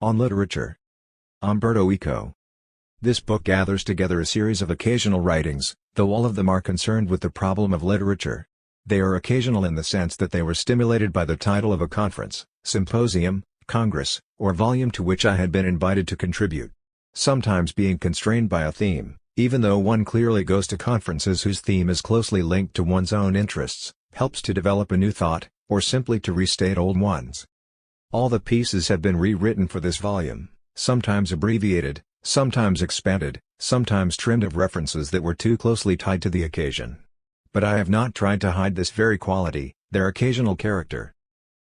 On Literature. Umberto Eco. This book gathers together a series of occasional writings, though all of them are concerned with the problem of literature. They are occasional in the sense that they were stimulated by the title of a conference, symposium, congress, or volume to which I had been invited to contribute. Sometimes being constrained by a theme, even though one clearly goes to conferences whose theme is closely linked to one's own interests, helps to develop a new thought, or simply to restate old ones. All the pieces have been rewritten for this volume, sometimes abbreviated, sometimes expanded, sometimes trimmed of references that were too closely tied to the occasion. But I have not tried to hide this very quality, their occasional character.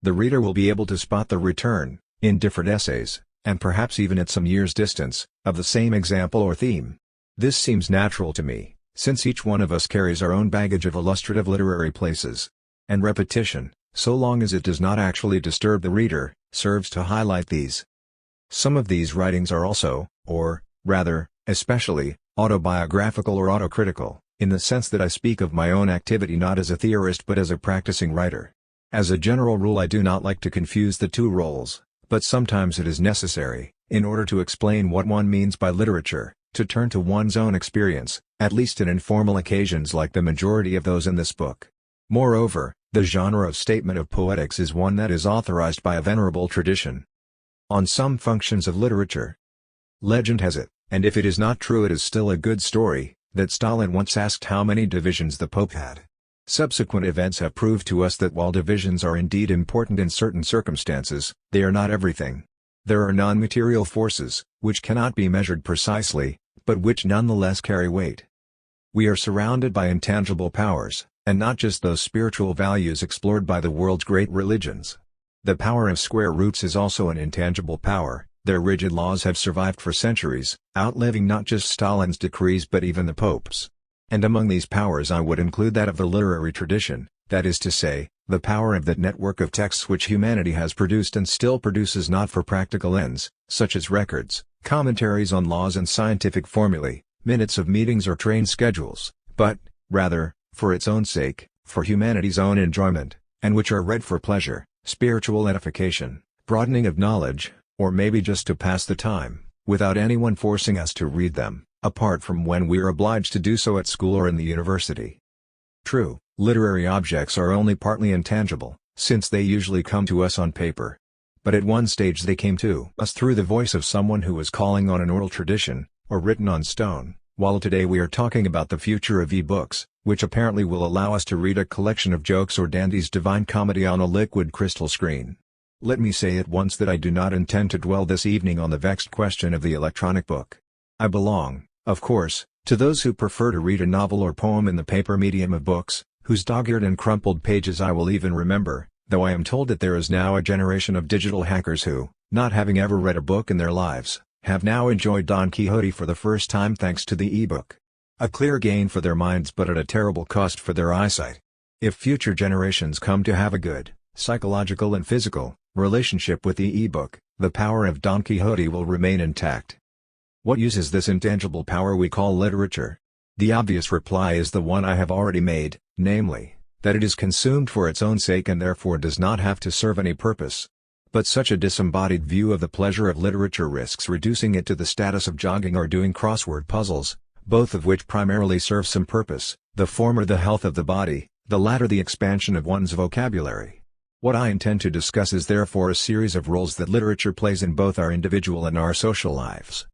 The reader will be able to spot the return, in different essays, and perhaps even at some years' distance, of the same example or theme. This seems natural to me, since each one of us carries our own baggage of illustrative literary places. And repetition, so long as it does not actually disturb the reader, serves to highlight these. Some of these writings are also, or, rather, especially, autobiographical or autocritical, in the sense that I speak of my own activity not as a theorist but as a practicing writer. As a general rule, I do not like to confuse the two roles, but sometimes it is necessary, in order to explain what one means by literature, to turn to one's own experience, at least in informal occasions like the majority of those in this book. Moreover, the genre of statement of poetics is one that is authorized by a venerable tradition. On some functions of literature. Legend has it, and if it is not true it is still a good story, that Stalin once asked how many divisions the Pope had. Subsequent events have proved to us that while divisions are indeed important in certain circumstances, they are not everything. There are non-material forces, which cannot be measured precisely, but which nonetheless carry weight. We are surrounded by intangible powers, and not just those spiritual values explored by the world's great religions. The power of square roots is also an intangible power. Their rigid laws have survived for centuries, outliving not just Stalin's decrees but even the Pope's. And among these powers I would include that of the literary tradition, that is to say, the power of that network of texts which humanity has produced and still produces not for practical ends, such as records, commentaries on laws and scientific formulae, minutes of meetings or train schedules, but, rather, for its own sake, for humanity's own enjoyment, and which are read for pleasure, spiritual edification, broadening of knowledge, or maybe just to pass the time, without anyone forcing us to read them, apart from when we are obliged to do so at school or in the university. True, literary objects are only partly intangible, since they usually come to us on paper. But at one stage they came to us through the voice of someone who was calling on an oral tradition, or written on stone, while today we are talking about the future of e-books, which apparently will allow us to read a collection of jokes or Dante's Divine Comedy on a liquid crystal screen. Let me say at once that I do not intend to dwell this evening on the vexed question of the electronic book. I belong, of course, to those who prefer to read a novel or poem in the paper medium of books, whose dog-eared and crumpled pages I will even remember, though I am told that there is now a generation of digital hackers who, not having ever read a book in their lives, have now enjoyed Don Quixote for the first time thanks to the e-book. A clear gain for their minds but at a terrible cost for their eyesight. If future generations come to have a good, psychological and physical, relationship with the e-book, the power of Don Quixote will remain intact. What use is this intangible power we call literature? The obvious reply is the one I have already made, namely, that it is consumed for its own sake and therefore does not have to serve any purpose. But such a disembodied view of the pleasure of literature risks reducing it to the status of jogging or doing crossword puzzles, both of which primarily serve some purpose, the former the health of the body, the latter the expansion of one's vocabulary. What I intend to discuss is therefore a series of roles that literature plays in both our individual and our social lives.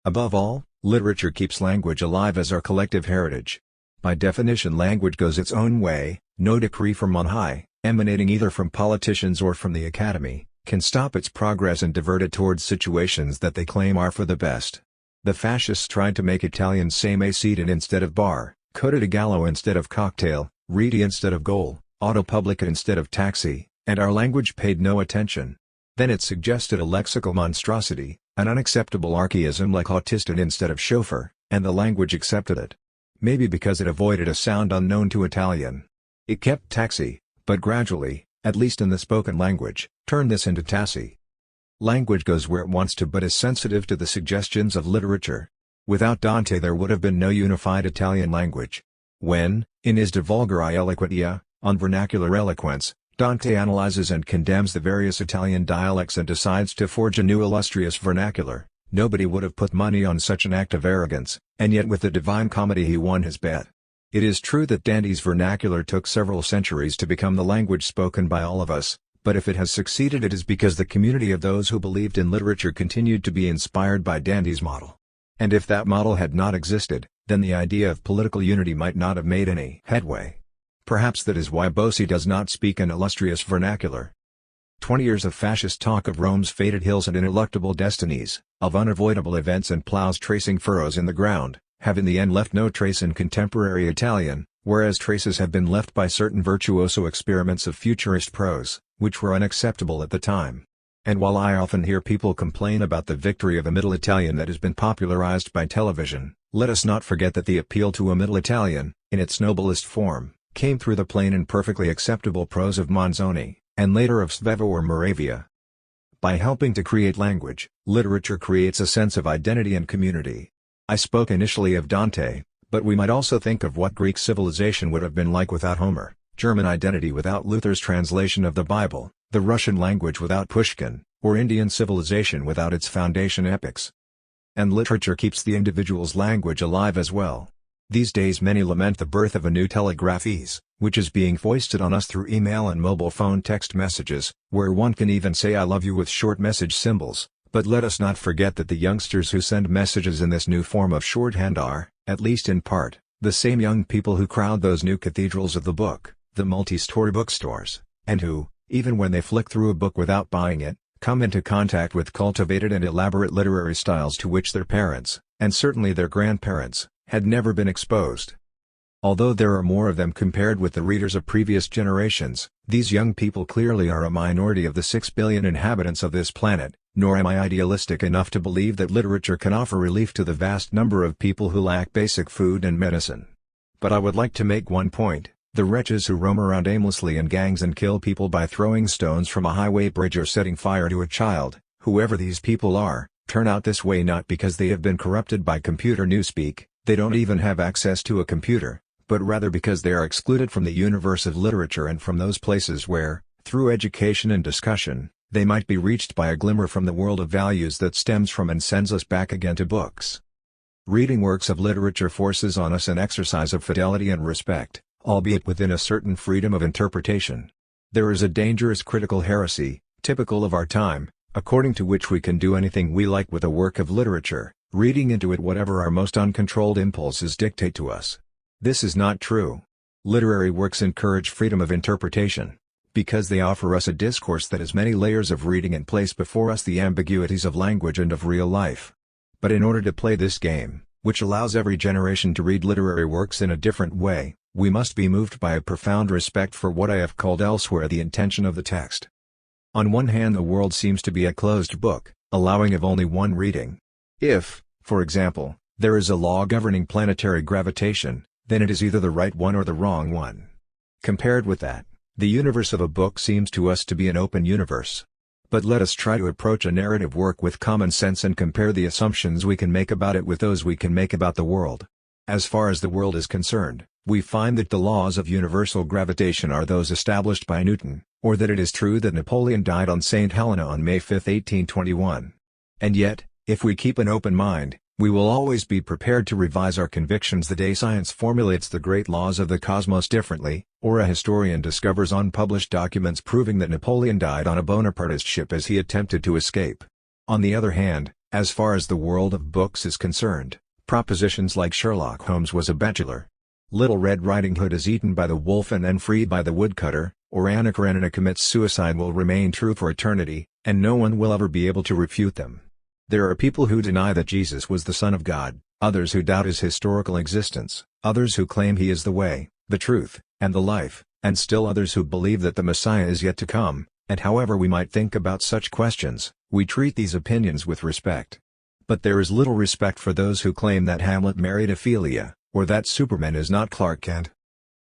Above all, literature keeps language alive as our collective heritage. By definition, language goes its own way. No decree from on high, emanating either from politicians or from the academy, can stop its progress and divert it towards situations that they claim are for the best. The fascists tried to make Italians say mai seated instead of bar, coda di gallo instead of cocktail, reedy instead of goal, auto publica instead of taxi, and our language paid no attention. Then it suggested a lexical monstrosity, an unacceptable archaism like autistic instead of chauffeur, and the language accepted it. Maybe because it avoided a sound unknown to Italian. It kept taxi, but gradually, at least in the spoken language, turned this into tassi. Language goes where it wants to but is sensitive to the suggestions of literature. Without Dante there would have been no unified Italian language. When, in his De Vulgari Eloquentia, on vernacular eloquence, Dante analyzes and condemns the various Italian dialects and decides to forge a new illustrious vernacular. Nobody would have put money on such an act of arrogance, and yet with the Divine Comedy he won his bet. It is true that Dante's vernacular took several centuries to become the language spoken by all of us, but if it has succeeded it is because the community of those who believed in literature continued to be inspired by Dante's model. And if that model had not existed, then the idea of political unity might not have made any headway. Perhaps that is why Bossi does not speak an illustrious vernacular. 20 years of fascist talk of Rome's fated hills and ineluctable destinies, of unavoidable events and plows tracing furrows in the ground, have in the end left no trace in contemporary Italian, whereas traces have been left by certain virtuoso experiments of futurist prose, which were unacceptable at the time. And while I often hear people complain about the victory of a Middle Italian that has been popularized by television, let us not forget that the appeal to a Middle Italian, in its noblest form, came through the plain and perfectly acceptable prose of Manzoni, and later of Svevo or Moravia. By helping to create language, literature creates a sense of identity and community. I spoke initially of Dante, but we might also think of what Greek civilization would have been like without Homer, German identity without Luther's translation of the Bible, the Russian language without Pushkin, or Indian civilization without its foundation epics. And literature keeps the individual's language alive as well. These days many lament the birth of a new telegraphese, which is being foisted on us through email and mobile phone text messages, where one can even say I love you with short message symbols, but let us not forget that the youngsters who send messages in this new form of shorthand are, at least in part, the same young people who crowd those new cathedrals of the book, the multi-story bookstores, and who, even when they flick through a book without buying it, come into contact with cultivated and elaborate literary styles to which their parents, and certainly their grandparents, had never been exposed. Although there are more of them compared with the readers of previous generations, these young people clearly are a minority of the 6 billion inhabitants of this planet, nor am I idealistic enough to believe that literature can offer relief to the vast number of people who lack basic food and medicine. But I would like to make one point: the wretches who roam around aimlessly in gangs and kill people by throwing stones from a highway bridge or setting fire to a child, whoever these people are, turn out this way not because they have been corrupted by computer newspeak, they don't even have access to a computer, but rather because they are excluded from the universe of literature and from those places where, through education and discussion, they might be reached by a glimmer from the world of values that stems from and sends us back again to books. Reading works of literature forces on us an exercise of fidelity and respect, albeit within a certain freedom of interpretation. There is a dangerous critical heresy, typical of our time, according to which we can do anything we like with a work of literature, reading into it whatever our most uncontrolled impulses dictate to us. This is not true. Literary works encourage freedom of interpretation, because they offer us a discourse that has many layers of reading and place before us the ambiguities of language and of real life. But in order to play this game, which allows every generation to read literary works in a different way, we must be moved by a profound respect for what I have called elsewhere the intention of the text. On one hand, the world seems to be a closed book, allowing of only one reading. If, for example, there is a law governing planetary gravitation, then it is either the right one or the wrong one. Compared with that, the universe of a book seems to us to be an open universe. But let us try to approach a narrative work with common sense and compare the assumptions we can make about it with those we can make about the world. As far as the world is concerned, we find that the laws of universal gravitation are those established by Newton, or that it is true that Napoleon died on St. Helena on May 5, 1821. And yet, if we keep an open mind, we will always be prepared to revise our convictions the day science formulates the great laws of the cosmos differently, or a historian discovers unpublished documents proving that Napoleon died on a Bonapartist ship as he attempted to escape. On the other hand, as far as the world of books is concerned, propositions like Sherlock Holmes was a bachelor, Little Red Riding Hood is eaten by the wolf and then freed by the woodcutter, or Anna Karenina commits suicide will remain true for eternity, and no one will ever be able to refute them. There are people who deny that Jesus was the Son of God, others who doubt his historical existence, others who claim he is the way, the truth, and the life, and still others who believe that the Messiah is yet to come, and however we might think about such questions, we treat these opinions with respect. But there is little respect for those who claim that Hamlet married Ophelia, or that Superman is not Clark Kent.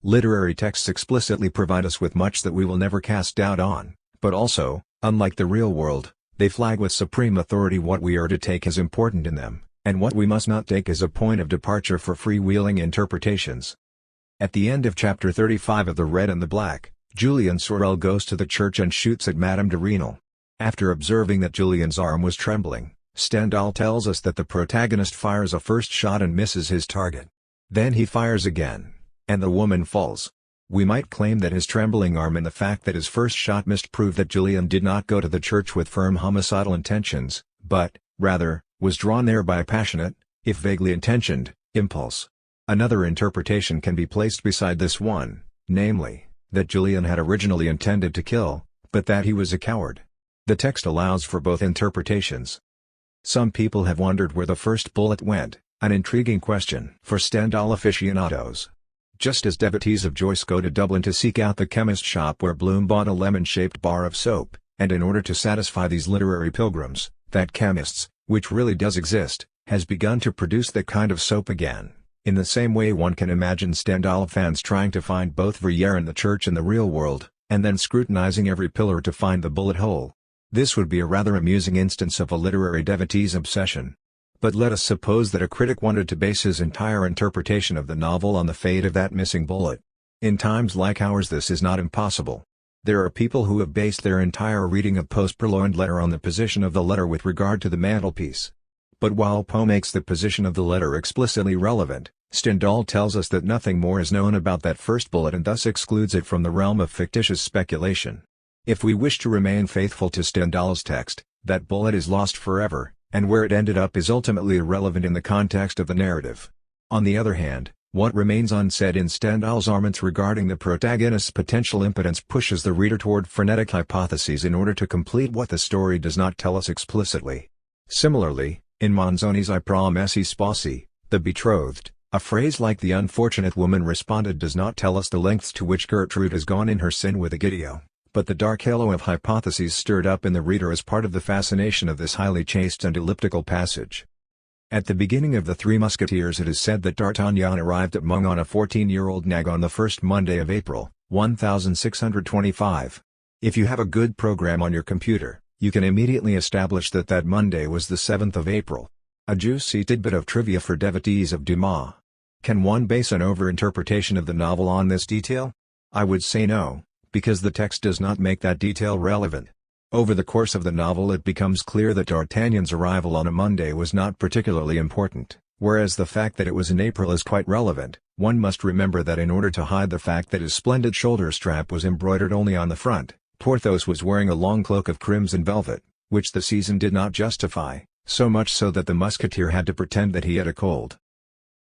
Literary texts explicitly provide us with much that we will never cast doubt on, but also, unlike the real world, they flag with supreme authority what we are to take as important in them, and what we must not take as a point of departure for freewheeling interpretations. At the end of chapter 35 of The Red and the Black, Julien Sorel goes to the church and shoots at Madame de Renal. After observing that Julien's arm was trembling, Stendhal tells us that the protagonist fires a first shot and misses his target. Then he fires again, and the woman falls. We might claim that his trembling arm and the fact that his first shot missed prove that Julien did not go to the church with firm homicidal intentions, but, rather, was drawn there by a passionate, if vaguely intentioned, impulse. Another interpretation can be placed beside this one, namely, that Julien had originally intended to kill, but that he was a coward. The text allows for both interpretations. Some people have wondered where the first bullet went, an intriguing question for Stendhal aficionados. Just as devotees of Joyce go to Dublin to seek out the chemist shop where Bloom bought a lemon-shaped bar of soap, and in order to satisfy these literary pilgrims, that chemists, which really does exist, has begun to produce that kind of soap again. In the same way one can imagine Stendhal fans trying to find both Verrières and the church in the real world, and then scrutinizing every pillar to find the bullet hole. This would be a rather amusing instance of a literary devotee's obsession. But let us suppose that a critic wanted to base his entire interpretation of the novel on the fate of that missing bullet. In times like ours this is not impossible. There are people who have based their entire reading of Poe's purloined letter on the position of the letter with regard to the mantelpiece. But while Poe makes the position of the letter explicitly relevant, Stendhal tells us that nothing more is known about that first bullet and thus excludes it from the realm of fictitious speculation. If we wish to remain faithful to Stendhal's text, that bullet is lost forever, and where it ended up is ultimately irrelevant in the context of the narrative. On the other hand, what remains unsaid in Stendhal's arguments regarding the protagonist's potential impotence pushes the reader toward frenetic hypotheses in order to complete what the story does not tell us explicitly. Similarly, in Manzoni's I Promessi Sposi, the betrothed, a phrase like the unfortunate woman responded does not tell us the lengths to which Gertrude has gone in her sin with Egidio, but the dark halo of hypotheses stirred up in the reader is part of the fascination of this highly chaste and elliptical passage. At the beginning of The Three Musketeers it is said that D'Artagnan arrived at Meung on a 14-year-old nag on the first Monday of April, 1625. If you have a good program on your computer, you can immediately establish that that Monday was the 7th of April. A juicy tidbit of trivia for devotees of Dumas. Can one base an over-interpretation of the novel on this detail? I would say no, because the text does not make that detail relevant. Over the course of the novel it becomes clear that D'Artagnan's arrival on a Monday was not particularly important, whereas the fact that it was in April is quite relevant. One must remember that in order to hide the fact that his splendid shoulder strap was embroidered only on the front, Porthos was wearing a long cloak of crimson velvet, which the season did not justify, so much so that the musketeer had to pretend that he had a cold.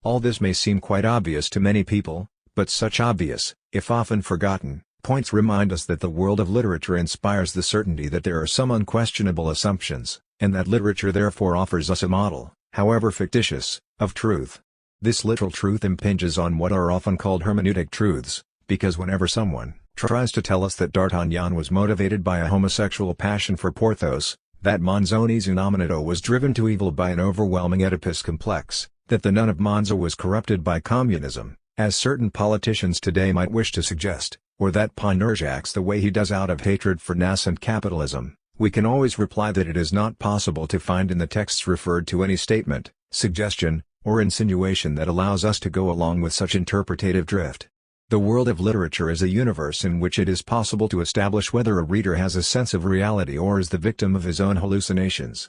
All this may seem quite obvious to many people, but such obvious, if often forgotten, points remind us that the world of literature inspires the certainty that there are some unquestionable assumptions, and that literature therefore offers us a model, however fictitious, of truth. This literal truth impinges on what are often called hermeneutic truths, because whenever someone tries to tell us that D'Artagnan was motivated by a homosexual passion for Porthos, that Manzoni's Innominato was driven to evil by an overwhelming Oedipus complex, that the nun of Monza was corrupted by communism, as certain politicians today might wish to suggest, or that Pinochet acts the way he does out of hatred for nascent capitalism, we can always reply that it is not possible to find in the texts referred to any statement, suggestion, or insinuation that allows us to go along with such interpretative drift. The world of literature is a universe in which it is possible to establish whether a reader has a sense of reality or is the victim of his own hallucinations.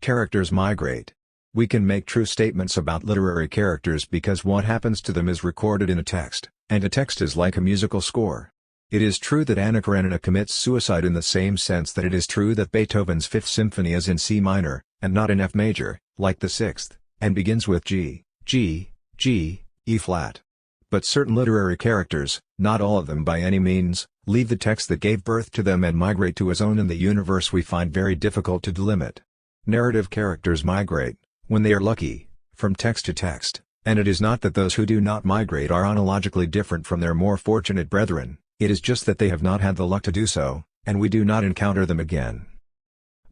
Characters migrate. We can make true statements about literary characters because what happens to them is recorded in a text, and a text is like a musical score. It is true that Anna Karenina commits suicide in the same sense that it is true that Beethoven's Fifth Symphony is in C minor, and not in F major, like the Sixth, and begins with G, E flat. But certain literary characters, not all of them by any means, leave the text that gave birth to them and migrate to a zone in the universe we find very difficult to delimit. Narrative characters migrate, when they are lucky, from text to text, and it is not that those who do not migrate are ontologically different from their more fortunate brethren, it is just that they have not had the luck to do so, and we do not encounter them again.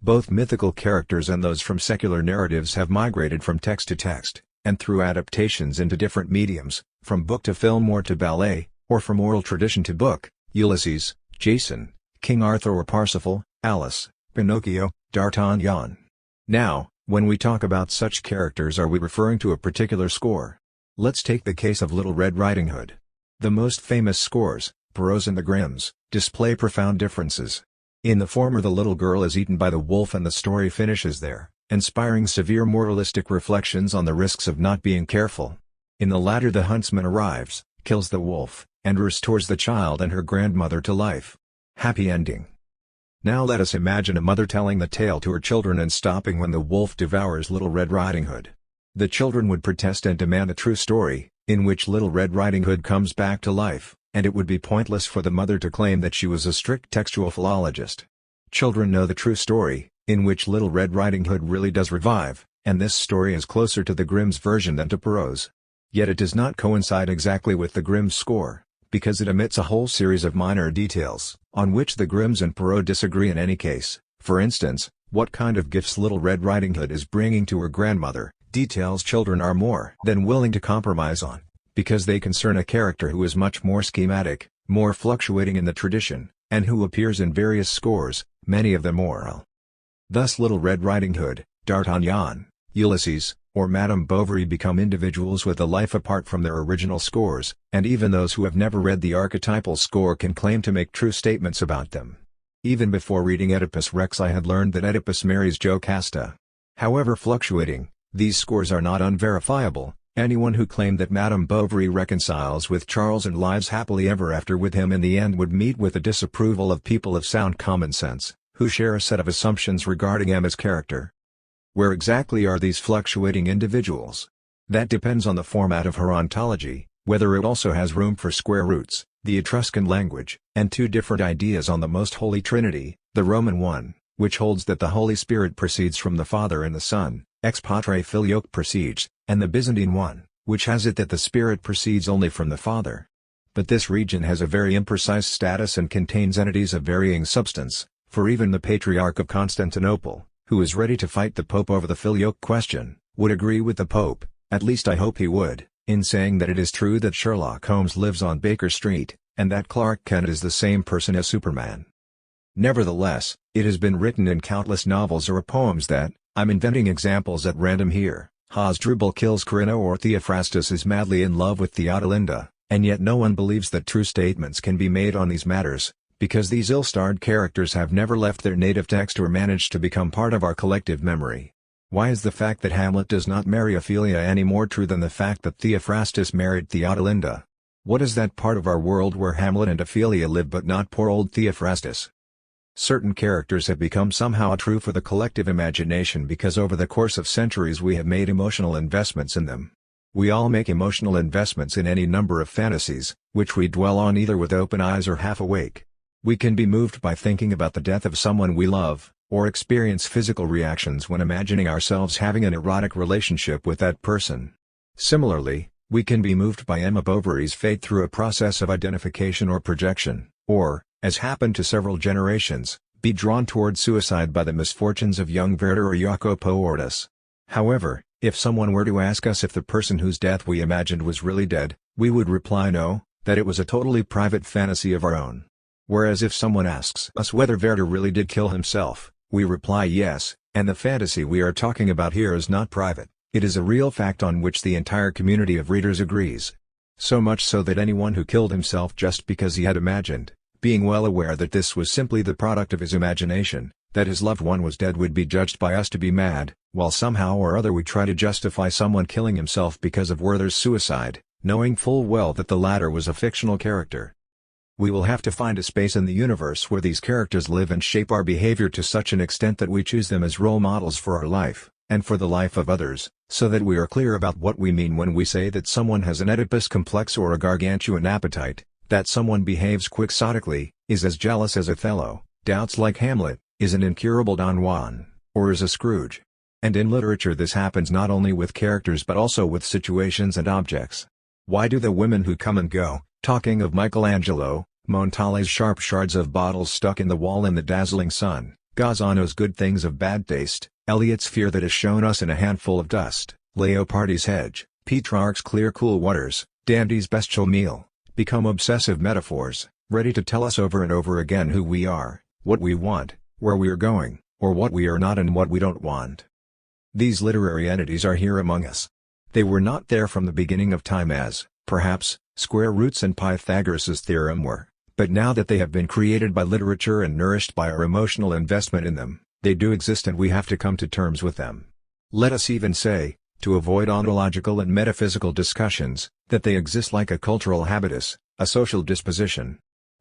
Both mythical characters and those from secular narratives have migrated from text to text, and through adaptations into different mediums, from book to film or to ballet, or from oral tradition to book. Ulysses, Jason, King Arthur or Parsifal, Alice, Pinocchio, D'Artagnan. Now, when we talk about such characters, are we referring to a particular score? Let's take the case of Little Red Riding Hood. The most famous scores, Perrault and the Grimms, display profound differences. In the former, the little girl is eaten by the wolf and the story finishes there, inspiring severe moralistic reflections on the risks of not being careful. In the latter, the huntsman arrives, kills the wolf, and restores the child and her grandmother to life. Happy ending. Now let us imagine a mother telling the tale to her children and stopping when the wolf devours Little Red Riding Hood. The children would protest and demand a true story, in which Little Red Riding Hood comes back to life, and it would be pointless for the mother to claim that she was a strict textual philologist. Children know the true story, in which Little Red Riding Hood really does revive, and this story is closer to the Grimm's version than to Perrault's. Yet it does not coincide exactly with the Grimm's score, because it omits a whole series of minor details, on which the Grimms and Perrault disagree in any case. For instance, what kind of gifts Little Red Riding Hood is bringing to her grandmother, details children are more than willing to compromise on, because they concern a character who is much more schematic, more fluctuating in the tradition, and who appears in various scores, many of them oral. Thus Little Red Riding Hood, D'Artagnan, Ulysses, or Madame Bovary become individuals with a life apart from their original scores, and even those who have never read the archetypal score can claim to make true statements about them. Even before reading Oedipus Rex I had learned that Oedipus marries Jocasta. However fluctuating, these scores are not unverifiable. Anyone who claimed that Madame Bovary reconciles with Charles and lives happily ever after with him in the end would meet with the disapproval of people of sound common sense, who share a set of assumptions regarding Emma's character. Where exactly are these fluctuating individuals? That depends on the format of her ontology, whether it also has room for square roots, the Etruscan language, and two different ideas on the Most Holy Trinity, the Roman one, which holds that the Holy Spirit proceeds from the Father and the Son, ex patre filioque proceeds, and the Byzantine one, which has it that the Spirit proceeds only from the Father. But this region has a very imprecise status and contains entities of varying substance, for even the Patriarch of Constantinople, who is ready to fight the Pope over the filioque question, would agree with the Pope, at least I hope he would, in saying that it is true that Sherlock Holmes lives on Baker Street, and that Clark Kent is the same person as Superman. Nevertheless, it has been written in countless novels or poems that, I'm inventing examples at random here, Hasdrubal kills Corinna or Theophrastus is madly in love with Theodolinda, and yet no one believes that true statements can be made on these matters, because these ill-starred characters have never left their native text or managed to become part of our collective memory. Why is the fact that Hamlet does not marry Ophelia any more true than the fact that Theophrastus married Theodolinda? What is that part of our world where Hamlet and Ophelia live but not poor old Theophrastus? Certain characters have become somehow true for the collective imagination because over the course of centuries we have made emotional investments in them. We all make emotional investments in any number of fantasies, which we dwell on either with open eyes or half awake. We can be moved by thinking about the death of someone we love, or experience physical reactions when imagining ourselves having an erotic relationship with that person. Similarly, we can be moved by Emma Bovary's fate through a process of identification or projection, or, as happened to several generations, be drawn toward suicide by the misfortunes of young Werther or Jacopo Ortis. However, if someone were to ask us if the person whose death we imagined was really dead, we would reply no, that it was a totally private fantasy of our own. Whereas if someone asks us whether Werther really did kill himself, we reply yes, and the fantasy we are talking about here is not private, it is a real fact on which the entire community of readers agrees. So much so that anyone who killed himself just because he had imagined, being well aware that this was simply the product of his imagination, that his loved one was dead would be judged by us to be mad, while somehow or other we try to justify someone killing himself because of Werther's suicide, knowing full well that the latter was a fictional character. We will have to find a space in the universe where these characters live and shape our behavior to such an extent that we choose them as role models for our life, and for the life of others, so that we are clear about what we mean when we say that someone has an Oedipus complex or a gargantuan appetite, that someone behaves quixotically, is as jealous as Othello, doubts like Hamlet, is an incurable Don Juan, or is a Scrooge. And in literature this happens not only with characters but also with situations and objects. Why do the women who come and go, talking of Michelangelo, Montale's sharp shards of bottles stuck in the wall in the dazzling sun, Gazzano's good things of bad taste, Eliot's fear that is shown us in a handful of dust, Leopardi's hedge, Petrarch's clear cool waters, Dante's bestial meal, become obsessive metaphors, ready to tell us over and over again who we are, what we want, where we are going, or what we are not and what we don't want. These literary entities are here among us. They were not there from the beginning of time as, perhaps, square roots and Pythagoras's theorem were, But now that they have been created by literature and nourished by our emotional investment in them, they do exist and we have to come to terms with them. Let us even say, to avoid ontological and metaphysical discussions, that they exist like a cultural habitus, a social disposition.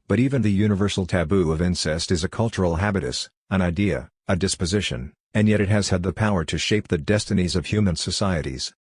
But even the universal taboo of incest is a cultural habitus, an idea, a disposition, and yet it has had the power to shape the destinies of human societies.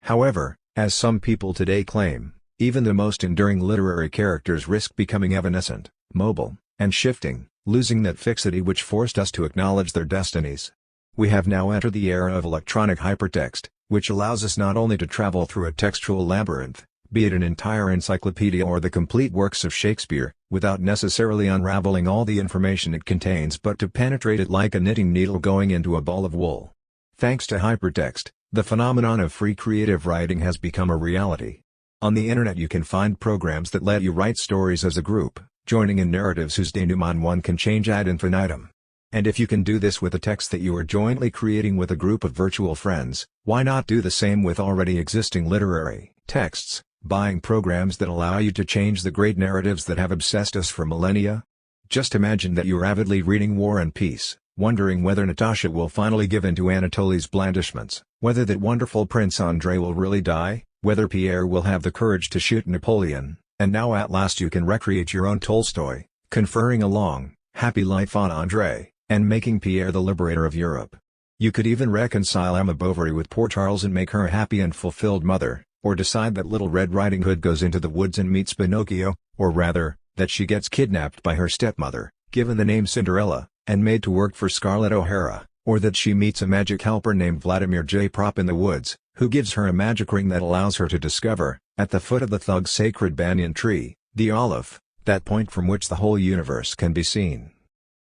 However, as some people today claim, even the most enduring literary characters risk becoming evanescent, mobile, and shifting, losing that fixity which forced us to acknowledge their destinies. We have now entered the era of electronic hypertext, which allows us not only to travel through a textual labyrinth, be it an entire encyclopedia or the complete works of Shakespeare, without necessarily unraveling all the information it contains but to penetrate it like a knitting needle going into a ball of wool. Thanks to hypertext, the phenomenon of free creative writing has become a reality. On the internet you can find programs that let you write stories as a group, joining in narratives whose denouement one can change ad infinitum. And if you can do this with a text that you are jointly creating with a group of virtual friends, why not do the same with already existing literary texts, buying programs that allow you to change the great narratives that have obsessed us for millennia? Just imagine that you're avidly reading War and Peace, wondering whether Natasha will finally give in to Anatoly's blandishments, whether that wonderful Prince Andrei will really die, whether Pierre will have the courage to shoot Napoleon, and now at last you can recreate your own Tolstoy, conferring a long, happy life on Andrei, and making Pierre the liberator of Europe. You could even reconcile Emma Bovary with poor Charles and make her a happy and fulfilled mother, or decide that Little Red Riding Hood goes into the woods and meets Pinocchio, or rather, that she gets kidnapped by her stepmother, given the name Cinderella, and made to work for Scarlett O'Hara, or that she meets a magic helper named Vladimir J. Prop in the woods, who gives her a magic ring that allows her to discover, at the foot of the thug's sacred banyan tree, the olive, that point from which the whole universe can be seen.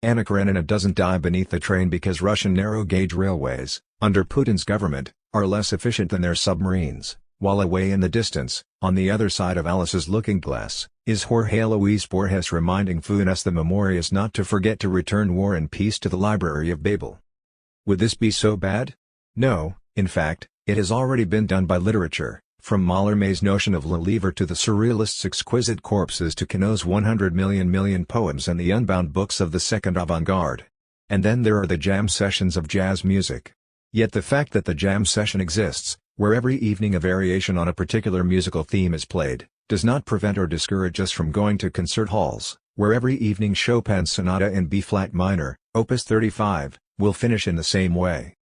Anna Karenina doesn't die beneath the train because Russian narrow-gauge railways, under Putin's government, are less efficient than their submarines, while away in the distance, on the other side of Alice's looking-glass, is Jorge Luis Borges reminding Funes the Memorias not to forget to return War and Peace to the Library of Babel. Would this be so bad? No, in fact, it has already been done by literature, from Mallarmé's notion of Le Livre to the Surrealists' exquisite corpses to Quinault's 100 million poems and the unbound books of the second avant-garde. And then there are the jam sessions of jazz music. Yet the fact that the jam session exists, where every evening a variation on a particular musical theme is played, does not prevent or discourage us from going to concert halls, where every evening Chopin's Sonata in B-flat minor, Opus 35, will finish in the same way.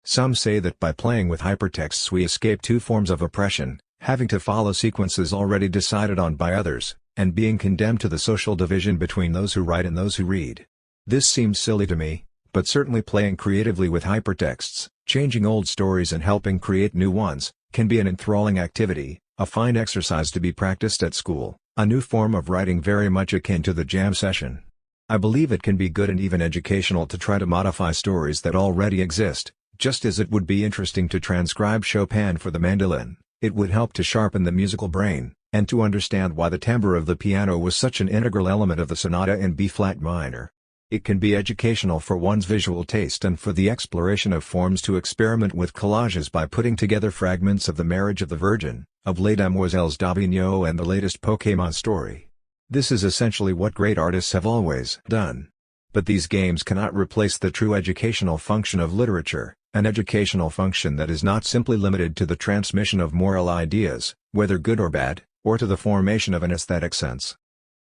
Some say that by playing with hypertexts we escape two forms of oppression, having to follow sequences already decided on by others, and being condemned to the social division between those who write and those who read. This seems silly to me, but certainly playing creatively with hypertexts, changing old stories and helping create new ones, can be an enthralling activity, a fine exercise to be practiced at school, a new form of writing very much akin to the jam session. I believe it can be good and even educational to try to modify stories that already exist. Just as it would be interesting to transcribe Chopin for the mandolin, it would help to sharpen the musical brain, and to understand why the timbre of the piano was such an integral element of the sonata in B-flat minor. It can be educational for one's visual taste and for the exploration of forms to experiment with collages by putting together fragments of The Marriage of the Virgin, of Les Demoiselles d'Avignon and the latest Pokémon story. This is essentially what great artists have always done. But these games cannot replace the true educational function of literature, an educational function that is not simply limited to the transmission of moral ideas, whether good or bad, or to the formation of an aesthetic sense.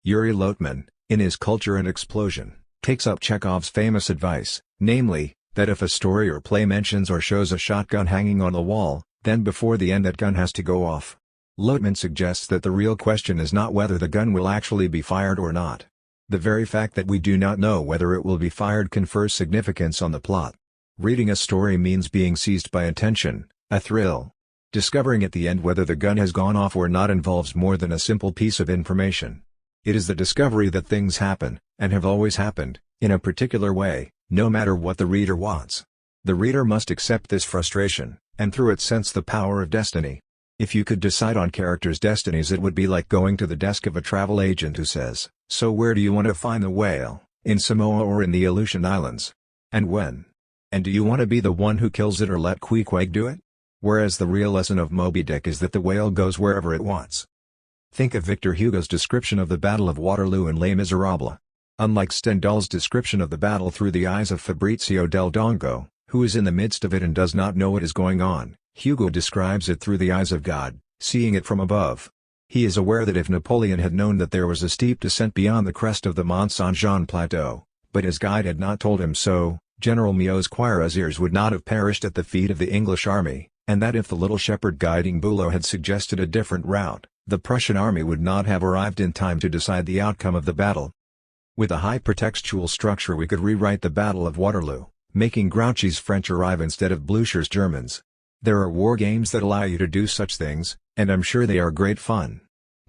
Yuri Lotman, in his Culture and Explosion, takes up Chekhov's famous advice, namely, that if a story or play mentions or shows a shotgun hanging on the wall, then before the end that gun has to go off. Lotman suggests that the real question is not whether the gun will actually be fired or not. The very fact that we do not know whether it will be fired confers significance on the plot. Reading a story means being seized by attention, a thrill. Discovering at the end whether the gun has gone off or not involves more than a simple piece of information. It is the discovery that things happen, and have always happened, in a particular way, no matter what the reader wants. The reader must accept this frustration, and through it sense the power of destiny. If you could decide on characters' destinies, it would be like going to the desk of a travel agent who says, "So where do you want to find the whale, in Samoa or in the Aleutian Islands? And when? And do you want to be the one who kills it or let Queequeg do it?" Whereas the real lesson of Moby Dick is that the whale goes wherever it wants. Think of Victor Hugo's description of the Battle of Waterloo in Les Miserables. Unlike Stendhal's description of the battle through the eyes of Fabrizio del Dongo, who is in the midst of it and does not know what is going on, Hugo describes it through the eyes of God, seeing it from above. He is aware that if Napoleon had known that there was a steep descent beyond the crest of the Mont Saint-Jean plateau, but his guide had not told him so, General Meau's cuirassiers would not have perished at the feet of the English army, and that if the little shepherd guiding Bülow had suggested a different route, the Prussian army would not have arrived in time to decide the outcome of the battle. With a hypertextual structure we could rewrite the Battle of Waterloo, making Grouchy's French arrive instead of Blücher's Germans. There are war games that allow you to do such things, and I'm sure they are great fun.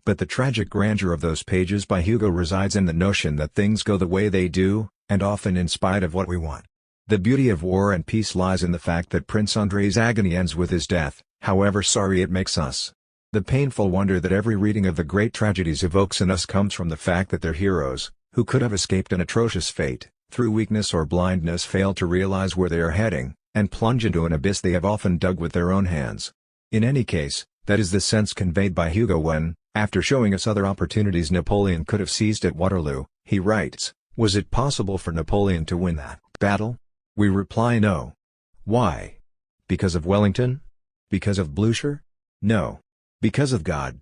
But the tragic grandeur of those pages by Hugo resides in the notion that things go the way they do, and often in spite of what we want. The beauty of War and Peace lies in the fact that Prince Andrei's agony ends with his death, however sorry it makes us. The painful wonder that every reading of the great tragedies evokes in us comes from the fact that their heroes, who could have escaped an atrocious fate, through weakness or blindness fail to realize where they are heading, and plunge into an abyss they have often dug with their own hands. In any case, that is the sense conveyed by Hugo when, after showing us other opportunities Napoleon could have seized at Waterloo, he writes, "Was it possible for Napoleon to win that battle? We reply no. Why? Because of Wellington? Because of Blücher? No. Because of God."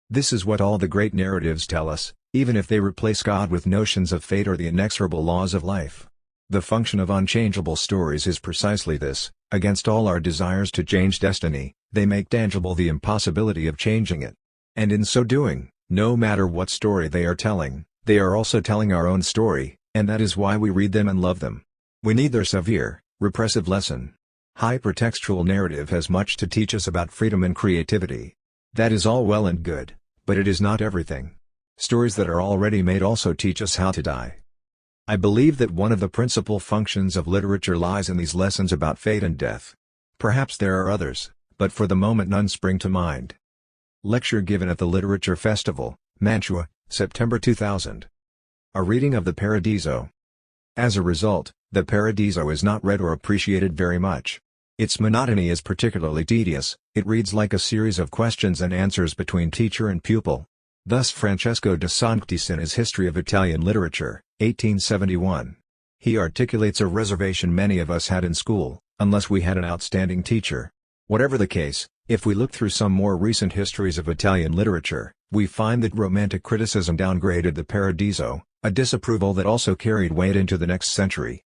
This is what all the great narratives tell us, even if they replace God with notions of fate or the inexorable laws of life. The function of unchangeable stories is precisely this: against all our desires to change destiny, they make tangible the impossibility of changing it. And in so doing, no matter what story they are telling, they are also telling our own story, and that is why we read them and love them. We need their severe, repressive lesson. Hypertextual narrative has much to teach us about freedom and creativity. That is all well and good, but it is not everything. Stories that are already made also teach us how to die. I believe that one of the principal functions of literature lies in these lessons about fate and death. Perhaps there are others, but for the moment none spring to mind. Lecture given at the Literature Festival, Mantua, September 2000. A reading of the Paradiso. As a result, the Paradiso is not read or appreciated very much. Its monotony is particularly tedious, it reads like a series of questions and answers between teacher and pupil. Thus Francesco de Sanctis in his History of Italian Literature, 1871. He articulates a reservation many of us had in school, unless we had an outstanding teacher. Whatever the case, if we look through some more recent histories of Italian literature, we find that Romantic criticism downgraded the Paradiso, a disapproval that also carried weight into the next century.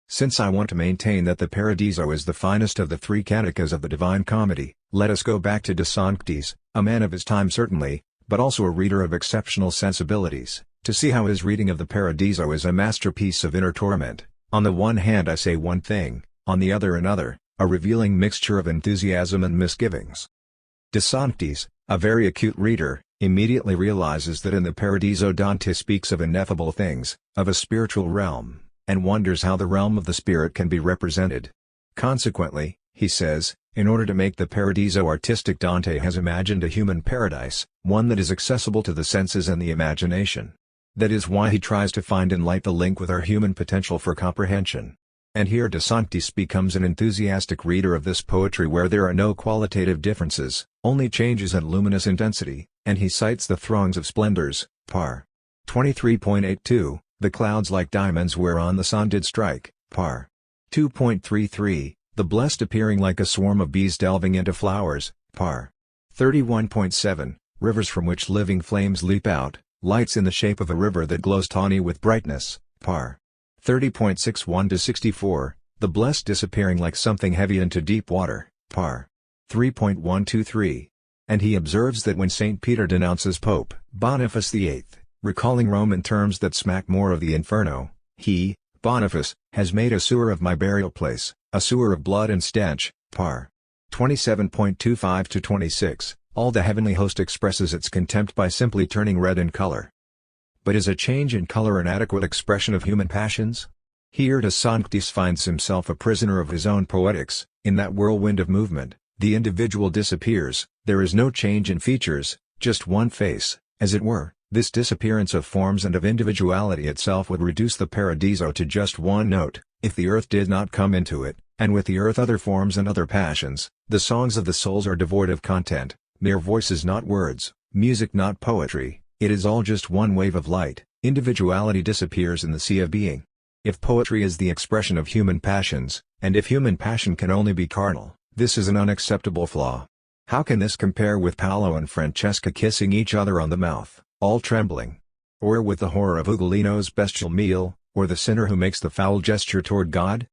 Since I want to maintain that the Paradiso is the finest of the three canonicas of the Divine Comedy, let us go back to De Sanctis, a man of his time certainly, but also a reader of exceptional sensibilities, to see how his reading of the Paradiso is a masterpiece of inner torment. On the one hand I say one thing, on the other another, a revealing mixture of enthusiasm and misgivings. De Sanctis, a very acute reader, immediately realizes that in the Paradiso Dante speaks of ineffable things, of a spiritual realm, and wonders how the realm of the spirit can be represented. Consequently, he says, in order to make the Paradiso artistic Dante has imagined a human paradise, one that is accessible to the senses and the imagination. That is why he tries to find in light the link with our human potential for comprehension. And here De Sanctis becomes an enthusiastic reader of this poetry where there are no qualitative differences, only changes in luminous intensity, and he cites the throngs of splendors, par. 23.82, the clouds like diamonds whereon the sun did strike, par. 2.33, the blessed appearing like a swarm of bees delving into flowers, par. 31.7, rivers from which living flames leap out, lights in the shape of a river that glows tawny with brightness, par. 30.61-64, the blessed disappearing like something heavy into deep water, par. 3.123. And he observes that when St. Peter denounces Pope Boniface VIII, recalling Rome in terms that smack more of the inferno, he, Boniface, has made a sewer of my burial place, a sewer of blood and stench, par. 27.25-26, all the heavenly host expresses its contempt by simply turning red in color. But is a change in color an adequate expression of human passions? Here De Sanctis finds himself a prisoner of his own poetics. In that whirlwind of movement, the individual disappears, there is no change in features, just one face, as it were. This disappearance of forms and of individuality itself would reduce the Paradiso to just one note, if the earth did not come into it, and with the earth other forms and other passions. The songs of the souls are devoid of content, mere voices not words, Music not poetry, it is all just one wave of light, individuality disappears in the sea of being. If poetry is the expression of human passions, and if human passion can only be carnal, this is an unacceptable flaw. How can this compare with Paolo and Francesca kissing each other on the mouth, all trembling? Or with the horror of Ugolino's bestial meal, or the sinner who makes the foul gesture toward God?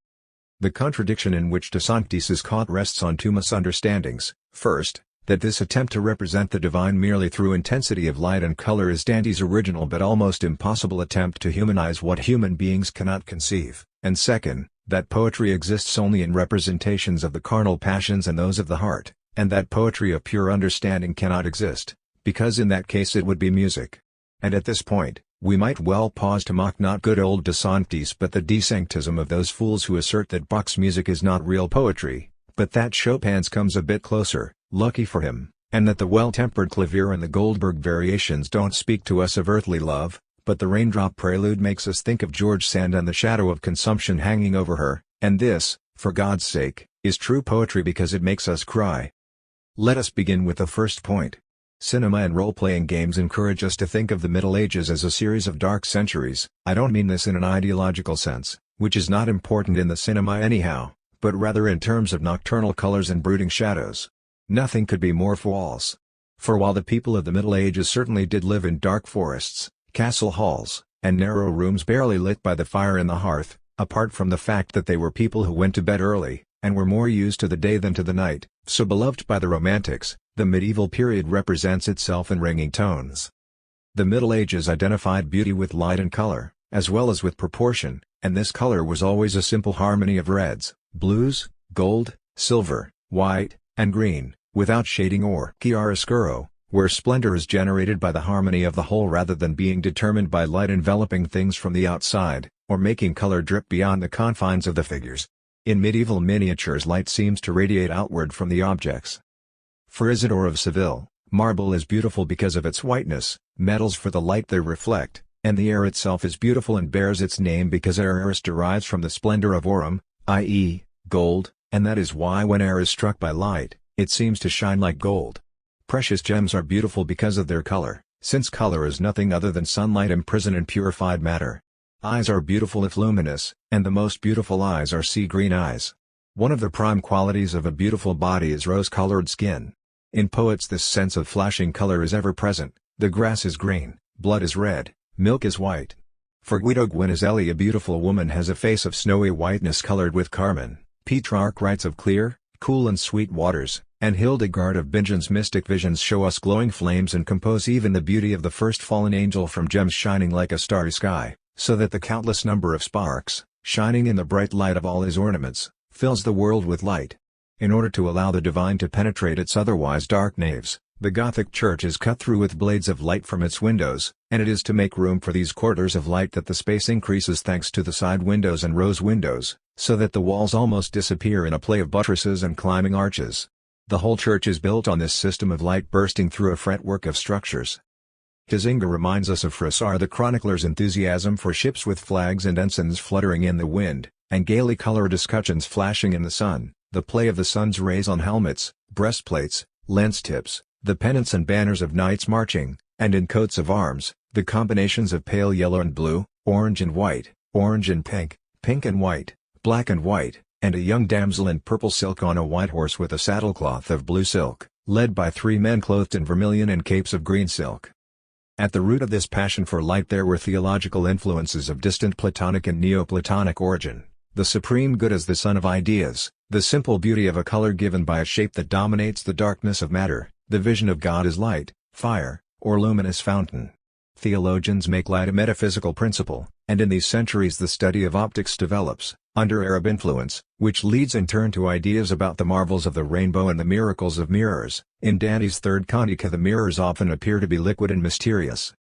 The contradiction in which De Sanctis is caught rests on two misunderstandings. First, that this attempt to represent the divine merely through intensity of light and color is Dante's original but almost impossible attempt to humanize what human beings cannot conceive, and second, that poetry exists only in representations of the carnal passions and those of the heart, and that poetry of pure understanding cannot exist, because in that case it would be music. And at this point, we might well pause to mock not good old De Sanctis but the desanctism of those fools who assert that Bach's music is not real poetry, but that Chopin's comes a bit closer, lucky for him, and that the well-tempered clavier and the Goldberg variations don't speak to us of earthly love, but the raindrop prelude makes us think of George Sand and the shadow of consumption hanging over her, and this, for God's sake, is true poetry because it makes us cry. Let us begin with the first point. Cinema and role-playing games encourage us to think of the Middle Ages as a series of dark centuries. I don't mean this in an ideological sense, which is not important in the cinema anyhow, but rather in terms of nocturnal colors and brooding shadows. Nothing could be more false. For while the people of the Middle Ages certainly did live in dark forests, castle halls, and narrow rooms barely lit by the fire in the hearth, apart from the fact that they were people who went to bed early, and were more used to the day than to the night, so beloved by the Romantics, the medieval period represents itself in ringing tones. The Middle Ages identified beauty with light and color, as well as with proportion, and this color was always a simple harmony of reds, blues, gold, silver, white, and green, without shading or chiaroscuro, where splendor is generated by the harmony of the whole rather than being determined by light enveloping things from the outside, or making color drip beyond the confines of the figures. In medieval miniatures light seems to radiate outward from the objects. For Isidore of Seville, marble is beautiful because of its whiteness, metals for the light they reflect, and the air itself is beautiful and bears its name because air derives from the splendor of aurum, i.e., gold, and that is why when air is struck by light, it seems to shine like gold. Precious gems are beautiful because of their color, since color is nothing other than sunlight imprisoned in purified matter. Eyes are beautiful if luminous, and the most beautiful eyes are sea-green eyes. One of the prime qualities of a beautiful body is rose-colored skin. In poets this sense of flashing color is ever present. The grass is green, blood is red, milk is white. For Guido Guinizelli a beautiful woman has a face of snowy whiteness colored with carmine. Petrarch writes of clear, cool and sweet waters, and Hildegard of Bingen's mystic visions show us glowing flames and compose even the beauty of the first fallen angel from gems shining like a starry sky, so that the countless number of sparks, shining in the bright light of all his ornaments, fills the world with light. In order to allow the divine to penetrate its otherwise dark naves, the Gothic church is cut through with blades of light from its windows, and it is to make room for these quarters of light that the space increases thanks to the side windows and rose windows, so that the walls almost disappear in a play of buttresses and climbing arches. The whole church is built on this system of light bursting through a fretwork of structures. Huizinga reminds us of Froissart the chronicler's enthusiasm for ships with flags and ensigns fluttering in the wind, and gaily colored escutcheons flashing in the sun, the play of the sun's rays on helmets, breastplates, lance tips, the pennants and banners of knights marching, and in coats of arms, the combinations of pale yellow and blue, orange and white, orange and pink, pink and white, black and white, and a young damsel in purple silk on a white horse with a saddlecloth of blue silk, led by three men clothed in vermilion and capes of green silk. At the root of this passion for light there were theological influences of distant Platonic and Neoplatonic origin. The supreme good is the sun of ideas, the simple beauty of a color given by a shape that dominates the darkness of matter, the vision of God as light, fire, or luminous fountain. Theologians make light a metaphysical principle, and in these centuries the study of optics develops, under Arab influence, which leads in turn to ideas about the marvels of the rainbow and the miracles of mirrors. In Dante's Third Cantica the mirrors often appear to be liquid and mysterious.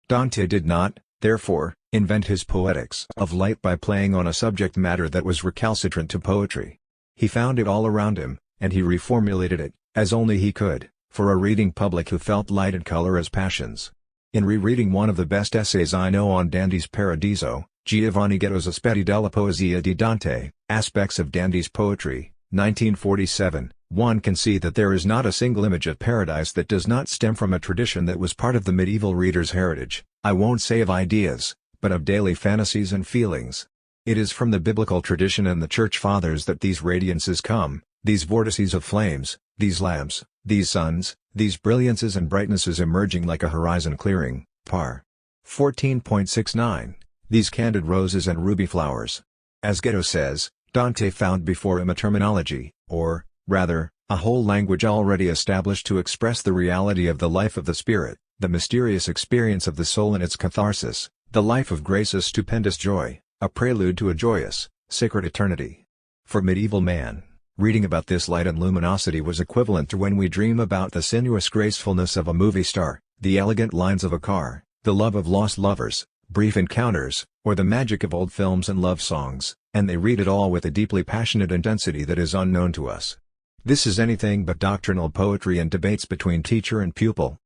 Dante did not, therefore, invent his poetics of light by playing on a subject matter that was recalcitrant to poetry. He found it all around him, and he reformulated it, as only he could, for a reading public who felt light and color as passions. In rereading one of the best essays I know on Dante's Paradiso, Giovanni Ghetto's Aspetti della Poesia di Dante, Aspects of Dante's Poetry, 1947, one can see that there is not a single image of paradise that does not stem from a tradition that was part of the medieval reader's heritage, I won't say of ideas, but of daily fantasies and feelings. It is from the biblical tradition and the church fathers that these radiances come, these vortices of flames, these lamps, these suns, these brilliances and brightnesses emerging like a horizon clearing, par. 14.69, these candid roses and ruby flowers. As Ghetto says, Dante found before him a terminology, or, rather, a whole language already established to express the reality of the life of the spirit, the mysterious experience of the soul in its catharsis, the life of grace, a stupendous joy, a prelude to a joyous, sacred eternity. For medieval man, reading about this light and luminosity was equivalent to when we dream about the sinuous gracefulness of a movie star, the elegant lines of a car, the love of lost lovers, brief encounters, or the magic of old films and love songs, and they read it all with a deeply passionate intensity that is unknown to us. This is anything but doctrinal poetry and debates between teacher and pupil.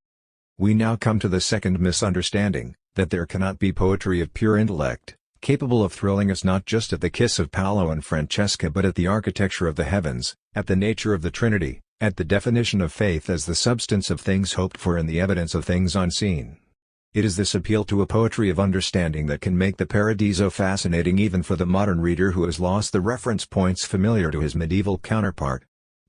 We now come to the second misunderstanding, that there cannot be poetry of pure intellect, capable of thrilling us not just at the kiss of Paolo and Francesca but at the architecture of the heavens, at the nature of the Trinity, at the definition of faith as the substance of things hoped for and the evidence of things unseen. It is this appeal to a poetry of understanding that can make the Paradiso fascinating even for the modern reader who has lost the reference points familiar to his medieval counterpart.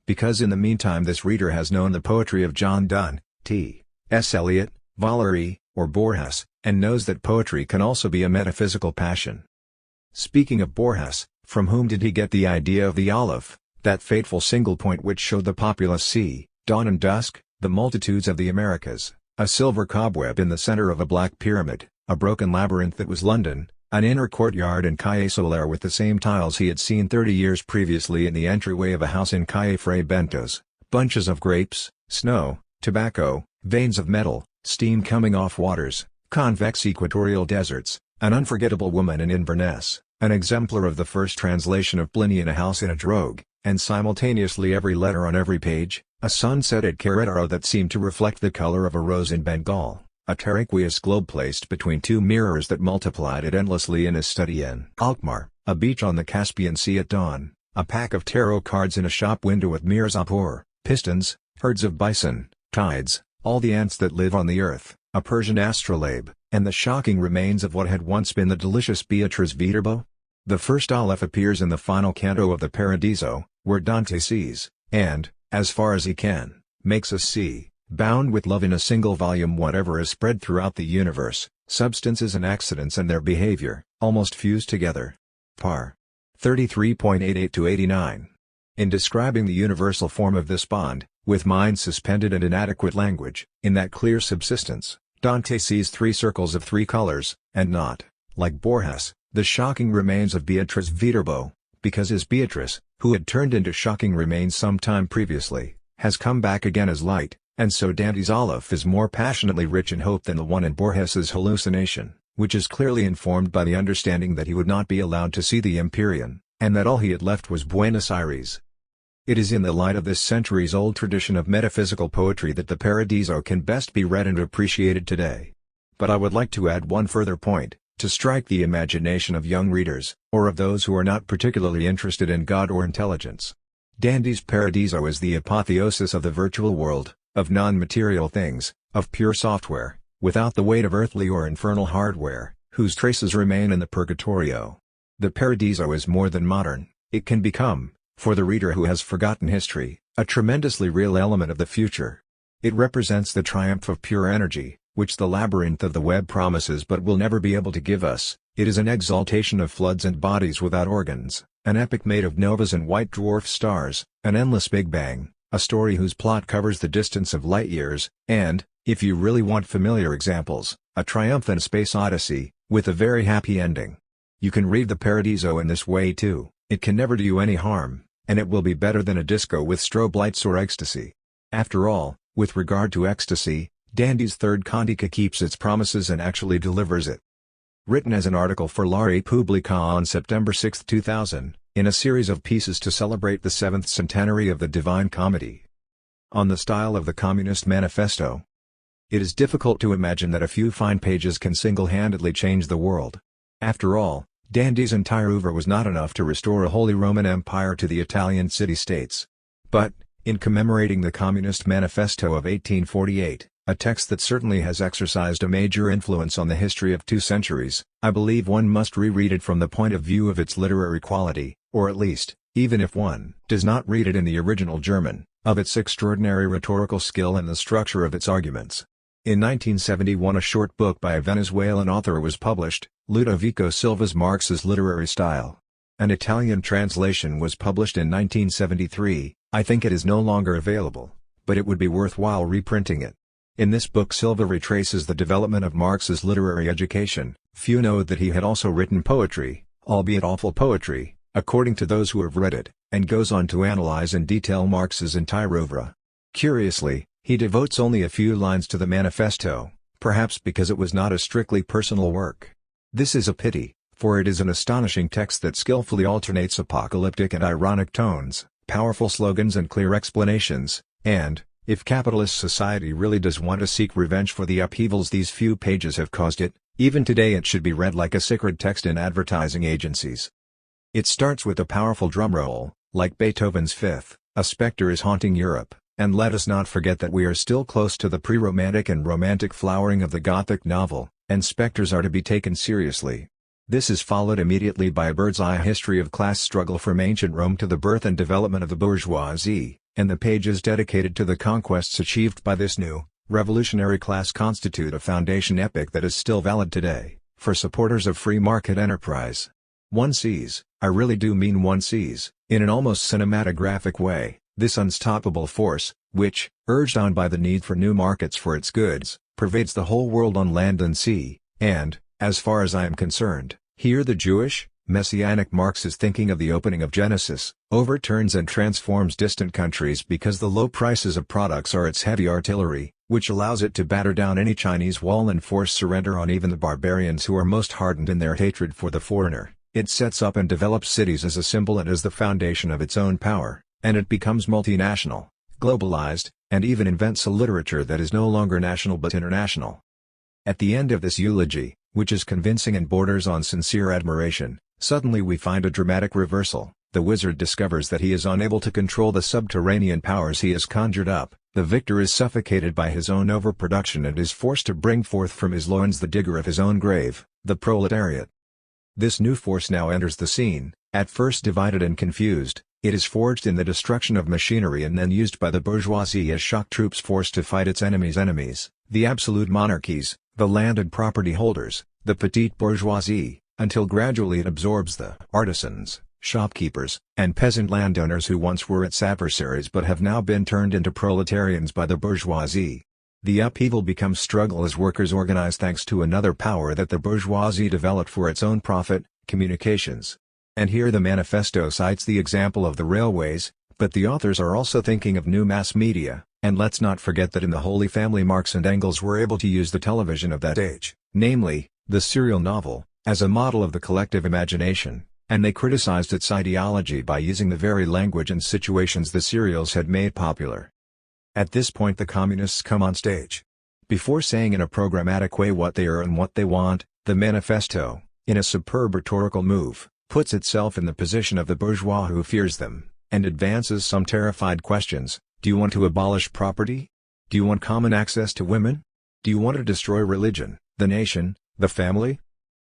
Because in the meantime this reader has known the poetry of John Donne, T.S. Eliot, Valery, or Borges, and knows that poetry can also be a metaphysical passion. Speaking of Borges, from whom did he get the idea of the olive, that fateful single point which showed the populous sea, dawn and dusk, the multitudes of the Americas, a silver cobweb in the center of a black pyramid, a broken labyrinth that was London, an inner courtyard in Calle Soler with the same tiles he had seen 30 years previously in the entryway of a house in Calle Fray Bentos, bunches of grapes, snow, tobacco, veins of metal, steam coming off waters, convex equatorial deserts, an unforgettable woman in Inverness, an exemplar of the first translation of Pliny in a house in a drogue, and simultaneously every letter on every page, a sunset at Querétaro that seemed to reflect the color of a rose in Bengal, a terraqueous globe placed between two mirrors that multiplied it endlessly in his study in Alkmaar, a beach on the Caspian Sea at dawn, a pack of tarot cards in a shop window at Mirzapur, pistons, herds of bison, tides, all the ants that live on the earth, a Persian astrolabe, and the shocking remains of what had once been the delicious Beatrice Viterbo. The first Aleph appears in the final canto of the Paradiso, where Dante sees, and, as far as he can, makes us see, bound with love in a single volume whatever is spread throughout the universe, substances and accidents and their behavior, almost fused together. Par. 33.88-89. In describing the universal form of this bond, with mind suspended and inadequate language, in that clear subsistence, Dante sees three circles of three colors, and not, like Borges, the shocking remains of Beatrice Viterbo, because his Beatrice, who had turned into shocking remains some time previously, has come back again as light, and so Dante's Aleph is more passionately rich in hope than the one in Borges's hallucination, which is clearly informed by the understanding that he would not be allowed to see the Empyrean, and that all he had left was Buenos Aires. It is in the light of this centuries-old tradition of metaphysical poetry that the Paradiso can best be read and appreciated today. But I would like to add one further point, to strike the imagination of young readers, or of those who are not particularly interested in God or intelligence. Dante's Paradiso is the apotheosis of the virtual world, of non-material things, of pure software, without the weight of earthly or infernal hardware, whose traces remain in the Purgatorio. The Paradiso is more than modern, it can become, for the reader who has forgotten history, a tremendously real element of the future. It represents the triumph of pure energy, which the labyrinth of the web promises but will never be able to give us. It is an exaltation of floods and bodies without organs, an epic made of novas and white dwarf stars, an endless Big Bang, a story whose plot covers the distance of light years, and, if you really want familiar examples, a triumphant space odyssey, with a very happy ending. You can read the Paradiso in this way too, it can never do you any harm, and it will be better than a disco with strobe lights or ecstasy. After all, with regard to ecstasy, Dante's Third Cantica keeps its promises and actually delivers it. Written as an article for La Repubblica on September 6, 2000, in a series of pieces to celebrate the 7th centenary of the Divine Comedy. On the style of the Communist Manifesto. It is difficult to imagine that a few fine pages can single-handedly change the world. After all, Dante's entire oeuvre was not enough to restore a Holy Roman Empire to the Italian city-states. But, In commemorating the Communist Manifesto of 1848, a text that certainly has exercised a major influence on the history of 2 centuries, I believe one must reread it from the point of view of its literary quality, or at least, even if one does not read it in the original German, of its extraordinary rhetorical skill and the structure of its arguments. In 1971 a short book by a Venezuelan author was published, Ludovico Silva's Marx's Literary Style. An Italian translation was published in 1973, I think it is no longer available, but it would be worthwhile reprinting it. In this book Silva retraces the development of Marx's literary education. Few know that he had also written poetry, albeit awful poetry, according to those who have read it, and goes on to analyze in detail Marx's entire oeuvre. Curiously, he devotes only a few lines to the manifesto, perhaps because it was not a strictly personal work. This is a pity, for it is an astonishing text that skillfully alternates apocalyptic and ironic tones, powerful slogans and clear explanations, and, if capitalist society really does want to seek revenge for the upheavals these few pages have caused it, even today it should be read like a sacred text in advertising agencies. It starts with a powerful drumroll, like Beethoven's Fifth, a spectre is haunting Europe, and let us not forget that we are still close to the pre-romantic and romantic flowering of the Gothic novel, and spectres are to be taken seriously. This is followed immediately by a bird's-eye history of class struggle from ancient Rome to the birth and development of the bourgeoisie, and the pages dedicated to the conquests achieved by this new, revolutionary class constitute a foundation epic that is still valid today, for supporters of free market enterprise. One sees, I really do mean one sees, in an almost cinematographic way, this unstoppable force, which, urged on by the need for new markets for its goods, pervades the whole world on land and sea, and, as far as I am concerned, here the Jewish, Messianic Marx is thinking of the opening of Genesis, overturns and transforms distant countries because the low prices of products are its heavy artillery, which allows it to batter down any Chinese wall and force surrender on even the barbarians who are most hardened in their hatred for the foreigner. It sets up and develops cities as a symbol and as the foundation of its own power, and it becomes multinational, globalized, and even invents a literature that is no longer national but international. At the end of this eulogy, which is convincing and borders on sincere admiration, suddenly we find a dramatic reversal. The wizard discovers that he is unable to control the subterranean powers he has conjured up, the victor is suffocated by his own overproduction and is forced to bring forth from his loins the digger of his own grave, the proletariat. This new force now enters the scene, at first divided and confused. It is forged in the destruction of machinery and then used by the bourgeoisie as shock troops forced to fight its enemies, the absolute monarchies, the landed property holders, the petite bourgeoisie, until gradually it absorbs the artisans, shopkeepers, and peasant landowners who once were its adversaries but have now been turned into proletarians by the bourgeoisie. The upheaval becomes struggle as workers organize thanks to another power that the bourgeoisie developed for its own profit, communications. And here the manifesto cites the example of the railways, but the authors are also thinking of new mass media, and let's not forget that in the Holy Family Marx and Engels were able to use the television of that age, namely, the serial novel, as a model of the collective imagination, and they criticized its ideology by using the very language and situations the serials had made popular. At this point the communists come on stage. Before saying in a programmatic way what they are and what they want, the manifesto, in a superb rhetorical move, puts itself in the position of the bourgeois who fears them, and advances some terrified questions. Do you want to abolish property? Do you want common access to women? Do you want to destroy religion, the nation, the family?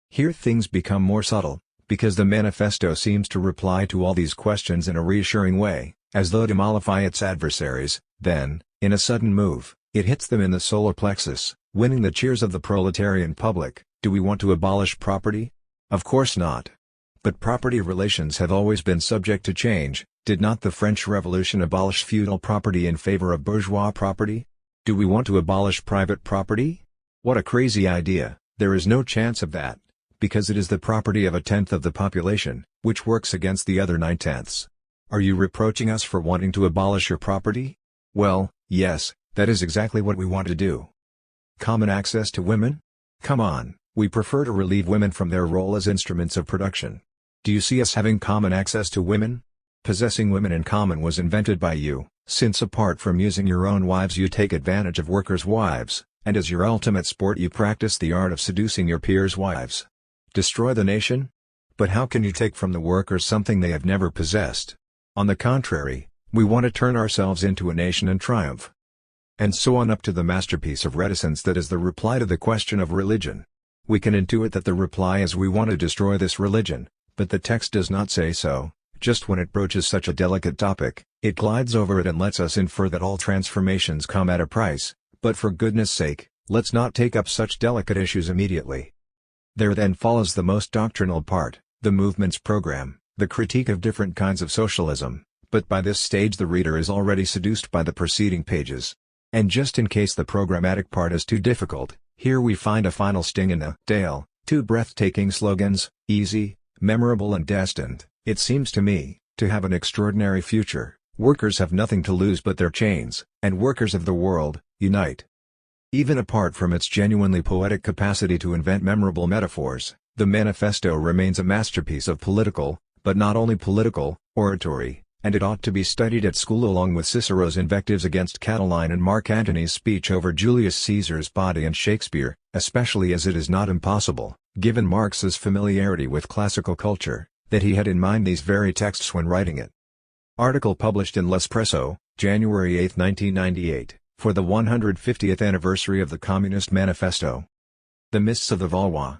Here things become more subtle, because the manifesto seems to reply to all these questions in a reassuring way, as though to mollify its adversaries. Then, in a sudden move, it hits them in the solar plexus, winning the cheers of the proletarian public. Do we want to abolish property? Of course not. But property relations have always been subject to change. Did not the French Revolution abolish feudal property in favor of bourgeois property? Do we want to abolish private property? What a crazy idea. There is no chance of that, because it is the property of a tenth of the population, which works against the other 9/10. Are you reproaching us for wanting to abolish your property? Well, yes, that is exactly what we want to do. Common access to women? Come on, we prefer to relieve women from their role as instruments of production. Do you see us having common access to women? Possessing women in common was invented by you, since apart from using your own wives you take advantage of workers' wives, and as your ultimate sport you practice the art of seducing your peers' wives. Destroy the nation? But how can you take from the workers something they have never possessed? On the contrary, We want to turn ourselves into a nation and triumph. And so on up to the masterpiece of reticence that is the reply to the question of religion. We can intuit that the reply is we want to destroy this religion, but the text does not say so. Just when it broaches such a delicate topic, it glides over it and lets us infer that all transformations come at a price, but for goodness sake, let's not take up such delicate issues immediately. There then follows the most doctrinal part, the movement's program, the critique of different kinds of socialism, but by this stage the reader is already seduced by the preceding pages. And just in case the programmatic part is too difficult, here we find a final sting in the tail, two breathtaking slogans, easy, memorable and destined, it seems to me, to have an extraordinary future. Workers have nothing to lose but their chains, and workers of the world, unite. Even apart from its genuinely poetic capacity to invent memorable metaphors, the manifesto remains a masterpiece of political, but not only political, oratory, and it ought to be studied at school along with Cicero's invectives against Catiline and Mark Antony's speech over Julius Caesar's body and Shakespeare, especially as it is not impossible, given Marx's familiarity with classical culture, that he had in mind these very texts when writing it. Article published in L'Espresso, January 8, 1998, for the 150th anniversary of the Communist Manifesto. The Mists of the Valois.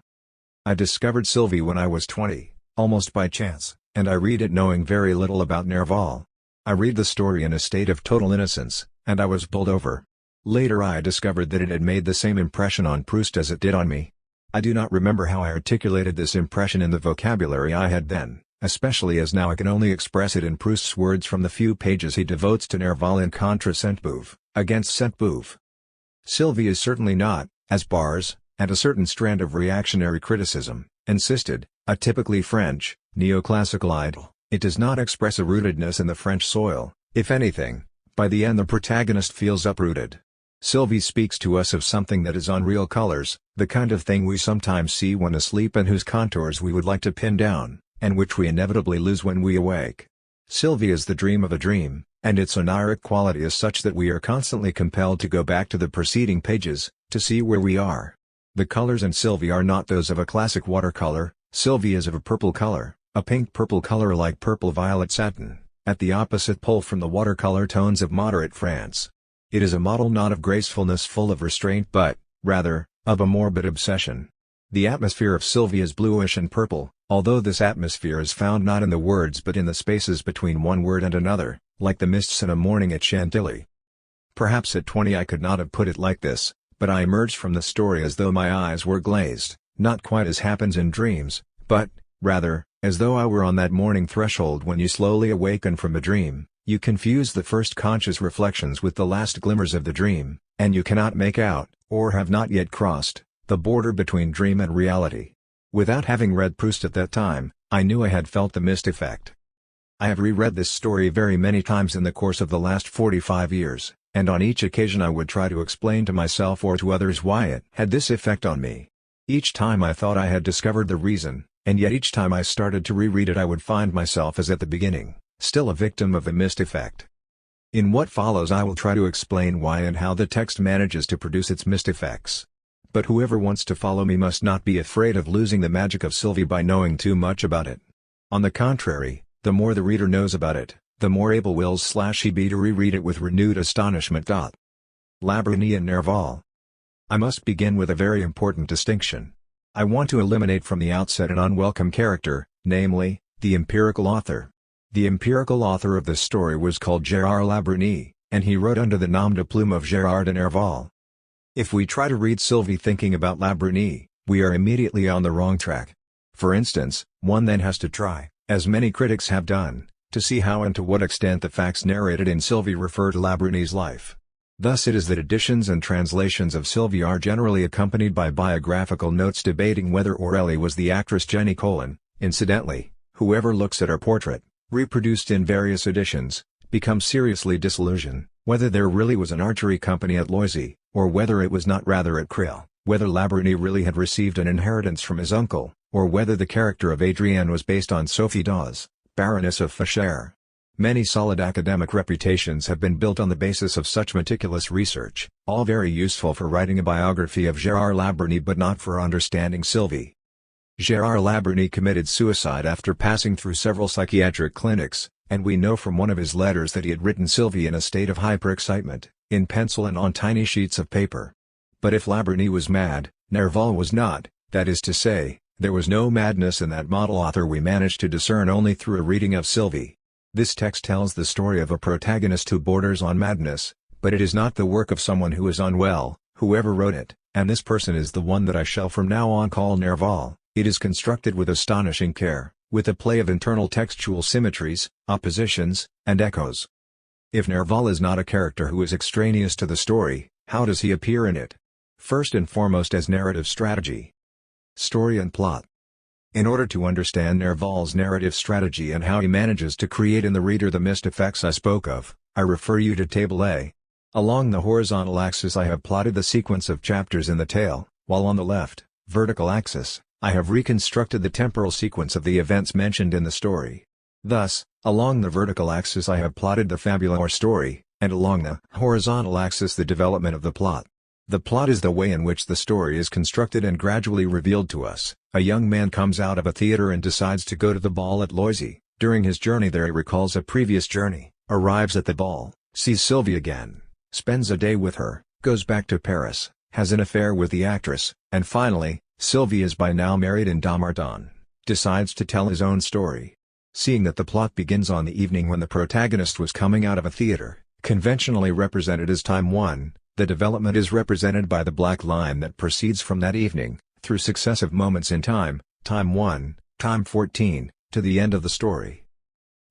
I discovered Sylvie when I was 20, almost by chance, and I read it knowing very little about Nerval. I read the story in a state of total innocence, and I was bowled over. Later I discovered that it had made the same impression on Proust as it did on me. I do not remember how I articulated this impression in the vocabulary I had then, especially as now I can only express it in Proust's words from the few pages he devotes to Nerval in Contre Sainte-Beuve, against Sainte-Beuve. Sylvie is certainly not, as Bars, and a certain strand of reactionary criticism, insisted, a typically French, neoclassical idyll. It does not express a rootedness in the French soil. If anything, by the end the protagonist feels uprooted. Sylvie speaks to us of something that is on real colors, the kind of thing we sometimes see when asleep and whose contours we would like to pin down, and which we inevitably lose when we awake. Sylvie is the dream of a dream, and its oniric quality is such that we are constantly compelled to go back to the preceding pages, to see where we are. The colors in Sylvie are not those of a classic watercolor. Sylvie is of a purple color, a pink-purple color like purple-violet satin, at the opposite pole from the watercolor tones of moderate France. It is a model not of gracefulness full of restraint but, rather, of a morbid obsession. The atmosphere of Sylvie is bluish and purple, although this atmosphere is found not in the words but in the spaces between one word and another, like the mists in a morning at Chantilly. Perhaps at 20 I could not have put it like this, but I emerged from the story as though my eyes were glazed. Not quite as happens in dreams, but, rather, as though I were on that morning threshold when you slowly awaken from a dream, you confuse the first conscious reflections with the last glimmers of the dream, and you cannot make out, or have not yet crossed, the border between dream and reality. Without having read Proust at that time, I knew I had felt the mist effect. I have reread this story very many times in the course of the last 45 years, and on each occasion I would try to explain to myself or to others why it had this effect on me. Each time I thought I had discovered the reason, and yet each time I started to reread it I would find myself as at the beginning, still a victim of the mist effect. In what follows I will try to explain why and how the text manages to produce its mist effects. But whoever wants to follow me must not be afraid of losing the magic of Sylvie by knowing too much about it. On the contrary, the more the reader knows about it, the more able will/he be to reread it with renewed astonishment. La Bruni and Nerval. I must begin with a very important distinction. I want to eliminate from the outset an unwelcome character, namely, the empirical author. The empirical author of this story was called Gérard La Bruni, and he wrote under the nom de plume of Gérard de Nerval. If we try to read Sylvie thinking about La Bruni, we are immediately on the wrong track. For instance, one then has to try, as many critics have done, to see how and to what extent the facts narrated in Sylvie refer to La Bruni's life. Thus it is that editions and translations of Sylvie are generally accompanied by biographical notes debating whether Aurélie was the actress Jenny Colin. Incidentally, whoever looks at her portrait, reproduced in various editions, becomes seriously disillusioned, whether there really was an archery company at Loisy, or whether it was not rather at Creil, whether La Bruni really had received an inheritance from his uncle, or whether the character of Adrienne was based on Sophie Dawes, Baroness of Faucher. Many solid academic reputations have been built on the basis of such meticulous research, all very useful for writing a biography of Gérard La Bruni but not for understanding Sylvie. Gérard La Bruni committed suicide after passing through several psychiatric clinics, and we know from one of his letters that he had written Sylvie in a state of hyper-excitement, in pencil and on tiny sheets of paper. But if Labrini was mad, Nerval was not, that is to say, there was no madness in that model author we managed to discern only through a reading of Sylvie. This text tells the story of a protagonist who borders on madness, but it is not the work of someone who is unwell, whoever wrote it, and this person is the one that I shall from now on call Nerval. It is constructed with astonishing care, with a play of internal textual symmetries, oppositions, and echoes. If Nerval is not a character who is extraneous to the story, how does he appear in it? First and foremost as narrative strategy. Story and plot. In order to understand Nerval's narrative strategy and how he manages to create in the reader the missed effects I spoke of, I refer you to Table A. Along the horizontal axis I have plotted the sequence of chapters in the tale, while on the left, vertical axis, I have reconstructed the temporal sequence of the events mentioned in the story. Thus, along the vertical axis I have plotted the fabula or story, and along the horizontal axis the development of the plot. The plot is the way in which the story is constructed and gradually revealed to us. A young man comes out of a theater and decides to go to the ball at Loisy. During his journey there he recalls a previous journey, arrives at the ball, sees Sylvie again, spends a day with her, goes back to Paris, has an affair with the actress, and finally, Sylvie is by now married in Dammartin, decides to tell his own story. Seeing that the plot begins on the evening when the protagonist was coming out of a theater, conventionally represented as time 1, the development is represented by the black line that proceeds from that evening, through successive moments in time 1, time 14, to the end of the story.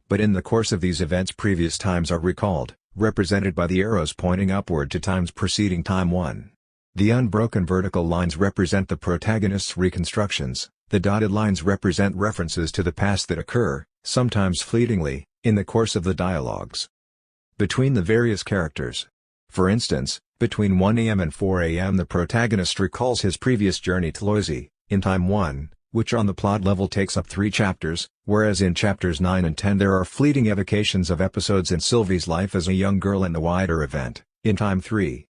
But in the course of these events previous times are recalled, represented by the arrows pointing upward to times preceding time 1. The unbroken vertical lines represent the protagonist's reconstructions, the dotted lines represent references to the past that occur, sometimes fleetingly, in the course of the dialogues between the various characters. For instance, between 1 am and 4 am the protagonist recalls his previous journey to Loisy, in time 1, which on the plot level takes up 3 chapters, whereas in chapters 9 and 10 there are fleeting evocations of episodes in Sylvie's life as a young girl in the wider event, in time 3.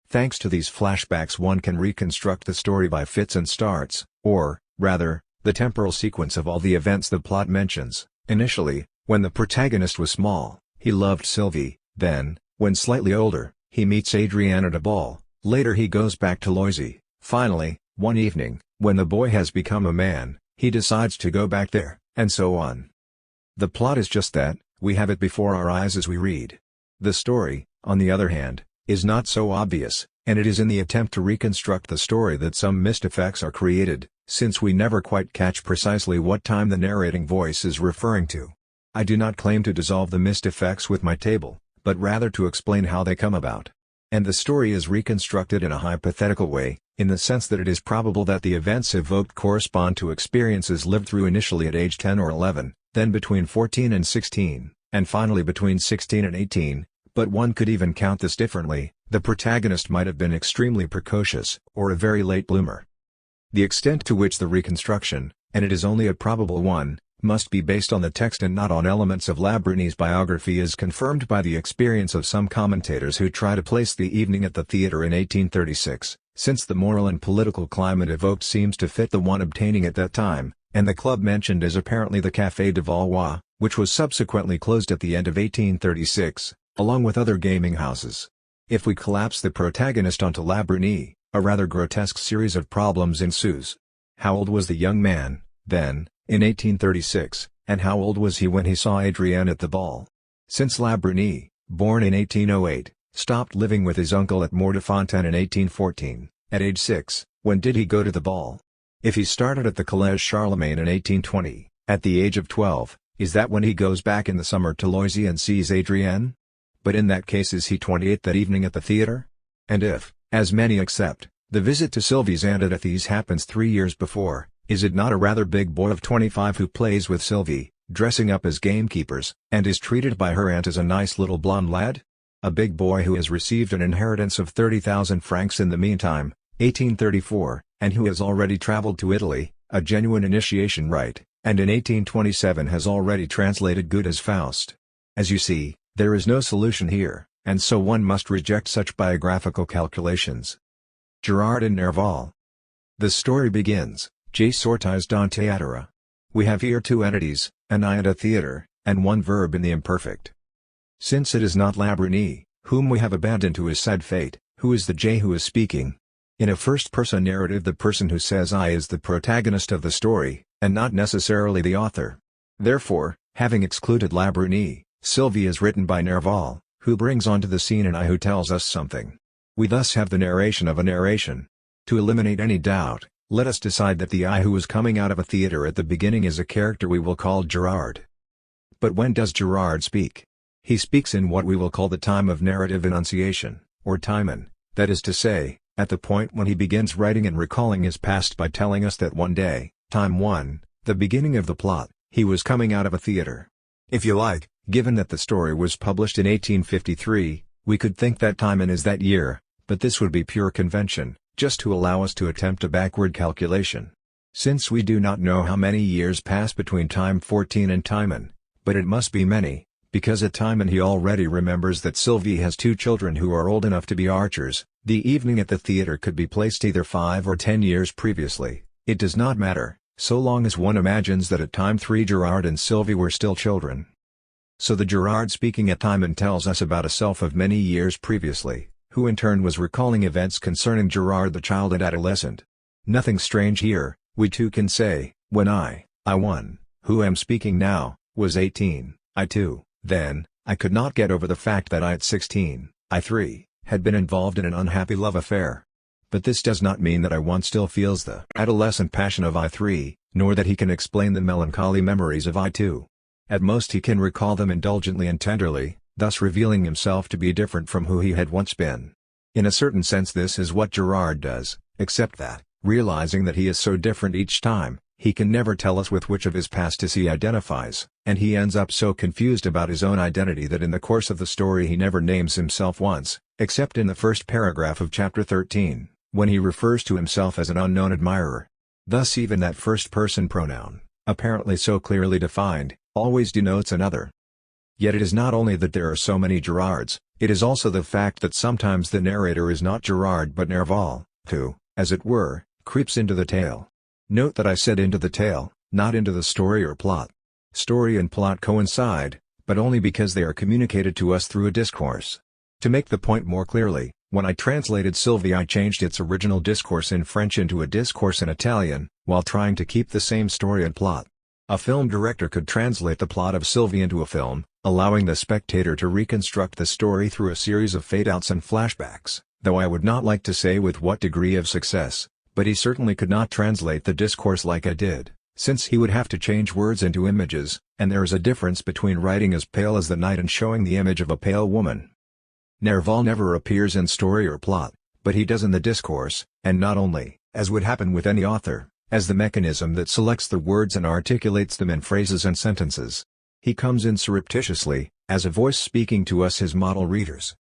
Thanks to these flashbacks one can reconstruct the story by fits and starts, or, rather, the temporal sequence of all the events the plot mentions. Initially, when the protagonist was small, he loved Sylvie, then, when slightly older, he meets Adrienne at a ball, later he goes back to Loisy, finally, one evening, when the boy has become a man, he decides to go back there, and so on. The plot is just that, we have it before our eyes as we read. The story, on the other hand, is not so obvious, and it is in the attempt to reconstruct the story that some missed effects are created, since we never quite catch precisely what time the narrating voice is referring to. I do not claim to dissolve the missed effects with my table, but rather to explain how they come about. And the story is reconstructed in a hypothetical way, in the sense that it is probable that the events evoked correspond to experiences lived through initially at age 10 or 11, then between 14 and 16, and finally between 16 and 18, but one could even count this differently. The protagonist might have been extremely precocious, or a very late bloomer. The extent to which the reconstruction, and it is only a probable one, must be based on the text and not on elements of Labrini's biography is confirmed by the experience of some commentators who try to place the evening at the theatre in 1836, since the moral and political climate evoked seems to fit the one obtaining at that time, and the club mentioned is apparently the Café de Valois, which was subsequently closed at the end of 1836, along with other gaming houses. If we collapse the protagonist onto Labrini, a rather grotesque series of problems ensues. How old was the young man, then, in 1836, and how old was he when he saw Adrienne at the ball? Since Labrini, born in 1808, stopped living with his uncle at Mortefontaine in 1814, at age 6, when did he go to the ball? If he started at the Collège Charlemagne in 1820, at the age of 12, is that when he goes back in the summer to Loisy and sees Adrienne? But in that case is he 28 that evening at the theatre? And if, as many accept, the visit to Sylvie's aunt at Athis happens 3 years before, is it not a rather big boy of 25 who plays with Sylvie, dressing up as gamekeepers, and is treated by her aunt as a nice little blonde lad? A big boy who has received an inheritance of 30,000 francs in the meantime, 1834, and who has already travelled to Italy, a genuine initiation rite, and in 1827 has already translated Goethe's Faust. As you see, there is no solution here, and so one must reject such biographical calculations. Gerard and Nerval. The story begins, Je sortais d'un théâtre. We have here 2 entities, an I and a theatre, and one verb in the imperfect. Since it is not Labrini, whom we have abandoned to his sad fate, who is the J who is speaking? In a first-person narrative, the person who says I is the protagonist of the story, and not necessarily the author. Therefore, having excluded Labrini, Sylvie is written by Nerval, who brings onto the scene an I who tells us something. We thus have the narration of a narration. To eliminate any doubt, let us decide that the I who is coming out of a theater at the beginning is a character we will call Gerard. But when does Gerard speak? He speaks in what we will call the time of narrative enunciation, or timon, that is to say, at the point when he begins writing and recalling his past by telling us that one day, time 1, the beginning of the plot, he was coming out of a theater. If you like, given that the story was published in 1853, we could think that timon is that year, but this would be pure convention, just to allow us to attempt a backward calculation. Since we do not know how many years pass between time 14 and timon, but it must be many, because at timon he already remembers that Sylvie has 2 children who are old enough to be archers. The evening at the theater could be placed either 5 or 10 years previously, it does not matter, so long as one imagines that at time 3 Gerard and Sylvie were still children. So the Gerard speaking at timon tells us about a self of many years previously, who in turn was recalling events concerning Gerard the child and adolescent. Nothing strange here, we too can say, when I one, who am speaking now, was 18, I too, then, I could not get over the fact that I at 16, I 3, had been involved in an unhappy love affair. But this does not mean that I 1 still feels the adolescent passion of I 3, nor that he can explain the melancholy memories of I 2. At most he can recall them indulgently and tenderly, thus revealing himself to be different from who he had once been. In a certain sense this is what Gerard does, except that, realizing that he is so different each time, he can never tell us with which of his pastes he identifies, and he ends up so confused about his own identity that in the course of the story he never names himself once, except in the first paragraph of chapter 13, when he refers to himself as an unknown admirer. Thus even that first-person pronoun, apparently so clearly defined, always denotes another. Yet it is not only that there are so many Gerards, it is also the fact that sometimes the narrator is not Gerard but Nerval, who, as it were, creeps into the tale. Note that I said into the tale, not into the story or plot. Story and plot coincide, but only because they are communicated to us through a discourse. To make the point more clearly, when I translated Sylvie I changed its original discourse in French into a discourse in Italian, while trying to keep the same story and plot. A film director could translate the plot of Sylvie into a film, allowing the spectator to reconstruct the story through a series of fade-outs and flashbacks, though I would not like to say with what degree of success, but he certainly could not translate the discourse like I did, since he would have to change words into images, and there is a difference between writing as pale as the night and showing the image of a pale woman. Nerval never appears in story or plot, but he does in the discourse, and not only, as would happen with any author, as the mechanism that selects the words and articulates them in phrases and sentences. He comes in surreptitiously, as a voice speaking to us his model readers.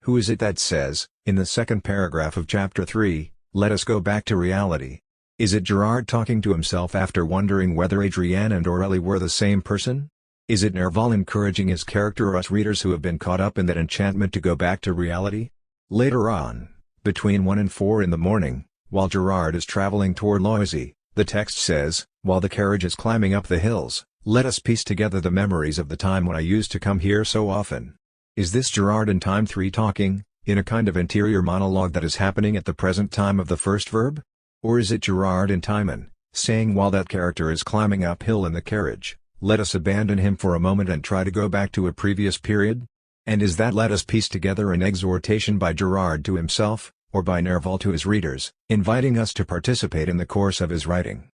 Who is it that says, in the second paragraph of chapter 3, let us go back to reality? Is it Gerard talking to himself after wondering whether Adrienne and Aurélie were the same person? Is it Nerval encouraging his character or us readers who have been caught up in that enchantment to go back to reality? Later on, between 1 and 4 in the morning, while Gerard is traveling toward Loisy, the text says, while the carriage is climbing up the hills, let us piece together the memories of the time when I used to come here so often. Is this Gerard in time 3 talking, in a kind of interior monologue that is happening at the present time of the first verb? Or is it Gerard in timon, saying while that character is climbing uphill in the carriage, let us abandon him for a moment and try to go back to a previous period? And is that let us piece together an exhortation by Gerard to himself, or by Nerval to his readers, inviting us to participate in the course of his writing?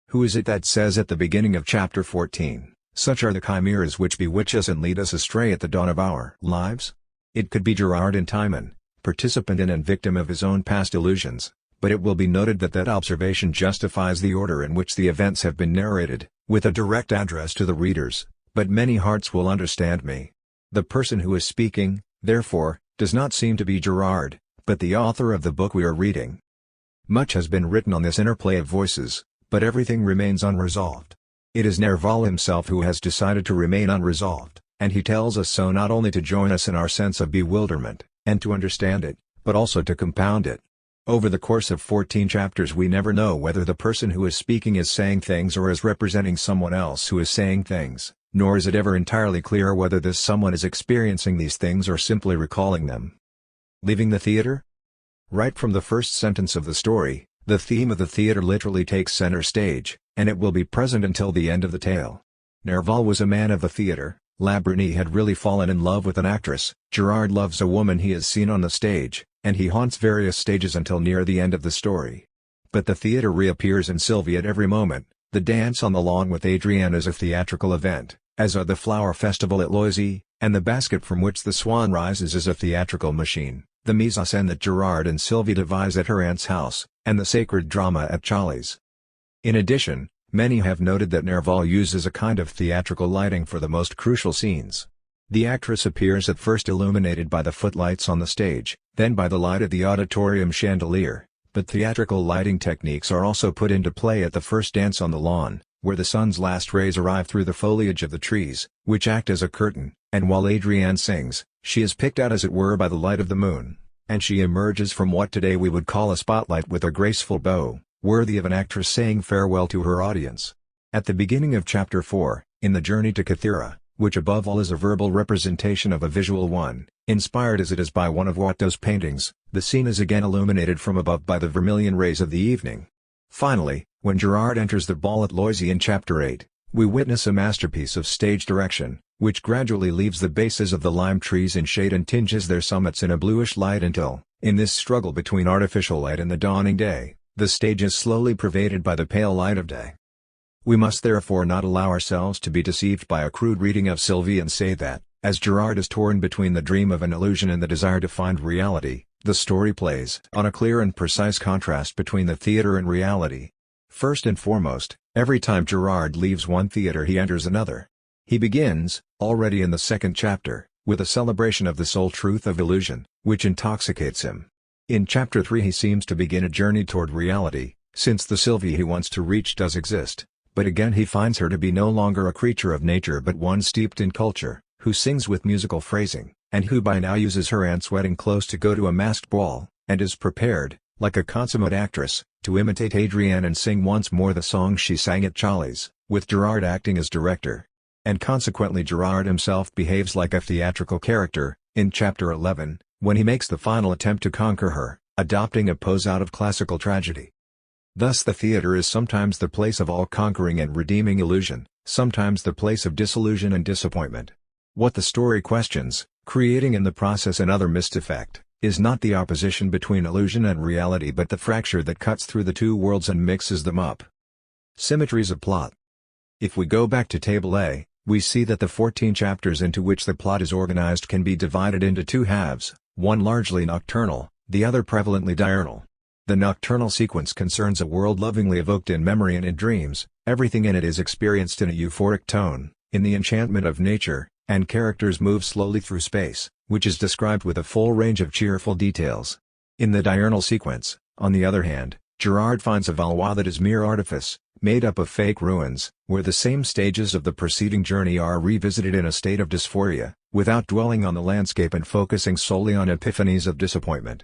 Who is it that says at the beginning of chapter 14, such are the chimeras which bewitch us and lead us astray at the dawn of our lives? It could be Gerard in timon, participant in and victim of his own past illusions, but it will be noted that that observation justifies the order in which the events have been narrated, with a direct address to the readers, but many hearts will understand me. The person who is speaking, therefore, does not seem to be Gerard, but the author of the book we are reading. Much has been written on this interplay of voices, but everything remains unresolved. It is Nerval himself who has decided to remain unresolved, and he tells us so not only to join us in our sense of bewilderment, and to understand it, but also to compound it. Over the course of 14 chapters we never know whether the person who is speaking is saying things or is representing someone else who is saying things, nor is it ever entirely clear whether this someone is experiencing these things or simply recalling them. Leaving the theater? Right from the first sentence of the story, the theme of the theater literally takes center stage, and it will be present until the end of the tale. Nerval was a man of the theater. Labrini had really fallen in love with an actress. Gerard loves a woman he has seen on the stage, and he haunts various stages until near the end of the story. But the theater reappears in Sylvie at every moment. The dance on the lawn with Adrienne is a theatrical event, as are the flower festival at Loisy, and the basket from which the swan rises is a theatrical machine, the mise-en-scène that Gerard and Sylvie devise at her aunt's house, and the sacred drama at Charlie's. In addition, many have noted that Nerval uses a kind of theatrical lighting for the most crucial scenes. The actress appears at first illuminated by the footlights on the stage, then by the light of the auditorium chandelier, but theatrical lighting techniques are also put into play at the first dance on the lawn, where the sun's last rays arrive through the foliage of the trees, which act as a curtain, and while Adrienne sings, she is picked out as it were by the light of the moon, and she emerges from what today we would call a spotlight with a graceful bow, worthy of an actress saying farewell to her audience. At the beginning of Chapter 4, in the Journey to Cythera, which above all is a verbal representation of a visual one, inspired as it is by one of Watteau's paintings, the scene is again illuminated from above by the vermilion rays of the evening. Finally, when Gerard enters the ball at Loisy in Chapter 8, we witness a masterpiece of stage direction, which gradually leaves the bases of the lime trees in shade and tinges their summits in a bluish light until, in this struggle between artificial light and the dawning day, the stage is slowly pervaded by the pale light of day. We must therefore not allow ourselves to be deceived by a crude reading of Sylvie and say that, as Gerard is torn between the dream of an illusion and the desire to find reality, the story plays on a clear and precise contrast between the theater and reality. First and foremost, every time Gerard leaves one theater he enters another. He begins, already in the second chapter, with a celebration of the sole truth of illusion, which intoxicates him. In Chapter 3 he seems to begin a journey toward reality, since the Sylvie he wants to reach does exist, but again he finds her to be no longer a creature of nature but one steeped in culture, who sings with musical phrasing, and who by now uses her aunt's wedding clothes to go to a masked ball, and is prepared, like a consummate actress, to imitate Adrienne and sing once more the song she sang at Charlie's, with Gerard acting as director. And consequently Gerard himself behaves like a theatrical character, in Chapter 11, when he makes the final attempt to conquer her, adopting a pose out of classical tragedy. Thus the theater is sometimes the place of all-conquering and redeeming illusion, sometimes the place of disillusion and disappointment. What the story questions, creating in the process another missed effect, is not the opposition between illusion and reality but the fracture that cuts through the two worlds and mixes them up. Symmetries of plot. If we go back to Table A, we see that the 14 chapters into which the plot is organized can be divided into two halves, one largely nocturnal, the other prevalently diurnal. The nocturnal sequence concerns a world lovingly evoked in memory and in dreams, everything in it is experienced in a euphoric tone, in the enchantment of nature, and characters move slowly through space, which is described with a full range of cheerful details. In the diurnal sequence, on the other hand, Gerard finds a Valois that is mere artifice, made up of fake ruins, where the same stages of the preceding journey are revisited in a state of dysphoria, without dwelling on the landscape and focusing solely on epiphanies of disappointment.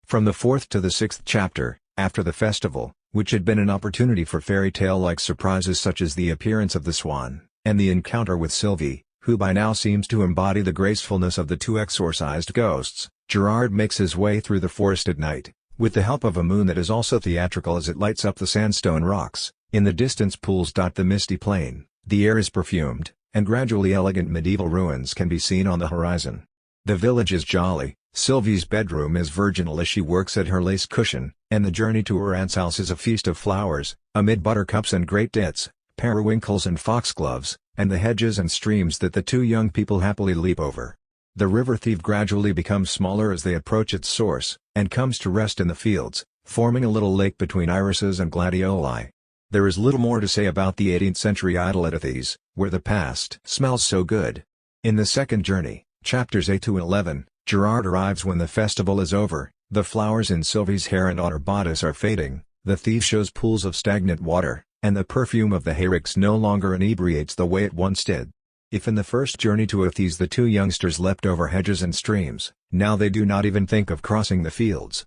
From the 4th to the 6th chapter, after the festival, which had been an opportunity for fairy tale-like surprises such as the appearance of the swan, and the encounter with Sylvie, who by now seems to embody the gracefulness of the two exorcised ghosts, Gerard makes his way through the forest at night, with the help of a moon that is also theatrical as it lights up the sandstone rocks. In the distance pools dot the misty plain, the air is perfumed, and gradually elegant medieval ruins can be seen on the horizon. The village is jolly, Sylvie's bedroom is virginal as she works at her lace cushion, and the journey to her aunt's house is a feast of flowers, amid buttercups and great dates, periwinkles and foxgloves, and the hedges and streams that the two young people happily leap over. The river Thief gradually becomes smaller as they approach its source, and comes to rest in the fields, forming a little lake between irises and gladioli. There is little more to say about the 18th century idyll at Athens, where the past smells so good. In the second journey, chapters 8 to 11, Gerard arrives when the festival is over, the flowers in Sylvie's hair and on her bodice are fading, the thief shows pools of stagnant water, and the perfume of the hayricks no longer inebriates the way it once did. If in the first journey to Athens the two youngsters leapt over hedges and streams, now they do not even think of crossing the fields.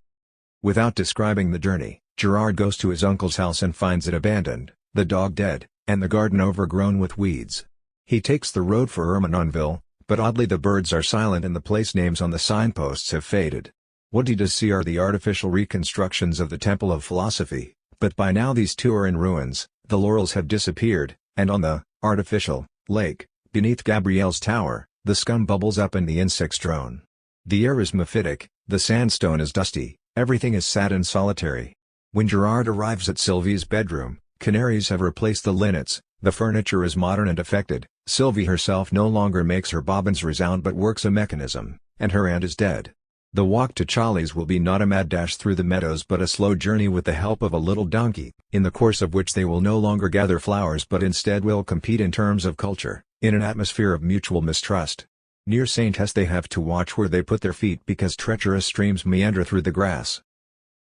Without describing the journey, Gerard goes to his uncle's house and finds it abandoned, the dog dead, and the garden overgrown with weeds. He takes the road for Ermenonville, but oddly the birds are silent and the place names on the signposts have faded. What he does see are the artificial reconstructions of the Temple of Philosophy, but by now these two are in ruins, the laurels have disappeared, and on the artificial lake, beneath Gabrielle's tower, the scum bubbles up and the insects drone. The air is mephitic, the sandstone is dusty, everything is sad and solitary. When Gerard arrives at Sylvie's bedroom, canaries have replaced the linnets, the furniture is modern and affected, Sylvie herself no longer makes her bobbins resound but works a mechanism, and her aunt is dead. The walk to Charlie's will be not a mad dash through the meadows but a slow journey with the help of a little donkey, in the course of which they will no longer gather flowers but instead will compete in terms of culture, in an atmosphere of mutual mistrust. Near St. Hesse they have to watch where they put their feet because treacherous streams meander through the grass.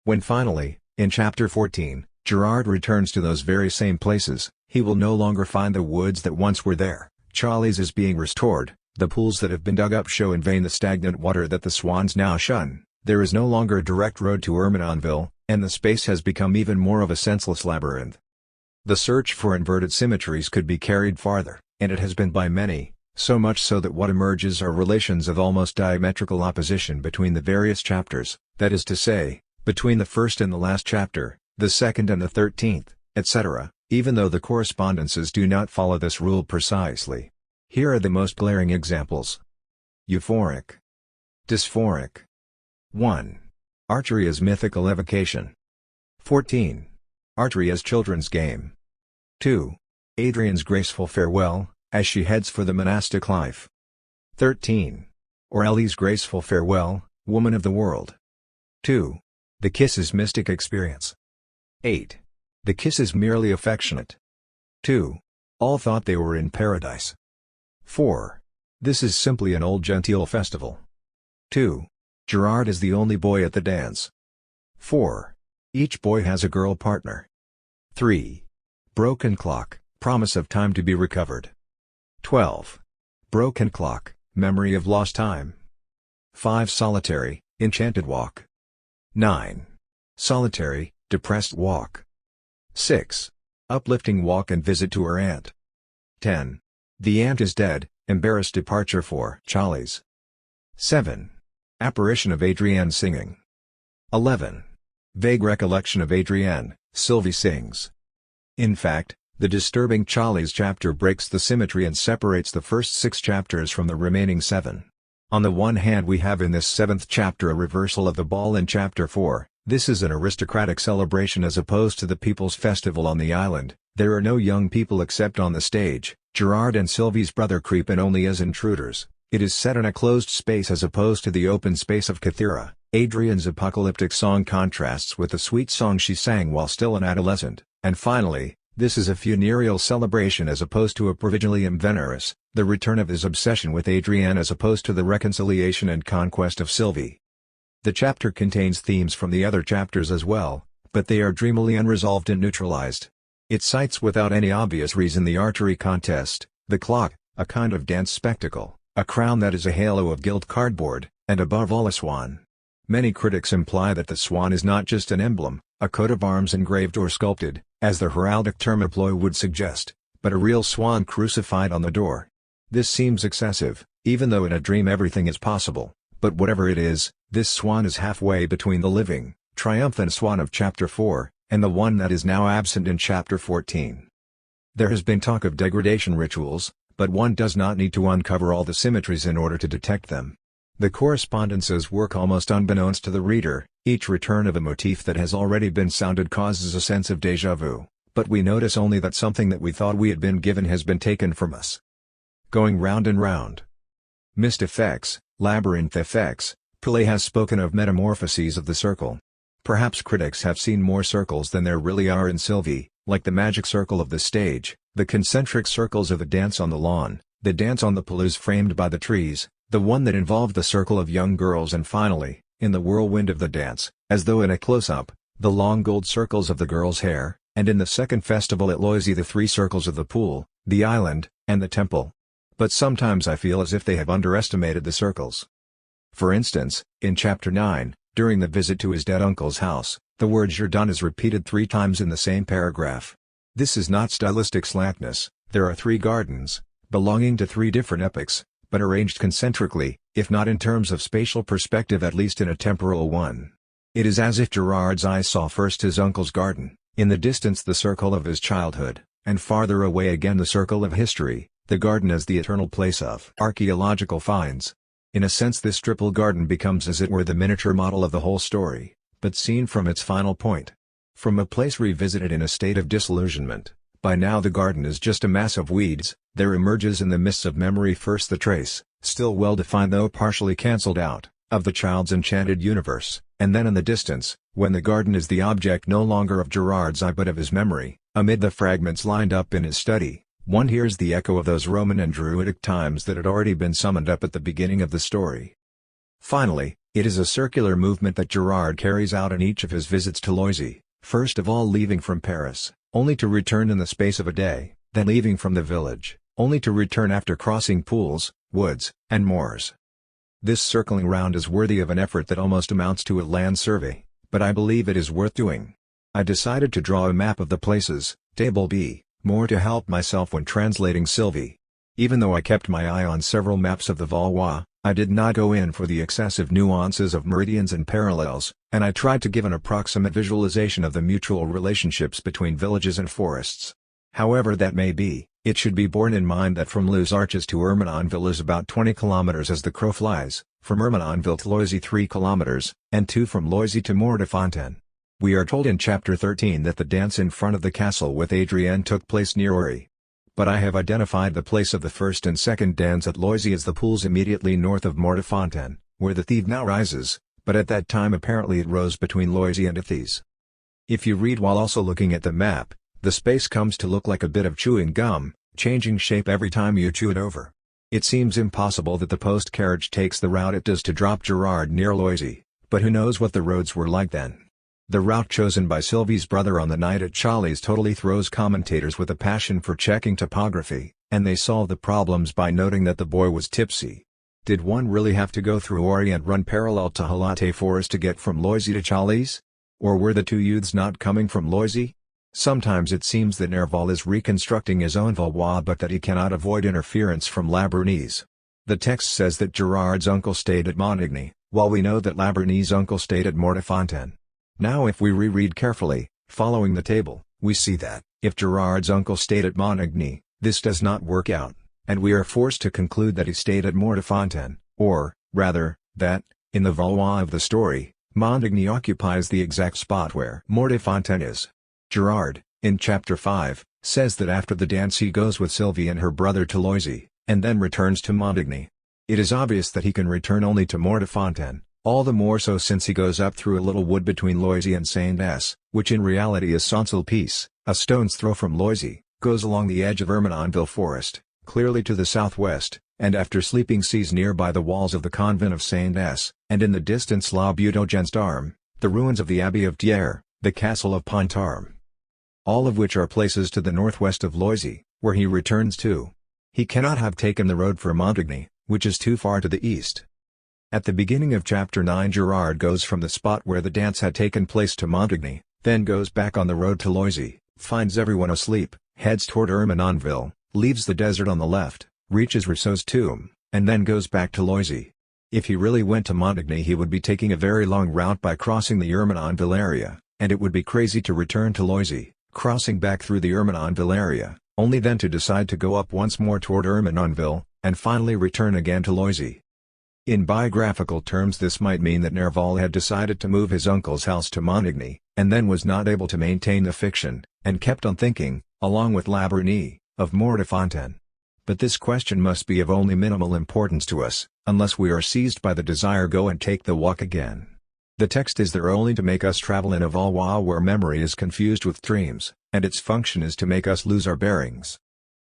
When finally, in chapter 14, Gerard returns to those very same places, he will no longer find the woods that once were there. Charlie's is being restored, the pools that have been dug up show in vain the stagnant water that the swans now shun, there is no longer a direct road to Ermenonville, and the space has become even more of a senseless labyrinth. The search for inverted symmetries could be carried farther, and it has been by many, so much so that what emerges are relations of almost diametrical opposition between the various chapters, that is to say, between the first and the last chapter, the second and the 13th, etc., even though the correspondences do not follow this rule precisely. Here are the most glaring examples. Euphoric. Dysphoric. 1. Archery as mythical evocation. 14. Archery as children's game. 2. Adrian's graceful farewell, as she heads for the monastic life. 13. Aurélie's graceful farewell, woman of the world. 2. The kiss's mystic experience. 8. The kiss is merely affectionate. 2. All thought they were in paradise. 4. This is simply an old genteel festival. 2. Gerard is the only boy at the dance. 4. Each boy has a girl partner. 3. Broken clock, promise of time to be recovered. 12. Broken clock, memory of lost time. 5. Solitary, enchanted walk. 9. Solitary, depressed walk. 6. Uplifting walk and visit to her aunt. 10. The aunt is dead, embarrassed departure for Charlie's. 7. Apparition of Adrienne singing. 11. Vague recollection of Adrienne, Sylvie sings. In fact, the disturbing Charlie's chapter breaks the symmetry and separates the first 6 chapters from the remaining 7. On the one hand we have in this 7th chapter a reversal of the ball in chapter 4, this is an aristocratic celebration as opposed to the people's festival on the island, there are no young people except on the stage, Gerard and Sylvie's brother creep in only as intruders, it is set in a closed space as opposed to the open space of Kythera. Adrian's apocalyptic song contrasts with the sweet song she sang while still an adolescent, and finally, this is a funereal celebration as opposed to a provisionalium veneris, the return of his obsession with Adrienne as opposed to the reconciliation and conquest of Sylvie. The chapter contains themes from the other chapters as well, but they are dreamily unresolved and neutralized. It cites without any obvious reason the archery contest, the clock, a kind of dance spectacle, a crown that is a halo of gilt cardboard, and above all a swan. Many critics imply that the swan is not just an emblem, a coat of arms engraved or sculpted, as the heraldic termiploy would suggest, but a real swan crucified on the door. This seems excessive, even though in a dream everything is possible, but whatever it is, this swan is halfway between the living, triumphant swan of chapter 4, and the one that is now absent in chapter 14. There has been talk of degradation rituals, but one does not need to uncover all the symmetries in order to detect them. The correspondences work almost unbeknownst to the reader, each return of a motif that has already been sounded causes a sense of déjà vu, but we notice only that something that we thought we had been given has been taken from us. Going round and round. Mist effects, labyrinth effects, Poulet has spoken of metamorphoses of the circle. Perhaps critics have seen more circles than there really are in Sylvie, like the magic circle of the stage, the concentric circles of the dance on the lawn, the dance on the pelouse framed by the trees, the one that involved the circle of young girls and finally, in the whirlwind of the dance, as though in a close-up, the long gold circles of the girl's hair, and in the second festival at Loisy the 3 circles of the pool, the island, and the temple. But sometimes I feel as if they have underestimated the circles. For instance, in chapter 9, During the visit to his dead uncle's house, the word Jardin is repeated 3 times in the same paragraph. This is not stylistic slackness. There are 3 gardens, belonging to 3 different epochs, but arranged concentrically, if not in terms of spatial perspective at least in a temporal one. It is as if Gerard's eyes saw first his uncle's garden, in the distance the circle of his childhood, and farther away again the circle of history, the garden as the eternal place of archaeological finds. In a sense this triple garden becomes as it were the miniature model of the whole story, but seen from its final point. From a place revisited in a state of disillusionment, by now the garden is just a mass of weeds, there emerges in the mists of memory first the trace, still well defined though partially cancelled out, of the child's enchanted universe, and then in the distance, when the garden is the object no longer of Gerard's eye but of his memory, amid the fragments lined up in his study, one hears the echo of those Roman and Druidic times that had already been summoned up at the beginning of the story. Finally, it is a circular movement that Gerard carries out in each of his visits to Loisy, first of all leaving from Paris, only to return in the space of a day, then leaving from the village, only to return after crossing pools, woods, and moors. This circling round is worthy of an effort that almost amounts to a land survey, but I believe it is worth doing. I decided to draw a map of the places, Table B, more to help myself when translating Sylvie. Even though I kept my eye on several maps of the Valois, I did not go in for the excessive nuances of meridians and parallels, and I tried to give an approximate visualization of the mutual relationships between villages and forests. However that may be, it should be borne in mind that from Les Arches to Ermenonville is about 20 kilometers as the crow flies, from Ermenonville to Loisy 3 kilometers, and 2 from Loisy to Mortefontaine. We are told in chapter 13 that the dance in front of the castle with Adrienne took place near Ory. But I have identified the place of the first and second dance at Loisy as the pools immediately north of Mortefontaine, where the Thève now rises, but at that time apparently it rose between Loisy and Ethys. If you read while also looking at the map, the space comes to look like a bit of chewing gum, changing shape every time you chew it over. It seems impossible that the post-carriage takes the route it does to drop Gerard near Loisy, but who knows what the roads were like then. The route chosen by Sylvie's brother on the night at Charlie's totally throws commentators with a passion for checking topography, and they solve the problems by noting that the boy was tipsy. Did one really have to go through Ory and run parallel to Halate Forest to get from Loisy to Charlie's? Or were the 2 youths not coming from Loisy? Sometimes it seems that Nerval is reconstructing his own Valois but that he cannot avoid interference from La Bernese. The text says that Gerard's uncle stayed at Montigny, while we know that La Bernese's uncle stayed at Mortefontaine. Now if we reread carefully, following the table, we see that, if Gerard's uncle stayed at Montigny, this does not work out, and we are forced to conclude that he stayed at Mortefontaine, or, rather, that, in the Valois of the story, Montigny occupies the exact spot where Mortefontaine is. Gerard, in chapter 5, says that after the dance he goes with Sylvie and her brother to Loisy, and then returns to Montigny. It is obvious that he can return only to Mortefontaine, all the more so since he goes up through a little wood between Loisy and Saint-Des, which in reality is Saint-Sulpice, a stone's throw from Loisy, goes along the edge of Ermenonville Forest, clearly to the southwest, and after sleeping sees nearby the walls of the convent of Saint-Des, and in the distance La Butte aux Gens, the ruins of the Abbey of Thiers, the castle of Pontarme. All of which are places to the northwest of Loisy, where he returns to. He cannot have taken the road for Montigny, which is too far to the east. At the beginning of chapter 9 Gerard goes from the spot where the dance had taken place to Montigny, then goes back on the road to Loisy, finds everyone asleep, heads toward Ermenonville, leaves the desert on the left, reaches Rousseau's tomb, and then goes back to Loisy. If he really went to Montigny he would be taking a very long route by crossing the Ermenonville area, and it would be crazy to return to Loisy, crossing back through the Ermenonville area, only then to decide to go up once more toward Ermenonville, and finally return again to Loisy. In biographical terms this might mean that Nerval had decided to move his uncle's house to Montigny, and then was not able to maintain the fiction, and kept on thinking, along with La Bernese, of Mortefontaine. But this question must be of only minimal importance to us, unless we are seized by the desire go and take the walk again. The text is there only to make us travel in a Valois where memory is confused with dreams, and its function is to make us lose our bearings.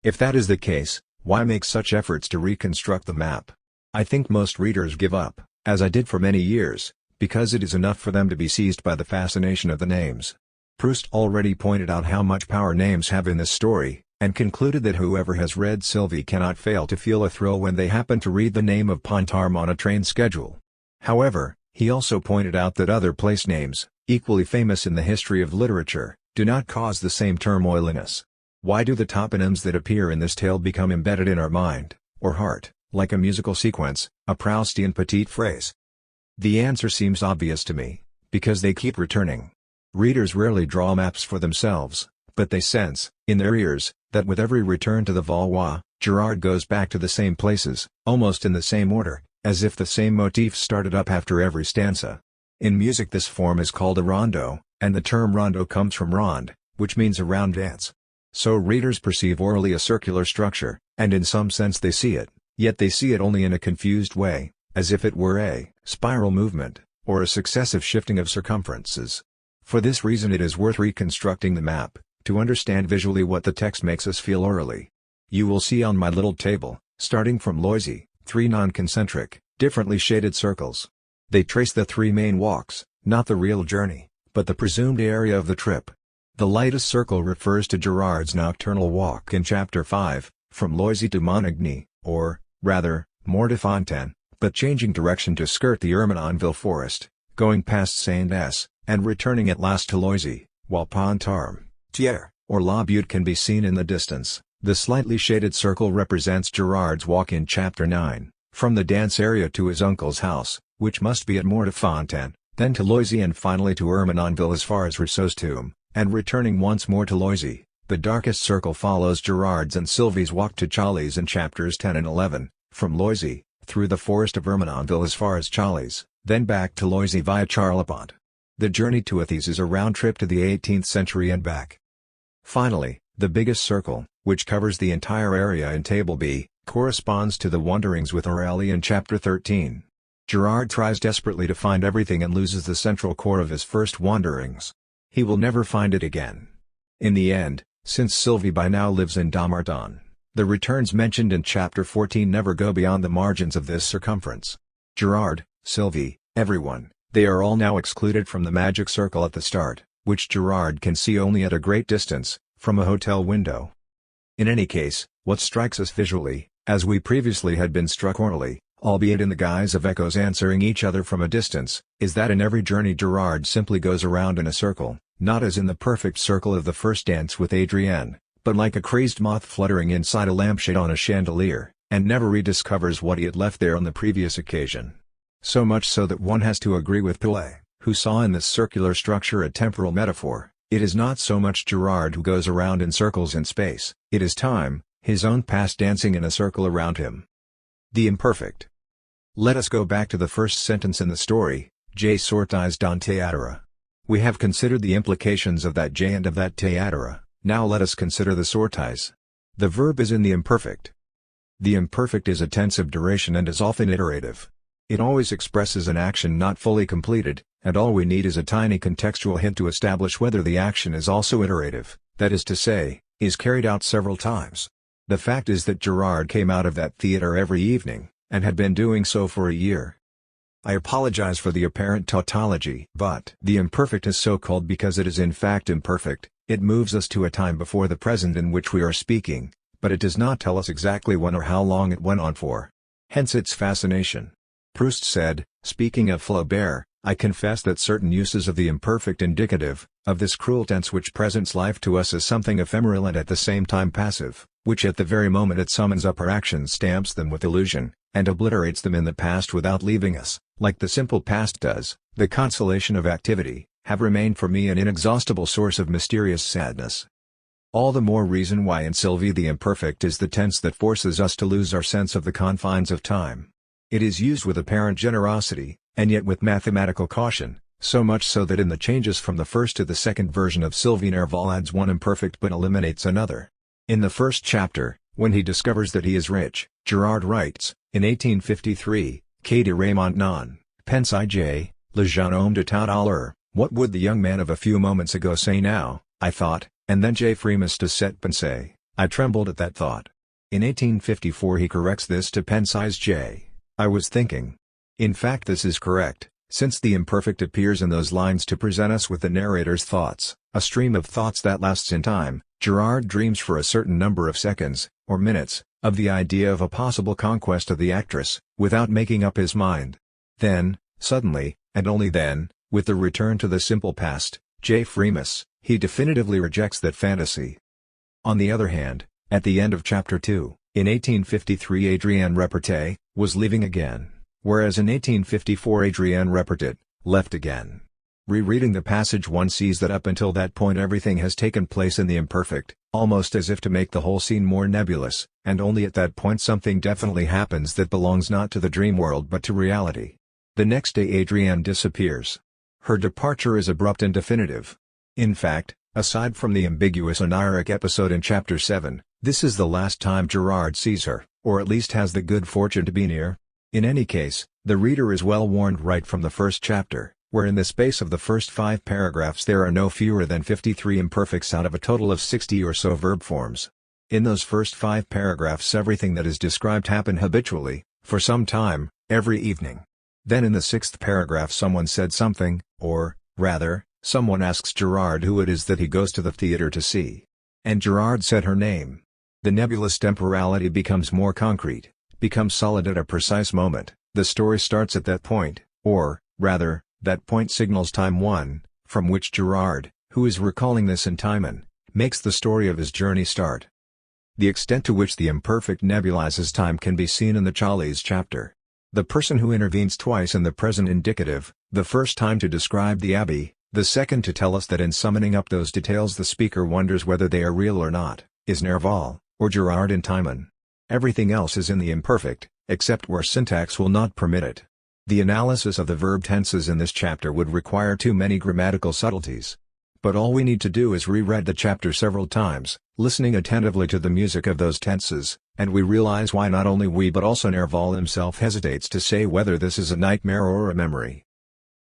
If that is the case, why make such efforts to reconstruct the map? I think most readers give up, as I did for many years, because it is enough for them to be seized by the fascination of the names. Proust already pointed out how much power names have in this story, and concluded that whoever has read Sylvie cannot fail to feel a thrill when they happen to read the name of Pontarme on a train schedule. However, He also pointed out that other place names, equally famous in the history of literature, do not cause the same turmoil in us. Why do the toponyms that appear in this tale become embedded in our mind, or heart, like a musical sequence, a Proustian petite phrase? The answer seems obvious to me, because they keep returning. Readers rarely draw maps for themselves, but they sense, in their ears, that with every return to the Valois, Gerard goes back to the same places, almost in the same order, as if the same motifs started up after every stanza. In music this form is called a rondo, and the term rondo comes from ronde, which means a round dance. So readers perceive orally a circular structure, and in some sense they see it, yet they see it only in a confused way, as if it were a spiral movement, or a successive shifting of circumferences. For this reason it is worth reconstructing the map, to understand visually what the text makes us feel orally. You will see on my little table, starting from Loisy, 3 non-concentric, differently shaded circles. They trace the 3 main walks, not the real journey, but the presumed area of the trip. The lightest circle refers to Gerard's nocturnal walk in Chapter 5, from Loisy to Montigny, or, rather, Mortefontaine, but changing direction to skirt the Ermenonville forest, going past Saint-S, and returning at last to Loisy, while Pontarme, Thiers, or La Butte can be seen in the distance. The slightly shaded circle represents Gerard's walk in Chapter 9, from the dance area to his uncle's house, which must be at Mortefontaine, then to Loisy and finally to Ermenonville as far as Rousseau's tomb, and returning once more to Loisy. The darkest circle follows Gerard's and Sylvie's walk to Challis in Chapters 10 and 11, from Loisy, through the forest of Ermenonville as far as Challis, then back to Loisy via Charlepont. The journey to Athis is a round trip to the 18th century and back. Finally, the biggest circle, which covers the entire area in Table B, corresponds to the wanderings with Aurélie in Chapter 13. Gerard tries desperately to find everything and loses the central core of his first wanderings. He will never find it again. In the end, since Sylvie by now lives in Dammartin, the returns mentioned in Chapter 14 never go beyond the margins of this circumference. Gerard, Sylvie, everyone, they are all now excluded from the magic circle at the start, which Gerard can see only at a great distance, from a hotel window. In any case, what strikes us visually, as we previously had been struck orally, albeit in the guise of echoes answering each other from a distance, is that in every journey Gerard simply goes around in a circle, not as in the perfect circle of the first dance with Adrienne, but like a crazed moth fluttering inside a lampshade on a chandelier, and never rediscovers what he had left there on the previous occasion. So much so that one has to agree with Pillet, who saw in this circular structure a temporal metaphor. It is not so much Gerard who goes around in circles in space, it is time, his own past dancing in a circle around him. The imperfect. Let us go back to the first sentence in the story, J sortis dans théâtre. We have considered the implications of that J and of that théâtre, now let us consider the sortis. The verb is in the imperfect. The imperfect is a tense of duration and is often iterative. It always expresses an action not fully completed, and all we need is a tiny contextual hint to establish whether the action is also iterative, that is to say, is carried out several times. The fact is that Gerard came out of that theatre every evening, and had been doing so for a year. I apologize for the apparent tautology, but the imperfect is so called because it is in fact imperfect. It moves us to a time before the present in which we are speaking, but it does not tell us exactly when or how long it went on for. Hence its fascination. Proust said, speaking of Flaubert, I confess that certain uses of the imperfect indicative, of this cruel tense which presents life to us as something ephemeral and at the same time passive, which at the very moment it summons up our actions stamps them with illusion, and obliterates them in the past without leaving us, like the simple past does, the consolation of activity, have remained for me an inexhaustible source of mysterious sadness. All the more reason why in Sylvie the imperfect is the tense that forces us to lose our sense of the confines of time. It is used with apparent generosity, and yet with mathematical caution, so much so that in the changes from the first to the second version of Sylvie Nerval adds one imperfect but eliminates another. In the first chapter, when he discovers that he is rich, Gerard writes, in 1853, Que dirait maintenant, pense je, le jeune homme de tout à l'heure, what would the young man of a few moments ago say now, I thought, and then je frémis de cette pensée, I trembled at that thought. In 1854 he corrects this to pensis je, I was thinking. In fact this is correct, since the imperfect appears in those lines to present us with the narrator's thoughts, a stream of thoughts that lasts in time. Gerard dreams for a certain number of seconds, or minutes, of the idea of a possible conquest of the actress, without making up his mind. Then, suddenly, and only then, with the return to the simple past, J. Freemus, he definitively rejects that fantasy. On the other hand, at the end of Chapter 2, in 1853 Adrienne Repertet, was leaving again, whereas in 1854 Adrienne Repertet, left again. Rereading the passage one sees that up until that point everything has taken place in the imperfect, almost as if to make the whole scene more nebulous, and only at that point something definitely happens that belongs not to the dream world but to reality. The next day Adrienne disappears. Her departure is abrupt and definitive. In fact, aside from the ambiguous oniric episode in Chapter 7, this is the last time Gerard sees her, or at least has the good fortune to be near. In any case, the reader is well warned right from the first chapter, where in the space of the first 5 paragraphs there are no fewer than 53 imperfects out of a total of 60 or so verb forms. In those first 5 paragraphs everything that is described happened habitually, for some time, every evening. Then in the 6th paragraph someone said something, or, rather, someone asks Gerard who it is that he goes to the theater to see. And Gerard said her name. The nebulous temporality becomes more concrete, becomes solid at a precise moment. The story starts at that point, or, rather, that point signals time 1, from which Gerard, who is recalling this in Timon, makes the story of his journey start. The extent to which the imperfect nebulizes time can be seen in the Challis chapter. The person who intervenes twice in the present indicative, the first time to describe the abbey, the second to tell us that in summoning up those details the speaker wonders whether they are real or not, is Nerval, or Gerard in Timon. Everything else is in the imperfect, except where syntax will not permit it. The analysis of the verb tenses in this chapter would require too many grammatical subtleties. But all we need to do is reread the chapter several times, listening attentively to the music of those tenses, and we realize why not only we but also Nerval himself hesitates to say whether this is a nightmare or a memory.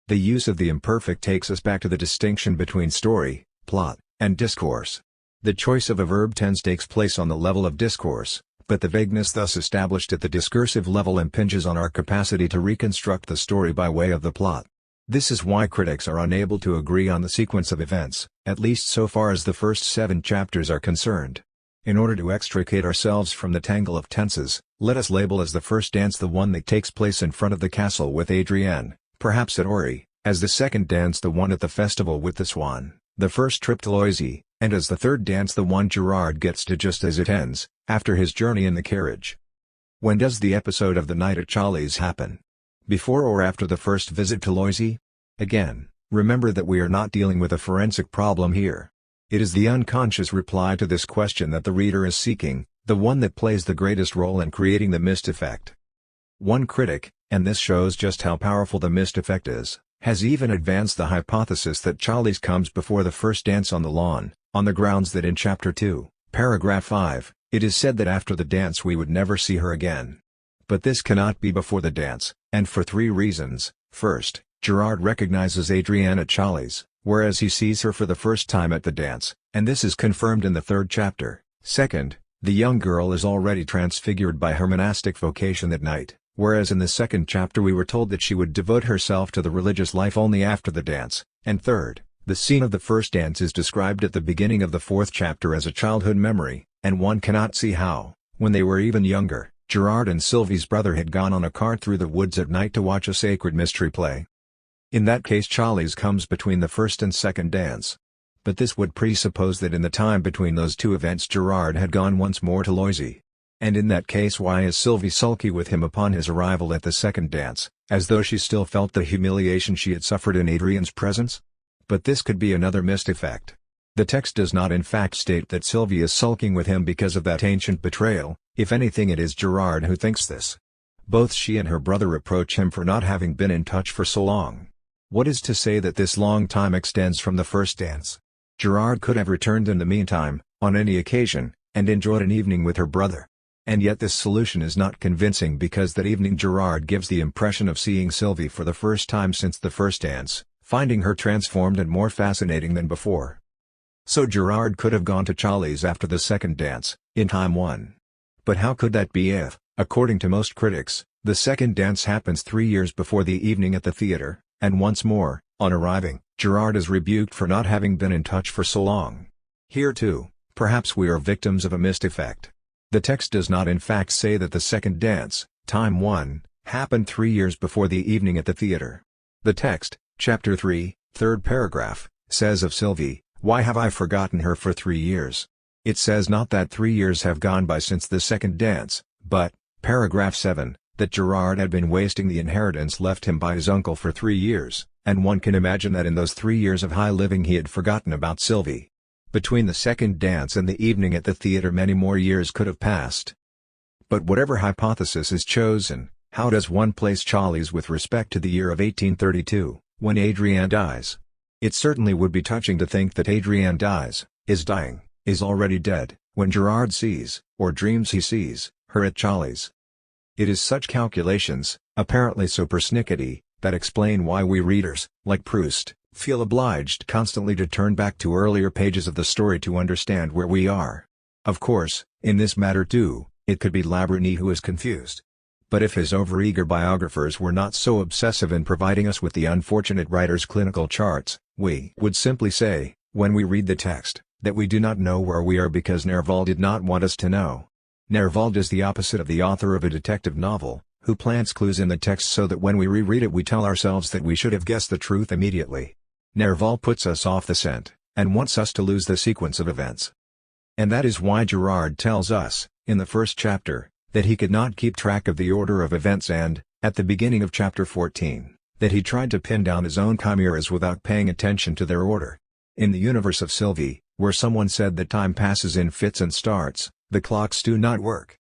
The use of the imperfect takes us back to the distinction between story, plot, and discourse. The choice of a verb tense takes place on the level of discourse, but the vagueness thus established at the discursive level impinges on our capacity to reconstruct the story by way of the plot. This is why critics are unable to agree on the sequence of events, at least so far as the first 7 chapters are concerned. In order to extricate ourselves from the tangle of tenses, let us label as the first dance the one that takes place in front of the castle with Adrienne, perhaps at Ori, as the second dance the one at the festival with the swan, the first trip to Loisy, and as the third dance the one Gerard gets to just as it ends, after his journey in the carriage. When does the episode of the night at Challis happen? Before or after the first visit to Loisy? Again, remember that we are not dealing with a forensic problem here. It is the unconscious reply to this question that the reader is seeking, the one that plays the greatest role in creating the mist effect. One critic, and this shows just how powerful the mist effect is, has even advanced the hypothesis that Challis comes before the first dance on the lawn, on the grounds that in Chapter 2, paragraph 5, it is said that after the dance we would never see her again. But this cannot be before the dance, and for 3 reasons. First, Gerard recognizes Adrienne at Challis, whereas he sees her for the first time at the dance, and this is confirmed in the 3rd chapter. Second, the young girl is already transfigured by her monastic vocation that night, whereas in the 2nd chapter we were told that she would devote herself to the religious life only after the dance. And third, the scene of the first dance is described at the beginning of the 4th chapter as a childhood memory, and one cannot see how, when they were even younger, Gerard and Sylvie's brother had gone on a cart through the woods at night to watch a sacred mystery play. In that case Challis comes between the first and second dance. But this would presuppose that in the time between those 2 events Gerard had gone once more to Loisy. And in that case why is Sylvie sulky with him upon his arrival at the second dance, as though she still felt the humiliation she had suffered in Adrienne's presence? But this could be another mist effect. The text does not in fact state that Sylvie is sulking with him because of that ancient betrayal. If anything it is Gerard who thinks this. Both she and her brother reproach him for not having been in touch for so long. What is to say that this long time extends from the first dance? Gerard could have returned in the meantime, on any occasion, and enjoyed an evening with her brother. And yet this solution is not convincing because that evening Gerard gives the impression of seeing Sylvie for the first time since the first dance, finding her transformed and more fascinating than before. So Gerard could have gone to Challis after the second dance, in time 1. But how could that be if, according to most critics, the second dance happens 3 years before the evening at the theater, and once more, on arriving, Gerard is rebuked for not having been in touch for so long? Here too, perhaps we are victims of a mist effect. The text does not in fact say that the second dance, time 1, happened 3 years before the evening at the theater. The text, chapter 3, third paragraph, says of Sylvie, "Why have I forgotten her for 3 years?" It says not that 3 years have gone by since the second dance, but, paragraph 7, that Gerard had been wasting the inheritance left him by his uncle for 3 years, and one can imagine that in those 3 years of high living he had forgotten about Sylvie. Between the second dance and the evening at the theatre many more years could have passed. But whatever hypothesis is chosen, how does one place Challis with respect to the year of 1832, when Adrienne dies? It certainly would be touching to think that Adrienne dies, is dying, is already dead, when Gerard sees, or dreams he sees, her at Challis. It is such calculations, apparently so persnickety, that explain why we readers, like Proust, feel obliged constantly to turn back to earlier pages of the story to understand where we are. Of course, in this matter too, it could be Labruni who is confused. But if his overeager biographers were not so obsessive in providing us with the unfortunate writer's clinical charts, we would simply say, when we read the text, that we do not know where we are because Nerval did not want us to know. Nerval is the opposite of the author of a detective novel, who plants clues in the text so that when we reread it we tell ourselves that we should have guessed the truth immediately. Nerval puts us off the scent, and wants us to lose the sequence of events. And that is why Gerard tells us, in the first chapter, that he could not keep track of the order of events and, at the beginning of chapter 14, that he tried to pin down his own chimeras without paying attention to their order. In the universe of Sylvie, where someone said that time passes in fits and starts, the clocks do not work.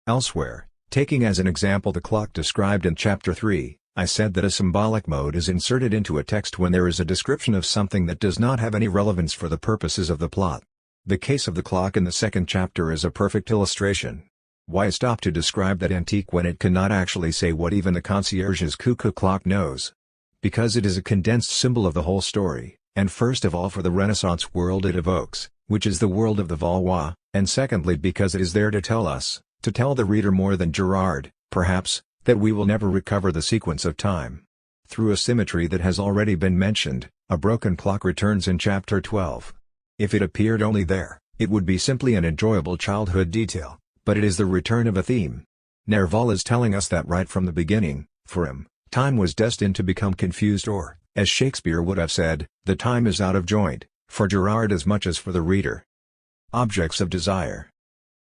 Elsewhere, taking as an example the clock described in chapter 3, I said that a symbolic mode is inserted into a text when there is a description of something that does not have any relevance for the purposes of the plot. The case of the clock in the second chapter is a perfect illustration. Why stop to describe that antique when it cannot actually say what even the concierge's cuckoo clock knows? Because it is a condensed symbol of the whole story, and first of all for the Renaissance world it evokes, which is the world of the Valois, and secondly because it is there to tell us, to tell the reader more than Gerard, perhaps, that we will never recover the sequence of time. Through a symmetry that has already been mentioned, a broken clock returns in chapter 12. If it appeared only there, it would be simply an enjoyable childhood detail, but it is the return of a theme. Nerval is telling us that right from the beginning, for him, time was destined to become confused or, as Shakespeare would have said, the time is out of joint, for Gerard as much as for the reader. Objects of desire.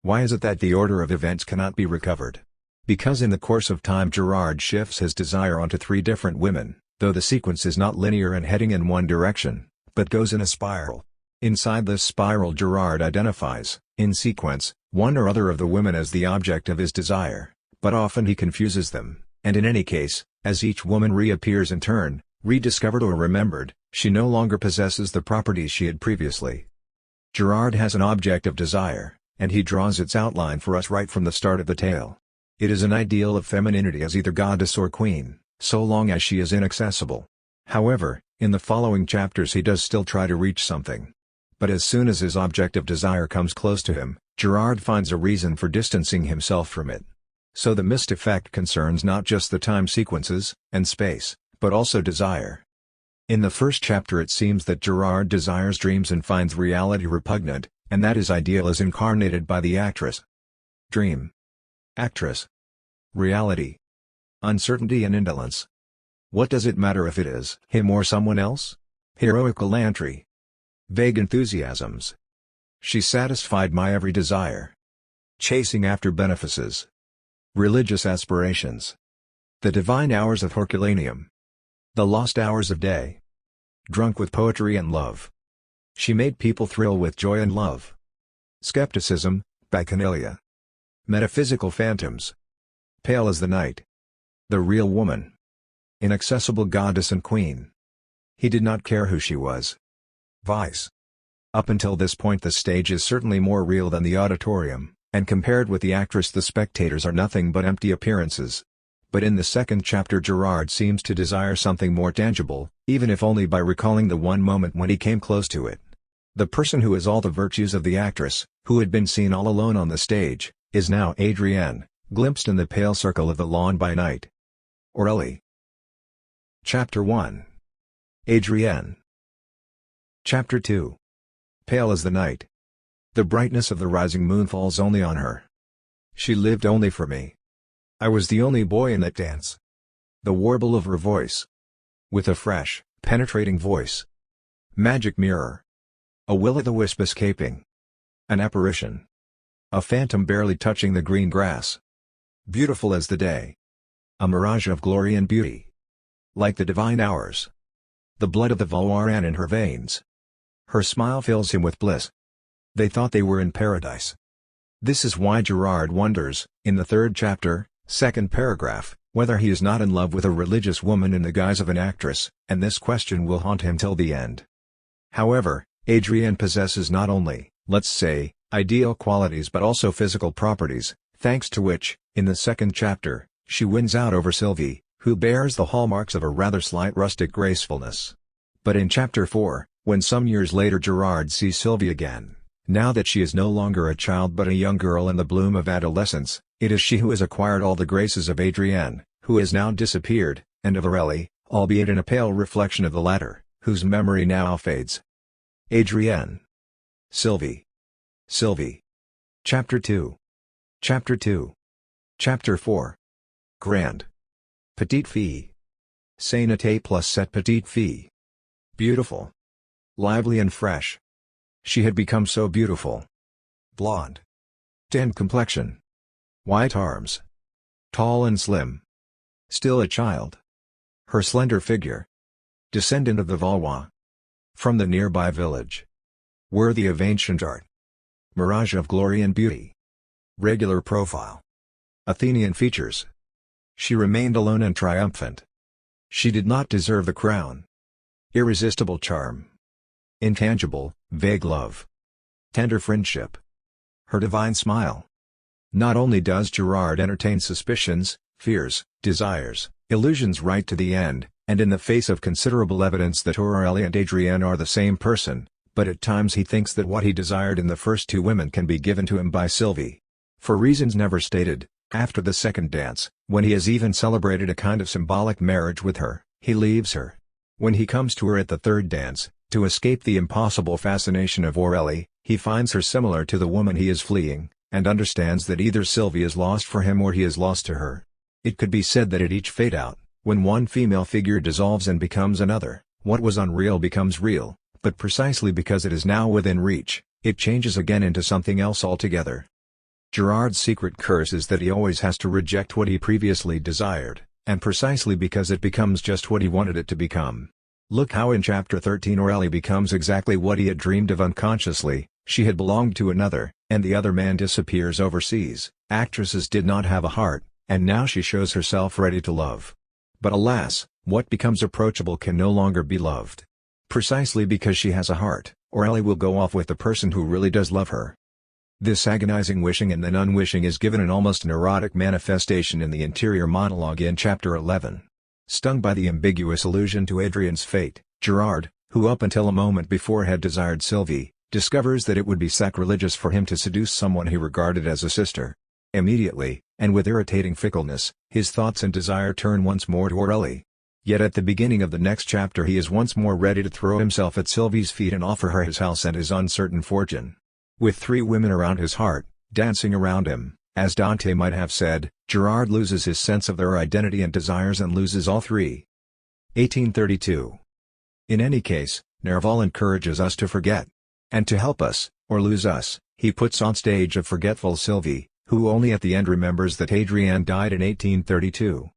Why is it that the order of events cannot be recovered? Because in the course of time Gerard shifts his desire onto 3 different women, though the sequence is not linear and heading in one direction, but goes in a spiral. Inside this spiral Gerard identifies, in sequence, one or other of the women as the object of his desire, but often he confuses them, and in any case, as each woman reappears in turn, rediscovered or remembered, she no longer possesses the properties she had previously. Gerard has an object of desire, and he draws its outline for us right from the start of the tale. It is an ideal of femininity as either goddess or queen, so long as she is inaccessible. However, in the following chapters he does still try to reach something. But as soon as his object of desire comes close to him, Gerard finds a reason for distancing himself from it. So the mist effect concerns not just the time sequences, and space, but also desire. In the first chapter it seems that Gerard desires dreams and finds reality repugnant, and that his ideal is incarnated by the actress. Dream. Actress. Reality. Uncertainty and indolence. What does it matter if it is him or someone else? Heroic gallantry. Vague enthusiasms. She satisfied my every desire. Chasing after benefices. Religious aspirations. The divine hours of Herculaneum. The lost hours of day. Drunk with poetry and love. She made people thrill with joy and love. Skepticism, bacchanalia. Metaphysical phantoms. Pale as the night. The real woman. Inaccessible goddess and queen. He did not care who she was. Vice. Up until this point the stage is certainly more real than the auditorium, and compared with the actress the spectators are nothing but empty appearances. But in the second chapter Gerard seems to desire something more tangible, even if only by recalling the one moment when he came close to it. The person who has all the virtues of the actress, who had been seen all alone on the stage, is now Adrienne, glimpsed in the pale circle of the lawn by night. Aurélie. Chapter 1. Adrienne. Chapter 2. Pale as the night. The brightness of the rising moon falls only on her. She lived only for me. I was the only boy in that dance. The warble of her voice. with a fresh, penetrating voice. Magic mirror. A will-o'-the-wisp escaping. An apparition. A phantom barely touching the green grass. Beautiful as the day. A mirage of glory and beauty. Like the divine hours. The blood of the Valois ran in her veins. Her smile fills him with bliss. They thought they were in paradise. This is why Gerard wonders, in the 3rd chapter, 2nd paragraph, whether he is not in love with a religious woman in the guise of an actress, and this question will haunt him till the end. However, Adrienne possesses not only, let's say, ideal qualities but also physical properties, thanks to which, in the 2nd chapter, she wins out over Sylvie, who bears the hallmarks of a rather slight rustic gracefulness. But in chapter 4, when some years later Gerard sees Sylvie again, now that she is no longer a child but a young girl in the bloom of adolescence, it is she who has acquired all the graces of Adrienne, who has now disappeared, and of Aurélie, albeit in a pale reflection of the latter, whose memory now fades. Adrienne. Sylvie. Sylvie. Chapter 2. Chapter 2. Chapter 4. Grand. Petite fille. C'est nette plus cette petite fille. Beautiful. Lively and fresh. She had become so beautiful. Blonde. Tan complexion. White arms. Tall and slim. Still a child. Her slender figure. Descendant of the Valois. From the nearby village. Worthy of ancient art. Mirage of glory and beauty. Regular profile. Athenian features. She remained alone and triumphant. She did not deserve the crown. Irresistible charm. Intangible, vague love. Tender friendship. Her divine smile. Not only does Gerard entertain suspicions, fears, desires, illusions right to the end, and in the face of considerable evidence that Aurélie and Adrienne are the same person, but at times he thinks that what he desired in the first 2 women can be given to him by Sylvie. For reasons never stated, after the 2nd dance, when he has even celebrated a kind of symbolic marriage with her, he leaves her. When he comes to her at the 3rd dance, to escape the impossible fascination of Aurélie, he finds her similar to the woman he is fleeing, and understands that either Sylvie is lost for him or he is lost to her. It could be said that at each fade-out, when one female figure dissolves and becomes another, what was unreal becomes real, but precisely because it is now within reach, it changes again into something else altogether. Gerard's secret curse is that he always has to reject what he previously desired, and precisely because it becomes just what he wanted it to become. Look how in chapter 13 Aurélie becomes exactly what he had dreamed of unconsciously. She had belonged to another, and the other man disappears overseas. Actresses did not have a heart, and now she shows herself ready to love. But alas, what becomes approachable can no longer be loved. Precisely because she has a heart, Aurélie will go off with the person who really does love her. This agonizing wishing and then unwishing is given an almost neurotic manifestation in the interior monologue in chapter 11. Stung by the ambiguous allusion to Adrienne's fate, Gerard, who up until a moment before had desired Sylvie, discovers that it would be sacrilegious for him to seduce someone he regarded as a sister. Immediately, and with irritating fickleness, his thoughts and desire turn once more to Aurélie. Yet at the beginning of the next chapter he is once more ready to throw himself at Sylvie's feet and offer her his house and his uncertain fortune. With 3 women around his heart, dancing around him, as Dante might have said, Gerard loses his sense of their identity and desires and loses all 3. 1832. In any case, Nerval encourages us to forget. And to help us, or lose us, he puts on stage a forgetful Sylvie, who only at the end remembers that Adrienne died in 1832.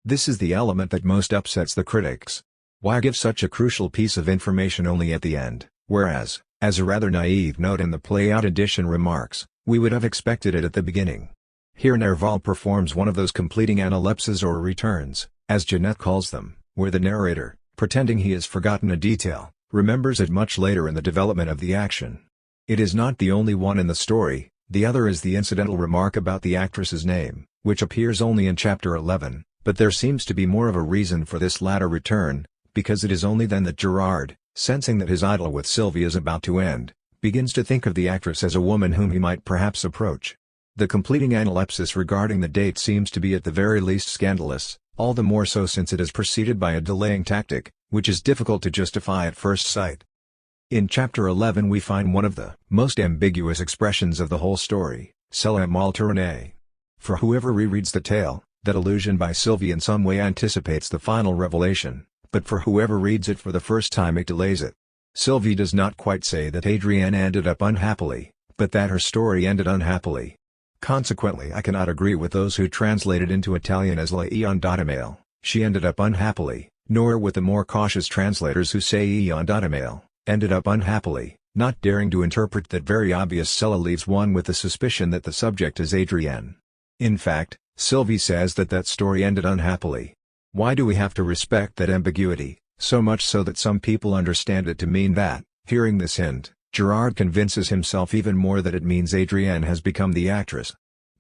This is the element that most upsets the critics. Why give such a crucial piece of information only at the end, whereas, as a rather naive note in the play-out edition remarks, we would have expected it at the beginning. Here Nerval performs one of those completing analepses or returns, as Jeanette calls them, where the narrator, pretending he has forgotten a detail, remembers it much later in the development of the action. It is not the only one in the story. The other is the incidental remark about the actress's name, which appears only in chapter 11, but there seems to be more of a reason for this latter return, because it is only then that Gerard, sensing that his idyll with Sylvie is about to end, begins to think of the actress as a woman whom he might perhaps approach. The completing analepsis regarding the date seems to be at the very least scandalous, all the more so since it is preceded by a delaying tactic, which is difficult to justify at first sight. In chapter 11 we find one of the most ambiguous expressions of the whole story, cela mal tourné. For whoever rereads the tale, that allusion by Sylvie in some way anticipates the final revelation, but for whoever reads it for the first time it delays it. Sylvie does not quite say that Adrienne ended up unhappily, but that her story ended unhappily. Consequently, I cannot agree with those who translate it into Italian as lei andata male, she ended up unhappily, nor with the more cautious translators who say andata male, ended up unhappily, not daring to interpret that very obvious Sella leaves one with the suspicion that the subject is Adrienne. In fact, Sylvie says that that story ended unhappily. Why do we have to respect that ambiguity, so much so that some people understand it to mean that, hearing this hint, Gerard convinces himself even more that it means Adrienne has become the actress?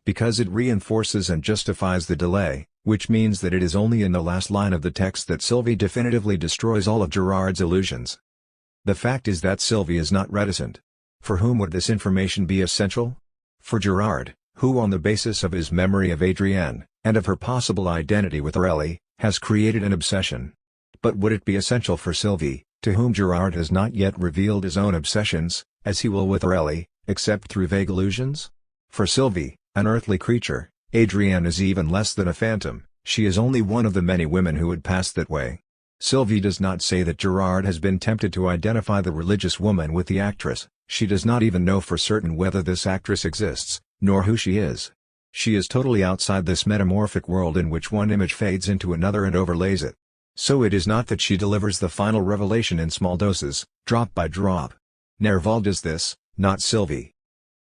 Because it reinforces and justifies the delay, which means that it is only in the last line of the text that Sylvie definitively destroys all of Gerard's illusions. The fact is that Sylvie is not reticent. For whom would this information be essential? For Gerard, who on the basis of his memory of Adrienne, and of her possible identity with Aurélie, has created an obsession. But would it be essential for Sylvie, to whom Gerard has not yet revealed his own obsessions, as he will with Aurélie, except through vague illusions? For Sylvie, an earthly creature, Adrienne is even less than a phantom, she is only one of the many women who would pass that way. Sylvie does not say that Gerard has been tempted to identify the religious woman with the actress, she does not even know for certain whether this actress exists, nor who she is. She is totally outside this metamorphic world in which one image fades into another and overlays it. So it is not that she delivers the final revelation in small doses, drop by drop. Nerval does this, not Sylvie.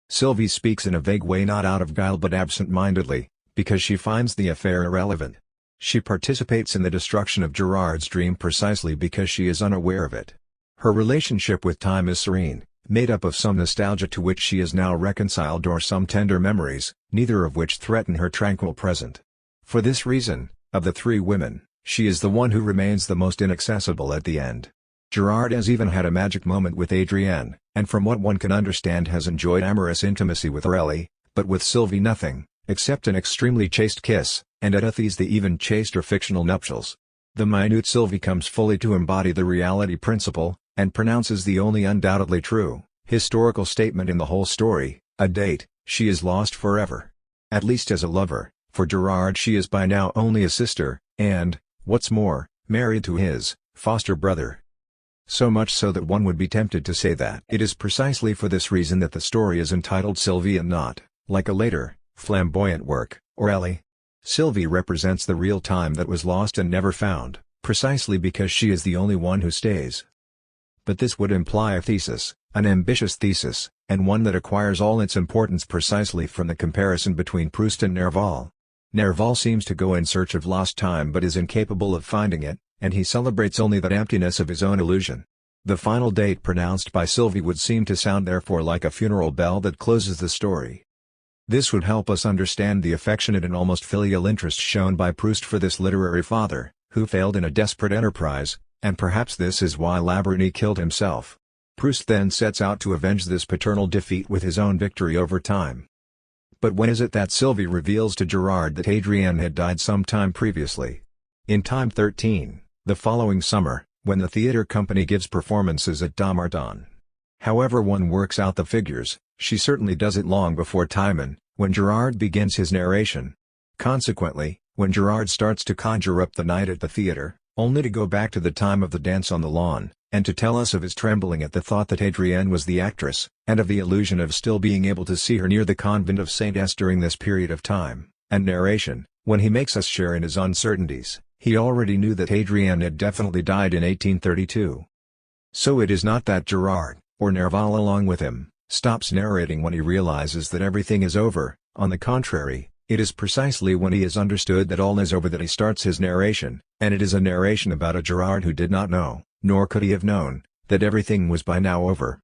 Sylvie speaks in a vague way, not out of guile but absent-mindedly, because she finds the affair irrelevant. She participates in the destruction of Gerard's dream precisely because she is unaware of it. Her relationship with time is serene, made up of some nostalgia to which she is now reconciled or some tender memories, neither of which threaten her tranquil present. For this reason, of the three women, she is the one who remains the most inaccessible at the end. Gerard has even had a magic moment with Adrienne, and from what one can understand has enjoyed amorous intimacy with Aurélie, but with Sylvie nothing, except an extremely chaste kiss, and at Athis the even chaster fictional nuptials. The minute Sylvie comes fully to embody the reality principle, and pronounces the only undoubtedly true, historical statement in the whole story, a date, she is lost forever. At least as a lover, for Gerard she is by now only a sister, and, what's more, married to his foster brother. So much so that one would be tempted to say that it is precisely for this reason that the story is entitled Sylvie and not, like a later, flamboyant work, Aurélie. Sylvie represents the real time that was lost and never found, precisely because she is the only one who stays. But this would imply a thesis, an ambitious thesis, and one that acquires all its importance precisely from the comparison between Proust and Nerval. Nerval seems to go in search of lost time but is incapable of finding it, and he celebrates only that emptiness of his own illusion. The final date pronounced by Sylvie would seem to sound therefore like a funeral bell that closes the story. This would help us understand the affectionate and almost filial interest shown by Proust for this literary father, who failed in a desperate enterprise, and perhaps this is why Labrini killed himself. Proust then sets out to avenge this paternal defeat with his own victory over time. But when is it that Sylvie reveals to Gerard that Adrienne had died some time previously? In Time 13, the following summer, when the theatre company gives performances at Dammartin. However one works out the figures, she certainly does it long before Timon, when Gerard begins his narration. Consequently, when Gerard starts to conjure up the night at the theatre, only to go back to the time of the dance on the lawn, and to tell us of his trembling at the thought that Adrienne was the actress, and of the illusion of still being able to see her near the convent of St. S during this period of time, and narration, when he makes us share in his uncertainties, he already knew that Adrienne had definitely died in 1832. So it is not that Gerard, or Nerval along with him, stops narrating when he realizes that everything is over, on the contrary, it is precisely when he has understood that all is over that he starts his narration, and it is a narration about a Gerard who did not know, nor could he have known, that everything was by now over.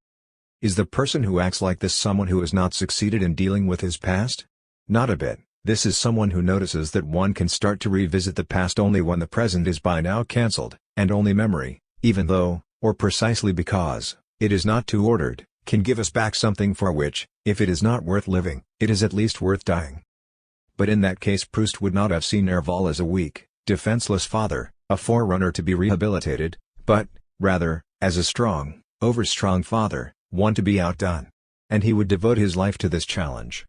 Is the person who acts like this someone who has not succeeded in dealing with his past? Not a bit. This is someone who notices that one can start to revisit the past only when the present is by now cancelled, and only memory, even though, or precisely because, it is not too ordered, can give us back something for which, if it is not worth living, it is at least worth dying. But in that case Proust would not have seen Nerval as a weak, defenseless father, a forerunner to be rehabilitated, but, rather, as a strong, overstrong father, one to be outdone. And he would devote his life to this challenge.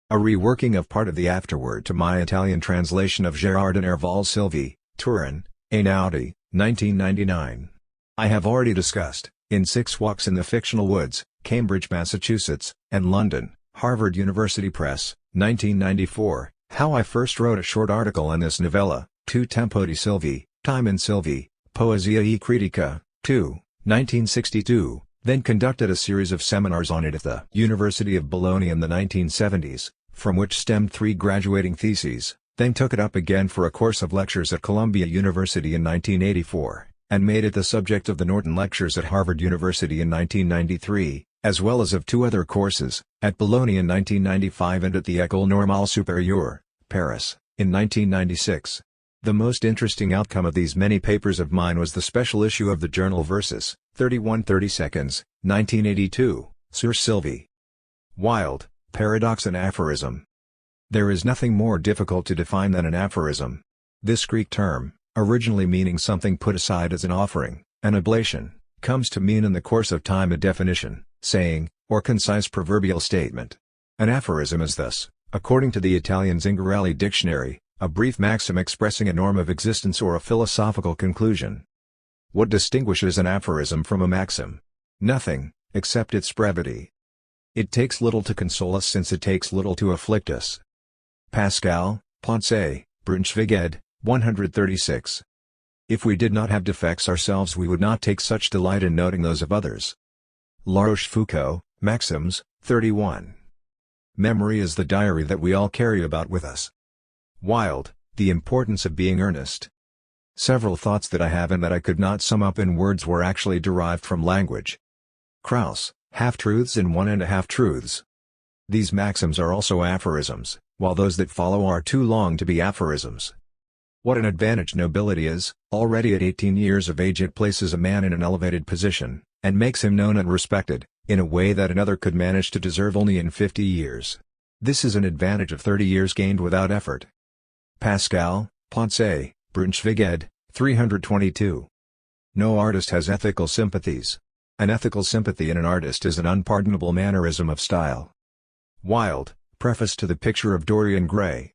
A reworking of part of the afterword to my Italian translation of Gérard de Nerval's Sylvie, Turin, Einaudi, 1999. I have already discussed, in 6 Walks in the Fictional Woods, Cambridge, Massachusetts, and London, Harvard University Press, 1994, how I first wrote a short article on this novella, Tu tempo di Silvi, Time in Silvi, Poesia e Critica, 2, 1962, then conducted a series of seminars on it at the University of Bologna in the 1970s, from which stemmed 3 graduating theses, then took it up again for a course of lectures at Columbia University in 1984, and made it the subject of the Norton Lectures at Harvard University in 1993, as well as of 2 other courses, at Bologna in 1995 and at the École Normale Supérieure, Paris, in 1996. The most interesting outcome of these many papers of mine was the special issue of the journal Versus, 31/30, 1982, Sur Sylvie. Wilde, Paradox and Aphorism. There is nothing more difficult to define than an aphorism. This Greek term, originally meaning something put aside as an offering, an oblation, comes to mean in the course of time a definition, saying, or concise proverbial statement. An aphorism is thus, according to the Italian Zingarelli dictionary, a brief maxim expressing a norm of existence or a philosophical conclusion. What distinguishes an aphorism from a maxim? Nothing, except its brevity. It takes little to console us since it takes little to afflict us. Pascal, Ponce, Brunswick ed., 136. If we did not have defects ourselves we would not take such delight in noting those of others. La Rochefoucauld, Maxims, 31. Memory is the diary that we all carry about with us. Wilde, The Importance of Being Earnest. Several thoughts that I have and that I could not sum up in words were actually derived from language. Krauss, Half-Truths and One-and-a-Half-Truths. These maxims are also aphorisms, while those that follow are too long to be aphorisms. What an advantage nobility is, already at 18 years of age it places a man in an elevated position, and makes him known and respected, in a way that another could manage to deserve only in 50 years. This is an advantage of 30 years gained without effort. Pascal, Ponce, Brunswick ed., 322. No artist has ethical sympathies. An ethical sympathy in an artist is an unpardonable mannerism of style. Wilde, Preface to the Picture of Dorian Gray.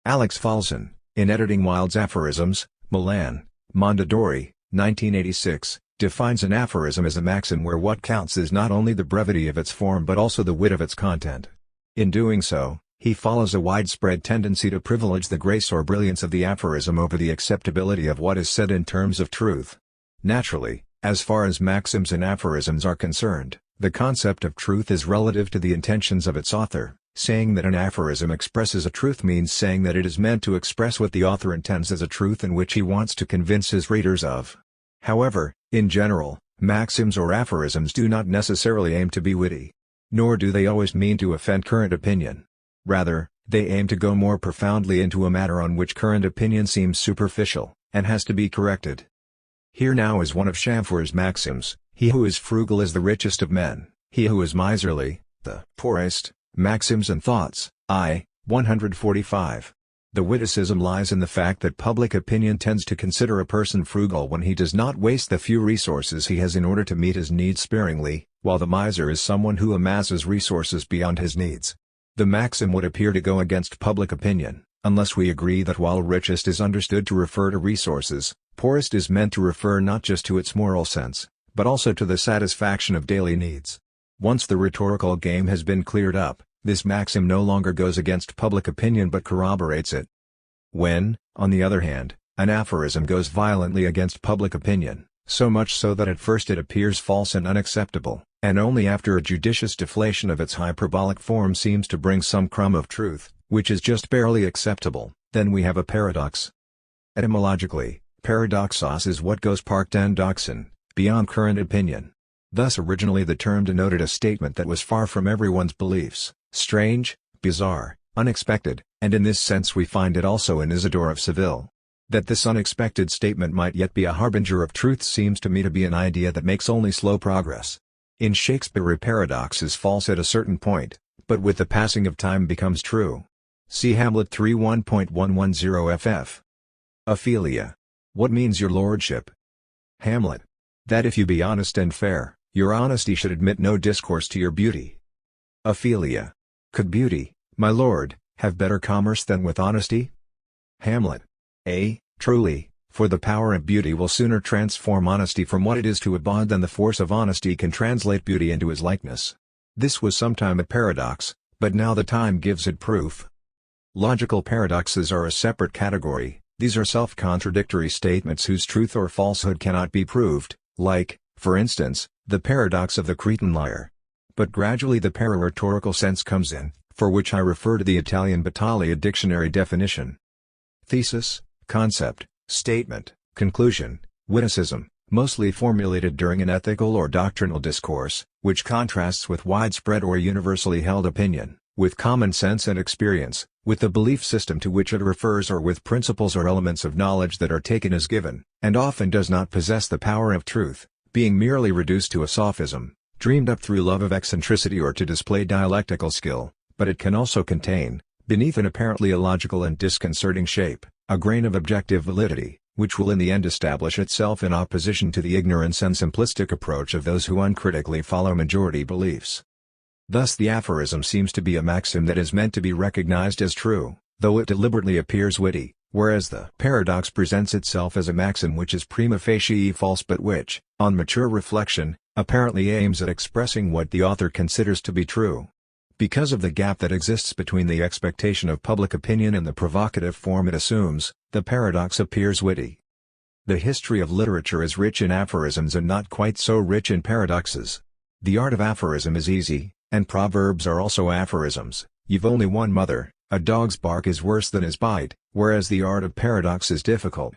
Alex Falson, in editing Wilde's Aphorisms, Milan, Mondadori, 1986, defines an aphorism as a maxim where what counts is not only the brevity of its form but also the wit of its content. In doing so, he follows a widespread tendency to privilege the grace or brilliance of the aphorism over the acceptability of what is said in terms of truth. Naturally, as far as maxims and aphorisms are concerned, the concept of truth is relative to the intentions of its author. Saying that an aphorism expresses a truth means saying that it is meant to express what the author intends as a truth and which he wants to convince his readers of. However, in general, maxims or aphorisms do not necessarily aim to be witty. Nor do they always mean to offend current opinion. Rather, they aim to go more profoundly into a matter on which current opinion seems superficial, and has to be corrected. Here now is one of Chamfort's maxims: he who is frugal is the richest of men, he who is miserly, the poorest. Maxims and Thoughts, I, 145. The witticism lies in the fact that public opinion tends to consider a person frugal when he does not waste the few resources he has in order to meet his needs sparingly, while the miser is someone who amasses resources beyond his needs. The maxim would appear to go against public opinion, unless we agree that while richest is understood to refer to resources, poorest is meant to refer not just to its moral sense, but also to the satisfaction of daily needs. Once the rhetorical game has been cleared up, this maxim no longer goes against public opinion but corroborates it. When, on the other hand, an aphorism goes violently against public opinion, so much so that at first it appears false and unacceptable, and only after a judicious deflation of its hyperbolic form seems to bring some crumb of truth, which is just barely acceptable, then we have a paradox. Etymologically, paradoxos is what goes parked and doxin, beyond current opinion. Thus originally the term denoted a statement that was far from everyone's beliefs, strange, bizarre, unexpected, and in this sense we find it also in Isidore of Seville. That this unexpected statement might yet be a harbinger of truth seems to me to be an idea that makes only slow progress. In Shakespeare a paradox is false at a certain point, but with the passing of time becomes true. See Hamlet 3:1.110 ff. Ophelia. What means your lordship? Hamlet. That if you be honest and fair, your honesty should admit no discourse to your beauty. Ophelia. Could beauty, my lord, have better commerce than with honesty? Hamlet. Truly, For the power of beauty will sooner transform honesty from what it is to a bond than the force of honesty can translate beauty into his likeness. This was sometime a paradox, but now the time gives it proof. Logical paradoxes are a separate category. These are self-contradictory statements whose truth or falsehood cannot be proved, like, for instance, the paradox of the Cretan liar. But gradually the para-rhetorical sense comes in, for which I refer to the Italian Battaglia dictionary definition. Thesis, concept, statement, conclusion, witticism, mostly formulated during an ethical or doctrinal discourse, which contrasts with widespread or universally held opinion, with common sense and experience, with the belief system to which it refers or with principles or elements of knowledge that are taken as given, and often does not possess the power of truth, being merely reduced to a sophism, dreamed up through love of eccentricity or to display dialectical skill, but it can also contain, beneath an apparently illogical and disconcerting shape, a grain of objective validity, which will in the end establish itself in opposition to the ignorance and simplistic approach of those who uncritically follow majority beliefs. Thus the aphorism seems to be a maxim that is meant to be recognized as true, though it deliberately appears witty, whereas the paradox presents itself as a maxim which is prima facie false but which, on mature reflection, apparently aims at expressing what the author considers to be true. Because of the gap that exists between the expectation of public opinion and the provocative form it assumes, the paradox appears witty. The history of literature is rich in aphorisms and not quite so rich in paradoxes. The art of aphorism is easy, and proverbs are also aphorisms. You've only one mother, a dog's bark is worse than his bite, whereas the art of paradox is difficult.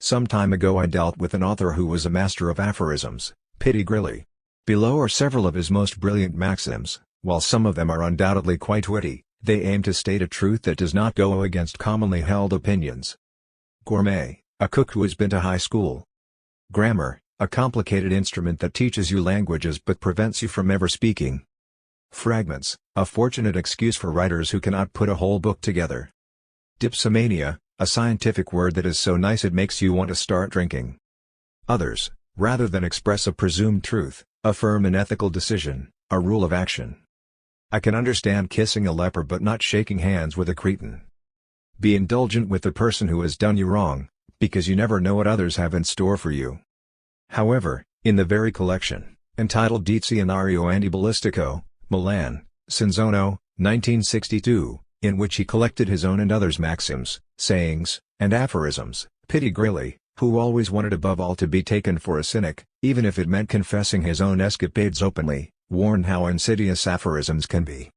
Some time ago I dealt with an author who was a master of aphorisms, Pitti Grilli. Below are several of his most brilliant maxims. While some of them are undoubtedly quite witty, they aim to state a truth that does not go against commonly held opinions. Gourmet, a cook who has been to high school. Grammar, a complicated instrument that teaches you languages but prevents you from ever speaking. Fragments, a fortunate excuse for writers who cannot put a whole book together. Dipsomania, a scientific word that is so nice it makes you want to start drinking. Others, rather than express a presumed truth, affirm an ethical decision, a rule of action. I can understand kissing a leper but not shaking hands with a cretin. Be indulgent with the person who has done you wrong, because you never know what others have in store for you. However, in the very collection, entitled Dizionario Antiballistico, Milan, Cinzano, 1962, in which he collected his own and others' maxims, sayings, and aphorisms, Pitti Grilli, who always wanted above all to be taken for a cynic, even if it meant confessing his own escapades openly, warned how insidious aphorisms can be.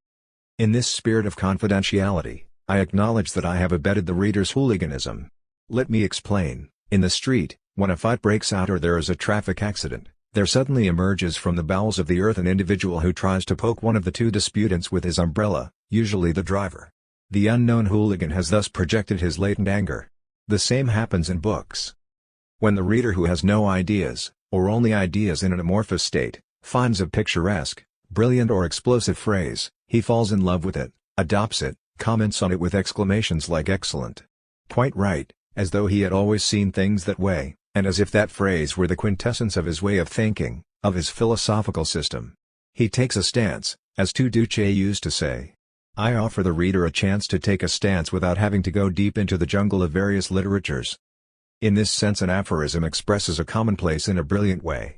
In this spirit of confidentiality, I acknowledge that I have abetted the reader's hooliganism. Let me explain. In the street, when a fight breaks out or there is a traffic accident, there suddenly emerges from the bowels of the earth an individual who tries to poke one of the two disputants with his umbrella, usually the driver. The unknown hooligan has thus projected his latent anger. The same happens in books. When the reader who has no ideas, or only ideas in an amorphous state, finds a picturesque, brilliant or explosive phrase, he falls in love with it, adopts it, comments on it with exclamations like excellent, quite right, as though he had always seen things that way, and as if that phrase were the quintessence of his way of thinking, of his philosophical system. He takes a stance, as Tu Duce used to say. I offer the reader a chance to take a stance without having to go deep into the jungle of various literatures. In this sense an aphorism expresses a commonplace in a brilliant way.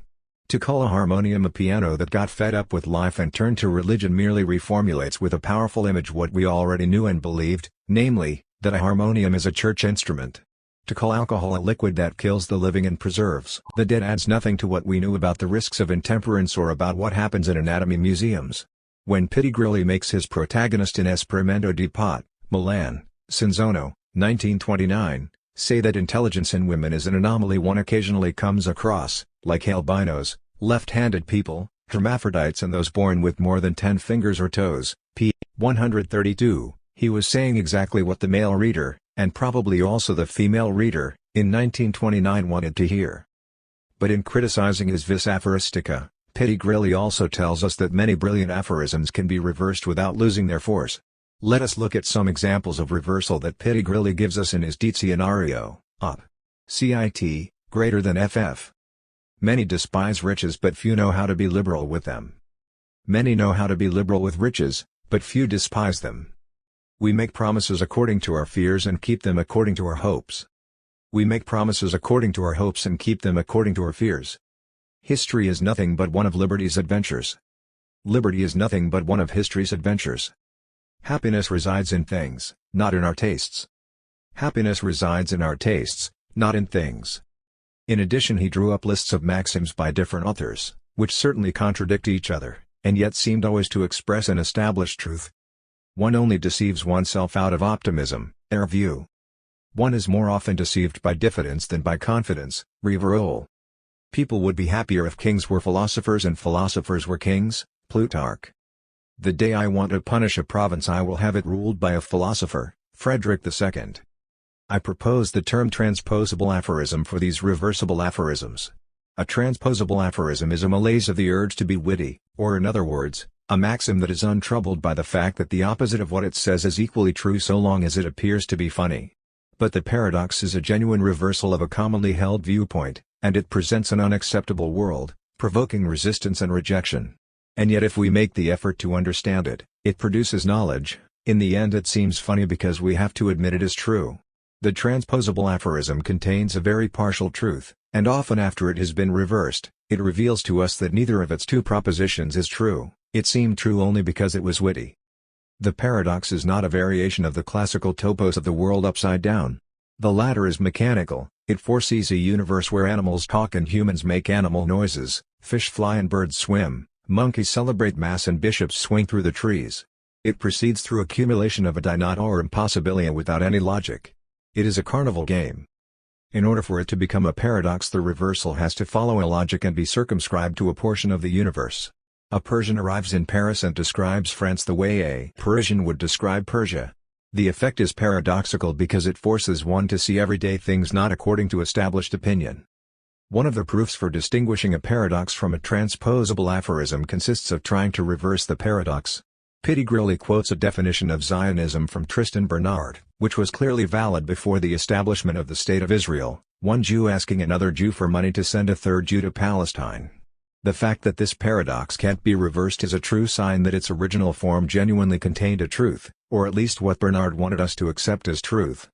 To call a harmonium a piano that got fed up with life and turned to religion merely reformulates with a powerful image what we already knew and believed, namely, that a harmonium is a church instrument. To call alcohol a liquid that kills the living and preserves the dead adds nothing to what we knew about the risks of intemperance or about what happens in anatomy museums. When Pitti Grilli makes his protagonist in Esperimento di Pot, Milan, Cinzano, 1929, say that intelligence in women is an anomaly one occasionally comes across, like albinos, left-handed people, hermaphrodites and those born with more than 10 fingers or toes, p. 132, he was saying exactly what the male reader, and probably also the female reader, in 1929 wanted to hear. But in criticizing his Vis Aphoristica, Pitti Grilli also tells us that many brilliant aphorisms can be reversed without losing their force. Let us look at some examples of reversal that Pitti Grilli gives us in his Dizionario, Op. Cit, greater than ff. Many despise riches but few know how to be liberal with them. Many know how to be liberal with riches, but few despise them. We make promises according to our fears and keep them according to our hopes. We make promises according to our hopes and keep them according to our fears. History is nothing but one of liberty's adventures. Liberty is nothing but one of history's adventures. Happiness resides in things, not in our tastes. Happiness resides in our tastes, not in things. In addition, he drew up lists of maxims by different authors, which certainly contradict each other, and yet seemed always to express an established truth. One only deceives oneself out of optimism, error view. One is more often deceived by diffidence than by confidence, Rivarol. People would be happier if kings were philosophers and philosophers were kings, Plutarch. The day I want to punish a province I will have it ruled by a philosopher, Frederick II. I propose the term transposable aphorism for these reversible aphorisms. A transposable aphorism is a malaise of the urge to be witty, or in other words, a maxim that is untroubled by the fact that the opposite of what it says is equally true so long as it appears to be funny. But the paradox is a genuine reversal of a commonly held viewpoint, and it presents an unacceptable world, provoking resistance and rejection. And yet if we make the effort to understand it, it produces knowledge. In the end it seems funny because we have to admit it is true. The transposable aphorism contains a very partial truth, and often after it has been reversed, it reveals to us that neither of its two propositions is true. It seemed true only because it was witty. The paradox is not a variation of the classical topos of the world upside down. The latter is mechanical. It foresees a universe where animals talk and humans make animal noises, fish fly and birds swim, monkeys celebrate mass and bishops swing through the trees. It proceeds through accumulation of a dynata or impossibilia without any logic. It is a carnival game. In order for it to become a paradox, the reversal has to follow a logic and be circumscribed to a portion of the universe. A Persian arrives in Paris and describes France the way a Parisian would describe Persia. The effect is paradoxical because it forces one to see everyday things not according to established opinion. One of the proofs for distinguishing a paradox from a transposable aphorism consists of trying to reverse the paradox. Pitti-Grilli quotes a definition of Zionism from Tristan Bernard, which was clearly valid before the establishment of the State of Israel, one Jew asking another Jew for money to send a third Jew to Palestine. The fact that this paradox can't be reversed is a true sign that its original form genuinely contained a truth, or at least what Bernard wanted us to accept as truth.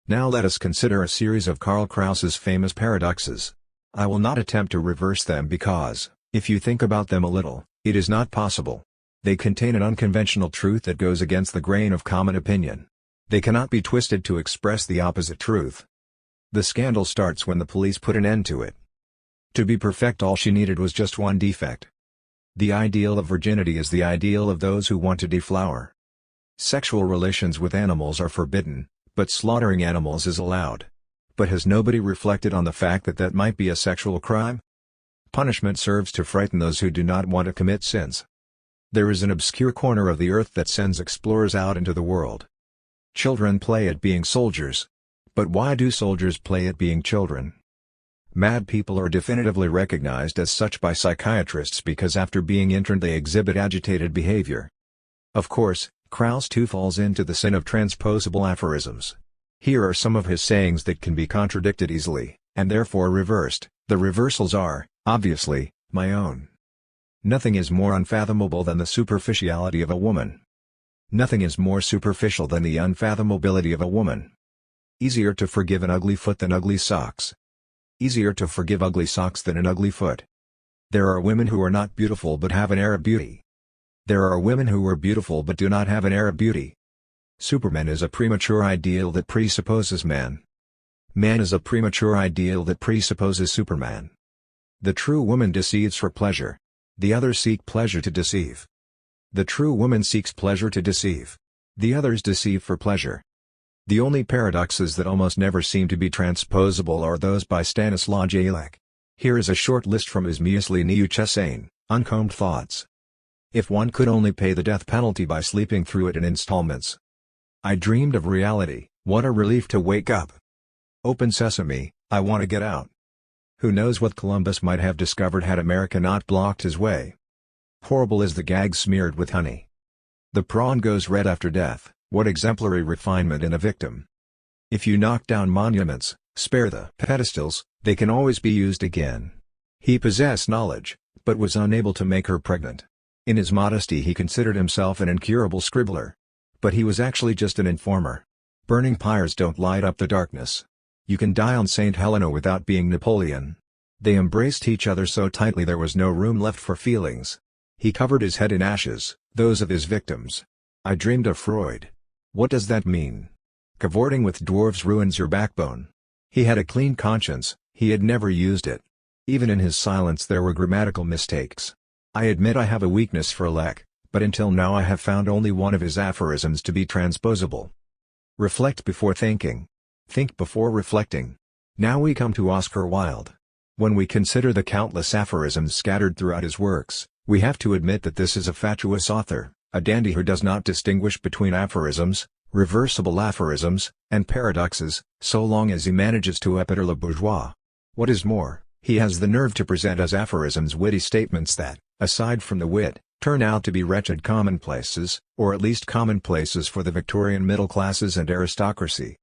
Now let us consider a series of Karl Kraus's famous paradoxes. I will not attempt to reverse them because, if you think about them a little, it is not possible. They contain an unconventional truth that goes against the grain of common opinion. They cannot be twisted to express the opposite truth. The scandal starts when the police put an end to it. To be perfect, all she needed was just one defect. The ideal of virginity is the ideal of those who want to deflower. Sexual relations with animals are forbidden, but slaughtering animals is allowed. But has nobody reflected on the fact that that might be a sexual crime? Punishment serves to frighten those who do not want to commit sins. There is an obscure corner of the earth that sends explorers out into the world. Children play at being soldiers. But why do soldiers play at being children? Mad people are definitively recognized as such by psychiatrists because after being interned they exhibit agitated behavior. Of course, Kraus too falls into the sin of transposable aphorisms. Here are some of his sayings that can be contradicted easily, and therefore reversed. The reversals are, obviously, my own. Nothing is more unfathomable than the superficiality of a woman. Nothing is more superficial than the unfathomability of a woman. Easier to forgive an ugly foot than ugly socks. Easier to forgive ugly socks than an ugly foot. There are women who are not beautiful but have an air of beauty. There are women who are beautiful but do not have an air of beauty. Superman is a premature ideal that presupposes man. Man is a premature ideal that presupposes Superman. The true woman deceives for pleasure. The others seek pleasure to deceive. The true woman seeks pleasure to deceive. The others deceive for pleasure. The only paradoxes that almost never seem to be transposable are those by Stanislaw Jalek. Here is a short list from his Mysli Nieuwchesane, Uncombed Thoughts. If one could only pay the death penalty by sleeping through it in installments. I dreamed of reality, what a relief to wake up. Open sesame, I want to get out. Who knows what Columbus might have discovered had America not blocked his way. Horrible is the gag smeared with honey. The prawn goes red after death, what exemplary refinement in a victim. If you knock down monuments, spare the pedestals, they can always be used again. He possessed knowledge, but was unable to make her pregnant. In his modesty he considered himself an incurable scribbler. But he was actually just an informer. Burning pyres don't light up the darkness. You can die on St. Helena without being Napoleon. They embraced each other so tightly there was no room left for feelings. He covered his head in ashes, those of his victims. I dreamed of Freud. What does that mean? Cavorting with dwarves ruins your backbone. He had a clean conscience, he had never used it. Even in his silence there were grammatical mistakes. I admit I have a weakness for Lec, but until now I have found only one of his aphorisms to be transposable. Reflect before thinking. Think before reflecting. Now we come to Oscar Wilde. When we consider the countless aphorisms scattered throughout his works, we have to admit that this is a fatuous author, a dandy who does not distinguish between aphorisms, reversible aphorisms, and paradoxes, so long as he manages to épiter le bourgeois. What is more, he has the nerve to present as aphorisms witty statements that, aside from the wit, turn out to be wretched commonplaces, or at least commonplaces for the Victorian middle classes and aristocracy.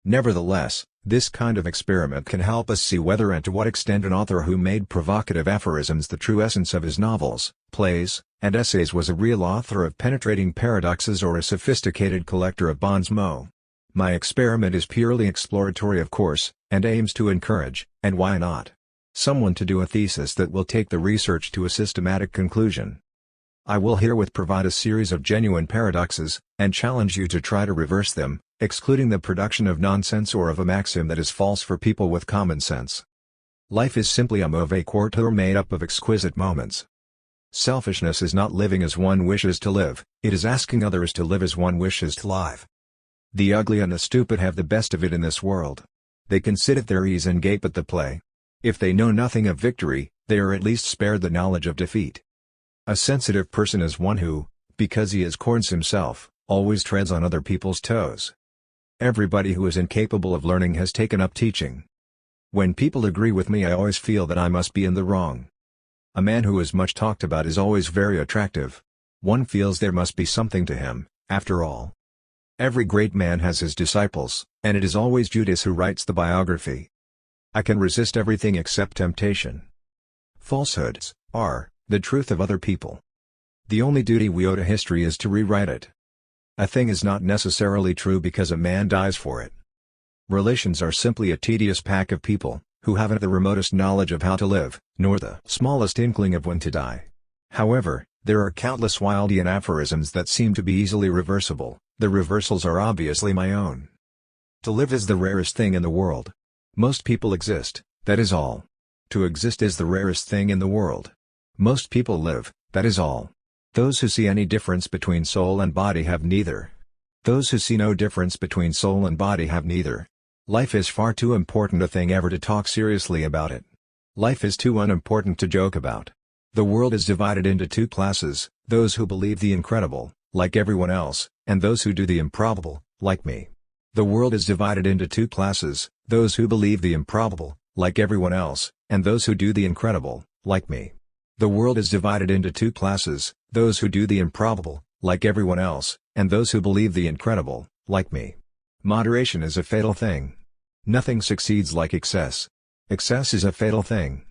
Nevertheless, this kind of experiment can help us see whether and to what extent an author who made provocative aphorisms the true essence of his novels, plays, and essays was a real author of penetrating paradoxes or a sophisticated collector of bons mots. My experiment is purely exploratory of course, and aims to encourage, and why not, someone to do a thesis that will take the research to a systematic conclusion. I will herewith provide a series of genuine paradoxes, and challenge you to try to reverse them, excluding the production of nonsense or of a maxim that is false for people with common sense. Life is simply a mauvais quart d'heure made up of exquisite moments. Selfishness is not living as one wishes to live, it is asking others to live as one wishes to live. The ugly and the stupid have the best of it in this world. They can sit at their ease and gape at the play. If they know nothing of victory, they are at least spared the knowledge of defeat. A sensitive person is one who, because he is corns himself, always treads on other people's toes. Everybody who is incapable of learning has taken up teaching. When people agree with me I always feel that I must be in the wrong. A man who is much talked about is always very attractive. One feels there must be something to him, after all. Every great man has his disciples, and it is always Judas who writes the biography. I can resist everything except temptation. Falsehoods are the truth of other people. The only duty we owe to history is to rewrite it. A thing is not necessarily true because a man dies for it. Relations are simply a tedious pack of people, who haven't the remotest knowledge of how to live, nor the smallest inkling of when to die. However, there are countless Wildean aphorisms that seem to be easily reversible. The reversals are obviously my own. To live is the rarest thing in the world. Most people exist, that is all. To exist is the rarest thing in the world. Most people live, that is all. Those who see any difference between soul and body have neither. Those who see no difference between soul and body have neither. Life is far too important a thing ever to talk seriously about it. Life is too unimportant to joke about. The world is divided into two classes, those who believe the incredible, like everyone else, and those who do the improbable, like me. The world is divided into two classes, those who believe the improbable, like everyone else, and those who do the incredible, like me. The world is divided into two classes, those who do the improbable, like everyone else, and those who believe the incredible, like me. Moderation is a fatal thing. Nothing succeeds like excess. Excess is a fatal thing.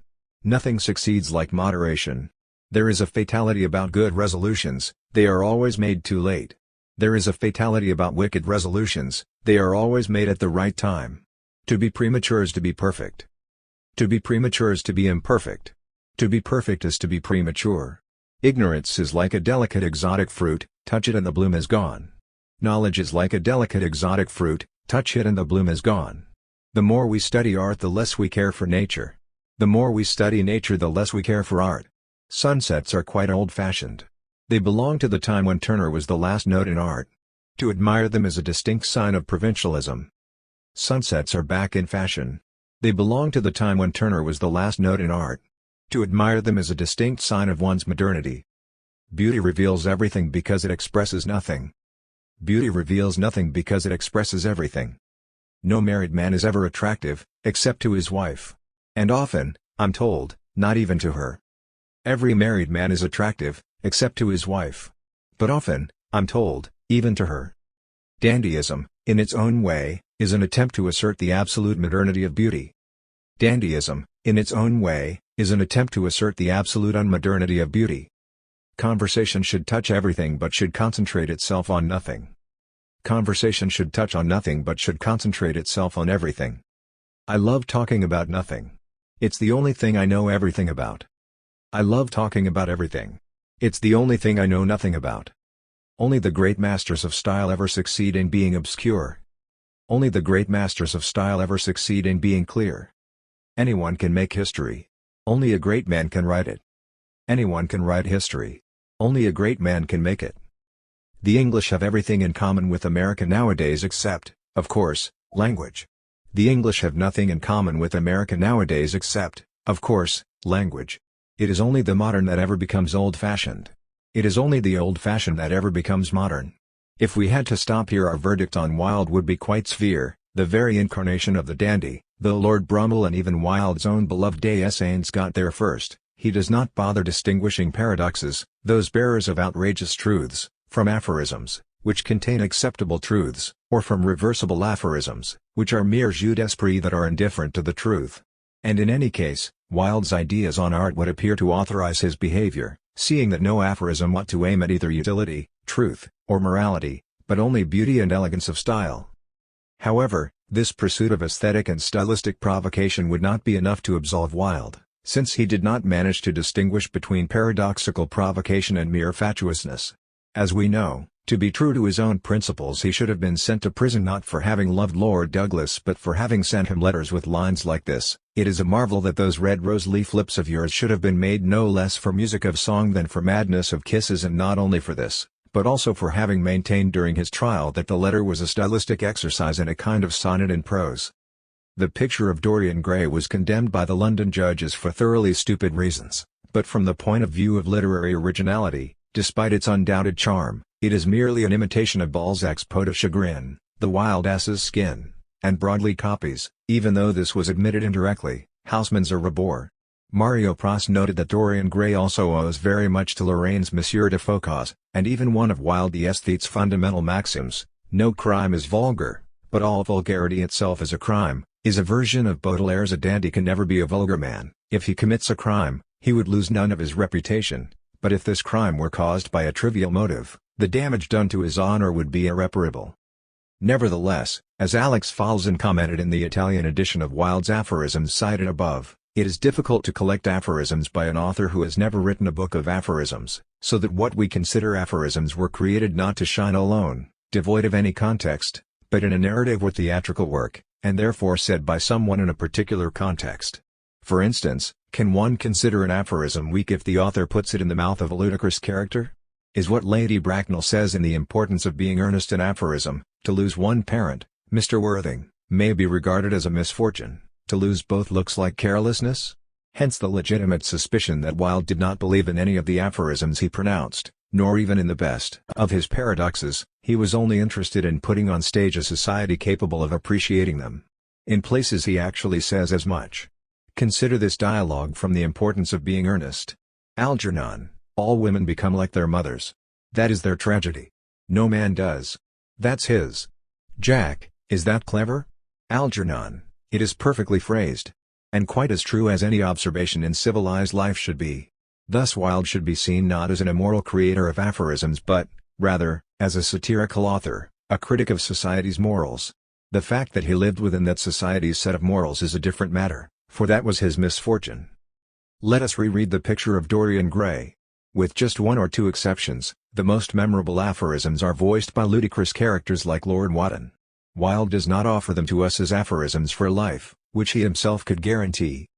Nothing succeeds like moderation. There is a fatality about good resolutions, they are always made too late. There is a fatality about wicked resolutions, they are always made at the right time. To be premature is to be perfect. To be premature is to be imperfect. To be perfect is to be premature. Ignorance is like a delicate exotic fruit, touch it and the bloom is gone. Knowledge is like a delicate exotic fruit, touch it and the bloom is gone. The more we study art the less we care for nature. The more we study nature the less we care for art. Sunsets are quite old-fashioned. They belong to the time when Turner was the last note in art. To admire them is a distinct sign of provincialism. Sunsets are back in fashion. They belong to the time when Turner was the last note in art. To admire them is a distinct sign of one's modernity. Beauty reveals everything because it expresses nothing. Beauty reveals nothing because it expresses everything. No married man is ever attractive, except to his wife. And often, I'm told, not even to her. Every married man is attractive, except to his wife. But often, I'm told, even to her. Dandyism, in its own way, is an attempt to assert the absolute modernity of beauty. Dandyism, in its own way, is an attempt to assert the absolute unmodernity of beauty. Conversation should touch everything but should concentrate itself on nothing. Conversation should touch on nothing but should concentrate itself on everything. I love talking about nothing. It's the only thing I know everything about. I love talking about everything. It's the only thing I know nothing about. Only the great masters of style ever succeed in being obscure. Only the great masters of style ever succeed in being clear. Anyone can make history. Only a great man can write it. Anyone can write history. Only a great man can make it. The English have everything in common with America nowadays except, of course, language. The English have nothing in common with America nowadays except, of course, language. It is only the modern that ever becomes old-fashioned. It is only the old-fashioned that ever becomes modern. If we had to stop here, our verdict on Wilde would be quite severe, the very incarnation of the dandy. Though Lord Brummel and even Wilde's own beloved Des Esseintes got there first, he does not bother distinguishing paradoxes, those bearers of outrageous truths, from aphorisms, which contain acceptable truths, or from reversible aphorisms, which are mere jeux d'esprit that are indifferent to the truth. And in any case, Wilde's ideas on art would appear to authorize his behavior, seeing that no aphorism ought to aim at either utility, truth, or morality, but only beauty and elegance of style. However, this pursuit of aesthetic and stylistic provocation would not be enough to absolve Wilde, since he did not manage to distinguish between paradoxical provocation and mere fatuousness. As we know, to be true to his own principles, he should have been sent to prison not for having loved Lord Douglas but for having sent him letters with lines like this: "It is a marvel that those red rose-leaf lips of yours should have been made no less for music of song than for madness of kisses, and not only for this, but also for having maintained during his trial that the letter was a stylistic exercise and a kind of sonnet in prose." The Picture of Dorian Gray was condemned by the London judges for thoroughly stupid reasons, but from the point of view of literary originality, despite its undoubted charm, it is merely an imitation of Balzac's Peau de Chagrin, The Wild Ass's Skin, and broadly copies, even though this was admitted indirectly, Haussmann's A Rabor. Mario Praz noted that Dorian Gray also owes very much to Lorraine's Monsieur de Foucault's, and even one of Wilde the aesthete's fundamental maxims: "No crime is vulgar, but all vulgarity itself is a crime," is a version of Baudelaire's "A dandy can never be a vulgar man. If he commits a crime, he would lose none of his reputation, but if this crime were caused by a trivial motive, the damage done to his honor would be irreparable." Nevertheless, as Alex Falzon commented in the Italian edition of Wilde's aphorisms cited above, it is difficult to collect aphorisms by an author who has never written a book of aphorisms, so that what we consider aphorisms were created not to shine alone, devoid of any context, but in a narrative or theatrical work, and therefore said by someone in a particular context. For instance, can one consider an aphorism weak if the author puts it in the mouth of a ludicrous character? Is what Lady Bracknell says in The Importance of Being Earnest an aphorism: "To lose one parent, Mr. Worthing, may be regarded as a misfortune. To lose both looks like carelessness"? Hence the legitimate suspicion that Wilde did not believe in any of the aphorisms he pronounced, nor even in the best of his paradoxes. He was only interested in putting on stage a society capable of appreciating them. In places he actually says as much. Consider this dialogue from The Importance of Being Earnest. "Algernon, all women become like their mothers. That is their tragedy. No man does. That's his. Jack, is that clever? Algernon, it is perfectly phrased. And quite as true as any observation in civilized life should be." Thus Wilde should be seen not as an immoral creator of aphorisms but, rather, as a satirical author, a critic of society's morals. The fact that he lived within that society's set of morals is a different matter, for that was his misfortune. Let us reread The Picture of Dorian Gray. With just one or two exceptions, the most memorable aphorisms are voiced by ludicrous characters like Lord Wotton. Wilde does not offer them to us as aphorisms for life, which he himself could guarantee.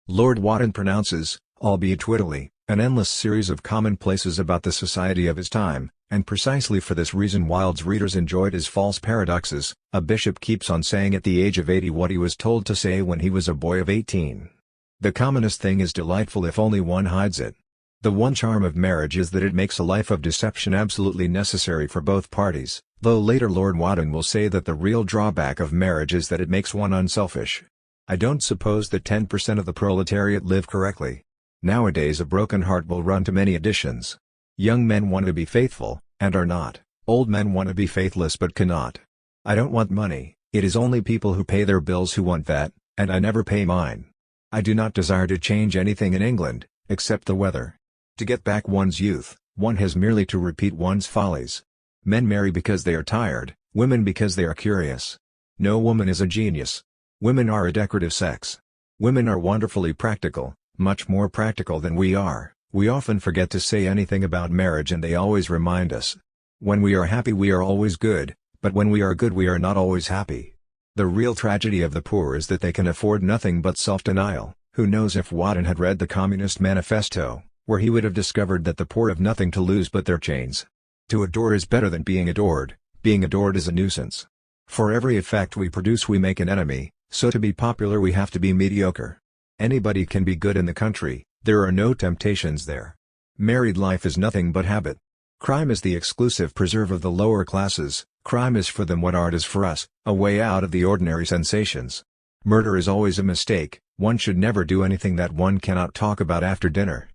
Lord Wotton pronounces, albeit wittily, an endless series of commonplaces about the society of his time, and precisely for this reason Wilde's readers enjoyed his false paradoxes. A bishop keeps on saying at the age of 80 what he was told to say when he was a boy of 18. The commonest thing is delightful if only one hides it. The one charm of marriage is that it makes a life of deception absolutely necessary for both parties, though later Lord Wotton will say that the real drawback of marriage is that it makes one unselfish. I don't suppose that 10% of the proletariat live correctly. Nowadays a broken heart will run to many editions. Young men want to be faithful, and are not. Old men want to be faithless but cannot. I don't want money, it is only people who pay their bills who want that, and I never pay mine. I do not desire to change anything in England, except the weather. To get back one's youth, one has merely to repeat one's follies. Men marry because they are tired, women because they are curious. No woman is a genius. Women are a decorative sex. Women are wonderfully practical, much more practical than we are. We often forget to say anything about marriage and they always remind us. When we are happy we are always good, but when we are good we are not always happy. The real tragedy of the poor is that they can afford nothing but self-denial. Who knows if Wadden had read the Communist Manifesto, where he would have discovered that the poor have nothing to lose but their chains. To adore is better than being adored is a nuisance. For every effect we produce we make an enemy, so to be popular we have to be mediocre. Anybody can be good in the country, there are no temptations there. Married life is nothing but habit. Crime is the exclusive preserve of the lower classes, crime is for them what art is for us, a way out of the ordinary sensations. Murder is always a mistake, one should never do anything that one cannot talk about after dinner.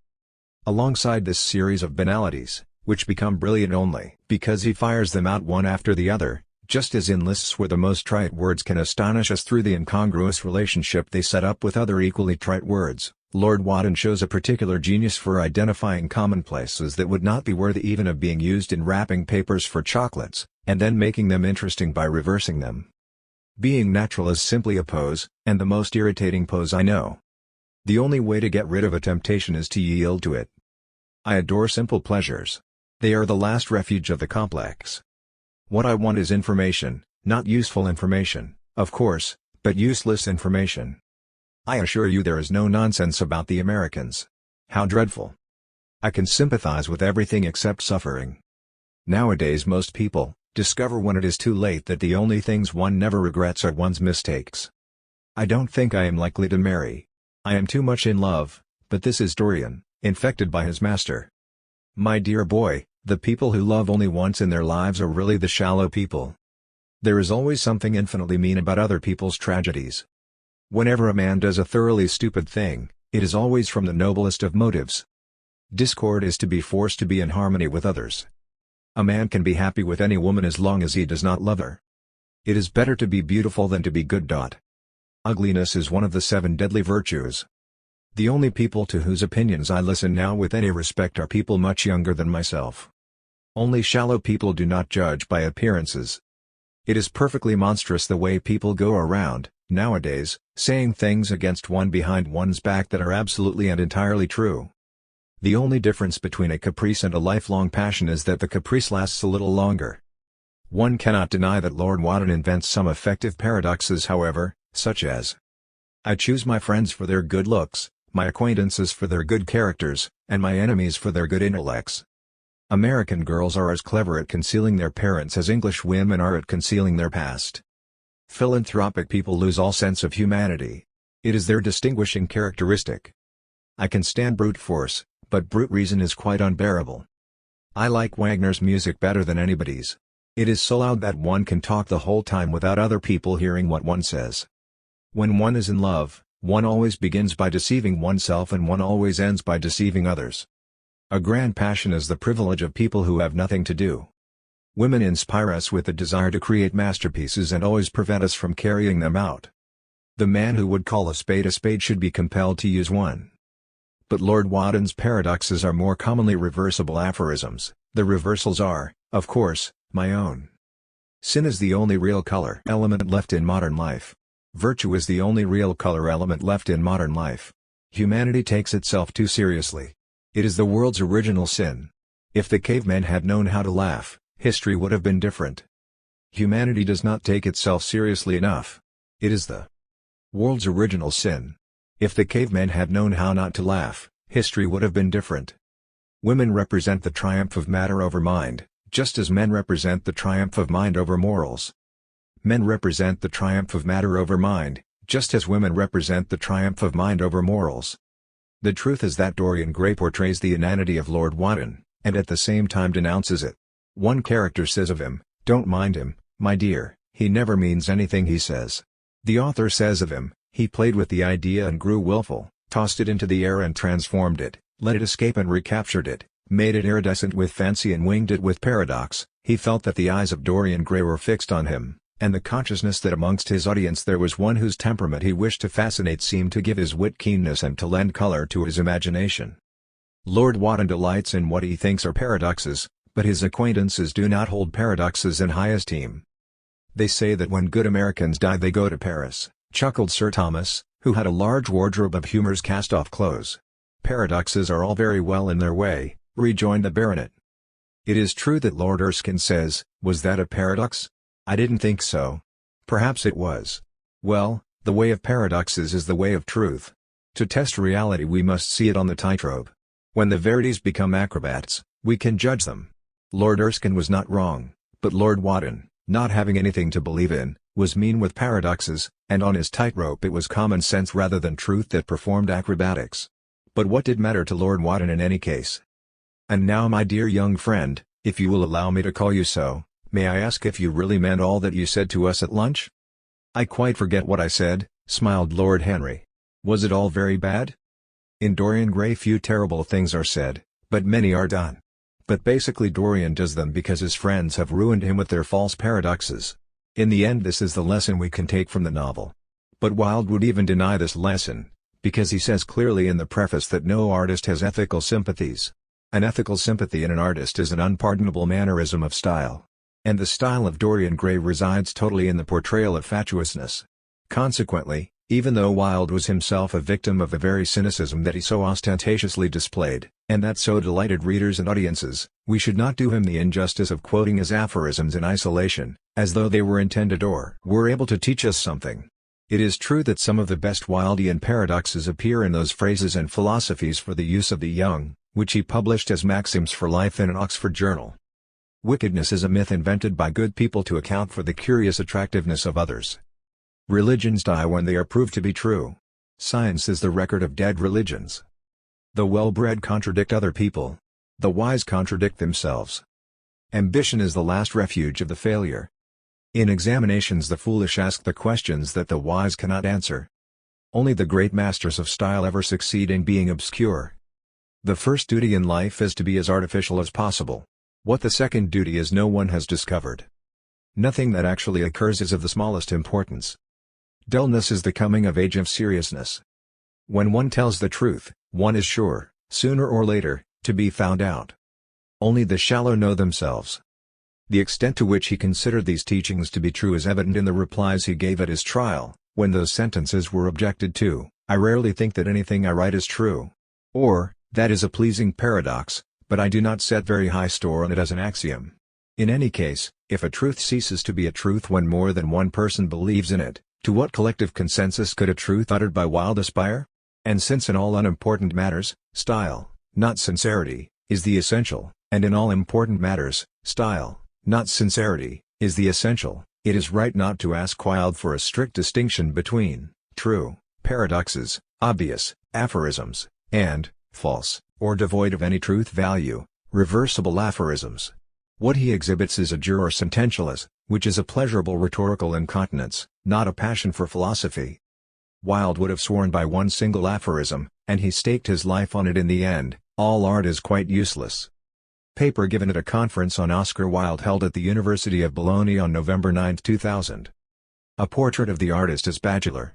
Alongside this series of banalities, which become brilliant only because he fires them out one after the other, just as in lists where the most trite words can astonish us through the incongruous relationship they set up with other equally trite words, Lord Wadden shows a particular genius for identifying commonplaces that would not be worthy even of being used in wrapping papers for chocolates, and then making them interesting by reversing them. Being natural is simply a pose, and the most irritating pose I know. The only way to get rid of a temptation is to yield to it. I adore simple pleasures. They are the last refuge of the complex. What I want is information, not useful information, of course, but useless information. I assure you there is no nonsense about the Americans. How dreadful. I can sympathize with everything except suffering. Nowadays most people discover when it is too late that the only things one never regrets are one's mistakes. I don't think I am likely to marry. I am too much in love, but this is Dorian, infected by his master. My dear boy, the people who love only once in their lives are really the shallow people. There is always something infinitely mean about other people's tragedies. Whenever a man does a thoroughly stupid thing, it is always from the noblest of motives. Discord is to be forced to be in harmony with others. A man can be happy with any woman as long as he does not love her. It is better to be beautiful than to be good. Ugliness is one of the 7 deadly virtues. The only people to whose opinions I listen now with any respect are people much younger than myself. Only shallow people do not judge by appearances. It is perfectly monstrous the way people go around, nowadays, saying things against one behind one's back that are absolutely and entirely true. The only difference between a caprice and a lifelong passion is that the caprice lasts a little longer. One cannot deny that Lord Wadden invents some effective paradoxes however, such as: I choose my friends for their good looks, my acquaintances for their good characters, and my enemies for their good intellects. American girls are as clever at concealing their parents as English women are at concealing their past. Philanthropic people lose all sense of humanity. It is their distinguishing characteristic. I can stand brute force, but brute reason is quite unbearable. I like Wagner's music better than anybody's. It is so loud that one can talk the whole time without other people hearing what one says. When one is in love, one always begins by deceiving oneself and one always ends by deceiving others. A grand passion is the privilege of people who have nothing to do. Women inspire us with the desire to create masterpieces and always prevent us from carrying them out. The man who would call a spade should be compelled to use one. But Lord Wadden's paradoxes are more commonly reversible aphorisms. The reversals are, of course, my own. Sin is the only real color element left in modern life. Virtue is the only real color element left in modern life. Humanity takes itself too seriously. It is the world's original sin. If the cavemen had known how to laugh, history would have been different. Humanity does not take itself seriously enough. It is the world's original sin. If the cavemen had known how not to laugh, history would have been different. Women represent the triumph of matter over mind, just as men represent the triumph of mind over morals. Men represent the triumph of matter over mind, just as women represent the triumph of mind over morals. The truth is that Dorian Gray portrays the inanity of Lord Wadden, and at the same time denounces it. One character says of him, "Don't mind him, my dear, he never means anything he says." The author says of him, "He played with the idea and grew willful, tossed it into the air and transformed it, let it escape and recaptured it, made it iridescent with fancy and winged it with paradox." He felt that the eyes of Dorian Gray were fixed on him, and the consciousness that amongst his audience there was one whose temperament he wished to fascinate seemed to give his wit keenness and to lend color to his imagination. Lord Wadden delights in what he thinks are paradoxes, but his acquaintances do not hold paradoxes in high esteem. They say that when good Americans die they go to Paris, chuckled Sir Thomas, who had a large wardrobe of Humour's cast-off clothes. "Paradoxes are all very well in their way," rejoined the baronet. "It is true that Lord Erskine says, was that a paradox? I didn't think so. Perhaps it was. Well, the way of paradoxes is the way of truth. To test reality we must see it on the tightrope. When the verities become acrobats, we can judge them. Lord Erskine was not wrong, but Lord Wotton, not having anything to believe in, was mean with paradoxes, and on his tightrope it was common sense rather than truth that performed acrobatics. But what did matter to Lord Wotton in any case? And now, my dear young friend, if you will allow me to call you so, may I ask if you really meant all that you said to us at lunch?" "I quite forget what I said," smiled Lord Henry. "Was it all very bad?" "In Dorian Gray few terrible things are said, but many are done. But basically Dorian does them because his friends have ruined him with their false paradoxes. In the end this is the lesson we can take from the novel. But Wilde would even deny this lesson, because he says clearly in the preface that no artist has ethical sympathies. An ethical sympathy in an artist is an unpardonable mannerism of style. And the style of Dorian Gray resides totally in the portrayal of fatuousness. Consequently, even though Wilde was himself a victim of the very cynicism that he so ostentatiously displayed, and that so delighted readers and audiences, we should not do him the injustice of quoting his aphorisms in isolation, as though they were intended or were able to teach us something. It is true that some of the best Wildean paradoxes appear in those phrases and philosophies for the use of the young, which he published as maxims for life in an Oxford journal. Wickedness is a myth invented by good people to account for the curious attractiveness of others. Religions die when they are proved to be true. Science is the record of dead religions. The well-bred contradict other people. The wise contradict themselves. Ambition is the last refuge of the failure. In examinations the foolish ask the questions that the wise cannot answer. Only the great masters of style ever succeed in being obscure. The first duty in life is to be as artificial as possible. What the second duty is no one has discovered. Nothing that actually occurs is of the smallest importance. Dullness is the coming of age of seriousness. When one tells the truth, one is sure, sooner or later, to be found out. Only the shallow know themselves. The extent to which he considered these teachings to be true is evident in the replies he gave at his trial, when those sentences were objected to. "I rarely think that anything I write is true." Or, "That is a pleasing paradox, but I do not set very high store on it as an axiom." In any case, if a truth ceases to be a truth when more than one person believes in it, to what collective consensus could a truth uttered by Wilde aspire? And since in all unimportant matters, style, not sincerity, is the essential, and in all important matters, style, not sincerity, is the essential, it is right not to ask Wilde for a strict distinction between true paradoxes, obvious aphorisms, and false, or devoid of any truth value, reversible aphorisms. What he exhibits is a juror sententialis, which is a pleasurable rhetorical incontinence, not a passion for philosophy. Wilde would have sworn by one single aphorism, and he staked his life on it in the end: all art is quite useless. Paper given at a conference on Oscar Wilde held at the University of Bologna on November 9, 2000. A portrait of the artist as bachelor.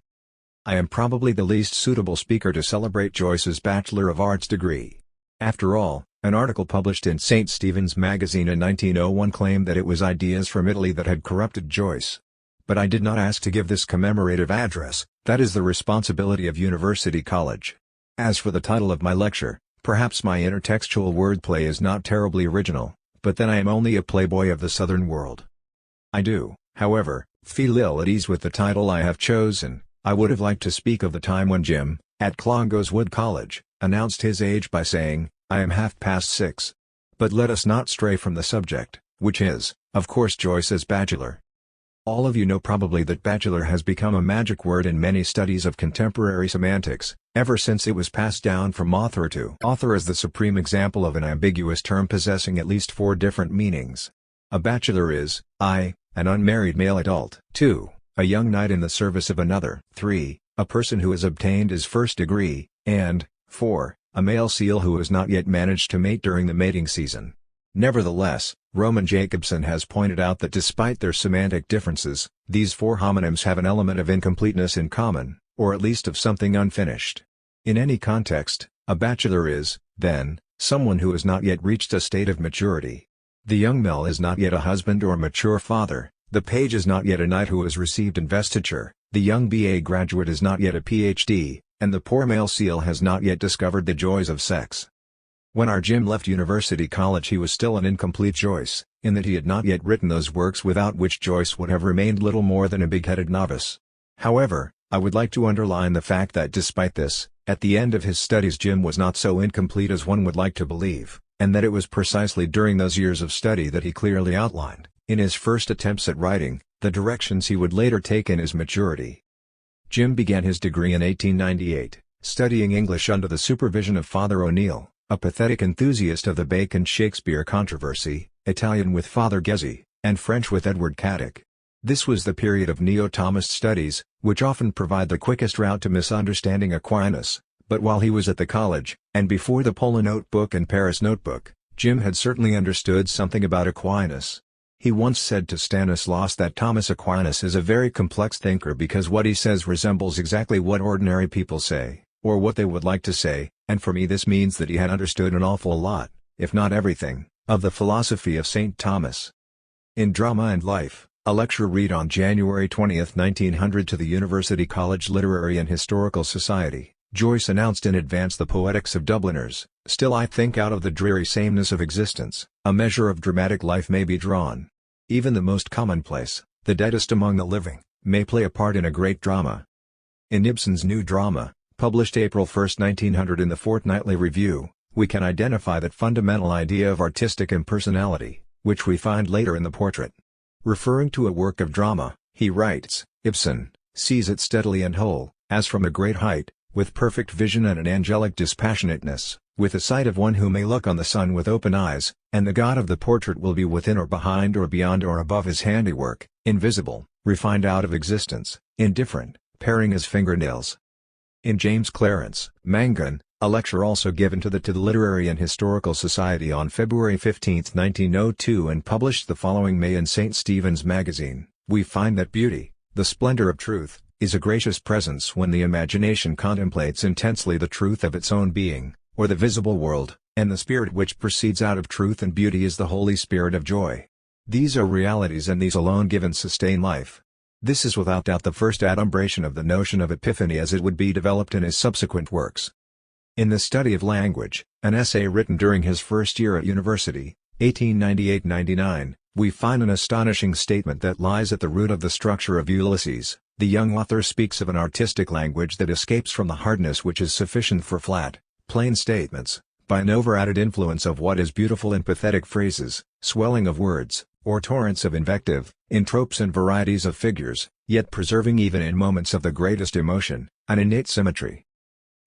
I am probably the least suitable speaker to celebrate Joyce's Bachelor of Arts degree. After all, an article published in St. Stephen's Magazine in 1901 claimed that it was ideas from Italy that had corrupted Joyce. But I did not ask to give this commemorative address, that is the responsibility of University College. As for the title of my lecture, perhaps my intertextual wordplay is not terribly original, but then I am only a playboy of the southern world. I do, however, feel ill at ease with the title I have chosen. I would have liked to speak of the time when Jim, at Clongowes Wood College, announced his age by saying, "I am 6:30. But let us not stray from the subject, which is, of course, Joyce as bachelor. All of you know probably that bachelor has become a magic word in many studies of contemporary semantics, ever since it was passed down from author to author as the supreme example of an ambiguous term possessing at least 4 different meanings. A bachelor is, I, an unmarried male adult; 2, a young knight in the service of another; 3, a person who has obtained his first degree; and 4, a male seal who has not yet managed to mate during the mating season. Nevertheless, Roman Jacobson has pointed out that despite their semantic differences, these 4 homonyms have an element of incompleteness in common, or at least of something unfinished. In any context, a bachelor is, then, someone who has not yet reached a state of maturity. The young male is not yet a husband or mature father, the page is not yet a knight who has received investiture, The young BA graduate is not yet a PhD, and the poor male seal has not yet discovered the joys of sex. When our Jim left University College he was still an incomplete Joyce, in that he had not yet written those works without which Joyce would have remained little more than a big-headed novice. However, I would like to underline the fact that despite this, at the end of his studies Jim was not so incomplete as one would like to believe, and that it was precisely during those years of study that he clearly outlined, in his first attempts at writing, the directions he would later take in his maturity. Jim began his degree in 1898, studying English under the supervision of Father O'Neill, a pathetic enthusiast of the Bacon-Shakespeare controversy, Italian with Father Ghezzi, and French with Edward Caddick. This was the period of neo-Thomist studies, which often provide the quickest route to misunderstanding Aquinas, but while he was at the college, and before the Pola Notebook and Paris Notebook, Jim had certainly understood something about Aquinas. He once said to Stanislaus that Thomas Aquinas is a very complex thinker because what he says resembles exactly what ordinary people say, or what they would like to say, and for me this means that he had understood an awful lot, if not everything, of the philosophy of St. Thomas. In Drama and Life, a lecture read on January 20, 1900 to the University College Literary and Historical Society, Joyce announced in advance the poetics of Dubliners. Still I think out of the dreary sameness of existence, a measure of dramatic life may be drawn. Even the most commonplace, the deadest among the living, may play a part in a great drama. In Ibsen's new drama, published April 1, 1900 in the Fortnightly Review, we can identify that fundamental idea of artistic impersonality, which we find later in the portrait. Referring to a work of drama, he writes, Ibsen sees it steadily and whole, as from a great height, with perfect vision and an angelic dispassionateness, with the sight of one who may look on the sun with open eyes, and the God of the portrait will be within or behind or beyond or above his handiwork, invisible, refined out of existence, indifferent, paring his fingernails. In James Clarence Mangan, a lecture also given to the Literary and Historical Society on February 15, 1902 and published the following May in St. Stephen's Magazine, we find that beauty, the splendor of truth, is a gracious presence when the imagination contemplates intensely the truth of its own being, or the visible world, and the spirit which proceeds out of truth and beauty is the Holy Spirit of joy. These are realities and these alone give and sustain life. This is without doubt the first adumbration of the notion of epiphany as it would be developed in his subsequent works. In The Study of Language, an essay written during his first year at university, 1898-99, we find an astonishing statement that lies at the root of the structure of Ulysses. The young author speaks of an artistic language that escapes from the hardness which is sufficient for flat, plain statements, by an overadded influence of what is beautiful in pathetic phrases, swelling of words, or torrents of invective, in tropes and varieties of figures, yet preserving even in moments of the greatest emotion, an innate symmetry.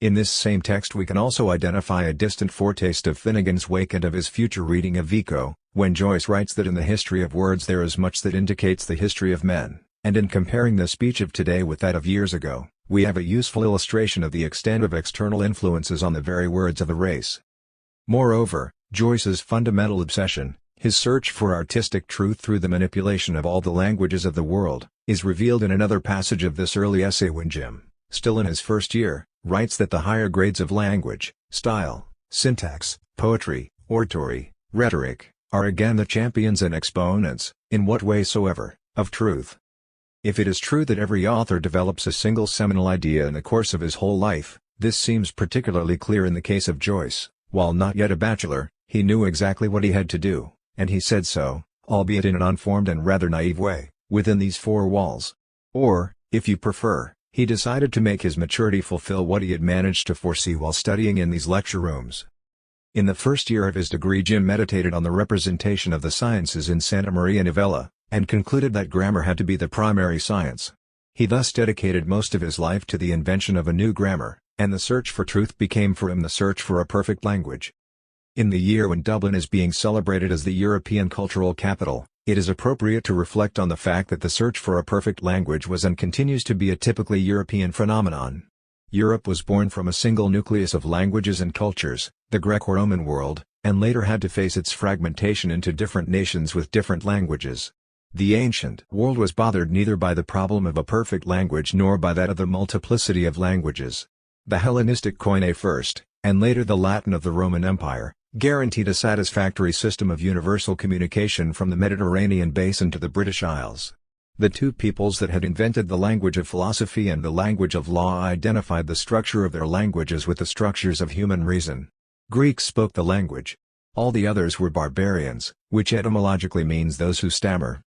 In this same text we can also identify a distant foretaste of Finnegan's Wake and of his future reading of Vico, when Joyce writes that in the history of words there is much that indicates the history of men, and in comparing the speech of today with that of years ago, we have a useful illustration of the extent of external influences on the very words of a race. Moreover, Joyce's fundamental obsession, his search for artistic truth through the manipulation of all the languages of the world, is revealed in another passage of this early essay when Jim, still in his first year, writes that the higher grades of language, style, syntax, poetry, oratory, rhetoric, are again the champions and exponents, in what way soever, of truth. If it is true that every author develops a single seminal idea in the course of his whole life, this seems particularly clear in the case of Joyce. While not yet a bachelor, he knew exactly what he had to do, and he said so, albeit in an unformed and rather naive way, within these four walls. Or, if you prefer, he decided to make his maturity fulfill what he had managed to foresee while studying in these lecture rooms. In the first year of his degree Jim meditated on the representation of the sciences in Santa Maria Novella, and concluded that grammar had to be the primary science. He thus dedicated most of his life to the invention of a new grammar, and the search for truth became for him the search for a perfect language. In the year when Dublin is being celebrated as the European cultural capital, it is appropriate to reflect on the fact that the search for a perfect language was and continues to be a typically European phenomenon. Europe was born from a single nucleus of languages and cultures, the Greco-Roman world, and later had to face its fragmentation into different nations with different languages. The ancient world was bothered neither by the problem of a perfect language nor by that of the multiplicity of languages. The Hellenistic Koine first, and later the Latin of the Roman Empire, guaranteed a satisfactory system of universal communication from the Mediterranean basin to the British Isles. The two peoples that had invented the language of philosophy and the language of law identified the structure of their languages with the structures of human reason. Greeks spoke the language. All the others were barbarians, which etymologically means those who stammer.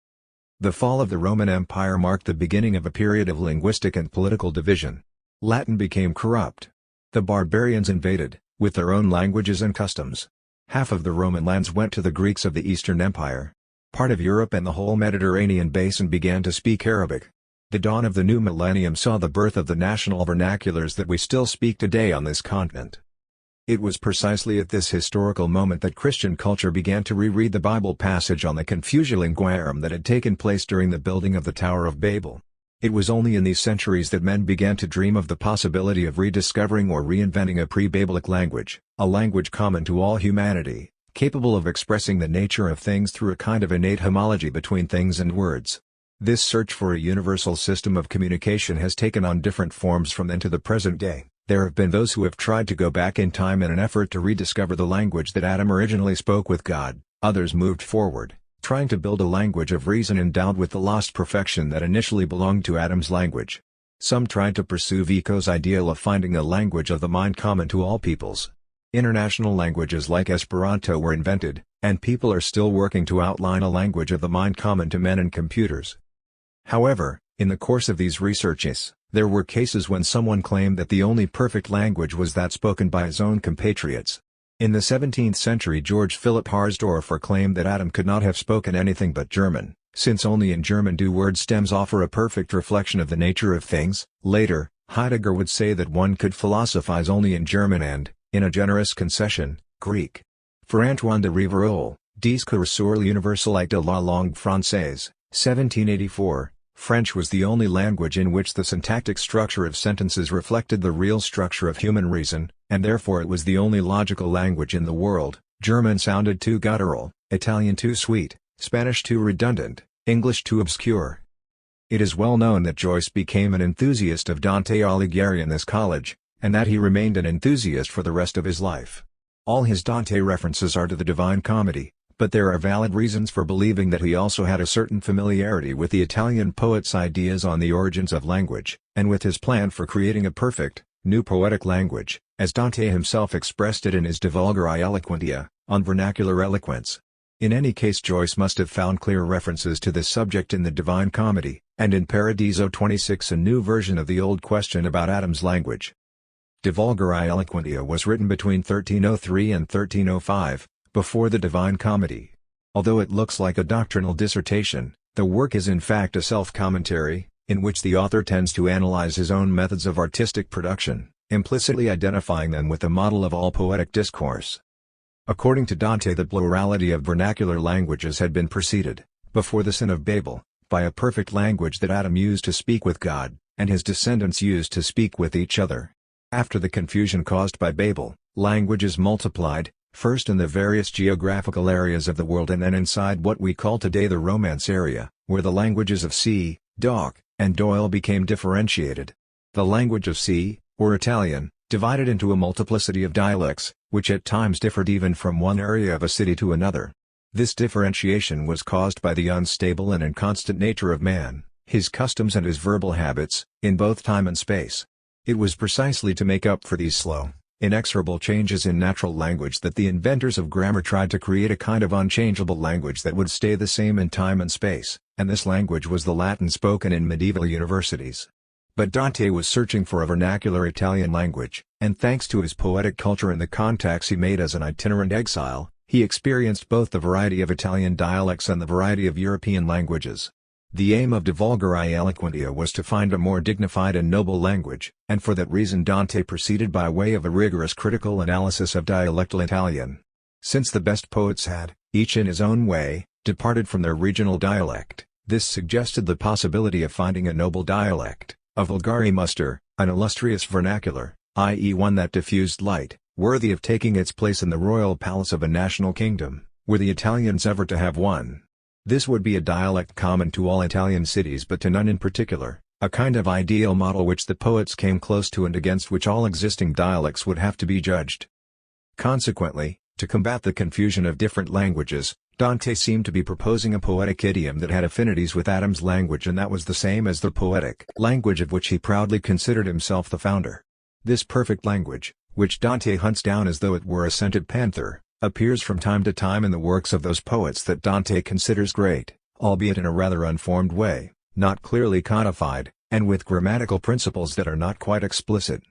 The fall of the Roman Empire marked the beginning of a period of linguistic and political division. Latin became corrupt. The barbarians invaded, with their own languages and customs. Half of the Roman lands went to the Greeks of the Eastern Empire. Part of Europe and the whole Mediterranean basin began to speak Arabic. The dawn of the new millennium saw the birth of the national vernaculars that we still speak today on this continent. It was precisely at this historical moment that Christian culture began to reread the Bible passage on the Confusia Linguarum that had taken place during the building of the Tower of Babel. It was only in these centuries that men began to dream of the possibility of rediscovering or reinventing a pre-Babelic language, a language common to all humanity, capable of expressing the nature of things through a kind of innate homology between things and words. This search for a universal system of communication has taken on different forms from then to the present day. There have been those who have tried to go back in time in an effort to rediscover the language that Adam originally spoke with God. Others moved forward, trying to build a language of reason endowed with the lost perfection that initially belonged to Adam's language. Some tried to pursue Vico's ideal of finding a language of the mind common to all peoples. International languages like Esperanto were invented, and people are still working to outline a language of the mind common to men and computers. However, in the course of these researches, there were cases when someone claimed that the only perfect language was that spoken by his own compatriots. In the 17th century, George Philipp Harsdorff claimed that Adam could not have spoken anything but German, since only in German do word stems offer a perfect reflection of the nature of things. Later, Heidegger would say that one could philosophize only in German and, in a generous concession, Greek. For Antoine de Rivarol, Discours sur l'universalité de la langue française, 1784, French was the only language in which the syntactic structure of sentences reflected the real structure of human reason, and therefore it was the only logical language in the world. German sounded too guttural, Italian too sweet, Spanish too redundant, English too obscure. It is well known that Joyce became an enthusiast of Dante Alighieri in this college, and that he remained an enthusiast for the rest of his life. All his Dante references are to the Divine Comedy, but there are valid reasons for believing that he also had a certain familiarity with the Italian poet's ideas on the origins of language, and with his plan for creating a perfect, new poetic language, as Dante himself expressed it in his De Vulgari Eloquentia, on vernacular eloquence. In any case, Joyce must have found clear references to this subject in the Divine Comedy, and in Paradiso 26, a new version of the old question about Adam's language. De Vulgari Eloquentia was written between 1303 and 1305, before the Divine Comedy. Although it looks like a doctrinal dissertation, the work is in fact a self-commentary, in which the author tends to analyze his own methods of artistic production, implicitly identifying them with the model of all poetic discourse. According to Dante, the plurality of vernacular languages had been preceded, before the sin of Babel, by a perfect language that Adam used to speak with God, and his descendants used to speak with each other. After the confusion caused by Babel, languages multiplied, first in the various geographical areas of the world and then inside what we call today the Romance area, where the languages of C, Doc, and Doyle became differentiated. The language of C, or Italian, divided into a multiplicity of dialects, which at times differed even from one area of a city to another. This differentiation was caused by the unstable and inconstant nature of man, his customs and his verbal habits, in both time and space. It was precisely to make up for these slow, inexorable changes in natural language that the inventors of grammar tried to create a kind of unchangeable language that would stay the same in time and space, and this language was the Latin spoken in medieval universities. But Dante was searching for a vernacular Italian language, and thanks to his poetic culture and the contacts he made as an itinerant exile, he experienced both the variety of Italian dialects and the variety of European languages. The aim of De Vulgari Eloquentia was to find a more dignified and noble language, and for that reason Dante proceeded by way of a rigorous critical analysis of dialectal Italian. Since the best poets had, each in his own way, departed from their regional dialect, this suggested the possibility of finding a noble dialect, a vulgari muster, an illustrious vernacular, i.e. one that diffused light, worthy of taking its place in the royal palace of a national kingdom, were the Italians ever to have one. This would be a dialect common to all Italian cities but to none in particular, a kind of ideal model which the poets came close to and against which all existing dialects would have to be judged. Consequently, to combat the confusion of different languages, Dante seemed to be proposing a poetic idiom that had affinities with Adam's language, and that was the same as the poetic language of which he proudly considered himself the founder. This perfect language, which Dante hunts down as though it were a scented panther, appears from time to time in the works of those poets that Dante considers great, albeit in a rather unformed way, not clearly codified, and with grammatical principles that are not quite explicit.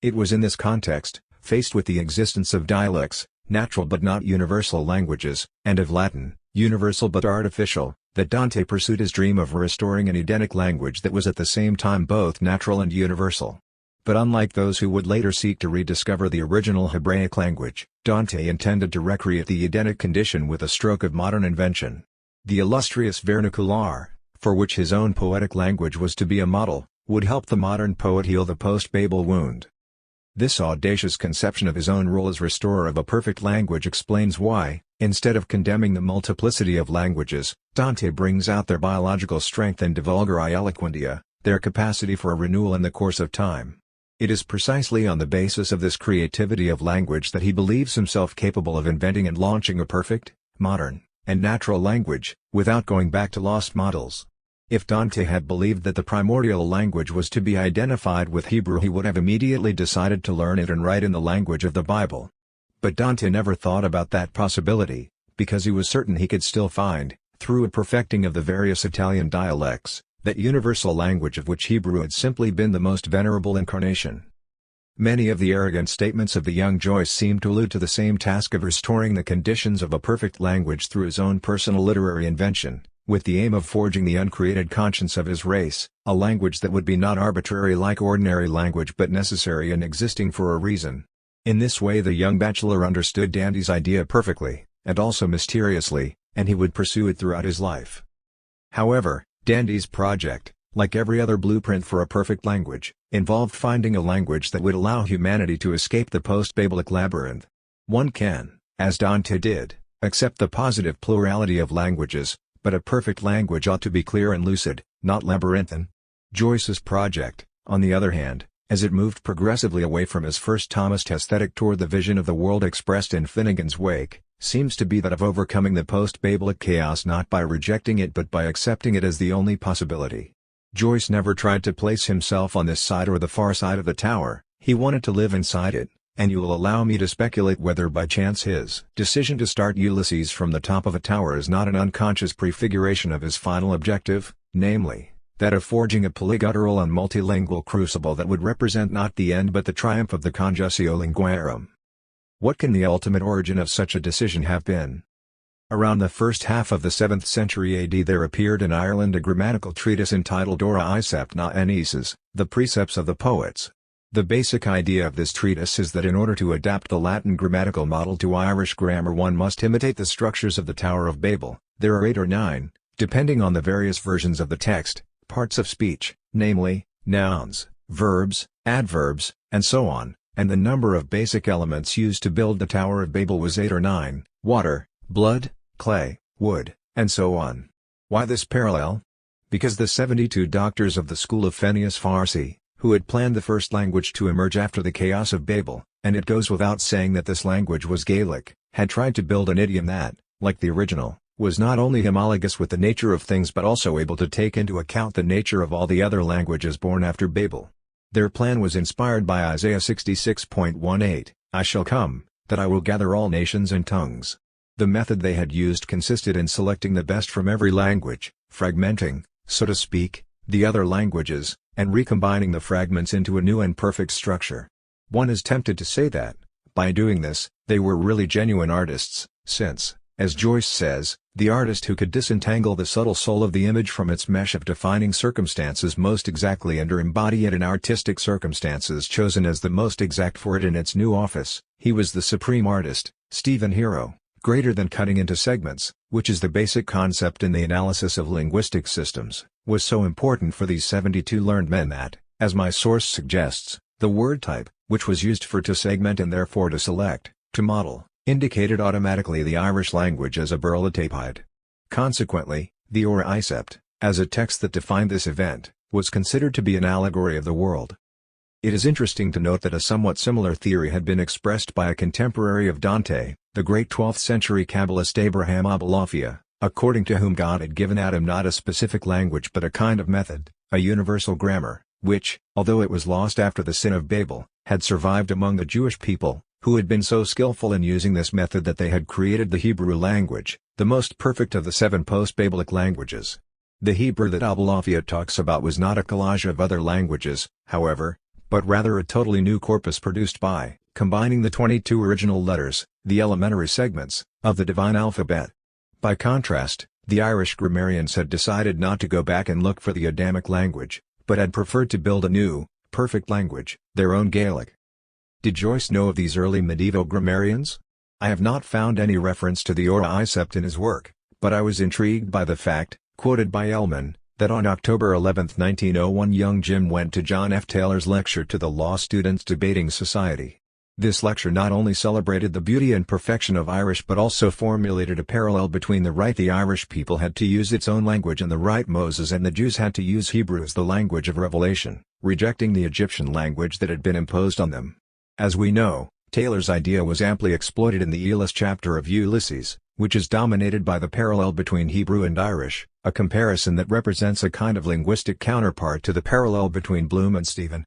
It was in this context, faced with the existence of dialects, natural but not universal languages, and of Latin, universal but artificial, that Dante pursued his dream of restoring an Edenic language that was at the same time both natural and universal. But unlike those who would later seek to rediscover the original Hebraic language, Dante intended to recreate the Edenic condition with a stroke of modern invention. The illustrious vernacular, for which his own poetic language was to be a model, would help the modern poet heal the post-Babel wound. This audacious conception of his own role as restorer of a perfect language explains why, instead of condemning the multiplicity of languages, Dante brings out their biological strength and de vulgari eloquentia, their capacity for a renewal in the course of time. It is precisely on the basis of this creativity of language that he believes himself capable of inventing and launching a perfect, modern, and natural language, without going back to lost models. If Dante had believed that the primordial language was to be identified with Hebrew, he would have immediately decided to learn it and write in the language of the Bible. But Dante never thought about that possibility, because he was certain he could still find, through a perfecting of the various Italian dialects, that universal language of which Hebrew had simply been the most venerable incarnation. Many of the arrogant statements of the young Joyce seem to allude to the same task of restoring the conditions of a perfect language through his own personal literary invention, with the aim of forging the uncreated conscience of his race, a language that would be not arbitrary like ordinary language but necessary and existing for a reason. In this way the young bachelor understood Dante's idea perfectly, and also mysteriously, and he would pursue it throughout his life. However, Dante's project, like every other blueprint for a perfect language, involved finding a language that would allow humanity to escape the post-Babelic labyrinth. One can, as Dante did, accept the positive plurality of languages, but a perfect language ought to be clear and lucid, not labyrinthine. Joyce's project, on the other hand, as it moved progressively away from his first Thomist aesthetic toward the vision of the world expressed in Finnegan's Wake, seems to be that of overcoming the post-Babelic chaos not by rejecting it but by accepting it as the only possibility. Joyce never tried to place himself on this side or the far side of the tower, he wanted to live inside it, and you will allow me to speculate whether by chance his decision to start Ulysses from the top of a tower is not an unconscious prefiguration of his final objective, namely, that of forging a polyguttural and multilingual crucible that would represent not the end but the triumph of the conjugio linguarum. What can the ultimate origin of such a decision have been? Around the first half of the 7th century AD there appeared in Ireland a grammatical treatise entitled Ora Icepta Anises, the Precepts of the Poets. The basic idea of this treatise is that in order to adapt the Latin grammatical model to Irish grammar one must imitate the structures of the Tower of Babel. There are 8 or 9, depending on the various versions of the text, parts of speech, namely, nouns, verbs, adverbs, and so on, and the number of basic elements used to build the Tower of Babel was 8 or 9, water, blood, clay, wood, and so on. Why this parallel? Because the 72 doctors of the school of Phineas Farsi, who had planned the first language to emerge after the chaos of Babel, and it goes without saying that this language was Gaelic, had tried to build an idiom that, like the original, was not only homologous with the nature of things but also able to take into account the nature of all the other languages born after Babel. Their plan was inspired by Isaiah 66.18, I shall come, that I will gather all nations and tongues. The method they had used consisted in selecting the best from every language, fragmenting, so to speak, the other languages, and recombining the fragments into a new and perfect structure. One is tempted to say that, by doing this, they were really genuine artists, since, as Joyce says, the artist who could disentangle the subtle soul of the image from its mesh of defining circumstances most exactly and embody it in artistic circumstances chosen as the most exact for it in its new office, he was the supreme artist. Stephen Hero, greater than cutting into segments, which is the basic concept in the analysis of linguistic systems, was so important for these 72 learned men that, as my source suggests, the word type, which was used for to segment and therefore to select, to model, indicated automatically the Irish language as a burlotapide. Consequently, the Ora Icept, as a text that defined this event, was considered to be an allegory of the world. It is interesting to note that a somewhat similar theory had been expressed by a contemporary of Dante, the great 12th-century Kabbalist Abraham Abulafia, according to whom God had given Adam not a specific language but a kind of method, a universal grammar, which, although it was lost after the sin of Babel, had survived among the Jewish people, who had been so skillful in using this method that they had created the Hebrew language, the most perfect of the 7 post-Babelic languages. The Hebrew that Abulafia talks about was not a collage of other languages, however, but rather a totally new corpus produced by combining the 22 original letters, the elementary segments, of the divine alphabet. By contrast, the Irish grammarians had decided not to go back and look for the Adamic language, but had preferred to build a new, perfect language, their own Gaelic. Did Joyce know of these early medieval grammarians? I have not found any reference to the Ora Isept in his work, but I was intrigued by the fact, quoted by Ellman, that on October 11, 1901 young Jim went to John F. Taylor's lecture to the Law Students' Debating Society. This lecture not only celebrated the beauty and perfection of Irish but also formulated a parallel between the right the Irish people had to use its own language and the right Moses and the Jews had to use Hebrew as the language of revelation, rejecting the Egyptian language that had been imposed on them. As we know, Taylor's idea was amply exploited in the Aeolus chapter of Ulysses, which is dominated by the parallel between Hebrew and Irish, a comparison that represents a kind of linguistic counterpart to the parallel between Bloom and Stephen.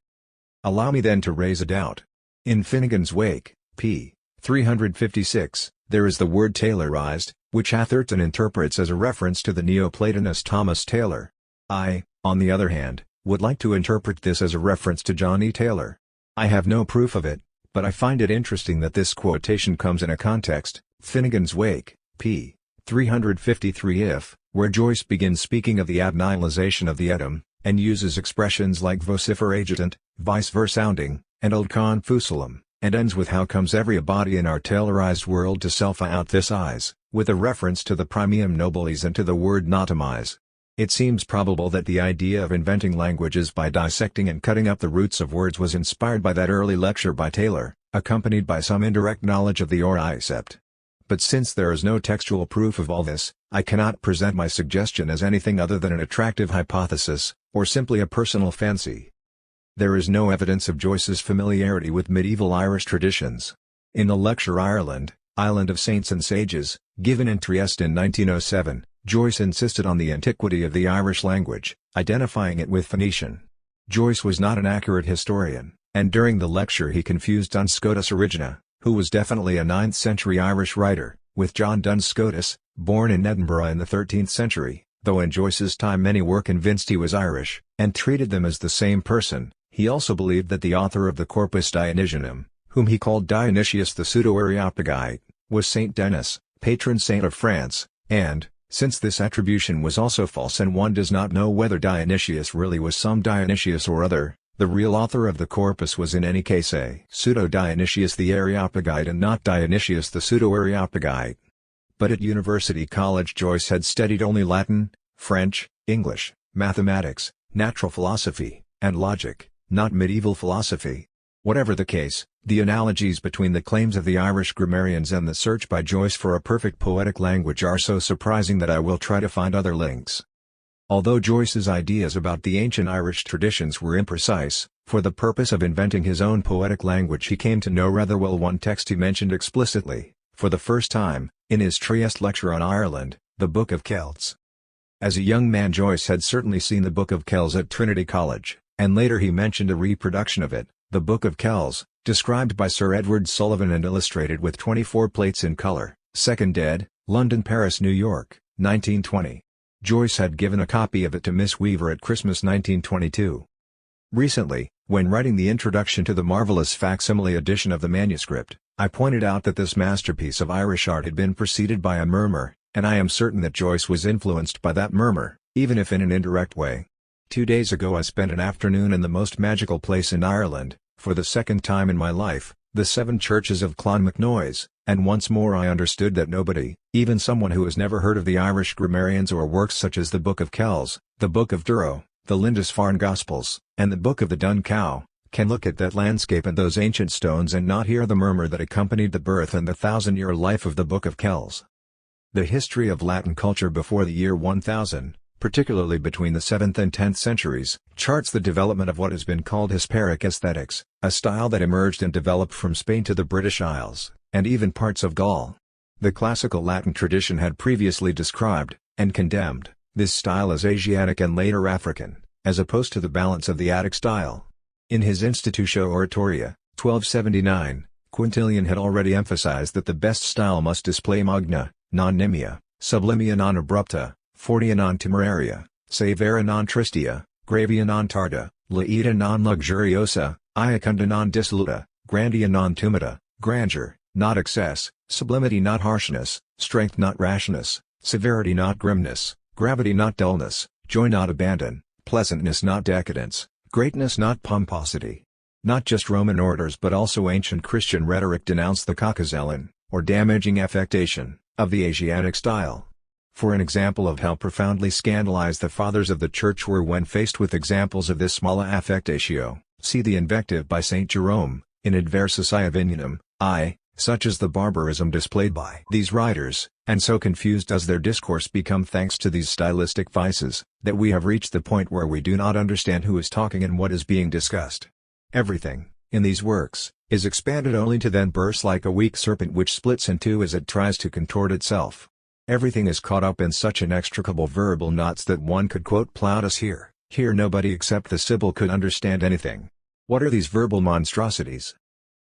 Allow me then to raise a doubt. In Finnegan's Wake, p. 356, there is the word Taylorized, which Atherton interprets as a reference to the Neoplatonist Thomas Taylor. I, on the other hand, would like to interpret this as a reference to John E. Taylor. I have no proof of it, but I find it interesting that this quotation comes in a context, Finnegan's Wake, p. 353 if, where Joyce begins speaking of the abnihilization of the Edom, and uses expressions like vocifer adjutant, vice-versounding, and old confusulum, and ends with how comes every body in our Taylorized world to self out this eyes, with a reference to the Primium Nobilis and to the word notomize. It seems probable that the idea of inventing languages by dissecting and cutting up the roots of words was inspired by that early lecture by Taylor, accompanied by some indirect knowledge of the Ora Isept. But since there is no textual proof of all this, I cannot present my suggestion as anything other than an attractive hypothesis, or simply a personal fancy. There is no evidence of Joyce's familiarity with medieval Irish traditions. In the lecture Ireland, Island of Saints and Sages, given in Trieste in 1907, Joyce insisted on the antiquity of the Irish language, identifying it with Phoenician. Joyce was not an accurate historian, and during the lecture he confused Duns Scotus Origina, who was definitely a 9th-century Irish writer, with John Duns Scotus, born in Edinburgh in the 13th century, though in Joyce's time many were convinced he was Irish, and treated them as the same person. He also believed that the author of the Corpus Dionysianum, whom he called Dionysius the Pseudo-Areopagite, was Saint Denis, patron saint of France, and, since this attribution was also false and one does not know whether Dionysius really was some Dionysius or other, the real author of the corpus was in any case a Pseudo-Dionysius the Areopagite and not Dionysius the Pseudo-Areopagite. But at University College Joyce had studied only Latin, French, English, mathematics, natural philosophy, and logic, not medieval philosophy. Whatever the case, the analogies between the claims of the Irish grammarians and the search by Joyce for a perfect poetic language are so surprising that I will try to find other links. Although Joyce's ideas about the ancient Irish traditions were imprecise, for the purpose of inventing his own poetic language he came to know rather well one text he mentioned explicitly, for the first time, in his Trieste lecture on Ireland, the Book of Kells. As a young man Joyce had certainly seen the Book of Kells at Trinity College, and later he mentioned a reproduction of it, the Book of Kells, described by Sir Edward Sullivan and illustrated with 24 plates in color, 2nd ed., London, Paris, New York, 1920. Joyce had given a copy of it to Miss Weaver at Christmas 1922. Recently, when writing the introduction to the marvelous facsimile edition of the manuscript, I pointed out that this masterpiece of Irish art had been preceded by a murmur, and I am certain that Joyce was influenced by that murmur, even if in an indirect way. 2 days ago I spent an afternoon in the most magical place in Ireland, for the second time in my life, the 7 churches of Clonmacnoise, and once more I understood that nobody, even someone who has never heard of the Irish grammarians or works such as the Book of Kells, the Book of Durrow, the Lindisfarne Gospels, and the Book of the Dun Cow, can look at that landscape and those ancient stones and not hear the murmur that accompanied the birth and the 1,000-year life of the Book of Kells. The history of Latin culture before the year 1000, particularly between the 7th and 10th centuries, charts the development of what has been called Hispanic aesthetics, a style that emerged and developed from Spain to the British Isles, and even parts of Gaul. The classical Latin tradition had previously described, and condemned, this style as Asiatic and later African, as opposed to the balance of the Attic style. In his Institutio Oratoria, 1279, Quintilian had already emphasized that the best style must display magna, non nimia, sublimia non abrupta, fortia non temeraria, severa non tristia, gravia non tarda, laeta non luxuriosa, iacunda non dissoluta, grandia non tumida, grandeur, not excess, sublimity not harshness, strength not rashness, severity not grimness, gravity not dullness, joy not abandon, pleasantness not decadence, greatness not pomposity. Not just Roman orators but also ancient Christian rhetoric denounced the Caucasoline, or damaging affectation, of the Asiatic style. For an example of how profoundly scandalized the fathers of the Church were when faced with examples of this smalla affectatio, see the invective by St. Jerome, in Adversus Iovinianum, such as the barbarism displayed by these writers, and so confused does their discourse become thanks to these stylistic vices, that we have reached the point where we do not understand who is talking and what is being discussed. Everything, in these works, is expanded only to then burst like a weak serpent which splits in two as it tries to contort itself. Everything is caught up in such inextricable verbal knots that one could quote Plautus here nobody except the Sibyl could understand anything. What are these verbal monstrosities?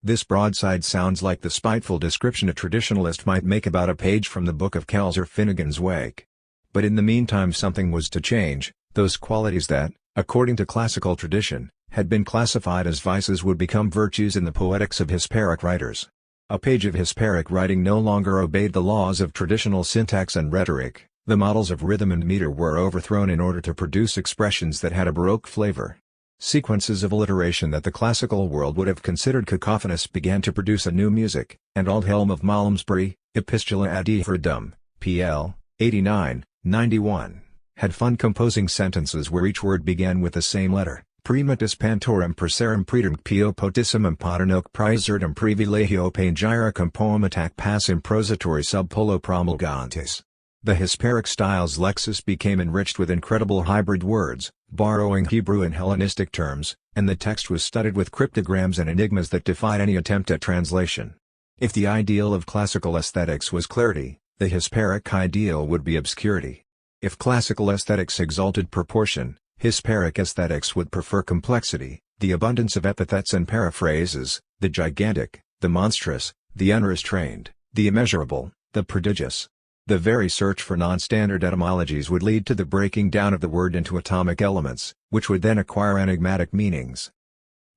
This broadside sounds like the spiteful description a traditionalist might make about a page from the Book of Kells or Finnegan's Wake. But in the meantime something was to change, those qualities that, according to classical tradition, had been classified as vices would become virtues in the poetics of Hispanic writers. A page of Hispanic writing no longer obeyed the laws of traditional syntax and rhetoric, the models of rhythm and meter were overthrown in order to produce expressions that had a Baroque flavor. Sequences of alliteration that the classical world would have considered cacophonous began to produce a new music, and Aldhelm of Malmesbury, Epistula ad Eherdum, pl. 89, 91, had fun composing sentences where each word began with the same letter. Primatus pantorum praeserum predum pio potissimum paternoque praesertum privilegio panegyricum poematac passim prosatori sub polo promulgantes. The Hispanic style's lexis became enriched with incredible hybrid words, borrowing Hebrew and Hellenistic terms, and the text was studded with cryptograms and enigmas that defied any attempt at translation. If the ideal of classical aesthetics was clarity, the Hispanic ideal would be obscurity. If classical aesthetics exalted proportion, Hispanic aesthetics would prefer complexity, the abundance of epithets and paraphrases, the gigantic, the monstrous, the unrestrained, the immeasurable, the prodigious. The very search for non-standard etymologies would lead to the breaking down of the word into atomic elements, which would then acquire enigmatic meanings.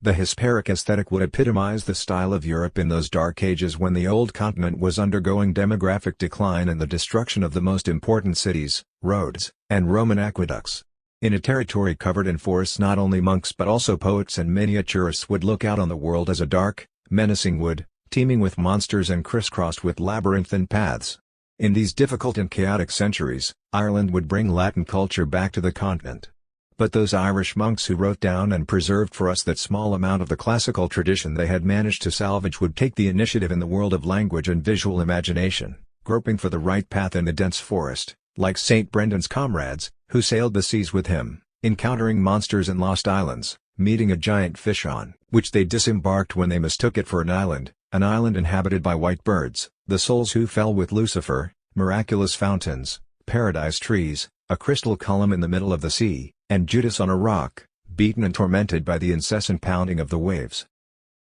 The Hispanic aesthetic would epitomize the style of Europe in those dark ages when the old continent was undergoing demographic decline and the destruction of the most important cities, roads, and Roman aqueducts. In a territory covered in forests not only monks but also poets and miniaturists would look out on the world as a dark, menacing wood, teeming with monsters and crisscrossed with labyrinthine paths. In these difficult and chaotic centuries, Ireland would bring Latin culture back to the continent. But those Irish monks who wrote down and preserved for us that small amount of the classical tradition they had managed to salvage would take the initiative in the world of language and visual imagination, groping for the right path in the dense forest, like St. Brendan's comrades, who sailed the seas with him, encountering monsters and lost islands, meeting a giant fish on which they disembarked when they mistook it for an island inhabited by white birds, the souls who fell with Lucifer, miraculous fountains, paradise trees, a crystal column in the middle of the sea, and Judas on a rock, beaten and tormented by the incessant pounding of the waves.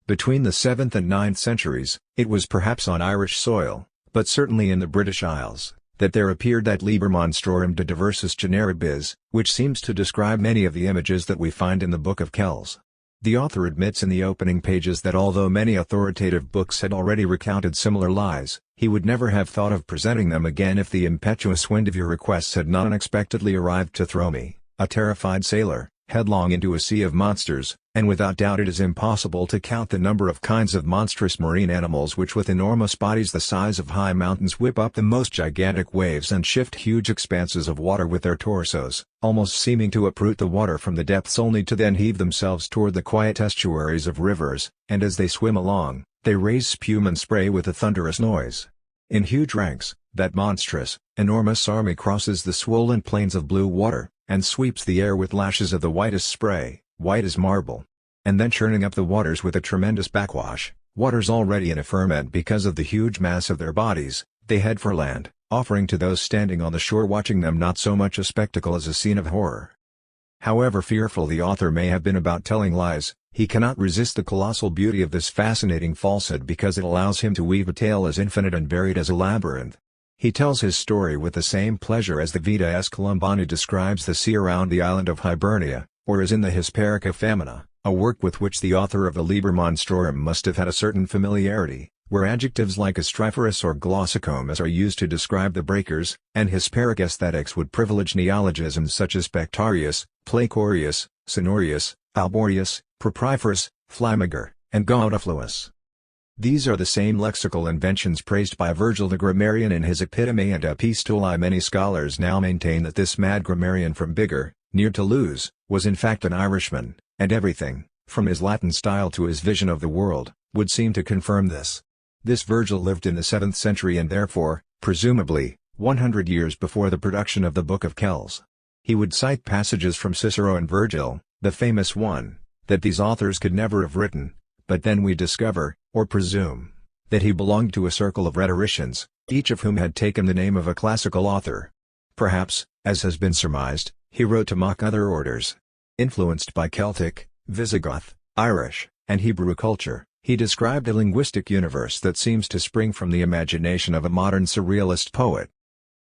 Between the 7th and 9th centuries, it was perhaps on Irish soil, but certainly in the British Isles, that there appeared that Liber Monstrorum de Diversus Generibus, which seems to describe many of the images that we find in the Book of Kells. The author admits in the opening pages that although many authoritative books had already recounted similar lies, he would never have thought of presenting them again if the impetuous wind of your requests had not unexpectedly arrived to throw me, a terrified sailor, headlong into a sea of monsters, and without doubt it is impossible to count the number of kinds of monstrous marine animals which with enormous bodies the size of high mountains whip up the most gigantic waves and shift huge expanses of water with their torsos, almost seeming to uproot the water from the depths only to then heave themselves toward the quiet estuaries of rivers, and as they swim along, they raise spume and spray with a thunderous noise. In huge ranks, that monstrous, enormous army crosses the swollen plains of blue water, and sweeps the air with lashes of the whitest spray, white as marble. And then churning up the waters with a tremendous backwash, waters already in a ferment because of the huge mass of their bodies, they head for land, offering to those standing on the shore watching them not so much a spectacle as a scene of horror. However fearful the author may have been about telling lies, he cannot resist the colossal beauty of this fascinating falsehood because it allows him to weave a tale as infinite and varied as a labyrinth. He tells his story with the same pleasure as the Vita S. Columbani describes the sea around the island of Hibernia, or as in the Hesperica Femina, a work with which the author of the Liber Monstrorum must have had a certain familiarity, where adjectives like astriferous or glossicomus are used to describe the breakers, and Hesperic aesthetics would privilege neologisms such as spectarius, placorius, sonorius, alborius, propriferous, flammiger, and gaudifluous. These are the same lexical inventions praised by Virgil the grammarian in his Epitome and Epistolae. Many scholars now maintain that this mad grammarian from Biggar, near Toulouse, was in fact an Irishman, and everything, from his Latin style to his vision of the world, would seem to confirm this. This Virgil lived in the 7th century and therefore, presumably, 100 years before the production of the Book of Kells. He would cite passages from Cicero and Virgil, the famous one, that these authors could never have written, but then we discover, or presume, that he belonged to a circle of rhetoricians, each of whom had taken the name of a classical author. Perhaps, as has been surmised, he wrote to mock other orders. Influenced by Celtic, Visigoth, Irish, and Hebrew culture, he described a linguistic universe that seems to spring from the imagination of a modern surrealist poet.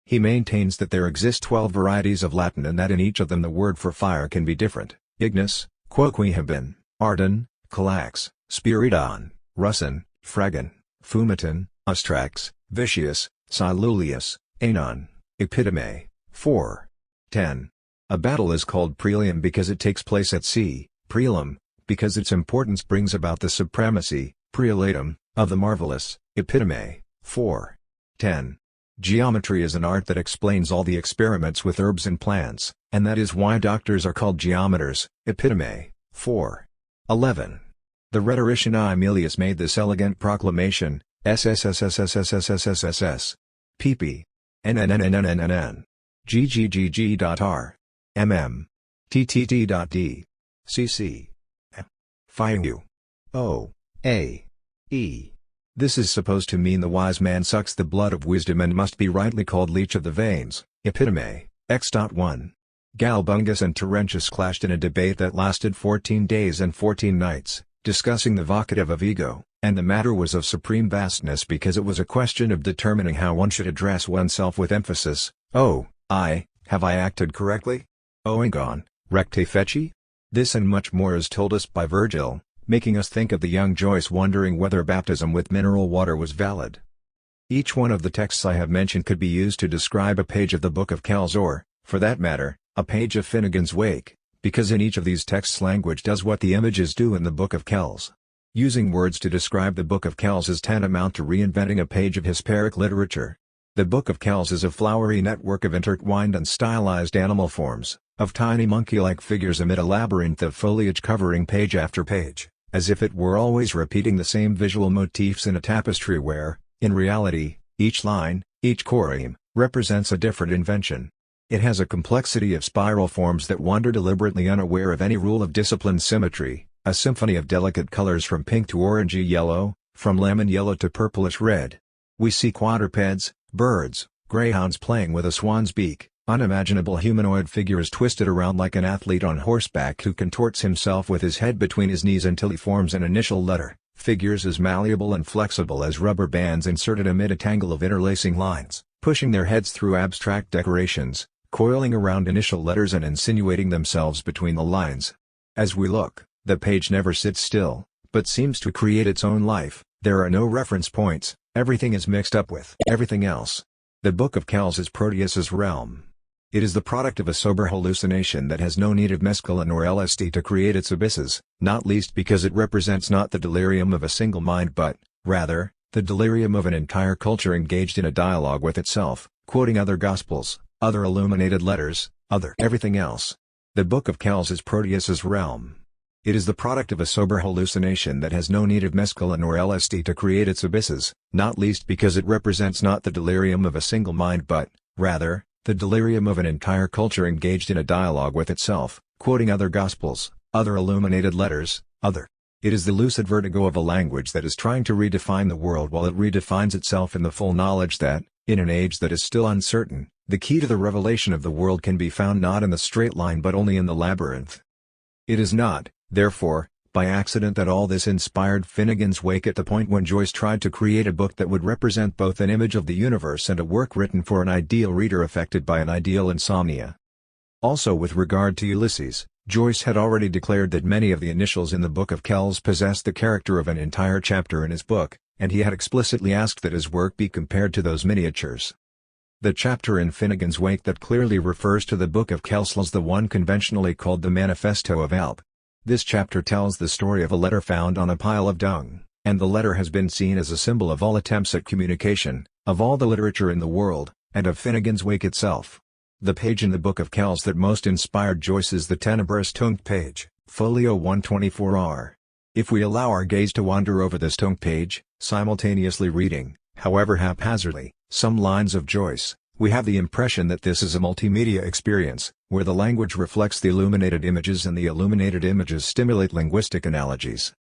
He maintains that there exist 12 varieties of Latin and that in each of them the word for fire can be different: ignis, quoquehabin, ardon, calax, spiridon, russin, fragan, fumiton, ostrax, vitius, silulius, anon, epitome. 4. 10. A battle is called prelium because it takes place at sea, prelum, because its importance brings about the supremacy, prelatum, of the marvelous, epitome. 4. 10. Geometry is an art that explains all the experiments with herbs and plants, and that is why doctors are called geometers, epitome. 4. 11. The rhetorician Aemilius made this elegant proclamation, SSSSSSSSSSS. pp. NNNNNNN. GGGG.R. MM. TTT.D. CC. Fying O. A. E. This is supposed to mean the wise man sucks the blood of wisdom and must be rightly called leech of the veins, epitome. X.1. Galbungus and Terentius clashed in a debate that lasted 14 days and 14 nights, discussing the vocative of ego, and the matter was of supreme vastness because it was a question of determining how one should address oneself with emphasis. Oh, have I acted correctly? Oengon, recte feci? This and much more is told us by Virgil, making us think of the young Joyce wondering whether baptism with mineral water was valid. Each one of the texts I have mentioned could be used to describe a page of the Book of Kells or, for that matter, a page of Finnegan's Wake, because in each of these texts language does what the images do in the Book of Kells. Using words to describe the Book of Kells is tantamount to reinventing a page of Hesperic literature. The Book of Kells is a flowery network of intertwined and stylized animal forms, of tiny monkey-like figures amid a labyrinth of foliage covering page after page, as if it were always repeating the same visual motifs in a tapestry where, in reality, each line, each choreme, represents a different invention. It has a complexity of spiral forms that wander deliberately unaware of any rule of disciplined symmetry, a symphony of delicate colors from pink to orangey yellow, from lemon yellow to purplish red. We see quadrupeds, birds, greyhounds playing with a swan's beak, unimaginable humanoid figures twisted around like an athlete on horseback who contorts himself with his head between his knees until he forms an initial letter, figures as malleable and flexible as rubber bands inserted amid a tangle of interlacing lines, pushing their heads through abstract decorations, coiling around initial letters and insinuating themselves between the lines. As we look, the page never sits still, but seems to create its own life. There are no reference points, everything is mixed up with everything else. The Book of Kells is Proteus's realm. It is the product of a sober hallucination that has no need of mescaline or LSD to create its abysses, not least because it represents not the delirium of a single mind but, rather, the delirium of an entire culture engaged in a dialogue with itself, quoting other gospels, other illuminated letters, other everything else. The Book of Kells is Proteus's realm. It is the product of a sober hallucination that has no need of mescaline or LSD to create its abysses, not least because it represents not the delirium of a single mind but, rather, the delirium of an entire culture engaged in a dialogue with itself, quoting other gospels, other illuminated letters, other. It is the lucid vertigo of a language that is trying to redefine the world while it redefines itself in the full knowledge that, in an age that is still uncertain, the key to the revelation of the world can be found not in the straight line but only in the labyrinth. It is not, therefore, by accident that all this inspired Finnegan's Wake at the point when Joyce tried to create a book that would represent both an image of the universe and a work written for an ideal reader affected by an ideal insomnia. Also with regard to Ulysses, Joyce had already declared that many of the initials in the Book of Kells possessed the character of an entire chapter in his book, and he had explicitly asked that his work be compared to those miniatures. The chapter in Finnegan's Wake that clearly refers to the Book of Kells is the one conventionally called the Manifesto of Alp. This chapter tells the story of a letter found on a pile of dung, and the letter has been seen as a symbol of all attempts at communication, of all the literature in the world, and of Finnegan's Wake itself. The page in the Book of Kells that most inspired Joyce is the Tenebrous Tongue page, folio 124R. If we allow our gaze to wander over this tongue page, simultaneously reading, however haphazardly, some lines of Joyce, we have the impression that this is a multimedia experience, where the language reflects the illuminated images and the illuminated images stimulate linguistic analogies.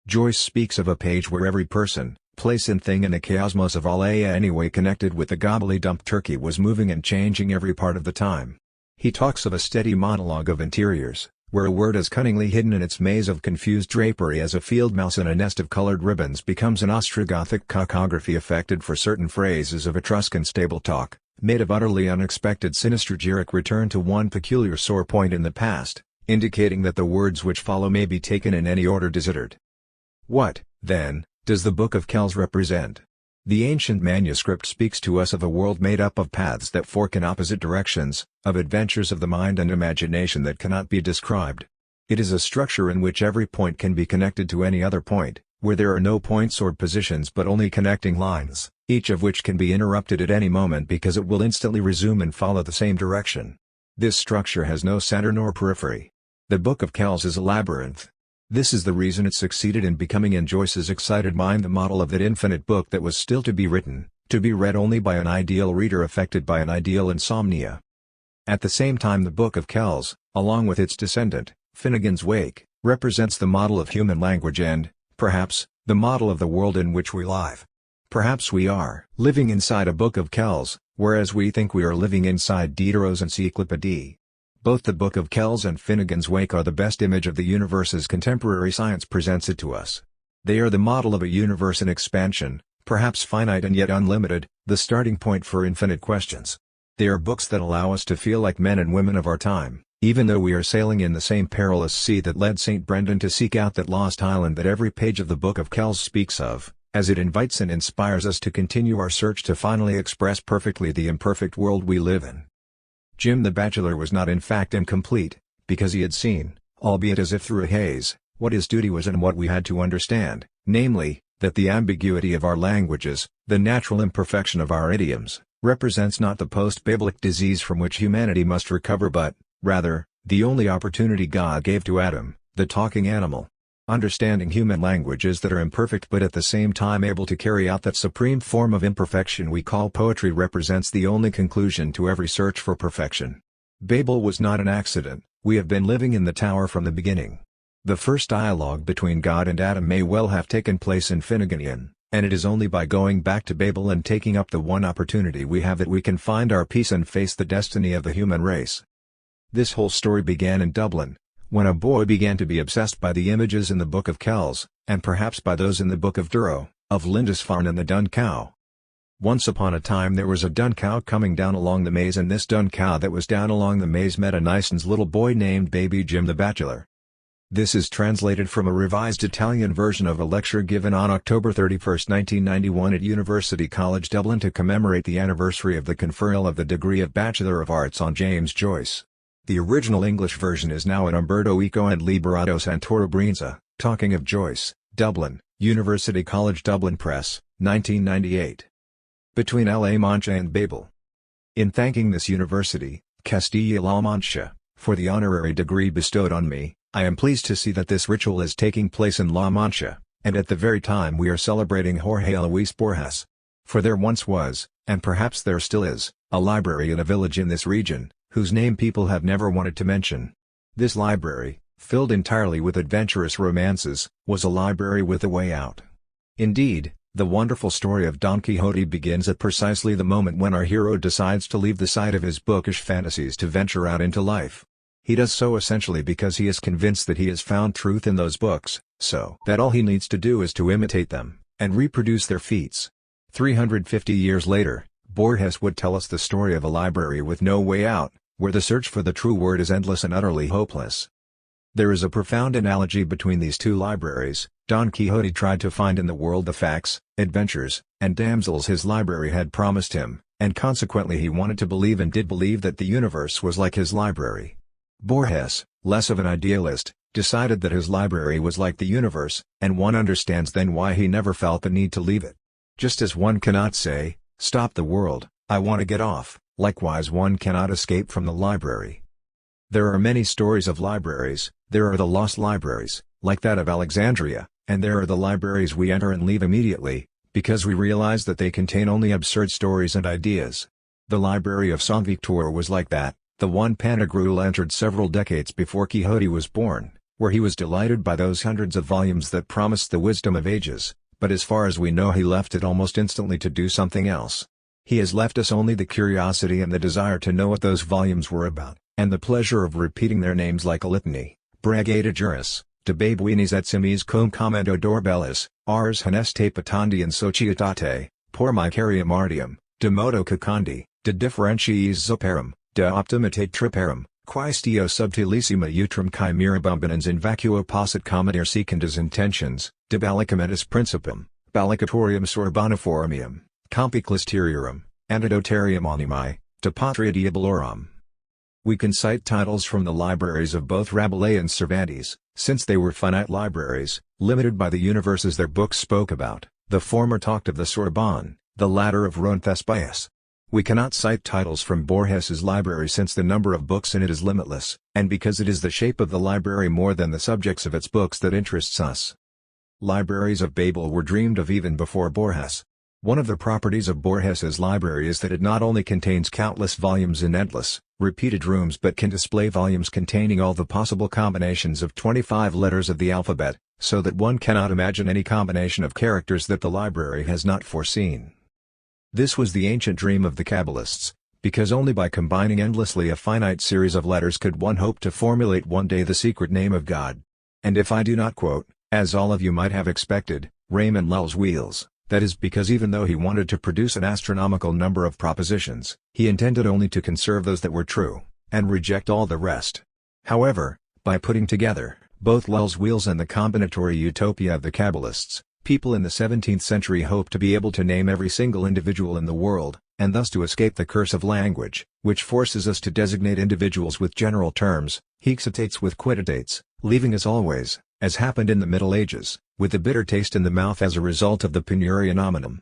Joyce speaks of a page where every person, place and thing in the cosmos of all anyway connected with the gobbly-dump turkey was moving and changing every part of the time. He talks of a steady monologue of interiors, where a word as cunningly hidden in its maze of confused drapery as a field mouse in a nest of colored ribbons becomes an Ostrogothic cacography affected for certain phrases of Etruscan stable talk, made of utterly unexpected synestregeric return to one peculiar sore point in the past, indicating that the words which follow may be taken in any order desired. What, then, does the Book of Kells represent? The ancient manuscript speaks to us of a world made up of paths that fork in opposite directions, of adventures of the mind and imagination that cannot be described. It is a structure in which every point can be connected to any other point, where there are no points or positions but only connecting lines, each of which can be interrupted at any moment because it will instantly resume and follow the same direction. This structure has no center nor periphery. The Book of Kells is a labyrinth. This is the reason it succeeded in becoming in Joyce's excited mind the model of that infinite book that was still to be written, to be read only by an ideal reader affected by an ideal insomnia. At the same time the Book of Kells, along with its descendant, Finnegan's Wake, represents the model of human language and, perhaps, the model of the world in which we live. Perhaps we are living inside a Book of Kells, whereas we think we are living inside Diderot's Encyclopédie. Both the Book of Kells and Finnegan's Wake are the best image of the universe as contemporary science presents it to us. They are the model of a universe in expansion, perhaps finite and yet unlimited, the starting point for infinite questions. They are books that allow us to feel like men and women of our time, even though we are sailing in the same perilous sea that led St. Brendan to seek out that lost island that every page of the Book of Kells speaks of, as it invites and inspires us to continue our search to finally express perfectly the imperfect world we live in. Jim the Bachelor was not in fact incomplete, because he had seen, albeit as if through a haze, what his duty was and what we had to understand, namely, that the ambiguity of our languages, the natural imperfection of our idioms, represents not the post-biblic disease from which humanity must recover but, rather, the only opportunity God gave to Adam, the talking animal. Understanding human languages that are imperfect but at the same time able to carry out that supreme form of imperfection we call poetry represents the only conclusion to every search for perfection. Babel was not an accident, we have been living in the tower from the beginning. The first dialogue between God and Adam may well have taken place in Finneganian, and it is only by going back to Babel and taking up the one opportunity we have that we can find our peace and face the destiny of the human race. This whole story began in Dublin, when a boy began to be obsessed by the images in the Book of Kells, and perhaps by those in the Book of Durrow, of Lindisfarne and the dun cow. Once upon a time there was a dun cow coming down along the maze, and this dun cow that was down along the maze met a nice little boy named Baby Jim the Bachelor. This is translated from a revised Italian version of a lecture given on October 31, 1991 at University College Dublin to commemorate the anniversary of the conferral of the degree of Bachelor of Arts on James Joyce. The original English version is now at Umberto Eco and Liberato Santoro Talking of Joyce, Dublin, University College Dublin Press, 1998. Between La Mancha and Babel. In thanking this university, Castilla-La Mancha, for the honorary degree bestowed on me, I am pleased to see that this ritual is taking place in La Mancha, and at the very time we are celebrating Jorge Luis Borges. For there once was, and perhaps there still is, a library in a village in this region, whose name people have never wanted to mention. This library, filled entirely with adventurous romances, was a library with a way out. Indeed, the wonderful story of Don Quixote begins at precisely the moment when our hero decides to leave the side of his bookish fantasies to venture out into life. He does so essentially because he is convinced that he has found truth in those books, so that all he needs to do is to imitate them, and reproduce their feats. 350 years later, Borges would tell us the story of a library with no way out, where the search for the true word is endless and utterly hopeless. There is a profound analogy between these two libraries. Don Quixote tried to find in the world the facts, adventures, and damsels his library had promised him, and consequently he wanted to believe and did believe that the universe was like his library. Borges, less of an idealist, decided that his library was like the universe, and one understands then why he never felt the need to leave it. Just as one cannot say, "Stop the world, I want to get off," likewise one cannot escape from the library. There are many stories of libraries. There are the lost libraries, like that of Alexandria, and there are the libraries we enter and leave immediately, because we realize that they contain only absurd stories and ideas. The library of Saint Victor was like that, the one Pantagruel entered several decades before Quixote was born, where he was delighted by those hundreds of volumes that promised the wisdom of ages, but as far as we know he left it almost instantly to do something else. He has left us only the curiosity and the desire to know what those volumes were about, and the pleasure of repeating their names like a litany. Brigada juris, de babuinis et simis cum commendo dorbellis, ars honeste patandi in societate, por micarium artium, de modo cacandi, de differentiis zoperum, de optimitate triperum, quaestio subtilissima utrum chimerabumbinans in vacuo possit commodir secundus intentions, de ballicamentis principum, ballicatorium sorboniformium, compiclisteriorum, antidotarium animae, de patria diabolorum. We can cite titles from the libraries of both Rabelais and Cervantes, since they were finite libraries, limited by the universes their books spoke about. The former talked of the Sorbonne, the latter of Roncesvalles. We cannot cite titles from Borges's library since the number of books in it is limitless, and because it is the shape of the library more than the subjects of its books that interests us. Libraries of Babel were dreamed of even before Borges. One of the properties of Borges's library is that it not only contains countless volumes in endless, repeated rooms but can display volumes containing all the possible combinations of 25 letters of the alphabet, so that one cannot imagine any combination of characters that the library has not foreseen. This was the ancient dream of the Kabbalists, because only by combining endlessly a finite series of letters could one hope to formulate one day the secret name of God. And if I do not quote, as all of you might have expected, Raymond Lull's wheels, that is because even though he wanted to produce an astronomical number of propositions, he intended only to conserve those that were true, and reject all the rest. However, by putting together both Lull's wheels and the combinatory utopia of the Kabbalists, people in the 17th century hoped to be able to name every single individual in the world, and thus to escape the curse of language, which forces us to designate individuals with general terms, hexatates with quintetates, leaving us always, as happened in the Middle Ages, with a bitter taste in the mouth as a result of the penuriam nominum.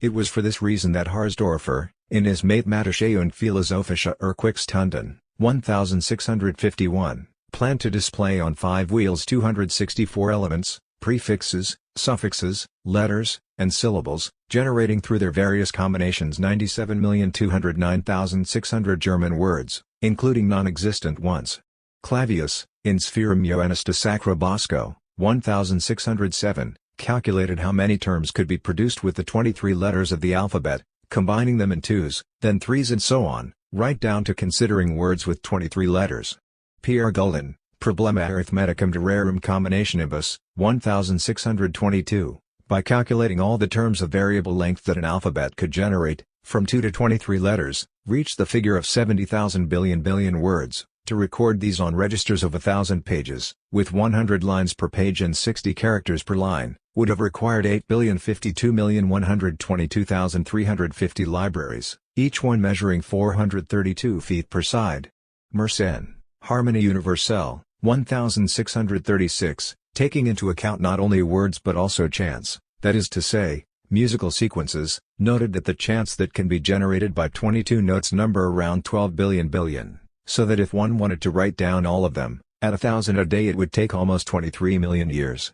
It was for this reason that Harsdorfer, in his Mathematische und Philosophische Erquickstunden, 1651, planned to display on 5 wheels 264 elements, prefixes, suffixes, letters, and syllables, generating through their various combinations 97,209,600 German words, including non-existent ones. Clavius, in Spherum Ioannis de Sacro Bosco, 1607, calculated how many terms could be produced with the 23 letters of the alphabet, combining them in 2s, then 3s and so on, right down to considering words with 23 letters. Pierre Gullin, Problema Arithmeticum de Rerum Combinationibus, 1622, by calculating all the terms of variable length that an alphabet could generate, from 2 to 23 letters, reached the figure of 70,000 billion words. To record these on registers of 1,000 pages, with 100 lines per page and 60 characters per line, would have required 8,052,122,350 libraries, each one measuring 432 feet per side. Mersenne, Harmonie Universelle, 1636, taking into account not only words but also chants, that is to say, musical sequences, noted that the chants that can be generated by 22 notes number around 12 billion. So that if one wanted to write down all of them, At 1,000 a day it would take almost 23 million years.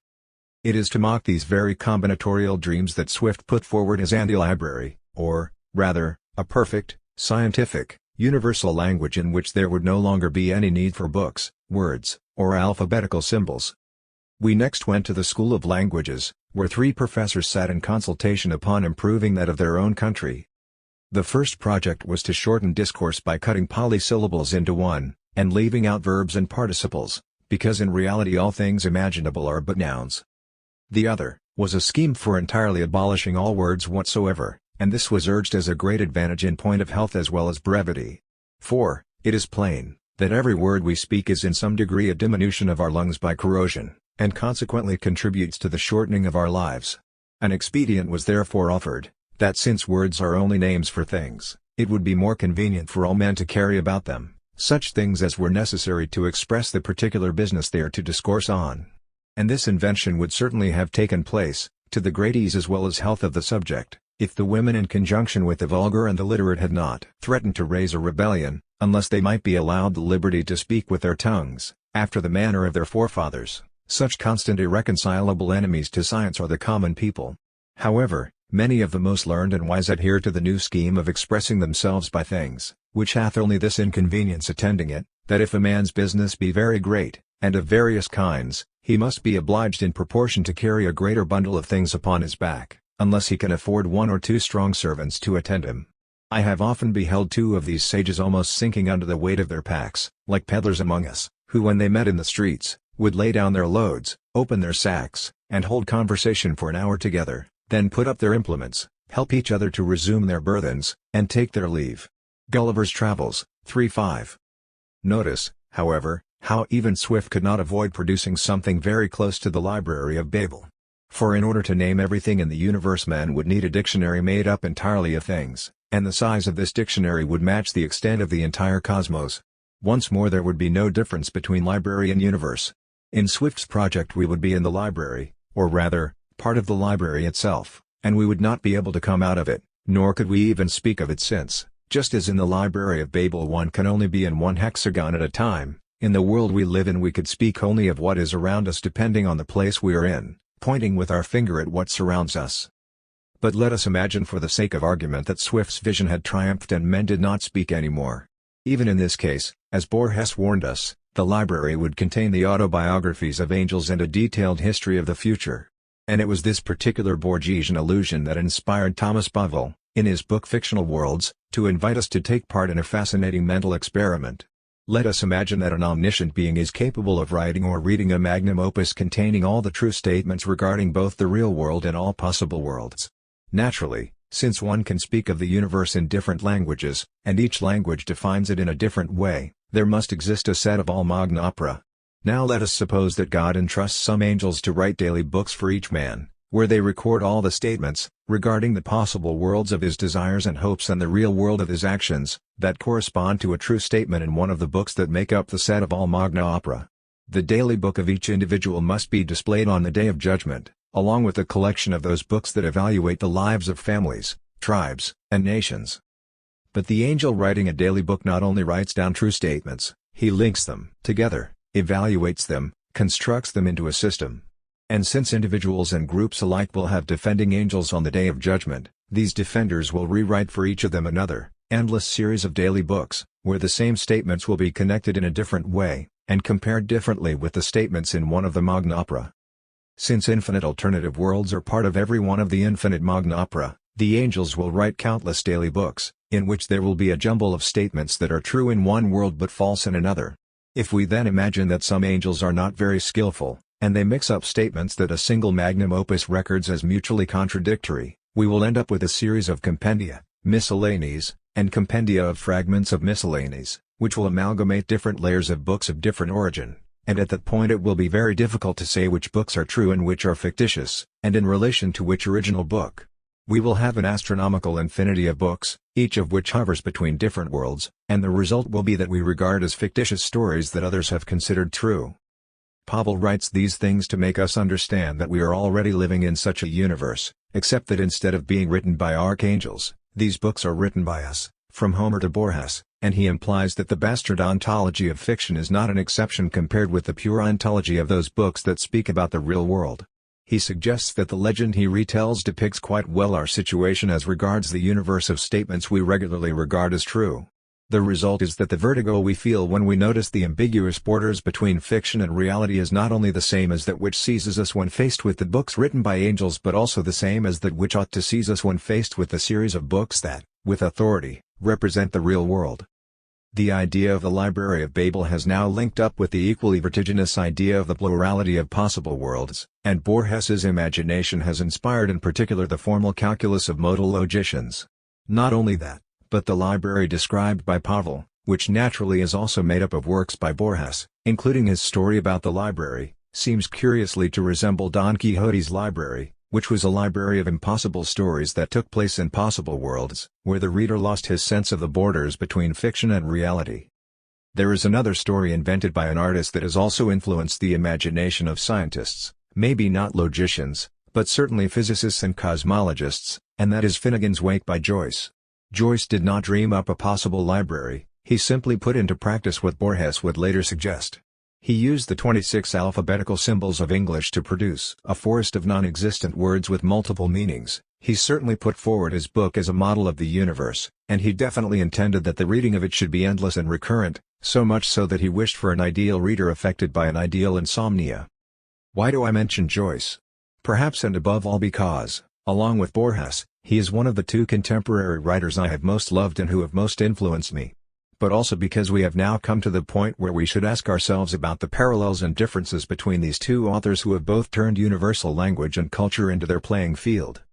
It is to mock these very combinatorial dreams that Swift put forward his anti-library, or, rather, a perfect, scientific, universal language in which there would no longer be any need for books, words, or alphabetical symbols. We next went to the School of Languages, where 3 professors sat in consultation upon improving that of their own country. The first project was to shorten discourse by cutting polysyllables into one, and leaving out verbs and participles, because in reality all things imaginable are but nouns. The other was a scheme for entirely abolishing all words whatsoever, and this was urged as a great advantage in point of health as well as brevity. For, it is plain, that every word we speak is in some degree a diminution of our lungs by corrosion, and consequently contributes to the shortening of our lives. An expedient was therefore offered, that since words are only names for things, it would be more convenient for all men to carry about them such things as were necessary to express the particular business they are to discourse on. And this invention would certainly have taken place, to the great ease as well as health of the subject, if the women in conjunction with the vulgar and the literate had not threatened to raise a rebellion, unless they might be allowed the liberty to speak with their tongues, after the manner of their forefathers. Such constant irreconcilable enemies to science are the common people. However, many of the most learned and wise adhere to the new scheme of expressing themselves by things, which hath only this inconvenience attending it, that if a man's business be very great, and of various kinds, he must be obliged in proportion to carry a greater bundle of things upon his back, unless he can afford 1 or 2 strong servants to attend him. I have often beheld 2 of these sages almost sinking under the weight of their packs, like peddlers among us, who when they met in the streets, would lay down their loads, open their sacks, and hold conversation for an hour together, then put up their implements, help each other to resume their burthens, and take their leave. Gulliver's Travels, 3:5. Notice, however, how even Swift could not avoid producing something very close to the Library of Babel. For in order to name everything in the universe man would need a dictionary made up entirely of things, and the size of this dictionary would match the extent of the entire cosmos. Once more there would be no difference between library and universe. In Swift's project we would be in the library, or rather, part of the library itself, and we would not be able to come out of it, nor could we even speak of it since, just as in the Library of Babel one can only be in one hexagon at a time, in the world we live in we could speak only of what is around us depending on the place we are in, pointing with our finger at what surrounds us. But let us imagine for the sake of argument that Swift's vision had triumphed and men did not speak any more. Even in this case, as Borges warned us, the library would contain the autobiographies of angels and a detailed history of the future. And it was this particular Borgesian illusion that inspired Thomas Bovell, in his book Fictional Worlds, to invite us to take part in a fascinating mental experiment. Let us imagine that an omniscient being is capable of writing or reading a magnum opus containing all the true statements regarding both the real world and all possible worlds. Naturally, since one can speak of the universe in different languages, and each language defines it in a different way, there must exist a set of all magna opera. Now let us suppose that God entrusts some angels to write daily books for each man, where they record all the statements, regarding the possible worlds of his desires and hopes and the real world of his actions, that correspond to a true statement in one of the books that make up the set of all magna opera. The daily book of each individual must be displayed on the Day of Judgment, along with a collection of those books that evaluate the lives of families, tribes, and nations. But the angel writing a daily book not only writes down true statements, he links them together, evaluates them, constructs them into a system. And since individuals and groups alike will have defending angels on the Day of Judgment, these defenders will rewrite for each of them another, endless series of daily books, where the same statements will be connected in a different way, and compared differently with the statements in one of the magna opera. Since infinite alternative worlds are part of every one of the infinite magna opera, the angels will write countless daily books, in which there will be a jumble of statements that are true in one world but false in another. If we then imagine that some angels are not very skillful, and they mix up statements that a single magnum opus records as mutually contradictory, we will end up with a series of compendia, miscellanies, and compendia of fragments of miscellanies, which will amalgamate different layers of books of different origin, and at that point it will be very difficult to say which books are true and which are fictitious, and in relation to which original book. We will have an astronomical infinity of books, each of which hovers between different worlds, and the result will be that we regard as fictitious stories that others have considered true. Pavel writes these things to make us understand that we are already living in such a universe, except that instead of being written by archangels, these books are written by us, from Homer to Borges, and he implies that the bastard ontology of fiction is not an exception compared with the pure ontology of those books that speak about the real world. He suggests that the legend he retells depicts quite well our situation as regards the universe of statements we regularly regard as true. The result is that the vertigo we feel when we notice the ambiguous borders between fiction and reality is not only the same as that which seizes us when faced with the books written by angels but also the same as that which ought to seize us when faced with the series of books that, with authority, represent the real world. The idea of the Library of Babel has now linked up with the equally vertiginous idea of the plurality of possible worlds, and Borges's imagination has inspired in particular the formal calculus of modal logicians. Not only that, but the library described by Pavel, which naturally is also made up of works by Borges, including his story about the library, seems curiously to resemble Don Quixote's library, which was a library of impossible stories that took place in possible worlds, where the reader lost his sense of the borders between fiction and reality. There is another story invented by an artist that has also influenced the imagination of scientists, maybe not logicians, but certainly physicists and cosmologists, and that is Finnegan's Wake by Joyce. Joyce did not dream up a possible library, he simply put into practice what Borges would later suggest. He used the 26 alphabetical symbols of English to produce a forest of non-existent words with multiple meanings. He certainly put forward his book as a model of the universe, and he definitely intended that the reading of it should be endless and recurrent, so much so that he wished for an ideal reader affected by an ideal insomnia. Why do I mention Joyce? Perhaps and above all because, along with Borges, he is one of the two contemporary writers I have most loved and who have most influenced me. But also because we have now come to the point where we should ask ourselves about the parallels and differences between these two authors who have both turned universal language and culture into their playing field.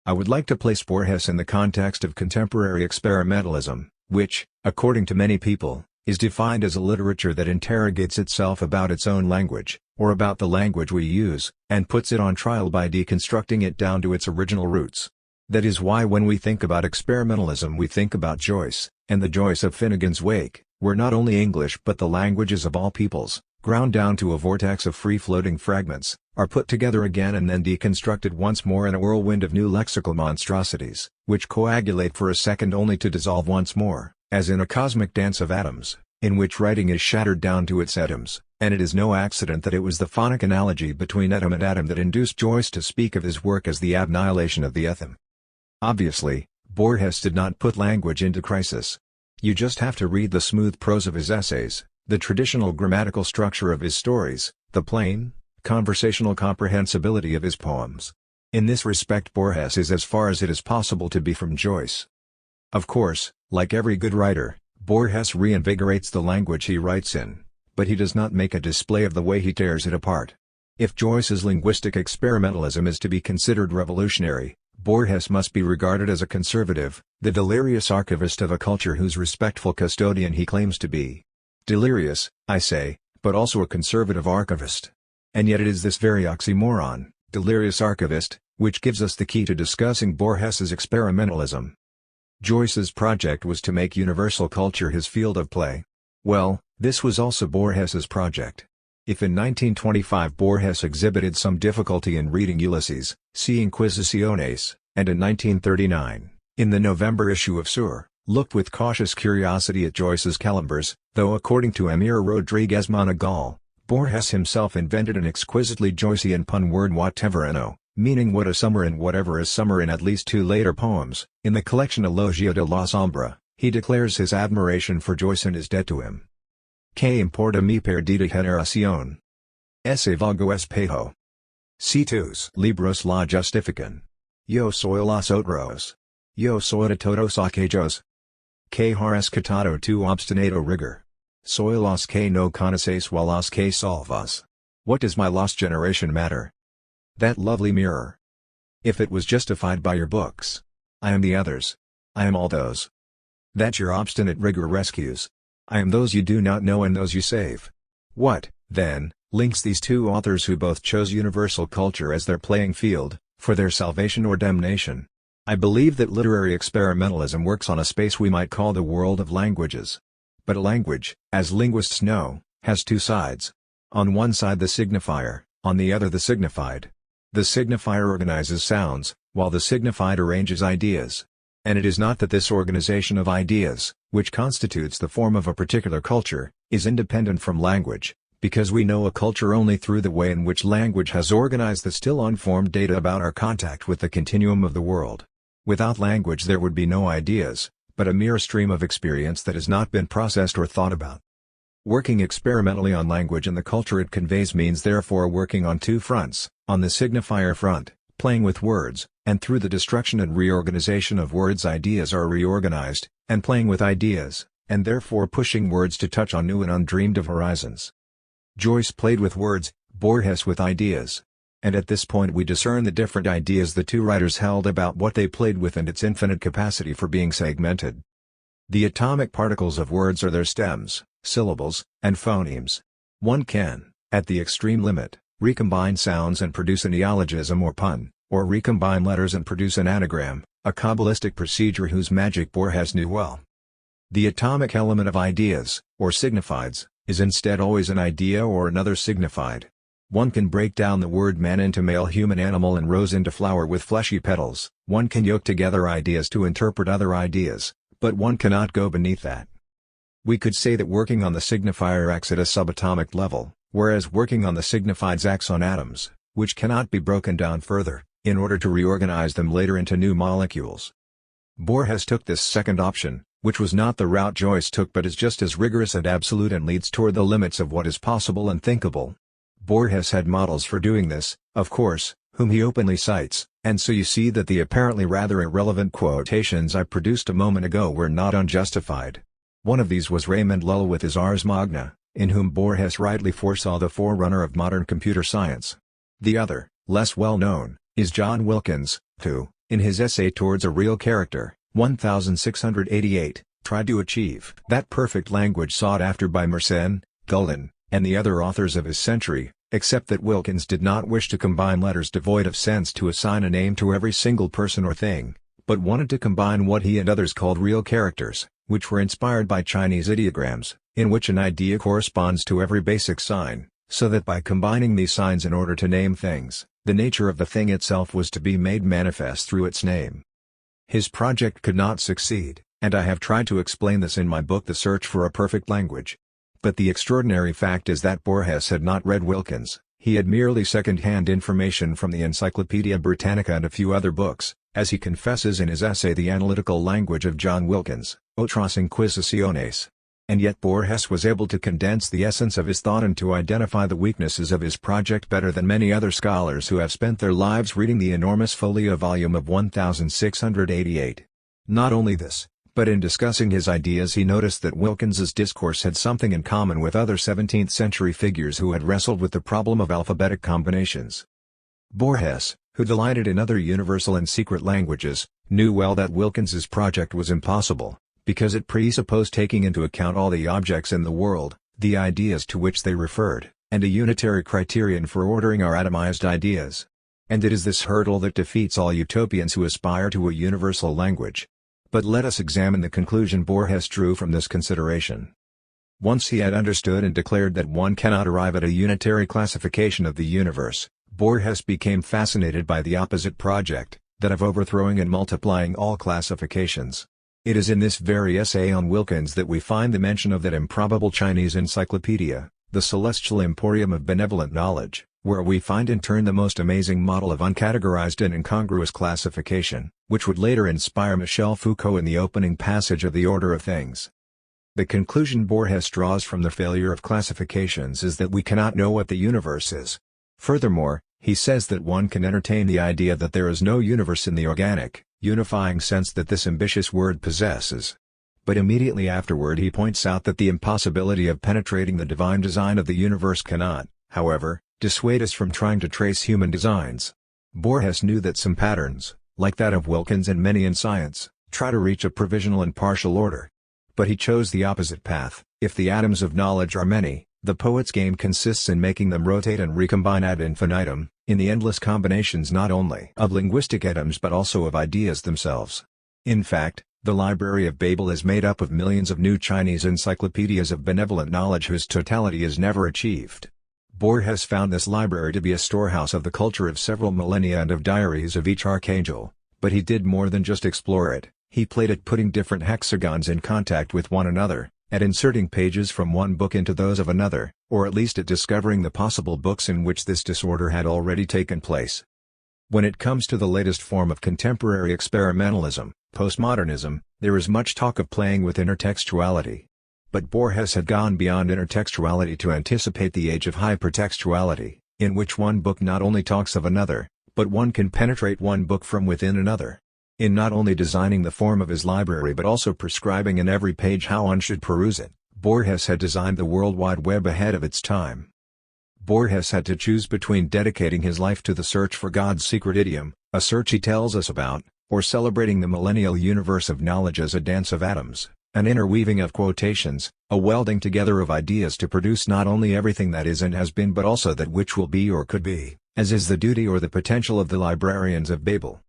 I would like to place Borges in the context of contemporary experimentalism, which, according to many people, is defined as a literature that interrogates itself about its own language, or about the language we use, and puts it on trial by deconstructing it down to its original roots. That is why when we think about experimentalism we think about Joyce, and the Joyce of Finnegan's Wake, where not only English but the languages of all peoples, ground down to a vortex of free-floating fragments, are put together again and then deconstructed once more in a whirlwind of new lexical monstrosities, which coagulate for a second only to dissolve once more, as in a cosmic dance of atoms, in which writing is shattered down to its atoms, and it is no accident that it was the phonic analogy between atom and atom that induced Joyce to speak of his work as the annihilation of the atom. Obviously, Borges did not put language into crisis. You just have to read the smooth prose of his essays, the traditional grammatical structure of his stories, the plain, conversational comprehensibility of his poems. In this respect Borges is as far as it is possible to be from Joyce. Of course, like every good writer, Borges reinvigorates the language he writes in, but he does not make a display of the way he tears it apart. If Joyce's linguistic experimentalism is to be considered revolutionary, Borges must be regarded as a conservative, the delirious archivist of a culture whose respectful custodian he claims to be. Delirious, I say, but also a conservative archivist. And yet it is this very oxymoron, delirious archivist, which gives us the key to discussing Borges's experimentalism. Joyce's project was to make universal culture his field of play. Well, this was also Borges's project. If in 1925 Borges exhibited some difficulty in reading Ulysses, see Inquisiciones, and in 1939, in the November issue of Sur, looked with cautious curiosity at Joyce's Calambers, though according to Emir Rodriguez Monegal, Borges himself invented an exquisitely Joycean pun word whateverino, meaning what a summer in whatever is summer in at least two later poems. In the collection Elogio de la Sombra, he declares his admiration for Joyce and his debt to him. Que importa mi perdida generación? Ese vago espejo. Citos libros la justifican. Yo soy los otros. Yo soy de todos aquellos. Que har escatado tu obstinado rigor. Soy los que no conoces o los que salvas. What does my lost generation matter? That lovely mirror. If it was justified by your books, I am the others. I am all those that your obstinate rigor rescues. I am those you do not know and those you save. What, then, links these two authors who both chose universal culture as their playing field, for their salvation or damnation? I believe that literary experimentalism works on a space we might call the world of languages. But a language, as linguists know, has two sides. On one side the signifier, on the other the signified. The signifier organizes sounds, while the signified arranges ideas. And it is not that this organization of ideas, which constitutes the form of a particular culture, is independent from language, because we know a culture only through the way in which language has organized the still unformed data about our contact with the continuum of the world. Without language there would be no ideas, but a mere stream of experience that has not been processed or thought about. Working experimentally on language and the culture it conveys means therefore working on two fronts: on the signifier front, playing with words, and through the destruction and reorganization of words ideas are reorganized, and playing with ideas, and therefore pushing words to touch on new and undreamed of horizons. Joyce played with words, Borges with ideas. And at this point we discern the different ideas the two writers held about what they played with and its infinite capacity for being segmented. The atomic particles of words are their stems, syllables, and phonemes. One can, at the extreme limit, recombine sounds and produce a neologism or pun, or recombine letters and produce an anagram, a Kabbalistic procedure whose magic Borges knew well. The atomic element of ideas, or signifieds, is instead always an idea or another signified. One can break down the word man into male human animal and rose into flower with fleshy petals. One can yoke together ideas to interpret other ideas, but one cannot go beneath that. We could say that working on the signifier acts at a subatomic level, whereas working on the signifieds acts on atoms, which cannot be broken down further, in order to reorganize them later into new molecules. Borges took this second option, which was not the route Joyce took but is just as rigorous and absolute and leads toward the limits of what is possible and thinkable. Borges had models for doing this, of course, whom he openly cites, and so you see that the apparently rather irrelevant quotations I produced a moment ago were not unjustified. One of these was Raymond Lull with his Ars Magna, in whom Borges rightly foresaw the forerunner of modern computer science. The other, less well known, is John Wilkins, who, in his essay Towards a Real Character, 1688, tried to achieve that perfect language sought after by Mersenne, Gulden, and the other authors of his century, except that Wilkins did not wish to combine letters devoid of sense to assign a name to every single person or thing, but wanted to combine what he and others called real characters, which were inspired by Chinese ideograms, in which an idea corresponds to every basic sign, so that by combining these signs in order to name things, the nature of the thing itself was to be made manifest through its name. His project could not succeed, and I have tried to explain this in my book The Search for a Perfect Language. But the extraordinary fact is that Borges had not read Wilkins, he had merely second-hand information from the Encyclopaedia Britannica and a few other books, as he confesses in his essay The Analytical Language of John Wilkins, Otras Inquisiciones. And yet Borges was able to condense the essence of his thought and to identify the weaknesses of his project better than many other scholars who have spent their lives reading the enormous folio volume of 1688. Not only this, but in discussing his ideas he noticed that Wilkins's discourse had something in common with other 17th-century figures who had wrestled with the problem of alphabetic combinations. Borges, who delighted in other universal and secret languages, knew well that Wilkins's project was impossible, because it presupposed taking into account all the objects in the world, the ideas to which they referred, and a unitary criterion for ordering our atomized ideas. And it is this hurdle that defeats all utopians who aspire to a universal language. But let us examine the conclusion Borges drew from this consideration. Once he had understood and declared that one cannot arrive at a unitary classification of the universe, Borges became fascinated by the opposite project, that of overthrowing and multiplying all classifications. It is in this very essay on Wilkins that we find the mention of that improbable Chinese encyclopedia, the Celestial Emporium of Benevolent Knowledge, where we find in turn the most amazing model of uncategorized and incongruous classification, which would later inspire Michel Foucault in the opening passage of The Order of Things. The conclusion Borges draws from the failure of classifications is that we cannot know what the universe is. Furthermore, he says that one can entertain the idea that there is no universe in the organic, unifying sense that this ambitious word possesses. But immediately afterward he points out that the impossibility of penetrating the divine design of the universe cannot, however, dissuade us from trying to trace human designs. Borges knew that some patterns, like that of Wilkins and many in science, try to reach a provisional and partial order. But he chose the opposite path. If the atoms of knowledge are many, the poet's game consists in making them rotate and recombine ad infinitum, in the endless combinations not only of linguistic atoms but also of ideas themselves. In fact, the Library of Babel is made up of millions of new Chinese encyclopedias of benevolent knowledge whose totality is never achieved. Borges found this library to be a storehouse of the culture of several millennia and of diaries of each archangel, but he did more than just explore it, He played at putting different hexagons in contact with one another, at inserting pages from one book into those of another, or at least at discovering the possible books in which this disorder had already taken place. When it comes to the latest form of contemporary experimentalism, postmodernism, there is much talk of playing with intertextuality. But Borges had gone beyond intertextuality to anticipate the age of hypertextuality, in which one book not only talks of another, but one can penetrate one book from within another. In not only designing the form of his library but also prescribing in every page how one should peruse it, Borges had designed the World Wide Web ahead of its time. Borges had to choose between dedicating his life to the search for God's secret idiom, a search he tells us about, or celebrating the millennial universe of knowledge as a dance of atoms, an interweaving of quotations, a welding together of ideas to produce not only everything that is and has been but also that which will be or could be, as is the duty or the potential of the librarians of Babel.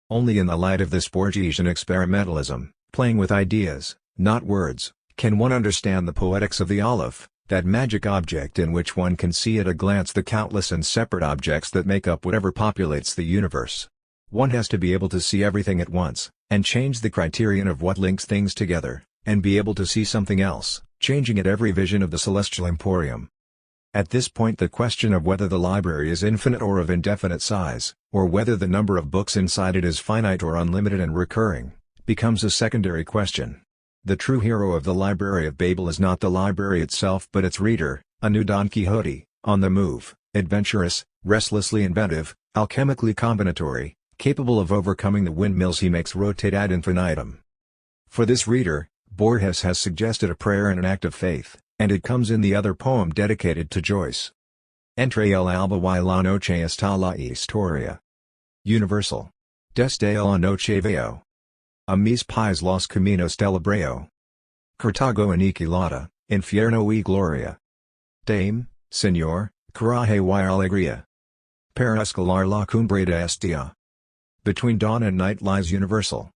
Only in the light of this Borgesian experimentalism, playing with ideas, not words, can one understand the poetics of the Aleph, that magic object in which one can see at a glance the countless and separate objects that make up whatever populates the universe. One has to be able to see everything at once, and change the criterion of what links things together, and be able to see something else, changing at every vision of the celestial emporium. At this point the question of whether the library is infinite or of indefinite size, or whether the number of books inside it is finite or unlimited and recurring, becomes a secondary question. The true hero of the Library of Babel is not the library itself but its reader, a new Don Quixote, on the move, adventurous, restlessly inventive, alchemically combinatory, capable of overcoming the windmills he makes rotate ad infinitum. For this reader, Borges has suggested a prayer and an act of faith, and it comes in the other poem dedicated to Joyce. Entre el alba y la noche está la historia. Universal. Desde la noche veo. A mis pies los caminos del Hebreo. Cartago aniquilada, infierno y gloria. Dame, Señor, coraje y alegría. Para escalar la cumbre de estia. Between dawn and night lies universal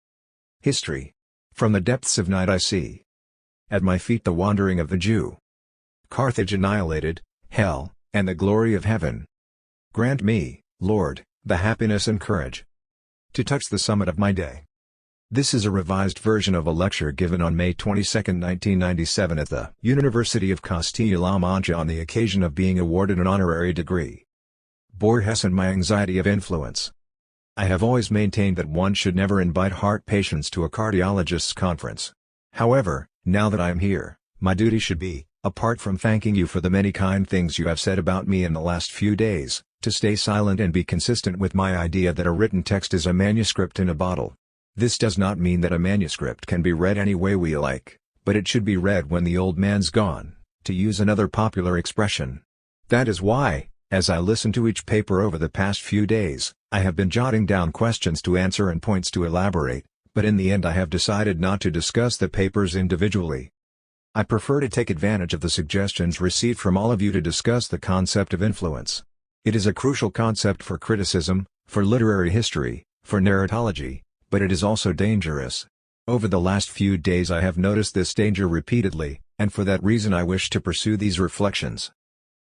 history. From the depths of night I see at my feet the wandering of the Jew. Carthage annihilated, hell, and the glory of heaven. Grant me, Lord, the happiness and courage to touch the summit of my day. This is a revised version of a lecture given on May 22, 1997 at the University of Castilla-La Mancha on the occasion of being awarded an honorary degree. Borges and my anxiety of influence. I have always maintained that one should never invite heart patients to a cardiologist's conference. However, now that I am here, my duty should be, apart from thanking you for the many kind things you have said about me in the last few days, to stay silent and be consistent with my idea that a written text is a manuscript in a bottle. This does not mean that a manuscript can be read any way we like, but it should be read when the old man's gone, to use another popular expression. That is why, as I listen to each paper over the past few days, I have been jotting down questions to answer and points to elaborate, but in the end I have decided not to discuss the papers individually. I prefer to take advantage of the suggestions received from all of you to discuss the concept of influence. It is a crucial concept for criticism, for literary history, for narratology, but it is also dangerous. Over the last few days I have noticed this danger repeatedly, and for that reason I wish to pursue these reflections.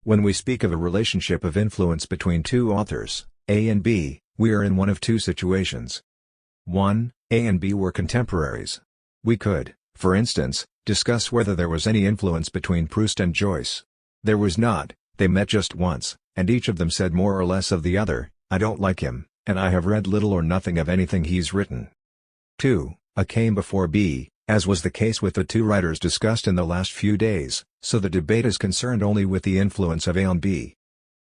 When we speak of a relationship of influence between two authors, A and B, we are in one of two situations. 1. A and B were contemporaries. We could, for instance, discuss whether there was any influence between Proust and Joyce. There was not, they met just once, and each of them said more or less of the other, I don't like him, and I have read little or nothing of anything he's written. 2. A came before B, as was the case with the two writers discussed in the last few days, so the debate is concerned only with the influence of A on B.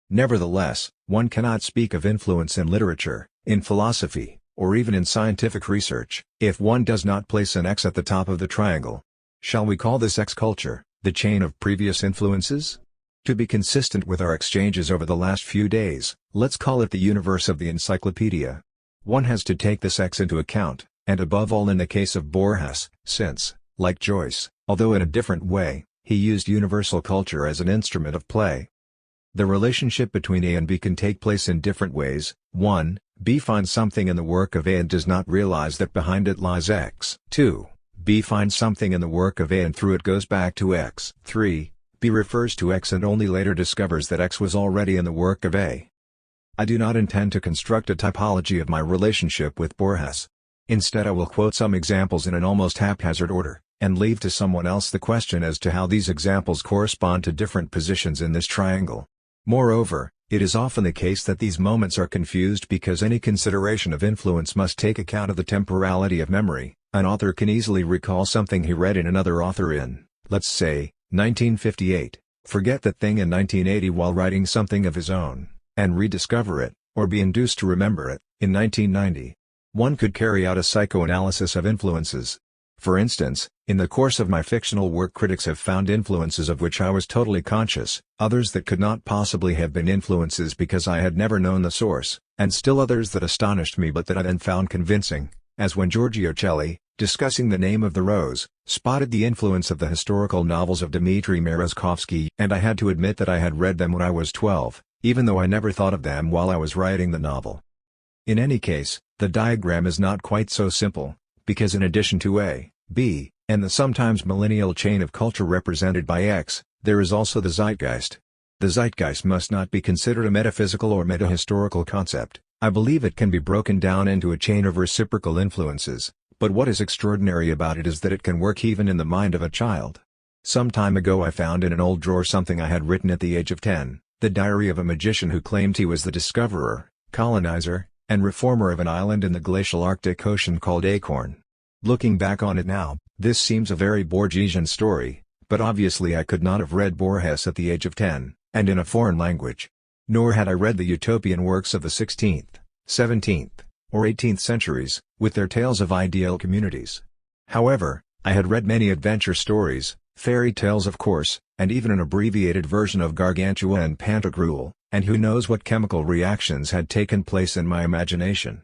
Nevertheless, one cannot speak of influence in literature, in philosophy, or even in scientific research, if one does not place an X at the top of the triangle. Shall we call this X culture, the chain of previous influences? To be consistent with our exchanges over the last few days, let's call it the universe of the encyclopedia. One has to take this X into account, and above all in the case of Borges, since, like Joyce, although in a different way, he used universal culture as an instrument of play. The relationship between A and B can take place in different ways. 1. B finds something in the work of A and does not realize that behind it lies X. 2. B finds something in the work of A and through it goes back to X. 3. B refers to X and only later discovers that X was already in the work of A. I do not intend to construct a typology of my relationship with Borges. Instead I will quote some examples in an almost haphazard order, and leave to someone else the question as to how these examples correspond to different positions in this triangle. Moreover, it is often the case that these moments are confused because any consideration of influence must take account of the temporality of memory. An author can easily recall something he read in another author in, let's say, 1958, forget that thing in 1980 while writing something of his own, and rediscover it, or be induced to remember it, in 1990. One could carry out a psychoanalysis of influences. For instance, in the course of my fictional work critics have found influences of which I was totally conscious, others that could not possibly have been influences because I had never known the source, and still others that astonished me but that I then found convincing, as when Giorgio Celli, discussing The Name of the Rose, spotted the influence of the historical novels of Dmitry Merezhkovsky, and I had to admit that I had read them when I was 12, even though I never thought of them while I was writing the novel. In any case, the diagram is not quite so simple, because in addition to A, B, and the sometimes millennial chain of culture represented by X, there is also the zeitgeist. The zeitgeist must not be considered a metaphysical or metahistorical concept. I believe it can be broken down into a chain of reciprocal influences, but what is extraordinary about it is that it can work even in the mind of a child. Some time ago I found in an old drawer something I had written at the age of 10, the diary of a magician who claimed he was the discoverer, colonizer, and reformer of an island in the glacial Arctic Ocean called Acorn. Looking back on it now, this seems a very Borgesian story, but obviously I could not have read Borges at the age of 10, and in a foreign language. Nor had I read the utopian works of the 16th, 17th, or 18th centuries, with their tales of ideal communities. However, I had read many adventure stories, fairy tales of course, and even an abbreviated version of Gargantua and Pantagruel, and who knows what chemical reactions had taken place in my imagination.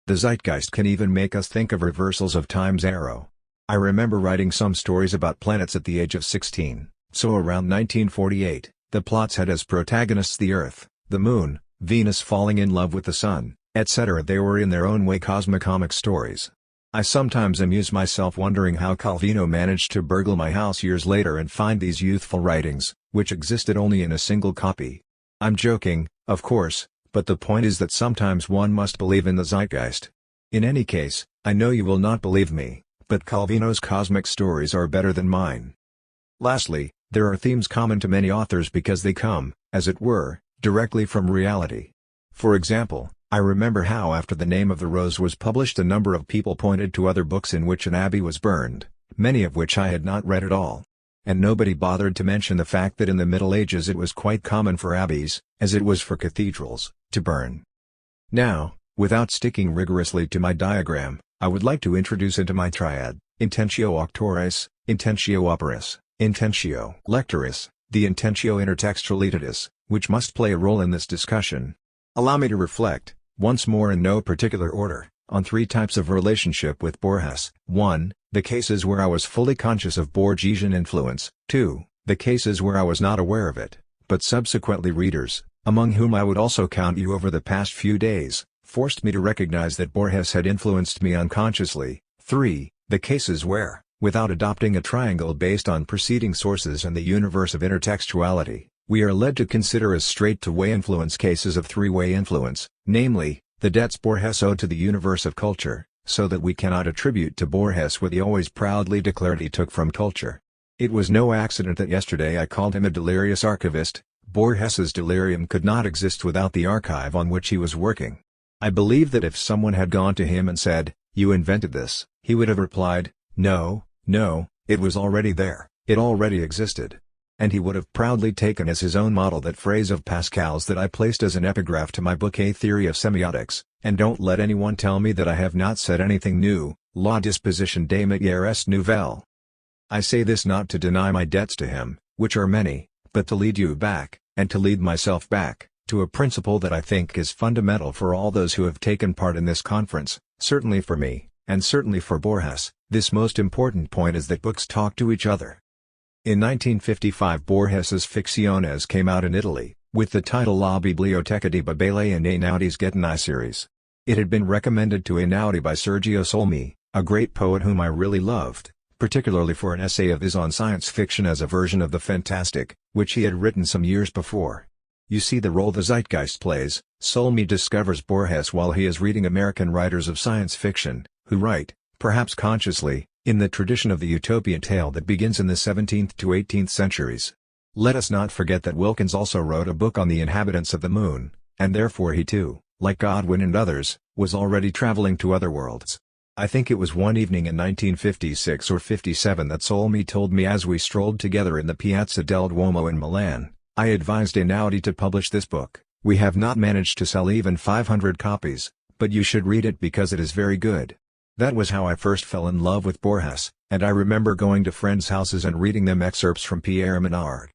The zeitgeist can even make us think of reversals of time's arrow. I remember writing some stories about planets at the age of 16, so around 1948, the plots had as protagonists the Earth, the Moon, Venus falling in love with the Sun, etc. They were in their own way cosmic stories. I sometimes amuse myself wondering how Calvino managed to burgle my house years later and find these youthful writings, which existed only in a single copy. I'm joking, of course, but the point is that sometimes one must believe in the zeitgeist. In any case, I know you will not believe me, but Calvino's cosmic stories are better than mine. Lastly, there are themes common to many authors because they come, as it were, directly from reality. For example, I remember how after The Name of the Rose was published a number of people pointed to other books in which an abbey was burned, many of which I had not read at all. And nobody bothered to mention the fact that in the Middle Ages it was quite common for abbeys, as it was for cathedrals, to burn. Now, without sticking rigorously to my diagram, I would like to introduce into my triad, intentio auctoris, intentio operis, intentio lectoris, the intentio intertextualitatis, which must play a role in this discussion. Allow me to reflect, once more in no particular order, on three types of relationship with Borges. 1. The cases where I was fully conscious of Borgesian influence. 2. The cases where I was not aware of it, but subsequently readers, among whom I would also count you over the past few days, forced me to recognize that Borges had influenced me unconsciously. 3. The cases where, without adopting a triangle based on preceding sources and the universe of intertextuality, we are led to consider as straight-to-way influence cases of three-way influence, namely, the debts Borges owed to the universe of culture, so that we cannot attribute to Borges what he always proudly declared he took from culture. It was no accident that yesterday I called him a delirious archivist. Borges's delirium could not exist without the archive on which he was working. I believe that if someone had gone to him and said, "You invented this," he would have replied, "No, it was already there, it already existed." And he would have proudly taken as his own model that phrase of Pascal's that I placed as an epigraph to my book A Theory of Semiotics, and don't let anyone tell me that I have not said anything new, la disposition des matières nouvelles. I say this not to deny my debts to him, which are many, but to lead you back, and to lead myself back, to a principle that I think is fundamental for all those who have taken part in this conference, certainly for me, and certainly for Borges. This most important point is that books talk to each other. In 1955 Borges's Ficciones came out in Italy, with the title La Biblioteca di Babele and Einaudí's Getini series. It had been recommended to Einaudi by Sergio Solmi, a great poet whom I really loved, particularly for an essay of his on science fiction as a version of the fantastic, which he had written some years before. You see the role the zeitgeist plays. Solmi discovers Borges while he is reading American writers of science fiction, who write, perhaps consciously, in the tradition of the utopian tale that begins in the 17th to 18th centuries. Let us not forget that Wilkins also wrote a book on the inhabitants of the moon, and therefore he too, like Godwin and others, was already traveling to other worlds. I think it was one evening in 1956 or 57 that Solmi told me as we strolled together in the Piazza del Duomo in Milan, "I advised Einaudi to publish this book. We have not managed to sell even 500 copies, but you should read it because it is very good." That was how I first fell in love with Borges, and I remember going to friends' houses and reading them excerpts from Pierre Menard.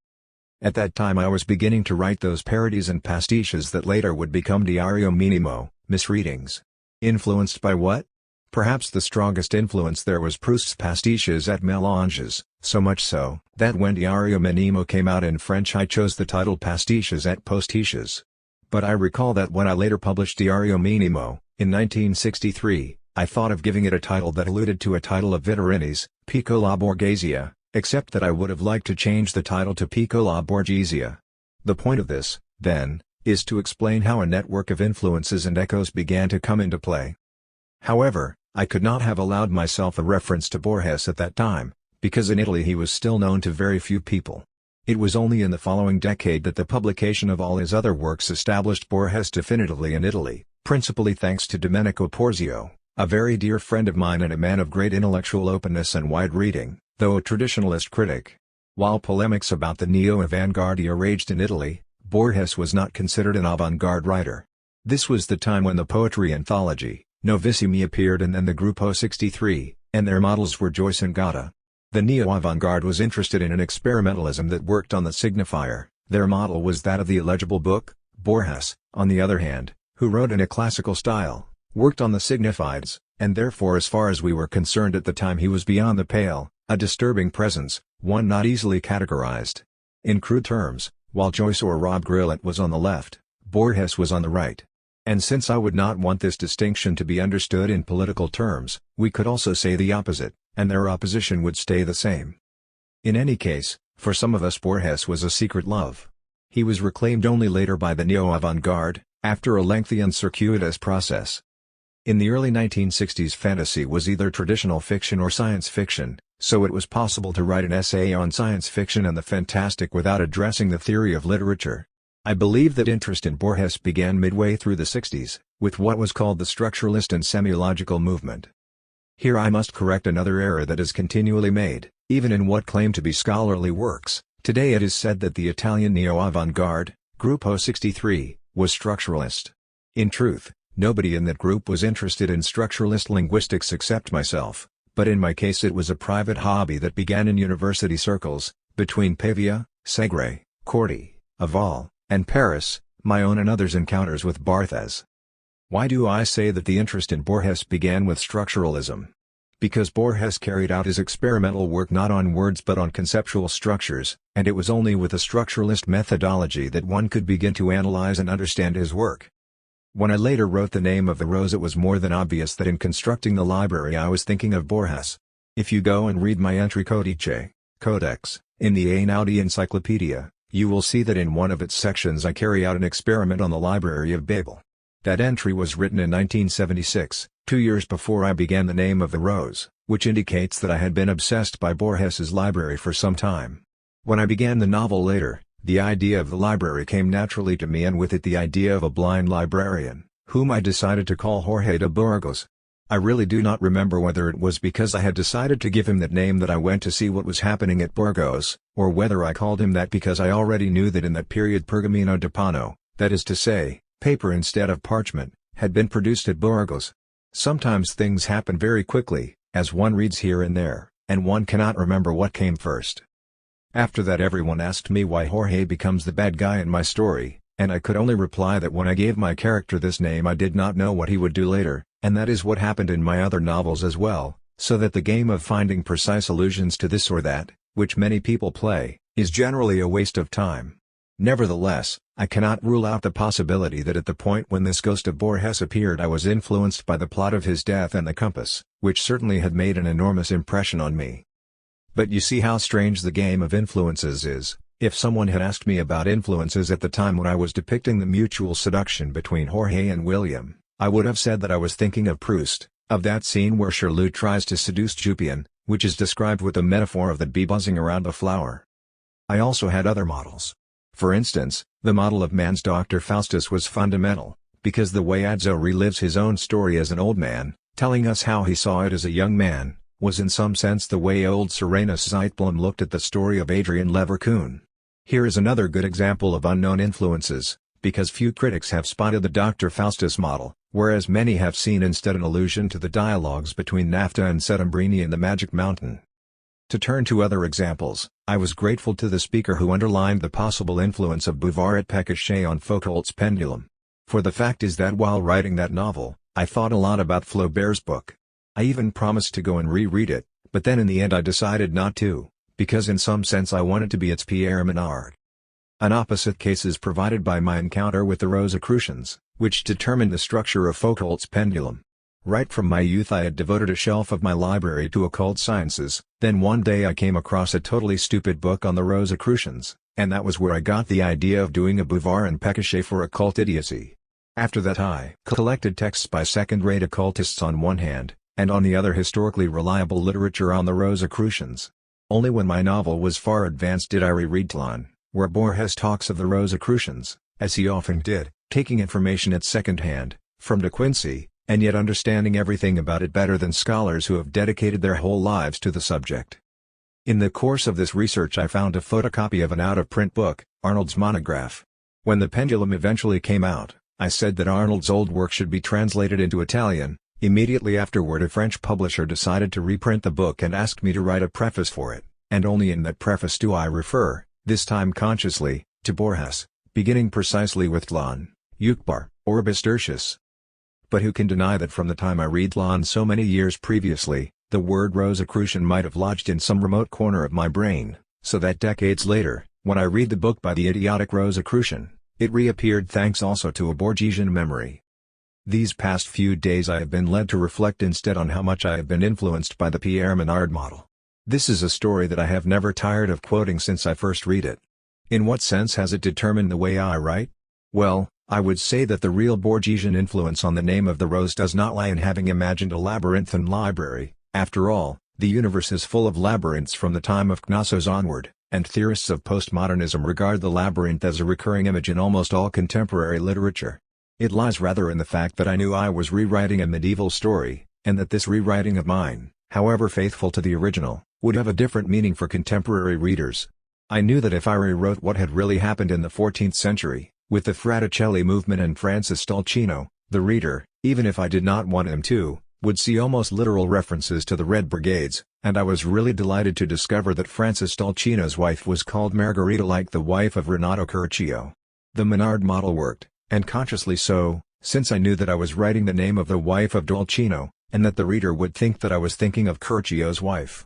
At that time I was beginning to write those parodies and pastiches that later would become Diario Minimo, misreadings. Influenced by what? Perhaps the strongest influence there was Proust's pastiches et mélanges, so much so, that when Diario Minimo came out in French I chose the title Pastiches et Postiches. But I recall that when I later published Diario Minimo, in 1963, I thought of giving it a title that alluded to a title of Vittorini's, Piccola Borghesia, except that I would have liked to change the title to Piccola Borghesia. The point of this, then, is to explain how a network of influences and echoes began to come into play. However, I could not have allowed myself a reference to Borges at that time, because in Italy he was still known to very few people. It was only in the following decade that the publication of all his other works established Borges definitively in Italy, principally thanks to Domenico Porzio, a very dear friend of mine and a man of great intellectual openness and wide reading, though a traditionalist critic. While polemics about the neo-avantgardia raged in Italy, Borges was not considered an avant-garde writer. This was the time when the poetry anthology, Novissimi appeared and then the Gruppo 63, and their models were Joyce and Gatta. The neo-avant-garde was interested in an experimentalism that worked on the signifier, their model was that of the illegible book. Borges, on the other hand, who wrote in a classical style, worked on the signifieds, and therefore as far as we were concerned at the time he was beyond the pale, a disturbing presence, one not easily categorized. In crude terms, while Joyce or Rob Grillet was on the left, Borges was on the right. And since I would not want this distinction to be understood in political terms, we could also say the opposite, and their opposition would stay the same. In any case, for some of us Borges was a secret love. He was reclaimed only later by the neo-avant-garde, after a lengthy and circuitous process. In the early 1960s fantasy was either traditional fiction or science fiction, so it was possible to write an essay on science fiction and the fantastic without addressing the theory of literature. I believe that interest in Borges began midway through the 60s, with what was called the structuralist and semiological movement. Here I must correct another error that is continually made, even in what claim to be scholarly works. Today it is said that the Italian neo-avant-garde, Gruppo 63, was structuralist. In truth, nobody in that group was interested in structuralist linguistics except myself, but in my case it was a private hobby that began in university circles, between Pavia, Segre, Corti, Aval, and Paris, my own and others' encounters with Barthes. Why do I say that the interest in Borges began with structuralism? Because Borges carried out his experimental work not on words but on conceptual structures, and it was only with a structuralist methodology that one could begin to analyze and understand his work. When I later wrote The Name of the Rose it was more than obvious that in constructing the library I was thinking of Borges. If you go and read my entry Codice, Codex, in the Einaudi Encyclopedia, you will see that in one of its sections I carry out an experiment on the Library of Babel. That entry was written in 1976, 2 years before I began The Name of the Rose, which indicates that I had been obsessed by Borges's library for some time. When I began the novel later, the idea of the library came naturally to me and with it the idea of a blind librarian, whom I decided to call Jorge de Burgos. I really do not remember whether it was because I had decided to give him that name that I went to see what was happening at Burgos, or whether I called him that because I already knew that in that period pergamino de pano, that is to say, paper instead of parchment, had been produced at Burgos. Sometimes things happen very quickly, as one reads here and there, and one cannot remember what came first. After that everyone asked me why Jorge becomes the bad guy in my story, and I could only reply that when I gave my character this name I did not know what he would do later, and that is what happened in my other novels as well, so that the game of finding precise allusions to this or that, which many people play, is generally a waste of time. Nevertheless, I cannot rule out the possibility that at the point when this ghost of Borges appeared I was influenced by the plot of his Death and the Compass, which certainly had made an enormous impression on me. But you see how strange the game of influences is. If someone had asked me about influences at the time when I was depicting the mutual seduction between Jorge and William, I would have said that I was thinking of Proust, Of that scene where Shirley tries to seduce Jupian, which is described with the metaphor of the bee buzzing around the flower. I also had other models. For instance, the model of man's Dr. Faustus was fundamental, because the way Adzo relives his own story as an old man, telling us how he saw it as a young man, was in some sense the way old Serenus Zeitblom looked at the story of Adrian Leverkuhn. Here is another good example of unknown influences, because few critics have spotted the Dr. Faustus model, whereas many have seen instead an allusion to the dialogues between Nafta and Settembrini in The Magic Mountain. To turn to other examples, I was grateful to the speaker who underlined the possible influence of Bouvard-Pécuchet on Foucault's Pendulum. For the fact is that while writing that novel, I thought a lot about Flaubert's book. I even promised to go and reread it, but then in the end I decided not to, because in some sense I wanted to be its Pierre Menard. An opposite case is provided by my encounter with the Rosicrucians, which determined the structure of Foucault's Pendulum. Right from my youth I had devoted a shelf of my library to occult sciences, then one day I came across a totally stupid book on the Rosicrucians, and that was where I got the idea of doing a Bouvard and Pécuchet for occult idiocy. After that I collected texts by second-rate occultists on one hand, and on the other historically reliable literature on the Rosicrucians. Only when my novel was far advanced did I reread Tlon, where Borges talks of the Rosicrucians, as he often did, taking information at second hand, from De Quincey, and yet understanding everything about it better than scholars who have dedicated their whole lives to the subject. In the course of this research I found a photocopy of an out-of-print book, Arnold's monograph. When the Pendulum eventually came out, I said that Arnold's old work should be translated into Italian. Immediately afterward a French publisher decided to reprint the book and asked me to write a preface for it, and only in that preface do I refer, this time consciously, to Borges, beginning precisely with Tlon, Eucbar, Orbis Tertius. But who can deny that from the time I read Tlon so many years previously, the word Rosicrucian might have lodged in some remote corner of my brain, so that decades later, when I read the book by the idiotic Rosicrucian, it reappeared thanks also to a Borgesian memory. These past few days I have been led to reflect instead on how much I have been influenced by the Pierre Menard model. This is a story that I have never tired of quoting since I first read it. In what sense has it determined the way I write? Well, I would say that the real Borgesian influence on the Name of the Rose does not lie in having imagined a labyrinthine library. After all, the universe is full of labyrinths from the time of Knossos onward, and theorists of postmodernism regard the labyrinth as a recurring image in almost all contemporary literature. It lies rather in the fact that I knew I was rewriting a medieval story, and that this rewriting of mine, however faithful to the original, would have a different meaning for contemporary readers. I knew that if I rewrote what had really happened in the 14th century, with the Fraticelli movement and Francis Dolcino, the reader, even if I did not want him to, would see almost literal references to the Red Brigades, and I was really delighted to discover that Francis Dolcino's wife was called Margherita like the wife of Renato Curcio. The Menard model worked, and consciously so, since I knew that I was writing the name of the wife of Dolcino, and that the reader would think that I was thinking of Curcio's wife.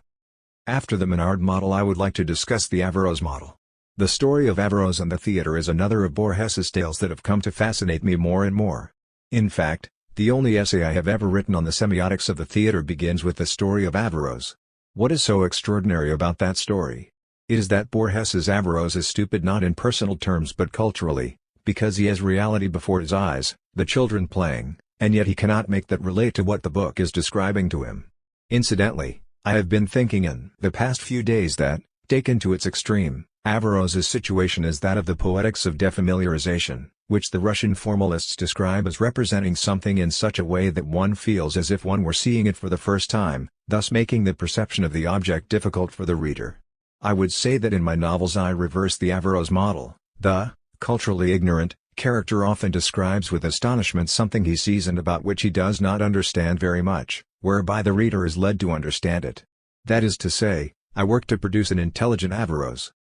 After the Menard model I would like to discuss the Averroes model. The story of Averroes and the theatre is another of Borges's tales that have come to fascinate me more and more. In fact, the only essay I have ever written on the semiotics of the theatre begins with the story of Averroes. What is so extraordinary about that story? It is that Borges's Averroes is stupid not in personal terms but culturally, because he has reality before his eyes, the children playing, and yet he cannot make that relate to what the book is describing to him. Incidentally, I have been thinking in the past few days that, taken to its extreme, Averroes' situation is that of the poetics of defamiliarization, which the Russian formalists describe as representing something in such a way that one feels as if one were seeing it for the first time, thus making the perception of the object difficult for the reader. I would say that in my novels I reverse the Averroes model. The culturally ignorant character often describes with astonishment something he sees and about which he does not understand very much, whereby the reader is led to understand it. That is to say, I work to produce an intelligent Averroes.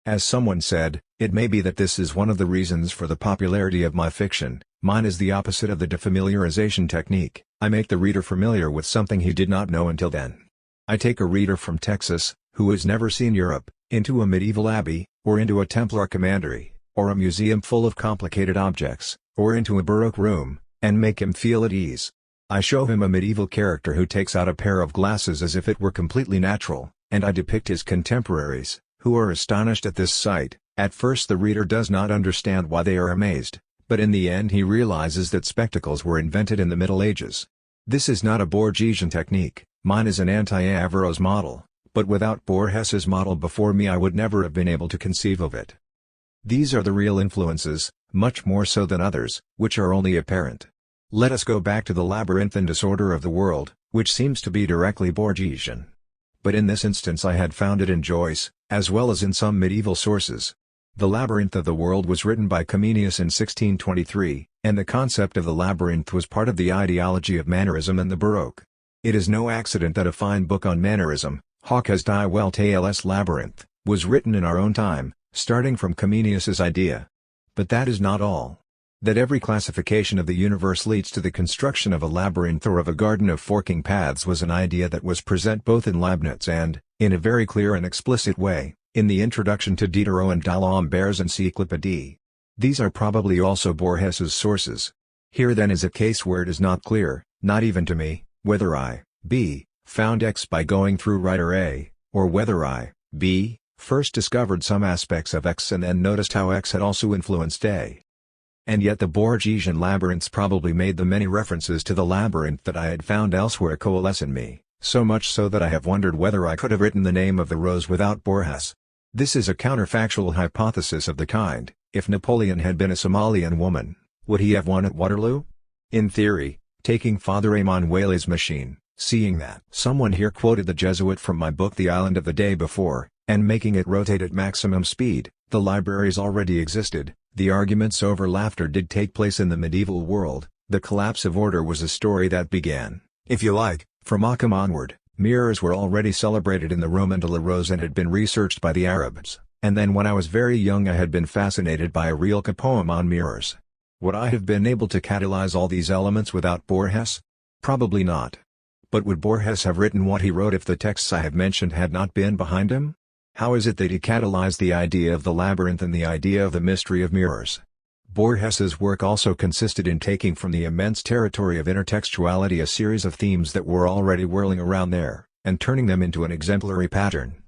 As someone said, it may be that this is one of the reasons for the popularity of my fiction. Mine is the opposite of the defamiliarization technique. I make the reader familiar with something he did not know until then. I take a reader from Texas, who has never seen Europe, into a medieval abbey, or into a Templar commandery, or a museum full of complicated objects, or into a Baroque room, and make him feel at ease. I show him a medieval character who takes out a pair of glasses as if it were completely natural, and I depict his contemporaries, who are astonished at this sight. At first the reader does not understand why they are amazed, but in the end he realizes that spectacles were invented in the Middle Ages. This is not a Borgesian technique, mine is an anti-Averroes model, but without Borges's model before me I would never have been able to conceive of it. These are the real influences, much more so than others, which are only apparent. Let us go back to the labyrinthine disorder of the world, which seems to be directly Borgesian. But in this instance I had found it in Joyce, as well as in some medieval sources. The Labyrinth of the World was written by Comenius in 1623, and the concept of the labyrinth was part of the ideology of mannerism and the Baroque. It is no accident that a fine book on mannerism, Hawke's Die Welt als Labyrinth, was written in our own time, starting from Comenius's idea. But that is not all. That every classification of the universe leads to the construction of a labyrinth or of a garden of forking paths was an idea that was present both in Leibniz and, in a very clear and explicit way, in the introduction to Diderot and d'Alembert's Encyclopédie. These are probably also Borges's sources. Here then is a case where it is not clear, not even to me, whether I, B, found X by going through writer A, or whether I, B, first discovered some aspects of X and then noticed how X had also influenced A. And yet the Borgesian labyrinths probably made the many references to the labyrinth that I had found elsewhere coalesce in me, so much so that I have wondered whether I could have written the name of the rose without Borges. This is a counterfactual hypothesis of the kind: if Napoleon had been a Somalian woman, would he have won at Waterloo? In theory, taking Father Emanuele's machine, seeing that someone here quoted the Jesuit from my book The Island of the Day Before, and making it rotate at maximum speed, the libraries already existed, the arguments over laughter did take place in the medieval world, the collapse of order was a story that began, if you like, from Occam onward. Mirrors were already celebrated in the Roman de la Rose and had been researched by the Arabs, and then when I was very young I had been fascinated by a Rilke poem on mirrors. Would I have been able to catalyze all these elements without Borges? Probably not. But would Borges have written what he wrote if the texts I have mentioned had not been behind him? How is it that he catalyzed the idea of the labyrinth and the idea of the mystery of mirrors? Borges's work also consisted in taking from the immense territory of intertextuality a series of themes that were already whirling around there, and turning them into an exemplary pattern.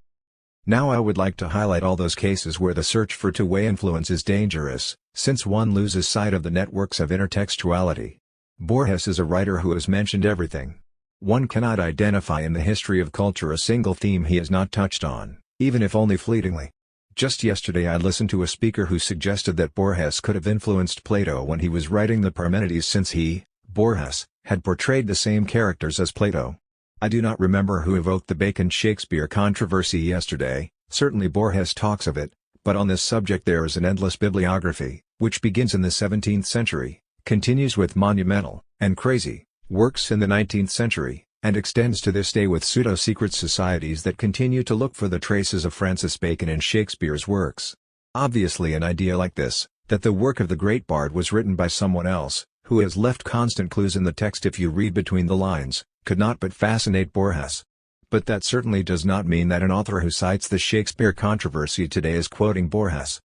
Now I would like to highlight all those cases where the search for two-way influence is dangerous, since one loses sight of the networks of intertextuality. Borges is a writer who has mentioned everything. One cannot identify in the history of culture a single theme he has not touched on, even if only fleetingly. Just yesterday I listened to a speaker who suggested that Borges could have influenced Plato when he was writing the Parmenides since he, Borges, had portrayed the same characters as Plato. I do not remember who evoked the Bacon-Shakespeare controversy yesterday, certainly Borges talks of it, but on this subject there is an endless bibliography, which begins in the 17th century, continues with monumental, and crazy, works in the 19th century, and extends to this day with pseudo-secret societies that continue to look for the traces of Francis Bacon in Shakespeare's works. Obviously an idea like this, that the work of the great bard was written by someone else, who has left constant clues in the text if you read between the lines, could not but fascinate Borges. But that certainly does not mean that an author who cites the Shakespeare controversy today is quoting Borges.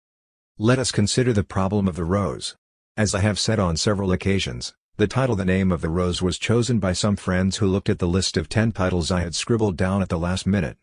Let us consider the problem of the rose. As I have said on several occasions, the title The Name of the Rose was chosen by some friends who looked at the list of 10 titles I had scribbled down at the last minute.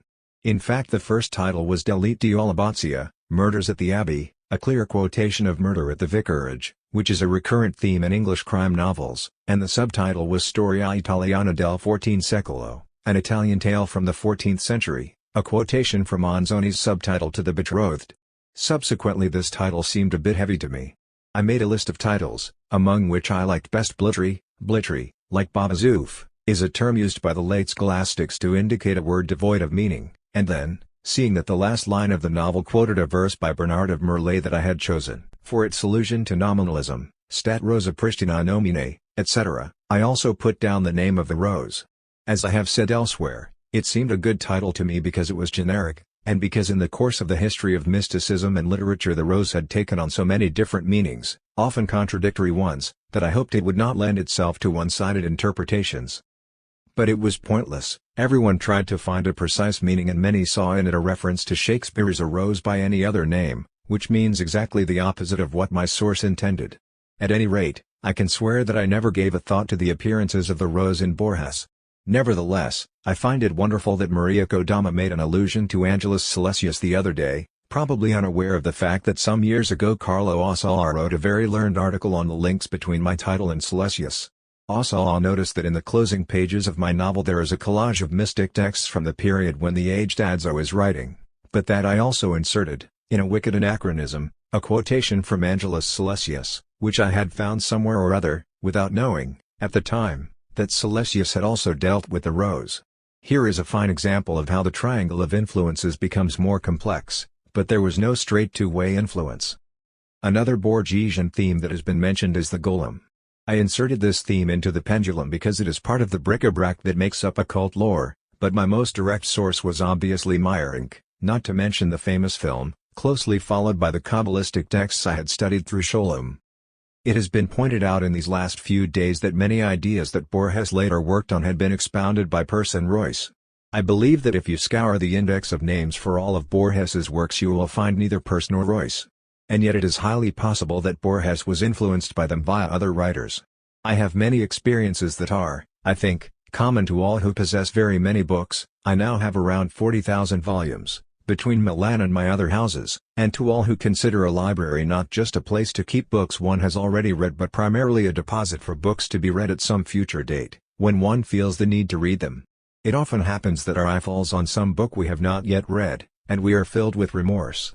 In fact the first title was Delitio all'Abbazia, Murders at the Abbey, a clear quotation of Murder at the Vicarage, which is a recurrent theme in English crime novels, and the subtitle was Storia Italiana del XIV secolo, an Italian tale from the 14th century, a quotation from Manzoni's subtitle to The Betrothed. Subsequently this title seemed a bit heavy to me. I made a list of titles, among which I liked best Blittery. Blittery, like Babazouf, is a term used by the late scholastics to indicate a word devoid of meaning, and then, seeing that the last line of the novel quoted a verse by Bernard of Merlet that I had chosen, for its allusion to nominalism, Stat Rosa Pristina Nomine, etc., I also put down The Name of the Rose. As I have said elsewhere, it seemed a good title to me because it was generic, and because in the course of the history of mysticism and literature the rose had taken on so many different meanings, often contradictory ones, that I hoped it would not lend itself to one-sided interpretations. But it was pointless. Everyone tried to find a precise meaning and many saw in it a reference to Shakespeare's A Rose by Any Other Name, which means exactly the opposite of what my source intended. At any rate, I can swear that I never gave a thought to the appearances of the rose in Borges. Nevertheless, I find it wonderful that Maria Kodama made an allusion to Angelus Silesius the other day, probably unaware of the fact that some years ago Carlo Ossola wrote a very learned article on the links between my title and Silesius. Also, I'll notice that in the closing pages of my novel there is a collage of mystic texts from the period when the aged Adzo is writing, but that I also inserted, in a wicked anachronism, a quotation from Angelus Silesius, which I had found somewhere or other, without knowing, at the time, that Silesius had also dealt with the rose. Here is a fine example of how the triangle of influences becomes more complex, but there was no straight two-way influence. Another Borgesian theme that has been mentioned is the golem. I inserted this theme into the pendulum because it is part of the bric-a-brac that makes up occult lore, but my most direct source was obviously Meyerink, not to mention the famous film, closely followed by the Kabbalistic texts I had studied through Sholem. It has been pointed out in these last few days that many ideas that Borges later worked on had been expounded by Peirce and Royce. I believe that if you scour the index of names for all of Borges's works you will find neither Peirce nor Royce. And yet it is highly possible that Borges was influenced by them via other writers. I have many experiences that are, I think, common to all who possess very many books. I now have around 40,000 volumes, between Milan and my other houses, and to all who consider a library not just a place to keep books one has already read but primarily a deposit for books to be read at some future date, when one feels the need to read them. It often happens that our eye falls on some book we have not yet read, and we are filled with remorse.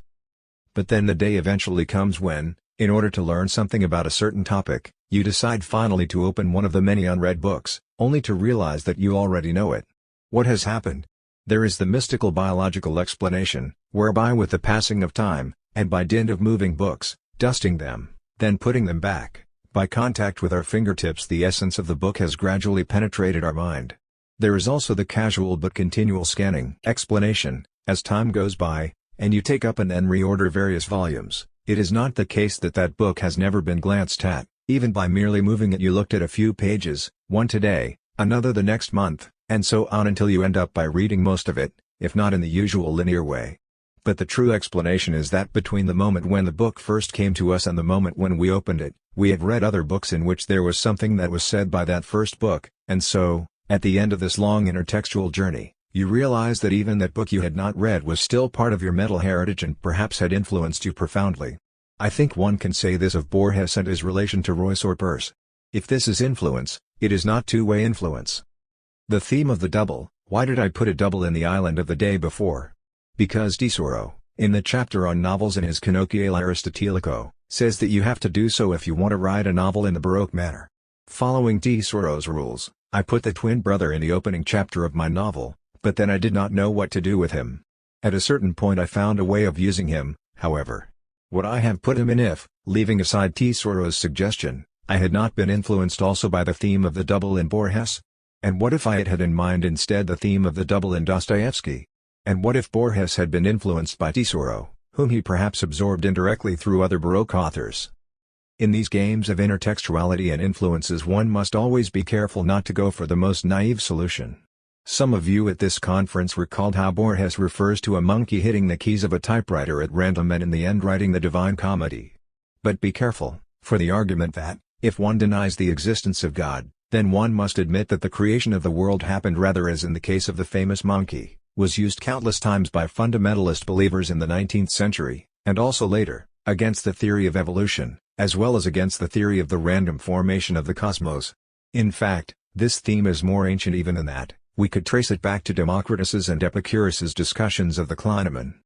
But then the day eventually comes when, in order to learn something about a certain topic, you decide finally to open one of the many unread books, only to realize that you already know it. What has happened? There is the mystical biological explanation, whereby with the passing of time, and by dint of moving books, dusting them, then putting them back, by contact with our fingertips the essence of the book has gradually penetrated our mind. There is also the casual but continual scanning explanation, as time goes by, and you take up and then reorder various volumes. It is not the case that that book has never been glanced at, even by merely moving it you looked at a few pages, one today, another the next month, and so on until you end up by reading most of it, if not in the usual linear way. But the true explanation is that between the moment when the book first came to us and the moment when we opened it, we have read other books in which there was something that was said by that first book, and so, at the end of this long intertextual journey, you realize that even that book you had not read was still part of your mental heritage and perhaps had influenced you profoundly. I think one can say this of Borges and his relation to Royce or Peirce. If this is influence, it is not two-way influence. The theme of the double. Why did I put a double in the island of the day before? Because Tesoro, in the chapter on novels in his Colloquiale Aristotelico, says that you have to do so if you want to write a novel in the Baroque manner. Following Tesoro's rules, I put the twin brother in the opening chapter of my novel, but then I did not know what to do with him. At a certain point I found a way of using him, however. Would I have put him in if, leaving aside Tesoro's suggestion, I had not been influenced also by the theme of the double in Borges? And what if I had in mind instead the theme of the double in Dostoevsky? And what if Borges had been influenced by Tesoro, whom he perhaps absorbed indirectly through other Baroque authors? In these games of intertextuality and influences one must always be careful not to go for the most naive solution. Some of you at this conference recalled how Borges refers to a monkey hitting the keys of a typewriter at random and in the end writing the Divine Comedy. But be careful, for the argument that, if one denies the existence of God, then one must admit that the creation of the world happened rather as in the case of the famous monkey, was used countless times by fundamentalist believers in the 19th century, and also later, against the theory of evolution, as well as against the theory of the random formation of the cosmos. In fact, this theme is more ancient even than that. We could trace it back to Democritus's and Epicurus's discussions of the Kleineman.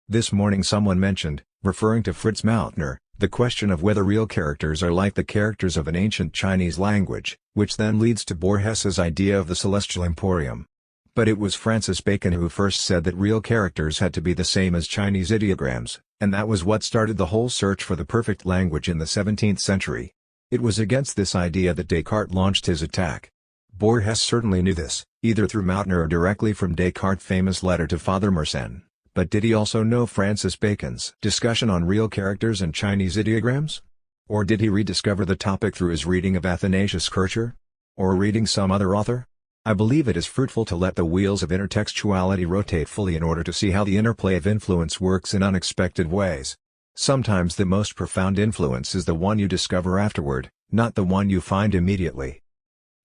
This morning someone mentioned, referring to Fritz Mautner, the question of whether real characters are like the characters of an ancient Chinese language, which then leads to Borges's idea of the celestial emporium. But it was Francis Bacon who first said that real characters had to be the same as Chinese ideograms, and that was what started the whole search for the perfect language in the 17th century. It was against this idea that Descartes launched his attack. Borges certainly knew this, either through Mautner or directly from Descartes' famous letter to Father Mersenne. But did he also know Francis Bacon's discussion on real characters and Chinese ideograms? Or did he rediscover the topic through his reading of Athanasius Kircher? Or reading some other author? I believe it is fruitful to let the wheels of intertextuality rotate fully in order to see how the interplay of influence works in unexpected ways. Sometimes the most profound influence is the one you discover afterward, not the one you find immediately.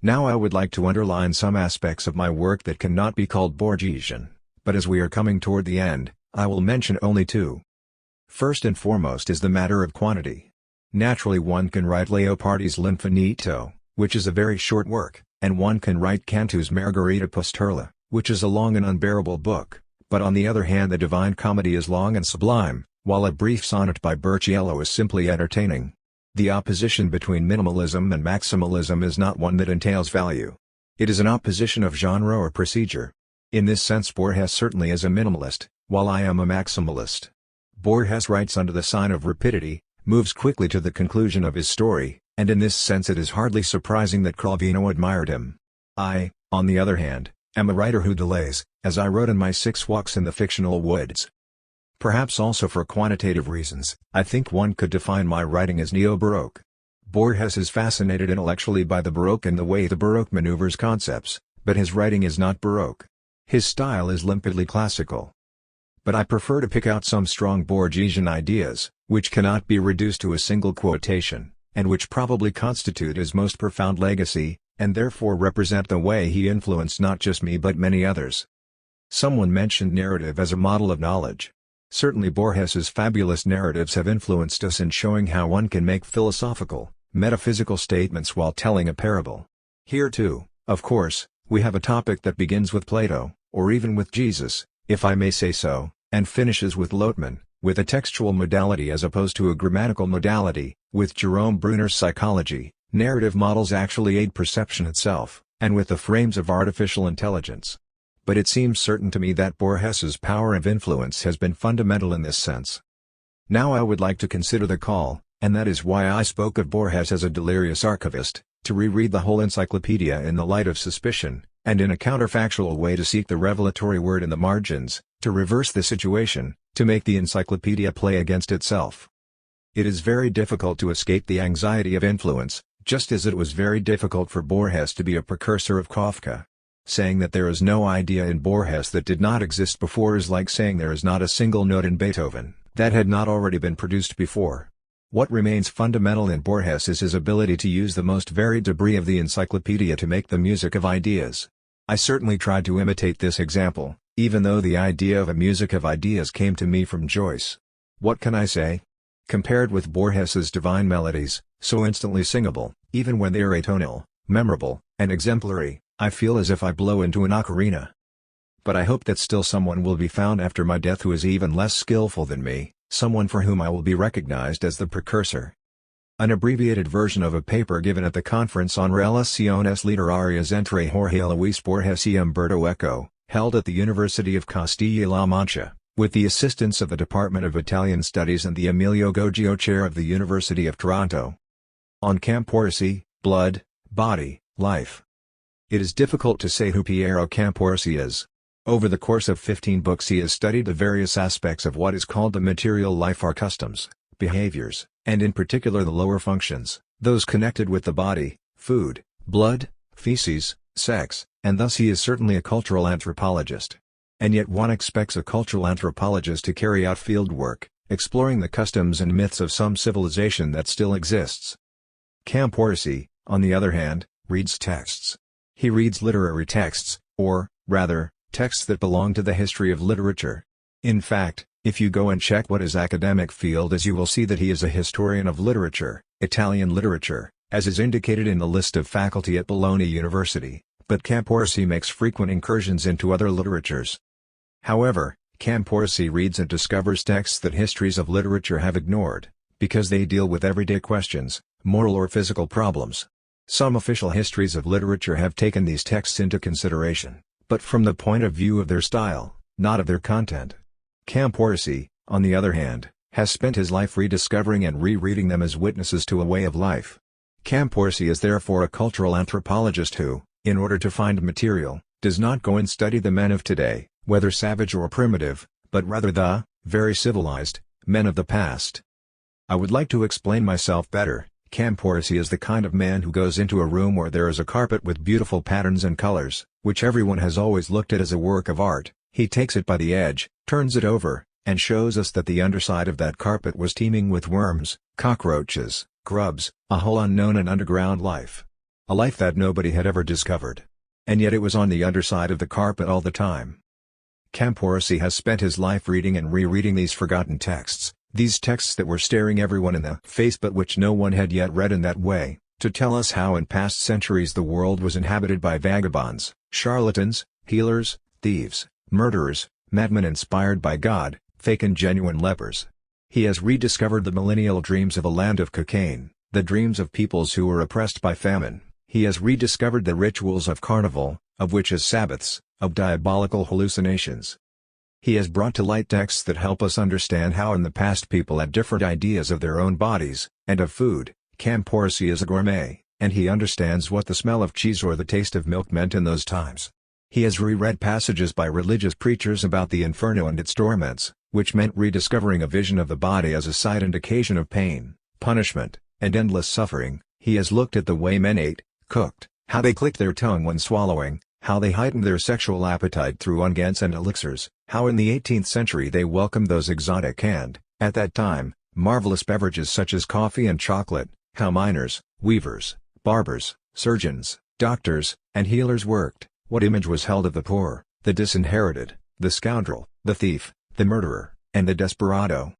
Now I would like to underline some aspects of my work that cannot be called Borgesian, but as we are coming toward the end, I will mention only two. First and foremost is the matter of quantity. Naturally one can write Leopardi's L'Infinito, which is a very short work, and one can write Cantu's Margherita Pusterla, which is a long and unbearable book, but on the other hand the Divine Comedy is long and sublime, while a brief sonnet by Burchiello is simply entertaining. The opposition between minimalism and maximalism is not one that entails value. It is an opposition of genre or procedure. In this sense Borges certainly is a minimalist, while I am a maximalist. Borges writes under the sign of rapidity, moves quickly to the conclusion of his story, and in this sense it is hardly surprising that Calvino admired him. I, on the other hand, am a writer who delays, as I wrote in my 6 Walks in the Fictional Woods. Perhaps also for quantitative reasons, I think one could define my writing as neo-Baroque. Borges is fascinated intellectually by the Baroque and the way the Baroque maneuvers concepts, but his writing is not Baroque. His style is limpidly classical. But I prefer to pick out some strong Borgesian ideas, which cannot be reduced to a single quotation, and which probably constitute his most profound legacy, and therefore represent the way he influenced not just me but many others. Someone mentioned narrative as a model of knowledge. Certainly Borges's fabulous narratives have influenced us in showing how one can make philosophical, metaphysical statements while telling a parable. Here too, of course, we have a topic that begins with Plato, or even with Jesus, if I may say so, and finishes with Lotman, with a textual modality as opposed to a grammatical modality. With Jerome Bruner's psychology, narrative models actually aid perception itself, and with the frames of artificial intelligence. But it seems certain to me that Borges's power of influence has been fundamental in this sense. Now I would like to consider the call, and that is why I spoke of Borges as a delirious archivist, to reread the whole encyclopedia in the light of suspicion, and in a counterfactual way to seek the revelatory word in the margins, to reverse the situation, to make the encyclopedia play against itself. It is very difficult to escape the anxiety of influence, just as it was very difficult for Borges to be a precursor of Kafka. Saying that there is no idea in Borges that did not exist before is like saying there is not a single note in Beethoven that had not already been produced before. What remains fundamental in Borges is his ability to use the most varied debris of the encyclopedia to make the music of ideas. I certainly tried to imitate this example, even though the idea of a music of ideas came to me from Joyce. What can I say? Compared with Borges's divine melodies, so instantly singable, even when they are atonal, memorable, and exemplary, I feel as if I blow into an ocarina. But I hope that still someone will be found after my death who is even less skillful than me, someone for whom I will be recognized as the precursor. An abbreviated version of a paper given at the conference on Relaciones Literarias entre Jorge Luis Borges y Umberto Eco, held at the University of Castilla-La Mancha, with the assistance of the Department of Italian Studies and the Emilio Goggio Chair of the University of Toronto. On Camporesi, Blood, Body, Life. It is difficult to say who Piero Camporesi is. Over the course of 15 books he has studied the various aspects of what is called the material life, our customs, behaviors, and in particular the lower functions, those connected with the body, food, blood, feces, sex, and thus he is certainly a cultural anthropologist. And yet one expects a cultural anthropologist to carry out field work, exploring the customs and myths of some civilization that still exists. Camporesi, on the other hand, reads texts. He reads literary texts, or, rather, texts that belong to the history of literature. In fact, if you go and check what his academic field is, you will see that he is a historian of literature, Italian literature, as is indicated in the list of faculty at Bologna University, but Camporesi makes frequent incursions into other literatures. However, Camporesi reads and discovers texts that histories of literature have ignored, because they deal with everyday questions, moral or physical problems. Some official histories of literature have taken these texts into consideration, but from the point of view of their style, not of their content. Camporesi, on the other hand, has spent his life rediscovering and rereading them as witnesses to a way of life. Camporesi is therefore a cultural anthropologist who, in order to find material, does not go and study the men of today, whether savage or primitive, but rather the, very civilized, men of the past. I would like to explain myself better. Camporesi is the kind of man who goes into a room where there is a carpet with beautiful patterns and colors, which everyone has always looked at as a work of art. He takes it by the edge, turns it over, and shows us that the underside of that carpet was teeming with worms, cockroaches, grubs, a whole unknown and underground life. A life that nobody had ever discovered. And yet it was on the underside of the carpet all the time. Camporesi has spent his life reading and rereading these forgotten texts, these texts that were staring everyone in the face but which no one had yet read in that way, to tell us how in past centuries the world was inhabited by vagabonds, charlatans, healers, thieves, murderers, madmen inspired by God, fake and genuine lepers. He has rediscovered the millennial dreams of a land of cocaine, the dreams of peoples who were oppressed by famine. He has rediscovered the rituals of carnival, of witches' sabbaths, of diabolical hallucinations. He has brought to light texts that help us understand how in the past people had different ideas of their own bodies, and of food. Camporsi is a gourmet, and he understands what the smell of cheese or the taste of milk meant in those times. He has reread passages by religious preachers about the inferno and its torments, which meant rediscovering a vision of the body as a site and occasion of pain, punishment, and endless suffering. He has looked at the way men ate, cooked, how they clicked their tongue when swallowing, how they heightened their sexual appetite through unguents and elixirs, how in the 18th century they welcomed those exotic and, at that time, marvelous beverages such as coffee and chocolate, how miners, weavers, barbers, surgeons, doctors, and healers worked, what image was held of the poor, the disinherited, the scoundrel, the thief, the murderer, and the desperado.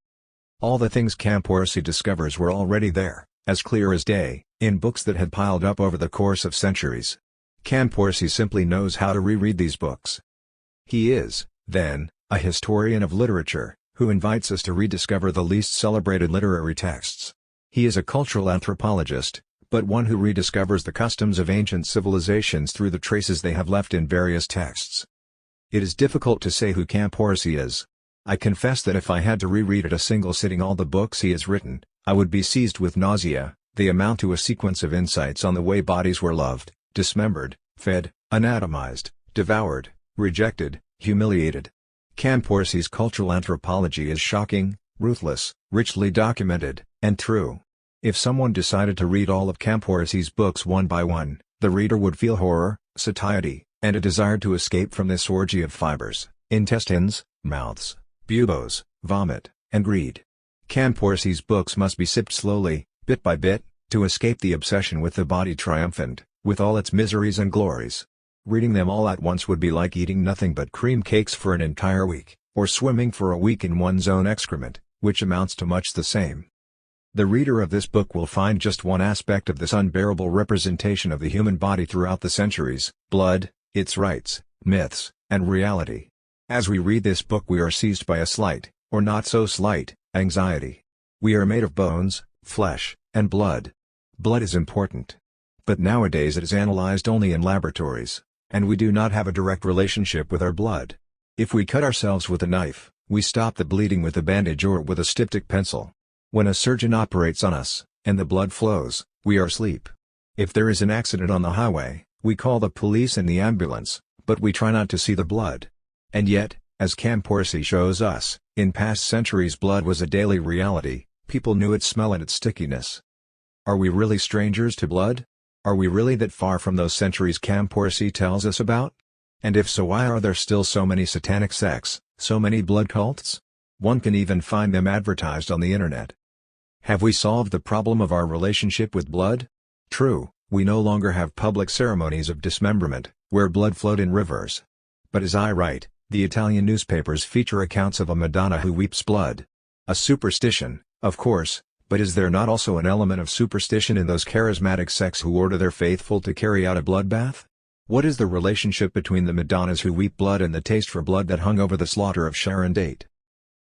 All the things Camporsi discovers were already there, as clear as day, in books that had piled up over the course of centuries. Camporsi simply knows how to reread these books. He is, then, a historian of literature, who invites us to rediscover the least celebrated literary texts. He is a cultural anthropologist, but one who rediscovers the customs of ancient civilizations through the traces they have left in various texts. It is difficult to say who Camporsi is. I confess that if I had to reread at a single sitting all the books he has written, I would be seized with nausea. They amount to a sequence of insights on the way bodies were loved, dismembered, fed, anatomized, devoured, rejected, humiliated. Camporsi's cultural anthropology is shocking, ruthless, richly documented, and true. If someone decided to read all of Camporsi's books one by one, the reader would feel horror, satiety, and a desire to escape from this orgy of fibers, intestines, mouths, buboes, vomit, and greed. Camporsi's books must be sipped slowly, bit by bit, to escape the obsession with the body triumphant, with all its miseries and glories. Reading them all at once would be like eating nothing but cream cakes for an entire week, or swimming for a week in one's own excrement, which amounts to much the same. The reader of this book will find just one aspect of this unbearable representation of the human body throughout the centuries: blood, its rights, myths, and reality. As we read this book we are seized by a slight, or not so slight, anxiety. We are made of bones, flesh, and blood. Blood is important. But nowadays it is analyzed only in laboratories, and we do not have a direct relationship with our blood. If we cut ourselves with a knife, we stop the bleeding with a bandage or with a styptic pencil. When a surgeon operates on us, and the blood flows, we are asleep. If there is an accident on the highway, we call the police and the ambulance, but we try not to see the blood. And yet, as Camporsi shows us, in past centuries blood was a daily reality. People knew its smell and its stickiness. Are we really strangers to blood? Are we really that far from those centuries Camporsi tells us about? And if so, why are there still so many satanic sects, so many blood cults? One can even find them advertised on the internet. Have we solved the problem of our relationship with blood? True, we no longer have public ceremonies of dismemberment, where blood flowed in rivers. But as I write, the Italian newspapers feature accounts of a Madonna who weeps blood. A superstition, of course, but is there not also an element of superstition in those charismatic sects who order their faithful to carry out a bloodbath? What is the relationship between the Madonnas who weep blood and the taste for blood that hung over the slaughter of Sharon Tate?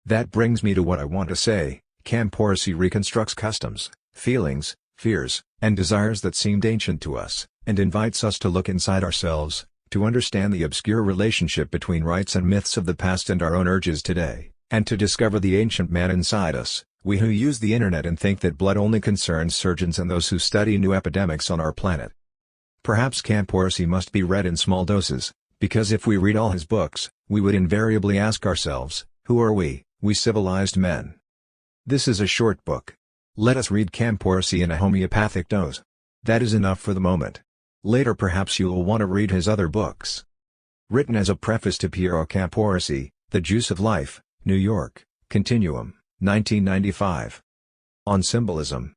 That brings me to what I want to say. Camporsi reconstructs customs, feelings, fears, and desires that seemed ancient to us, and invites us to look inside ourselves, to understand the obscure relationship between rites and myths of the past and our own urges today, and to discover the ancient man inside us, we who use the internet and think that blood only concerns surgeons and those who study new epidemics on our planet. Perhaps Camporsi must be read in small doses, because if we read all his books, we would invariably ask ourselves, who are we civilized men? This is a short book. Let us read Camporsi in a homeopathic dose. That is enough for the moment. Later perhaps you will want to read his other books. Written as a preface to Piero Camporsi, The Juice of Life, New York, Continuum, 1995. On Symbolism.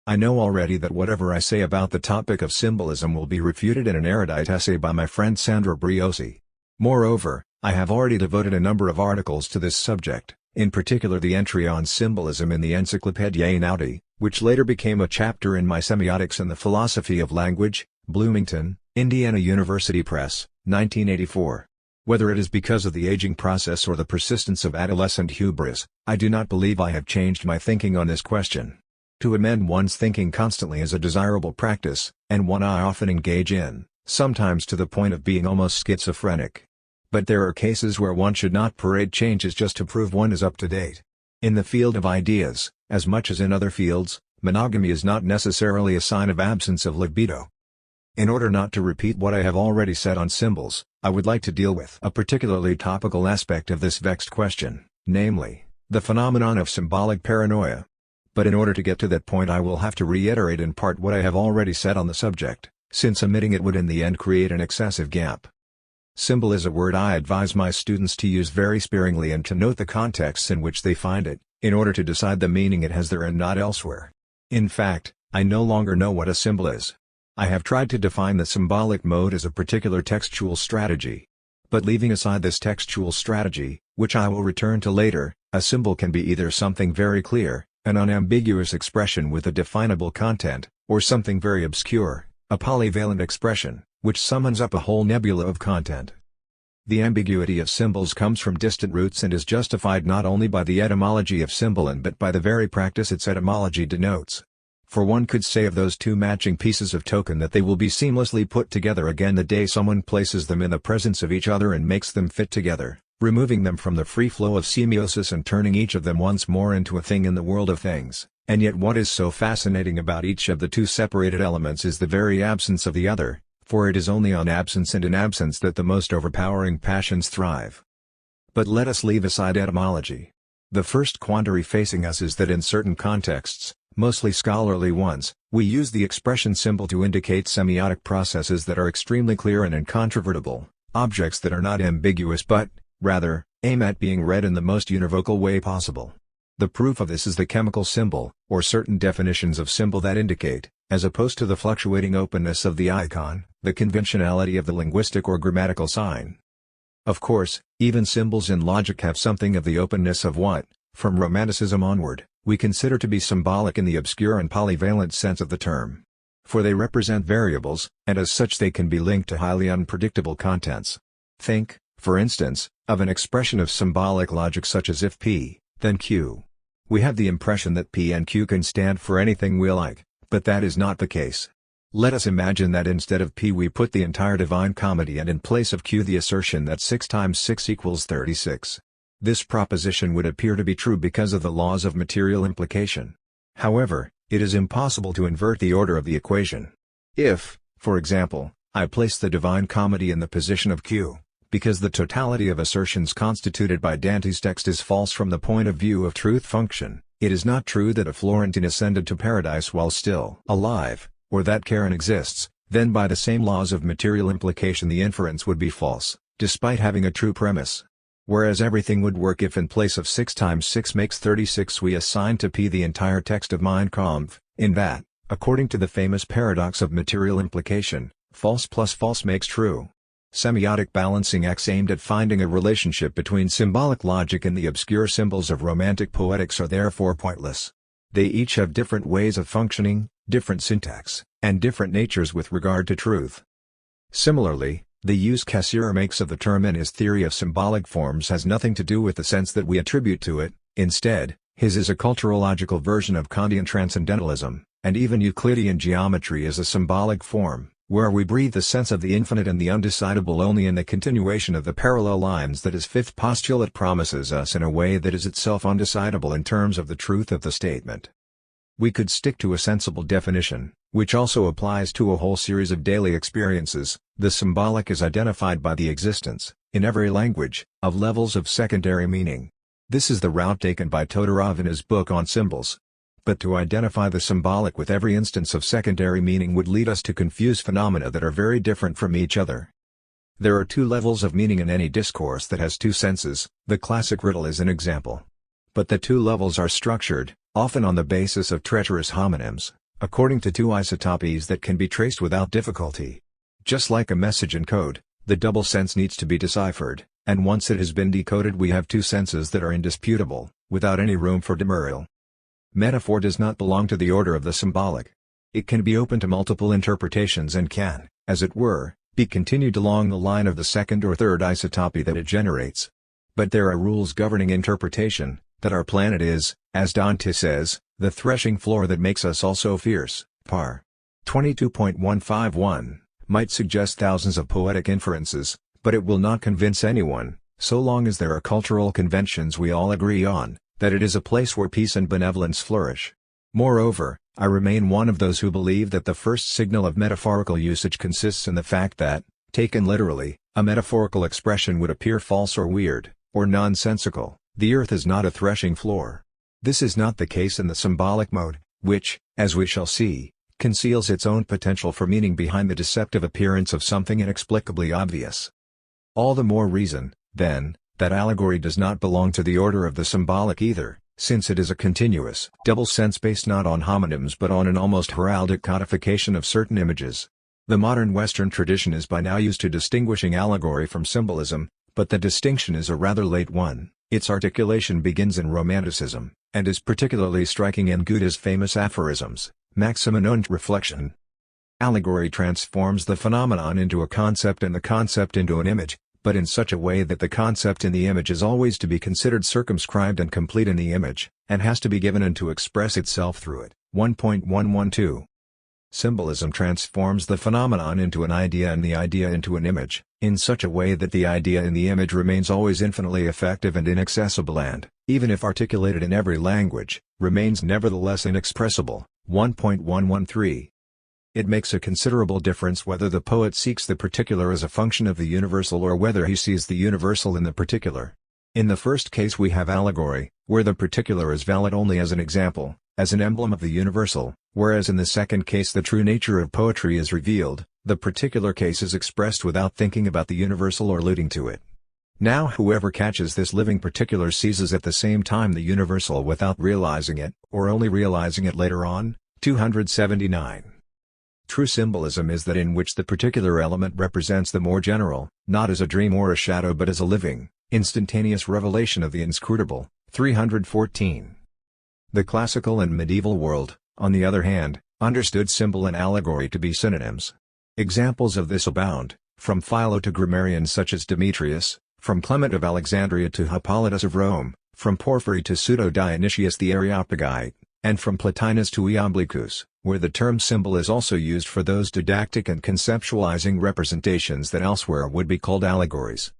I know already that whatever I say about the topic of symbolism will be refuted in an erudite essay by my friend Sandra Briosi. Moreover, I have already devoted a number of articles to this subject, in particular the entry on symbolism in the Encyclopaedia Einaudi, which later became a chapter in my Semiotics and the Philosophy of Language, Bloomington, Indiana University Press, 1984. Whether it is because of the aging process or the persistence of adolescent hubris, I do not believe I have changed my thinking on this question. To amend one's thinking constantly is a desirable practice, and one I often engage in, sometimes to the point of being almost schizophrenic. But there are cases where one should not parade changes just to prove one is up to date. In the field of ideas, as much as in other fields, monogamy is not necessarily a sign of absence of libido. In order not to repeat what I have already said on symbols, I would like to deal with a particularly topical aspect of this vexed question, namely, the phenomenon of symbolic paranoia. But in order to get to that point I will have to reiterate in part what I have already said on the subject, since omitting it would in the end create an excessive gap. Symbol is a word I advise my students to use very sparingly and to note the contexts in which they find it, in order to decide the meaning it has there and not elsewhere. In fact, I no longer know what a symbol is. I have tried to define the symbolic mode as a particular textual strategy. But leaving aside this textual strategy, which I will return to later, a symbol can be either something very clear, an unambiguous expression with a definable content, or something very obscure, a polyvalent expression, which summons up a whole nebula of content. The ambiguity of symbols comes from distant roots and is justified not only by the etymology of symbol but by the very practice its etymology denotes. For one could say of those two matching pieces of token that they will be seamlessly put together again the day someone places them in the presence of each other and makes them fit together, removing them from the free flow of semiosis and turning each of them once more into a thing in the world of things. And yet what is so fascinating about each of the two separated elements is the very absence of the other, for it is only on absence and in absence that the most overpowering passions thrive. But let us leave aside etymology. The first quandary facing us is that in certain contexts, mostly scholarly ones, we use the expression symbol to indicate semiotic processes that are extremely clear and incontrovertible, objects that are not ambiguous but, rather, aim at being read in the most univocal way possible. The proof of this is the chemical symbol, or certain definitions of symbol that indicate, as opposed to the fluctuating openness of the icon, the conventionality of the linguistic or grammatical sign. Of course, even symbols in logic have something of the openness of what, from Romanticism onward, we consider to be symbolic in the obscure and polyvalent sense of the term. For they represent variables, and as such they can be linked to highly unpredictable contents. Think, for instance, of an expression of symbolic logic such as if P, then Q. We have the impression that P and Q can stand for anything we like, but that is not the case. Let us imagine that instead of P we put the entire Divine Comedy and in place of Q the assertion that 6 times 6 equals 36. This proposition would appear to be true because of the laws of material implication. However, it is impossible to invert the order of the equation. If, for example, I place the Divine Comedy in the position of Q, because the totality of assertions constituted by Dante's text is false from the point of view of truth function, it is not true that a Florentine ascended to paradise while still alive, or that Charon exists, then by the same laws of material implication the inference would be false, despite having a true premise. Whereas everything would work if in place of 6 times 6 makes 36 we assign to P the entire text of Mein Kampf, in that, according to the famous paradox of material implication, false plus false makes true. Semiotic balancing acts aimed at finding a relationship between symbolic logic and the obscure symbols of Romantic poetics are therefore pointless. They each have different ways of functioning, different syntax, and different natures with regard to truth. Similarly, the use Cassirer makes of the term in his theory of symbolic forms has nothing to do with the sense that we attribute to it. Instead, his is a culturological version of Kantian transcendentalism, and even Euclidean geometry is a symbolic form, where we breathe the sense of the infinite and the undecidable only in the continuation of the parallel lines that his fifth postulate promises us in a way that is itself undecidable in terms of the truth of the statement. We could stick to a sensible definition, which also applies to a whole series of daily experiences. The symbolic is identified by the existence, in every language, of levels of secondary meaning. This is the route taken by Todorov in his book on symbols. But to identify the symbolic with every instance of secondary meaning would lead us to confuse phenomena that are very different from each other. There are two levels of meaning in any discourse that has two senses. The classic riddle is an example. But the two levels are structured, often on the basis of treacherous homonyms, according to two isotopes that can be traced without difficulty. Just like a message in code, the double sense needs to be deciphered, and once it has been decoded we have two senses that are indisputable, without any room for demurral. Metaphor does not belong to the order of the symbolic. It can be open to multiple interpretations and can, as it were, be continued along the line of the second or third isotopy that it generates. But there are rules governing interpretation, that our planet is, as Dante says, the threshing floor that makes us all so fierce. Par. 22.151, might suggest thousands of poetic inferences, but it will not convince anyone, so long as there are cultural conventions we all agree on, that it is a place where peace and benevolence flourish. Moreover, I remain one of those who believe that the first signal of metaphorical usage consists in the fact that, taken literally, a metaphorical expression would appear false or weird, or nonsensical. The earth is not a threshing floor. This is not the case in the symbolic mode, which, as we shall see, conceals its own potential for meaning behind the deceptive appearance of something inexplicably obvious. All the more reason, then, that allegory does not belong to the order of the symbolic either, since it is a continuous double sense based not on homonyms but on an almost heraldic codification of certain images. The modern Western tradition is by now used to distinguishing allegory from symbolism, but the distinction is a rather late one. Its articulation begins in Romanticism, and is particularly striking in Goethe's famous aphorisms, Maxima und Reflection. Allegory transforms the phenomenon into a concept and the concept into an image, but in such a way that the concept in the image is always to be considered circumscribed and complete in the image, and has to be given and to express itself through it. 1.112. Symbolism transforms the phenomenon into an idea and the idea into an image, in such a way that the idea in the image remains always infinitely effective and inaccessible and, even if articulated in every language, remains nevertheless inexpressible. 1.113. It makes a considerable difference whether the poet seeks the particular as a function of the universal or whether he sees the universal in the particular. In the first case we have allegory, where the particular is valid only as an example, as an emblem of the universal, whereas in the second case the true nature of poetry is revealed, the particular case is expressed without thinking about the universal or alluding to it. Now whoever catches this living particular seizes at the same time the universal without realizing it, or only realizing it later on. 279. True symbolism is that in which the particular element represents the more general, not as a dream or a shadow but as a living, instantaneous revelation of the inscrutable. 314. The classical and medieval world, on the other hand, understood symbol and allegory to be synonyms. Examples of this abound, from Philo to grammarians such as Demetrius, from Clement of Alexandria to Hippolytus of Rome, from Porphyry to Pseudo-Dionysius the Areopagite, and from Plotinus to Iamblichus, where the term symbol is also used for those didactic and conceptualizing representations that elsewhere would be called allegories.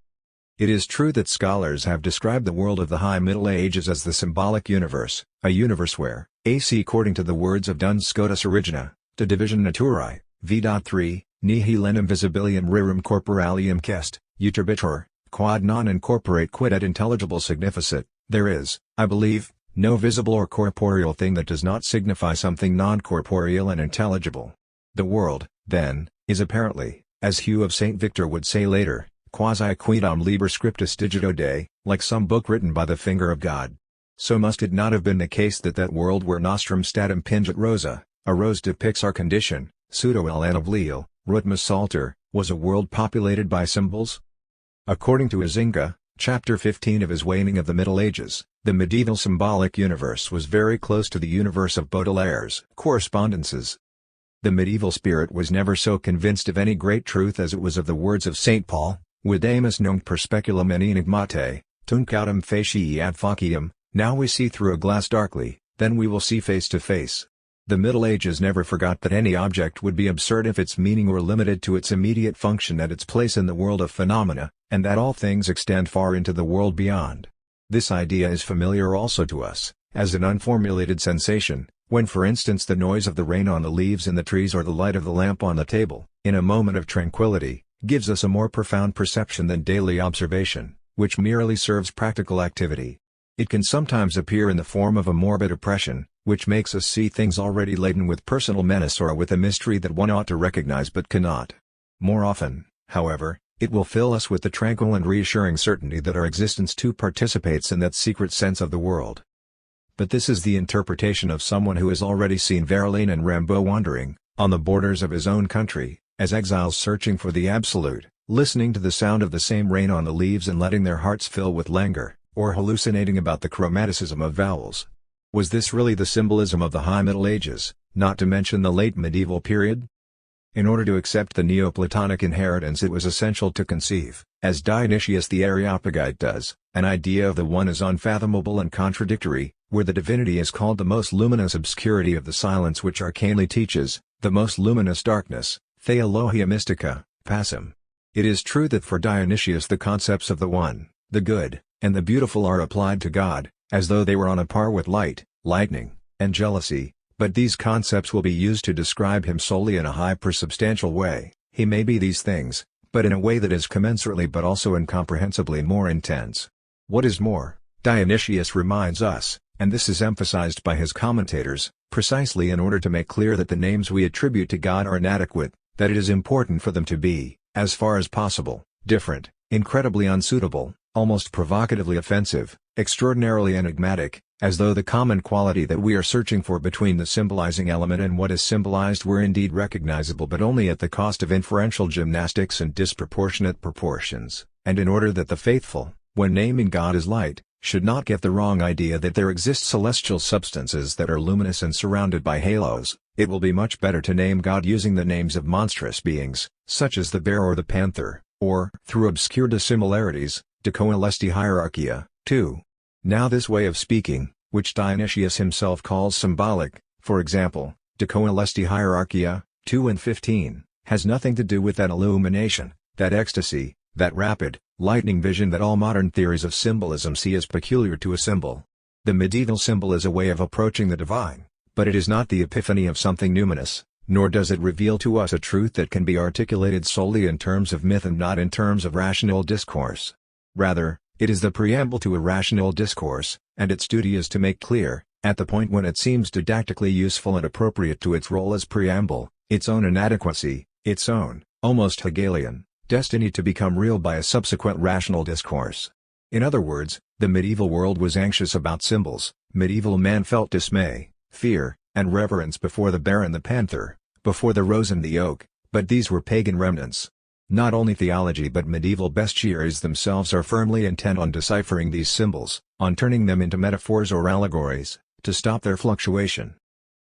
It is true that scholars have described the world of the High Middle Ages as the symbolic universe, a universe where, ac according to the words of Duns Scotus Origina, de Division Naturae, v.3, nihil enim visibilium rerum corporalium quest, uturbitur, quod non incorporate quid et intelligible significit, there is, I believe, no visible or corporeal thing that does not signify something non-corporeal and intelligible. The world, then, is apparently, as Hugh of St. Victor would say later, quasi quidam liber scriptus digito Dei, like some book written by the finger of God. So must it not have been the case that that world where nostrum statum pinget rosa, a rose depicts our condition, pseudo oblio, rutmus salter, was a world populated by symbols? According to Izinga, chapter 15 of his Waning of the Middle Ages, the medieval symbolic universe was very close to the universe of Baudelaire's correspondences. The medieval spirit was never so convinced of any great truth as it was of the words of St. Paul, Videmus nunc per speculum et enigmate, tunc autem facie ad faciem, now we see through a glass darkly, then we will see face to face. The Middle Ages never forgot that any object would be absurd if its meaning were limited to its immediate function and its place in the world of phenomena, and that all things extend far into the world beyond. This idea is familiar also to us, as an unformulated sensation, when for instance the noise of the rain on the leaves in the trees or the light of the lamp on the table, in a moment of tranquility, gives us a more profound perception than daily observation, which merely serves practical activity. It can sometimes appear in the form of a morbid oppression, which makes us see things already laden with personal menace or with a mystery that one ought to recognize but cannot. More often, however, it will fill us with the tranquil and reassuring certainty that our existence too participates in that secret sense of the world. But this is the interpretation of someone who has already seen Verlaine and Rimbaud wandering, on the borders of his own country, as exiles searching for the absolute, listening to the sound of the same rain on the leaves and letting their hearts fill with languor, or hallucinating about the chromaticism of vowels. Was this really the symbolism of the High Middle Ages, not to mention the late medieval period? In order to accept the Neoplatonic inheritance, it was essential to conceive, as Dionysius the Areopagite does, an idea of the one as unfathomable and contradictory, where the divinity is called the most luminous obscurity of the silence which arcanely teaches, the most luminous darkness, theologia mystica, passum. It is true that for Dionysius the concepts of the one, the good, and the beautiful are applied to God, as though they were on a par with light, lightning, and jealousy, but these concepts will be used to describe him solely in a hypersubstantial way. He may be these things, but in a way that is commensurately but also incomprehensibly more intense. What is more, Dionysius reminds us, and this is emphasized by his commentators, precisely in order to make clear that the names we attribute to God are inadequate, that it is important for them to be, as far as possible, different, incredibly unsuitable, almost provocatively offensive, extraordinarily enigmatic, as though the common quality that we are searching for between the symbolizing element and what is symbolized were indeed recognizable, but only at the cost of inferential gymnastics and disproportionate proportions, and in order that the faithful, when naming God as light, should not get the wrong idea that there exist celestial substances that are luminous and surrounded by halos. It will be much better to name God using the names of monstrous beings, such as the bear or the panther, or, through obscure dissimilarities, decoelesti hierarchia, too. Now this way of speaking, which Dionysius himself calls symbolic, for example, decoelesti hierarchia, 2 and 15, has nothing to do with that illumination, that ecstasy, that rapid, lightning vision that all modern theories of symbolism see as peculiar to a symbol. The medieval symbol is a way of approaching the divine, but it is not the epiphany of something numinous, nor does it reveal to us a truth that can be articulated solely in terms of myth and not in terms of rational discourse. Rather, it is the preamble to a rational discourse, and its duty is to make clear, at the point when it seems didactically useful and appropriate to its role as preamble, its own inadequacy, its own, almost Hegelian, destiny to become real by a subsequent rational discourse. In other words, the medieval world was anxious about symbols. Medieval man felt dismay, fear, and reverence before the bear and the panther, before the rose and the oak, but these were pagan remnants. Not only theology but medieval bestiaries themselves are firmly intent on deciphering these symbols, on turning them into metaphors or allegories, to stop their fluctuation.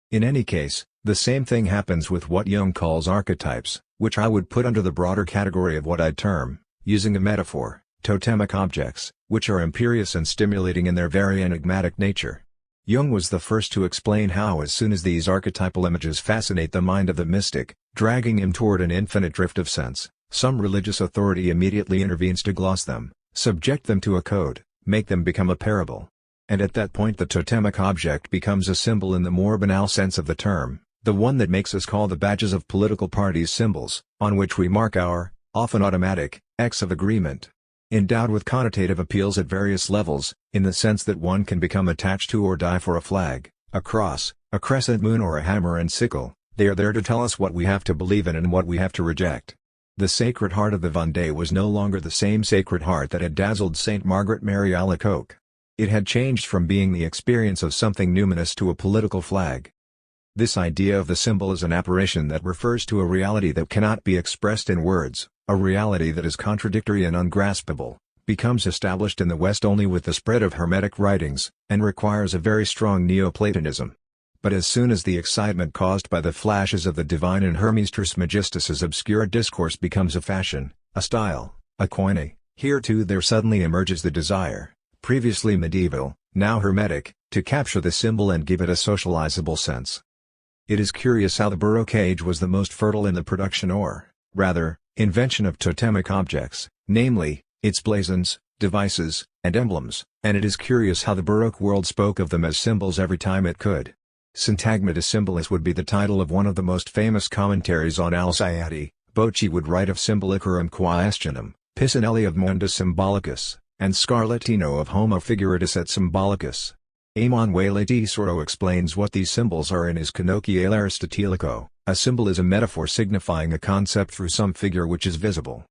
In any case, the same thing happens with what Jung calls archetypes, which I would put under the broader category of what I'd term, using a metaphor, totemic objects, which are imperious and stimulating in their very enigmatic nature. Jung was the first to explain how as soon as these archetypal images fascinate the mind of the mystic, dragging him toward an infinite drift of sense, some religious authority immediately intervenes to gloss them, subject them to a code, make them become a parable. And at that point the totemic object becomes a symbol in the more banal sense of the term, the one that makes us call the badges of political parties symbols, on which we mark our, often automatic, X of agreement. Endowed with connotative appeals at various levels, in the sense that one can become attached to or die for a flag, a cross, a crescent moon or a hammer and sickle, they are there to tell us what we have to believe in and what we have to reject. The Sacred Heart of the Vendée was no longer the same Sacred Heart that had dazzled Saint Margaret Mary Alacoque. It had changed from being the experience of something numinous to a political flag. This idea of the symbol as an apparition that refers to a reality that cannot be expressed in words, a reality that is contradictory and ungraspable, becomes established in the West only with the spread of Hermetic writings, and requires a very strong Neoplatonism. But as soon as the excitement caused by the flashes of the divine in Hermes Trismegistus's obscure discourse becomes a fashion, a style, a koine, here too there suddenly emerges the desire, previously medieval, now Hermetic, to capture the symbol and give it a socializable sense. It is curious how the Baroque age was the most fertile in the production or, rather, invention of totemic objects, namely, its blazons, devices, and emblems, and it is curious how the Baroque world spoke of them as symbols every time it could. Syntagma Symbolis would be the title of one of the most famous commentaries on Alciati. Bocci would write of Symbolicarum Quaestionum, Pisanelli of Mundus Symbolicus, and Scarlatino of Homo Figuratus et Symbolicus. Emanuele Tesoro explains what these symbols are in his Colloquiale Aristotelico. A symbol is a metaphor signifying a concept through some figure which is visible.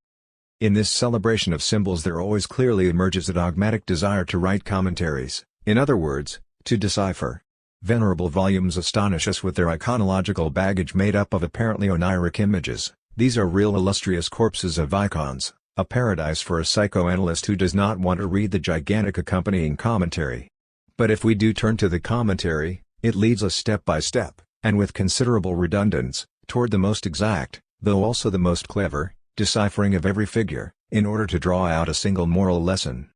In this celebration of symbols there always clearly emerges a dogmatic desire to write commentaries, in other words, to decipher. Venerable volumes astonish us with their iconological baggage made up of apparently oniric images. These are real illustrious corpses of icons, a paradise for a psychoanalyst who does not want to read the gigantic accompanying commentary. But if we do turn to the commentary, it leads us step by step, and with considerable redundance, toward the most exact, though also the most clever, deciphering of every figure, in order to draw out a single moral lesson.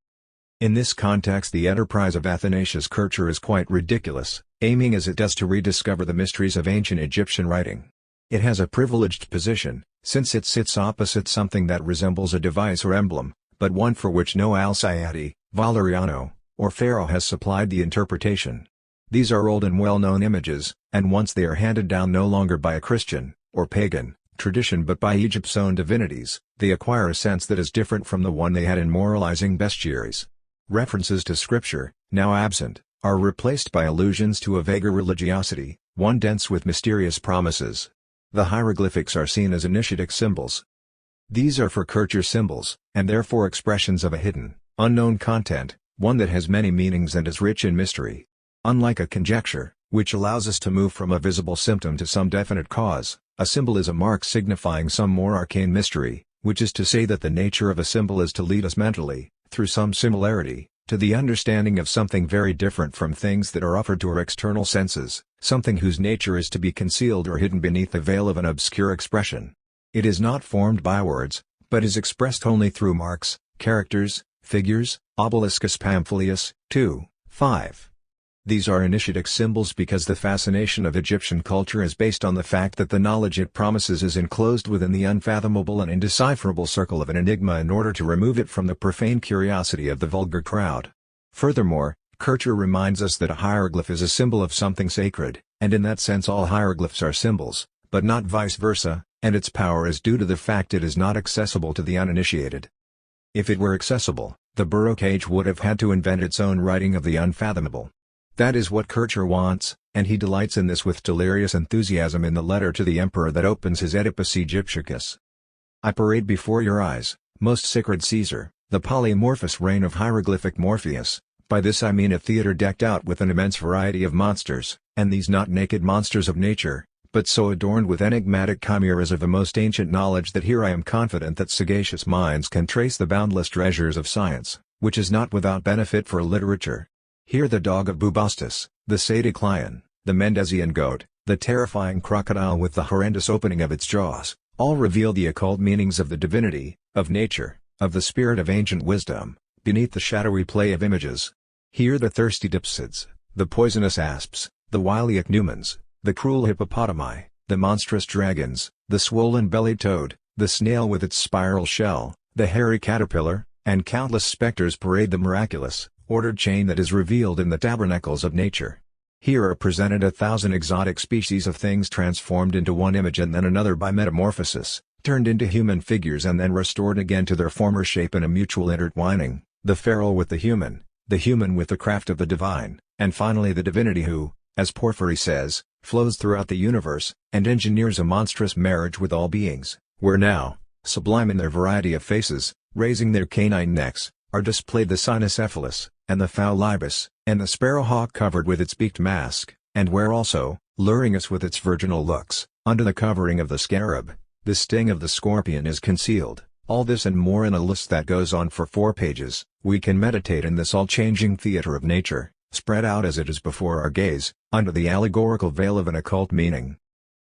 In this context the enterprise of Athanasius Kircher is quite ridiculous, aiming as it does to rediscover the mysteries of ancient Egyptian writing. It has a privileged position, since it sits opposite something that resembles a device or emblem, but one for which no Alciati, Valeriano, or Pharaoh has supplied the interpretation. These are old and well-known images, and once they are handed down no longer by a Christian, or pagan, tradition but by Egypt's own divinities, they acquire a sense that is different from the one they had in moralizing bestiaries. References to scripture, now absent, are replaced by allusions to a vaguer religiosity, one dense with mysterious promises. The hieroglyphics are seen as initiatic symbols. These are for Kircher symbols, and therefore expressions of a hidden, unknown content, one that has many meanings and is rich in mystery. Unlike a conjecture, which allows us to move from a visible symptom to some definite cause, a symbol is a mark signifying some more arcane mystery, which is to say that the nature of a symbol is to lead us mentally, through some similarity, to the understanding of something very different from things that are offered to our external senses, something whose nature is to be concealed or hidden beneath the veil of an obscure expression. It is not formed by words, but is expressed only through marks, characters, figures, obeliscus Pamphylius, 2, 5. These are initiatic symbols because the fascination of Egyptian culture is based on the fact that the knowledge it promises is enclosed within the unfathomable and indecipherable circle of an enigma in order to remove it from the profane curiosity of the vulgar crowd. Furthermore, Kircher reminds us that a hieroglyph is a symbol of something sacred, and in that sense all hieroglyphs are symbols, but not vice versa, and its power is due to the fact it is not accessible to the uninitiated. If it were accessible, the Baroque age would have had to invent its own writing of the unfathomable. That is what Kircher wants, and he delights in this with delirious enthusiasm in the letter to the emperor that opens his Oedipus Egypticus. I parade before your eyes, most sacred Caesar, the polymorphous reign of hieroglyphic Morpheus. By this I mean a theater decked out with an immense variety of monsters, and these not naked monsters of nature, but so adorned with enigmatic chimeras of the most ancient knowledge that here I am confident that sagacious minds can trace the boundless treasures of science, which is not without benefit for literature. Here the dog of Bubastis, the Sadic lion, the Mendesian goat, the terrifying crocodile with the horrendous opening of its jaws, all reveal the occult meanings of the divinity, of nature, of the spirit of ancient wisdom, beneath the shadowy play of images. Here the thirsty dipsids, the poisonous asps, the wily ichneumons, the cruel hippopotami, the monstrous dragons, the swollen-bellied toad, the snail with its spiral shell, the hairy caterpillar, and countless specters parade the miraculous, ordered chain that is revealed in the tabernacles of nature. Here are presented 1,000 exotic species of things transformed into one image and then another by metamorphosis, turned into human figures and then restored again to their former shape in a mutual intertwining, the feral with the human with the craft of the divine, and finally the divinity who, as Porphyry says, flows throughout the universe, and engineers a monstrous marriage with all beings, where now, sublime in their variety of faces, raising their canine necks, are displayed the cynocephalus, and the fowl ibis, and the sparrowhawk covered with its beaked mask, and where also, luring us with its virginal looks, under the covering of the scarab, the sting of the scorpion is concealed. All this and more in a list that goes on for 4 pages, we can meditate in this all-changing theater of nature, spread out as it is before our gaze, under the allegorical veil of an occult meaning.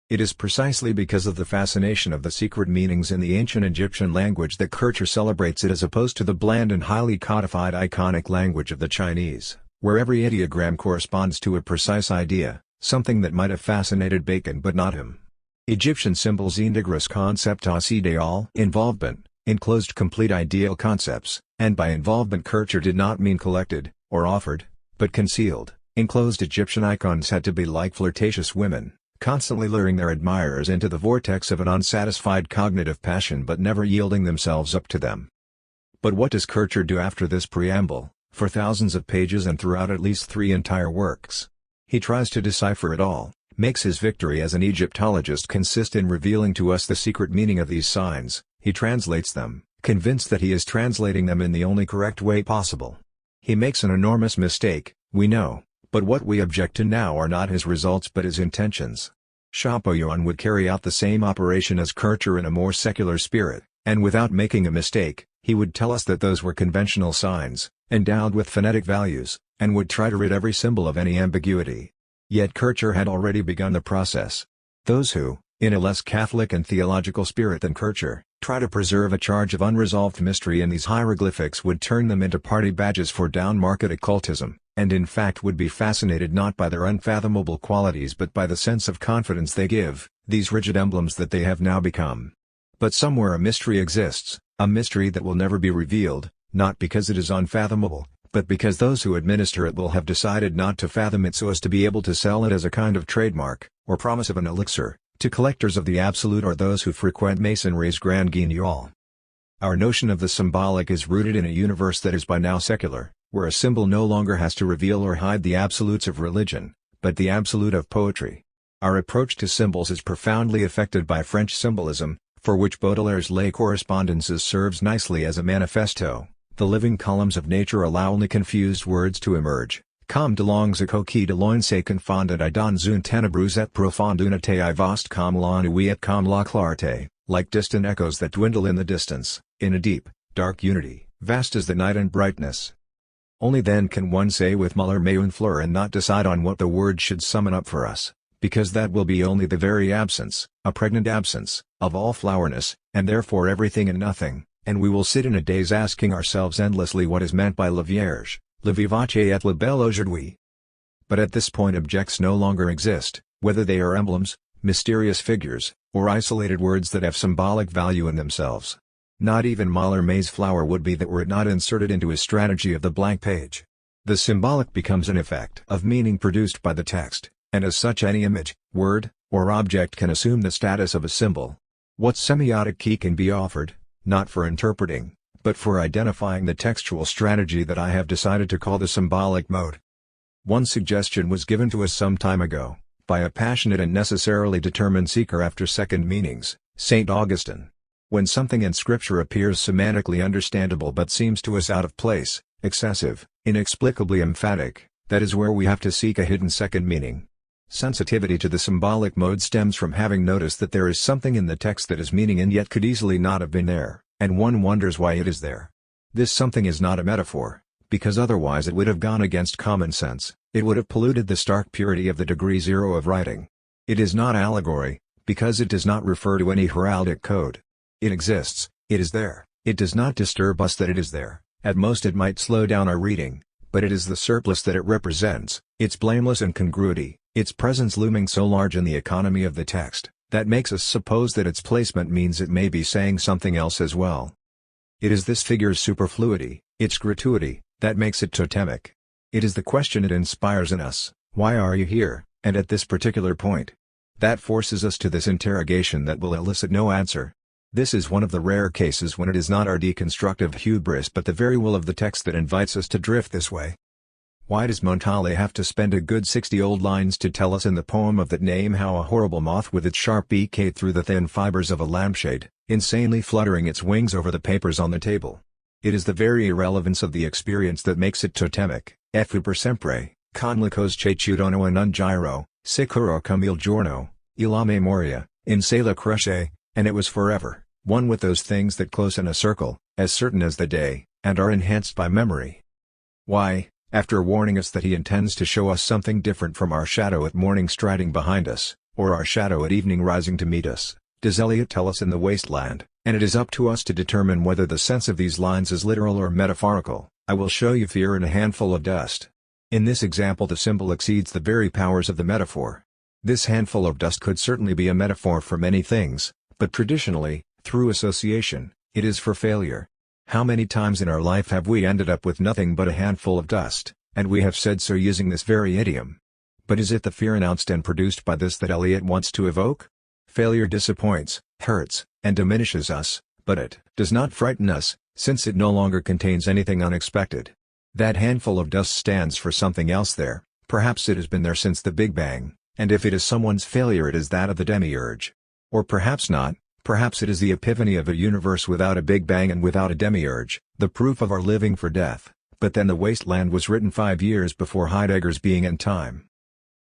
It is precisely because of the fascination of the secret meanings in the ancient Egyptian language that Kircher celebrates it as opposed to the bland and highly codified iconic language of the Chinese, where every ideogram corresponds to a precise idea, something that might have fascinated Bacon but not him. Egyptian symbols integris conceptas ideal involvement, enclosed complete ideal concepts, and by involvement Kircher did not mean collected, or offered, but concealed. Enclosed Egyptian icons had to be like flirtatious women, constantly luring their admirers into the vortex of an unsatisfied cognitive passion but never yielding themselves up to them. But what does Kircher do after this preamble, for thousands of pages and throughout at least 3 entire works? He tries to decipher it all, makes his victory as an Egyptologist consist in revealing to us the secret meaning of these signs. He translates them, convinced that he is translating them in the only correct way possible. He makes an enormous mistake, we know. But what we object to now are not his results but his intentions. Champollion would carry out the same operation as Kircher in a more secular spirit, and without making a mistake, He would tell us that those were conventional signs, endowed with phonetic values, and would try to rid every symbol of any ambiguity. Yet Kircher had already begun the process. Those who, in a less Catholic and theological spirit than Kircher, try to preserve a charge of unresolved mystery in these hieroglyphics would turn them into party badges for down-market occultism, and in fact would be fascinated not by their unfathomable qualities but by the sense of confidence they give, these rigid emblems that they have now become. But somewhere a mystery exists, a mystery that will never be revealed, not because it is unfathomable, but because those who administer it will have decided not to fathom it so as to be able to sell it as a kind of trademark, or promise of an elixir, to collectors of the absolute or those who frequent Masonry's Grand Guignol. Our notion of the symbolic is rooted in a universe that is by now secular, where a symbol no longer has to reveal or hide the absolutes of religion, but the absolute of poetry. Our approach to symbols is profoundly affected by French symbolism, for which Baudelaire's Lay Correspondences serves nicely as a manifesto. The living columns of nature allow only confused words to emerge. Comme de longues échos qui de loin se confondent et dans une ténébreuse et profonde unité I vast comme la nuit et comme la clarté, like distant echoes that dwindle in the distance, in a deep, dark unity, vast as the night and brightness. Only then can one say with Muller mais une fleur and not decide on what the word should summon up for us, because that will be only the very absence, a pregnant absence, of all flowerness, and therefore everything and nothing, and we will sit in a daze asking ourselves endlessly what is meant by La Vierge, Le Vivace et la Belle aujourd'hui. But at this point objects no longer exist, whether they are emblems, mysterious figures, or isolated words that have symbolic value in themselves. Not even Mallarmé's flower would be that were it not inserted into his strategy of the blank page. The symbolic becomes an effect of meaning produced by the text, and as such any image, word, or object can assume the status of a symbol. What semiotic key can be offered, not for interpreting, but for identifying the textual strategy that I have decided to call the symbolic mode? One suggestion was given to us some time ago, by a passionate and necessarily determined seeker after second meanings, St. Augustine. When something in Scripture appears semantically understandable but seems to us out of place, excessive, inexplicably emphatic, that is where we have to seek a hidden second meaning. Sensitivity to the symbolic mode stems from having noticed that there is something in the text that is meaning and yet could easily not have been there, and one wonders why it is there. This something is not a metaphor, because otherwise it would have gone against common sense, it would have polluted the stark purity of the degree zero of writing. It is not allegory, because it does not refer to any heraldic code. It exists, it is there, it does not disturb us that it is there, at most it might slow down our reading, but it is the surplus that it represents, its blameless incongruity, its presence looming so large in the economy of the text, that makes us suppose that its placement means it may be saying something else as well. It is this figure's superfluity, its gratuity, that makes it totemic. It is the question it inspires in us, why are you here, and at this particular point? That forces us to this interrogation that will elicit no answer. This is one of the rare cases when it is not our deconstructive hubris but the very will of the text that invites us to drift this way. Why does Montale have to spend a good 60 old lines to tell us in the poem of that name how a horrible moth with its sharp beak ate through the thin fibers of a lampshade, insanely fluttering its wings over the papers on the table? It is the very irrelevance of the experience that makes it totemic. E fu per sempre, con le cose che chiudono in un giro, sicuro come il giorno, e la memoria, in se la cresce, and it was forever, one with those things that close in a circle, as certain as the day, and are enhanced by memory. Why, after warning us that he intends to show us something different from our shadow at morning striding behind us, or our shadow at evening rising to meet us, does Eliot tell us in The Wasteland, and it is up to us to determine whether the sense of these lines is literal or metaphorical. I will show you fear in a handful of dust. In this example the symbol exceeds the very powers of the metaphor. This handful of dust could certainly be a metaphor for many things, but traditionally, through association, it is for failure. How many times in our life have we ended up with nothing but a handful of dust, and we have said so using this very idiom? But is it the fear announced and produced by this that Eliot wants to evoke? Failure disappoints, hurts, and diminishes us, but it does not frighten us, since it no longer contains anything unexpected. That handful of dust stands for something else there, perhaps it has been there since the Big Bang, and if it is someone's failure it is that of the demiurge. Or perhaps not, perhaps it is the epiphany of a universe without a Big Bang and without a demiurge, the proof of our living for death. But then The Wasteland was written 5 years before Heidegger's Being and Time.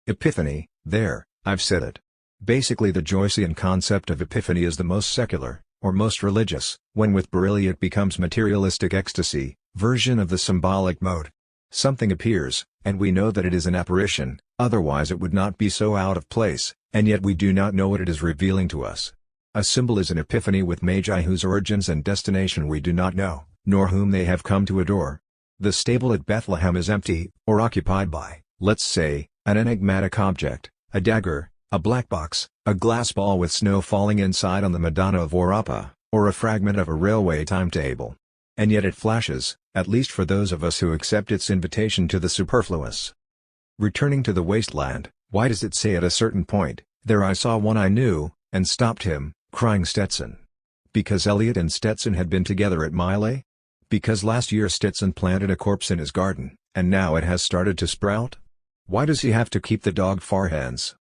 Epiphany, there, I've said it. Basically the Joycean concept of epiphany is the most secular, or most religious, when with Barilli it becomes materialistic ecstasy, version of the symbolic mode. Something appears, and we know that it is an apparition, otherwise it would not be so out of place, and yet we do not know what it is revealing to us. A symbol is an epiphany with magi whose origins and destination we do not know, nor whom they have come to adore. The stable at Bethlehem is empty, or occupied by, let's say, an enigmatic object, a dagger, a black box, a glass ball with snow falling inside on the Madonna of Orapa, or a fragment of a railway timetable. And yet it flashes, at least for those of us who accept its invitation to the superfluous. Returning to the wasteland, why does it say at a certain point, "There I saw one I knew, and stopped him, crying Stetson"? Because Eliot and Stetson had been together at Mile? Because last year Stetson planted a corpse in his garden, and now it has started to sprout? Why does he have to keep the dog far hence?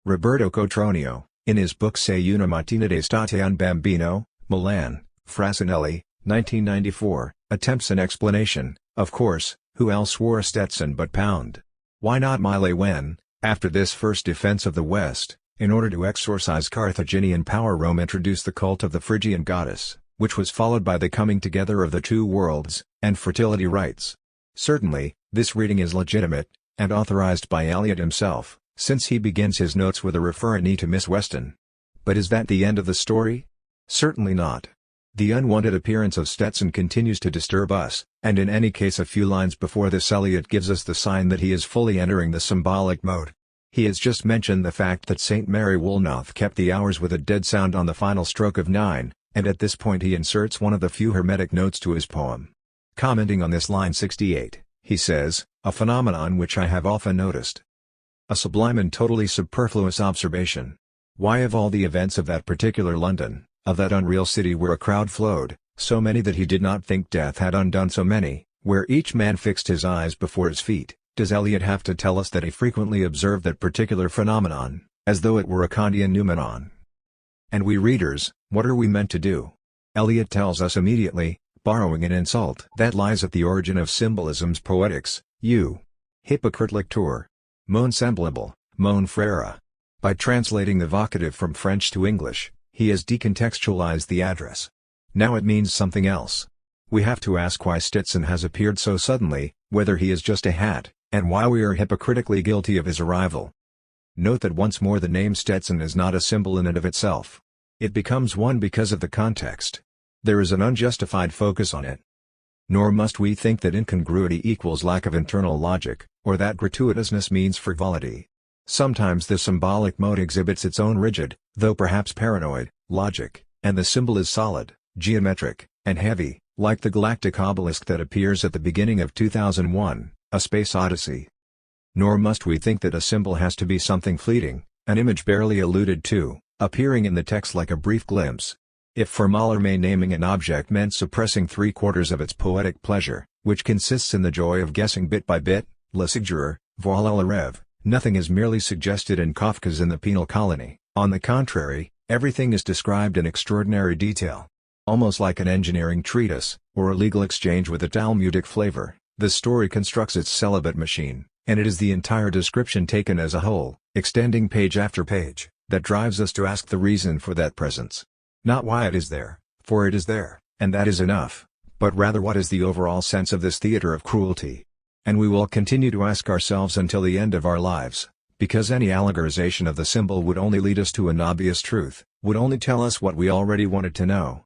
Roberto Cotroneo, in his book Se una mattina d'estate un bambino, Milan, Frassinelli, 1994, attempts an explanation. Of course, who else wore a Stetson but Pound? Why not Mile when, after this first defense of the West, in order to exorcise Carthaginian power, Rome introduced the cult of the Phrygian goddess, which was followed by the coming together of the two worlds, and fertility rites? Certainly, this reading is legitimate, and authorized by Eliot himself, since he begins his notes with a referee to Miss Weston. But is that the end of the story? Certainly not. The unwanted appearance of Stetson continues to disturb us, and in any case a few lines before this Eliot gives us the sign that he is fully entering the symbolic mode. He has just mentioned the fact that St. Mary Woolnoth kept the hours with a dead sound on the final stroke of 9, and at this point he inserts one of the few hermetic notes to his poem. Commenting on this line 68, he says, "A phenomenon which I have often noticed. A sublime and totally superfluous observation. Why, of all the events of that particular London, of that unreal city where a crowd flowed, so many that he did not think death had undone so many, where each man fixed his eyes before his feet, does Eliot have to tell us that he frequently observed that particular phenomenon, as though it were a Kantian noumenon? And we readers, what are we meant to do?" Eliot tells us immediately, borrowing an insult that lies at the origin of symbolism's poetics: "You hypocrite lecteur, mon semblable, mon frère." By translating the vocative from French to English, he has decontextualized the address. Now it means something else. We have to ask why Stetson has appeared so suddenly, whether he is just a hat, and why we are hypocritically guilty of his arrival. Note that once more the name Stetson is not a symbol in and of itself. It becomes one because of the context. There is an unjustified focus on it. Nor must we think that incongruity equals lack of internal logic, or that gratuitousness means frivolity. Sometimes the symbolic mode exhibits its own rigid, though perhaps paranoid, logic, and the symbol is solid, geometric, and heavy, like the galactic obelisk that appears at the beginning of 2001, A Space Odyssey. Nor must we think that a symbol has to be something fleeting, an image barely alluded to, appearing in the text like a brief glimpse. If for Mallarmé naming an object meant suppressing 3/4 of its poetic pleasure, which consists in the joy of guessing bit by bit, le suggère, voilà le rêve, nothing is merely suggested in Kafka's In the Penal Colony. On the contrary, everything is described in extraordinary detail. Almost like an engineering treatise, or a legal exchange with a Talmudic flavor, the story constructs its celibate machine, and it is the entire description taken as a whole, extending page after page, that drives us to ask the reason for that presence. Not why it is there, for it is there, and that is enough, but rather what is the overall sense of this theater of cruelty. And we will continue to ask ourselves until the end of our lives, because any allegorization of the symbol would only lead us to an obvious truth, would only tell us what we already wanted to know.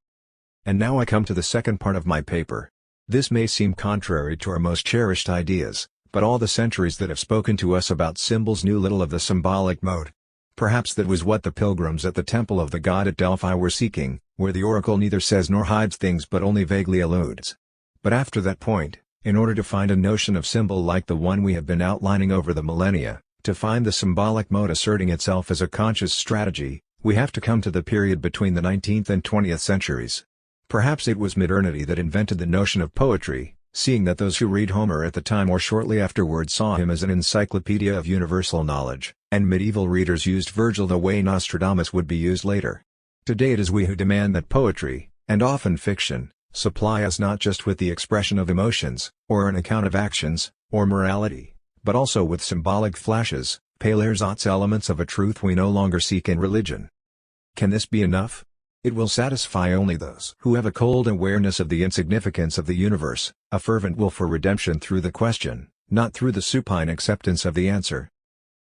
And now I come to the second part of my paper. This may seem contrary to our most cherished ideas, but all the centuries that have spoken to us about symbols knew little of the symbolic mode. Perhaps that was what the pilgrims at the temple of the god at Delphi were seeking, where the oracle neither says nor hides things but only vaguely alludes. But after that point, in order to find a notion of symbol like the one we have been outlining over the millennia, to find the symbolic mode asserting itself as a conscious strategy, we have to come to the period between the 19th and 20th centuries. Perhaps it was modernity that invented the notion of poetry, seeing that those who read Homer at the time or shortly afterwards saw him as an encyclopedia of universal knowledge, and medieval readers used Virgil the way Nostradamus would be used later. Today it is we who demand that poetry, and often fiction, supply us not just with the expression of emotions, or an account of actions, or morality, but also with symbolic flashes, pale ersatz elements of a truth we no longer seek in religion. Can this be enough? It will satisfy only those who have a cold awareness of the insignificance of the universe, a fervent will for redemption through the question, not through the supine acceptance of the answer.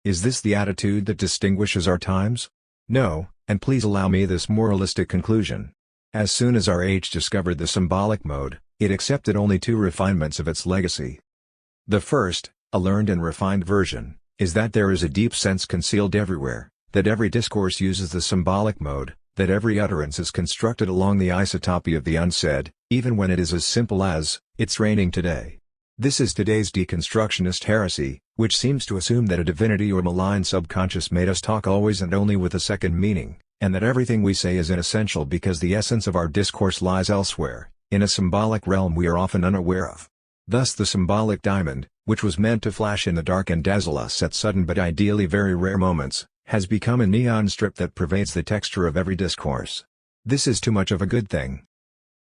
Is this the attitude that distinguishes our times? No, and please allow me this moralistic conclusion. As soon as our age discovered the symbolic mode, it accepted only two refinements of its legacy. The first, a learned and refined version, is that there is a deep sense concealed everywhere, that every discourse uses the symbolic mode, that every utterance is constructed along the isotopy of the unsaid, even when it is as simple as, "It's raining today." This is today's deconstructionist heresy, which seems to assume that a divinity or malign subconscious made us talk always and only with a second meaning, and that everything we say is inessential because the essence of our discourse lies elsewhere, in a symbolic realm we are often unaware of. Thus the symbolic diamond, which was meant to flash in the dark and dazzle us at sudden but ideally very rare moments, has become a neon strip that pervades the texture of every discourse. This is too much of a good thing.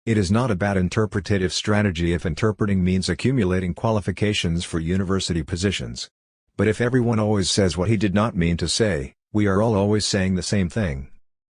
It is not a bad interpretative strategy if interpreting means accumulating qualifications for university positions. But if everyone always says what he did not mean to say, we are all always saying the same thing.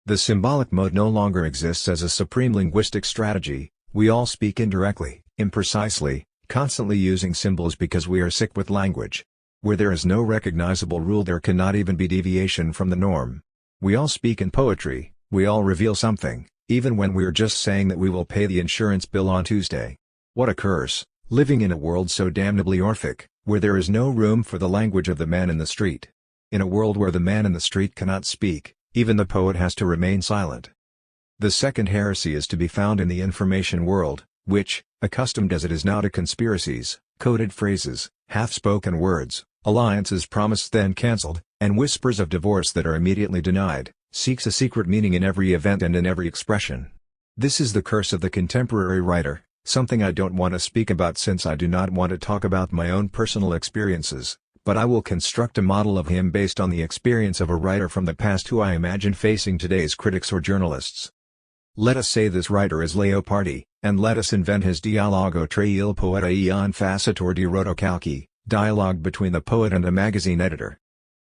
The symbolic mode no longer exists as a supreme linguistic strategy, we all speak indirectly, imprecisely, constantly using symbols because we are sick with language. Where there is no recognizable rule there cannot even be deviation from the norm. We all speak in poetry, we all reveal something, even when we are just saying that we will pay the insurance bill on Tuesday. What a curse, living in a world so damnably Orphic, where there is no room for the language of the man in the street. In a world where the man in the street cannot speak, even the poet has to remain silent. The second heresy is to be found in the information world, which, accustomed as it is now to conspiracies, coded phrases, half-spoken words, alliances promised then cancelled, and whispers of divorce that are immediately denied, seeks a secret meaning in every event and in every expression. This is the curse of the contemporary writer, something I don't want to speak about since I do not want to talk about my own personal experiences, but I will construct a model of him based on the experience of a writer from the past who I imagine facing today's critics or journalists. Let us say this writer is Leopardi, and let us invent his dialogo tra il poeta e un facitore di rotocalchi, dialogue between the poet and a magazine editor.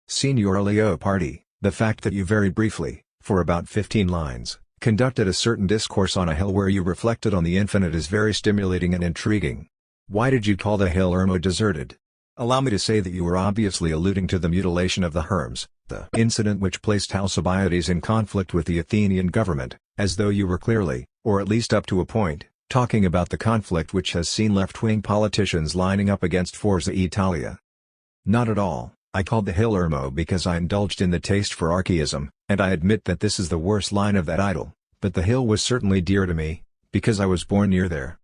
Signor Leopardi, the fact that you very briefly, for about 15 lines, conducted a certain discourse on a hill where you reflected on the infinite is very stimulating and intriguing. Why did you call the hill Ermo deserted? Allow me to say that you were obviously alluding to the mutilation of the Herms, the incident which placed Alcibiades in conflict with the Athenian government, as though you were clearly, or at least up to a point, talking about the conflict which has seen left-wing politicians lining up against Forza Italia. Not at all. I called the hill Ermo because I indulged in the taste for archaism, and I admit that this is the worst line of that idyll, but the hill was certainly dear to me, because I was born near there.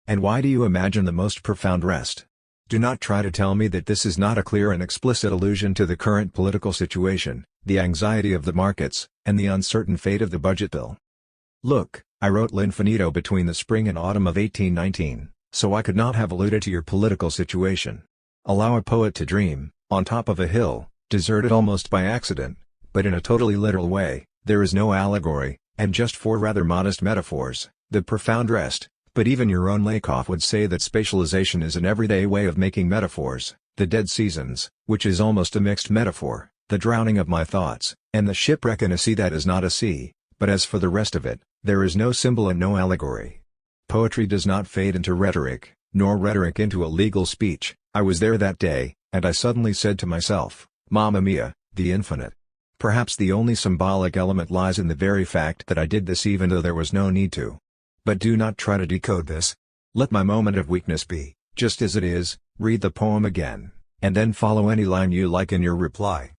And why do you imagine the most profound rest? Do not try to tell me that this is not a clear and explicit allusion to the current political situation, the anxiety of the markets, and the uncertain fate of the budget bill. Look, I wrote L'Infinito between the spring and autumn of 1819, so I could not have alluded to your political situation. Allow a poet to dream, on top of a hill, deserted almost by accident, but in a totally literal way. There is no allegory, and just four rather modest metaphors, the profound rest, but even your own Lakoff would say that spatialization is an everyday way of making metaphors, the dead seasons, which is almost a mixed metaphor, the drowning of my thoughts, and the shipwreck in a sea that is not a sea, but as for the rest of it, there is no symbol and no allegory. Poetry does not fade into rhetoric, nor rhetoric into a legal speech. I was there that day, and I suddenly said to myself, Mamma mia, the infinite. Perhaps the only symbolic element lies in the very fact that I did this even though there was no need to. But do not try to decode this. Let my moment of weakness be, just as it is, read the poem again, and then follow any line you like in your reply.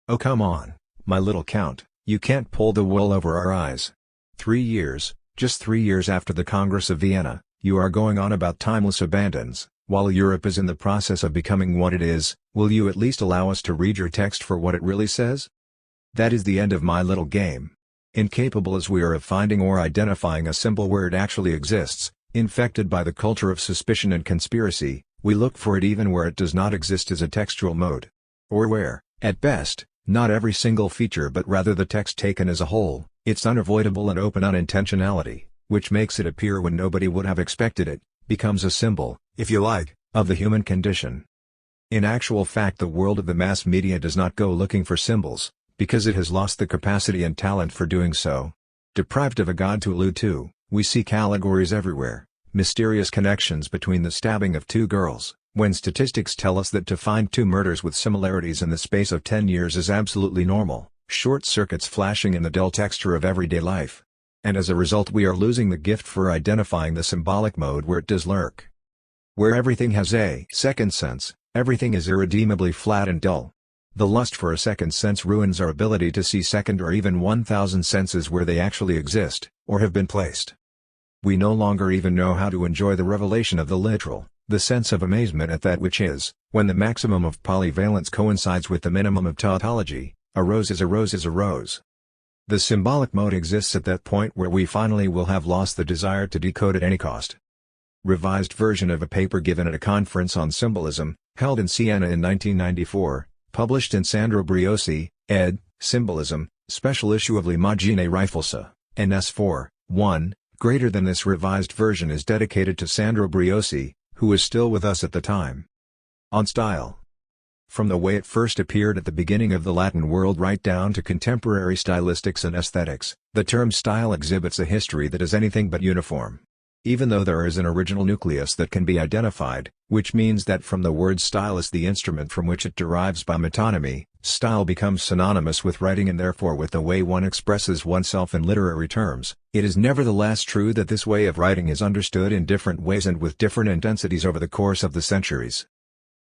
Oh come on, my little count, you can't pull the wool over our eyes. 3 years, just 3 years after the Congress of Vienna, you are going on about timeless abandons. While Europe is in the process of becoming what it is, will you at least allow us to read your text for what it really says? That is the end of my little game. Incapable as we are of finding or identifying a symbol where it actually exists, infected by the culture of suspicion and conspiracy, we look for it even where it does not exist as a textual mode. Or where, at best, not every single feature but rather the text taken as a whole, its unavoidable and open unintentionality, which makes it appear when nobody would have expected it, becomes a symbol, if you like, of the human condition. In actual fact the world of the mass media does not go looking for symbols, because it has lost the capacity and talent for doing so. deprived of a god to allude to, we seek allegories everywhere, mysterious connections between the stabbing of two girls, when statistics tell us that to find two murders with similarities in the space of 10 years is absolutely normal, short circuits flashing in the dull texture of everyday life. And as a result we are losing the gift for identifying the symbolic mode where it does lurk. Where everything has a second sense, everything is irredeemably flat and dull. The lust for a second sense ruins our ability to see second or even 1,000 senses where they actually exist, or have been placed. We no longer even know how to enjoy the revelation of the literal, the sense of amazement at that which is, when the maximum of polyvalence coincides with the minimum of tautology. A rose is a rose is a rose. The symbolic mode exists at that point where we finally will have lost the desire to decode at any cost. Revised version of a paper given at a conference on symbolism, held in Siena in 1994, published in Sandro Brioschi, ed., Symbolism, special issue of L'Immagine Riflessa, NS4, 1, greater than this revised version is dedicated to Sandro Brioschi, who was still with us at the time. On style. From the way it first appeared at the beginning of the Latin world right down to contemporary stylistics and aesthetics, the term style exhibits a history that is anything but uniform. Even though there is an original nucleus that can be identified, which means that from the word style as the instrument from which it derives by metonymy, style becomes synonymous with writing and therefore with the way one expresses oneself in literary terms, it is nevertheless true that this way of writing is understood in different ways and with different intensities over the course of the centuries.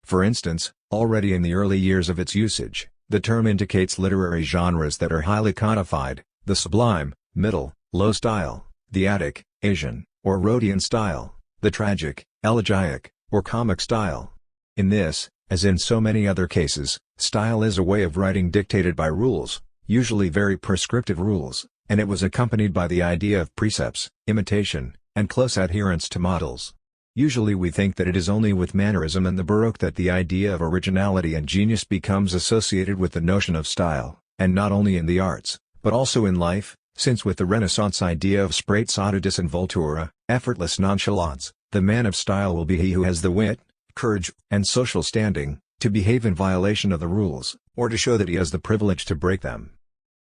For instance, already in the early years of its usage, the term indicates literary genres that are highly codified: the sublime, middle, low style, the Attic, Asian, or Rhodian style, the tragic, elegiac, or comic style. In this, as in so many other cases, style is a way of writing dictated by rules, usually very prescriptive rules, and it was accompanied by the idea of precepts, imitation, and close adherence to models. Usually we think that it is only with mannerism and the Baroque that the idea of originality and genius becomes associated with the notion of style, and not only in the arts, but also in life, since with the Renaissance idea of spraezza disinvoltura, effortless nonchalance, the man of style will be he who has the wit, courage, and social standing, to behave in violation of the rules, or to show that he has the privilege to break them.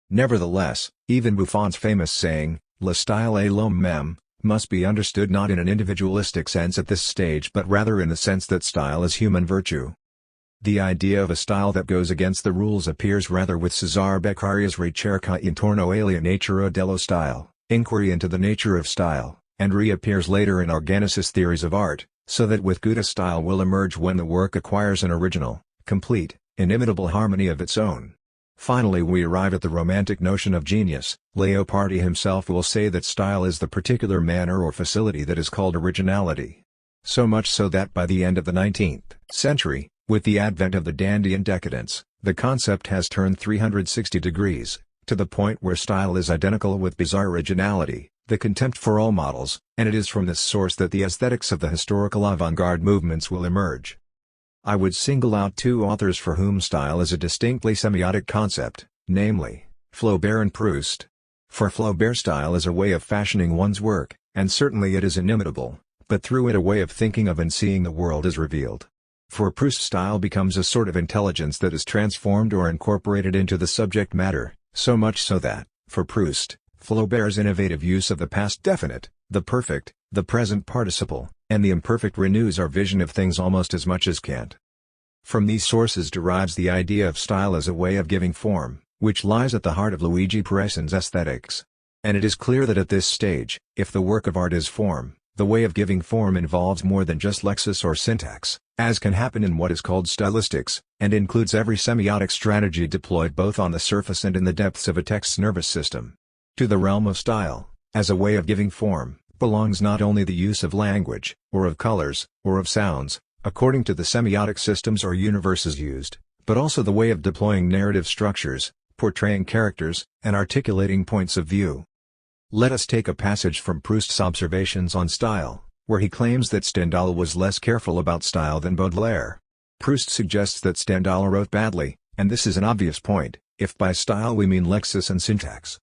Nevertheless, even Buffon's famous saying, "Le style est l'homme même," must be understood not in an individualistic sense at this stage but rather in the sense that style is human virtue. The idea of a style that goes against the rules appears rather with Cesare Beccaria's Ricerca intorno alla natura dello stile, Inquiry into the Nature of Style, and reappears later in Organicis' Theories of Art, so that with good a style will emerge when the work acquires an original, complete, inimitable harmony of its own. Finally we arrive at the romantic notion of genius. Leopardi himself will say that style is the particular manner or facility that is called originality. So much so that by the end of the 19th century, with the advent of the dandy and decadence, the concept has turned 360 degrees, to the point where style is identical with bizarre originality, the contempt for all models, and it is from this source that the aesthetics of the historical avant-garde movements will emerge. I would single out two authors for whom style is a distinctly semiotic concept, namely, Flaubert and Proust. For Flaubert style is a way of fashioning one's work, and certainly it is inimitable, but through it a way of thinking of and seeing the world is revealed. For Proust style becomes a sort of intelligence that is transformed or incorporated into the subject matter, so much so that, for Proust, Flaubert's innovative use of the past definite, the perfect, the present participle, and the imperfect renews our vision of things almost as much as Kant. From these sources derives the idea of style as a way of giving form, which lies at the heart of Luigi Piranesi's aesthetics. And it is clear that at this stage, if the work of art is form, the way of giving form involves more than just lexis or syntax, as can happen in what is called stylistics, and includes every semiotic strategy deployed both on the surface and in the depths of a text's nervous system. To the realm of style, as a way of giving form, belongs not only the use of language, or of colors, or of sounds, according to the semiotic systems or universes used, but also the way of deploying narrative structures, portraying characters, and articulating points of view. Let us take a passage from Proust's Observations on Style, where he claims that Stendhal was less careful about style than Baudelaire. Proust suggests that Stendhal wrote badly, and this is an obvious point, if by style we mean lexis and syntax.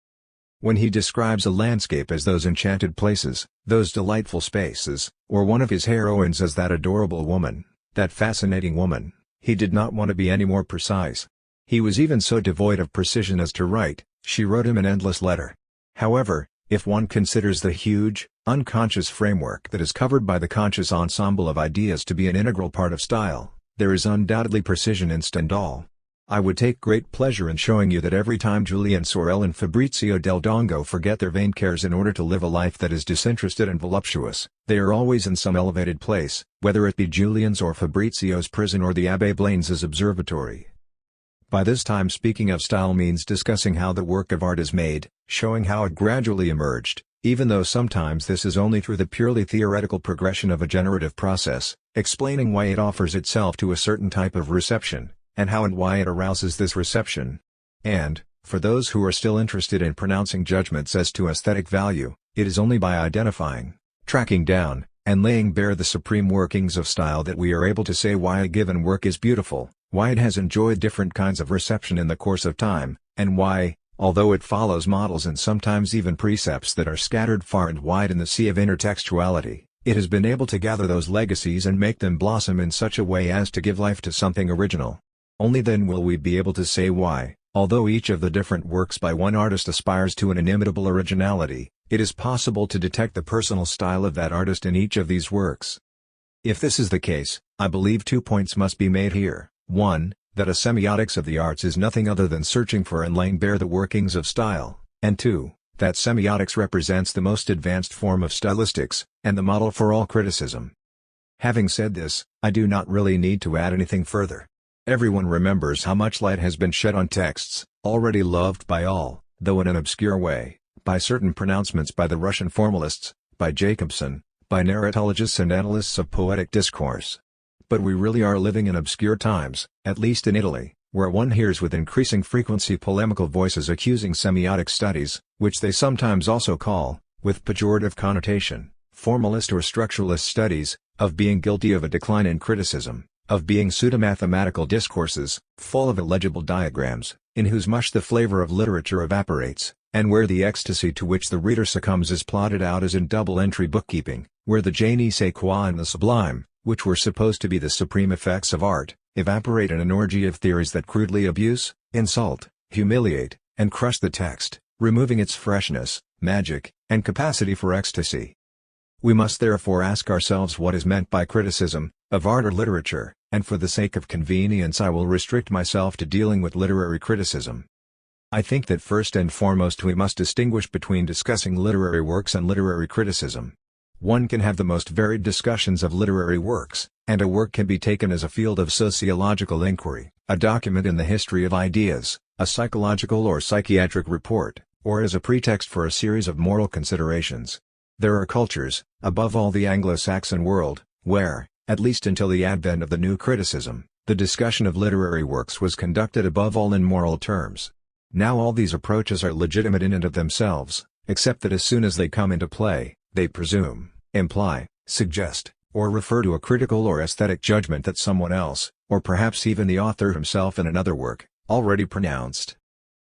When he describes a landscape as those enchanted places, those delightful spaces, or one of his heroines as that adorable woman, that fascinating woman, he did not want to be any more precise. He was even so devoid of precision as to write, "She wrote him an endless letter." However, if one considers the huge, unconscious framework that is covered by the conscious ensemble of ideas to be an integral part of style, there is undoubtedly precision in Stendhal. I would take great pleasure in showing you that every time Julian Sorel and Fabrizio del Dongo forget their vain cares in order to live a life that is disinterested and voluptuous, they are always in some elevated place, whether it be Julian's or Fabrizio's prison or the Abbé Blaines's observatory. By this time speaking of style means discussing how the work of art is made, showing how it gradually emerged, even though sometimes this is only through the purely theoretical progression of a generative process, explaining why it offers itself to a certain type of reception, and how and why it arouses this reception. And, for those who are still interested in pronouncing judgments as to aesthetic value, it is only by identifying, tracking down, and laying bare the supreme workings of style that we are able to say why a given work is beautiful, why it has enjoyed different kinds of reception in the course of time, and why, although it follows models and sometimes even precepts that are scattered far and wide in the sea of intertextuality, it has been able to gather those legacies and make them blossom in such a way as to give life to something original. Only then will we be able to say why, although each of the different works by one artist aspires to an inimitable originality, it is possible to detect the personal style of that artist in each of these works. If this is the case, I believe 2 points must be made here. 1. That a semiotics of the arts is nothing other than searching for and laying bare the workings of style, and 2. That semiotics represents the most advanced form of stylistics, and the model for all criticism. Having said this, I do not really need to add anything further. Everyone remembers how much light has been shed on texts, already loved by all, though in an obscure way, by certain pronouncements by the Russian formalists, by Jacobson, by narratologists and analysts of poetic discourse. But we really are living in obscure times, at least in Italy, where one hears with increasing frequency polemical voices accusing semiotic studies, which they sometimes also call, with pejorative connotation, formalist or structuralist studies, of being guilty of a decline in criticism, of being pseudo-mathematical discourses, full of illegible diagrams, in whose mush the flavor of literature evaporates, and where the ecstasy to which the reader succumbs is plotted out as in double-entry bookkeeping, where the je ne sais quoi and the sublime, which were supposed to be the supreme effects of art, evaporate in an orgy of theories that crudely abuse, insult, humiliate, and crush the text, removing its freshness, magic, and capacity for ecstasy. We must therefore ask ourselves what is meant by criticism, of art or literature, and for the sake of convenience I will restrict myself to dealing with literary criticism. I think that first and foremost we must distinguish between discussing literary works and literary criticism. One can have the most varied discussions of literary works, and a work can be taken as a field of sociological inquiry, a document in the history of ideas, a psychological or psychiatric report, or as a pretext for a series of moral considerations. There are cultures, above all the Anglo-Saxon world, where, at least until the advent of the new criticism, the discussion of literary works was conducted above all in moral terms. Now all these approaches are legitimate in and of themselves, except that as soon as they come into play, they presume, imply, suggest, or refer to a critical or aesthetic judgment that someone else, or perhaps even the author himself in another work, already pronounced.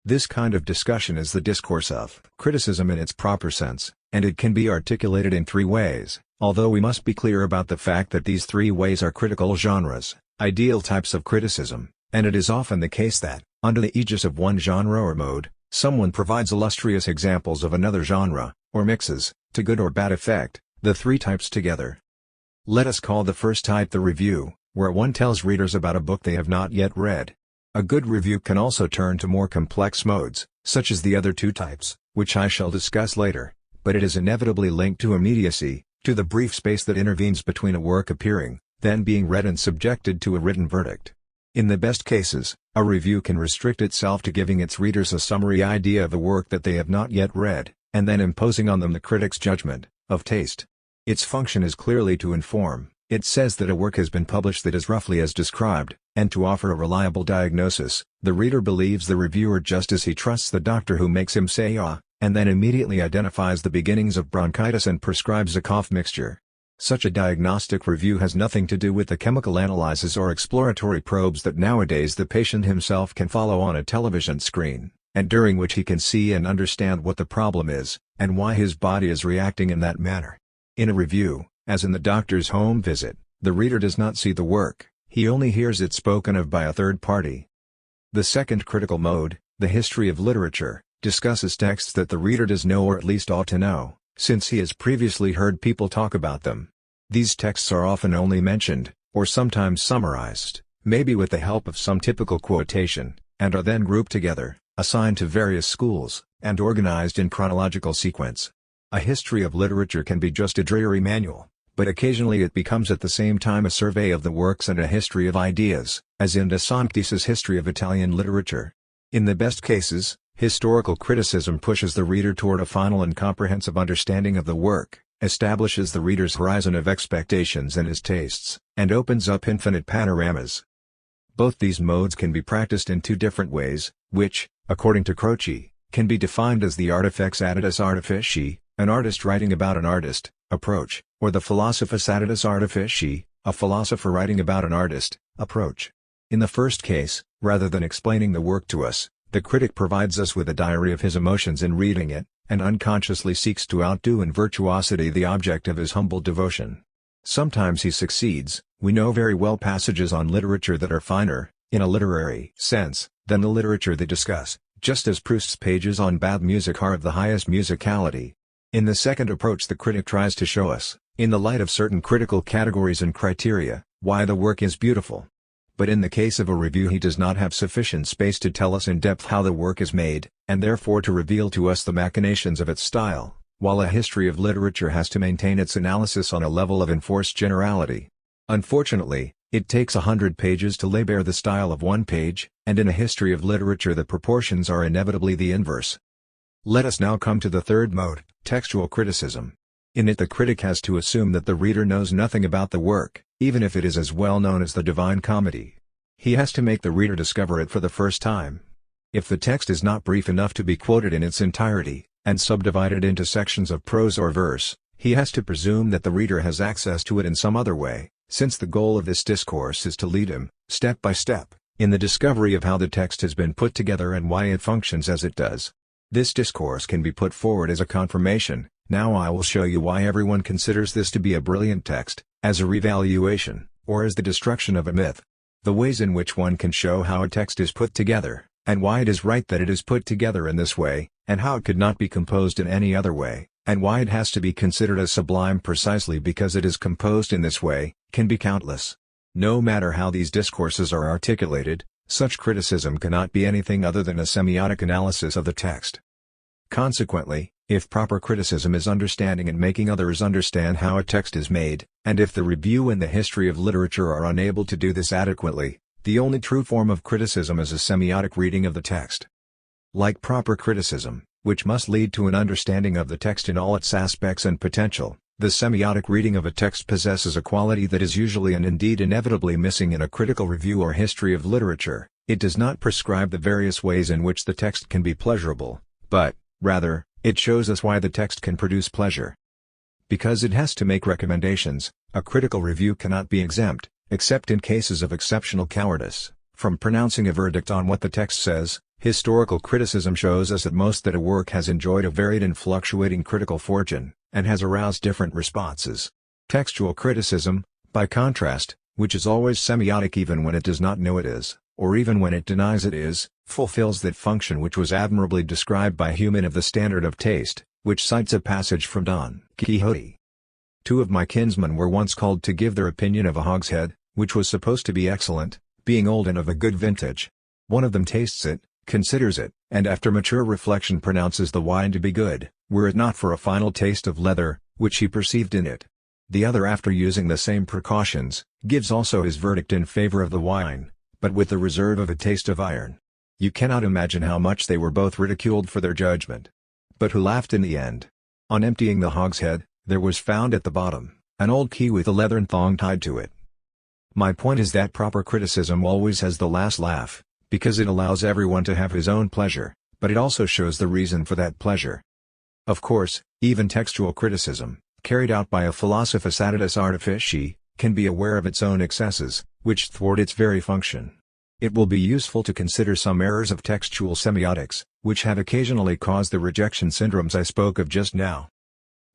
This kind of discussion is the discourse of criticism in its proper sense, and it can be articulated in 3 ways, although we must be clear about the fact that these 3 ways are critical genres, ideal types of criticism, and it is often the case that, under the aegis of one genre or mode, someone provides illustrious examples of another genre, or mixes, to good or bad effect, the 3 types together. Let us call the first type the review, where one tells readers about a book they have not yet read. A good review can also turn to more complex modes, such as the other 2 types, which I shall discuss later, but it is inevitably linked to immediacy, to the brief space that intervenes between a work appearing, then being read and subjected to a written verdict. In the best cases, a review can restrict itself to giving its readers a summary idea of a work that they have not yet read, and then imposing on them the critic's judgment, of taste. Its function is clearly to inform. It says that a work has been published that is roughly as described, and to offer a reliable diagnosis. The reader believes the reviewer just as he trusts the doctor who makes him say ah, and then immediately identifies the beginnings of bronchitis and prescribes a cough mixture. Such a diagnostic review has nothing to do with the chemical analyses or exploratory probes that nowadays the patient himself can follow on a television screen, and during which he can see and understand what the problem is, and why his body is reacting in that manner. In a review, as in the doctor's home visit, the reader does not see the work, he only hears it spoken of by a third party. The second critical mode, the history of literature, discusses texts that the reader does know or at least ought to know, since he has previously heard people talk about them. These texts are often only mentioned, or sometimes summarized, maybe with the help of some typical quotation, and are then grouped together, assigned to various schools, and organized in chronological sequence. A history of literature can be just a dreary manual, but occasionally it becomes at the same time a survey of the works and a history of ideas, as in De Sanctis' History of Italian Literature. In the best cases, historical criticism pushes the reader toward a final and comprehensive understanding of the work, establishes the reader's horizon of expectations and his tastes, and opens up infinite panoramas. Both these modes can be practiced in two different ways, which, according to Croce, can be defined as the artifex aditus artifici, an artist writing about an artist, approach, or the philosophus aditus artifici, a philosopher writing about an artist, approach. In the first case, rather than explaining the work to us, the critic provides us with a diary of his emotions in reading it, and unconsciously seeks to outdo in virtuosity the object of his humble devotion. Sometimes he succeeds. We know very well passages on literature that are finer, in a literary sense, than the literature they discuss, just as Proust's pages on bad music are of the highest musicality. In the second approach, the critic tries to show us, in the light of certain critical categories and criteria, why the work is beautiful. But in the case of a review, he does not have sufficient space to tell us in depth how the work is made, and therefore to reveal to us the machinations of its style, while a history of literature has to maintain its analysis on a level of enforced generality. Unfortunately, it takes 100 pages to lay bare the style of one page, and in a history of literature the proportions are inevitably the inverse. Let us now come to the third mode, textual criticism. In it, the critic has to assume that the reader knows nothing about the work, even if it is as well known as the Divine Comedy. He has to make the reader discover it for the first time. If the text is not brief enough to be quoted in its entirety, and subdivided into sections of prose or verse, he has to presume that the reader has access to it in some other way, since the goal of this discourse is to lead him, step by step, in the discovery of how the text has been put together and why it functions as it does. This discourse can be put forward as a confirmation. Now I will show you why everyone considers this to be a brilliant text, as a revaluation, or as the destruction of a myth. The ways in which one can show how a text is put together, and why it is right that it is put together in this way, and how it could not be composed in any other way, and why it has to be considered as sublime precisely because it is composed in this way, can be countless. No matter how these discourses are articulated, such criticism cannot be anything other than a semiotic analysis of the text. Consequently, if proper criticism is understanding and making others understand how a text is made, and if the review and the history of literature are unable to do this adequately, the only true form of criticism is a semiotic reading of the text. Like proper criticism, which must lead to an understanding of the text in all its aspects and potential, the semiotic reading of a text possesses a quality that is usually and indeed inevitably missing in a critical review or history of literature. It does not prescribe the various ways in which the text can be pleasurable, but, rather, it shows us why the text can produce pleasure. Because it has to make recommendations, a critical review cannot be exempt, except in cases of exceptional cowardice, from pronouncing a verdict on what the text says. Historical criticism shows us at most that a work has enjoyed a varied and fluctuating critical fortune, and has aroused different responses. Textual criticism, by contrast, which is always semiotic even when it does not know it is, or even when it denies it is, fulfills that function which was admirably described by Human of the Standard of Taste, which cites a passage from Don Quixote. Two of my kinsmen were once called to give their opinion of a hogshead, which was supposed to be excellent, being old and of a good vintage. One of them tastes it, considers it, and after mature reflection pronounces the wine to be good, were it not for a final taste of leather, which he perceived in it. The other, after using the same precautions, gives also his verdict in favor of the wine, but with the reserve of a taste of iron. You cannot imagine how much they were both ridiculed for their judgment. But who laughed in the end? On emptying the hogshead, there was found at the bottom, an old key with a leathern thong tied to it. My point is that proper criticism always has the last laugh, because it allows everyone to have his own pleasure, but it also shows the reason for that pleasure. Of course, even textual criticism, carried out by a philosophus aditus artifici, can be aware of its own excesses, which thwart its very function. It will be useful to consider some errors of textual semiotics, which have occasionally caused the rejection syndromes I spoke of just now.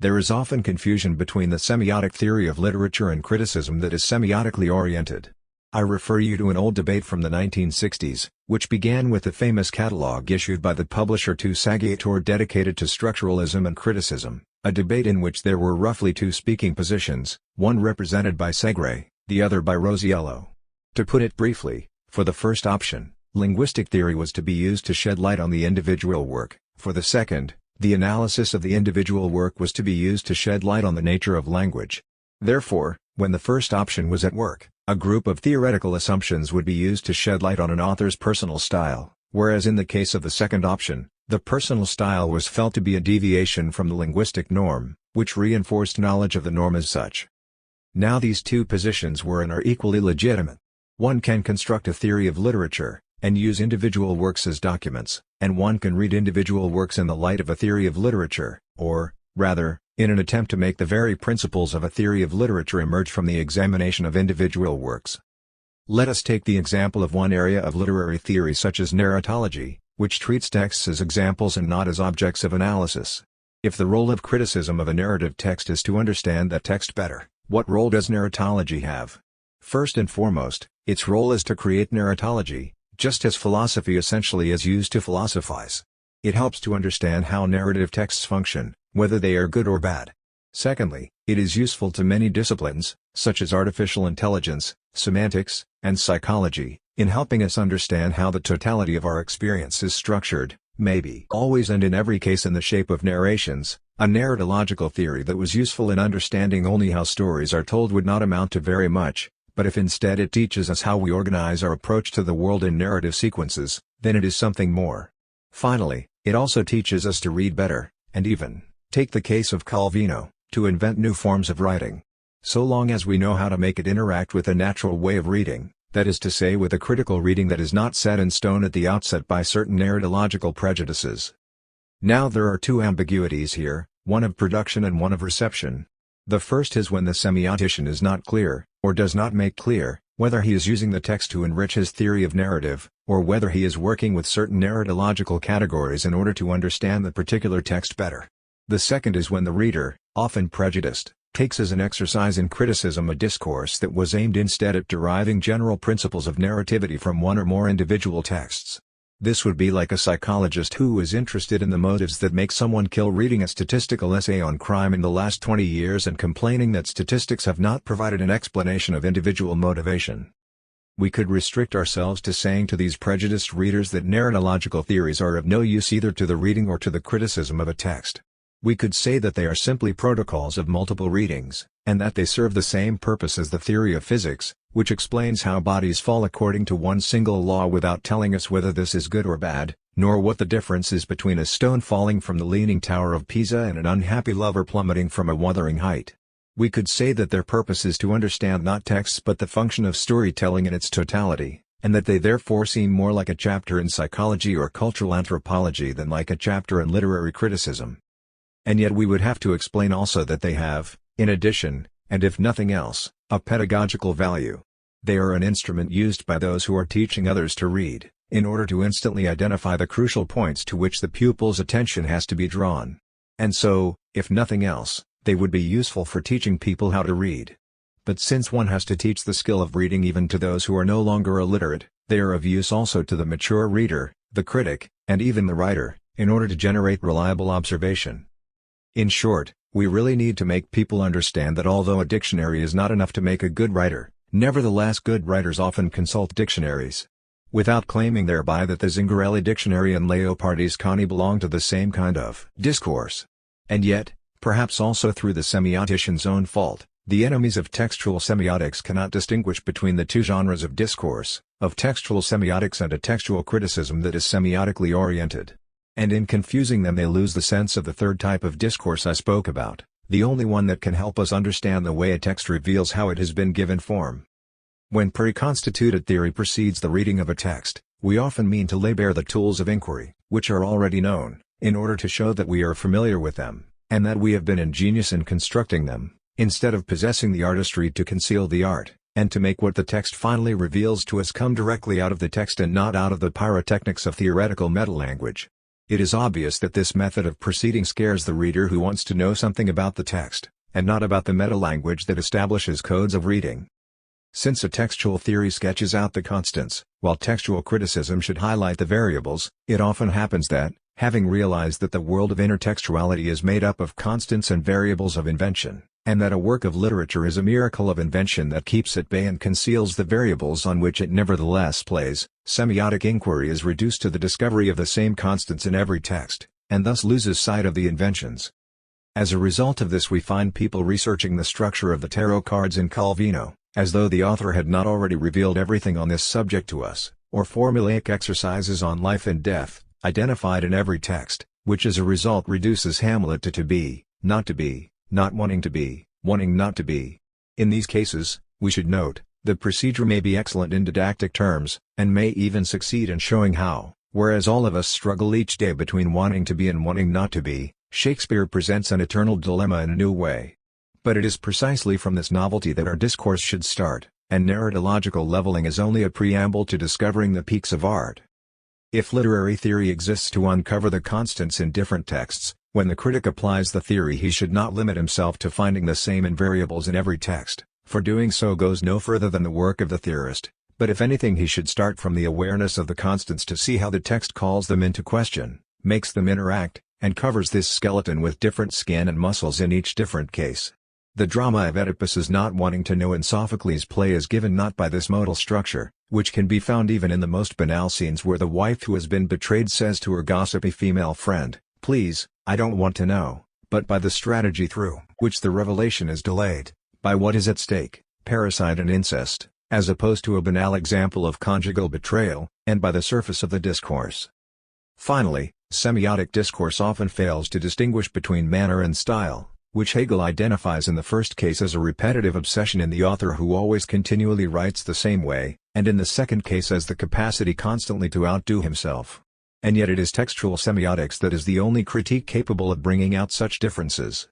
There is often confusion between the semiotic theory of literature and criticism that is semiotically oriented. I refer you to an old debate from the 1960s, which began with the famous catalog issued by the publisher Tu Saggiator dedicated to structuralism and criticism, a debate in which there were roughly two speaking positions, one represented by Segre, the other by Rosiello. To put it briefly, for the first option, linguistic theory was to be used to shed light on the individual work. For the second, the analysis of the individual work was to be used to shed light on the nature of language. Therefore, when the first option was at work, a group of theoretical assumptions would be used to shed light on an author's personal style, whereas in the case of the second option, the personal style was felt to be a deviation from the linguistic norm, which reinforced knowledge of the norm as such. Now these two positions were and are equally legitimate. One can construct a theory of literature, and use individual works as documents, and one can read individual works in the light of a theory of literature, or, rather, in an attempt to make the very principles of a theory of literature emerge from the examination of individual works. Let us take the example of one area of literary theory such as narratology, which treats texts as examples and not as objects of analysis. If the role of criticism of a narrative text is to understand that text better, what role does narratology have? First and foremost, its role is to create narratology, just as philosophy essentially is used to philosophize. It helps to understand how narrative texts function, whether they are good or bad. Secondly, it is useful to many disciplines, such as artificial intelligence, semantics, and psychology, in helping us understand how the totality of our experience is structured, maybe always and in every case in the shape of narrations. A narratological theory that was useful in understanding only how stories are told would not amount to very much, but if instead it teaches us how we organize our approach to the world in narrative sequences, then it is something more. Finally, it also teaches us to read better, and even, take the case of Calvino, to invent new forms of writing. So long as we know how to make it interact with a natural way of reading, that is to say with a critical reading that is not set in stone at the outset by certain narratological prejudices. Now there are two ambiguities here, one of production and one of reception. The first is when the semiotician is not clear, or does not make clear, whether he is using the text to enrich his theory of narrative, or whether he is working with certain narratological categories in order to understand the particular text better. The second is when the reader, often prejudiced, takes as an exercise in criticism a discourse that was aimed instead at deriving general principles of narrativity from one or more individual texts. This would be like a psychologist who is interested in the motives that make someone kill reading a statistical essay on crime in the last 20 years and complaining that statistics have not provided an explanation of individual motivation. We could restrict ourselves to saying to these prejudiced readers that narratological theories are of no use either to the reading or to the criticism of a text. We could say that they are simply protocols of multiple readings, and that they serve the same purpose as the theory of physics, which explains how bodies fall according to one single law without telling us whether this is good or bad, nor what the difference is between a stone falling from the Leaning Tower of Pisa and an unhappy lover plummeting from a wuthering height. We could say that their purpose is to understand not texts but the function of storytelling in its totality, and that they therefore seem more like a chapter in psychology or cultural anthropology than like a chapter in literary criticism. And yet we would have to explain also that they have, in addition, and if nothing else, a pedagogical value. They are an instrument used by those who are teaching others to read, in order to instantly identify the crucial points to which the pupil's attention has to be drawn. And so, if nothing else, they would be useful for teaching people how to read. But since one has to teach the skill of reading even to those who are no longer illiterate, they are of use also to the mature reader, the critic, and even the writer, in order to generate reliable observation. In short, we really need to make people understand that although a dictionary is not enough to make a good writer, nevertheless good writers often consult dictionaries. Without claiming thereby that the Zingarelli dictionary and Leopardi's Connie belong to the same kind of discourse. And yet, perhaps also through the semiotician's own fault, the enemies of textual semiotics cannot distinguish between the two genres of discourse, of textual semiotics and a textual criticism that is semiotically oriented. And in confusing them they lose the sense of the third type of discourse I spoke about, the only one that can help us understand the way a text reveals how it has been given form. When preconstituted theory precedes the reading of a text, we often mean to lay bare the tools of inquiry, which are already known, in order to show that we are familiar with them, and that we have been ingenious in constructing them, instead of possessing the artistry to conceal the art, and to make what the text finally reveals to us come directly out of the text and not out of the pyrotechnics of theoretical metalanguage. It is obvious that this method of proceeding scares the reader who wants to know something about the text, and not about the metalanguage that establishes codes of reading. Since a textual theory sketches out the constants, while textual criticism should highlight the variables, it often happens that, having realized that the world of intertextuality is made up of constants and variables of invention, and that a work of literature is a miracle of invention that keeps at bay and conceals the variables on which it nevertheless plays, semiotic inquiry is reduced to the discovery of the same constants in every text, and thus loses sight of the inventions. As a result of this, we find people researching the structure of the tarot cards in Calvino, as though the author had not already revealed everything on this subject to us, or formulaic exercises on life and death, identified in every text, which as a result reduces Hamlet to be, not wanting to be, wanting not to be. In these cases, we should note, the procedure may be excellent in didactic terms, and may even succeed in showing how, whereas all of us struggle each day between wanting to be and wanting not to be, Shakespeare presents an eternal dilemma in a new way. But it is precisely from this novelty that our discourse should start, and narratological leveling is only a preamble to discovering the peaks of art. If literary theory exists to uncover the constants in different texts, when the critic applies the theory he should not limit himself to finding the same invariables in every text, for doing so goes no further than the work of the theorist, but if anything he should start from the awareness of the constants to see how the text calls them into question, makes them interact, and covers this skeleton with different skin and muscles in each different case. The drama of Oedipus's not wanting to know in Sophocles' play is given not by this modal structure, which can be found even in the most banal scenes where the wife who has been betrayed says to her gossipy female friend, "Please, I don't want to know," but by the strategy through which the revelation is delayed, by what is at stake, parricide and incest, as opposed to a banal example of conjugal betrayal, and by the surface of the discourse. Finally, semiotic discourse often fails to distinguish between manner and style, which Hegel identifies in the first case as a repetitive obsession in the author who always continually writes the same way, and in the second case as the capacity constantly to outdo himself. And yet it is textual semiotics that is the only critique capable of bringing out such differences.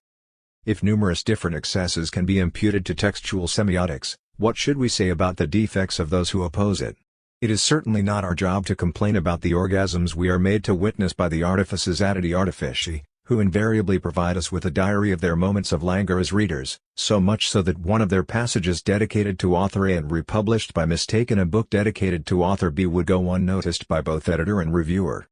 If numerous different excesses can be imputed to textual semiotics, what should we say about the defects of those who oppose it? It is certainly not our job to complain about the orgasms we are made to witness by the artifices aditi artifici, who invariably provide us with a diary of their moments of languor as readers, so much so that one of their passages dedicated to author A and republished by mistake in a book dedicated to author B would go unnoticed by both editor and reviewer.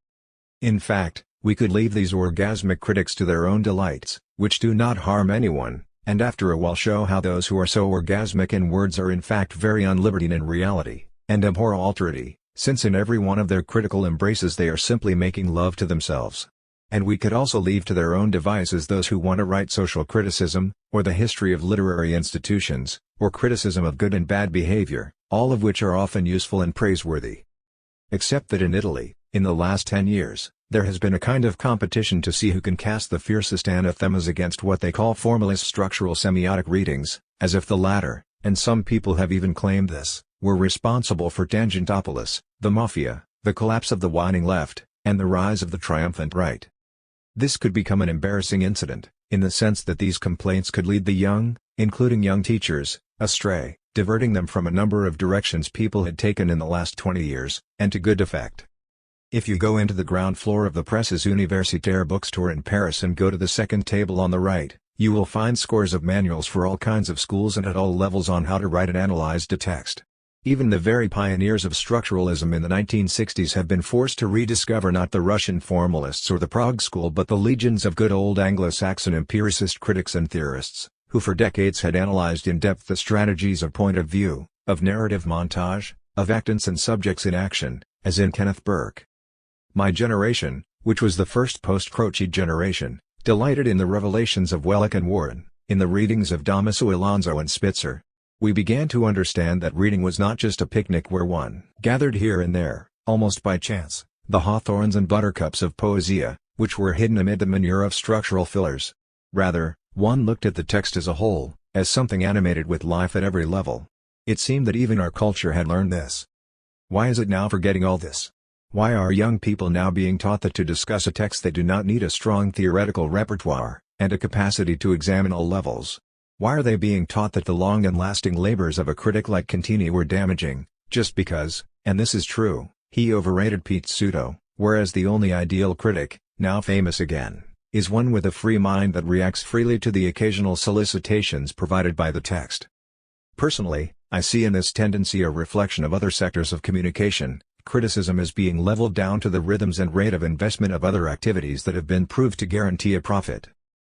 In fact, we could leave these orgasmic critics to their own delights, which do not harm anyone, and after a while show how those who are so orgasmic in words are in fact very unlibertine in reality, and abhor alterity, since in every one of their critical embraces they are simply making love to themselves. And we could also leave to their own devices those who want to write social criticism, or the history of literary institutions, or criticism of good and bad behavior, all of which are often useful and praiseworthy. Except that in Italy, in the last 10 years, there has been a kind of competition to see who can cast the fiercest anathemas against what they call formalist structural semiotic readings, as if the latter, and some people have even claimed this, were responsible for Tangentopolis, the Mafia, the collapse of the whining left, and the rise of the triumphant right. This could become an embarrassing incident, in the sense that these complaints could lead the young, including young teachers, astray, diverting them from a number of directions people had taken in the last 20 years, and to good effect. If you go into the ground floor of the Presses Universitaire bookstore in Paris and go to the second table on the right, you will find scores of manuals for all kinds of schools and at all levels on how to write and analyze a text. Even the very pioneers of structuralism in the 1960s have been forced to rediscover not the Russian formalists or the Prague School but the legions of good old Anglo-Saxon empiricist critics and theorists, who for decades had analyzed in depth the strategies of point of view, of narrative montage, of actants and subjects in action, as in Kenneth Burke. My generation, which was the first post-Croce generation, delighted in the revelations of Welleck and Warren, in the readings of Damaso Alonso and Spitzer. We began to understand that reading was not just a picnic where one gathered here and there, almost by chance, the hawthorns and buttercups of poesia, which were hidden amid the manure of structural fillers. Rather, one looked at the text as a whole, as something animated with life at every level. It seemed that even our culture had learned this. Why is it now forgetting all this? Why are young people now being taught that to discuss a text they do not need a strong theoretical repertoire, and a capacity to examine all levels? Why are they being taught that the long and lasting labors of a critic like Contini were damaging, just because, and this is true, he overrated Pete Pseudo, whereas the only ideal critic, now famous again, is one with a free mind that reacts freely to the occasional solicitations provided by the text? Personally, I see in this tendency a reflection of other sectors of communication. Criticism is being leveled down to the rhythms and rate of investment of other activities that have been proved to guarantee a profit.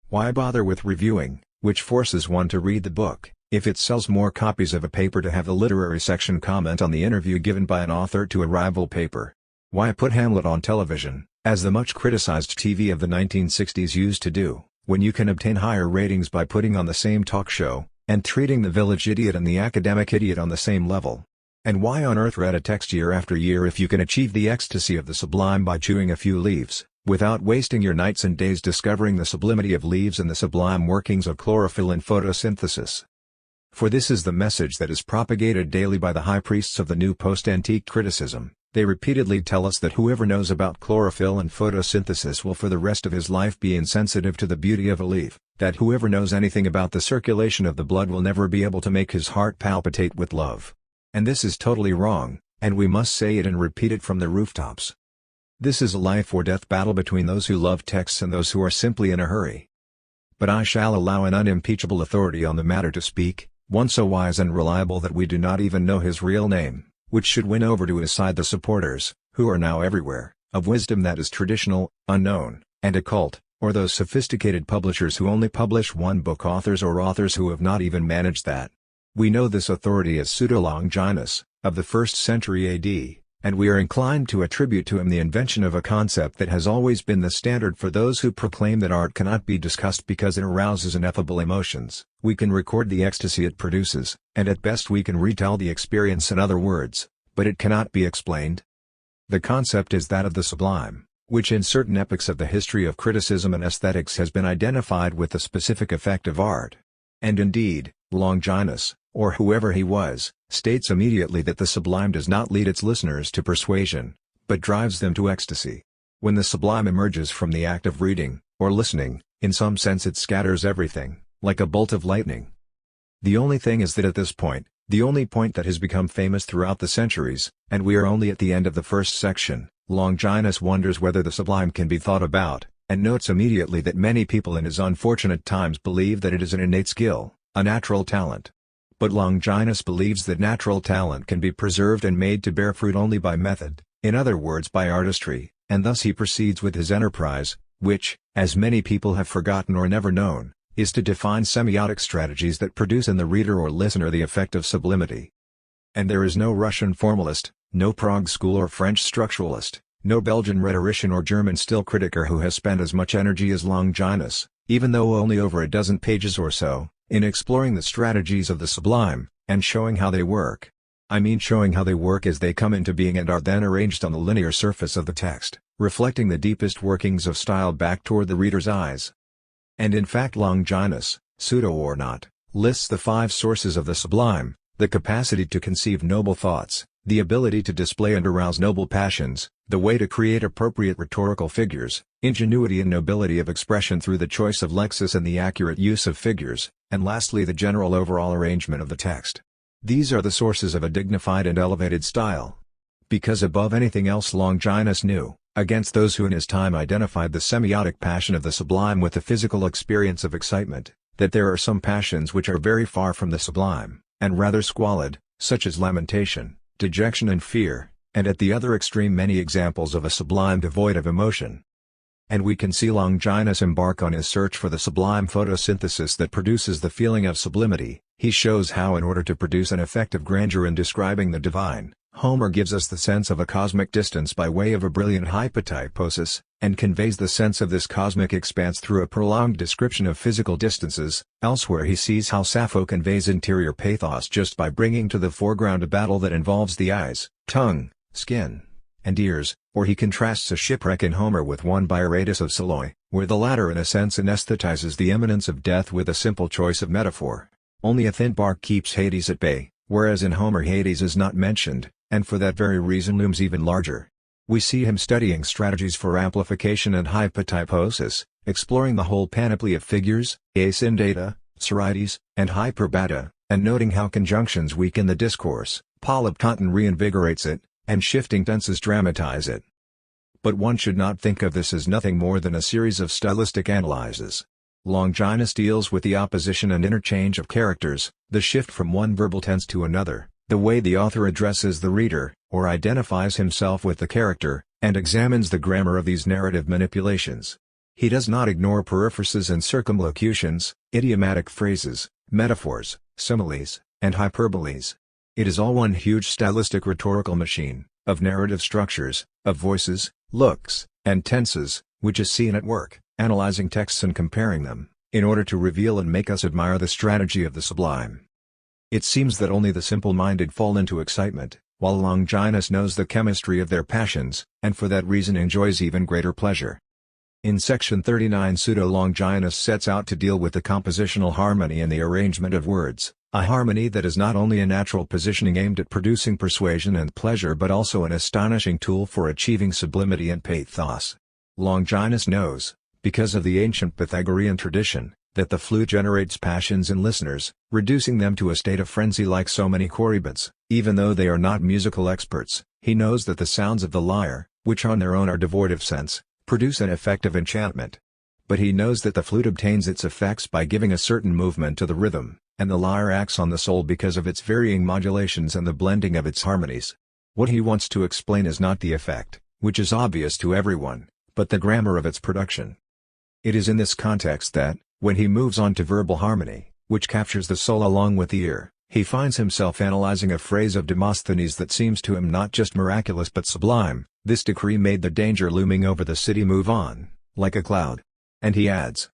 Why bother with reviewing, which forces one to read the book, if it sells more copies of a paper to have the literary section comment on the interview given by an author to a rival paper? Why put Hamlet on television, as the much criticized TV of the 1960s used to do, when you can obtain higher ratings by putting on the same talk show, and treating the village idiot and the academic idiot on the same level? And why on earth read a text year after year if you can achieve the ecstasy of the sublime by chewing a few leaves, without wasting your nights and days discovering the sublimity of leaves and the sublime workings of chlorophyll and photosynthesis? For this is the message that is propagated daily by the high priests of the new post-antique criticism. They repeatedly tell us that whoever knows about chlorophyll and photosynthesis will for the rest of his life be insensitive to the beauty of a leaf, that whoever knows anything about the circulation of the blood will never be able to make his heart palpitate with love. And this is totally wrong, and we must say it and repeat it from the rooftops. This is a life or death battle between those who love texts and those who are simply in a hurry. But I shall allow an unimpeachable authority on the matter to speak, one so wise and reliable that we do not even know his real name, which should win over to his side the supporters, who are now everywhere, of wisdom that is traditional, unknown, and occult, or those sophisticated publishers who only publish one-book authors or authors who have not even managed that. We know this authority as Pseudo-Longinus, of the 1st century AD, and we are inclined to attribute to him the invention of a concept that has always been the standard for those who proclaim that art cannot be discussed because it arouses ineffable emotions. We can record the ecstasy it produces, and at best we can retell the experience in other words, but it cannot be explained. The concept is that of the sublime, which in certain epochs of the history of criticism and aesthetics has been identified with the specific effect of art. And indeed, Longinus, or whoever he was, states immediately that the sublime does not lead its listeners to persuasion, but drives them to ecstasy. When the sublime emerges from the act of reading, or listening, in some sense it scatters everything, like a bolt of lightning. The only thing is that at this point, the only point that has become famous throughout the centuries, and we are only at the end of the first section, Longinus wonders whether the sublime can be thought about, and notes immediately that many people in his unfortunate times believe that it is an innate skill, a natural talent. But Longinus believes that natural talent can be preserved and made to bear fruit only by method, in other words by artistry, and thus he proceeds with his enterprise, which, as many people have forgotten or never known, is to define semiotic strategies that produce in the reader or listener the effect of sublimity. And there is no Russian formalist, no Prague school or French structuralist, no Belgian rhetorician or German still critiker who has spent as much energy as Longinus, even though only over a dozen pages or so, in exploring the strategies of the sublime, and showing how they work. I mean showing how they work as they come into being and are then arranged on the linear surface of the text, reflecting the deepest workings of style back toward the reader's eyes. And in fact Longinus, pseudo or not, lists the 5 sources of the sublime: the capacity to conceive noble thoughts, the ability to display and arouse noble passions, the way to create appropriate rhetorical figures, ingenuity and nobility of expression through the choice of lexis and the accurate use of figures, and lastly the general overall arrangement of the text. These are the sources of a dignified and elevated style. Because above anything else Longinus knew, against those who in his time identified the semiotic passion of the sublime with the physical experience of excitement, that there are some passions which are very far from the sublime, and rather squalid, such as lamentation, dejection and fear, and at the other extreme many examples of a sublime devoid of emotion. And we can see Longinus embark on his search for the sublime photosynthesis that produces the feeling of sublimity. He shows how in order to produce an effect of grandeur in describing the divine, Homer gives us the sense of a cosmic distance by way of a brilliant hypotyposis, and conveys the sense of this cosmic expanse through a prolonged description of physical distances. Elsewhere he sees how Sappho conveys interior pathos just by bringing to the foreground a battle that involves the eyes, tongue, skin, and ears, or he contrasts a shipwreck in Homer with one by Aratus of Saloy, where the latter in a sense anesthetizes the imminence of death with a simple choice of metaphor. Only a thin bark keeps Hades at bay, whereas in Homer Hades is not mentioned, and for that very reason looms even larger. We see him studying strategies for amplification and hypotyposis, exploring the whole panoply of figures, asyndata, sorites, and hyperbata, and noting how conjunctions weaken the discourse, polyptoton reinvigorates it, and shifting tenses dramatize it. But one should not think of this as nothing more than a series of stylistic analyses. Longinus deals with the opposition and interchange of characters, the shift from one verbal tense to another, the way the author addresses the reader, or identifies himself with the character, and examines the grammar of these narrative manipulations. He does not ignore periphrases and circumlocutions, idiomatic phrases, metaphors, similes, and hyperboles. It is all one huge stylistic rhetorical machine, of narrative structures, of voices, looks, and tenses, which is seen at work, analyzing texts and comparing them, in order to reveal and make us admire the strategy of the sublime. It seems that only the simple-minded fall into excitement, while Longinus knows the chemistry of their passions, and for that reason enjoys even greater pleasure. In section 39 Pseudo-Longinus sets out to deal with the compositional harmony and the arrangement of words, a harmony that is not only a natural positioning aimed at producing persuasion and pleasure but also an astonishing tool for achieving sublimity and pathos. Longinus knows, because of the ancient Pythagorean tradition, that the flute generates passions in listeners, reducing them to a state of frenzy like so many corybants. Even though they are not musical experts, he knows that the sounds of the lyre, which on their own are devoid of sense, produce an effect of enchantment. But he knows that the flute obtains its effects by giving a certain movement to the rhythm, and the lyre acts on the soul because of its varying modulations and the blending of its harmonies. What he wants to explain is not the effect, which is obvious to everyone, but the grammar of its production. It is in this context that, when he moves on to verbal harmony, which captures the soul along with the ear, he finds himself analyzing a phrase of Demosthenes that seems to him not just miraculous but sublime: "This decree made the danger looming over the city move on, like a cloud." And he adds,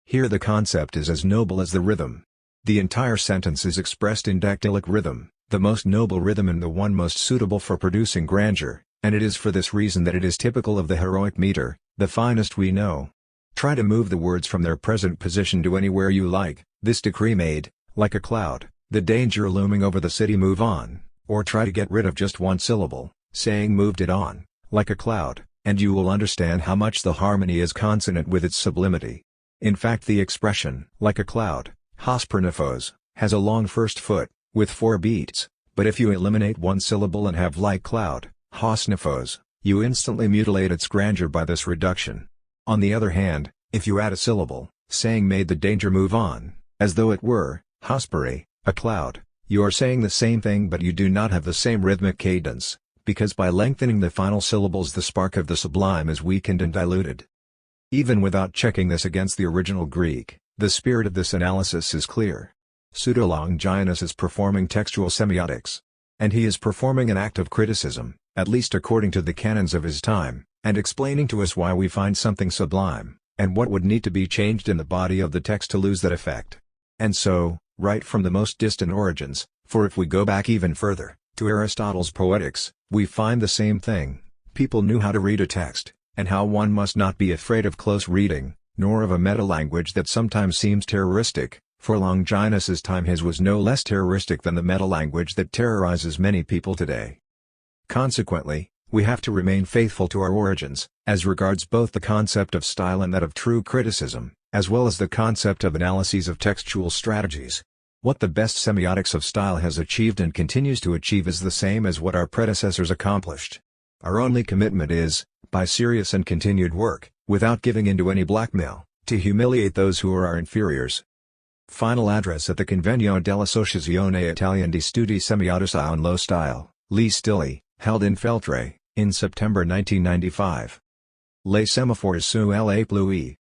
"Here the concept is as noble as the rhythm." The entire sentence is expressed in dactylic rhythm, the most noble rhythm and the one most suitable for producing grandeur, and it is for this reason that it is typical of the heroic meter, the finest we know. Try to move the words from their present position to anywhere you like: "This decree made, like a cloud, the danger looming over the city move on," or try to get rid of just one syllable, saying "moved it on, like a cloud," and you will understand how much the harmony is consonant with its sublimity. In fact, the expression "like a cloud," hospernephos, has a long first foot, with 4 beats, but if you eliminate one syllable and have "like cloud," hosnephos, you instantly mutilate its grandeur by this reduction. On the other hand, if you add a syllable, saying "made the danger move on," as though it were hospere, a cloud, you are saying the same thing but you do not have the same rhythmic cadence, because by lengthening the final syllables the spark of the sublime is weakened and diluted. Even without checking this against the original Greek, the spirit of this analysis is clear. Pseudo-Longinus is performing textual semiotics. And he is performing an act of criticism, at least according to the canons of his time, and explaining to us why we find something sublime, and what would need to be changed in the body of the text to lose that effect. And so, right from the most distant origins, for if we go back even further, to Aristotle's Poetics, we find the same thing: people knew how to read a text, and how one must not be afraid of close reading, nor of a meta-language that sometimes seems terroristic. For Longinus's time his was no less terroristic than the meta-language that terrorizes many people today. Consequently, we have to remain faithful to our origins, as regards both the concept of style and that of true criticism, as well as the concept of analyses of textual strategies. What the best semiotics of style has achieved and continues to achieve is the same as what our predecessors accomplished. Our only commitment is, by serious and continued work, without giving in to any blackmail, to humiliate those who are our inferiors. Final address at the Convegno dell'Associazione Italiana di Studi Semiotici on Low Style, Lee Stili, held in Feltre, in September 1995. Les semaphores sous la pluie.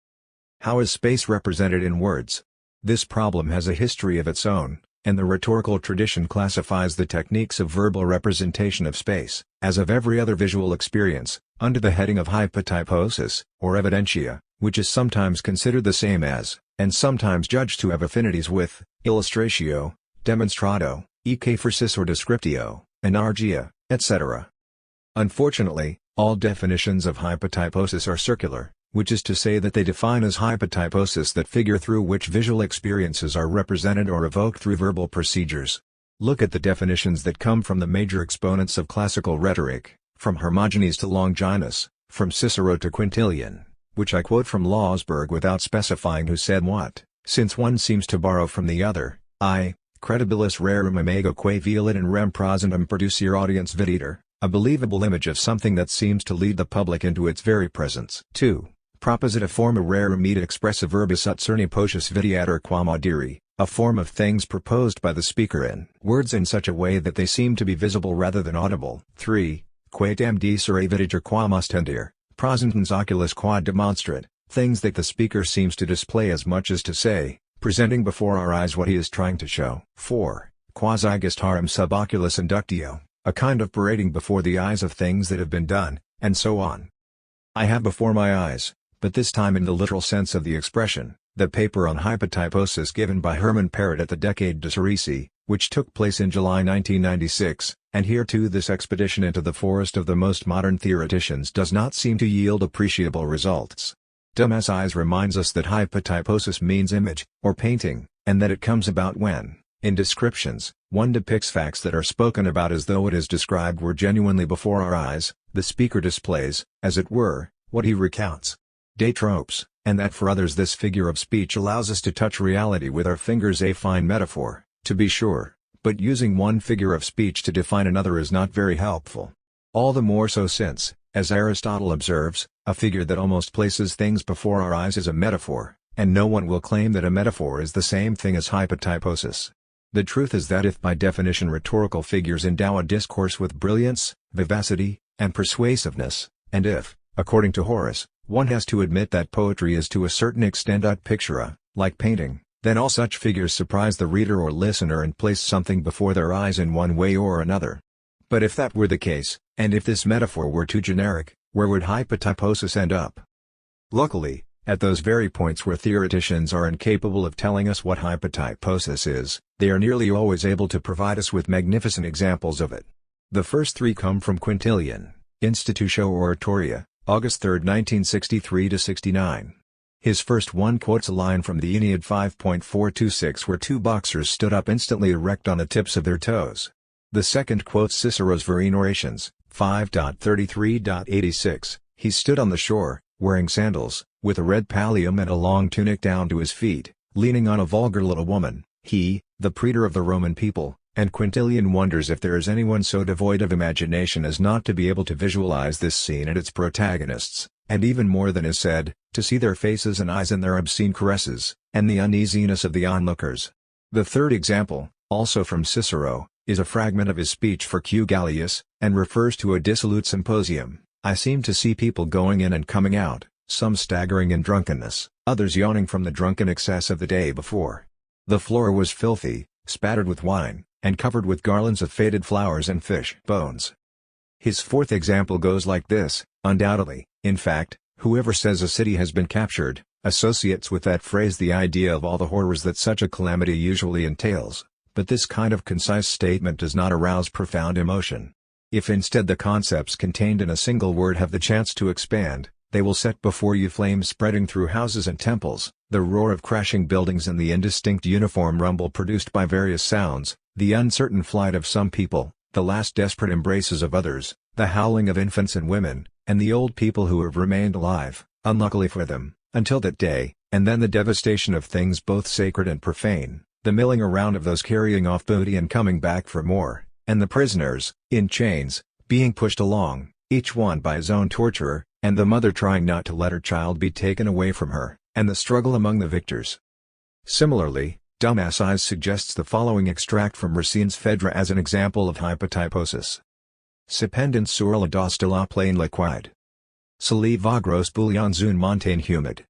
How is space represented in words? This problem has a history of its own, and the rhetorical tradition classifies the techniques of verbal representation of space, as of every other visual experience, under the heading of hypotyposis, or evidentia, which is sometimes considered the same as, and sometimes judged to have affinities with, illustratio, demonstrado, ekphersis or descriptio, anargia, etc. Unfortunately, all definitions of hypotyposis are circular, which is to say that they define as hypotyposis that figure through which visual experiences are represented or evoked through verbal procedures. Look at the definitions that come from the major exponents of classical rhetoric, from Hermogenes to Longinus, from Cicero to Quintilian, which I quote from Lausberg without specifying who said what, since one seems to borrow from the other. Credibilis rerum imago quae violet in rem prosendum producer audience videator, a believable image of something that seems to lead the public into its very presence. 2. Proposita forma raremita expressa verbis ut cerni potius videatur quam audiri, a form of things proposed by the speaker in words in such a way that they seem to be visible rather than audible. 3. Quaetam dicere viditur quam ostendir, prosentens oculis quod demonstrat, things that the speaker seems to display as much as to say, presenting before our eyes what he is trying to show. 4. Quasi gestarum sub oculis inductio, a kind of parading before the eyes of things that have been done, and so on. I have before my eyes, but this time in the literal sense of the expression, the paper on hypotyposis given by Hermann Parrott at the Decade de Cerisi, which took place in July 1996, and here too this expedition into the forest of the most modern theoreticians does not seem to yield appreciable results. Dumas Eyes reminds us that hypotyposis means image, or painting, and that it comes about when, in descriptions, one depicts facts that are spoken about as though what is described were genuinely before our eyes. The speaker displays, as it were, what he recounts. De tropes, and that for others this figure of speech allows us to touch reality with our fingers, a fine metaphor, to be sure, but using one figure of speech to define another is not very helpful. All the more so since, as Aristotle observes, a figure that almost places things before our eyes is a metaphor, and no one will claim that a metaphor is the same thing as hypotyposis. The truth is that if by definition rhetorical figures endow a discourse with brilliance, vivacity, and persuasiveness, and if, according to Horace, one has to admit that poetry is to a certain extent ut pictura, like painting, then all such figures surprise the reader or listener and place something before their eyes in one way or another. But if that were the case, and if this metaphor were too generic, where would hypotyposis end up? Luckily, at those very points where theoreticians are incapable of telling us what hypotyposis is, they are nearly always able to provide us with magnificent examples of it. The first three come from Quintilian, Institutio Oratoria, August 3, 1963-69. His first one quotes a line from the Aeneid 5.426 where two boxers stood up instantly erect on the tips of their toes. The second quotes Cicero's Verrine Orations, 5.33.86, he stood on the shore, wearing sandals, with a red pallium and a long tunic down to his feet, leaning on a vulgar little woman, he, the praetor of the Roman people, and Quintilian wonders if there is anyone so devoid of imagination as not to be able to visualize this scene and its protagonists, and even more than is said, to see their faces and eyes in their obscene caresses, and the uneasiness of the onlookers. The third example, also from Cicero, is a fragment of his speech for Q. Gallius, and refers to a dissolute symposium. I seem to see people going in and coming out, some staggering in drunkenness, others yawning from the drunken excess of the day before. The floor was filthy, spattered with wine, and covered with garlands of faded flowers and fish bones. His fourth example goes like this: undoubtedly, in fact, whoever says a city has been captured, associates with that phrase the idea of all the horrors that such a calamity usually entails, but this kind of concise statement does not arouse profound emotion. If instead the concepts contained in a single word have the chance to expand, they will set before you flames spreading through houses and temples, the roar of crashing buildings and the indistinct uniform rumble produced by various sounds, the uncertain flight of some people, the last desperate embraces of others, the howling of infants and women, and the old people who have remained alive, unluckily for them, until that day, and then the devastation of things both sacred and profane, the milling around of those carrying off booty and coming back for more, and the prisoners, in chains, being pushed along, each one by his own torturer, and the mother trying not to let her child be taken away from her, and the struggle among the victors. Similarly, Dumas Eyes suggests the following extract from Racine's Phèdre as an example of hypotyposis. Cependant sur la dos de la plaine liquide. Se lit vagros bouillons une montagne humide.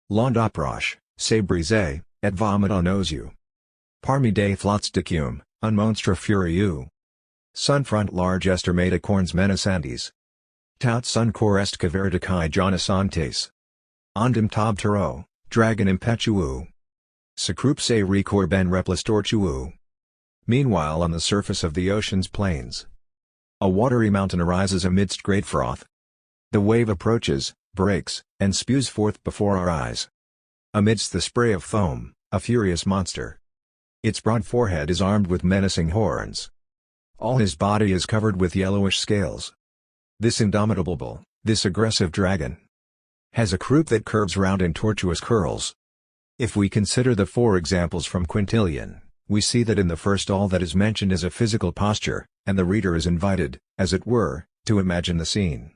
L'onde approche, c'est brisé, et vomit en aux yeux. Parmi des flots d'écume, un monstre furieux. Sun front large estermata corns menaçantes. Tout sun corps est couvert qui jaunissants. Ondum tob taureau, dragon impetueux. Se croupe se recourt ben replis tortueux. Meanwhile on the surface of the ocean's plains, a watery mountain arises amidst great froth. The wave approaches, breaks, and spews forth before our eyes. Amidst the spray of foam, a furious monster. Its broad forehead is armed with menacing horns. All his body is covered with yellowish scales. This indomitable bull, this aggressive dragon, has a croup that curves round in tortuous curls. If we consider the four examples from Quintilian, we see that in the first all that is mentioned is a physical posture, and the reader is invited, as it were, to imagine the scene.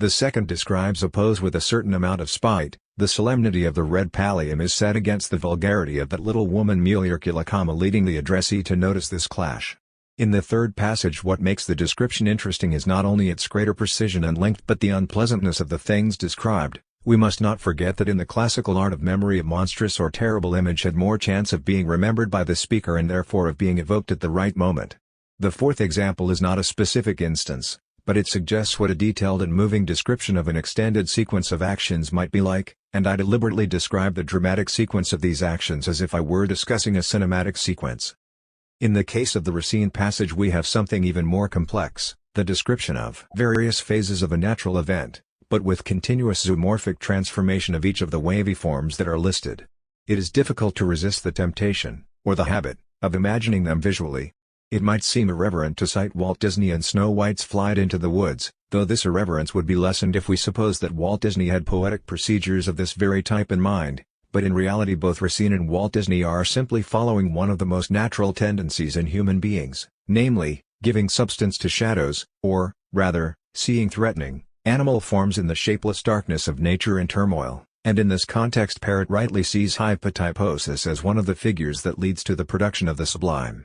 The second describes a pose with a certain amount of spite. The solemnity of the red pallium is set against the vulgarity of that little woman Meliorcula, leading the addressee to notice this clash. In the third passage, what makes the description interesting is not only its greater precision and length but the unpleasantness of the things described. We must not forget that in the classical art of memory, a monstrous or terrible image had more chance of being remembered by the speaker and therefore of being evoked at the right moment. The fourth example is not a specific instance, but it suggests what a detailed and moving description of an extended sequence of actions might be like, and I deliberately describe the dramatic sequence of these actions as if I were discussing a cinematic sequence. In the case of the Racine passage we have something even more complex, the description of various phases of a natural event, but with continuous zoomorphic transformation of each of the wavy forms that are listed. It is difficult to resist the temptation, or the habit, of imagining them visually. It might seem irreverent to cite Walt Disney and Snow White's flight into the woods, though this irreverence would be lessened if we suppose that Walt Disney had poetic procedures of this very type in mind, but in reality both Racine and Walt Disney are simply following one of the most natural tendencies in human beings, namely, giving substance to shadows, or, rather, seeing threatening, animal forms in the shapeless darkness of nature in turmoil, and in this context Parrott rightly sees hypotyposis as one of the figures that leads to the production of the sublime.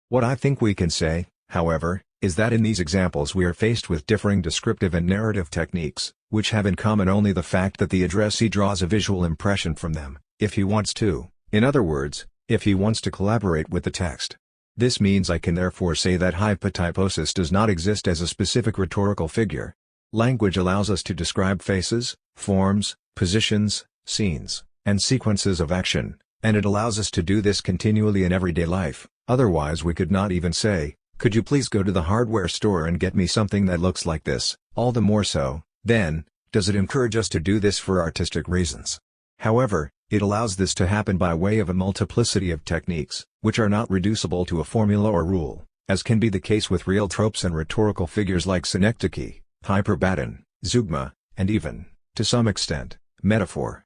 What I think we can say, however, is that in these examples we are faced with differing descriptive and narrative techniques, which have in common only the fact that the addressee draws a visual impression from them, if he wants to, in other words, if he wants to collaborate with the text. This means I can therefore say that hypotyposis does not exist as a specific rhetorical figure. Language allows us to describe faces, forms, positions, scenes, and sequences of action, and it allows us to do this continually in everyday life. Otherwise we could not even say, "Could you please go to the hardware store and get me something that looks like this?" All the more so, then, does it encourage us to do this for artistic reasons. However, it allows this to happen by way of a multiplicity of techniques, which are not reducible to a formula or rule, as can be the case with real tropes and rhetorical figures like synecdoche, hyperbaton, zeugma, and even, to some extent, metaphor.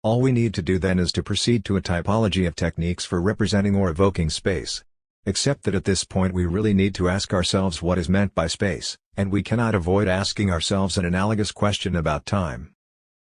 All we need to do then is to proceed to a typology of techniques for representing or evoking space. Except that at this point we really need to ask ourselves what is meant by space, and we cannot avoid asking ourselves an analogous question about time.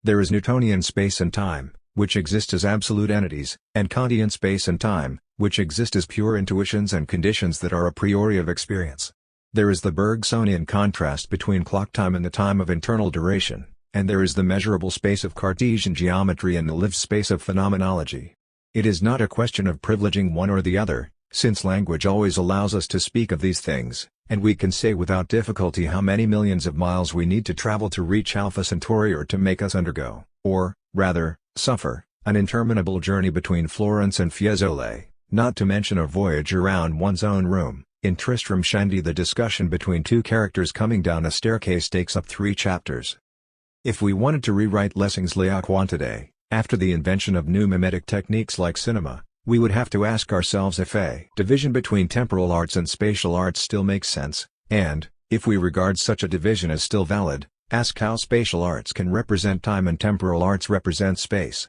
There is Newtonian space and time, which exist as absolute entities, and Kantian space and time, which exist as pure intuitions and conditions that are a priori of experience. There is the Bergsonian contrast between clock time and the time of internal duration, and there is the measurable space of Cartesian geometry and the lived space of phenomenology. It is not a question of privileging one or the other, since language always allows us to speak of these things, and we can say without difficulty how many millions of miles we need to travel to reach Alpha Centauri or to make us undergo, or, rather, suffer, an interminable journey between Florence and Fiesole, not to mention a voyage around one's own room. In Tristram Shandy the discussion between two characters coming down a staircase takes up 3 chapters. If we wanted to rewrite Lessing's La Quantité, after the invention of new mimetic techniques like cinema, we would have to ask ourselves if a division between temporal arts and spatial arts still makes sense, and, if we regard such a division as still valid, ask how spatial arts can represent time and temporal arts represent space.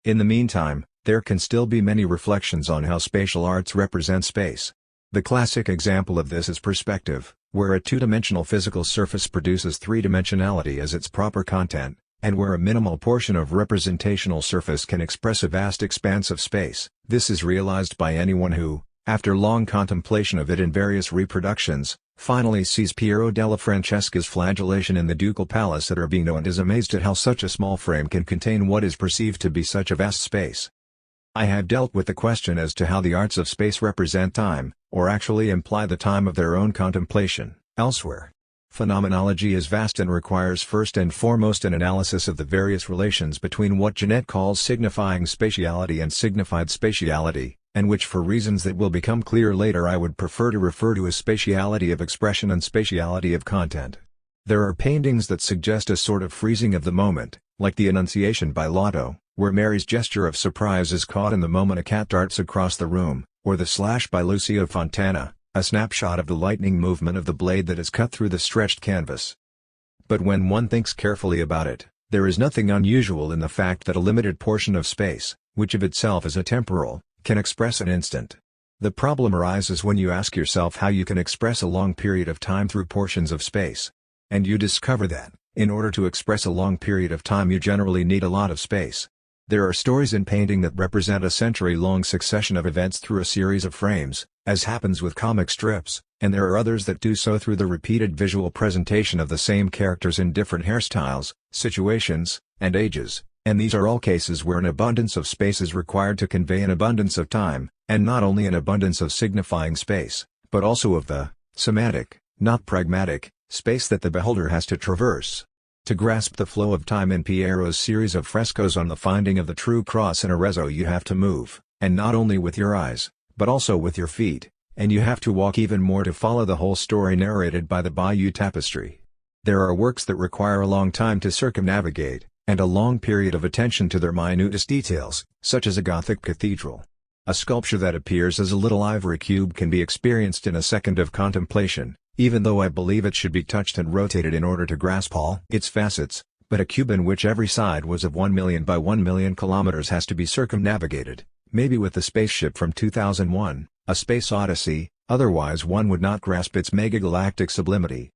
In the meantime, there can still be many reflections on how spatial arts represent space. The classic example of this is perspective, where a two-dimensional physical surface produces three-dimensionality as its proper content, and where a minimal portion of representational surface can express a vast expanse of space. This is realized by anyone who, after long contemplation of it in various reproductions, finally sees Piero della Francesca's flagellation in the Ducal Palace at Urbino and is amazed at how such a small frame can contain what is perceived to be such a vast space. I have dealt with the question as to how the arts of space represent time, or actually imply the time of their own contemplation, elsewhere. Phenomenology is vast and requires first and foremost an analysis of the various relations between what Janet calls signifying spatiality and signified spatiality, and which for reasons that will become clear later I would prefer to refer to as spatiality of expression and spatiality of content. There are paintings that suggest a sort of freezing of the moment, like the Annunciation by Lotto, where Mary's gesture of surprise is caught in the moment a cat darts across the room, or the Slash by Lucio Fontana, a snapshot of the lightning movement of the blade that is cut through the stretched canvas. But when one thinks carefully about it, there is nothing unusual in the fact that a limited portion of space, which of itself is atemporal, can express an instant. The problem arises when you ask yourself how you can express a long period of time through portions of space. And you discover that, In order to express a long period of time you generally need a lot of space. There are stories in painting that represent a century-long succession of events through a series of frames, as happens with comic strips, and there are others that do so through the repeated visual presentation of the same characters in different hairstyles, situations, and ages, and these are all cases where an abundance of space is required to convey an abundance of time, and not only an abundance of signifying space, but also of the semantic, not pragmatic, space that the beholder has to traverse. To grasp the flow of time in Piero's series of frescoes on the finding of the true cross in Arezzo you have to move, and not only with your eyes, but also with your feet, and you have to walk even more to follow the whole story narrated by the Bayeux Tapestry. There are works that require a long time to circumnavigate, and a long period of attention to their minutest details, such as a Gothic cathedral. A sculpture that appears as a little ivory cube can be experienced in a second of contemplation, even though I believe it should be touched and rotated in order to grasp all its facets, but a cube in which every side was of 1 million by 1 million kilometers has to be circumnavigated, maybe with the spaceship from 2001, A Space Odyssey, otherwise one would not grasp its megagalactic sublimity.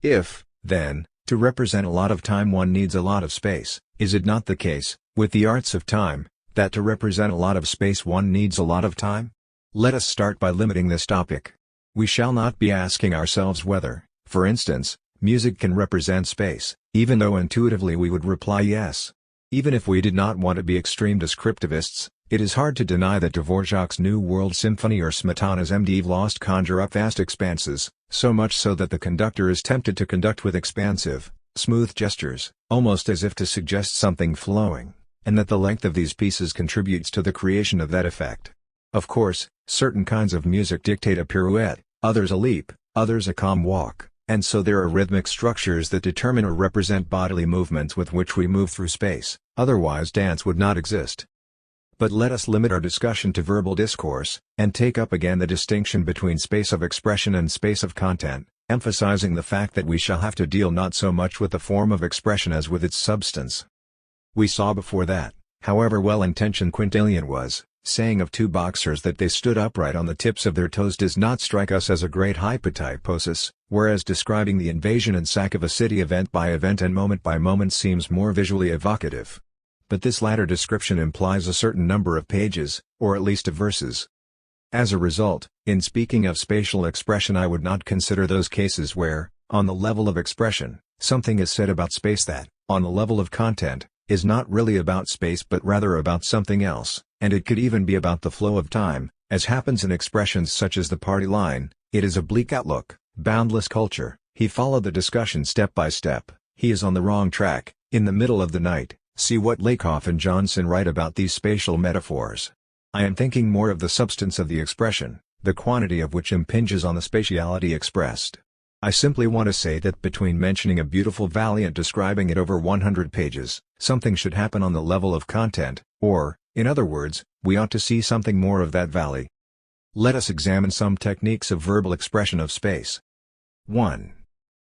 If, then, to represent a lot of time one needs a lot of space, is it not the case, with the arts of time, that to represent a lot of space one needs a lot of time? Let us start by limiting this topic. We shall not be asking ourselves whether, for instance, music can represent space, even though intuitively we would reply yes. Even if we did not want to be extreme descriptivists, it is hard to deny that Dvorak's New World Symphony or Smetana's MDV Lost conjure up vast expanses, so much so that the conductor is tempted to conduct with expansive, smooth gestures, almost as if to suggest something flowing, and that the length of these pieces contributes to the creation of that effect. Of course, certain kinds of music dictate a pirouette, others a leap, others a calm walk, and so there are rhythmic structures that determine or represent bodily movements with which we move through space, otherwise dance would not exist. But let us limit our discussion to verbal discourse, and take up again the distinction between space of expression and space of content, emphasizing the fact that we shall have to deal not so much with the form of expression as with its substance. We saw before that, however well-intentioned Quintilian was, saying of two boxers that they stood upright on the tips of their toes does not strike us as a great hypotyposis, whereas describing the invasion and sack of a city event by event and moment by moment seems more visually evocative. But this latter description implies a certain number of pages, or at least of verses. As a result, in speaking of spatial expression I would not consider those cases where, on the level of expression, something is said about space that, on the level of content, is not really about space but rather about something else, and it could even be about the flow of time, as happens in expressions such as the party line. It is a bleak outlook, boundless culture. He followed the discussion step by step, he is on the wrong track, in the middle of the night. See what Lakoff and Johnson write about these spatial metaphors. I am thinking more of the substance of the expression, the quantity of which impinges on the spatiality expressed. I simply want to say that between mentioning a beautiful valley and describing it over 100 pages, something should happen on the level of content, or, in other words, we ought to see something more of that valley. Let us examine some techniques of verbal expression of space. 1.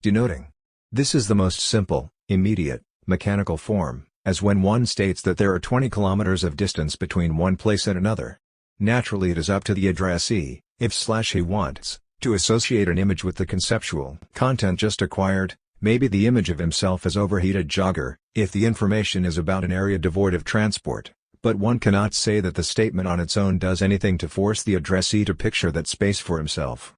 Denoting. This is the most simple, immediate, mechanical form, as when one states that there are 20 kilometers of distance between one place and another. Naturally it is up to the addressee, if/he wants, to associate an image with the conceptual content just acquired, maybe the image of himself as overheated jogger, if the information is about an area devoid of transport, but one cannot say that the statement on its own does anything to force the addressee to picture that space for himself.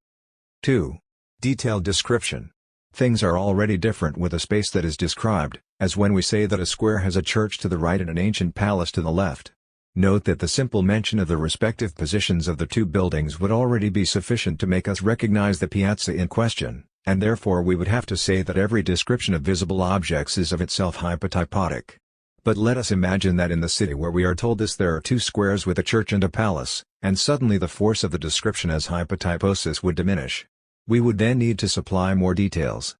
2. Detailed description. Things are already different with a space that is described, as when we say that a square has a church to the right and an ancient palace to the left. Note that the simple mention of the respective positions of the two buildings would already be sufficient to make us recognize the piazza in question, and therefore we would have to say that every description of visible objects is of itself hypotypotic. But let us imagine that in the city where we are told this there are two squares with a church and a palace, and suddenly the force of the description as hypotyposis would diminish. We would then need to supply more details.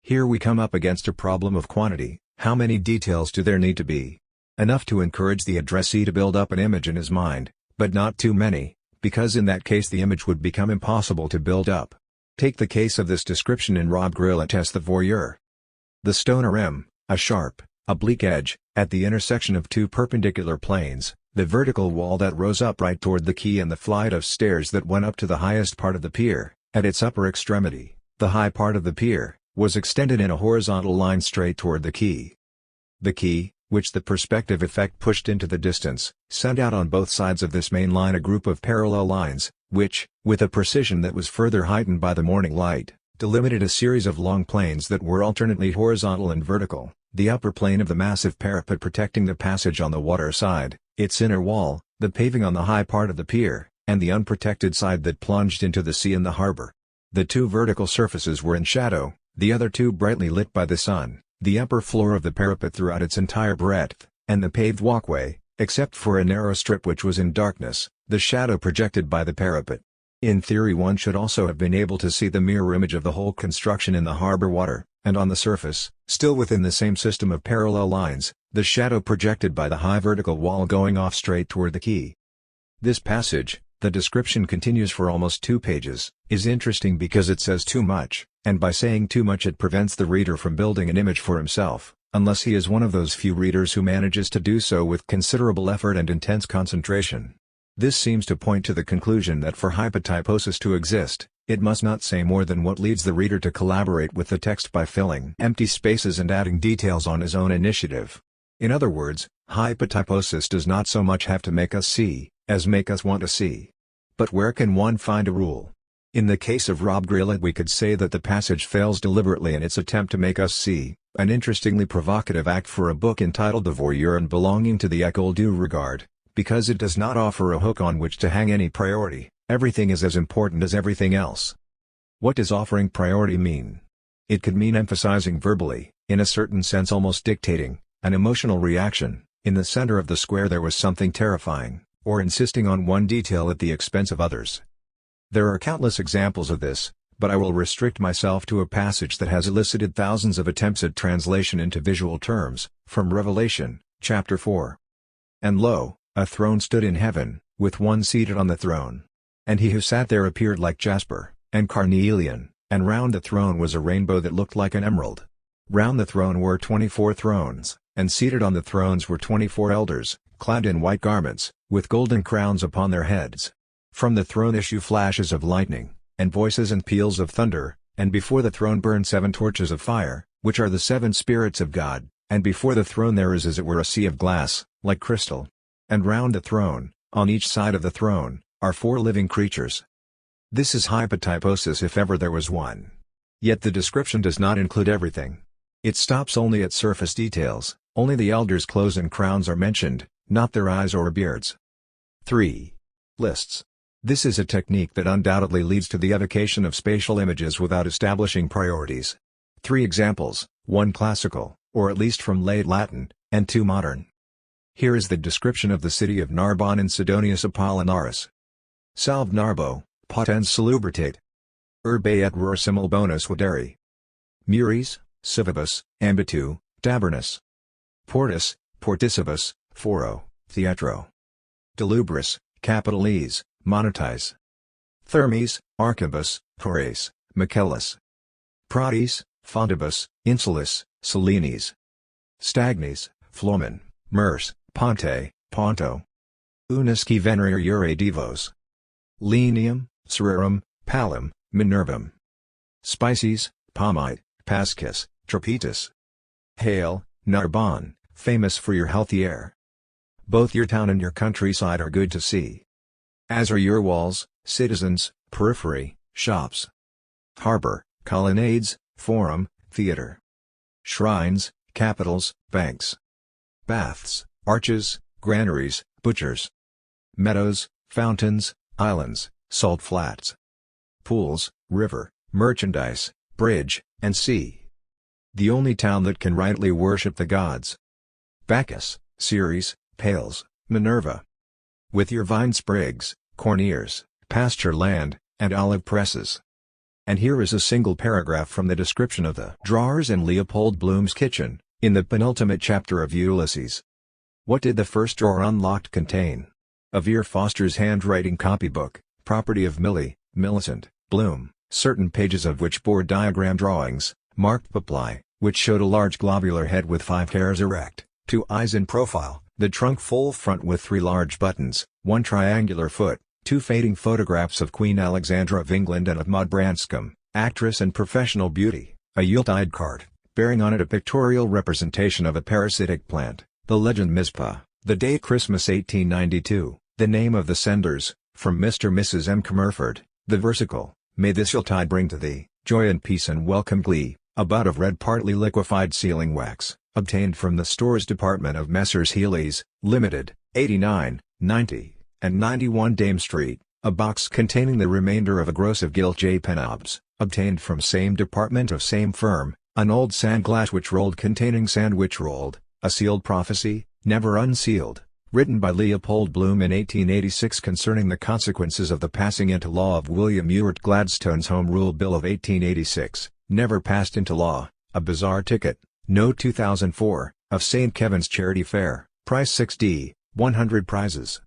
Here we come up against a problem of quantity. How many details do there need to be? Enough to encourage the addressee to build up an image in his mind, but not too many, because in that case the image would become impossible to build up. Take the case of this description in Rob Grillet's The Voyeur. The stone rim, a sharp, oblique edge, at the intersection of two perpendicular planes, the vertical wall that rose upright toward the quay and the flight of stairs that went up to the highest part of the pier, at its upper extremity, the high part of the pier, was extended in a horizontal line straight toward the quay. The quay, which the perspective effect pushed into the distance, sent out on both sides of this main line a group of parallel lines, which, with a precision that was further heightened by the morning light, delimited a series of long planes that were alternately horizontal and vertical, the upper plane of the massive parapet protecting the passage on the water side, its inner wall, the paving on the high part of the pier, and the unprotected side that plunged into the sea and the harbor. The two vertical surfaces were in shadow, the other two brightly lit by the sun, the upper floor of the parapet throughout its entire breadth, and the paved walkway, except for a narrow strip which was in darkness, the shadow projected by the parapet. In theory one should also have been able to see the mirror image of the whole construction in the harbor water, and on the surface, still within the same system of parallel lines, the shadow projected by the high vertical wall going off straight toward the quay. This passage, the description continues for almost 2 pages, is interesting because it says too much, and by saying too much it prevents the reader from building an image for himself, unless he is one of those few readers who manages to do so with considerable effort and intense concentration. This seems to point to the conclusion that for hypotyposis to exist, it must not say more than what leads the reader to collaborate with the text by filling empty spaces and adding details on his own initiative. In other words, hypotyposis does not so much have to make us see, as make us want to see. But where can one find a rule? In the case of Rob Grillett we could say that the passage fails deliberately in its attempt to make us see, an interestingly provocative act for a book entitled The Voyeur and belonging to the École du Regard, because it does not offer a hook on which to hang any priority. Everything is as important as everything else. What does offering priority mean? It could mean emphasizing verbally, in a certain sense almost dictating, an emotional reaction. In the center of the square there was something terrifying, or insisting on one detail at the expense of others. There are countless examples of this, but I will restrict myself to a passage that has elicited thousands of attempts at translation into visual terms, from Revelation, chapter 4. And lo, a throne stood in heaven, with one seated on the throne. And he who sat there appeared like jasper, and carnelian, and round the throne was a rainbow that looked like an emerald. Round the throne were 24 thrones, and seated on the thrones were 24 elders, clad in white garments, with golden crowns upon their heads. From the throne issue flashes of lightning, and voices and peals of thunder, and before the throne burn 7 torches of fire, which are the 7 spirits of God, and before the throne there is as it were a sea of glass, like crystal. And round the throne, on each side of the throne, are 4 living creatures. This is hypotyposis if ever there was one. Yet the description does not include everything. It stops only at surface details, only the elders' clothes and crowns are mentioned, not their eyes or beards. 3. Lists. This is a technique that undoubtedly leads to the evocation of spatial images without establishing priorities. 3 examples, 1 classical, or at least from late Latin, and 2 modern. Here is the description of the city of Narbonne in Sidonius Apollinaris. Salve Narbo, potens salubritate. Urbe et rur simul bonus videri. Muris, civibus, ambitu, tabernus. Portus, porticibus, foro, theatro. Delubris, capitales, monetis. Thermes, archibus, pores, Michaelis. Prodis, fondibus, insulis, Selenis. Stagnes, Flomen, Mers, Ponte, Ponto. Unisci venerir iure divos. Lenium, Cererum, Palum, Minervum. Spices, Pomite, Pascis, Tropetus. Hail, Narbonne, famous for your healthy air. Both your town and your countryside are good to see. As are your walls, citizens, periphery, shops. Harbor, colonnades, forum, theater. Shrines, capitals, banks. Baths, arches, granaries, butchers. Meadows, fountains, islands, salt flats. Pools, river, merchandise, bridge, and sea. The only town that can rightly worship the gods. Bacchus, Ceres, Pales, Minerva. With your vine sprigs, corn ears, pasture land, and olive presses. And here is a single paragraph from the description of the drawers in Leopold Bloom's kitchen, in the penultimate chapter of Ulysses. What did the first drawer unlocked contain? A Vere Foster's handwriting copybook, property of Millicent, Bloom, certain pages of which bore diagram drawings, marked papli, which showed a large globular head with 5 hairs erect, 2 eyes in profile, the trunk full front with 3 large buttons, 1 triangular foot, 2 fading photographs of Queen Alexandra of England and of Maud Branscombe, actress and professional beauty, A Yuletide card, bearing on it a pictorial representation of a parasitic plant, the legend Mizpah, the date Christmas 1892, the name of the senders, from Mr. and Mrs. M. Comerford, the versicle, "May this Yuletide bring to thee, joy and peace and welcome glee," a butt of red partly liquefied sealing wax, obtained from the stores department of Messrs. Healy's, Limited, 89, 90, and 91 Dame Street, a box containing the remainder of a gross of gilt J. Penobs, obtained from same department of same firm, an old sandglass which rolled containing sandwich rolled, a sealed prophecy, never unsealed, written by Leopold Bloom in 1886 concerning the consequences of the passing into law of William Ewart Gladstone's Home Rule Bill of 1886, never passed into law, a bizarre ticket, No. 2004, of St. Kevin's Charity Fair, price 6d, 100 prizes.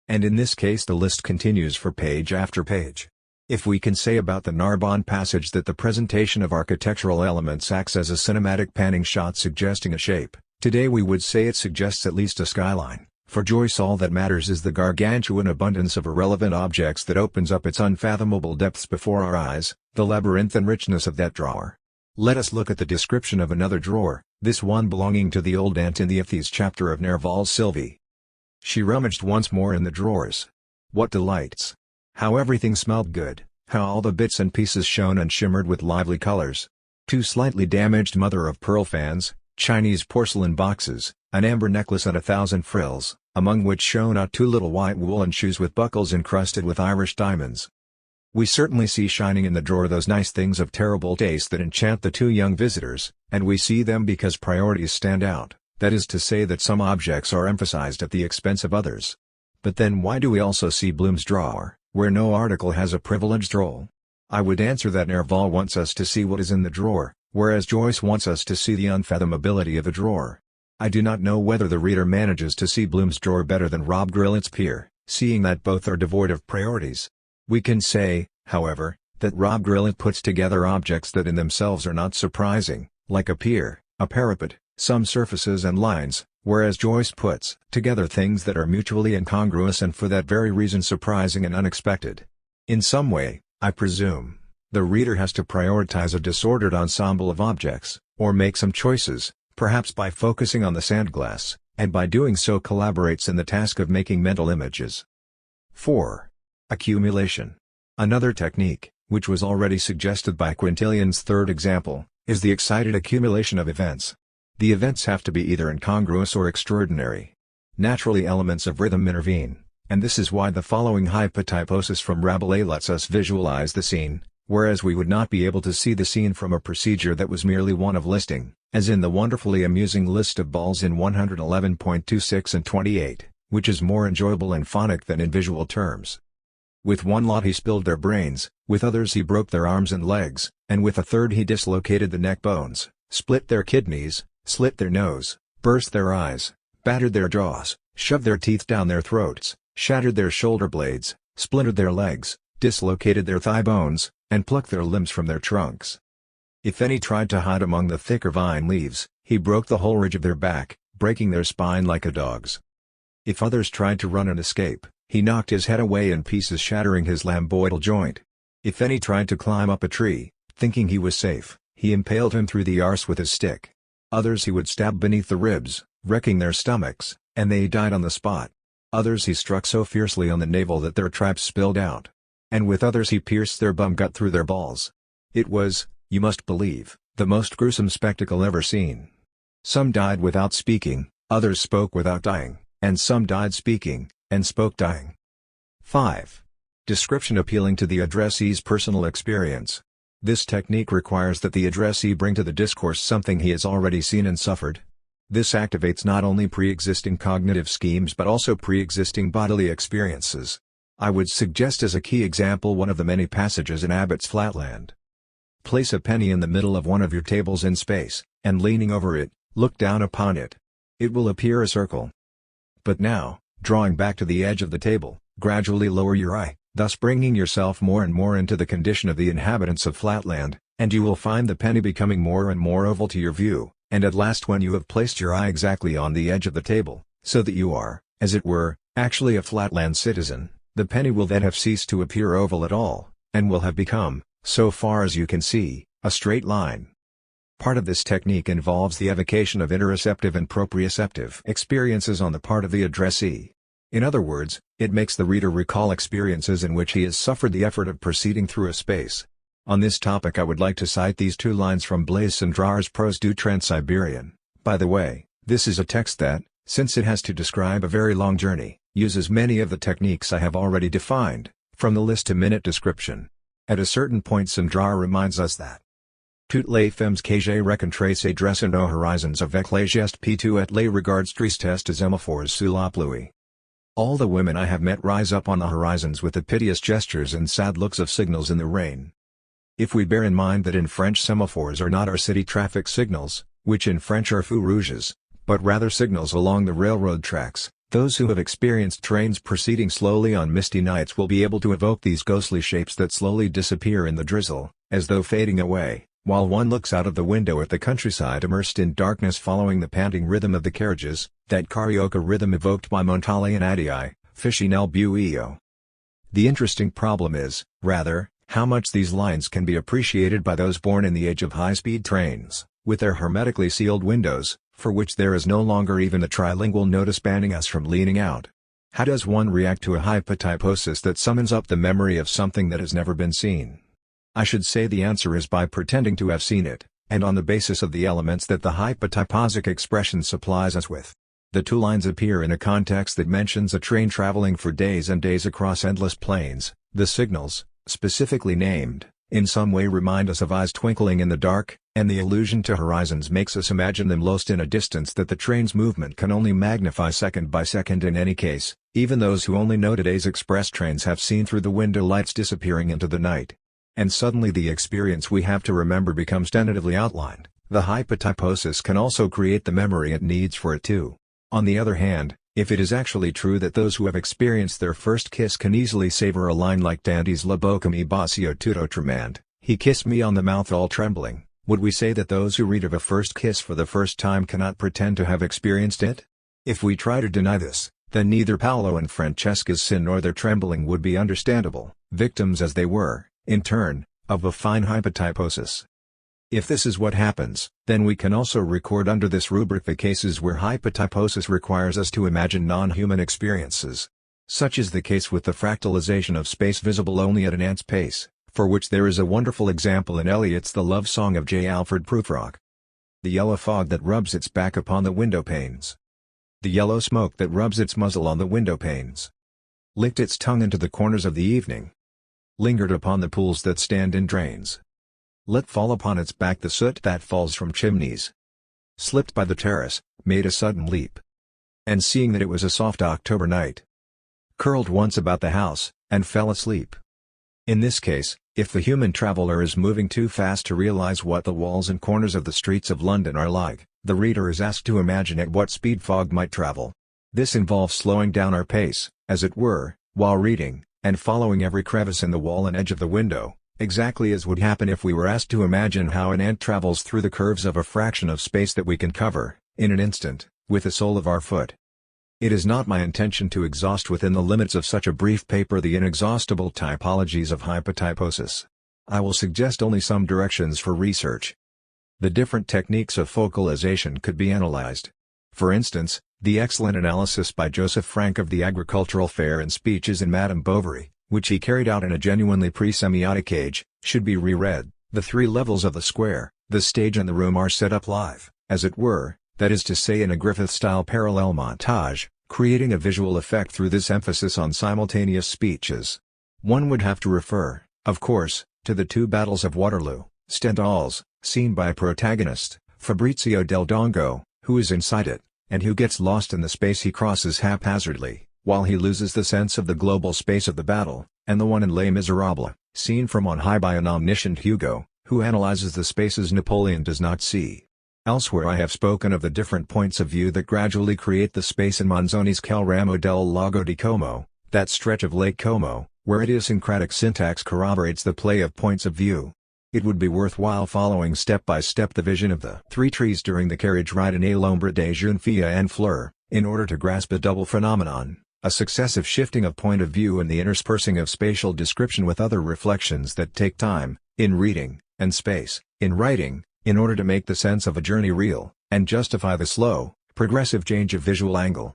And in this case the list continues for page after page. If we can say about the Narbonne passage that the presentation of architectural elements acts as a cinematic panning shot suggesting a shape, today we would say it suggests at least a skyline. For Joyce all that matters is the gargantuan abundance of irrelevant objects that opens up its unfathomable depths before our eyes, the labyrinthine richness of that drawer. Let us look at the description of another drawer, this one belonging to the old aunt in the Ifthy's chapter of Nerval's Sylvie. She rummaged once more in the drawers. What delights! How everything smelled good, how all the bits and pieces shone and shimmered with lively colors. 2 slightly damaged mother-of-pearl fans, Chinese porcelain boxes, an amber necklace and 1,000 frills, among which shone out 2 little white woolen shoes with buckles encrusted with Irish diamonds. We certainly see shining in the drawer those nice things of terrible taste that enchant the 2 young visitors, and we see them because priorities stand out, that is to say that some objects are emphasized at the expense of others. But then why do we also see Bloom's drawer, where no article has a privileged role? I would answer that Nerval wants us to see what is in the drawer, whereas Joyce wants us to see the unfathomability of the drawer. I do not know whether the reader manages to see Bloom's drawer better than Rob Grillett's pier, seeing that both are devoid of priorities. We can say, however, that Rob Grillett puts together objects that in themselves are not surprising, like a pier, a parapet, some surfaces and lines, whereas Joyce puts together things that are mutually incongruous and for that very reason surprising and unexpected. In some way, I presume, the reader has to prioritize a disordered ensemble of objects, or make some choices, perhaps by focusing on the sandglass, and by doing so collaborates in the task of making mental images. 4. Accumulation. Another technique, which was already suggested by Quintilian's third example, is the excited accumulation of events. The events have to be either incongruous or extraordinary. Naturally elements of rhythm intervene, and this is why the following hypotyposis from Rabelais lets us visualize the scene, whereas we would not be able to see the scene from a procedure that was merely one of listing, as in the wonderfully amusing list of balls in 111.26 and 28, which is more enjoyable in phonic than in visual terms. With one lot he spilled their brains, with others he broke their arms and legs, and with a third he dislocated the neck bones, split their kidneys, slit their nose, burst their eyes, battered their jaws, shoved their teeth down their throats, shattered their shoulder blades, splintered their legs, dislocated their thigh bones, and plucked their limbs from their trunks. If any tried to hide among the thicker vine leaves, he broke the whole ridge of their back, breaking their spine like a dog's. If others tried to run and escape, he knocked his head away in pieces, shattering his lambdoidal joint. If any tried to climb up a tree, thinking he was safe, he impaled him through the arse with his stick. Others he would stab beneath the ribs, wrecking their stomachs, and they died on the spot. Others he struck so fiercely on the navel that their tripes spilled out. And with others he pierced their bum gut through their balls. It was, you must believe, the most gruesome spectacle ever seen. Some died without speaking, others spoke without dying, and some died speaking, and spoke dying. 5. Description appealing to the addressee's personal experience. This technique requires that the addressee bring to the discourse something he has already seen and suffered. This activates not only pre-existing cognitive schemes but also pre-existing bodily experiences. I would suggest as a key example one of the many passages in Abbott's Flatland. Place a penny in the middle of one of your tables in space, and leaning over it, look down upon it. It will appear a circle. But now, drawing back to the edge of the table, gradually lower your eye, thus bringing yourself more and more into the condition of the inhabitants of Flatland, and you will find the penny becoming more and more oval to your view, and at last when you have placed your eye exactly on the edge of the table, so that you are, as it were, actually a Flatland citizen, the penny will then have ceased to appear oval at all, and will have become, so far as you can see, a straight line. Part of this technique involves the evocation of interoceptive and proprioceptive experiences on the part of the addressee. In other words, it makes the reader recall experiences in which he has suffered the effort of proceeding through a space. On this topic I would like to cite these two lines from Blaise Cendrar's Prose du Trans-Siberian. By the way, this is a text that, since it has to describe a very long journey, uses many of the techniques I have already defined, from the list-to-minute description. At a certain point Cendrar reminds us that toutes les femmes que j'ai rencontrées dressent nos horizons avec les gestes piteux et les regards tristes des hémophores sous la pluie. All the women I have met rise up on the horizons with the piteous gestures and sad looks of signals in the rain. If we bear in mind that in French semaphores are not our city traffic signals, which in French are feux rouges, but rather signals along the railroad tracks, those who have experienced trains proceeding slowly on misty nights will be able to evoke these ghostly shapes that slowly disappear in the drizzle, as though fading away, while one looks out of the window at the countryside immersed in darkness following the panting rhythm of the carriages, that carioca rhythm evoked by Montale and Addii, Fischi nel buio. The interesting problem is, rather, how much these lines can be appreciated by those born in the age of high-speed trains, with their hermetically sealed windows, for which there is no longer even the trilingual notice banning us from leaning out. How does one react to a hypotyposis that summons up the memory of something that has never been seen? I should say the answer is by pretending to have seen it, and on the basis of the elements that the hypotyposic expression supplies us with. The two lines appear in a context that mentions a train traveling for days and days across endless plains. The signals, specifically named, in some way remind us of eyes twinkling in the dark, and the allusion to horizons makes us imagine them lost in a distance that the train's movement can only magnify second by second. In any case, even those who only know today's express trains have seen through the window lights disappearing into the night. And suddenly the experience we have to remember becomes tentatively outlined. The hypotyposis can also create the memory it needs for it too. On the other hand, if it is actually true that those who have experienced their first kiss can easily savor a line like Dante's La bocca mi bacio tutto tremante, he kissed me on the mouth all trembling, would we say that those who read of a first kiss for the first time cannot pretend to have experienced it? If we try to deny this, then neither Paolo and Francesca's sin nor their trembling would be understandable, victims as they were, in turn, of a fine hypotyposis. If this is what happens, then we can also record under this rubric the cases where hypotyposis requires us to imagine non-human experiences. Such is the case with the fractalization of space visible only at an ant's pace, for which there is a wonderful example in Eliot's The Love Song of J. Alfred Prufrock. The yellow fog that rubs its back upon the window panes. The yellow smoke that rubs its muzzle on the window panes. Licked its tongue into the corners of the evening. Lingered upon the pools that stand in drains. Let fall upon its back the soot that falls from chimneys. Slipped by the terrace, made a sudden leap. And seeing that it was a soft October night, curled once about the house, and fell asleep. In this case, if the human traveler is moving too fast to realize what the walls and corners of the streets of London are like, the reader is asked to imagine at what speed fog might travel. This involves slowing down our pace, as it were, while reading, and following every crevice in the wall and edge of the window, exactly as would happen if we were asked to imagine how an ant travels through the curves of a fraction of space that we can cover, in an instant, with the sole of our foot. It is not my intention to exhaust within the limits of such a brief paper the inexhaustible typologies of hypotyposis. I will suggest only some directions for research. The different techniques of focalization could be analyzed. For instance, the excellent analysis by Joseph Frank of the agricultural fare and speeches in Madame Bovary, which he carried out in a genuinely pre-semiotic age, should be reread. The three levels of the square, the stage and the room are set up live, as it were, that is to say in a Griffith-style parallel montage, creating a visual effect through this emphasis on simultaneous speeches. One would have to refer, of course, to the two battles of Waterloo, Stendhal's, seen by protagonist, Fabrizio del Dongo, who is inside it, and who gets lost in the space he crosses haphazardly, while he loses the sense of the global space of the battle, and the one in Les Miserables, seen from on high by an omniscient Hugo, who analyzes the spaces Napoleon does not see. Elsewhere I have spoken of the different points of view that gradually create the space in Manzoni's Quel Ramo del Lago di Como, that stretch of Lake Como, where idiosyncratic syntax corroborates the play of points of view. It would be worthwhile following step by step the vision of the three trees during the carriage ride in A l'ombre des jeunes filles en fleurs, in order to grasp a double phenomenon, a successive shifting of point of view and the interspersing of spatial description with other reflections that take time, in reading, and space, in writing, in order to make the sense of a journey real, and justify the slow, progressive change of visual angle.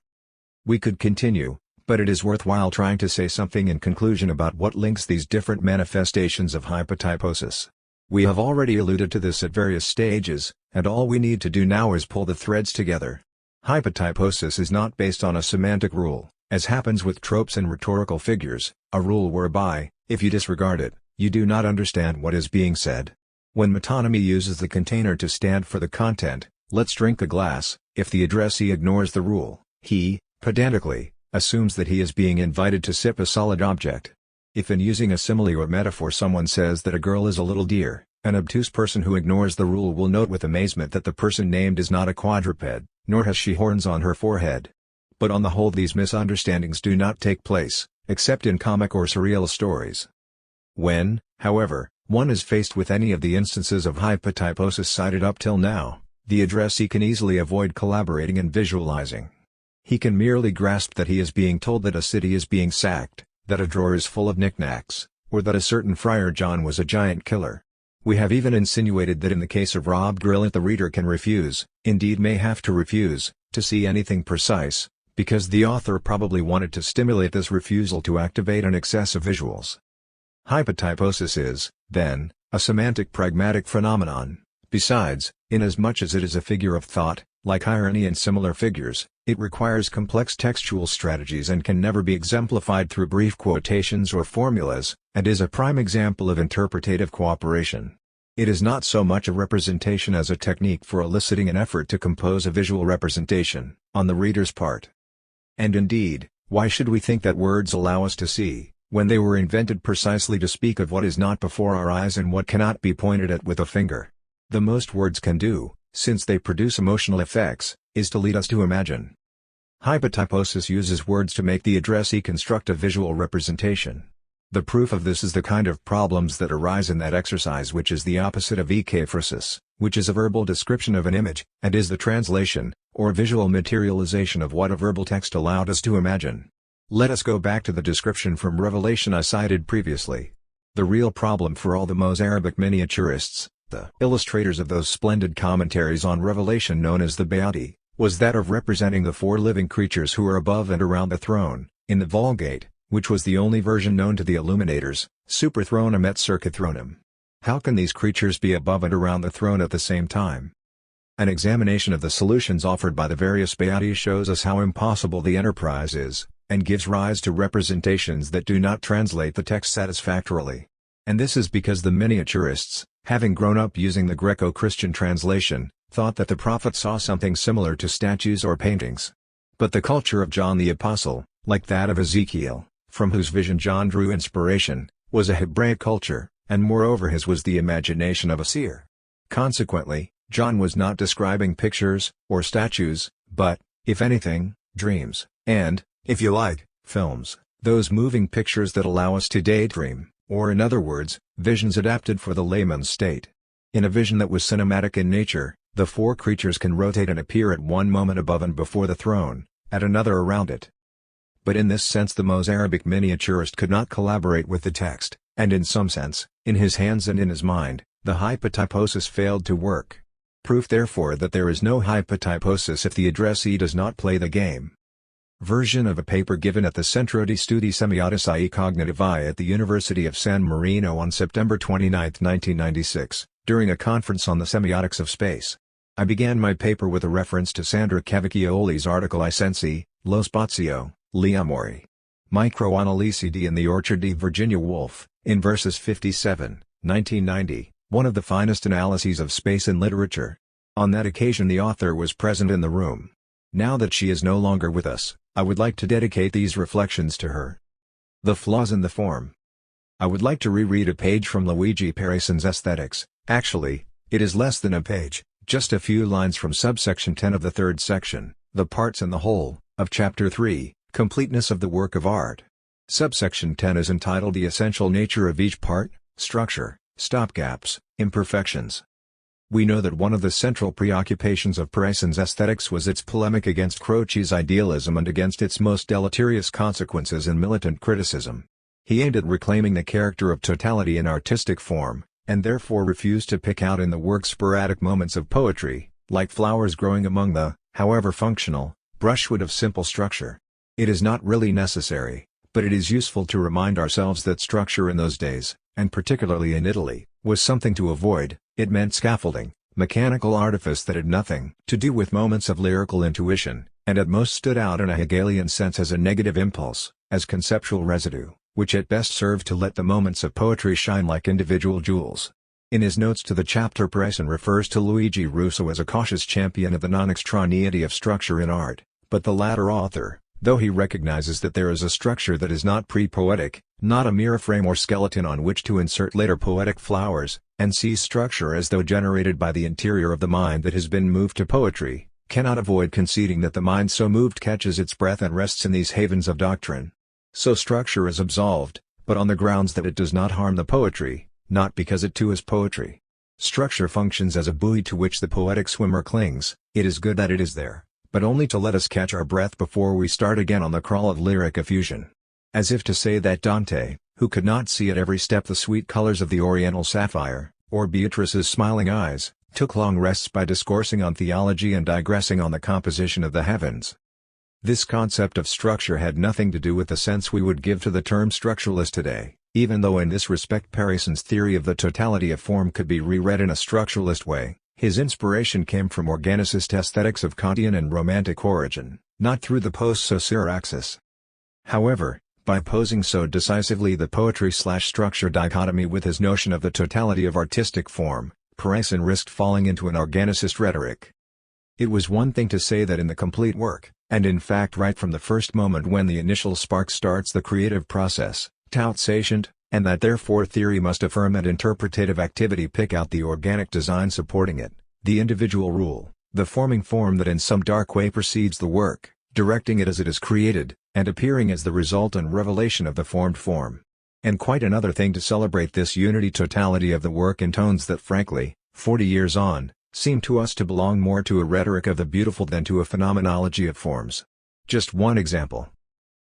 We could continue, but it is worthwhile trying to say something in conclusion about what links these different manifestations of hypotyposis. We have already alluded to this at various stages, and all we need to do now is pull the threads together. Hypotyposis is not based on a semantic rule, as happens with tropes and rhetorical figures, a rule whereby, if you disregard it, you do not understand what is being said. When metonymy uses the container to stand for the content, let's drink a glass, if the addressee ignores the rule, he, pedantically, assumes that he is being invited to sip a solid object. If in using a simile or metaphor someone says that a girl is a little deer, an obtuse person who ignores the rule will note with amazement that the person named is not a quadruped, nor has she horns on her forehead. But on the whole these misunderstandings do not take place, except in comic or surreal stories. When, however, one is faced with any of the instances of hypotyposis cited up till now, the addressee can easily avoid collaborating and visualizing. He can merely grasp that he is being told that a city is being sacked, that a drawer is full of knickknacks, or that a certain Friar John was a giant killer. We have even insinuated that in the case of Rob Grillet the reader can refuse, indeed may have to refuse, to see anything precise, because the author probably wanted to stimulate this refusal to activate an excess of visuals. Hypotyposis is, then, a semantic pragmatic phenomenon. Besides, inasmuch as it is a figure of thought, like irony and similar figures, it requires complex textual strategies and can never be exemplified through brief quotations or formulas, and is a prime example of interpretative cooperation. It is not so much a representation as a technique for eliciting an effort to compose a visual representation, on the reader's part. And indeed, why should we think that words allow us to see, when they were invented precisely to speak of what is not before our eyes and what cannot be pointed at with a finger? The most words can do, since they produce emotional effects, is to lead us to imagine. Hypotyposis uses words to make the addressee construct a visual representation. The proof of this is the kind of problems that arise in that exercise which is the opposite of ekphrasis, which is a verbal description of an image, and is the translation, or visual materialization of what a verbal text allowed us to imagine. Let us go back to the description from Revelation I cited previously. The real problem for all the Mozarabic miniaturists, the illustrators of those splendid commentaries on Revelation known as the Beati, was that of representing the four living creatures who are above and around the throne, in the Vulgate, which was the only version known to the illuminators, super thronum et circa thronum. How can these creatures be above and around the throne at the same time? An examination of the solutions offered by the various Beati shows us how impossible the enterprise is, and gives rise to representations that do not translate the text satisfactorily. And this is because the miniaturists, having grown up using the Greco-Christian translation, thought that the prophet saw something similar to statues or paintings. But the culture of John the Apostle, like that of Ezekiel, from whose vision John drew inspiration, was a Hebraic culture, and moreover his was the imagination of a seer. Consequently, John was not describing pictures, or statues, but, if anything, dreams, and, if you like, films, those moving pictures that allow us to daydream, or in other words, visions adapted for the layman's state. In a vision that was cinematic in nature, the four creatures can rotate and appear at one moment above and before the throne, at another around it. But in this sense the Mozarabic miniaturist could not collaborate with the text, and in some sense, in his hands and in his mind, the hypotyposis failed to work. Proof therefore that there is no hypotyposis if the addressee does not play the game. Version of a paper given at the Centro di Studi Semiotici Cognitivi at the University of San Marino on September 29, 1996, during a conference on the semiotics of space. I began my paper with a reference to Sandra Cavicchioli's article I Sensi, Lo Spazio, Gli Amori. Microanalisi in the Orchard di Virginia Woolf, in verses 57, 1990, one of the finest analyses of space in literature. On that occasion the author was present in the room. Now that she is no longer with us, I would like to dedicate these reflections to her. The flaws in the form. I would like to reread a page from Luigi Pereson's Aesthetics. Actually, it is less than a page, just a few lines from subsection 10 of the third section, the parts and the whole, of chapter 3, Completeness of the Work of Art. Subsection 10 is entitled The Essential Nature of Each Part, Structure, Stopgaps, Imperfections. We know that one of the central preoccupations of Pereson's aesthetics was its polemic against Croce's idealism and against its most deleterious consequences in militant criticism. He aimed at reclaiming the character of totality in artistic form, and therefore refused to pick out in the work sporadic moments of poetry, like flowers growing among the, however functional, brushwood of simple structure. It is not really necessary, but it is useful to remind ourselves that structure in those days, and particularly in Italy, was something to avoid. It meant scaffolding, mechanical artifice that had nothing to do with moments of lyrical intuition, and at most stood out in a Hegelian sense as a negative impulse, as conceptual residue, which at best served to let the moments of poetry shine like individual jewels. In his notes to the chapter, Parison refers to Luigi Russo as a cautious champion of the non-extraneity of structure in art, but the latter author, though he recognizes that there is a structure that is not pre-poetic, not a mere frame or skeleton on which to insert later poetic flowers, and sees structure as though generated by the interior of the mind that has been moved to poetry, cannot avoid conceding that the mind so moved catches its breath and rests in these havens of doctrine. So structure is absolved, but on the grounds that it does not harm the poetry, not because it too is poetry. Structure functions as a buoy to which the poetic swimmer clings. It is good that it is there, but only to let us catch our breath before we start again on the crawl of lyric effusion. As if to say that Dante, who could not see at every step the sweet colors of the oriental sapphire, or Beatrice's smiling eyes, took long rests by discoursing on theology and digressing on the composition of the heavens. This concept of structure had nothing to do with the sense we would give to the term structuralist today, even though in this respect Parison's theory of the totality of form could be reread in a structuralist way. His inspiration came from organicist aesthetics of Kantian and Romantic origin, not through the post-Saussure axis. However, by opposing so decisively the poetry/structure dichotomy with his notion of the totality of artistic form, Parison risked falling into an organicist rhetoric. It was one thing to say that in the complete work, and in fact right from the first moment when the initial spark starts the creative process, tout sentient, and that therefore theory must affirm and interpretative activity pick out the organic design supporting it, the individual rule, the forming form that in some dark way precedes the work, directing it as it is created, and appearing as the result and revelation of the formed form. And quite another thing to celebrate this unity totality of the work in tones that frankly, 40 years on, seem to us to belong more to a rhetoric of the beautiful than to a phenomenology of forms. Just one example.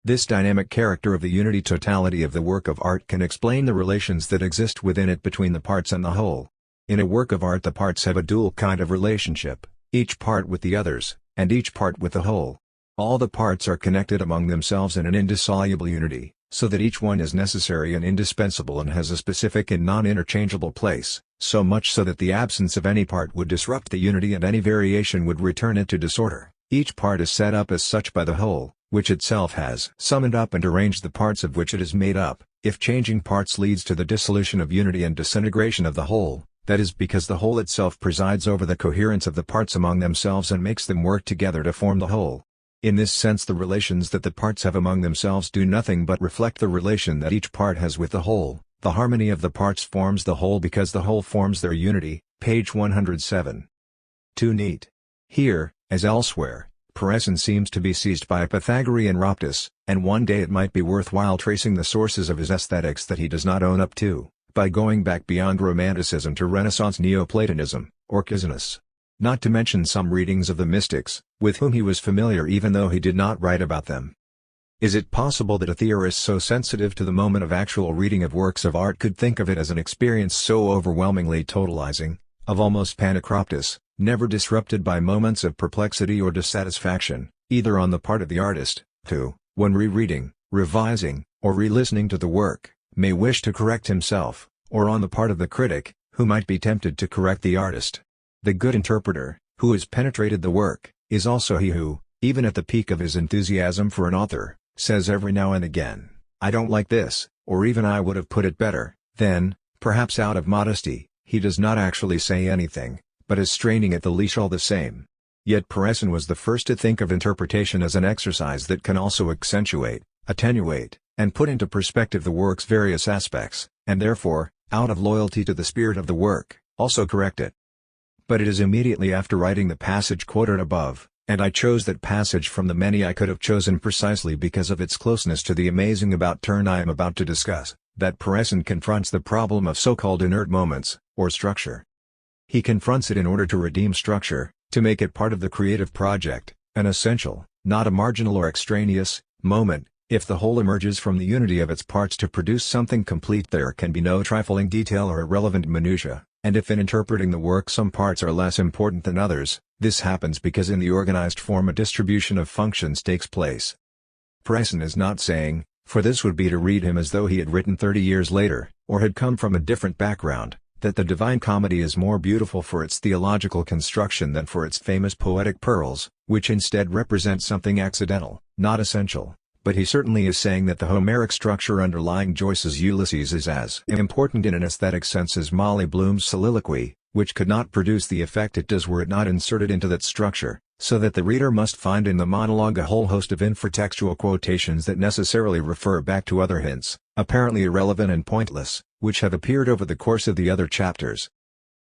This dynamic character of the unity totality of the work of art can explain the relations that exist within it between the parts and the whole. In a work of art the parts have a dual kind of relationship, each part with the others, and each part with the whole. All the parts are connected among themselves in an indissoluble unity, so that each one is necessary and indispensable and has a specific and non-interchangeable place, so much so that the absence of any part would disrupt the unity and any variation would return it to disorder. Each part is set up as such by the whole, which itself has summoned up and arranged the parts of which it is made up. If changing parts leads to the dissolution of unity and disintegration of the whole, that is because the whole itself presides over the coherence of the parts among themselves and makes them work together to form the whole. In this sense the relations that the parts have among themselves do nothing but reflect the relation that each part has with the whole. The harmony of the parts forms the whole because the whole forms their unity, page 107. Too neat. Here, as elsewhere, Parison seems to be seized by a Pythagorean raptus, and one day it might be worthwhile tracing the sources of his aesthetics that he does not own up to, by going back beyond Romanticism to Renaissance Neoplatonism, or Chrysinus. Not to mention some readings of the mystics, with whom he was familiar even though he did not write about them. Is it possible that a theorist so sensitive to the moment of actual reading of works of art could think of it as an experience so overwhelmingly totalizing, of almost panacroptus, never disrupted by moments of perplexity or dissatisfaction, either on the part of the artist, who, when rereading, revising, or re-listening to the work, may wish to correct himself, or on the part of the critic, who might be tempted to correct the artist? The good interpreter, who has penetrated the work, is also he who, even at the peak of his enthusiasm for an author, says every now and again, "I don't like this," or even "I would have put it better." Then, perhaps out of modesty, he does not actually say anything, but is straining at the leash all the same. Yet Parison was the first to think of interpretation as an exercise that can also accentuate, attenuate, and put into perspective the work's various aspects, and therefore, out of loyalty to the spirit of the work, also correct it. But it is immediately after writing the passage quoted above, and I chose that passage from the many I could have chosen precisely because of its closeness to the amazing about turn I am about to discuss, that Parison confronts the problem of so-called inert moments, or structure. He confronts it in order to redeem structure, to make it part of the creative project, an essential, not a marginal or extraneous, moment, If the whole emerges from the unity of its parts to produce something complete, there can be no trifling detail or irrelevant minutiae, and if in interpreting the work some parts are less important than others, this happens because in the organized form a distribution of functions takes place. Bryson is not saying, for this would be to read him as though he had written 30 years later, or had come from a different background, that the Divine Comedy is more beautiful for its theological construction than for its famous poetic pearls, which instead represent something accidental, not essential. But he certainly is saying that the Homeric structure underlying Joyce's Ulysses is as important in an aesthetic sense as Molly Bloom's soliloquy, which could not produce the effect it does were it not inserted into that structure, so that the reader must find in the monologue a whole host of infratextual quotations that necessarily refer back to other hints, apparently irrelevant and pointless, which have appeared over the course of the other chapters.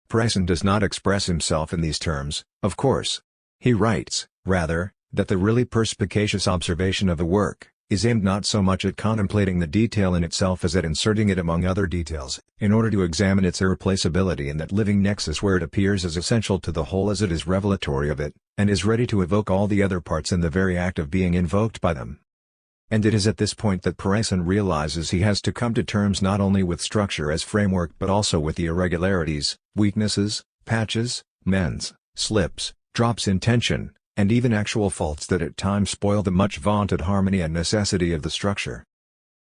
Bryson does not express himself in these terms, of course. He writes, rather, that the really perspicacious observation of the work is aimed not so much at contemplating the detail in itself as at inserting it among other details, in order to examine its irreplaceability in that living nexus where it appears as essential to the whole as it is revelatory of it, and is ready to evoke all the other parts in the very act of being invoked by them. And it is at this point that Bryson realizes he has to come to terms not only with structure as framework but also with the irregularities, weaknesses, patches, mends, slips, drops in tension, and even actual faults that at times spoil the much vaunted harmony and necessity of the structure.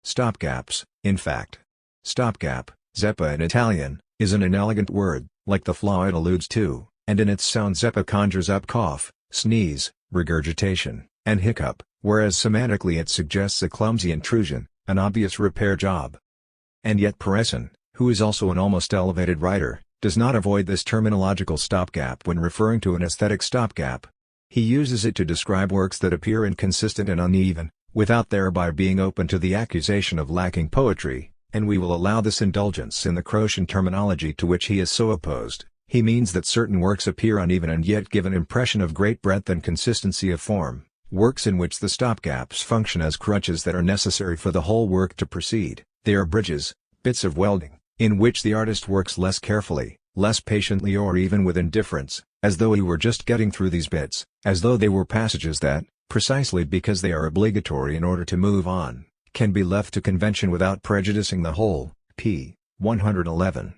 Stopgaps, in fact. Stopgap, zeppa in Italian, is an inelegant word, like the flaw it alludes to, and in its sound zeppa conjures up cough, sneeze, regurgitation, and hiccup, whereas semantically it suggests a clumsy intrusion, an obvious repair job. And yet Bryson, who is also an almost elevated writer, does not avoid this terminological stopgap when referring to an aesthetic stopgap. He uses it to describe works that appear inconsistent and uneven, without thereby being open to the accusation of lacking poetry, and we will allow this indulgence in the Croatian terminology to which he is so opposed. He means that certain works appear uneven and yet give an impression of great breadth and consistency of form, works in which the stopgaps function as crutches that are necessary for the whole work to proceed. They are bridges, bits of welding, in which the artist works less carefully, less patiently or even with indifference, as though he were just getting through these bits, as though they were passages that, precisely because they are obligatory in order to move on, can be left to convention without prejudicing the whole. p. 111.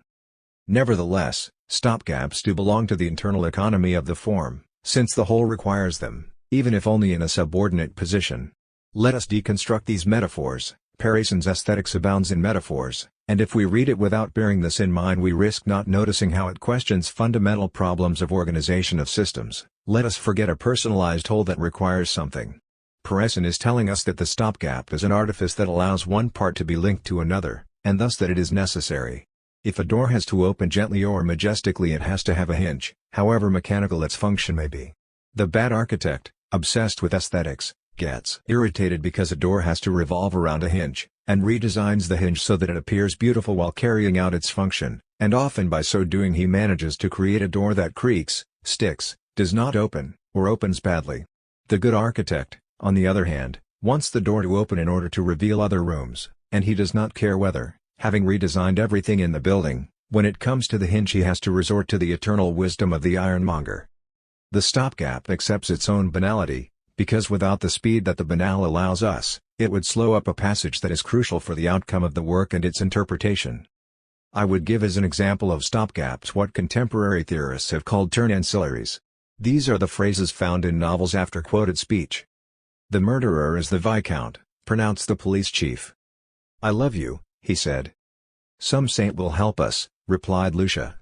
Nevertheless, stopgaps do belong to the internal economy of the form, since the whole requires them, even if only in a subordinate position. Let us deconstruct these metaphors. Bryson's aesthetics abounds in metaphors, and if we read it without bearing this in mind we risk not noticing how it questions fundamental problems of organization of systems. Let us forget a personalized whole that requires something. Bryson is telling us that the stopgap is an artifice that allows one part to be linked to another, and thus that it is necessary. If a door has to open gently or majestically it has to have a hinge, however mechanical its function may be. The bad architect, obsessed with aesthetics, gets irritated because a door has to revolve around a hinge, and redesigns the hinge so that it appears beautiful while carrying out its function, and often by so doing he manages to create a door that creaks, sticks, does not open, or opens badly. The good architect, on the other hand, wants the door to open in order to reveal other rooms, and he does not care whether, having redesigned everything in the building, when it comes to the hinge he has to resort to the eternal wisdom of the ironmonger. The stopgap accepts its own banality, because without the speed that the banal allows us, it would slow up a passage that is crucial for the outcome of the work and its interpretation. I would give as an example of stopgaps what contemporary theorists have called turn ancillaries. These are the phrases found in novels after quoted speech. "The murderer is the Viscount," pronounced the police chief. "I love you," he said. "Some saint will help us," replied Lucia.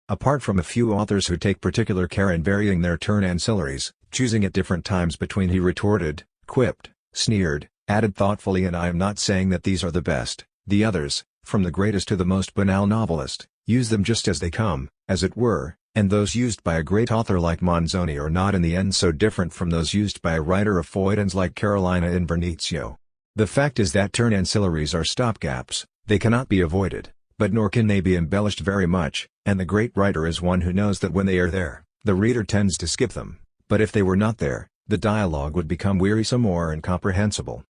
Apart from a few authors who take particular care in varying their turn ancillaries, choosing at different times between he retorted, quipped, sneered, added thoughtfully, and I am not saying that these are the best, the others, from the greatest to the most banal novelist, use them just as they come, as it were, and those used by a great author like Manzoni are not in the end so different from those used by a writer of feuilletons like Carolina Invernizio. The fact is that turn ancillaries are stopgaps, they cannot be avoided, but nor can they be embellished very much, and the great writer is one who knows that when they are there, the reader tends to skip them, but if they were not there, the dialogue would become wearisome or incomprehensible.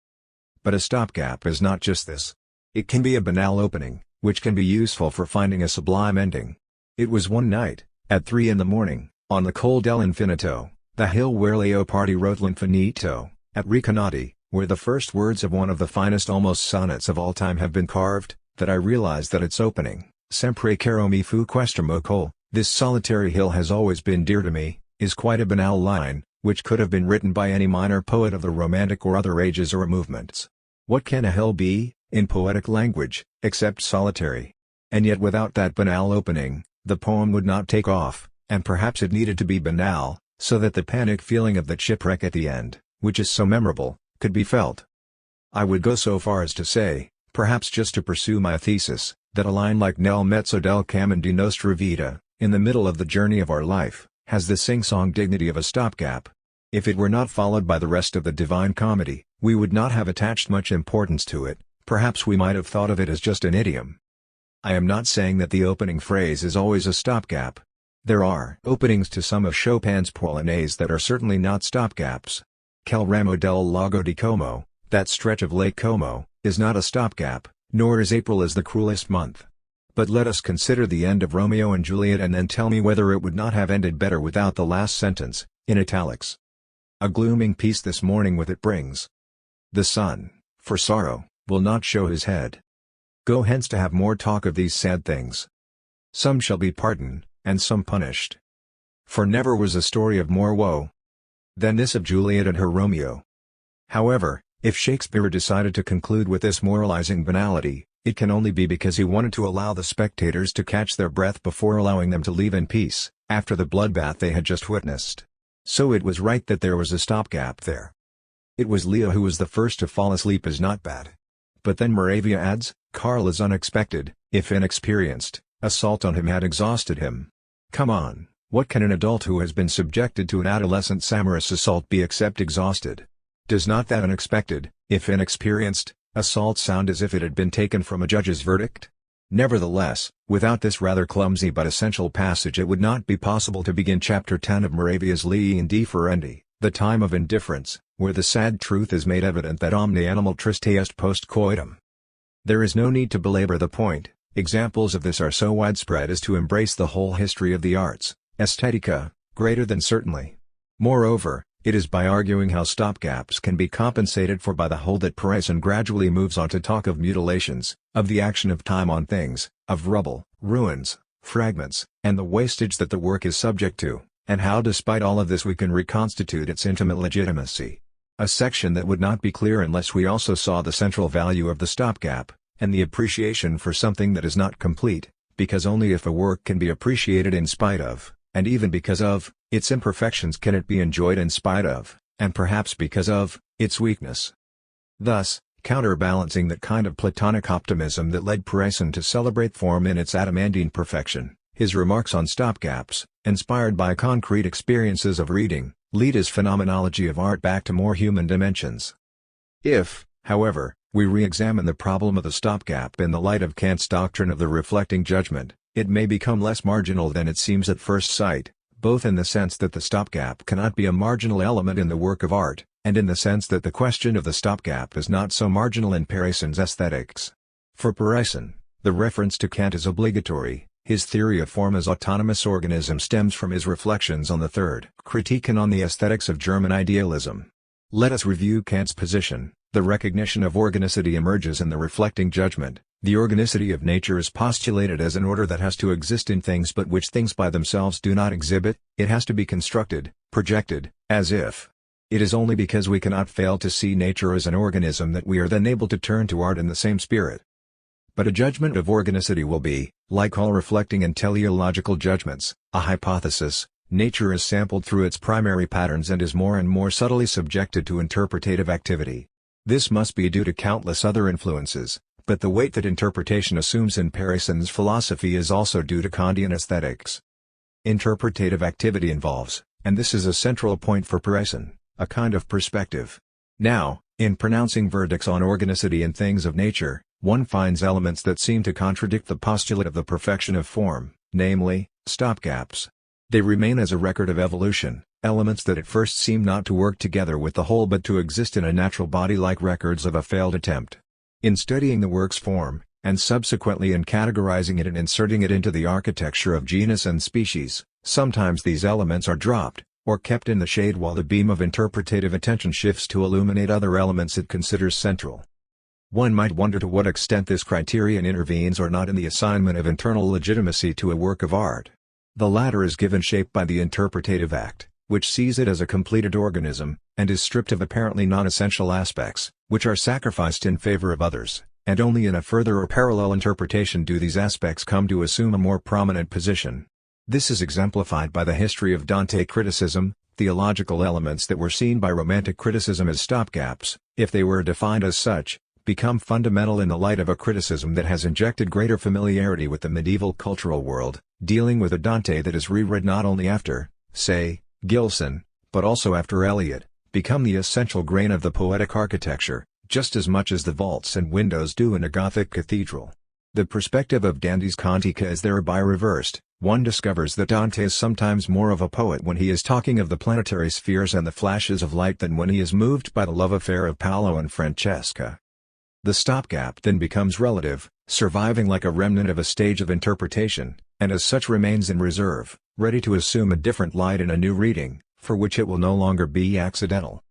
But a stopgap is not just this. It can be a banal opening, which can be useful for finding a sublime ending. It was one night, at 3 in the morning, on the Col dell'Infinito, the hill where Leopardi wrote L'Infinito, at Recanati, where the first words of one of the finest almost sonnets of all time have been carved, that I realize that its opening, Sempre caro mi fu questo col, this solitary hill has always been dear to me, is quite a banal line, which could have been written by any minor poet of the Romantic or other ages or movements. What can a hill be, in poetic language, except solitary? And yet without that banal opening, the poem would not take off, and perhaps it needed to be banal, so that the panic feeling of the shipwreck at the end, which is so memorable, could be felt. I would go so far as to say, perhaps just to pursue my thesis, that a line like Nel mezzo del cammin di nostra vita, in the middle of the journey of our life, has the sing-song dignity of a stopgap. If it were not followed by the rest of the Divine Comedy, we would not have attached much importance to it, perhaps we might have thought of it as just an idiom. I am not saying that the opening phrase is always a stopgap. There are openings to some of Chopin's Polonaises that are certainly not stopgaps. Quel ramo del lago di Como, that stretch of Lake Como, is not a stopgap, nor is April is the cruelest month. But let us consider the end of Romeo and Juliet and then tell me whether it would not have ended better without the last sentence, in italics. A glooming peace this morning with it brings. The sun, for sorrow, will not show his head. Go hence to have more talk of these sad things. Some shall be pardoned, and some punished. For never was a story of more woe than this of Juliet and her Romeo. However, if Shakespeare decided to conclude with this moralizing banality, it can only be because he wanted to allow the spectators to catch their breath before allowing them to leave in peace, after the bloodbath they had just witnessed. So it was right that there was a stopgap there. It was Leah who was the first to fall asleep is not bad. But then Moravia adds, Karl's unexpected, if inexperienced, assault on him had exhausted him. Come on, what can an adult who has been subjected to an adolescent amorous assault be except exhausted? Does not that unexpected, if inexperienced, assault sound as if it had been taken from a judge's verdict? Nevertheless, without this rather clumsy but essential passage it would not be possible to begin Chapter 10 of Moravia's Lei Indifferenti, the time of indifference, where the sad truth is made evident that omne animal triste est post coitum. There is no need to belabor the point, examples of this are so widespread as to embrace the whole history of the arts, aesthetica, greater than certainly. Moreover, it is by arguing how stopgaps can be compensated for by the whole that Parison gradually moves on to talk of mutilations, of the action of time on things, of rubble, ruins, fragments, and the wastage that the work is subject to, and how despite all of this we can reconstitute its intimate legitimacy. A section that would not be clear unless we also saw the central value of the stopgap, and the appreciation for something that is not complete, because only if a work can be appreciated in spite of, and even because of, its imperfections can it be enjoyed in spite of, and perhaps because of, its weakness. Thus, counterbalancing that kind of Platonic optimism that led Parison to celebrate form in its adamantine perfection, his remarks on stopgaps, inspired by concrete experiences of reading, lead his phenomenology of art back to more human dimensions. If, however, we re-examine the problem of the stopgap in the light of Kant's doctrine of the reflecting judgment, it may become less marginal than it seems at first sight, both in the sense that the stopgap cannot be a marginal element in the work of art, and in the sense that the question of the stopgap is not so marginal in Parison's aesthetics. For Parison, the reference to Kant is obligatory. His theory of form as autonomous organism stems from his reflections on the third critique and on the aesthetics of German idealism. Let us review Kant's position. The recognition of organicity emerges in the reflecting judgment. The organicity of nature is postulated as an order that has to exist in things but which things by themselves do not exhibit. It has to be constructed, projected, as if. It is only because we cannot fail to see nature as an organism that we are then able to turn to art in the same spirit. But a judgment of organicity will be, like all reflecting and teleological judgments, a hypothesis. Nature is sampled through its primary patterns and is more and more subtly subjected to interpretative activity. This must be due to countless other influences, but the weight that interpretation assumes in Parison's philosophy is also due to Kantian aesthetics. Interpretative activity involves, and this is a central point for Parison, a kind of perspective. Now, in pronouncing verdicts on organicity in things of nature, one finds elements that seem to contradict the postulate of the perfection of form, namely, stopgaps. They remain as a record of evolution, elements that at first seem not to work together with the whole but to exist in a natural body like records of a failed attempt. In studying the work's form, and subsequently in categorizing it and inserting it into the architecture of genus and species, sometimes these elements are dropped, or kept in the shade while the beam of interpretative attention shifts to illuminate other elements it considers central. One might wonder to what extent this criterion intervenes or not in the assignment of internal legitimacy to a work of art. The latter is given shape by the interpretative act, which sees it as a completed organism, and is stripped of apparently non-essential aspects, which are sacrificed in favor of others, and only in a further or parallel interpretation do these aspects come to assume a more prominent position. This is exemplified by the history of Dante criticism. Theological elements that were seen by Romantic criticism as stopgaps, if they were defined as such, become fundamental in the light of a criticism that has injected greater familiarity with the medieval cultural world, dealing with a Dante that is reread not only after, say, Gilson, but also after Eliot, become the essential grain of the poetic architecture, just as much as the vaults and windows do in a Gothic cathedral. The perspective of Dante's Cantica is thereby reversed. One discovers that Dante is sometimes more of a poet when he is talking of the planetary spheres and the flashes of light than when he is moved by the love affair of Paolo and Francesca. The stopgap then becomes relative, surviving like a remnant of a stage of interpretation, and as such remains in reserve, ready to assume a different light in a new reading, for which it will no longer be accidental.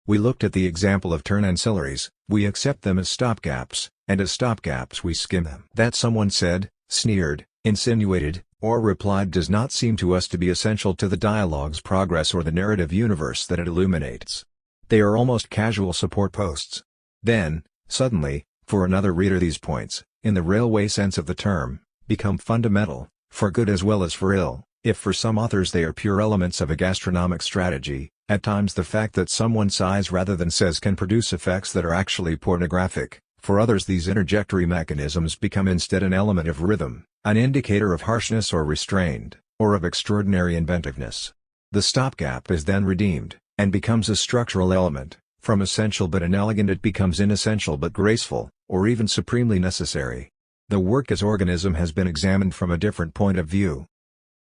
We looked at the example of turn ancillaries, we accept them as stopgaps, and as stopgaps we skim them. That someone said, sneered, insinuated, or replied does not seem to us to be essential to the dialogue's progress or the narrative universe that it illuminates. They are almost casual support posts. Then, suddenly, for another reader these points, in the railway sense of the term, become fundamental, for good as well as for ill. If for some authors they are pure elements of a gastronomic strategy, at times the fact that someone sighs rather than says can produce effects that are actually pornographic. For others these interjectory mechanisms become instead an element of rhythm, an indicator of harshness or restraint, or of extraordinary inventiveness. The stopgap is then redeemed, and becomes a structural element. From essential but inelegant it becomes inessential but graceful, or even supremely necessary. The work as organism has been examined from a different point of view.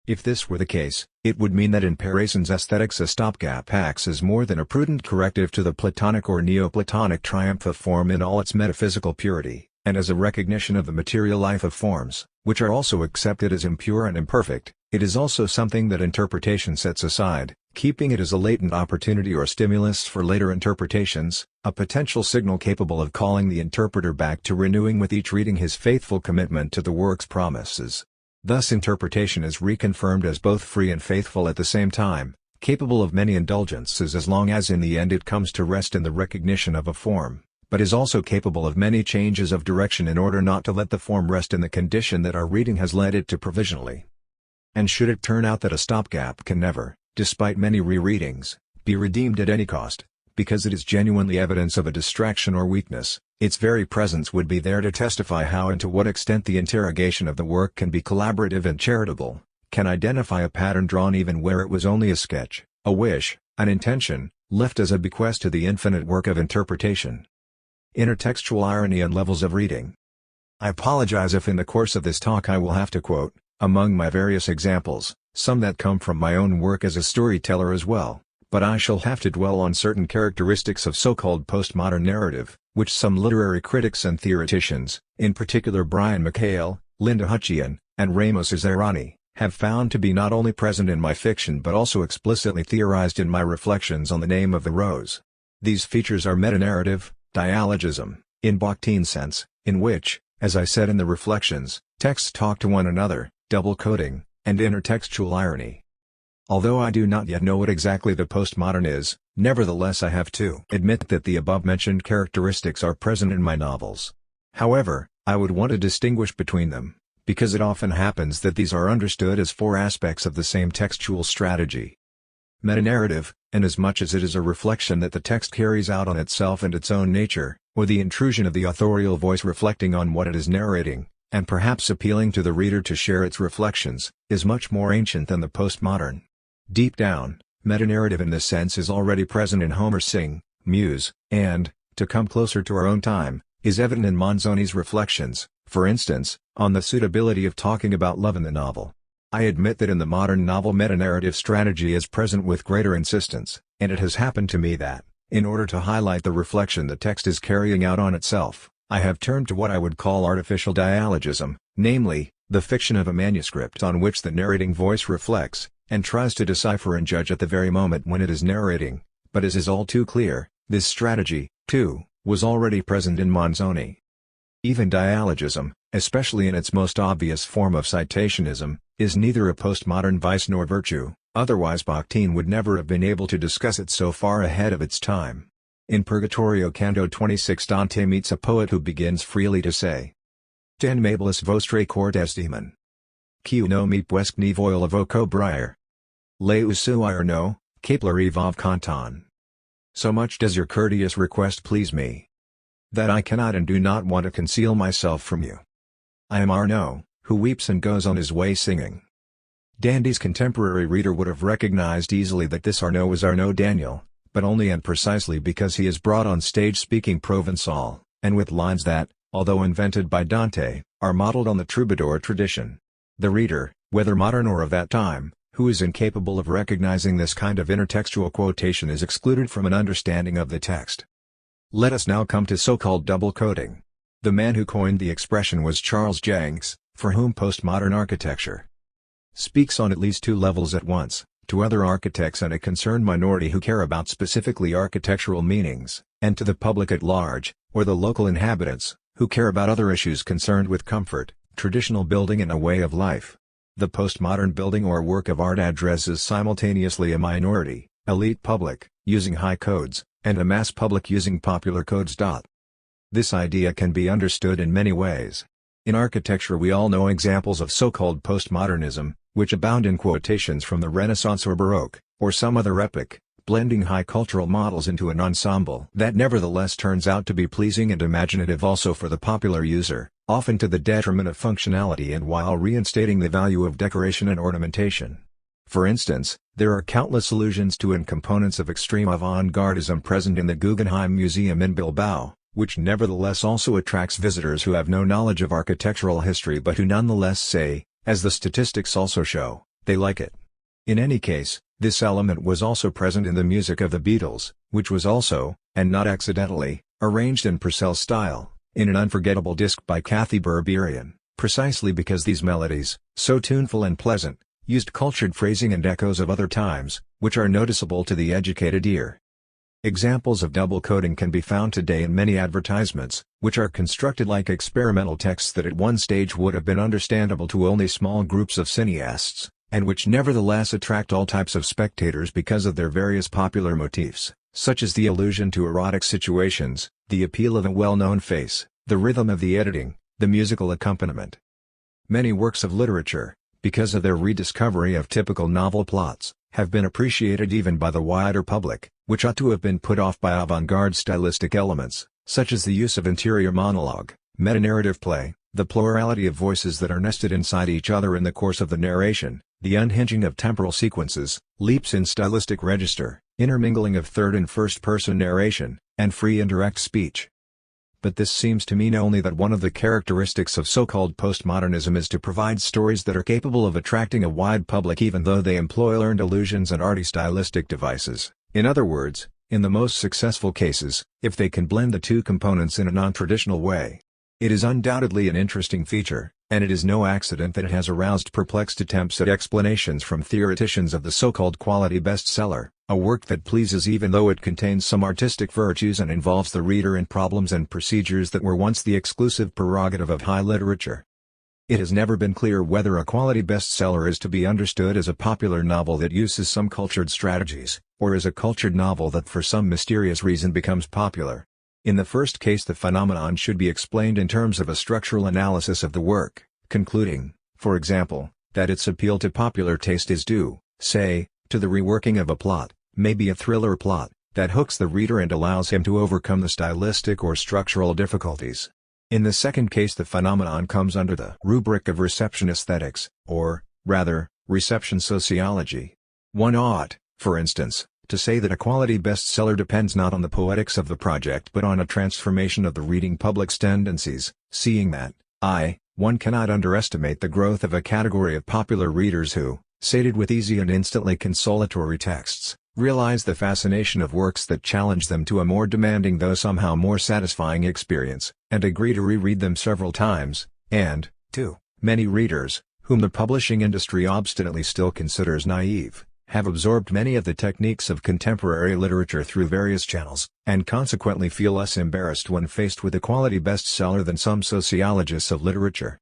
If this were the case, it would mean that in Paraison's aesthetics a stopgap acts as more than a prudent corrective to the Platonic or Neoplatonic triumph of form in all its metaphysical purity, and as a recognition of the material life of forms, which are also accepted as impure and imperfect. It is also something that interpretation sets aside, keeping it as a latent opportunity or stimulus for later interpretations, a potential signal capable of calling the interpreter back to renewing with each reading his faithful commitment to the work's promises. Thus interpretation is reconfirmed as both free and faithful at the same time, capable of many indulgences as long as in the end it comes to rest in the recognition of a form, but is also capable of many changes of direction in order not to let the form rest in the condition that our reading has led it to provisionally. And should it turn out that a stopgap can never, despite many rereadings, be redeemed at any cost, because it is genuinely evidence of a distraction or weakness, its very presence would be there to testify how and to what extent the interrogation of the work can be collaborative and charitable, can identify a pattern drawn even where it was only a sketch, a wish, an intention, left as a bequest to the infinite work of interpretation. Intertextual irony and levels of reading. I apologize if in the course of this talk I will have to quote, among my various examples, some that come from my own work as a storyteller as well, but I shall have to dwell on certain characteristics of so-called postmodern narrative, which some literary critics and theoreticians, in particular Brian McHale, Linda Hutchian, and Ramos Azzarani, have found to be not only present in my fiction but also explicitly theorized in my reflections on the Name of the Rose. These features are metanarrative, dialogism, in Bakhtin's sense, in which, as I said in the reflections, texts talk to one another, double coding, and intertextual irony. Although I do not yet know what exactly the postmodern is, nevertheless I have to admit that the above-mentioned characteristics are present in my novels. However, I would want to distinguish between them, because it often happens that these are understood as four aspects of the same textual strategy. Metanarrative, inasmuch as it is a reflection that the text carries out on itself and its own nature, or the intrusion of the authorial voice reflecting on what it is narrating, and perhaps appealing to the reader to share its reflections, is much more ancient than the postmodern. Deep down, metanarrative in this sense is already present in Homer's Sing, Muse, and, to come closer to our own time, is evident in Manzoni's reflections, for instance, on the suitability of talking about love in the novel. I admit that in the modern novel metanarrative strategy is present with greater insistence, and it has happened to me that, in order to highlight the reflection the text is carrying out on itself, I have turned to what I would call artificial dialogism, namely, the fiction of a manuscript on which the narrating voice reflects, and tries to decipher and judge at the very moment when it is narrating, but as is all too clear, this strategy, too, was already present in Manzoni. Even dialogism, especially in its most obvious form of citationism, is neither a postmodern vice nor virtue, otherwise Bakhtin would never have been able to discuss it so far ahead of its time. In Purgatorio Canto 26 Dante meets a poet who begins freely to say, "Den mabilis vostre cortes demon. Qui no me puesc ni voil evoco briar. Le usuire no, capillary vav canton. So much does your courteous request please me, that I cannot and do not want to conceal myself from you. I am Arnaud, who weeps and goes on his way singing." Dandy's contemporary reader would have recognized easily that this Arnaud was Arnaud Daniel, but only and precisely because he is brought on stage speaking Provençal, and with lines that, although invented by Dante, are modeled on the troubadour tradition. The reader, whether modern or of that time, who is incapable of recognizing this kind of intertextual quotation is excluded from an understanding of the text. Let us now come to so-called double coding. The man who coined the expression was Charles Jenks, for whom postmodern architecture speaks on at least two levels at once, to other architects and a concerned minority who care about specifically architectural meanings, and to the public at large, or the local inhabitants, who care about other issues concerned with comfort, traditional building and a way of life. The postmodern building or work of art addresses simultaneously a minority, elite public, using high codes, and a mass public using popular codes. This idea can be understood in many ways. In architecture we all know examples of so-called postmodernism, which abound in quotations from the Renaissance or Baroque, or some other epoch, blending high cultural models into an ensemble that nevertheless turns out to be pleasing and imaginative also for the popular user, often to the detriment of functionality and while reinstating the value of decoration and ornamentation. For instance, there are countless allusions to and components of extreme avant-gardism present in the Guggenheim Museum in Bilbao, which nevertheless also attracts visitors who have no knowledge of architectural history but who nonetheless say, as the statistics also show, they like it. In any case, this element was also present in the music of the Beatles, which was also, and not accidentally, arranged in Purcell style, in an unforgettable disc by Kathy Berberian, precisely because these melodies, so tuneful and pleasant, used cultured phrasing and echoes of other times, which are noticeable to the educated ear. Examples of double coding can be found today in many advertisements, which are constructed like experimental texts that at one stage would have been understandable to only small groups of cineasts, and which nevertheless attract all types of spectators because of their various popular motifs, such as the allusion to erotic situations, the appeal of a well-known face, the rhythm of the editing, the musical accompaniment. Many works of literature, because of their rediscovery of typical novel plots, have been appreciated even by the wider public, which ought to have been put off by avant-garde stylistic elements, such as the use of interior monologue, meta-narrative play, the plurality of voices that are nested inside each other in the course of the narration, the unhinging of temporal sequences, leaps in stylistic register, intermingling of third and first-person narration, and free indirect speech. But this seems to mean only that one of the characteristics of so-called postmodernism is to provide stories that are capable of attracting a wide public even though they employ learned allusions and arty stylistic devices. In other words, in the most successful cases, if they can blend the two components in a non-traditional way. It is undoubtedly an interesting feature, and it is no accident that it has aroused perplexed attempts at explanations from theoreticians of the so-called quality bestseller, a work that pleases even though it contains some artistic virtues and involves the reader in problems and procedures that were once the exclusive prerogative of high literature. It has never been clear whether a quality bestseller is to be understood as a popular novel that uses some cultured strategies, or as a cultured novel that for some mysterious reason becomes popular. In the first case the phenomenon should be explained in terms of a structural analysis of the work, concluding, for example, that its appeal to popular taste is due, say, to the reworking of a plot, maybe a thriller plot, that hooks the reader and allows him to overcome the stylistic or structural difficulties. In the second case the phenomenon comes under the rubric of reception aesthetics, or, rather, reception sociology. One ought, for instance, to say that a quality bestseller depends not on the poetics of the project but on a transformation of the reading public's tendencies, seeing that, one cannot underestimate the growth of a category of popular readers who, sated with easy and instantly consolatory texts, realize the fascination of works that challenge them to a more demanding though somehow more satisfying experience, and agree to reread them several times, and, 2. Many readers, whom the publishing industry obstinately still considers naive, have absorbed many of the techniques of contemporary literature through various channels, and consequently feel less embarrassed when faced with a quality bestseller than some sociologists of literature.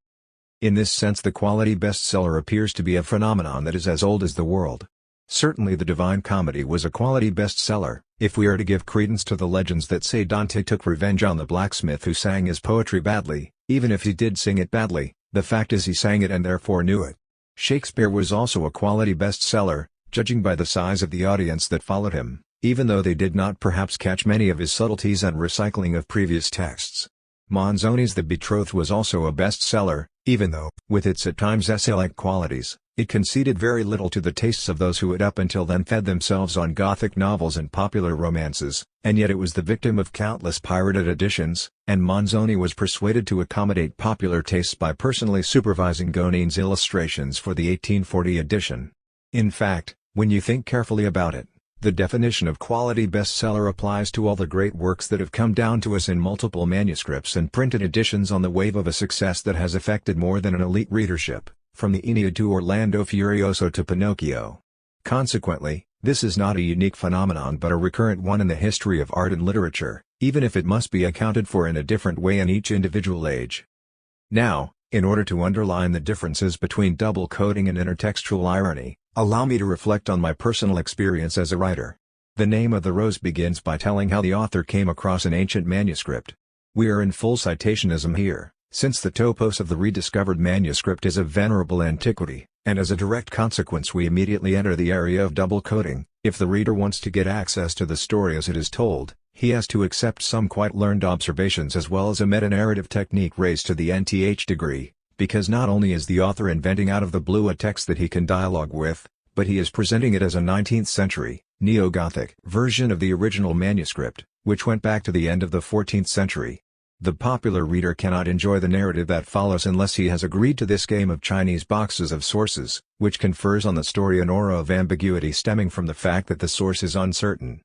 In this sense, the quality bestseller appears to be a phenomenon that is as old as the world. Certainly the Divine Comedy was a quality bestseller, if we are to give credence to the legends that say Dante took revenge on the blacksmith who sang his poetry badly. Even if he did sing it badly, the fact is he sang it and therefore knew it. Shakespeare was also a quality bestseller, judging by the size of the audience that followed him, even though they did not perhaps catch many of his subtleties and recycling of previous texts. Manzoni's The Betrothed was also a bestseller, even though, with its at times essay-like qualities, it conceded very little to the tastes of those who had up until then fed themselves on Gothic novels and popular romances, and yet it was the victim of countless pirated editions, and Manzoni was persuaded to accommodate popular tastes by personally supervising Gonin's illustrations for the 1840 edition. In fact, when you think carefully about it, the definition of quality bestseller applies to all the great works that have come down to us in multiple manuscripts and printed editions on the wave of a success that has affected more than an elite readership, from the Aeneid to Orlando Furioso to Pinocchio. Consequently, this is not a unique phenomenon but a recurrent one in the history of art and literature, even if it must be accounted for in a different way in each individual age. Now, in order to underline the differences between double coding and intertextual irony, allow me to reflect on my personal experience as a writer. The Name of the Rose begins by telling how the author came across an ancient manuscript. We are in full citationism here, since the topos of the rediscovered manuscript is of venerable antiquity, and as a direct consequence we immediately enter the area of double coding. If the reader wants to get access to the story as it is told, he has to accept some quite learned observations as well as a meta-narrative technique raised to the nth degree, because not only is the author inventing out of the blue a text that he can dialogue with, but he is presenting it as a 19th century, neo-Gothic version of the original manuscript, which went back to the end of the 14th century. The popular reader cannot enjoy the narrative that follows unless he has agreed to this game of Chinese boxes of sources, which confers on the story an aura of ambiguity stemming from the fact that the source is uncertain.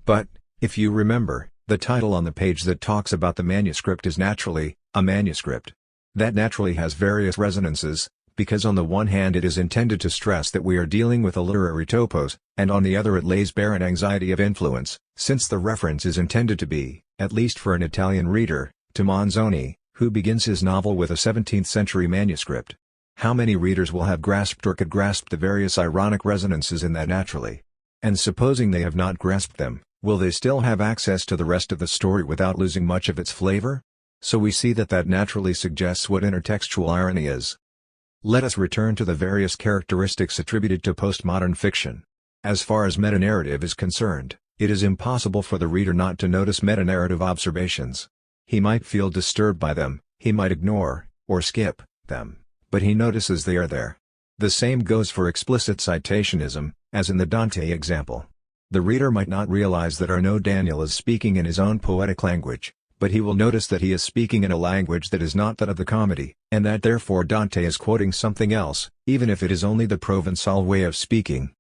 But, if you remember, the title on the page that talks about the manuscript is naturally, a manuscript. That naturally has various resonances, because on the one hand it is intended to stress that we are dealing with a literary topos, and on the other it lays bare an anxiety of influence, since the reference is intended to be, at least for an Italian reader, to Manzoni, who begins his novel with a 17th century manuscript. How many readers will have grasped or could grasp the various ironic resonances in that naturally? And supposing they have not grasped them, will they still have access to the rest of the story without losing much of its flavor? So we see that naturally suggests what intertextual irony is. Let us return to the various characteristics attributed to postmodern fiction. As far as metanarrative is concerned, it is impossible for the reader not to notice metanarrative observations. He might feel disturbed by them, he might ignore, or skip, them, but he notices they are there. The same goes for explicit citationism, as in the Dante example. The reader might not realize that Arnaud Daniel is speaking in his own poetic language, but he will notice that he is speaking in a language that is not that of the comedy, and that therefore Dante is quoting something else, even if it is only the Provençal way of speaking.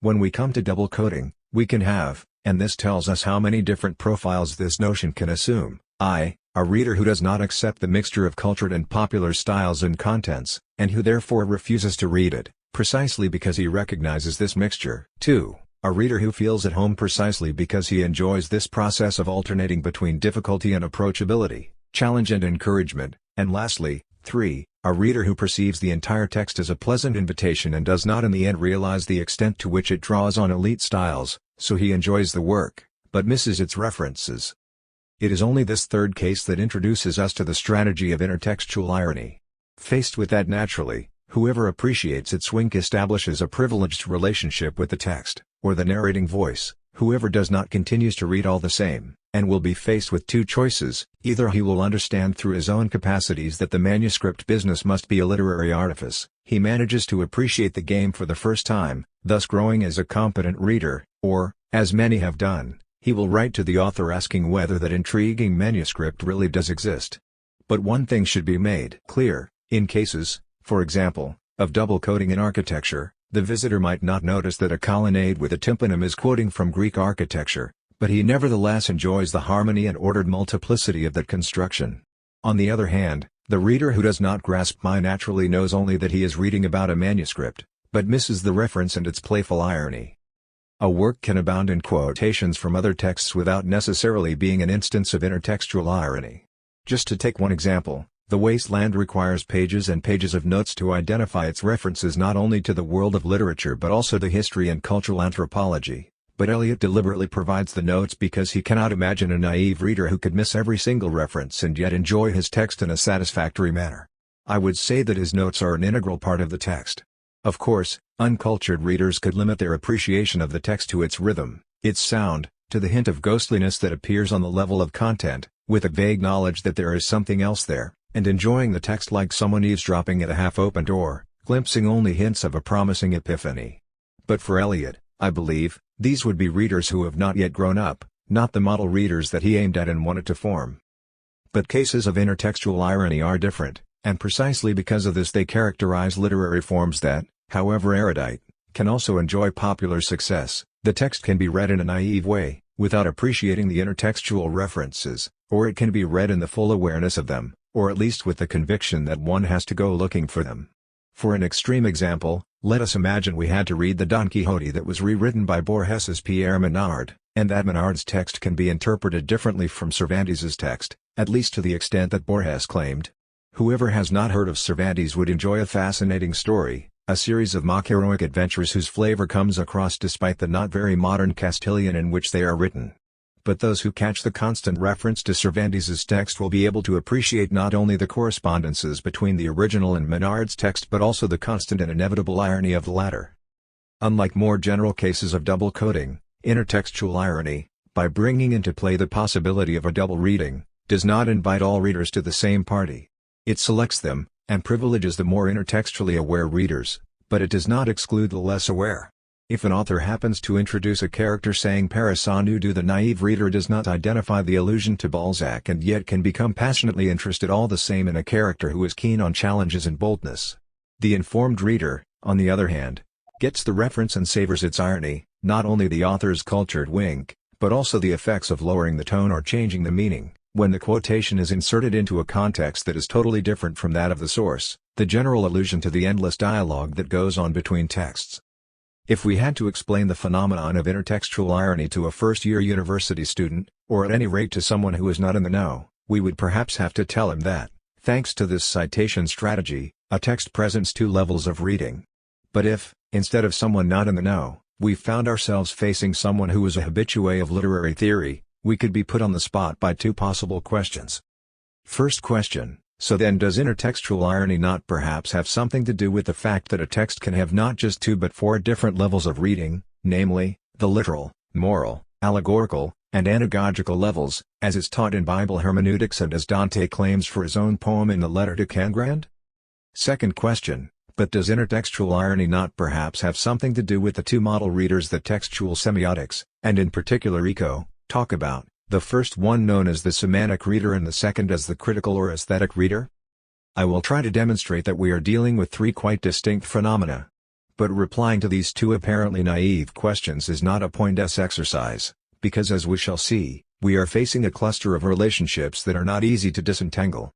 When we come to double coding, we can have, and this tells us how many different profiles this notion can assume, a reader who does not accept the mixture of cultured and popular styles and contents, and who therefore refuses to read it, precisely because he recognizes this mixture. 2. A reader who feels at home precisely because he enjoys this process of alternating between difficulty and approachability, challenge and encouragement, and lastly, 3. A reader who perceives the entire text as a pleasant invitation and does not in the end realize the extent to which it draws on elite styles, so he enjoys the work, but misses its references. It is only this third case that introduces us to the strategy of intertextual irony. Faced with that naturally, whoever appreciates its wink establishes a privileged relationship with the text, or the narrating voice. Whoever does not continues to read all the same, and will be faced with two choices: either he will understand through his own capacities that the manuscript business must be a literary artifice, he manages to appreciate the game for the first time, thus growing as a competent reader, or, as many have done, he will write to the author asking whether that intriguing manuscript really does exist. But one thing should be made clear: in cases, for example, of double coding in architecture, the visitor might not notice that a colonnade with a tympanum is quoting from Greek architecture, but he nevertheless enjoys the harmony and ordered multiplicity of that construction. On the other hand, The reader who does not grasp my naturally knows only that he is reading about a manuscript, but misses the reference and its playful irony. A work can abound in quotations from other texts without necessarily being an instance of intertextual irony. Just to take one example, The Waste Land requires pages and pages of notes to identify its references not only to the world of literature but also to history and cultural anthropology, but Eliot deliberately provides the notes because he cannot imagine a naive reader who could miss every single reference and yet enjoy his text in a satisfactory manner. I would say that his notes are an integral part of the text. Of course, uncultured readers could limit their appreciation of the text to its rhythm, its sound, to the hint of ghostliness that appears on the level of content, with a vague knowledge that there is something else there, and enjoying the text like someone eavesdropping at a half-open door, glimpsing only hints of a promising epiphany. But for Eliot, I believe, these would be readers who have not yet grown up, not the model readers that he aimed at and wanted to form. But cases of intertextual irony are different, and precisely because of this they characterize literary forms that, however erudite, can also enjoy popular success. The text can be read in a naive way, without appreciating the intertextual references, or it can be read in the full awareness of them, or at least with the conviction that one has to go looking for them. For an extreme example, let us imagine we had to read the Don Quixote that was rewritten by Borges's Pierre Menard, and that Menard's text can be interpreted differently from Cervantes's text, at least to the extent that Borges claimed. Whoever has not heard of Cervantes would enjoy a fascinating story, a series of mock-heroic adventures whose flavor comes across despite the not very modern Castilian in which they are written. But those who catch the constant reference to Cervantes's text will be able to appreciate not only the correspondences between the original and Menard's text but also the constant and inevitable irony of the latter. Unlike more general cases of double coding, intertextual irony, by bringing into play the possibility of a double reading, does not invite all readers to the same party. It selects them, and privileges the more intertextually aware readers, but it does not exclude the less aware. If an author happens to introduce a character saying Paris à nous deux, the naive reader does not identify the allusion to Balzac and yet can become passionately interested all the same in a character who is keen on challenges and boldness. The informed reader, on the other hand, gets the reference and savors its irony, not only the author's cultured wink, but also the effects of lowering the tone or changing the meaning, when the quotation is inserted into a context that is totally different from that of the source, the general allusion to the endless dialogue that goes on between texts. If we had to explain the phenomenon of intertextual irony to a first-year university student, or at any rate to someone who is not in the know, we would perhaps have to tell him that, thanks to this citation strategy, a text presents two levels of reading. But if, instead of someone not in the know, we found ourselves facing someone who was a habitué of literary theory, we could be put on the spot by two possible questions. First question: so then does intertextual irony not perhaps have something to do with the fact that a text can have not just two but four different levels of reading, namely, the literal, moral, allegorical, and anagogical levels, as is taught in Bible hermeneutics and as Dante claims for his own poem in the Letter to Cangrande? Second question: but does intertextual irony not perhaps have something to do with the two model readers that textual semiotics, and in particular Eco, talk about, the first one known as the semantic reader and the second as the critical or aesthetic reader? I will try to demonstrate that we are dealing with three quite distinct phenomena. But replying to these two apparently naive questions is not a pointless exercise, because as we shall see, we are facing a cluster of relationships that are not easy to disentangle.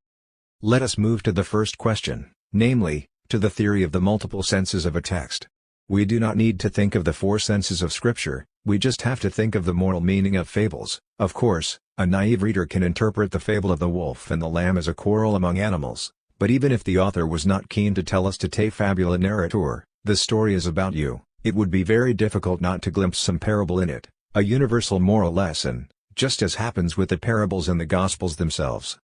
Let us move to the first question, namely, to the theory of the multiple senses of a text. We do not need to think of the four senses of Scripture, we just have to think of the moral meaning of fables. Of course, a naive reader can interpret the fable of the wolf and the lamb as a quarrel among animals, but even if the author was not keen to tell us to te fabula narratur, the story is about you, it would be very difficult not to glimpse some parable in it, a universal moral lesson, just as happens with the parables in the Gospels themselves.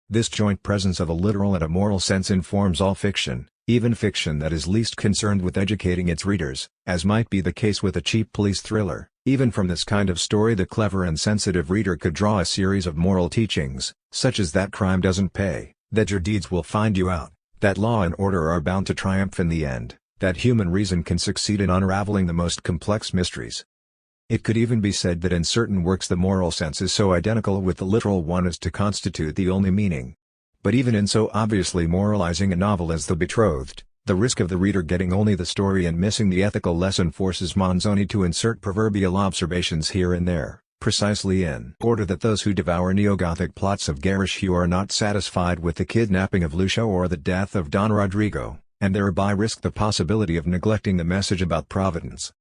This joint presence of a literal and a moral sense informs all fiction, even fiction that is least concerned with educating its readers, as might be the case with a cheap police thriller. Even from this kind of story the clever and sensitive reader could draw a series of moral teachings, such as that crime doesn't pay, that your deeds will find you out, that law and order are bound to triumph in the end, that human reason can succeed in unraveling the most complex mysteries. It could even be said that in certain works the moral sense is so identical with the literal one as to constitute the only meaning. But even in so obviously moralizing a novel as The Betrothed, the risk of the reader getting only the story and missing the ethical lesson forces Manzoni to insert proverbial observations here and there, precisely in order that those who devour neo-Gothic plots of garish hue are not satisfied with the kidnapping of Lucio or the death of Don Rodrigo, and thereby risk the possibility of neglecting the message about Providence.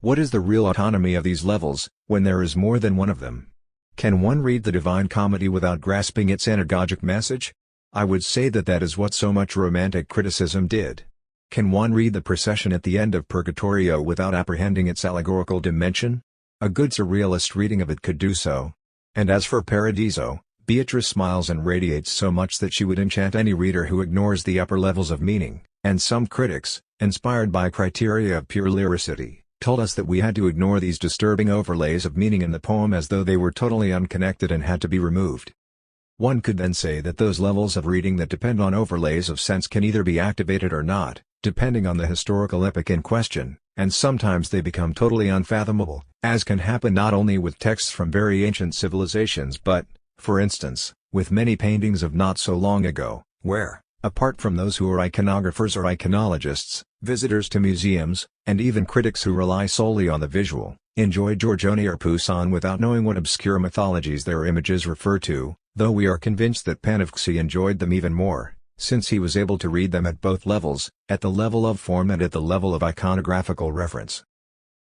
What is the real autonomy of these levels, when there is more than one of them? Can one read the Divine Comedy without grasping its anagogic message? I would say that that is what so much Romantic criticism did. Can one read the procession at the end of Purgatorio without apprehending its allegorical dimension? A good surrealist reading of it could do so. And as for Paradiso, Beatrice smiles and radiates so much that she would enchant any reader who ignores the upper levels of meaning, and some critics, inspired by criteria of pure lyricity, told us that we had to ignore these disturbing overlays of meaning in the poem as though they were totally unconnected and had to be removed. One could then say that those levels of reading that depend on overlays of sense can either be activated or not, depending on the historical epoch in question, and sometimes they become totally unfathomable, as can happen not only with texts from very ancient civilizations but, for instance, with many paintings of not so long ago, where, apart from those who are iconographers or iconologists, visitors to museums, and even critics who rely solely on the visual, enjoy Giorgione or Poussin without knowing what obscure mythologies their images refer to, though we are convinced that Panofsky enjoyed them even more, since he was able to read them at both levels, at the level of form and at the level of iconographical reference.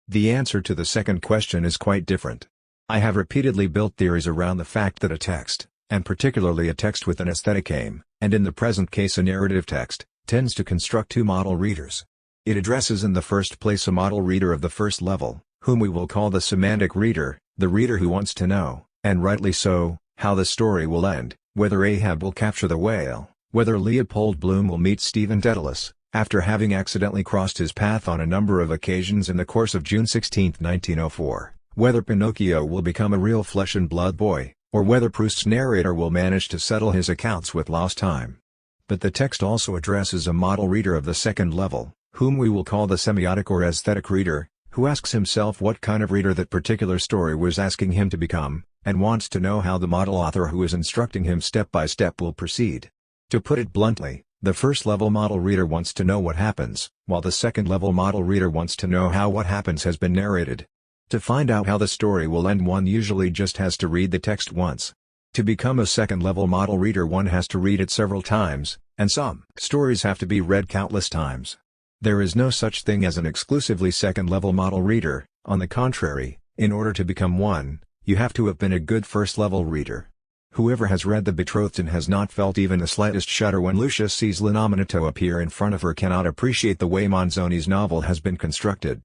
The answer to the second question is quite different. I have repeatedly built theories around the fact that a text, and particularly a text with an aesthetic aim, and in the present case a narrative text, tends to construct two model readers. It addresses in the first place a model reader of the first level, whom we will call the semantic reader, the reader who wants to know, and rightly so, how the story will end, whether Ahab will capture the whale, whether Leopold Bloom will meet Stephen Dedalus, after having accidentally crossed his path on a number of occasions in the course of June 16, 1904, whether Pinocchio will become a real flesh-and-blood boy, or whether Proust's narrator will manage to settle his accounts with lost time. But the text also addresses a model reader of the second level, whom we will call the semiotic or aesthetic reader, who asks himself what kind of reader that particular story was asking him to become, and wants to know how the model author who is instructing him step by step will proceed. To put it bluntly, the first-level model reader wants to know what happens, while the second-level model reader wants to know how what happens has been narrated. To find out how the story will end, one usually just has to read the text once. To become a second-level model reader, one has to read it several times, and some stories have to be read countless times. There is no such thing as an exclusively second-level model reader. On the contrary, in order to become one, you have to have been a good first-level reader. Whoever has read The Betrothed and has not felt even the slightest shudder when Lucia sees l'Innominato appear in front of her cannot appreciate the way Manzoni's novel has been constructed.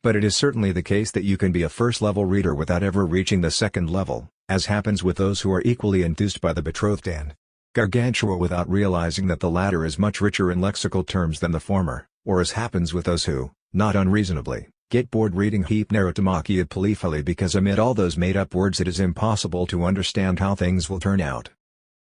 But it is certainly the case that you can be a first-level reader without ever reaching the second level, as happens with those who are equally enthused by The Betrothed and Gargantua without realizing that the latter is much richer in lexical terms than the former, or as happens with those who, not unreasonably, get bored reading Hypnerotomachia Polyphily because amid all those made-up words it is impossible to understand how things will turn out.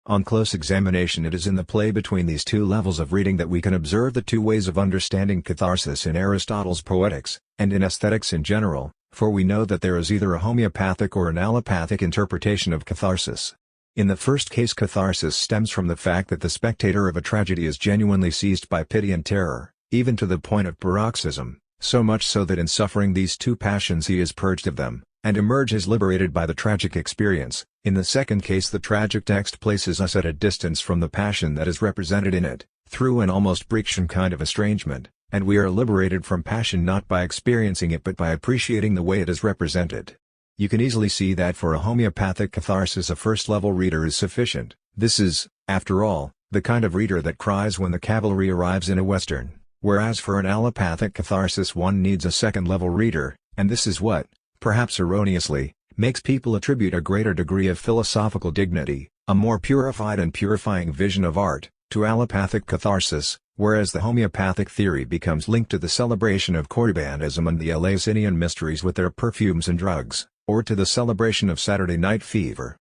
On close examination, it is in the play between these two levels of reading that we can observe the two ways of understanding catharsis in Aristotle's Poetics, and in aesthetics in general, for we know that there is either a homeopathic or an allopathic interpretation of catharsis. In the first case, catharsis stems from the fact that the spectator of a tragedy is genuinely seized by pity and terror, even to the point of paroxysm, so much so that in suffering these two passions he is purged of them, and emerges liberated by the tragic experience. In the second case, the tragic text places us at a distance from the passion that is represented in it, through an almost Breachian kind of estrangement, and we are liberated from passion not by experiencing it but by appreciating the way it is represented. You can easily see that for a homeopathic catharsis a first-level reader is sufficient. This is, after all, the kind of reader that cries when the cavalry arrives in a western. Whereas for an allopathic catharsis one needs a second-level reader, and this is what, perhaps erroneously, makes people attribute a greater degree of philosophical dignity, a more purified and purifying vision of art, to allopathic catharsis, whereas the homeopathic theory becomes linked to the celebration of Corribantism and the Eleusinian mysteries with their perfumes and drugs, or to the celebration of Saturday Night Fever.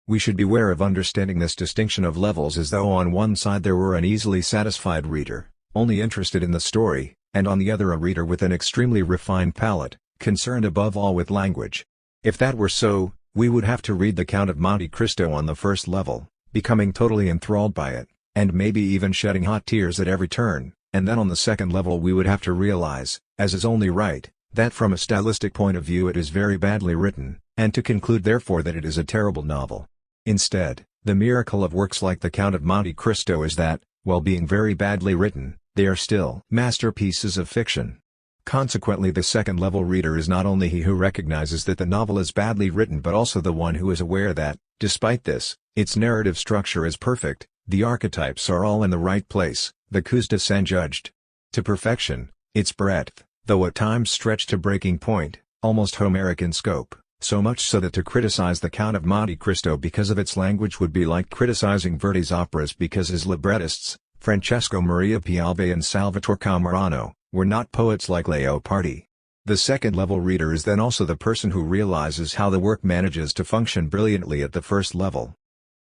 We should beware of understanding this distinction of levels as though on one side there were an easily satisfied reader, only interested in the story, and on the other a reader with an extremely refined palate, concerned above all with language. If that were so, we would have to read the Count of Monte Cristo on the first level, becoming totally enthralled by it, and maybe even shedding hot tears at every turn, and then on the second level we would have to realize, as is only right, that from a stylistic point of view it is very badly written, and to conclude therefore that it is a terrible novel. Instead, the miracle of works like The Count of Monte Cristo is that, while being very badly written, they are still masterpieces of fiction. Consequently, the second-level reader is not only he who recognizes that the novel is badly written but also the one who is aware that, despite this, its narrative structure is perfect, the archetypes are all in the right place, the coups de scène judged to perfection, its breadth, though at times stretched to breaking point, almost Homeric in scope, so much so that to criticize The Count of Monte Cristo because of its language would be like criticizing Verdi's operas because his librettists, Francesco Maria Piave and Salvatore Camerano, were not poets like Leopardi. The second-level reader is then also the person who realizes how the work manages to function brilliantly at the first level.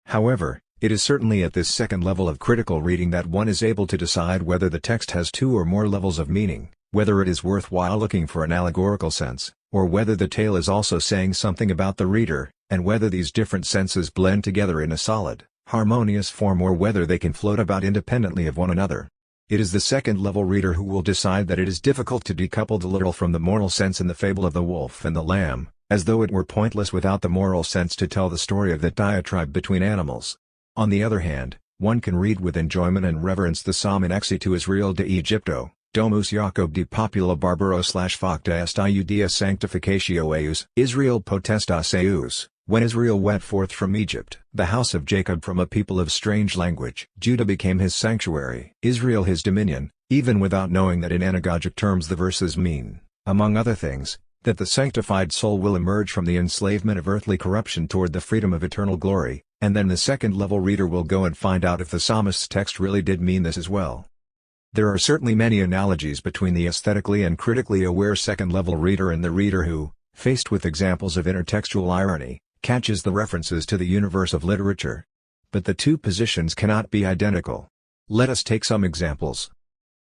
However, it is certainly at this second level of critical reading that one is able to decide whether the text has two or more levels of meaning, whether it is worthwhile looking for an allegorical sense, or whether the tale is also saying something about the reader, and whether these different senses blend together in a solid, harmonious form or whether they can float about independently of one another. It is the second-level reader who will decide that it is difficult to decouple the literal from the moral sense in the fable of the wolf and the lamb, as though it were pointless without the moral sense to tell the story of that diatribe between animals. On the other hand, one can read with enjoyment and reverence the psalm in Exitu Israel de Egypto, Domus Jacob de Popula Barbaro /Facta est Iudaea Sanctificatio Eus, Israel potestas Eus, when Israel went forth from Egypt, the house of Jacob from a people of strange language. Judah became his sanctuary, Israel his dominion, even without knowing that in anagogic terms the verses mean, among other things, that the sanctified soul will emerge from the enslavement of earthly corruption toward the freedom of eternal glory, and then the second-level reader will go and find out if the psalmist's text really did mean this as well. There are certainly many analogies between the aesthetically and critically aware second-level reader and the reader who, faced with examples of intertextual irony, catches the references to the universe of literature. But the two positions cannot be identical. Let us take some examples.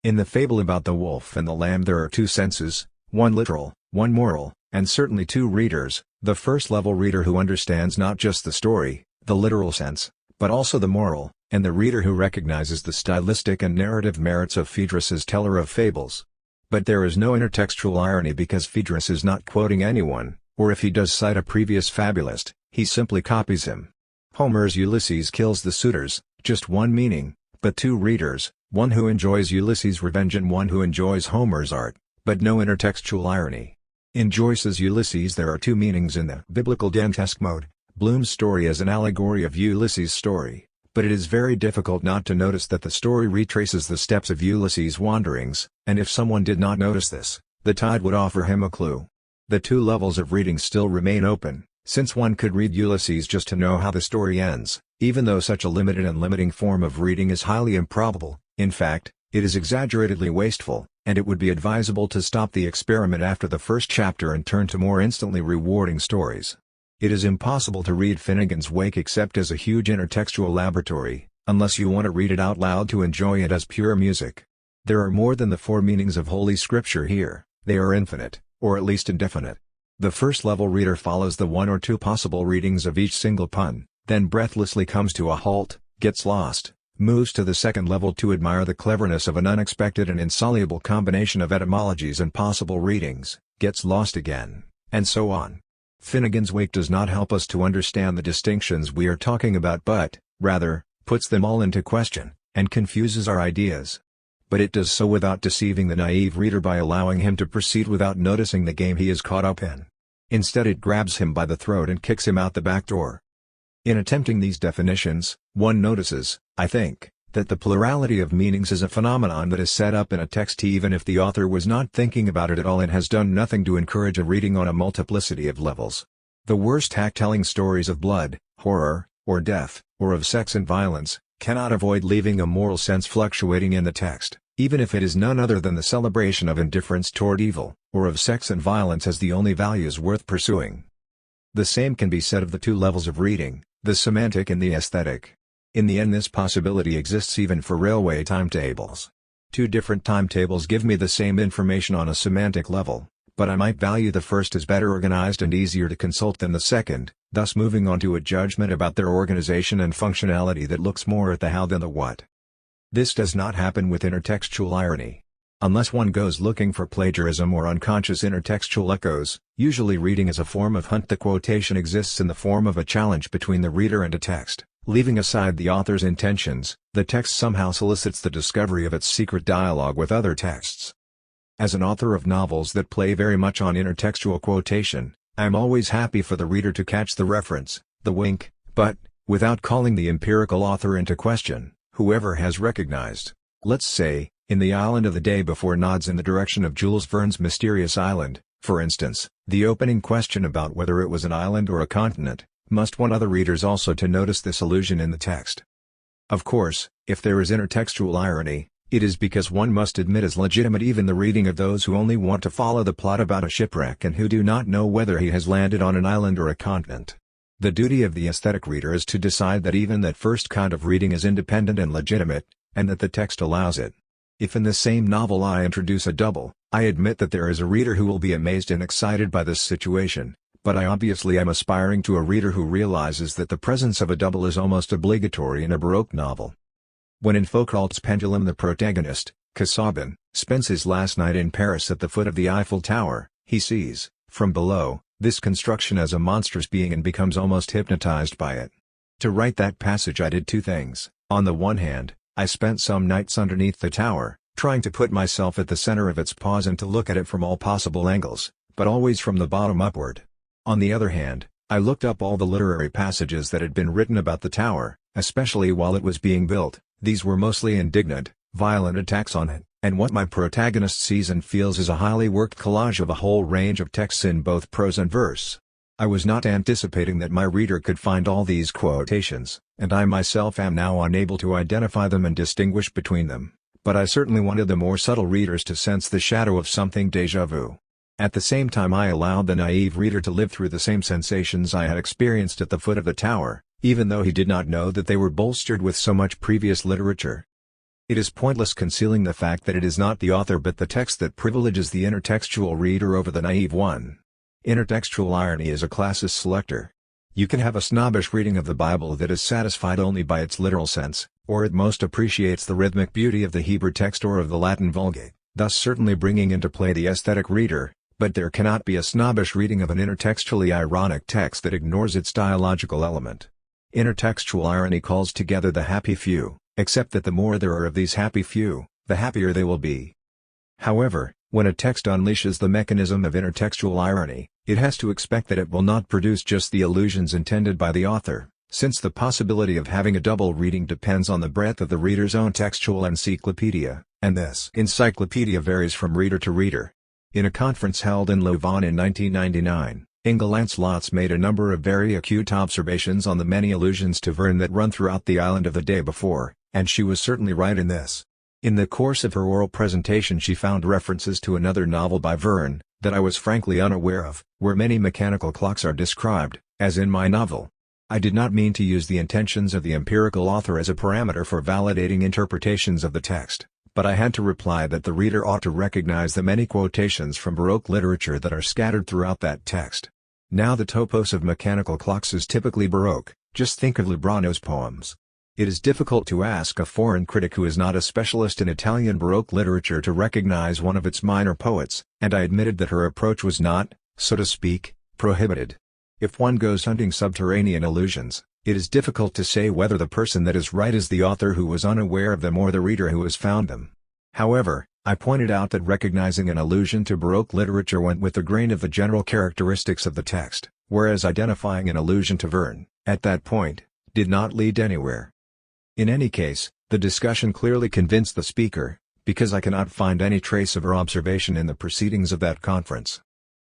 In the fable about the wolf and the lamb there are two senses, one literal, one moral, and certainly two readers, the first-level reader who understands not just the story, the literal sense, but also the moral, and the reader who recognizes the stylistic and narrative merits of Phaedrus as teller of fables. But there is no intertextual irony because Phaedrus is not quoting anyone, or if he does cite a previous fabulist, he simply copies him. Homer's Ulysses kills the suitors, just one meaning, but two readers, one who enjoys Ulysses' revenge and one who enjoys Homer's art, but no intertextual irony. In Joyce's Ulysses there are two meanings in the biblical dantesque mode, Bloom's story is an allegory of Ulysses' story, but it is very difficult not to notice that the story retraces the steps of Ulysses' wanderings, and if someone did not notice this, the tide would offer him a clue. The two levels of reading still remain open, since one could read Ulysses just to know how the story ends, even though such a limited and limiting form of reading is highly improbable. In fact, it is exaggeratedly wasteful, and it would be advisable to stop the experiment after the first chapter and turn to more instantly rewarding stories. It is impossible to read Finnegan's Wake except as a huge intertextual laboratory, unless you want to read it out loud to enjoy it as pure music. There are more than the four meanings of Holy Scripture here, they are infinite, or at least indefinite. The first-level reader follows the one or two possible readings of each single pun, then breathlessly comes to a halt, gets lost, moves to the second level to admire the cleverness of an unexpected and insoluble combination of etymologies and possible readings, gets lost again, and so on. Finnegan's Wake does not help us to understand the distinctions we are talking about but, rather, puts them all into question, and confuses our ideas. But it does so without deceiving the naive reader by allowing him to proceed without noticing the game he is caught up in. Instead it grabs him by the throat and kicks him out the back door. In attempting these definitions, one notices, I think, that the plurality of meanings is a phenomenon that is set up in a text even if the author was not thinking about it at all and has done nothing to encourage a reading on a multiplicity of levels. The worst hack-telling stories of blood, horror, or death, or of sex and violence, cannot avoid leaving a moral sense fluctuating in the text, even if it is none other than the celebration of indifference toward evil, or of sex and violence as the only values worth pursuing. The same can be said of the two levels of reading, the semantic and the aesthetic. In the end this possibility exists even for railway timetables. Two different timetables give me the same information on a semantic level, but I might value the first as better organized and easier to consult than the second, thus moving on to a judgment about their organization and functionality that looks more at the how than the what. This does not happen with intertextual irony. Unless one goes looking for plagiarism or unconscious intertextual echoes, usually reading as a form of hunt. The quotation exists in the form of a challenge between the reader and a text. Leaving aside the author's intentions, the text somehow solicits the discovery of its secret dialogue with other texts. As an author of novels that play very much on intertextual quotation, I am always happy for the reader to catch the reference, the wink, but, without calling the empirical author into question, whoever has recognized, let's say, in The Island of the Day Before nods in the direction of Jules Verne's mysterious island, for instance, the opening question about whether it was an island or a continent, must want other readers also to notice this allusion in the text. Of course, if there is intertextual irony, it is because one must admit as legitimate even the reading of those who only want to follow the plot about a shipwreck and who do not know whether he has landed on an island or a continent. The duty of the aesthetic reader is to decide that even that first kind of reading is independent and legitimate, and that the text allows it. If in the same novel I introduce a double, I admit that there is a reader who will be amazed and excited by this situation, but I obviously am aspiring to a reader who realizes that the presence of a double is almost obligatory in a Baroque novel. When in Foucault's Pendulum the protagonist, Casaubon, spends his last night in Paris at the foot of the Eiffel Tower, he sees, from below, this construction as a monstrous being and becomes almost hypnotized by it. To write that passage I did two things. On the one hand, I spent some nights underneath the tower, trying to put myself at the center of its pause and to look at it from all possible angles, but always from the bottom upward. On the other hand, I looked up all the literary passages that had been written about the tower, especially while it was being built. These were mostly indignant, violent attacks on it, and what my protagonist sees and feels is a highly worked collage of a whole range of texts in both prose and verse. I was not anticipating that my reader could find all these quotations, and I myself am now unable to identify them and distinguish between them, but I certainly wanted the more subtle readers to sense the shadow of something déjà vu. At the same time I allowed the naive reader to live through the same sensations I had experienced at the foot of the tower, even though he did not know that they were bolstered with so much previous literature. It is pointless concealing the fact that it is not the author but the text that privileges the intertextual reader over the naive one. Intertextual irony is a classist selector. You can have a snobbish reading of the Bible that is satisfied only by its literal sense, or at most appreciates the rhythmic beauty of the Hebrew text or of the Latin Vulgate, thus certainly bringing into play the aesthetic reader, but there cannot be a snobbish reading of an intertextually ironic text that ignores its dialogical element. Intertextual irony calls together the happy few, except that the more there are of these happy few, the happier they will be. However, when a text unleashes the mechanism of intertextual irony, it has to expect that it will not produce just the illusions intended by the author, since the possibility of having a double reading depends on the breadth of the reader's own textual encyclopedia, and this encyclopedia varies from reader to reader. In a conference held in Louvain in 1999, Inge Lancelotz made a number of very acute observations on the many allusions to Verne that run throughout The Island of the Day Before, and she was certainly right in this. In the course of her oral presentation she found references to another novel by Verne, that I was frankly unaware of, where many mechanical clocks are described, as in my novel. I did not mean to use the intentions of the empirical author as a parameter for validating interpretations of the text, but I had to reply that the reader ought to recognize the many quotations from Baroque literature that are scattered throughout that text. Now the topos of mechanical clocks is typically Baroque, just think of Librano's poems. It is difficult to ask a foreign critic who is not a specialist in Italian Baroque literature to recognize one of its minor poets, and I admitted that her approach was not, so to speak, prohibited. If one goes hunting subterranean allusions, it is difficult to say whether the person that is right is the author who was unaware of them or the reader who has found them. However, I pointed out that recognizing an allusion to Baroque literature went with the grain of the general characteristics of the text, whereas identifying an allusion to Verne, at that point, did not lead anywhere. In any case, the discussion clearly convinced the speaker, because I cannot find any trace of her observation in the proceedings of that conference.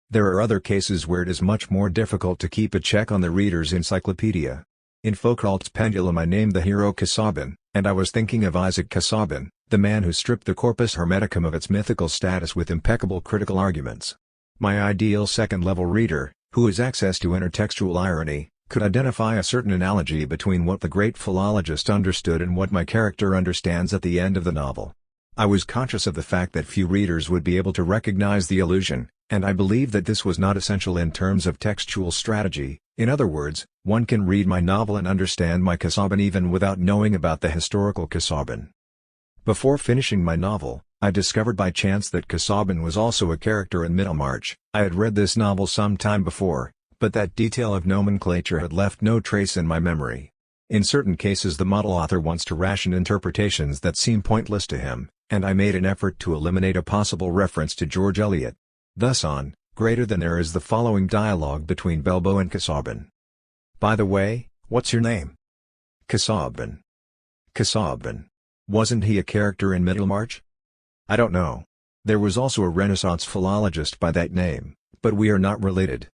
There are other cases where it is much more difficult to keep a check on the reader's encyclopedia. In Foucault's Pendulum I named the hero Casaubon, and I was thinking of Isaac Casaubon, the man who stripped the corpus hermeticum of its mythical status with impeccable critical arguments. My ideal second-level reader, who has access to intertextual irony, could identify a certain analogy between what the great philologist understood and what my character understands at the end of the novel. I was conscious of the fact that few readers would be able to recognize the allusion, and I believe that this was not essential in terms of textual strategy. In other words, one can read my novel and understand my Casaubon even without knowing about the historical Casaubon. Before finishing my novel, I discovered by chance that Casaubon was also a character in Middlemarch. I had read this novel some time before, but that detail of nomenclature had left no trace in my memory. In certain cases the model author wants to ration interpretations that seem pointless to him, and I made an effort to eliminate a possible reference to George Eliot. Thus on Greater Than There is the following dialogue between Bilbo and Casaubon. "By the way, what's your name?" "Casaubon." "Casaubon. Wasn't he a character in Middlemarch?" "I don't know. There was also a Renaissance philologist by that name, but we are not related."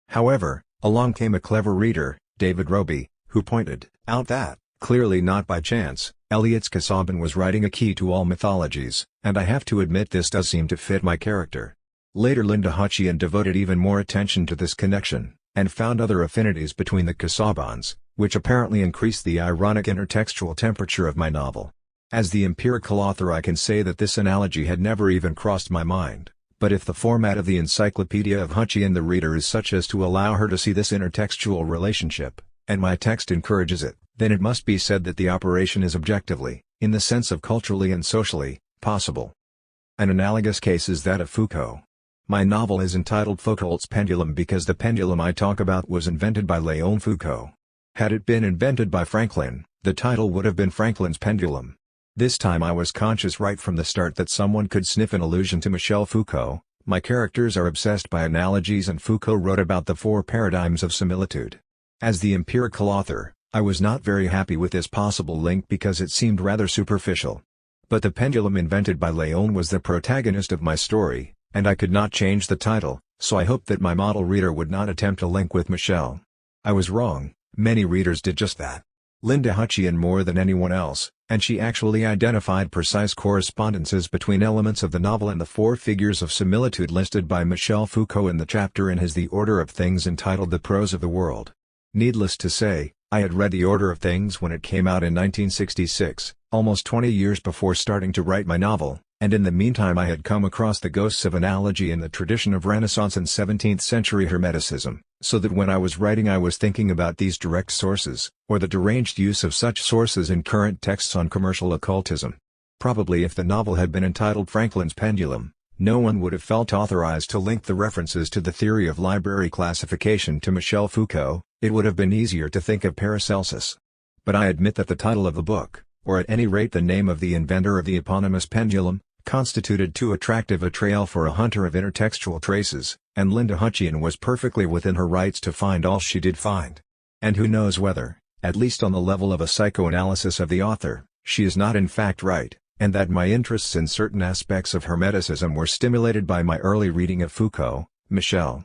However, along came a clever reader, David Roby, who pointed out that, clearly not by chance, Eliot's Casaubon was writing a key to all mythologies, and I have to admit this does seem to fit my character. Later Linda Hutcheon devoted even more attention to this connection, and found other affinities between the Casaubons, which apparently increased the ironic intertextual temperature of my novel. As the empirical author I can say that this analogy had never even crossed my mind, but if the format of the Encyclopedia of Hutcheon the reader is such as to allow her to see this intertextual relationship, and my text encourages it, then it must be said that the operation is objectively, in the sense of culturally and socially, possible. An analogous case is that of Foucault. My novel is entitled Foucault's Pendulum because the pendulum I talk about was invented by Léon Foucault. Had it been invented by Franklin, the title would have been Franklin's Pendulum. This time I was conscious right from the start that someone could sniff an allusion to Michel Foucault. My characters are obsessed by analogies and Foucault wrote about the 4 paradigms of similitude. As the empirical author, I was not very happy with this possible link because it seemed rather superficial. But the pendulum invented by Léon was the protagonist of my story, and I could not change the title, so I hoped that my model reader would not attempt a link with Michel. I was wrong, many readers did just that. Linda Hutcheon more than anyone else, and she actually identified precise correspondences between elements of the novel and the 4 figures of similitude listed by Michel Foucault in the chapter in his The Order of Things entitled The Prose of the World. Needless to say, I had read The Order of Things when it came out in 1966, almost 20 years before starting to write my novel, and in the meantime I had come across the ghosts of analogy in the tradition of Renaissance and 17th century Hermeticism, so that when I was writing I was thinking about these direct sources, or the deranged use of such sources in current texts on commercial occultism. Probably if the novel had been entitled Franklin's Pendulum, no one would have felt authorized to link the references to the theory of library classification to Michel Foucault, it would have been easier to think of Paracelsus. But I admit that the title of the book, or at any rate the name of the inventor of the eponymous pendulum, constituted too attractive a trail for a hunter of intertextual traces, and Linda Hutcheon was perfectly within her rights to find all she did find. And who knows whether, at least on the level of a psychoanalysis of the author, she is not in fact right, and that my interests in certain aspects of Hermeticism were stimulated by my early reading of Foucault, Michel.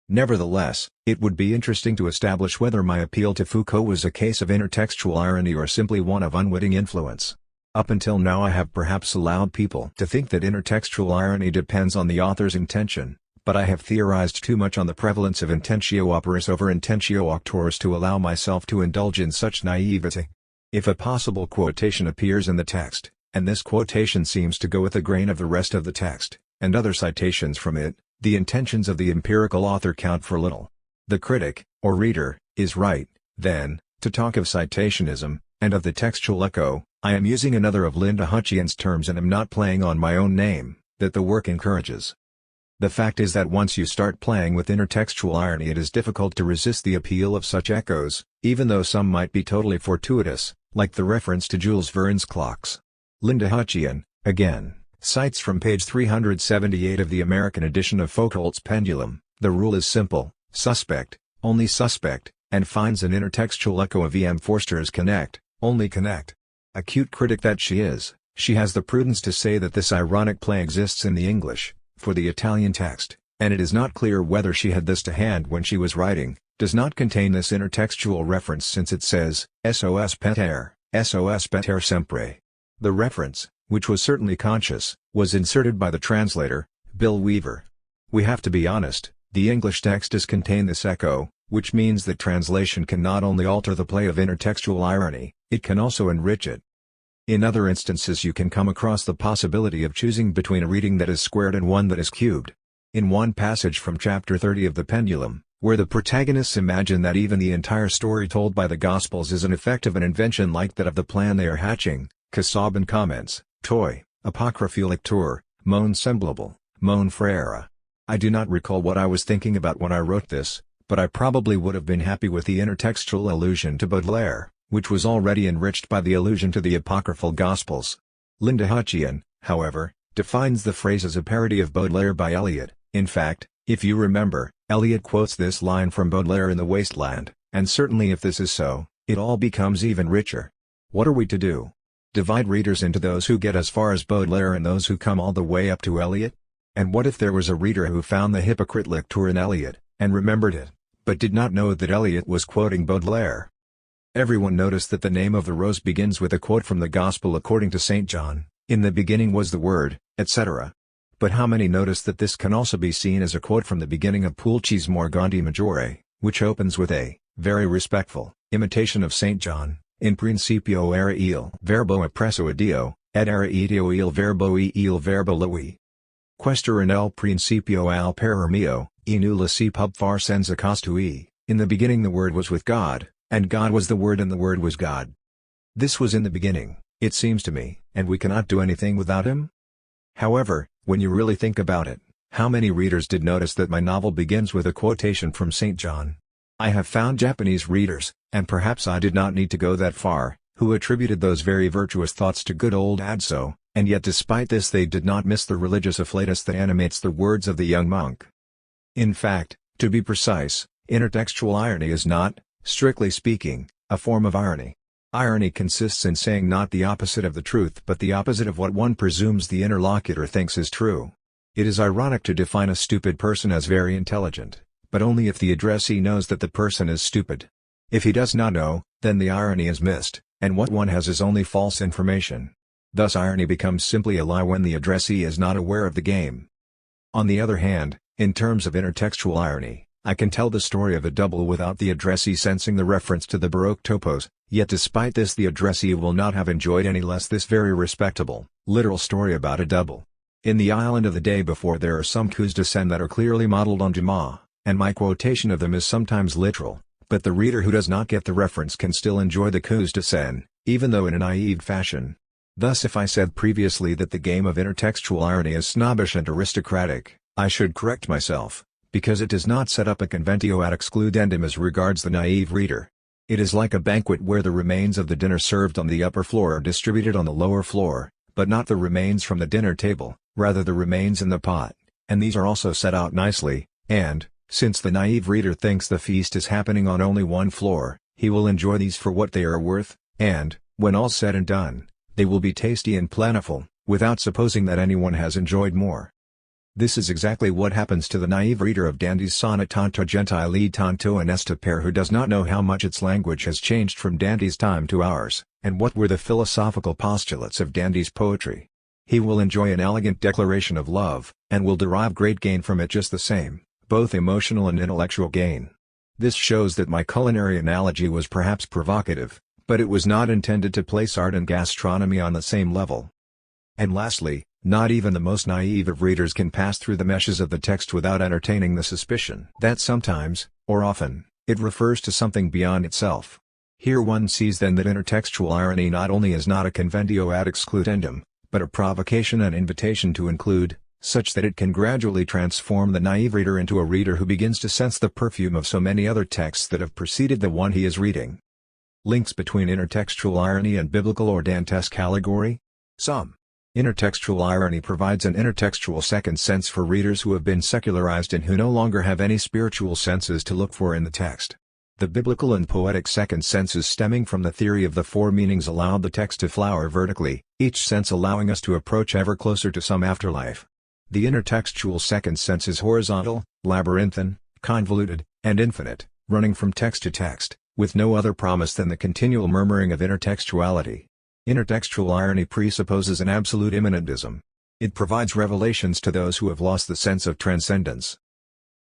Nevertheless, it would be interesting to establish whether my appeal to Foucault was a case of intertextual irony or simply one of unwitting influence. Up until now I have perhaps allowed people to think that intertextual irony depends on the author's intention, but I have theorized too much on the prevalence of intentio operis over intentio auctors to allow myself to indulge in such naivety. If a possible quotation appears in the text, and this quotation seems to go with the grain of the rest of the text, and other citations from it, the intentions of the empirical author count for little. The critic, or reader, is right, then, to talk of citationism, and of the textual echo. I am using another of Linda Hutcheon's terms and am not playing on my own name, that the work encourages. The fact is that once you start playing with intertextual irony it is difficult to resist the appeal of such echoes, even though some might be totally fortuitous, like the reference to Jules Verne's clocks. Linda Hutcheon, again, cites from page 378 of the American edition of Foucault's Pendulum, the rule is simple, suspect, only suspect, and finds an intertextual echo of E. M. Forster's connect, only connect. Acute critic that she is, she has the prudence to say that this ironic play exists in the English, for the Italian text, and it is not clear whether she had this to hand when she was writing, does not contain this intertextual reference since it says, SOS peter sempre. The reference, which was certainly conscious, was inserted by the translator, Bill Weaver. We have to be honest, the English text does contain this echo, which means that translation can not only alter the play of intertextual irony, it can also enrich it. In other instances you can come across the possibility of choosing between a reading that is squared and one that is cubed. In one passage from chapter 30 of The Pendulum, where the protagonists imagine that even the entire story told by the Gospels is an effect of an invention like that of the plan they are hatching, Casaubon comments, toi, apocryphal lecture, mon semblable, mon frère. I do not recall what I was thinking about when I wrote this, but I probably would have been happy with the intertextual allusion to Baudelaire, which was already enriched by the allusion to the apocryphal Gospels. Linda Hutcheon, however, defines the phrase as a parody of Baudelaire by Eliot. In fact, if you remember, Eliot quotes this line from Baudelaire in The Waste Land, and certainly if this is so, it all becomes even richer. What are we to do? Divide readers into those who get as far as Baudelaire and those who come all the way up to Eliot? And what if there was a reader who found the hypocrite lecture in Eliot, and remembered it, but did not know that Eliot was quoting Baudelaire? Everyone noticed that the name of the rose begins with a quote from the Gospel according to St. John, "In the beginning was the Word," etc. But how many noticed that this can also be seen as a quote from the beginning of Pulci's Morgante Maggiore, which opens with a very respectful imitation of St. John, "In principio era il verbo appresso a Dio, ed era ideo il verbo e il verbo lui. Questor nel principio al per mio, e nulla si pub far senza costui. In the beginning the Word was with God, and God was the Word and the Word was God." This was in the beginning, it seems to me, and we cannot do anything without Him? However, when you really think about it, how many readers did notice that my novel begins with a quotation from St. John? I have found Japanese readers, and perhaps I did not need to go that far, who attributed those very virtuous thoughts to good old Adso, and yet despite this they did not miss the religious afflatus that animates the words of the young monk. In fact, to be precise, intertextual irony is not, strictly speaking, a form of irony. Irony consists in saying not the opposite of the truth but the opposite of what one presumes the interlocutor thinks is true. It is ironic to define a stupid person as very intelligent, but only if the addressee knows that the person is stupid. If he does not know, then the irony is missed, and what one has is only false information. Thus irony becomes simply a lie when the addressee is not aware of the game. On the other hand, in terms of intertextual irony, I can tell the story of a double without the addressee sensing the reference to the Baroque topos, yet despite this the addressee will not have enjoyed any less this very respectable, literal story about a double. In The Island of the Day Before there are some coups de scène that are clearly modeled on Dumas, and my quotation of them is sometimes literal, but the reader who does not get the reference can still enjoy the coups de scène, even though in a naive fashion. Thus if I said previously that the game of intertextual irony is snobbish and aristocratic, I should correct myself, because it does not set up a conventio ad excludendum as regards the naive reader. It is like a banquet where the remains of the dinner served on the upper floor are distributed on the lower floor, but not the remains from the dinner table, rather the remains in the pot, and these are also set out nicely, and, since the naive reader thinks the feast is happening on only one floor, he will enjoy these for what they are worth, and, when all's said and done, they will be tasty and plentiful, without supposing that anyone has enjoyed more. This is exactly what happens to the naive reader of Dante's sonnet Tanto gentile e tanto onesta per who does not know how much its language has changed from Dante's time to ours, and what were the philosophical postulates of Dante's poetry. He will enjoy an elegant declaration of love, and will derive great gain from it just the same, both emotional and intellectual gain. This shows that my culinary analogy was perhaps provocative, but it was not intended to place art and gastronomy on the same level. And lastly, not even the most naive of readers can pass through the meshes of the text without entertaining the suspicion that sometimes, or often, it refers to something beyond itself. Here one sees then that intertextual irony not only is not a conventio ad excludendum, but a provocation and invitation to include, such that it can gradually transform the naive reader into a reader who begins to sense the perfume of so many other texts that have preceded the one he is reading. Links between intertextual irony and biblical or Dantesque allegory? Some. Intertextual irony provides an intertextual second sense for readers who have been secularized and who no longer have any spiritual senses to look for in the text. The biblical and poetic second senses stemming from the theory of the four meanings allowed the text to flower vertically, each sense allowing us to approach ever closer to some afterlife. The intertextual second sense is horizontal, labyrinthine, convoluted, and infinite, running from text to text, with no other promise than the continual murmuring of intertextuality. Intertextual irony presupposes an absolute immanentism. It provides revelations to those who have lost the sense of transcendence.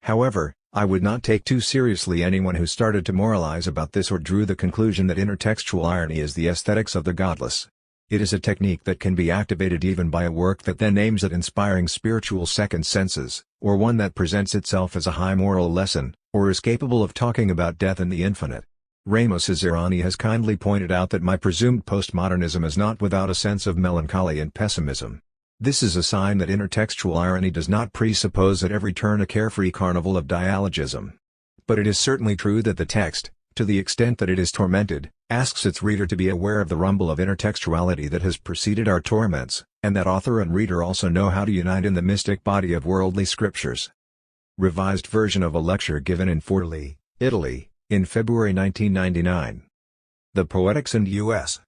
However, I would not take too seriously anyone who started to moralize about this or drew the conclusion that intertextual irony is the aesthetics of the godless. It is a technique that can be activated even by a work that then aims at inspiring spiritual second senses, or one that presents itself as a high moral lesson, or is capable of talking about death and the infinite. Ramos Izirani has kindly pointed out that my presumed postmodernism is not without a sense of melancholy and pessimism. This is a sign that intertextual irony does not presuppose at every turn a carefree carnival of dialogism. But it is certainly true that the text, to the extent that it is tormented, asks its reader to be aware of the rumble of intertextuality that has preceded our torments, and that author and reader also know how to unite in the mystic body of worldly scriptures. Revised version of a lecture given in Forlì, Italy, in February 1999. The Poetics and U.S.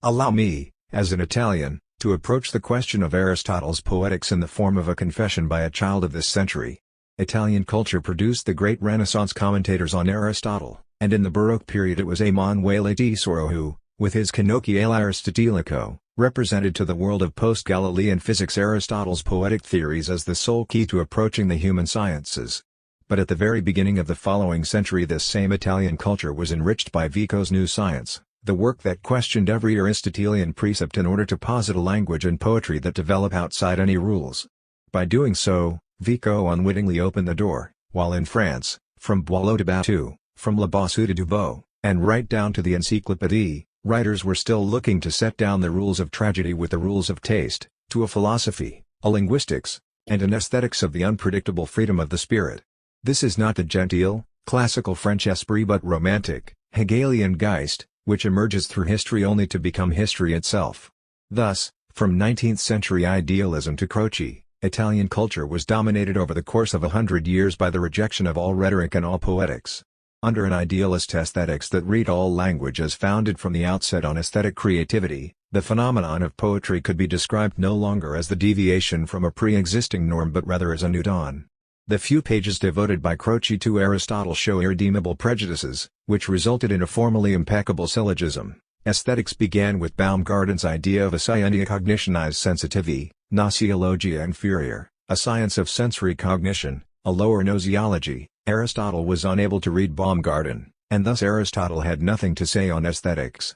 Allow me, as an Italian, to approach the question of Aristotle's Poetics in the form of a confession by a child of this century. Italian culture produced the great Renaissance commentators on Aristotle, and in the Baroque period it was Emanuele di Soro who, with his Colloquiale Aristotelico, represented to the world of post-Galilean physics Aristotle's poetic theories as the sole key to approaching the human sciences. But at the very beginning of the following century this same Italian culture was enriched by Vico's New Science, the work that questioned every Aristotelian precept in order to posit a language and poetry that develop outside any rules. By doing so, Vico unwittingly opened the door, while in France, from Boileau to Batu, from Le Bossu to Dubois, and right down to the Encyclopédie, writers were still looking to set down the rules of tragedy with the rules of taste, to a philosophy, a linguistics, and an aesthetics of the unpredictable freedom of the spirit. This is not the genteel, classical French esprit but romantic, Hegelian Geist, which emerges through history only to become history itself. Thus, from 19th-century idealism to Croce, Italian culture was dominated over the course of 100 years by the rejection of all rhetoric and all poetics. Under an idealist aesthetics that read all language as founded from the outset on aesthetic creativity, the phenomenon of poetry could be described no longer as the deviation from a pre-existing norm but rather as a new dawn. The few pages devoted by Croce to Aristotle show irredeemable prejudices, which resulted in a formally impeccable syllogism. Aesthetics began with Baumgarten's idea of a scientia cognitionis sensitivity, gnoseologia inferior, a science of sensory cognition, a lower gnoseology. Aristotle was unable to read Baumgarten, and thus Aristotle had nothing to say on aesthetics.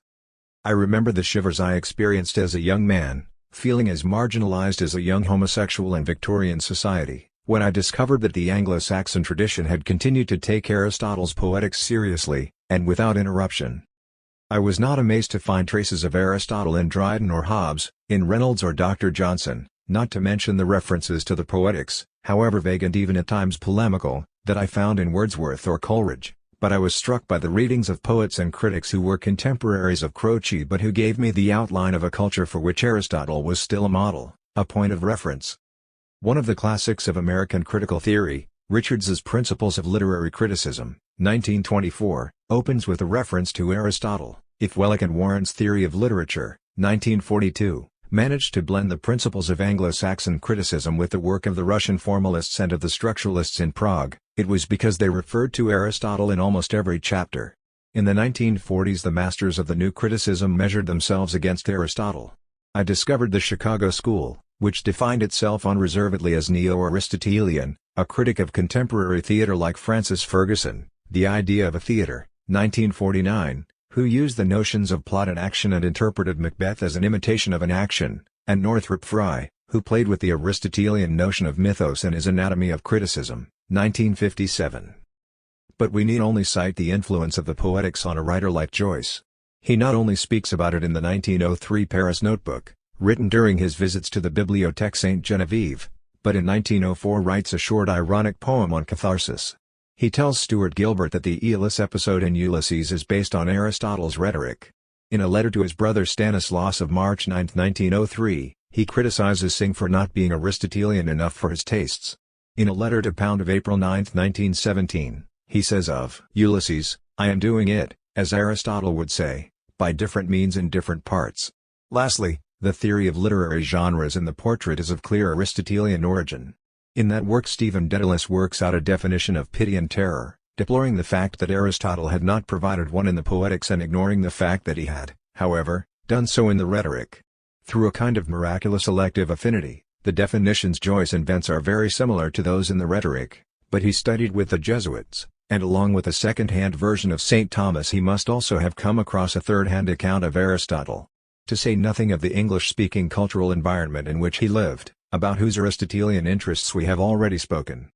I remember the shivers I experienced as a young man, feeling as marginalized as a young homosexual in Victorian society, when I discovered that the Anglo-Saxon tradition had continued to take Aristotle's Poetics seriously, and without interruption. I was not amazed to find traces of Aristotle in Dryden or Hobbes, in Reynolds or Dr. Johnson, not to mention the references to the Poetics, however vague and even at times polemical, that I found in Wordsworth or Coleridge, but I was struck by the readings of poets and critics who were contemporaries of Croce but who gave me the outline of a culture for which Aristotle was still a model, a point of reference. One of the classics of American critical theory, Richards's Principles of Literary Criticism, 1924, opens with a reference to Aristotle. If Wellick and Warren's Theory of Literature, 1942, managed to blend the principles of Anglo-Saxon criticism with the work of the Russian formalists and of the structuralists in Prague, it was because they referred to Aristotle in almost every chapter. In the 1940s the masters of the new criticism measured themselves against Aristotle. I discovered the Chicago School, which defined itself unreservedly as neo-Aristotelian, a critic of contemporary theater like Francis Ferguson, The Idea of a Theater, 1949, who used the notions of plot and action and interpreted Macbeth as an imitation of an action, and Northrop Frye, who played with the Aristotelian notion of mythos in his Anatomy of Criticism, 1957. But we need only cite the influence of the Poetics on a writer like Joyce. He not only speaks about it in the 1903 Paris notebook, written during his visits to the Bibliothèque Sainte-Geneviève, but in 1904 writes a short ironic poem on catharsis. He tells Stuart Gilbert that the Aeolus episode in Ulysses is based on Aristotle's rhetoric. In a letter to his brother Stanislaus of March 9, 1903, he criticizes Synge for not being Aristotelian enough for his tastes. In a letter to Pound of April 9, 1917, he says of Ulysses, "I am doing it, as Aristotle would say, by different means in different parts." Lastly, the theory of literary genres in the portrait is of clear Aristotelian origin. In that work Stephen Dedalus works out a definition of pity and terror, deploring the fact that Aristotle had not provided one in the Poetics and ignoring the fact that he had, however, done so in the Rhetoric. Through a kind of miraculous elective affinity, the definitions Joyce invents are very similar to those in the Rhetoric, but he studied with the Jesuits, and along with a second-hand version of St. Thomas he must also have come across a third-hand account of Aristotle. To say nothing of the English-speaking cultural environment in which he lived, about whose Aristotelian interests we have already spoken.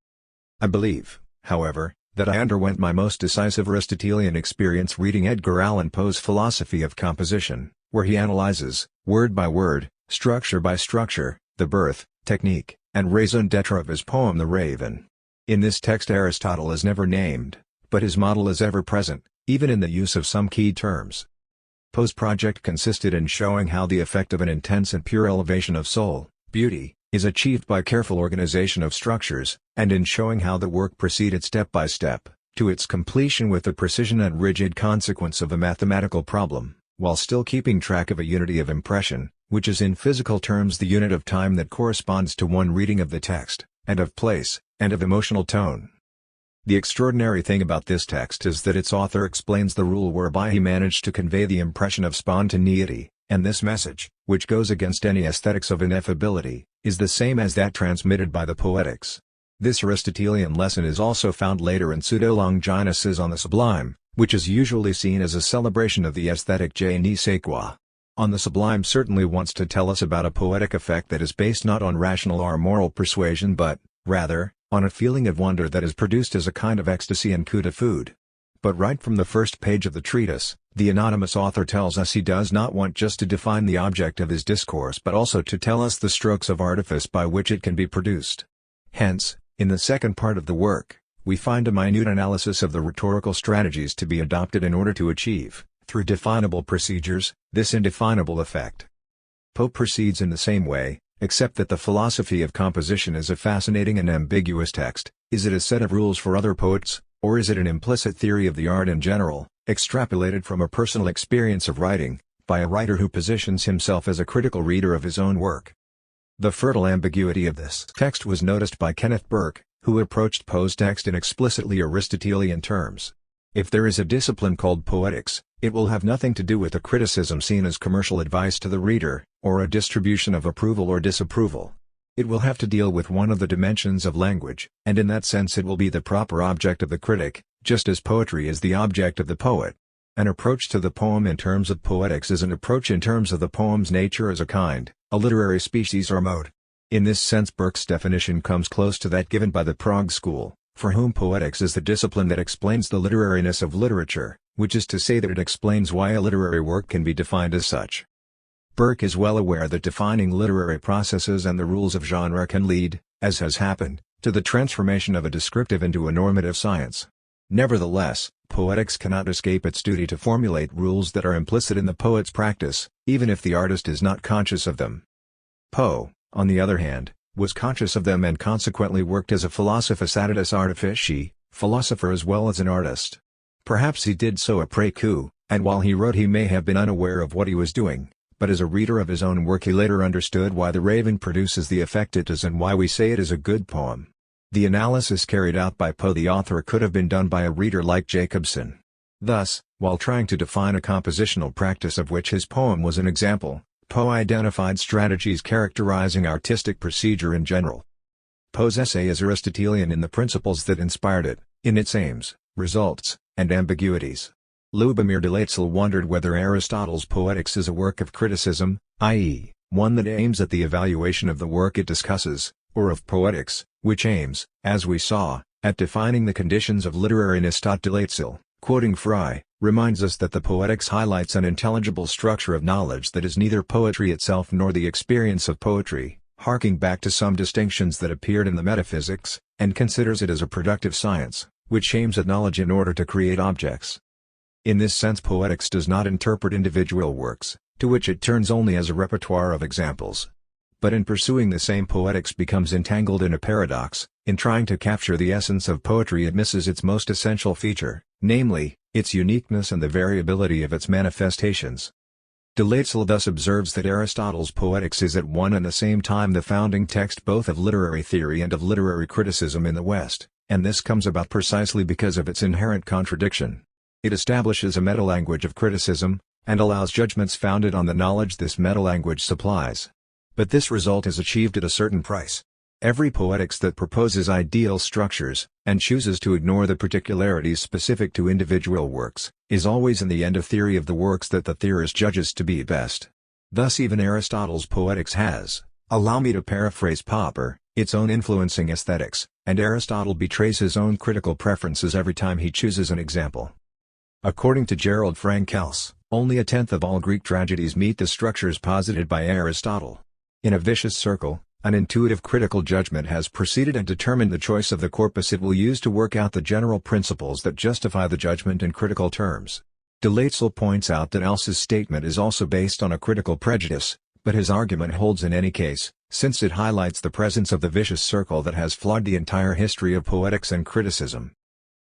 I believe, however, that I underwent my most decisive Aristotelian experience reading Edgar Allan Poe's Philosophy of Composition, where he analyzes, word by word, structure by structure, the birth, technique, and raison d'être of his poem The Raven. In this text Aristotle is never named, but his model is ever present, even in the use of some key terms. Poe's project consisted in showing how the effect of an intense and pure elevation of soul, beauty, is achieved by careful organization of structures, and in showing how the work proceeded step by step, to its completion with the precision and rigid consequence of a mathematical problem, while still keeping track of a unity of impression, which is in physical terms the unit of time that corresponds to one reading of the text, and of place, and of emotional tone. The extraordinary thing about this text is that its author explains the rule whereby he managed to convey the impression of spontaneity, and this message, which goes against any aesthetics of ineffability, is the same as that transmitted by the Poetics. This Aristotelian lesson is also found later in Pseudo-Longinus's On the Sublime, which is usually seen as a celebration of the aesthetic je ne sais quoi. On the Sublime certainly wants to tell us about a poetic effect that is based not on rational or moral persuasion but, rather, on a feeling of wonder that is produced as a kind of ecstasy and coup de foudre. But right from the first page of the treatise, the anonymous author tells us he does not want just to define the object of his discourse but also to tell us the strokes of artifice by which it can be produced. Hence, in the second part of the work, we find a minute analysis of the rhetorical strategies to be adopted in order to achieve, through definable procedures, this indefinable effect. Poe proceeds in the same way, except that the Philosophy of Composition is a fascinating and ambiguous text. Is it a set of rules for other poets, or is it an implicit theory of the art in general, extrapolated from a personal experience of writing, by a writer who positions himself as a critical reader of his own work? The fertile ambiguity of this text was noticed by Kenneth Burke, who approached Poe's text in explicitly Aristotelian terms. If there is a discipline called poetics, it will have nothing to do with a criticism seen as commercial advice to the reader, or a distribution of approval or disapproval. It will have to deal with one of the dimensions of language, and in that sense it will be the proper object of the critic, just as poetry is the object of the poet. An approach to the poem in terms of poetics is an approach in terms of the poem's nature as a kind, a literary species or mode. In this sense Burke's definition comes close to that given by the Prague school, for whom poetics is the discipline that explains the literariness of literature, which is to say that it explains why a literary work can be defined as such. Burke is well aware that defining literary processes and the rules of genre can lead, as has happened, to the transformation of a descriptive into a normative science. Nevertheless, poetics cannot escape its duty to formulate rules that are implicit in the poet's practice, even if the artist is not conscious of them. Poe, on the other hand, was conscious of them and consequently worked as a philosophus additus artifici, philosopher as well as an artist. Perhaps he did so après coup, and while he wrote he may have been unaware of what he was doing, but as a reader of his own work he later understood why The Raven produces the effect it does and why we say it is a good poem. The analysis carried out by Poe the author could have been done by a reader like Jacobson. Thus, while trying to define a compositional practice of which his poem was an example, Poe identified strategies characterizing artistic procedure in general. Poe's essay is Aristotelian in the principles that inspired it, in its aims, results, and ambiguities. Lubomir Delatzel wondered whether Aristotle's Poetics is a work of criticism, i.e., one that aims at the evaluation of the work it discusses, or of Poetics, which aims, as we saw, at defining the conditions of literariness. Delatzel, quoting Fry, reminds us that the Poetics highlights an intelligible structure of knowledge that is neither poetry itself nor the experience of poetry, harking back to some distinctions that appeared in the Metaphysics, and considers it as a productive science, which aims at knowledge in order to create objects. In this sense Poetics does not interpret individual works, to which it turns only as a repertoire of examples. But in pursuing the same Poetics becomes entangled in a paradox. In trying to capture the essence of poetry it misses its most essential feature, namely, its uniqueness and the variability of its manifestations. Delatzel thus observes that Aristotle's Poetics is at one and the same time the founding text both of literary theory and of literary criticism in the West, and this comes about precisely because of its inherent contradiction. It establishes a metalanguage of criticism, and allows judgments founded on the knowledge this metalanguage supplies. But this result is achieved at a certain price. Every Poetics that proposes ideal structures, and chooses to ignore the particularities specific to individual works, is always in the end a theory of the works that the theorist judges to be best. Thus even Aristotle's Poetics has, Allow me to paraphrase Popper, its own influencing aesthetics, and Aristotle betrays his own critical preferences every time he chooses an example. According to Gerald Frankels, only a tenth of all Greek tragedies meet the structures posited by Aristotle. In a vicious circle, an intuitive critical judgment has preceded and determined the choice of the corpus it will use to work out the general principles that justify the judgment in critical terms. De Laetzel points out that Els's statement is also based on a critical prejudice, but his argument holds in any case, since it highlights the presence of the vicious circle that has flawed the entire history of poetics and criticism.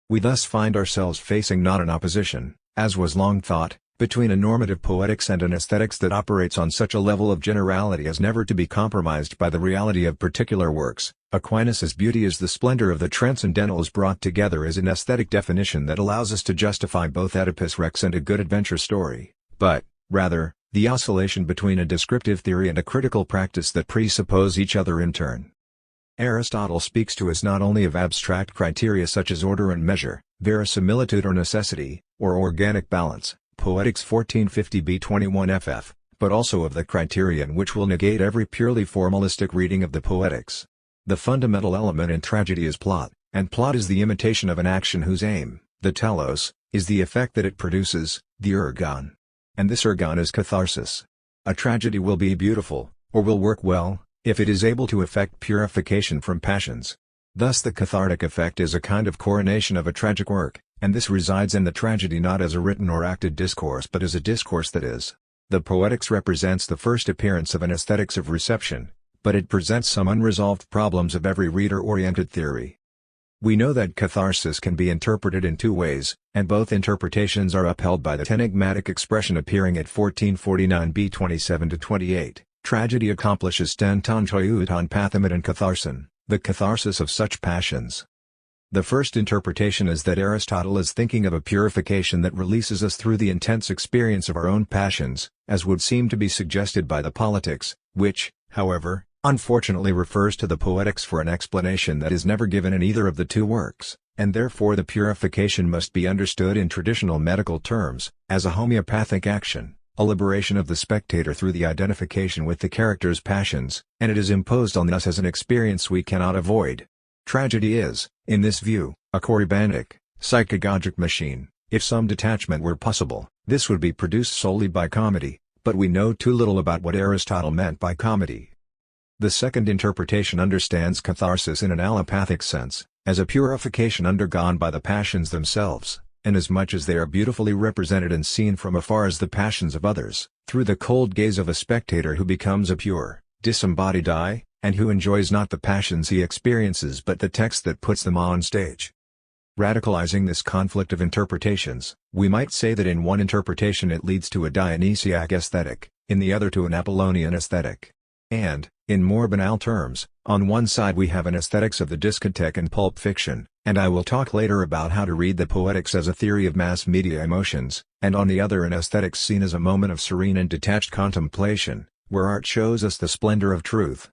We thus find ourselves facing not an opposition, as was long thought, between a normative poetics and an aesthetics that operates on such a level of generality as never to be compromised by the reality of particular works. Aquinas' beauty is the splendor of the transcendentals brought together as an aesthetic definition that allows us to justify both Oedipus Rex and a good adventure story, but, rather, the oscillation between a descriptive theory and a critical practice that presuppose each other in turn. Aristotle speaks to us not only of abstract criteria such as order and measure, verisimilitude or necessity, or organic balance, Poetics 1450b 21 ff, but also of the criterion which will negate every purely formalistic reading of the Poetics. The fundamental element in tragedy is plot, and plot is the imitation of an action whose aim, the telos, is the effect that it produces, the ergon. And this ergon is catharsis. A tragedy will be beautiful, or will work well, if it is able to effect purification from passions. Thus the cathartic effect is a kind of coronation of a tragic work, and this resides in the tragedy not as a written or acted discourse but as a discourse that is. The Poetics represents the first appearance of an aesthetics of reception, but it presents some unresolved problems of every reader-oriented theory. We know that catharsis can be interpreted in two ways, and both interpretations are upheld by the enigmatic expression appearing at 1449b 27-28. Tragedy accomplishes stanton choiuton pathamid and catharsin, the catharsis of such passions. The first interpretation is that Aristotle is thinking of a purification that releases us through the intense experience of our own passions, as would seem to be suggested by the Politics, which, however, unfortunately refers to the Poetics for an explanation that is never given in either of the two works, and therefore the purification must be understood in traditional medical terms, as a homeopathic action, a liberation of the spectator through the identification with the character's passions, and it is imposed on us as an experience we cannot avoid. Tragedy is, in this view, a choribanic, psychagogic machine. If some detachment were possible, this would be produced solely by comedy, but we know too little about what Aristotle meant by comedy. The second interpretation understands catharsis in an allopathic sense, as a purification undergone by the passions themselves, inasmuch as they are beautifully represented and seen from afar as the passions of others, through the cold gaze of a spectator who becomes a pure, disembodied I, and who enjoys not the passions he experiences but the text that puts them on stage. Radicalizing this conflict of interpretations, we might say that in one interpretation it leads to a Dionysiac aesthetic, in the other to an Apollonian aesthetic. And, in more banal terms, on one side we have an aesthetics of the discotheque and pulp fiction, and I will talk later about how to read the Poetics as a theory of mass media emotions, and on the other an aesthetics seen as a moment of serene and detached contemplation, where art shows us the splendor of truth.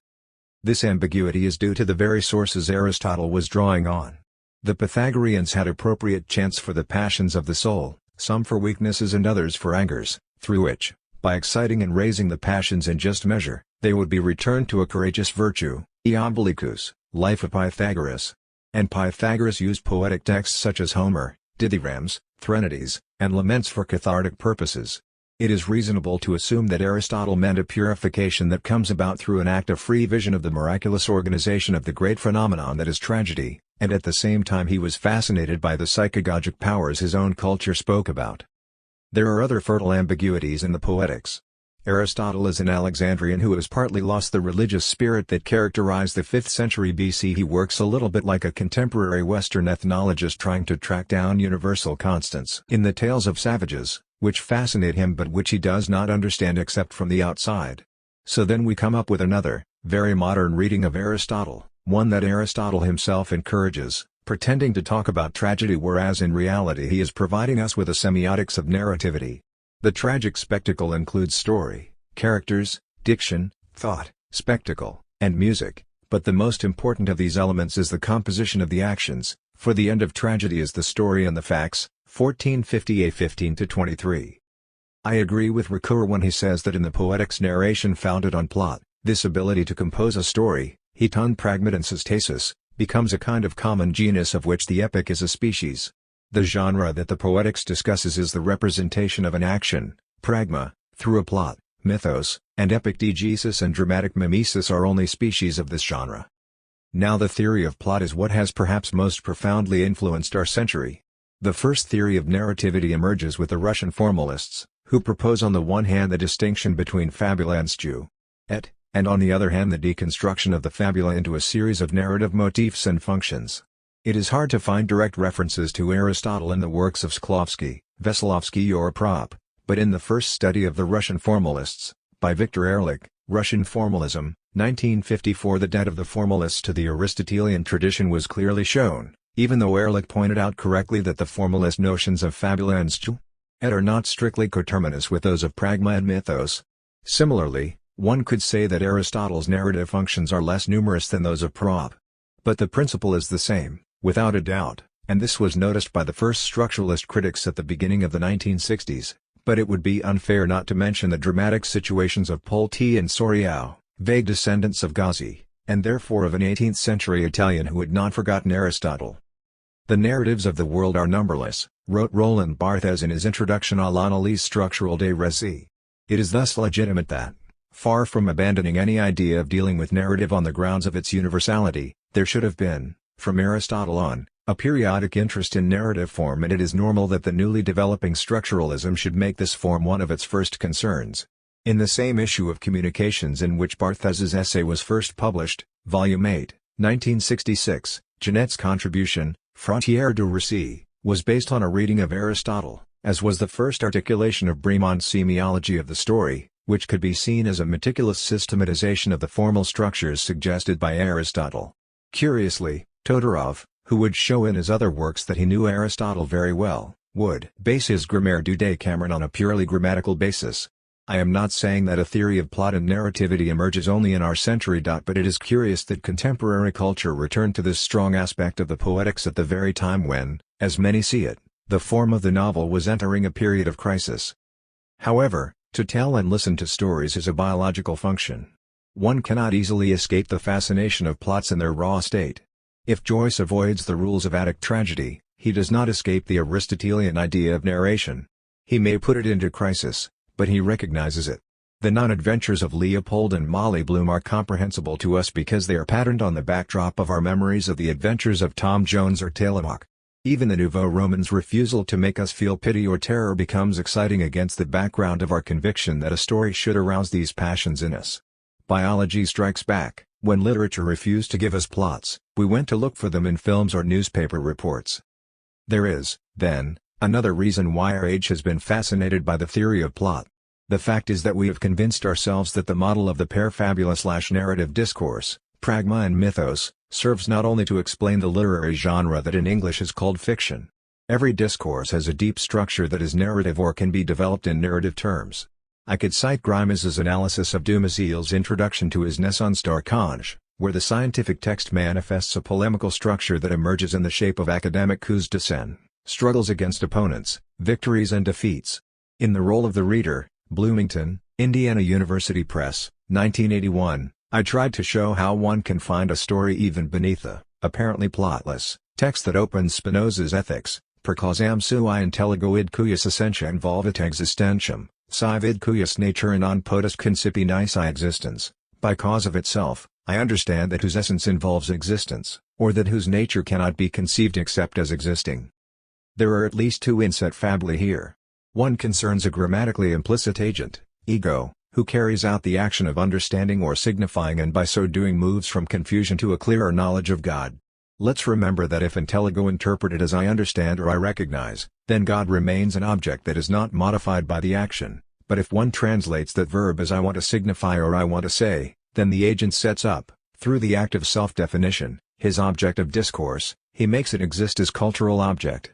This ambiguity is due to the very sources Aristotle was drawing on. The Pythagoreans had appropriate chants for the passions of the soul, some for weaknesses and others for angers, through which, by exciting and raising the passions in just measure, they would be returned to a courageous virtue, Iamblichus, Life of Pythagoras. And Pythagoras used poetic texts such as Homer, dithyrambs, threnodies, and laments for cathartic purposes. It is reasonable to assume that Aristotle meant a purification that comes about through an act of free vision of the miraculous organization of the great phenomenon that is tragedy, and at the same time he was fascinated by the psychagogic powers his own culture spoke about. There are other fertile ambiguities in the Poetics. Aristotle is an Alexandrian who has partly lost the religious spirit that characterized the 5th century BC. He works a little bit like a contemporary Western ethnologist trying to track down universal constants in the tales of savages, which fascinate him but which he does not understand except from the outside. So then we come up with another, very modern reading of Aristotle, one that Aristotle himself encourages, pretending to talk about tragedy whereas in reality he is providing us with a semiotics of narrativity. The tragic spectacle includes story, characters, diction, thought, spectacle, and music, but the most important of these elements is the composition of the actions, for the end of tragedy is the story and the facts, 1450a 15-23. I agree with Ricoeur when he says that in the Poetics narration founded on plot, This ability to compose a story, heton pragmatin systasis, becomes a kind of common genus of which the epic is a species. The genre that the Poetics discusses is the representation of an action, pragma, through a plot. Mythos, and epic diegesis and dramatic mimesis are only species of this genre. Now the theory of plot is what has perhaps most profoundly influenced our century. The first theory of narrativity emerges with the Russian formalists, who propose on the one hand the distinction between fabula and sujet, and on the other hand the deconstruction of the fabula into a series of narrative motifs and functions. It is hard to find direct references to Aristotle in the works of Shklovsky, Veselovsky or Prop, but in the first study of the Russian formalists, by Viktor Ehrlich, Russian Formalism, 1954, the debt of the formalists to the Aristotelian tradition was clearly shown, even though Ehrlich pointed out correctly that the formalist notions of fabula and sujet are not strictly coterminous with those of pragma and mythos. Similarly, one could say that Aristotle's narrative functions are less numerous than those of Prop. But the principle is the same, without a doubt, and this was noticed by the first structuralist critics at the beginning of the 1960s. But it would be unfair not to mention the dramatic situations of Polti and Soriano, vague descendants of Gozzi, and therefore of an 18th-century Italian who had not forgotten Aristotle. The narratives of the world are numberless, wrote Roland Barthes in his introduction à l'analyse structurelle des récits. It is thus legitimate that, far from abandoning any idea of dealing with narrative on the grounds of its universality, there should have been, from Aristotle on, a periodic interest in narrative form, and it is normal that the newly developing structuralism should make this form one of its first concerns. In the same issue of Communications in which Barthes's essay was first published, Volume 8, 1966, Genette's contribution, Frontières du Récit, was based on a reading of Aristotle, as was the first articulation of Bremont's semiology of the story, which could be seen as a meticulous systematization of the formal structures suggested by Aristotle. Curiously, Todorov, who would show in his other works that he knew Aristotle very well, would base his Grammaire du Decameron on a purely grammatical basis. I am not saying that a theory of plot and narrativity emerges only in our century. But it is curious that contemporary culture returned to this strong aspect of the Poetics at the very time when, as many see it, the form of the novel was entering a period of crisis. However, to tell and listen to stories is a biological function. One cannot easily escape the fascination of plots in their raw state. If Joyce avoids the rules of Attic tragedy, he does not escape the Aristotelian idea of narration. He may put it into crisis, but he recognizes it. The non-adventures of Leopold and Molly Bloom are comprehensible to us because they are patterned on the backdrop of our memories of the adventures of Tom Jones or Tillamook. Even the Nouveau Roman's refusal to make us feel pity or terror becomes exciting against the background of our conviction that a story should arouse these passions in us. Biology strikes back. When literature refused to give us plots, we went to look for them in films or newspaper reports. There is, then, another reason why our age has been fascinated by the theory of plot. The fact is that we have convinced ourselves that the model of the pair fabula/narrative discourse, pragma and mythos, serves not only to explain the literary genre that in English is called fiction. Every discourse has a deep structure that is narrative or can be developed in narrative terms. I could cite Grimes's analysis of Dumézil's introduction to his Naissance d'Archange, where the scientific text manifests a polemical structure that emerges in the shape of academic coups de scène, struggles against opponents, victories and defeats. In The Role of the Reader, Bloomington, Indiana University Press, 1981, I tried to show how one can find a story even beneath a, apparently plotless, text that opens Spinoza's Ethics, per causam sui intelligo id cuius essentia involvit existentium. Vid cuius nature non potest concipi nisi existence, by cause of itself, I understand that whose essence involves existence, or that whose nature cannot be conceived except as existing. There are at least two inset fabulae here. One concerns a grammatically implicit agent, ego, who carries out the action of understanding or signifying and by so doing moves from confusion to a clearer knowledge of God. Let's remember that if intelligo interpreted as I understand or I recognize, then God remains an object that is not modified by the action, but if one translates that verb as I want to signify or I want to say, then the agent sets up, through the act of self-definition, his object of discourse, he makes it exist as cultural object.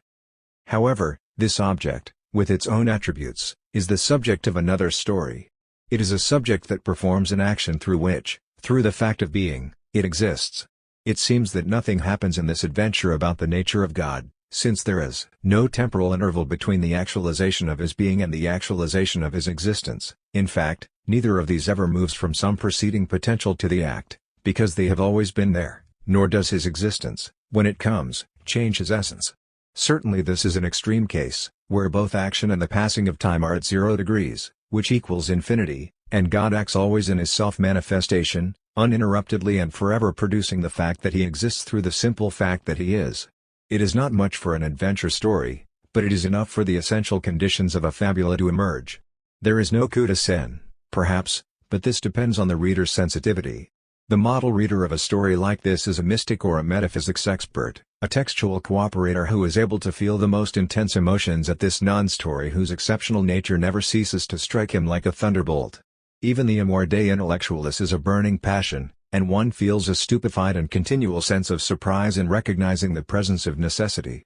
However, this object, with its own attributes, is the subject of another story. It is a subject that performs an action through which, through the fact of being, it exists. It seems that nothing happens in this adventure about the nature of God, since there is no temporal interval between the actualization of his being and the actualization of his existence. In fact, neither of these ever moves from some preceding potential to the act, because they have always been there, nor does his existence, when it comes, change his essence. Certainly this is an extreme case, where both action and the passing of time are at 0 degrees, which equals infinity, and God acts always in his self-manifestation, uninterruptedly and forever, producing the fact that he exists through the simple fact that he is. It is not much for an adventure story, but it is enough for the essential conditions of a fabula to emerge. There is no coup de scène, perhaps, but this depends on the reader's sensitivity. The model reader of a story like this is a mystic or a metaphysics expert, a textual cooperator who is able to feel the most intense emotions at this non-story whose exceptional nature never ceases to strike him like a thunderbolt. Even the amor dei intellectualis is a burning passion, and one feels a stupefied and continual sense of surprise in recognizing the presence of necessity.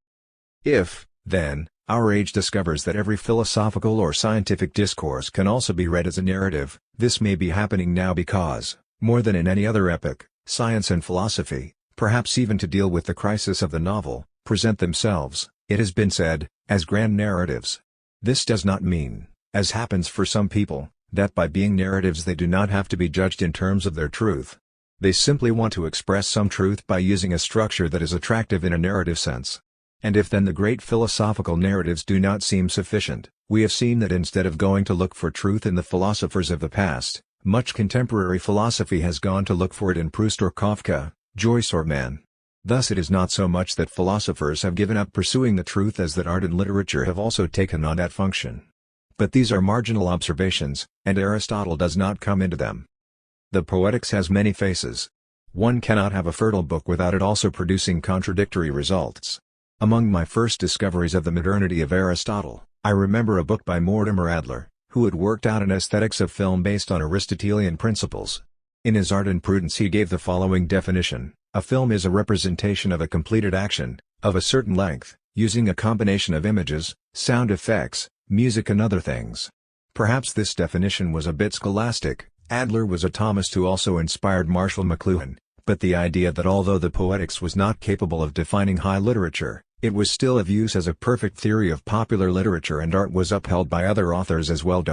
If, then, our age discovers that every philosophical or scientific discourse can also be read as a narrative, this may be happening now because, more than in any other epoch, science and philosophy, perhaps even to deal with the crisis of the novel, present themselves, it has been said, as grand narratives. This does not mean, as happens for some people, that by being narratives they do not have to be judged in terms of their truth. They simply want to express some truth by using a structure that is attractive in a narrative sense. And if then the great philosophical narratives do not seem sufficient, we have seen that instead of going to look for truth in the philosophers of the past, much contemporary philosophy has gone to look for it in Proust or Kafka, Joyce or Mann. Thus it is not so much that philosophers have given up pursuing the truth as that art and literature have also taken on that function. But these are marginal observations, and Aristotle does not come into them. The Poetics has many faces. One cannot have a fertile book without it also producing contradictory results. Among my first discoveries of the modernity of Aristotle, I remember a book by Mortimer Adler, who had worked out an aesthetics of film based on Aristotelian principles. In his Art and Prudence he gave the following definition: a film is a representation of a completed action, of a certain length, using a combination of images, sound effects, music and other things. Perhaps this definition was a bit scholastic. Adler was a Thomist who also inspired Marshall McLuhan, but the idea that although the Poetics was not capable of defining high literature, it was still of use as a perfect theory of popular literature and art was upheld by other authors as well.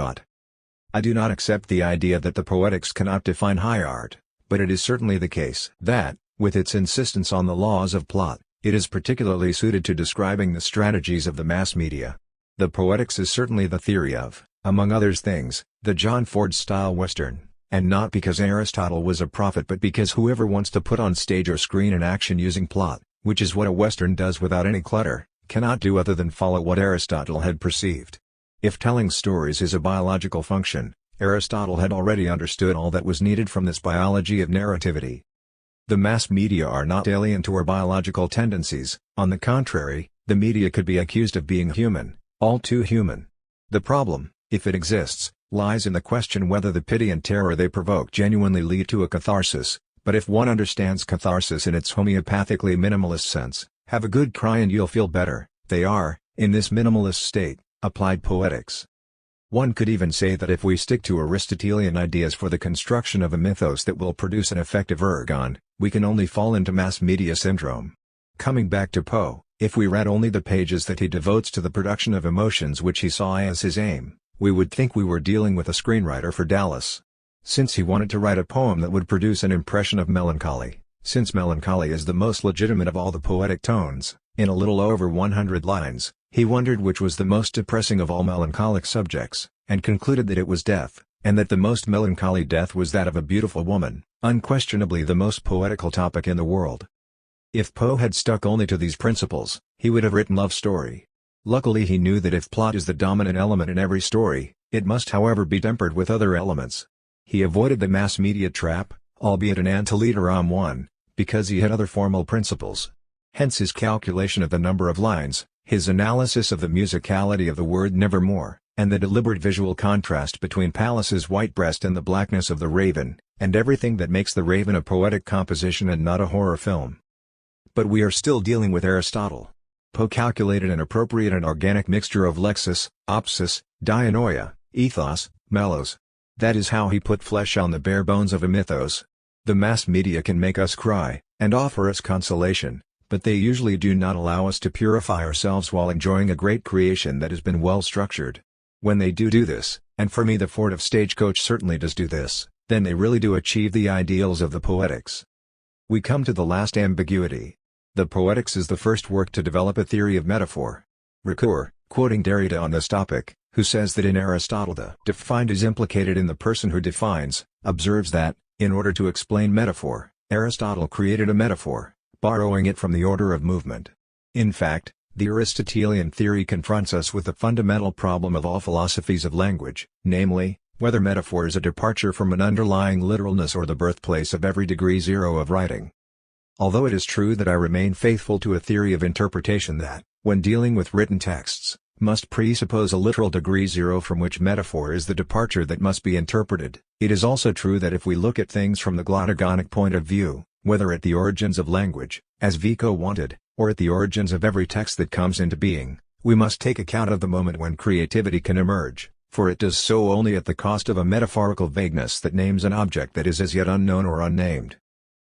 I do not accept the idea that the Poetics cannot define high art, but it is certainly the case that, with its insistence on the laws of plot, it is particularly suited to describing the strategies of the mass media. The Poetics is certainly the theory of, among other things, the John Ford-style Western, and not because Aristotle was a prophet but because whoever wants to put on stage or screen an action using plot, which is what a Western does without any clutter, cannot do other than follow what Aristotle had perceived. If telling stories is a biological function, Aristotle had already understood all that was needed from this biology of narrativity. The mass media are not alien to our biological tendencies, on the contrary, the media could be accused of being human, all too human. The problem, if it exists, lies in the question whether the pity and terror they provoke genuinely lead to a catharsis, but if one understands catharsis in its homeopathically minimalist sense, have a good cry and you'll feel better, they are, in this minimalist state, applied poetics. One could even say that if we stick to Aristotelian ideas for the construction of a mythos that will produce an effective ergon, we can only fall into mass media syndrome. Coming back to Poe, if we read only the pages that he devotes to the production of emotions which he saw as his aim, we would think we were dealing with a screenwriter for Dallas. Since he wanted to write a poem that would produce an impression of melancholy, since melancholy is the most legitimate of all the poetic tones, in a little over 100 lines, he wondered which was the most depressing of all melancholic subjects, and concluded that it was death, and that the most melancholy death was that of a beautiful woman, unquestionably the most poetical topic in the world. If Poe had stuck only to these principles, he would have written love story. Luckily he knew that if plot is the dominant element in every story, it must however be tempered with other elements. He avoided the mass media trap, albeit an antiliteram one, because he had other formal principles. Hence his calculation of the number of lines, his analysis of the musicality of the word nevermore, and the deliberate visual contrast between Pallas's white breast and the blackness of the raven, and everything that makes the Raven a poetic composition and not a horror film. But we are still dealing with Aristotle. Poe calculated an appropriate and organic mixture of lexis, opsis, dianoia, ethos, melos. That is how he put flesh on the bare bones of a mythos. The mass media can make us cry, and offer us consolation, but they usually do not allow us to purify ourselves while enjoying a great creation that has been well structured. When they do this, and for me the Fort of Stagecoach certainly does do this, then they really do achieve the ideals of the Poetics. We come to the last ambiguity. The Poetics is the first work to develop a theory of metaphor. Ricoeur, quoting Derrida on this topic, who says that in Aristotle the defined is implicated in the person who defines, observes that, in order to explain metaphor, Aristotle created a metaphor, borrowing it from the order of movement. In fact, the Aristotelian theory confronts us with the fundamental problem of all philosophies of language, namely, whether metaphor is a departure from an underlying literalness or the birthplace of every degree zero of writing. Although it is true that I remain faithful to a theory of interpretation that, when dealing with written texts, must presuppose a literal degree zero from which metaphor is the departure that must be interpreted, it is also true that if we look at things from the glottogonic point of view, whether at the origins of language, as Vico wanted, or at the origins of every text that comes into being, we must take account of the moment when creativity can emerge, for it does so only at the cost of a metaphorical vagueness that names an object that is as yet unknown or unnamed.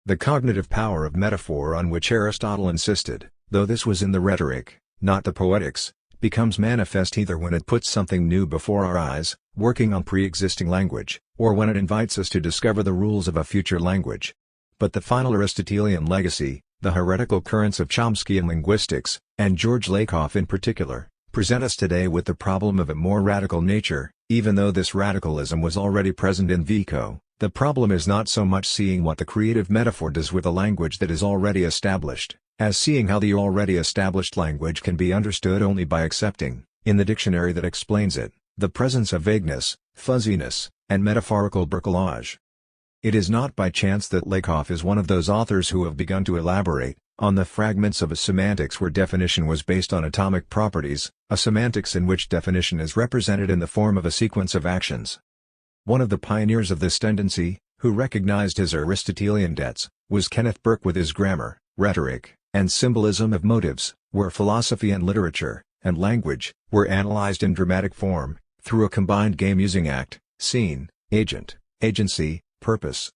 The cognitive power of metaphor on which Aristotle insisted, though this was in the Rhetoric, not the Poetics, becomes manifest either when it puts something new before our eyes, working on pre-existing language, or when it invites us to discover the rules of a future language. But the final Aristotelian legacy, the heretical currents of Chomsky in linguistics, and George Lakoff in particular, present us today with the problem of a more radical nature. Even though this radicalism was already present in Vico, the problem is not so much seeing what the creative metaphor does with a language that is already established, as seeing how the already established language can be understood only by accepting, in the dictionary that explains it, the presence of vagueness, fuzziness, and metaphorical bricolage. It is not by chance that Lakoff is one of those authors who have begun to elaborate on the fragments of a semantics where definition was based on atomic properties, a semantics in which definition is represented in the form of a sequence of actions. One of the pioneers of this tendency, who recognized his Aristotelian debts, was Kenneth Burke with his Grammar, Rhetoric, and Symbolism of Motives, where philosophy and literature, and language, were analyzed in dramatic form, through a combined game using act, scene, agent, agency, purpose.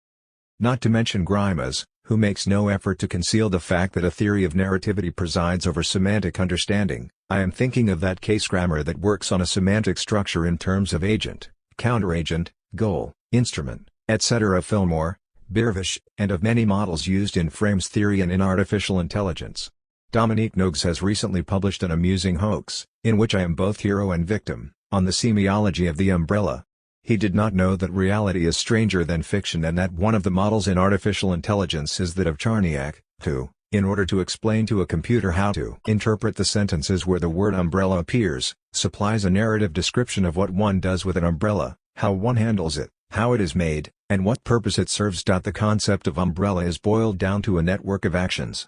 Not to mention Greimas, who makes no effort to conceal the fact that a theory of narrativity presides over semantic understanding. I am thinking of that case grammar that works on a semantic structure in terms of agent, counteragent, goal, instrument, etc. Fillmore, Birvish, and of many models used in frames theory and in artificial intelligence. Dominique Nogues has recently published an amusing hoax, in which I am both hero and victim, on the semiology of the umbrella. He did not know that reality is stranger than fiction and that one of the models in artificial intelligence is that of Charniak, who, in order to explain to a computer how to interpret the sentences where the word umbrella appears, supplies a narrative description of what one does with an umbrella, how one handles it, how it is made, and what purpose it serves. The concept of umbrella is boiled down to a network of actions.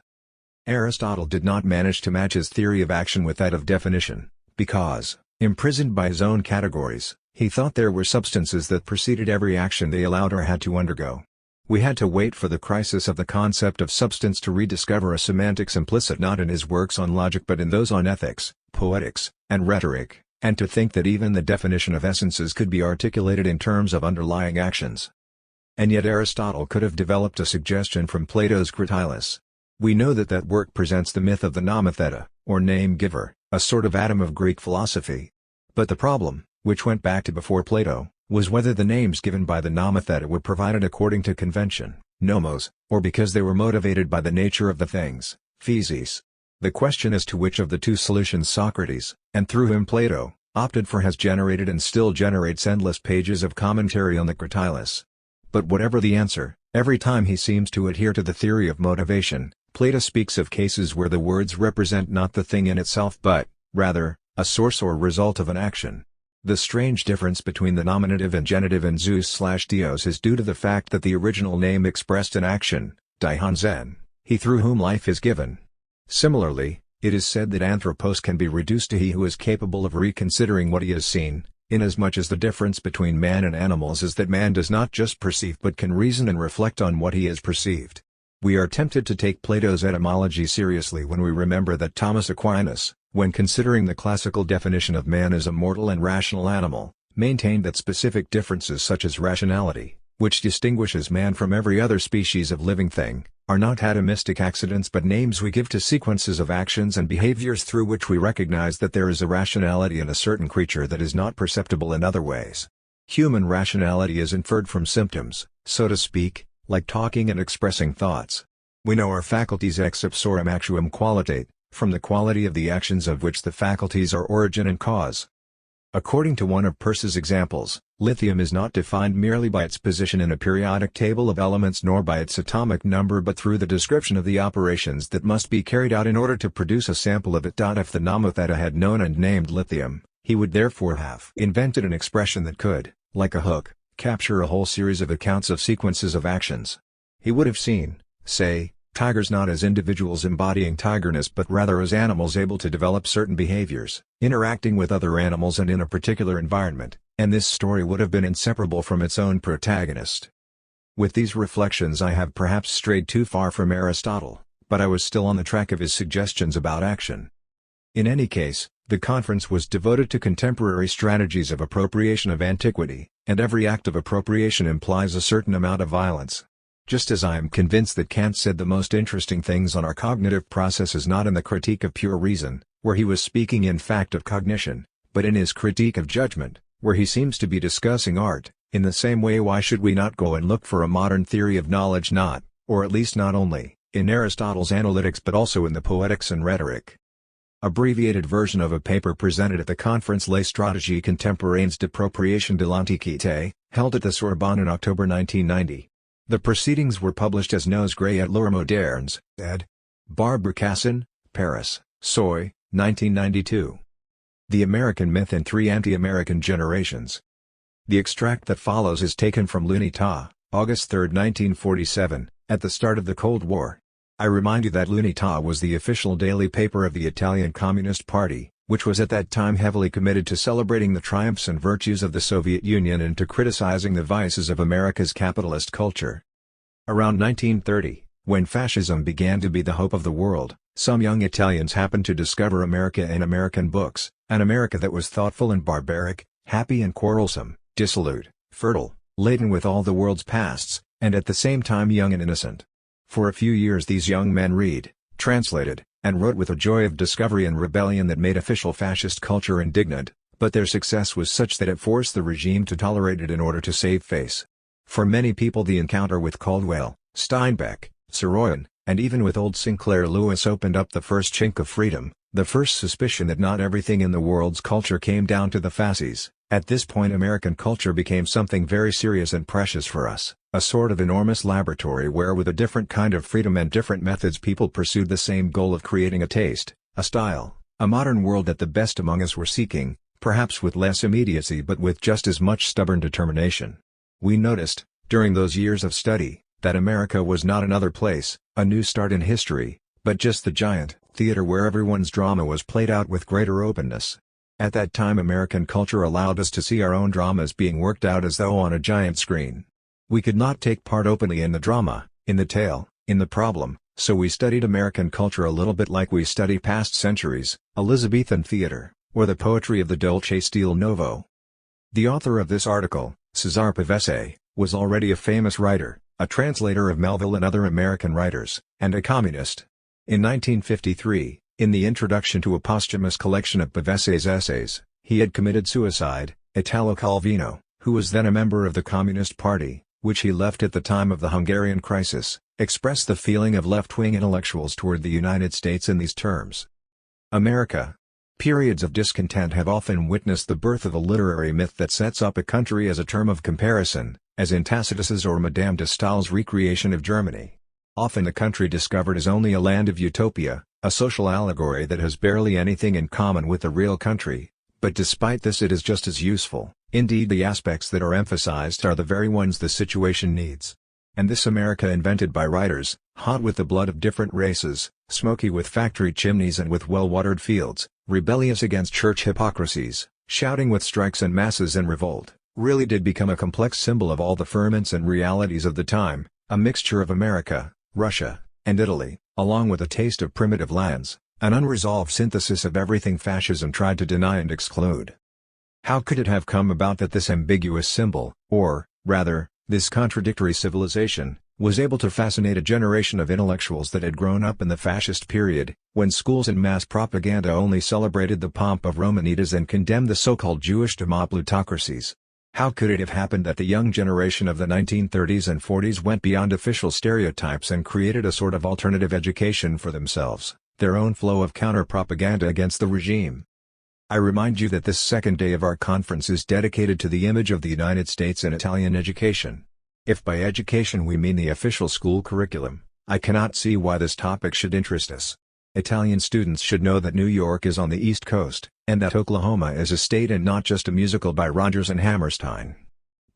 Aristotle did not manage to match his theory of action with that of definition, because, imprisoned by his own categories, he thought there were substances that preceded every action they allowed or had to undergo. We had to wait for the crisis of the concept of substance to rediscover a semantics implicit not in his works on logic but in those on ethics, poetics, and rhetoric, and to think that even the definition of essences could be articulated in terms of underlying actions. And yet Aristotle could have developed a suggestion from Plato's Cratylus. We know that that work presents the myth of the nomotheta, or name-giver, a sort of atom of Greek philosophy. But the problem, which went back to before Plato, was whether the names given by the nomotheta were provided according to convention, nomos, or because they were motivated by the nature of the things, physis. The question as to which of the two solutions Socrates, and through him Plato, opted for has generated and still generates endless pages of commentary on the Cratylus. But whatever the answer, every time he seems to adhere to the theory of motivation, Plato speaks of cases where the words represent not the thing in itself but, rather, a source or result of an action. The strange difference between the nominative and genitive in Zeus/Dios is due to the fact that the original name expressed an action, dihonzen, he through whom life is given. Similarly, it is said that anthropos can be reduced to he who is capable of reconsidering what he has seen, inasmuch as the difference between man and animals is that man does not just perceive but can reason and reflect on what he has perceived. We are tempted to take Plato's etymology seriously when we remember that Thomas Aquinas, when considering the classical definition of man as a mortal and rational animal, maintained that specific differences such as rationality, which distinguishes man from every other species of living thing, are not atomistic accidents but names we give to sequences of actions and behaviors through which we recognize that there is a rationality in a certain creature that is not perceptible in other ways. Human rationality is inferred from symptoms, so to speak, like talking and expressing thoughts. We know our faculties ex ipsorum actuum qualitate, from the quality of the actions of which the faculties are origin and cause. According to one of Peirce's examples, lithium is not defined merely by its position in a periodic table of elements nor by its atomic number but through the description of the operations that must be carried out in order to produce a sample of it. If the Namatheta had known and named lithium, he would therefore have invented an expression that could, like a hook, capture a whole series of accounts of sequences of actions. He would have seen, say, tigers not as individuals embodying tigerness but rather as animals able to develop certain behaviors, interacting with other animals and in a particular environment, and this story would have been inseparable from its own protagonist. With these reflections I have perhaps strayed too far from Aristotle, but I was still on the track of his suggestions about action. In any case, the conference was devoted to contemporary strategies of appropriation of antiquity, and every act of appropriation implies a certain amount of violence. Just as I am convinced that Kant said the most interesting things on our cognitive processes not in the Critique of Pure Reason, where he was speaking in fact of cognition, but in his Critique of Judgment, where he seems to be discussing art, in the same way why should we not go and look for a modern theory of knowledge not, or at least not only, in Aristotle's Analytics but also in the Poetics and Rhetoric. Abbreviated version of a paper presented at the conference Les Stratégies Contemporaines d'Appropriation de l'Antiquité, held at the Sorbonne in October 1990. The proceedings were published as Nos Gray et leurs Modernes, ed. Barbara-Cassin, Paris, Soy, 1992. The American Myth and Three Anti-American Generations. The extract that follows is taken from L'Unità, August 3, 1947, at the start of the Cold War. I remind you that L'Unità was the official daily paper of the Italian Communist Party, which was at that time heavily committed to celebrating the triumphs and virtues of the Soviet Union and to criticizing the vices of America's capitalist culture. Around 1930, when fascism began to be the hope of the world, some young Italians happened to discover America in American books, an America that was thoughtful and barbaric, happy and quarrelsome, dissolute, fertile, laden with all the world's pasts, and at the same time young and innocent. For a few years these young men read, translated, and wrote with a joy of discovery and rebellion that made official fascist culture indignant, but their success was such that it forced the regime to tolerate it in order to save face. For many people the encounter with Caldwell, Steinbeck, Saroyan, and even with old Sinclair Lewis opened up the first chink of freedom, the first suspicion that not everything in the world's culture came down to the fasces. At this point American culture became something very serious and precious for us, a sort of enormous laboratory where with a different kind of freedom and different methods people pursued the same goal of creating a taste, a style, a modern world that the best among us were seeking, perhaps with less immediacy but with just as much stubborn determination. We noticed, during those years of study, that America was not another place, a new start in history, but just the giant theater where everyone's drama was played out with greater openness. At that time American culture allowed us to see our own dramas being worked out as though on a giant screen. We could not take part openly in the drama, in the tale, in the problem, so we studied American culture a little bit like we study past centuries, Elizabethan theater, or the poetry of the Dolce Stil Novo. The author of this article, Cesare Pavese, was already a famous writer, a translator of Melville and other American writers, and a communist. In 1953, in the introduction to a posthumous collection of Pavese's essays, he had committed suicide. Italo Calvino, who was then a member of the Communist Party, which he left at the time of the Hungarian crisis, expressed the feeling of left-wing intellectuals toward the United States in these terms. America. Periods of discontent have often witnessed the birth of a literary myth that sets up a country as a term of comparison, as in Tacitus's or Madame de Staël's recreation of Germany. Often the country discovered is only a land of utopia, a social allegory that has barely anything in common with the real country, but despite this it is just as useful. Indeed, the aspects that are emphasized are the very ones the situation needs. And this America invented by writers, hot with the blood of different races, smoky with factory chimneys and with well-watered fields, rebellious against church hypocrisies, shouting with strikes and masses and revolt, really did become a complex symbol of all the ferments and realities of the time, a mixture of America, Russia, and Italy, along with a taste of primitive lands, an unresolved synthesis of everything fascism tried to deny and exclude. How could it have come about that this ambiguous symbol, or, rather, this contradictory civilization, was able to fascinate a generation of intellectuals that had grown up in the fascist period, when schools and mass propaganda only celebrated the pomp of Romanitas and condemned the so-called Jewish demo plutocracies. How could it have happened that the young generation of the 1930s and 40s went beyond official stereotypes and created a sort of alternative education for themselves, their own flow of counter-propaganda against the regime? I remind you that this second day of our conference is dedicated to the image of the United States in Italian education. If by education we mean the official school curriculum, I cannot see why this topic should interest us. Italian students should know that New York is on the East Coast, and that Oklahoma is a state and not just a musical by Rodgers and Hammerstein.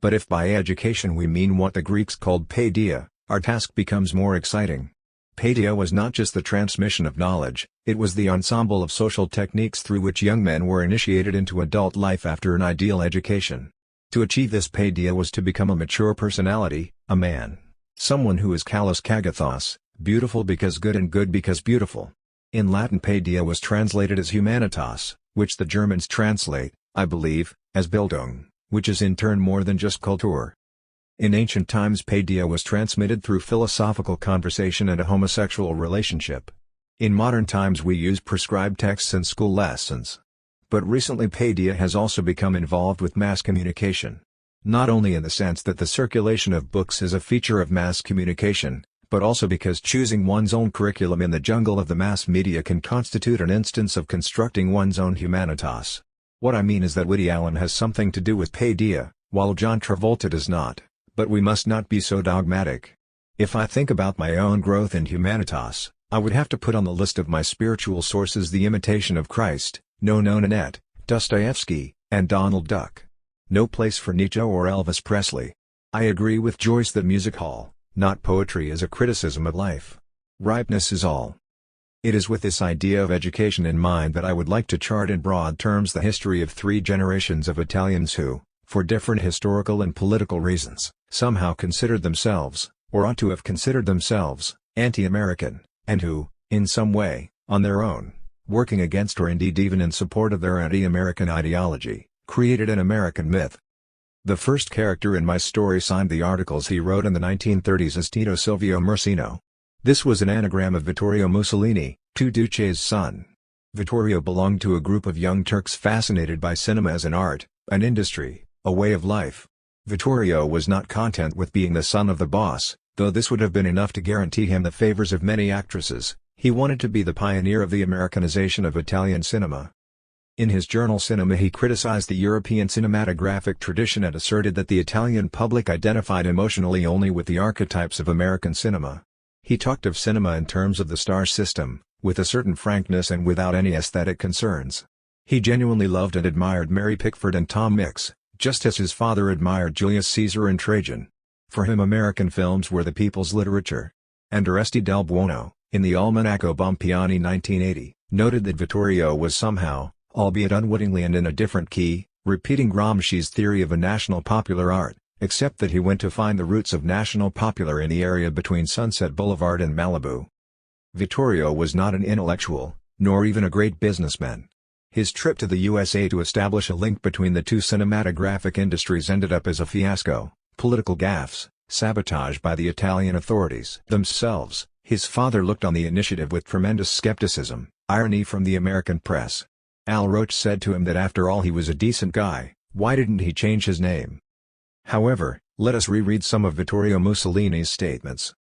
But if by education we mean what the Greeks called paideia, our task becomes more exciting. Paideia was not just the transmission of knowledge, it was the ensemble of social techniques through which young men were initiated into adult life after an ideal education. To achieve this paideia was to become a mature personality, a man. Someone who is kalos kagathos, beautiful because good and good because beautiful. In Latin paideia was translated as humanitas, which the Germans translate, I believe, as Bildung, which is in turn more than just Kultur. In ancient times paideia was transmitted through philosophical conversation and a homosexual relationship. In modern times we use prescribed texts and school lessons. But recently paideia has also become involved with mass communication. Not only in the sense that the circulation of books is a feature of mass communication, but also because choosing one's own curriculum in the jungle of the mass media can constitute an instance of constructing one's own humanitas. What I mean is that Woody Allen has something to do with paideia, while John Travolta does not, but we must not be so dogmatic. If I think about my own growth in humanitas, I would have to put on the list of my spiritual sources The Imitation of Christ, No Nanette, Dostoevsky, and Donald Duck. No place for Nietzsche or Elvis Presley. I agree with Joyce that music hall, not poetry, is a criticism of life. Ripeness is all. It is with this idea of education in mind that I would like to chart in broad terms the history of 3 generations of Italians who, for different historical and political reasons, somehow considered themselves, or ought to have considered themselves, anti-American, and who, in some way, on their own, working against or indeed even in support of their anti-American ideology, created an American myth. The first character in my story signed the articles he wrote in the 1930s as Tito Silvio Mursino. This was an anagram of Vittorio Mussolini, two Duce's son. Vittorio belonged to a group of young Turks fascinated by cinema as an art, an industry, a way of life. Vittorio was not content with being the son of the boss, though this would have been enough to guarantee him the favors of many actresses. He wanted to be the pioneer of the Americanization of Italian cinema. In his journal Cinema he criticized the European cinematographic tradition and asserted that the Italian public identified emotionally only with the archetypes of American cinema. He talked of cinema in terms of the star system, with a certain frankness and without any aesthetic concerns. He genuinely loved and admired Mary Pickford and Tom Mix, just as his father admired Julius Caesar and Trajan. For him American films were the people's literature. And Oreste Del Buono, in the Almanacco Bompiani 1980, noted that Vittorio was somehow, albeit unwittingly and in a different key, repeating Gramsci's theory of a national popular art, except that he went to find the roots of national popular in the area between Sunset Boulevard and Malibu. Vittorio was not an intellectual, nor even a great businessman. His trip to the USA to establish a link between the two cinematographic industries ended up as a fiasco, political gaffes, sabotage by the Italian authorities themselves. His father looked on the initiative with tremendous skepticism, irony from the American press. Al Roach said to him that after all he was a decent guy, why didn't he change his name? However, let us reread some of Vittorio Mussolini's statements.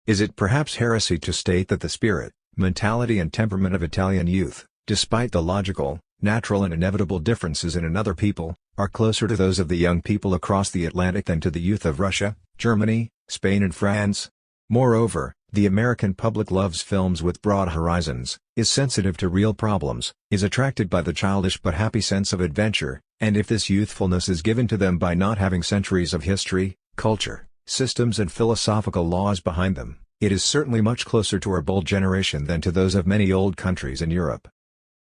Is it perhaps heresy to state that the spirit, mentality and temperament of Italian youth, despite the logical, natural and inevitable differences in another people, are closer to those of the young people across the Atlantic than to the youth of Russia, Germany, Spain and France? Moreover, the American public loves films with broad horizons, is sensitive to real problems, is attracted by the childish but happy sense of adventure, and if this youthfulness is given to them by not having centuries of history, culture, systems and philosophical laws behind them, it is certainly much closer to our bold generation than to those of many old countries in Europe.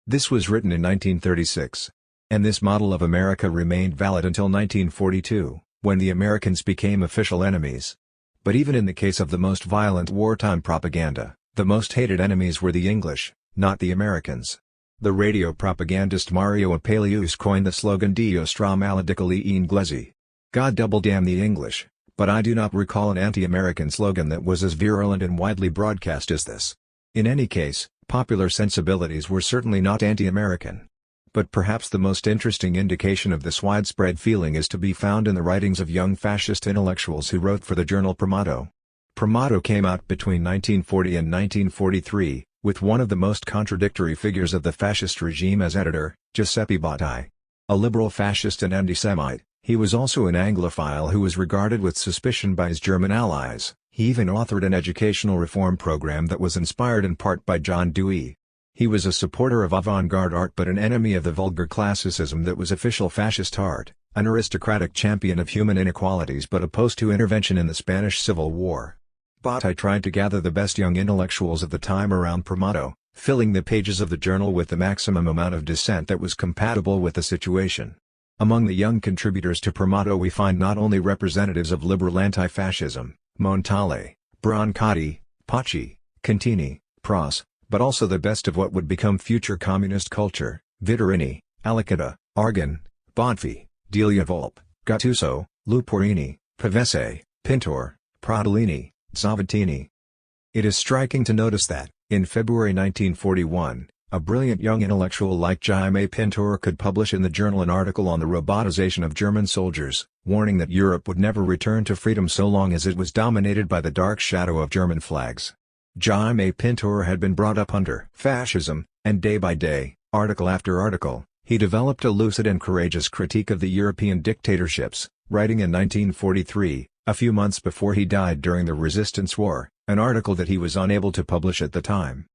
This was written in 1936. And this model of America remained valid until 1942, when the Americans became official enemies. But even in the case of the most violent wartime propaganda, the most hated enemies were the English, not the Americans. The radio propagandist Mario Apelius coined the slogan Dio stra maledicoli gli inglesi. God double damn the English, But I do not recall an anti-American slogan that was as virulent and widely broadcast as this. In any case, popular sensibilities were certainly not anti-American. But perhaps the most interesting indication of this widespread feeling is to be found in the writings of young fascist intellectuals who wrote for the journal Promoto. Promoto came out between 1940 and 1943, with one of the most contradictory figures of the fascist regime as editor, Giuseppe Bottai. A liberal fascist and anti-Semite, he was also an Anglophile who was regarded with suspicion by his German allies. He even authored an educational reform program that was inspired in part by John Dewey. He was a supporter of avant-garde art but an enemy of the vulgar classicism that was official fascist art, an aristocratic champion of human inequalities but opposed to intervention in the Spanish Civil War. Bottai tried to gather the best young intellectuals of the time around Promoto, filling the pages of the journal with the maximum amount of dissent that was compatible with the situation. Among the young contributors to Promoto we find not only representatives of liberal anti-fascism, Montale, Brancati, Paci, Contini, Pross, but also the best of what would become future communist culture, Vittorini, Alicata, Argan, Bonfi, Delia Volpe, Gattuso, Luporini, Pavese, Pintor, Prodolini, Zavattini. It is striking to notice that, in February 1941, a brilliant young intellectual like Jaime Pintor could publish in the journal an article on the robotization of German soldiers, warning that Europe would never return to freedom so long as it was dominated by the dark shadow of German flags. Jaime Pintor had been brought up under fascism, and day by day, article after article, he developed a lucid and courageous critique of the European dictatorships, writing in 1943, a few months before he died during the Resistance War, an article that he was unable to publish at the time.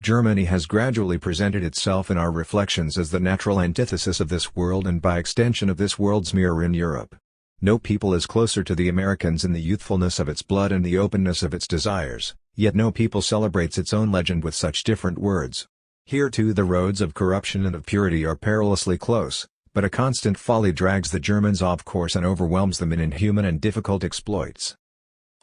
Germany has gradually presented itself in our reflections as the natural antithesis of this world and by extension of this world's mirror in Europe. No people is closer to the Americans in the youthfulness of its blood and the openness of its desires, yet no people celebrates its own legend with such different words. Here too the roads of corruption and of purity are perilously close, but a constant folly drags the Germans off course and overwhelms them in inhuman and difficult exploits.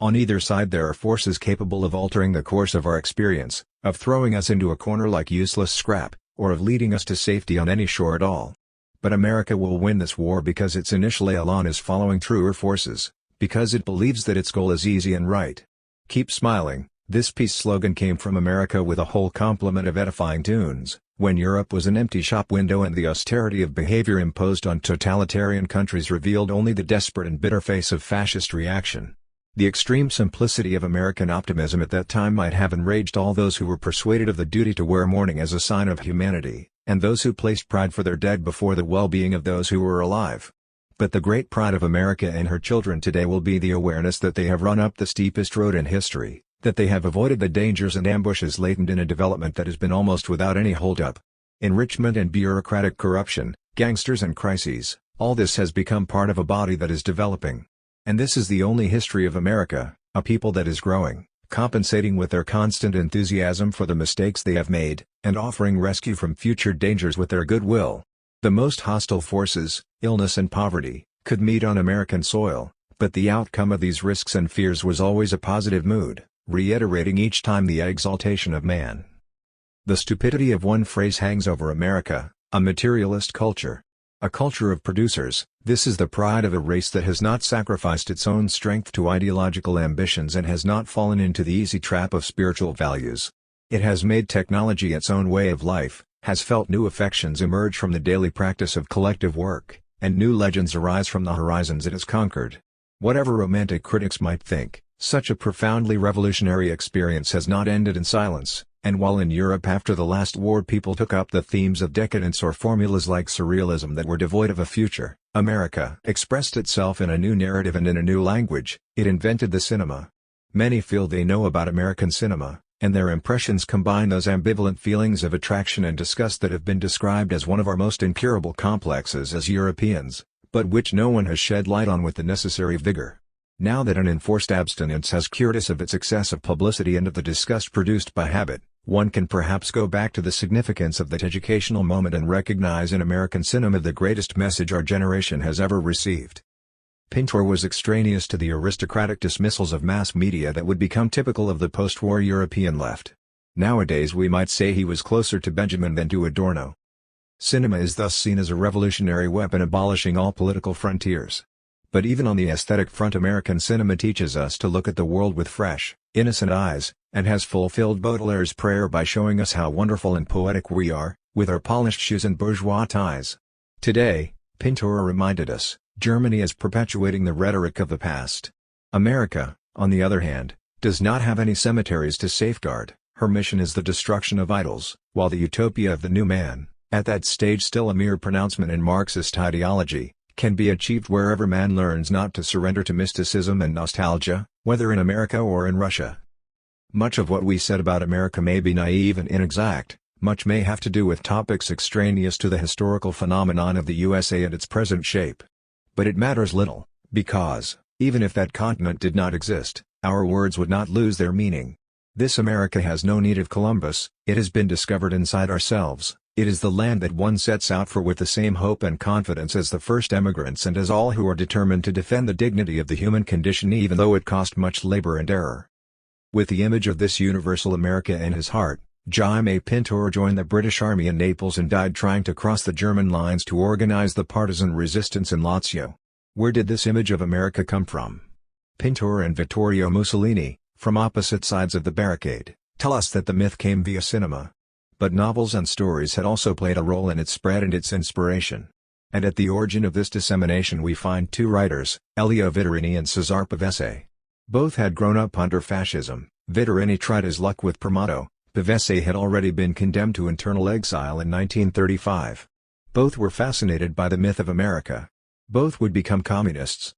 On either side there are forces capable of altering the course of our experience, of throwing us into a corner like useless scrap, or of leading us to safety on any shore at all. But America will win this war because its initial elan is following truer forces, because it believes that its goal is easy and right. Keep smiling. This peace slogan came from America with a whole complement of edifying tunes, when Europe was an empty shop window and the austerity of behavior imposed on totalitarian countries revealed only the desperate and bitter face of fascist reaction. The extreme simplicity of American optimism at that time might have enraged all those who were persuaded of the duty to wear mourning as a sign of humanity, and those who placed pride for their dead before the well-being of those who were alive. But the great pride of America and her children today will be the awareness that they have run up the steepest road in history, that they have avoided the dangers and ambushes latent in a development that has been almost without any hold-up. Enrichment and bureaucratic corruption, gangsters and crises, all this has become part of a body that is developing. And this is the only history of America, a people that is growing, compensating with their constant enthusiasm for the mistakes they have made, and offering rescue from future dangers with their goodwill. The most hostile forces, illness and poverty, could meet on American soil, but the outcome of these risks and fears was always a positive mood, reiterating each time the exaltation of man. The stupidity of one phrase hangs over America, a materialist culture. A culture of producers. This is the pride of a race that has not sacrificed its own strength to ideological ambitions and has not fallen into the easy trap of spiritual values. It has made technology its own way of life, has felt new affections emerge from the daily practice of collective work, and new legends arise from the horizons it has conquered. Whatever romantic critics might think, such a profoundly revolutionary experience has not ended in silence. And while in Europe after the last war people took up the themes of decadence or formulas like surrealism that were devoid of a future, America expressed itself in a new narrative and in a new language. It invented the cinema. Many feel they know about American cinema, and their impressions combine those ambivalent feelings of attraction and disgust that have been described as one of our most incurable complexes as Europeans, but which no one has shed light on with the necessary vigor. Now that an enforced abstinence has cured us of its excessive publicity and of the disgust produced by habit, one can perhaps go back to the significance of that educational moment and recognize in American cinema the greatest message our generation has ever received. Pintor was extraneous to the aristocratic dismissals of mass media that would become typical of the post-war European left. Nowadays we might say he was closer to Benjamin than to Adorno. Cinema is thus seen as a revolutionary weapon abolishing all political frontiers. But even on the aesthetic front, American cinema teaches us to look at the world with fresh, innocent eyes, and has fulfilled Baudelaire's prayer by showing us how wonderful and poetic we are, with our polished shoes and bourgeois ties. Today, Pintura reminded us, Germany is perpetuating the rhetoric of the past. America, on the other hand, does not have any cemeteries to safeguard. Her mission is the destruction of idols, while the utopia of the new man, at that stage still a mere pronouncement in Marxist ideology, can be achieved wherever man learns not to surrender to mysticism and nostalgia, whether in America or in Russia. Much of what we said about America may be naive and inexact, much may have to do with topics extraneous to the historical phenomenon of the USA and its present shape. But it matters little, because, even if that continent did not exist, our words would not lose their meaning. This America has no need of Columbus, it has been discovered inside ourselves. It is the land that one sets out for with the same hope and confidence as the first emigrants and as all who are determined to defend the dignity of the human condition even though it cost much labor and error. With the image of this universal America in his heart, Jaime Pintor joined the British Army in Naples and died trying to cross the German lines to organize the partisan resistance in Lazio. Where did this image of America come from? Pintor and Vittorio Mussolini, from opposite sides of the barricade, tell us that the myth came via cinema. But novels and stories had also played a role in its spread and its inspiration. And at the origin of this dissemination we find two writers, Elio Vittorini and Cesare Pavese. Both had grown up under fascism. Vittorini tried his luck with Primato, Pavese had already been condemned to internal exile in 1935. Both were fascinated by the myth of America. Both would become communists.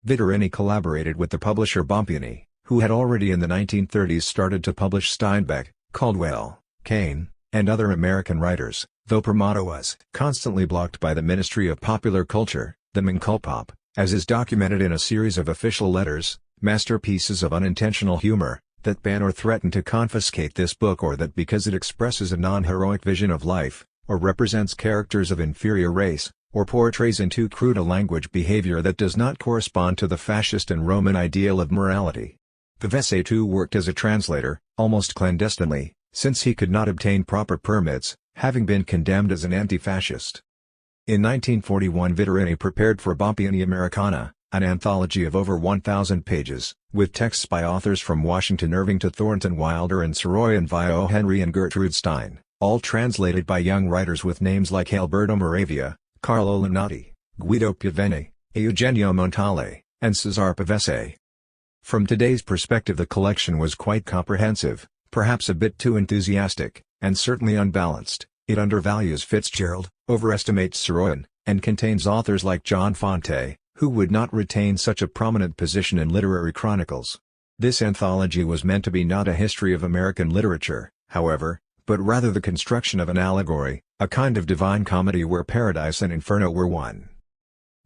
Vittorini collaborated with the publisher Bompiani, who had already in the 1930s started to publish Steinbeck, Caldwell, Kane, and other American writers, though Primato was constantly blocked by the Ministry of Popular Culture, the Minculpop, as is documented in a series of official letters, masterpieces of unintentional humor, that ban or threaten to confiscate this book or that because it expresses a non-heroic vision of life, or represents characters of inferior race, or portrays in too crude a language behavior that does not correspond to the fascist and Roman ideal of morality. Pavese too worked as a translator, almost clandestinely, since he could not obtain proper permits, having been condemned as an anti-fascist. In 1941 Vittorini prepared for Bompiani Americana, an anthology of over 1,000 pages, with texts by authors from Washington Irving to Thornton Wilder and Soroyan Vio Henry and Gertrude Stein, all translated by young writers with names like Alberto Moravia, Carlo Lunati, Guido Piovene, Eugenio Montale, and Cesare Pavese. From today's perspective the collection was quite comprehensive, perhaps a bit too enthusiastic, and certainly unbalanced. It undervalues Fitzgerald, overestimates Soroyan, and contains authors like John Fonte, who would not retain such a prominent position in literary chronicles. This anthology was meant to be not a history of American literature, however, but rather the construction of an allegory, a kind of divine comedy where paradise and inferno were one.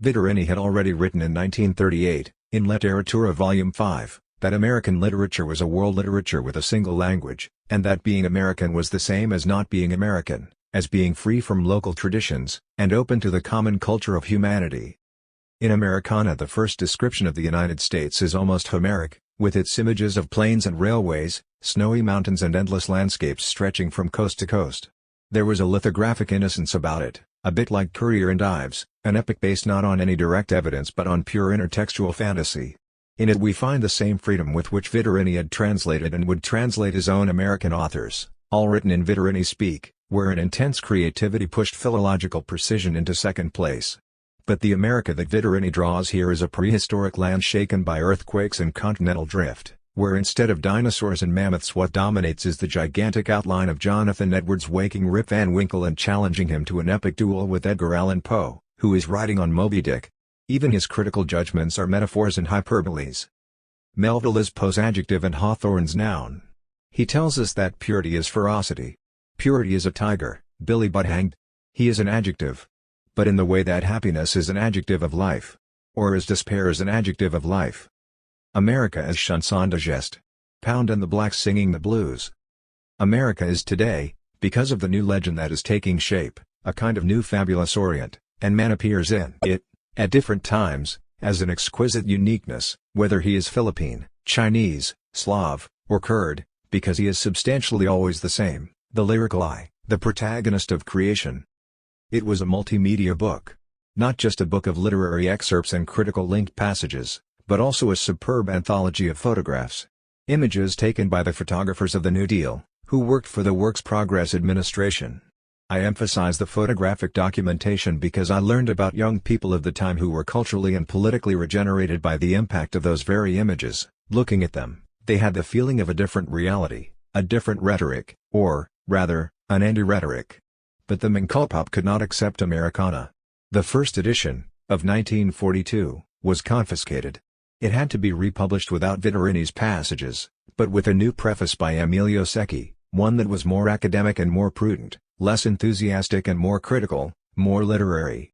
Vittorini had already written in 1938, in Letteratura Volume 5, that American literature was a world literature with a single language, and that being American was the same as not being American, as being free from local traditions, and open to the common culture of humanity. In Americana the first description of the United States is almost Homeric, with its images of plains and railways, snowy mountains and endless landscapes stretching from coast to coast. There was a lithographic innocence about it, a bit like Currier and Ives, an epic based not on any direct evidence but on pure intertextual fantasy. In it we find the same freedom with which Vittorini had translated and would translate his own American authors, all written in Vittorini speak, where an intense creativity pushed philological precision into second place. But the America that Vittorini draws here is a prehistoric land shaken by earthquakes and continental drift, where instead of dinosaurs and mammoths what dominates is the gigantic outline of Jonathan Edwards waking Rip Van Winkle and challenging him to an epic duel with Edgar Allan Poe, who is riding on Moby Dick. Even his critical judgments are metaphors and hyperboles. Melville is Poe's adjective and Hawthorne's noun. He tells us that purity is ferocity. Purity is a tiger, Billy Budd hanged. He is an adjective. But in the way that happiness is an adjective of life. Or as despair is an adjective of life. America is chanson de geste. Pound and the Blacks singing the blues. America is today, because of the new legend that is taking shape, a kind of new fabulous Orient, and man appears in it, at different times, as an exquisite uniqueness, whether he is Philippine, Chinese, Slav, or Kurd, because he is substantially always the same, the lyrical I, the protagonist of creation. It was a multimedia book. Not just a book of literary excerpts and critical linked passages, but also a superb anthology of photographs. Images taken by the photographers of the New Deal, who worked for the Works Progress Administration. I emphasize the photographic documentation because I learned about young people of the time who were culturally and politically regenerated by the impact of those very images. Looking at them, they had the feeling of a different reality, a different rhetoric, or, rather, an anti-rhetoric. But the Minkulpop could not accept Americana. The first edition, of 1942, was confiscated. It had to be republished without Vittorini's passages, but with a new preface by Emilio Secchi, one that was more academic and more prudent, less enthusiastic and more critical, more literary.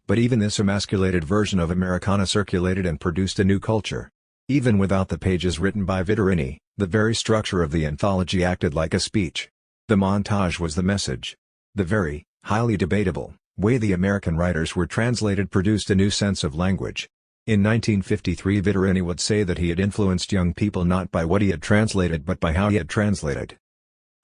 But even this emasculated version of Americana circulated and produced a new culture. Even without the pages written by Vittorini, the very structure of the anthology acted like a speech. The montage was the message. The very, highly debatable, way the American writers were translated produced a new sense of language. In 1953 Vittorini would say that he had influenced young people not by what he had translated but by how he had translated.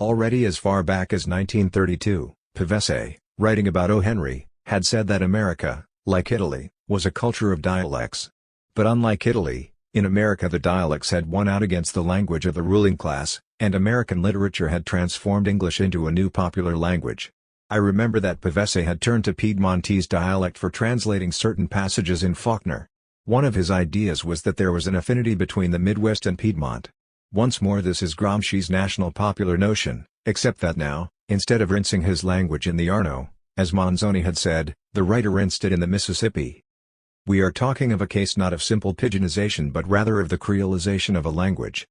Already as far back as 1932, Pavese, writing about O. Henry, had said that America, like Italy, was a culture of dialects. But unlike Italy, in America the dialects had won out against the language of the ruling class, and American literature had transformed English into a new popular language. I remember that Pavese had turned to Piedmontese dialect for translating certain passages in Faulkner. One of his ideas was that there was an affinity between the Midwest and Piedmont. Once more this is Gramsci's national popular notion, except that now, instead of rinsing his language in the Arno, as Manzoni had said, the writer rinsed it in the Mississippi. We are talking of a case not of simple pidginization but rather of the creolization of a language.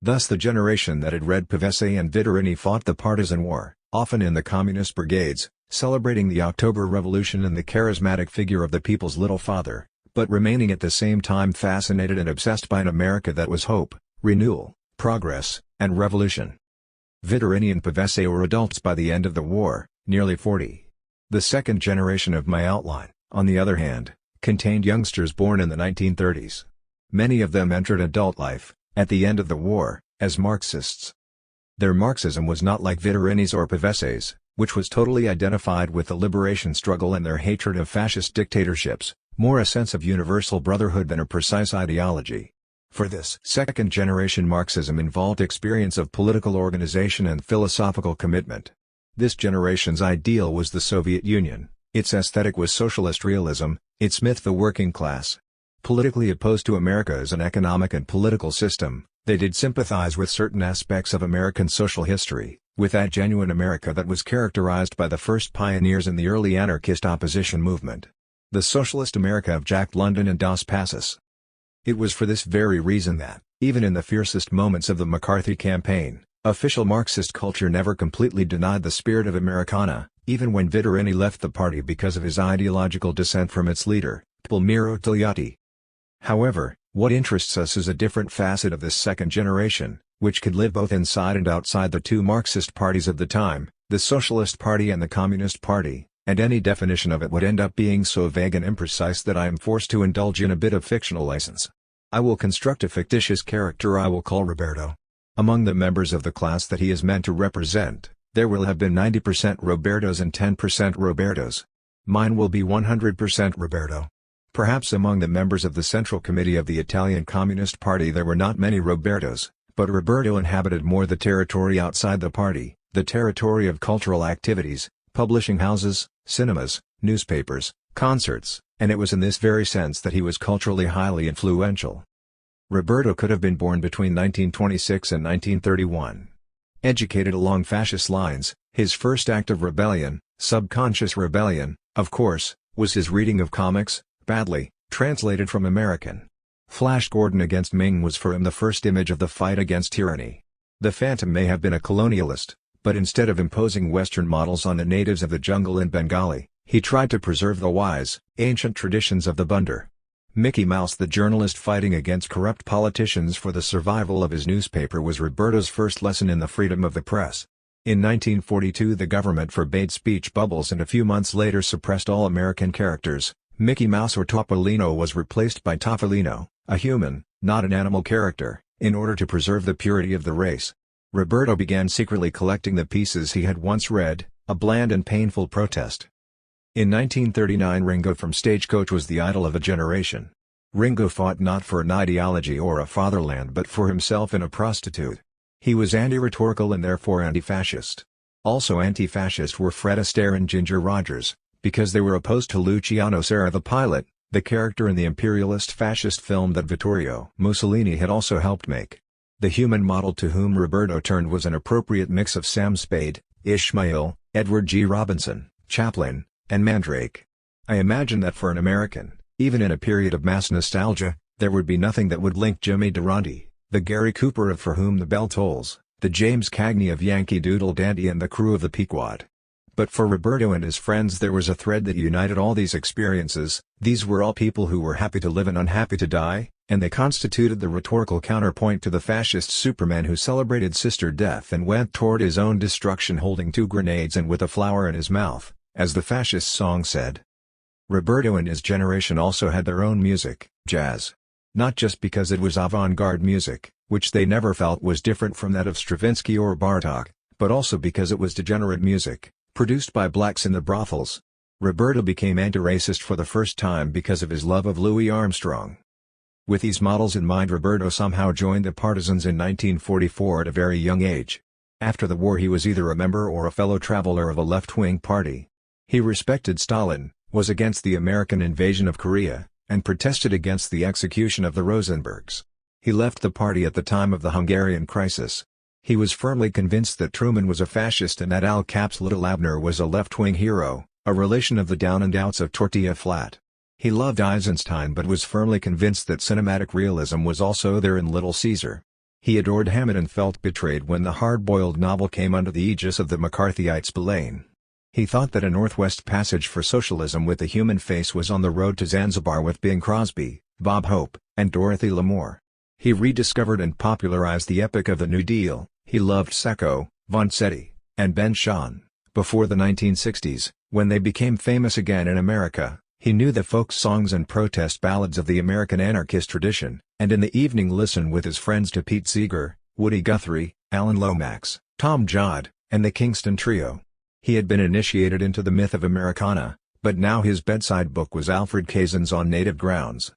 Thus the generation that had read Pavese and Vittorini fought the partisan war, often in the communist brigades, celebrating the October Revolution and the charismatic figure of the people's little father, but remaining at the same time fascinated and obsessed by an America that was hope, renewal, progress, and revolution. Vittorini and Pavese were adults by the end of the war, nearly 40. The second generation of my outline, on the other hand, contained youngsters born in the 1930s. Many of them entered adult life, at the end of the war, as Marxists. Their Marxism was not like Vittorini's or Pavese's, which was totally identified with the liberation struggle and their hatred of fascist dictatorships, more a sense of universal brotherhood than a precise ideology. For this second-generation Marxism involved experience of political organization and philosophical commitment. This generation's ideal was the Soviet Union, its aesthetic was socialist realism, its myth the working class. Politically opposed to America as an economic and political system, they did sympathize with certain aspects of American social history, with that genuine America that was characterized by the first pioneers in the early anarchist opposition movement. The socialist America of Jack London and Dos Passos. It was for this very reason that, even in the fiercest moments of the McCarthy campaign, official Marxist culture never completely denied the spirit of Americana, even when Vittorini left the party because of his ideological dissent from its leader, Palmiro Togliatti. However, what interests us is a different facet of this second generation, which could live both inside and outside the two Marxist parties of the time, the Socialist Party and the Communist Party, and any definition of it would end up being so vague and imprecise that I am forced to indulge in a bit of fictional license. I will construct a fictitious character I will call Roberto. Among the members of the class that he is meant to represent, there will have been 90% Robertos and 10% Robertos. Mine will be 100% Roberto. Perhaps among the members of the Central Committee of the Italian Communist Party there were not many Robertos, but Roberto inhabited more the territory outside the party, the territory of cultural activities, publishing houses, cinemas, newspapers, concerts, and it was in this very sense that he was culturally highly influential. Roberto could have been born between 1926 and 1931. Educated along fascist lines, his first act of rebellion, subconscious rebellion, of course, was his reading of comics, badly translated from American. Flash Gordon against Ming was for him the first image of the fight against tyranny. The Phantom may have been a colonialist, but instead of imposing Western models on the natives of the jungle in Bengali, he tried to preserve the wise, ancient traditions of the Bunder. Mickey Mouse, the journalist fighting against corrupt politicians for the survival of his newspaper, was Roberto's first lesson in the freedom of the press. In 1942 the government forbade speech bubbles and a few months later suppressed all American characters. Mickey Mouse or Topolino was replaced by Topolino, a human, not an animal character, in order to preserve the purity of the race. Roberto began secretly collecting the pieces he had once read, a bland and painful protest. In 1939 Ringo from Stagecoach was the idol of a generation. Ringo fought not for an ideology or a fatherland but for himself and a prostitute. He was anti-rhetorical and therefore anti-fascist. Also anti-fascist were Fred Astaire and Ginger Rogers, because they were opposed to Luciano Serra the pilot, the character in the imperialist fascist film that Vittorio Mussolini had also helped make. The human model to whom Roberto turned was an appropriate mix of Sam Spade, Ishmael, Edward G. Robinson, Chaplin, and Mandrake. I imagine that for an American, even in a period of mass nostalgia, there would be nothing that would link Jimmy Durante, the Gary Cooper of For Whom the Bell Tolls, the James Cagney of Yankee Doodle Dandy and the crew of the Pequod. But for Roberto and his friends there was a thread that united all these experiences. These were all people who were happy to live and unhappy to die, and they constituted the rhetorical counterpoint to the fascist Superman who celebrated sister death and went toward his own destruction holding 2 grenades and with a flower in his mouth, as the fascist song said. Roberto and his generation also had their own music, jazz. Not just because it was avant-garde music, which they never felt was different from that of Stravinsky or Bartók, but also because it was degenerate music, produced by blacks in the brothels. Roberto became anti-racist for the first time because of his love of Louis Armstrong. With these models in mind Roberto somehow joined the Partisans in 1944 at a very young age. After the war he was either a member or a fellow traveler of a left-wing party. He respected Stalin, was against the American invasion of Korea, and protested against the execution of the Rosenbergs. He left the party at the time of the Hungarian crisis. He was firmly convinced that Truman was a fascist and that Al Cap's Little Abner was a left-wing hero, a relation of the down-and-outs of Tortilla Flat. He loved Eisenstein but was firmly convinced that cinematic realism was also there in Little Caesar. He adored Hammett and felt betrayed when the hard-boiled novel came under the aegis of the McCarthyite Spillane. He thought that a Northwest Passage for Socialism with a Human Face was on the road to Zanzibar with Bing Crosby, Bob Hope, and Dorothy Lamour. He rediscovered and popularized the epic of the New Deal. He loved Sacco, Vanzetti, and Ben Shahn. Before the 1960s, when they became famous again in America, he knew the folk songs and protest ballads of the American anarchist tradition, and in the evening listened with his friends to Pete Seeger, Woody Guthrie, Alan Lomax, Tom Joad, and the Kingston Trio. He had been initiated into the myth of Americana, but now his bedside book was Alfred Kazan's On Native Grounds.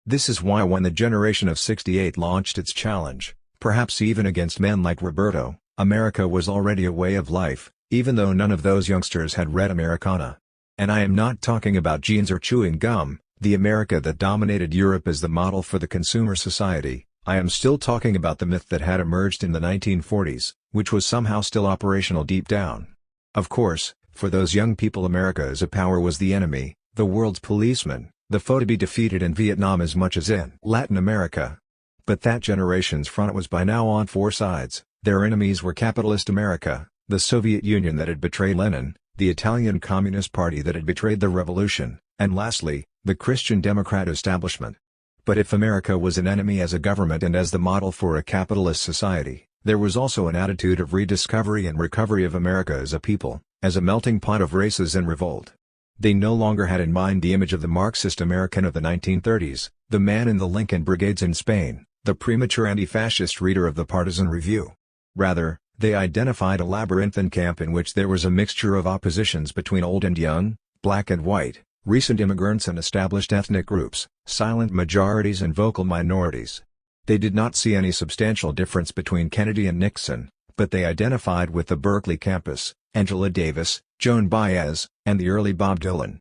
This is why when the generation of '68 launched its challenge, perhaps even against men like Roberto, America was already a way of life, even though none of those youngsters had read Americana. And I am not talking about jeans or chewing gum, the America that dominated Europe as the model for the consumer society. I am still talking about the myth that had emerged in the 1940s, which was somehow still operational deep down. Of course, for those young people America as a power was the enemy, the world's policeman, the foe to be defeated in Vietnam as much as in Latin America. But that generation's front was by now on 4 sides. Their enemies were capitalist America, the Soviet Union that had betrayed Lenin, the Italian Communist Party that had betrayed the revolution, and lastly, the Christian Democrat establishment. But if America was an enemy as a government and as the model for a capitalist society, there was also an attitude of rediscovery and recovery of America as a people, as a melting pot of races in revolt. They no longer had in mind the image of the Marxist American of the 1930s, the man in the Lincoln Brigades in Spain, the premature anti-fascist reader of the Partisan Review. Rather, they identified a labyrinthine camp in which there was a mixture of oppositions between old and young, black and white, recent immigrants and established ethnic groups, silent majorities and vocal minorities. They did not see any substantial difference between Kennedy and Nixon, but they identified with the Berkeley campus, Angela Davis, Joan Baez, and the early Bob Dylan.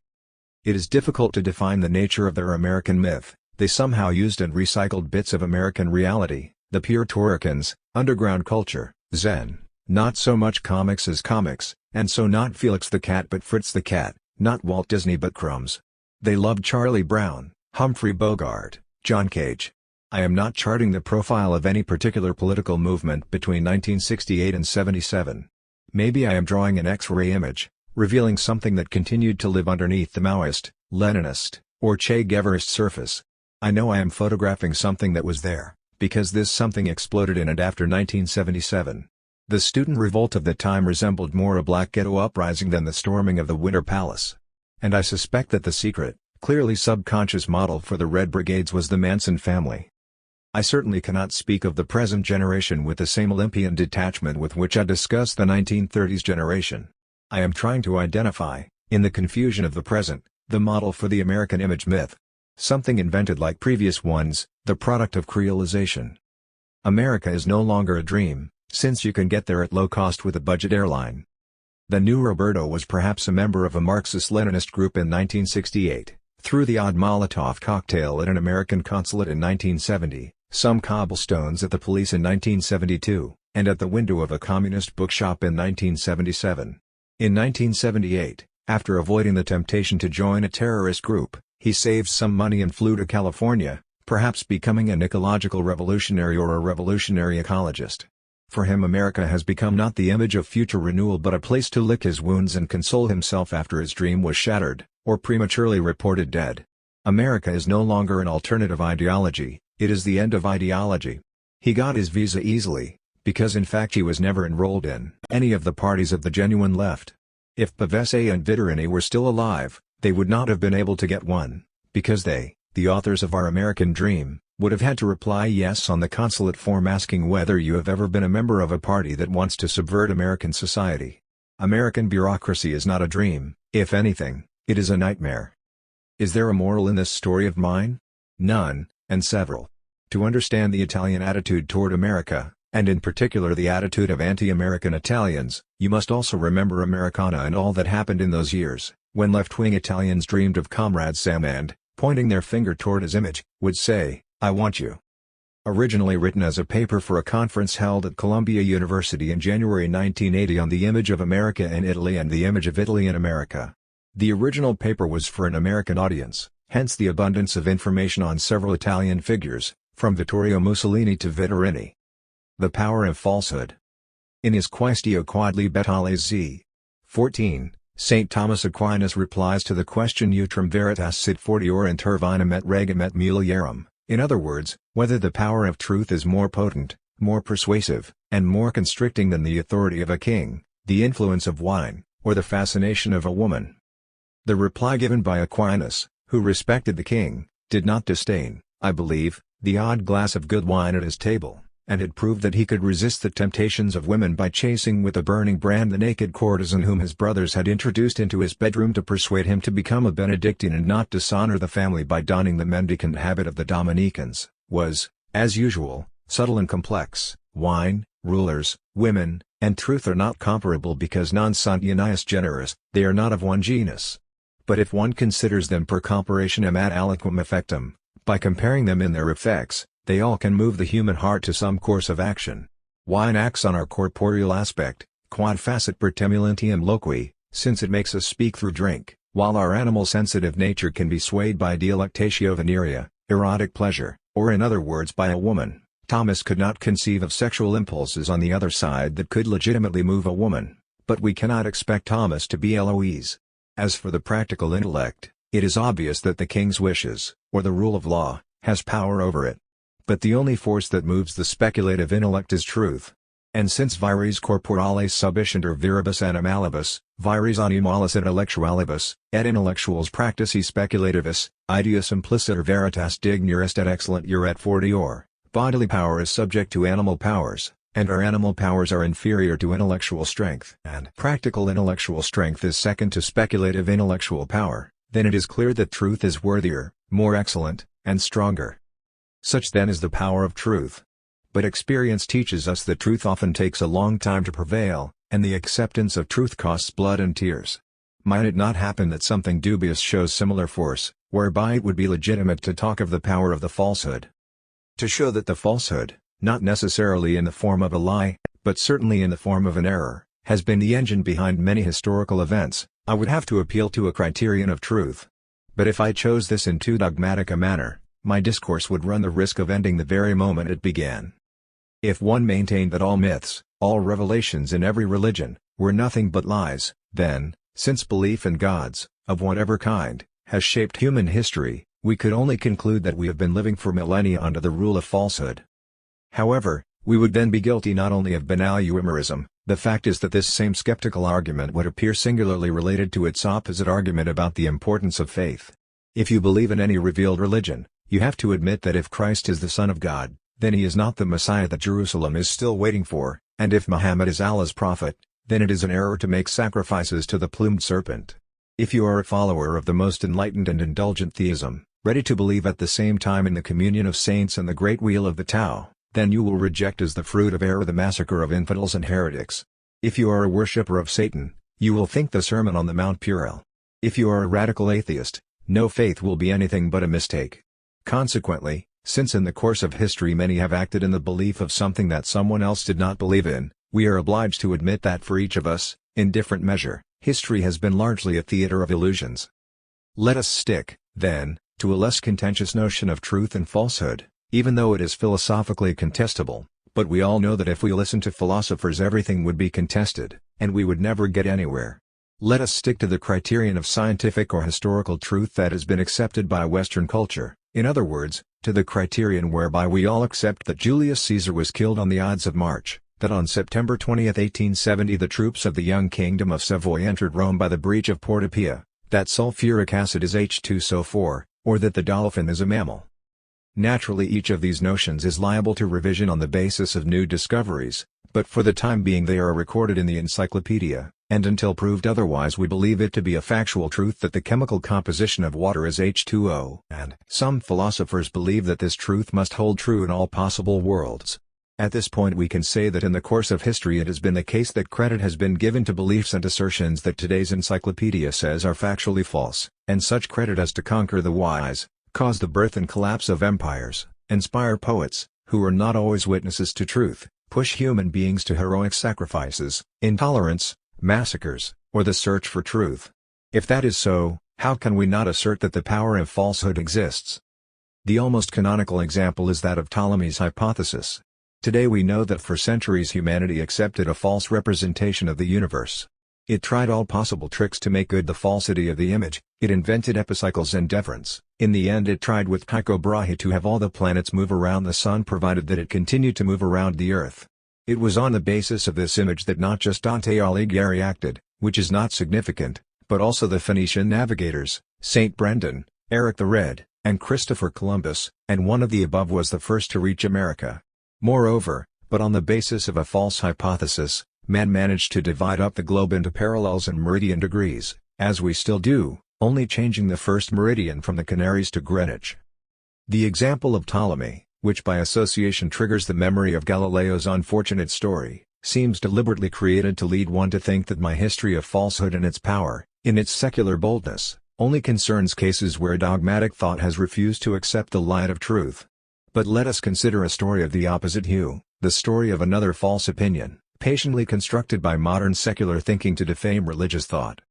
It is difficult to define the nature of their American myth. They somehow used and recycled bits of American reality, the Puerto Ricans, underground culture, Zen, not so much comics as comics, and so not Felix the Cat but Fritz the Cat, not Walt Disney but Crumbs. They loved Charlie Brown, Humphrey Bogart, John Cage. I am not charting the profile of any particular political movement between 1968 and 77. Maybe I am drawing an X-ray image, revealing something that continued to live underneath the Maoist, Leninist, or Che Guevarist surface. I know I am photographing something that was there, because this something exploded in it after 1977. The student revolt of the time resembled more a black ghetto uprising than the storming of the Winter Palace. And I suspect that the secret, clearly subconscious model for the Red Brigades was the Manson family. I certainly cannot speak of the present generation with the same Olympian detachment with which I discuss the 1930s generation. I am trying to identify, In the confusion of the present, the model for the American image myth. Something invented like previous ones, the product of creolization. America is no longer a dream, since you can get there at low cost with a budget airline. The new Roberto was perhaps a member of a Marxist-Leninist group in 1968, threw the odd Molotov cocktail at an American consulate in 1970, some cobblestones at the police in 1972, and at the window of a communist bookshop in 1977. In 1978, after avoiding the temptation to join a terrorist group, he saved some money and flew to California, perhaps becoming an ecological revolutionary or a revolutionary ecologist. For him, America has become not the image of future renewal but a place to lick his wounds and console himself after his dream was shattered, or prematurely reported dead. America is no longer an alternative ideology, it is the end of ideology. He got his visa easily, because in fact he was never enrolled in any of the parties of the genuine left. If Pavese and Vittorini were still alive, they would not have been able to get one, because they, the authors of our American dream, would have had to reply yes on the consulate form asking whether you have ever been a member of a party that wants to subvert American society. American bureaucracy is not a dream, if anything, it is a nightmare. Is there a moral in this story of mine? None, and several. To understand the Italian attitude toward America, and in particular the attitude of anti-American Italians, you must also remember Americana and all that happened in those years, when left-wing Italians dreamed of Comrade Sam and, pointing their finger toward his image, would say, "I want you." Originally written as a paper for a conference held at Columbia University in January 1980 on the image of America in Italy and the image of Italy in America. The original paper was for an American audience, hence the abundance of information on several Italian figures, from Vittorio Mussolini to Vittorini. The Power of Falsehood. In his Quaestio quod libetales z. 14, St. Thomas Aquinas replies to the question Utrum veritas sit fortior intervinum et regum et mulierum, in other words, whether the power of truth is more potent, more persuasive, and more constricting than the authority of a king, the influence of wine, or the fascination of a woman. The reply given by Aquinas, who respected the king, did not disdain, I believe, the odd glass of good wine at his table, and had proved that he could resist the temptations of women by chasing with a burning brand the naked courtesan whom his brothers had introduced into his bedroom to persuade him to become a Benedictine and not dishonor the family by donning the mendicant habit of the Dominicans, was, as usual, subtle and complex. Wine, rulers, women, and truth are not comparable because non sunt unius generis, they are not of one genus. But if one considers them per comparationem ad aliquam effectum, by comparing them in their effects, they all can move the human heart to some course of action. Wine acts on our corporeal aspect, quod facit per temulentium loqui, since it makes us speak through drink, while our animal-sensitive nature can be swayed by delectatio venerea, erotic pleasure, or in other words by a woman. Thomas could not conceive of sexual impulses on the other side that could legitimately move a woman, but we cannot expect Thomas to be Eloise. As for the practical intellect, it is obvious that the king's wishes, or the rule of law, has power over it. But the only force that moves the speculative intellect is truth. And since vires corporales subiscentur viribus animalibus, vires animalis intellectualibus, et intellectuals practici speculativus, idea simpliciter veritas dignur est et excellentur et fortior, bodily power is subject to animal powers, and our animal powers are inferior to intellectual strength, and practical intellectual strength is second to speculative intellectual power, then it is clear that truth is worthier, more excellent, and stronger. Such then is the power of truth. But experience teaches us that truth often takes a long time to prevail, and the acceptance of truth costs blood and tears. Might it not happen that something dubious shows similar force, whereby it would be legitimate to talk of the power of the falsehood? To show that the falsehood, not necessarily in the form of a lie, but certainly in the form of an error, has been the engine behind many historical events, I would have to appeal to a criterion of truth. But if I chose this in too dogmatic a manner, my discourse would run the risk of ending the very moment it began. If one maintained that all myths, all revelations in every religion, were nothing but lies, then, since belief in gods, of whatever kind, has shaped human history, we could only conclude that we have been living for millennia under the rule of falsehood. However, we would then be guilty not only of banal euhemerism, the fact is that this same skeptical argument would appear singularly related to its opposite argument about the importance of faith. If you believe in any revealed religion, you have to admit that if Christ is the Son of God, then he is not the Messiah that Jerusalem is still waiting for, and if Muhammad is Allah's prophet, then it is an error to make sacrifices to the plumed serpent. If you are a follower of the most enlightened and indulgent theism, ready to believe at the same time in the communion of saints and the great wheel of the Tao, then you will reject as the fruit of error the massacre of infidels and heretics. If you are a worshipper of Satan, you will think the Sermon on the Mount puerile. If you are a radical atheist, no faith will be anything but a mistake. Consequently, since in the course of history many have acted in the belief of something that someone else did not believe in, we are obliged to admit that for each of us, in different measure, history has been largely a theater of illusions. Let us stick, then, to a less contentious notion of truth and falsehood, even though it is philosophically contestable, but we all know that if we listen to philosophers everything would be contested, and we would never get anywhere. Let us stick to the criterion of scientific or historical truth that has been accepted by Western culture, in other words, to the criterion whereby we all accept that Julius Caesar was killed on the Ides of March, that on September 20, 1870 the troops of the young Kingdom of Savoy entered Rome by the breach of Porta Pia, that sulfuric acid is H2SO4, or that the dolphin is a mammal. Naturally each of these notions is liable to revision on the basis of new discoveries, but for the time being they are recorded in the encyclopedia, and until proved otherwise we believe it to be a factual truth that the chemical composition of water is H2O, and some philosophers believe that this truth must hold true in all possible worlds. At this point we can say that in the course of history it has been the case that credit has been given to beliefs and assertions that today's encyclopedia says are factually false, and such credit as to conquer the wise, cause the birth and collapse of empires, inspire poets, who are not always witnesses to truth, push human beings to heroic sacrifices, intolerance, massacres, or the search for truth. If that is so, how can we not assert that the power of falsehood exists? The almost canonical example is that of Ptolemy's hypothesis. Today we know that for centuries humanity accepted a false representation of the universe. It tried all possible tricks to make good the falsity of the image, it invented epicycles and deference. In the end it tried with Tycho Brahe to have all the planets move around the sun provided that it continued to move around the earth. It was on the basis of this image that not just Dante Alighieri acted, which is not significant, but also the Phoenician navigators, Saint Brendan, Eric the Red, and Christopher Columbus, and one of the above was the first to reach America. Moreover, but on the basis of a false hypothesis, man managed to divide up the globe into parallels and meridian degrees, as we still do, only changing the first meridian from the Canaries to Greenwich. The example of Ptolemy, which by association triggers the memory of Galileo's unfortunate story, seems deliberately created to lead one to think that my history of falsehood and its power, in its secular boldness, only concerns cases where dogmatic thought has refused to accept the light of truth. But let us consider a story of the opposite hue, the story of another false opinion, patiently constructed by modern secular thinking to defame religious thought.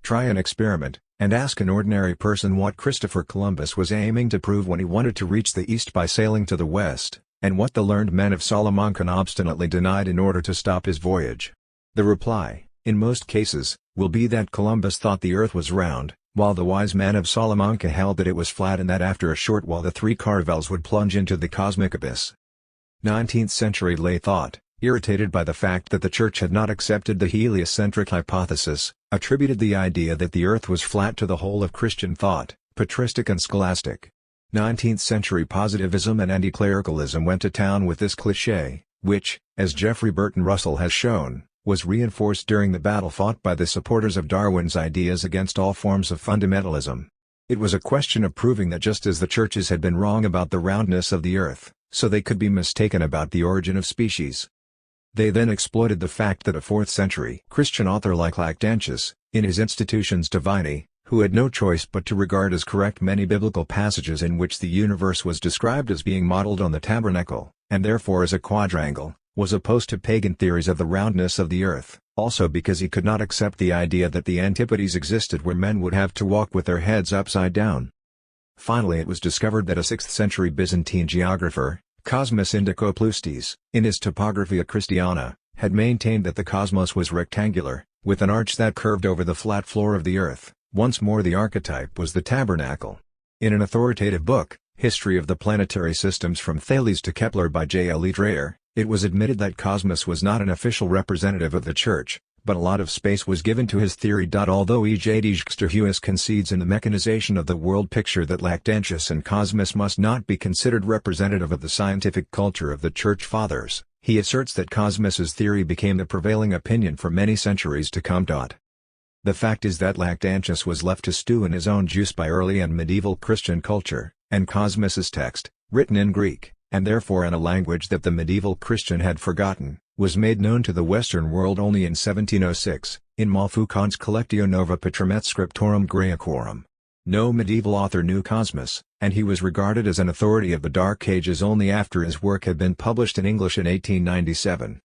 Try an experiment, and ask an ordinary person what Christopher Columbus was aiming to prove when he wanted to reach the east by sailing to the west, and what the learned men of Salamanca obstinately denied in order to stop his voyage. The reply, in most cases, will be that Columbus thought the earth was round, while the wise man of Salamanca held that it was flat and that after a short while the three caravels would plunge into the cosmic abyss. 19th century lay thought, irritated by the fact that the Church had not accepted the heliocentric hypothesis, attributed the idea that the earth was flat to the whole of Christian thought, patristic and scholastic. 19th century positivism and anti-clericalism went to town with this cliché, which, as Geoffrey Burton Russell has shown, was reinforced during the battle fought by the supporters of Darwin's ideas against all forms of fundamentalism. It was a question of proving that just as the churches had been wrong about the roundness of the earth, so they could be mistaken about the origin of species. They then exploited the fact that a 4th century Christian author like Lactantius, in his Institutiones Divinae, who had no choice but to regard as correct many biblical passages in which the universe was described as being modeled on the tabernacle, and therefore as a quadrangle, was opposed to pagan theories of the roundness of the earth, also because he could not accept the idea that the antipodes existed where men would have to walk with their heads upside down. Finally it was discovered that a 6th century Byzantine geographer, Cosmas Indicopleustes, in his Topographia Christiana, had maintained that the cosmos was rectangular, with an arch that curved over the flat floor of the earth. Once more the archetype was the tabernacle. In an authoritative book, History of the Planetary Systems from Thales to Kepler by J. L. E. Dreyer, it was admitted that Cosmos was not an official representative of the Church, but a lot of space was given to his theory. Although E. J. Dijksterhuis concedes in the mechanization of the world picture that Lactantius and Cosmos must not be considered representative of the scientific culture of the Church Fathers, he asserts that Cosmos's theory became the prevailing opinion for many centuries to come. The fact is that Lactantius was left to stew in his own juice by early and medieval Christian culture, and Cosmas's text, written in Greek, and therefore in a language that the medieval Christian had forgotten, was made known to the Western world only in 1706, in Montfaucon's Collectio Nova Patrum et Scriptorum Graecorum. No medieval author knew Cosmas, and he was regarded as an authority of the Dark Ages only after his work had been published in English in 1897.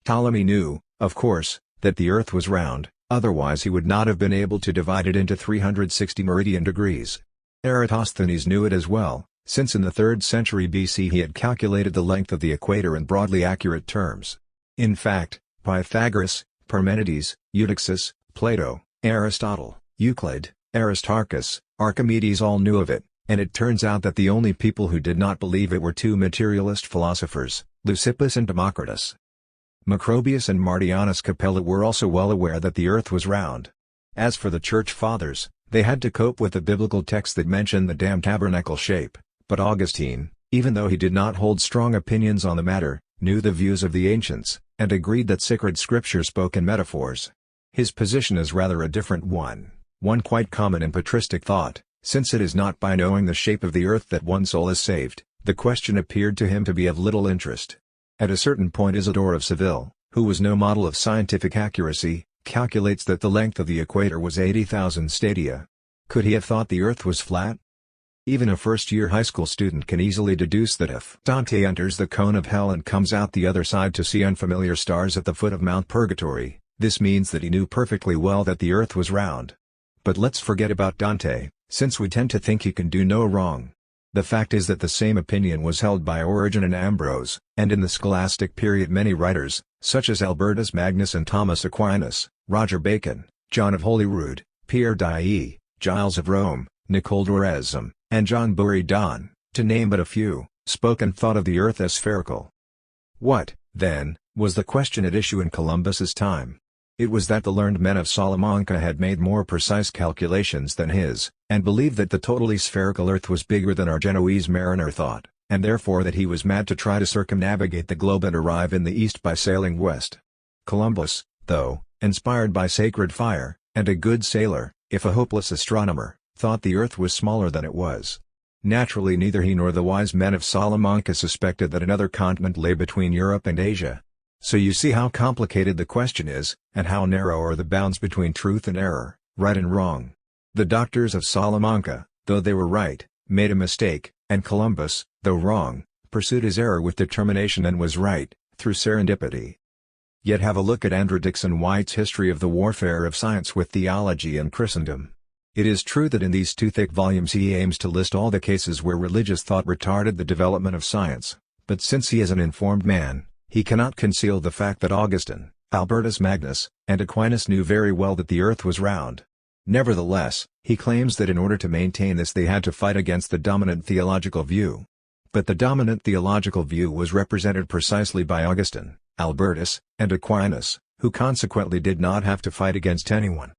Ptolemy knew, of course, that the Earth was round, otherwise he would not have been able to divide it into 360 meridian degrees. Eratosthenes knew it as well, since in the 3rd century BC he had calculated the length of the equator in broadly accurate terms. In fact, Pythagoras, Parmenides, Eutychus, Plato, Aristotle, Euclid, Aristarchus, Archimedes all knew of it, and it turns out that the only people who did not believe it were two materialist philosophers, Leucippus and Democritus. Macrobius and Martianus Capella were also well aware that the Earth was round. As for the Church Fathers, they had to cope with the biblical text that mentioned the damned tabernacle shape, but Augustine, even though he did not hold strong opinions on the matter, knew the views of the ancients, and agreed that sacred scripture spoke in metaphors. His position is rather a different one quite common in patristic thought, since it is not by knowing the shape of the earth that one soul is saved. The question appeared to him to be of little interest. At a certain point Isidore of Seville, who was no model of scientific accuracy, calculates that the length of the equator was 80,000 stadia. Could he have thought the earth was flat? Even a first-year high school student can easily deduce that if Dante enters the cone of hell and comes out the other side to see unfamiliar stars at the foot of Mount Purgatory, this means that he knew perfectly well that the earth was round. But let's forget about Dante, since we tend to think he can do no wrong. The fact is that the same opinion was held by Origen and Ambrose, and in the scholastic period many writers, such as Albertus Magnus and Thomas Aquinas, Roger Bacon, John of Holyrood, Pierre d'Ailly, Giles of Rome, Nicole d'Oresme, and John Buridan, to name but a few, spoke and thought of the earth as spherical. What, then, was the question at issue in Columbus's time? It was that the learned men of Salamanca had made more precise calculations than his, and believed that the totally spherical earth was bigger than our Genoese mariner thought, and therefore that he was mad to try to circumnavigate the globe and arrive in the east by sailing west. Columbus, though, inspired by sacred fire, and a good sailor, if a hopeless astronomer, thought the earth was smaller than it was. Naturally neither he nor the wise men of Salamanca suspected that another continent lay between Europe and Asia. So you see how complicated the question is, and how narrow are the bounds between truth and error, right and wrong. The doctors of Salamanca, though they were right, made a mistake, and Columbus, though wrong, pursued his error with determination and was right, through serendipity. Yet have a look at Andrew Dixon White's History of the Warfare of Science with Theology and Christendom. It is true that in these two thick volumes he aims to list all the cases where religious thought retarded the development of science, but since he is an informed man, he cannot conceal the fact that Augustine, Albertus Magnus, and Aquinas knew very well that the earth was round. Nevertheless, he claims that in order to maintain this they had to fight against the dominant theological view. But the dominant theological view was represented precisely by Augustine, Albertus, and Aquinas, who consequently did not have to fight against anyone.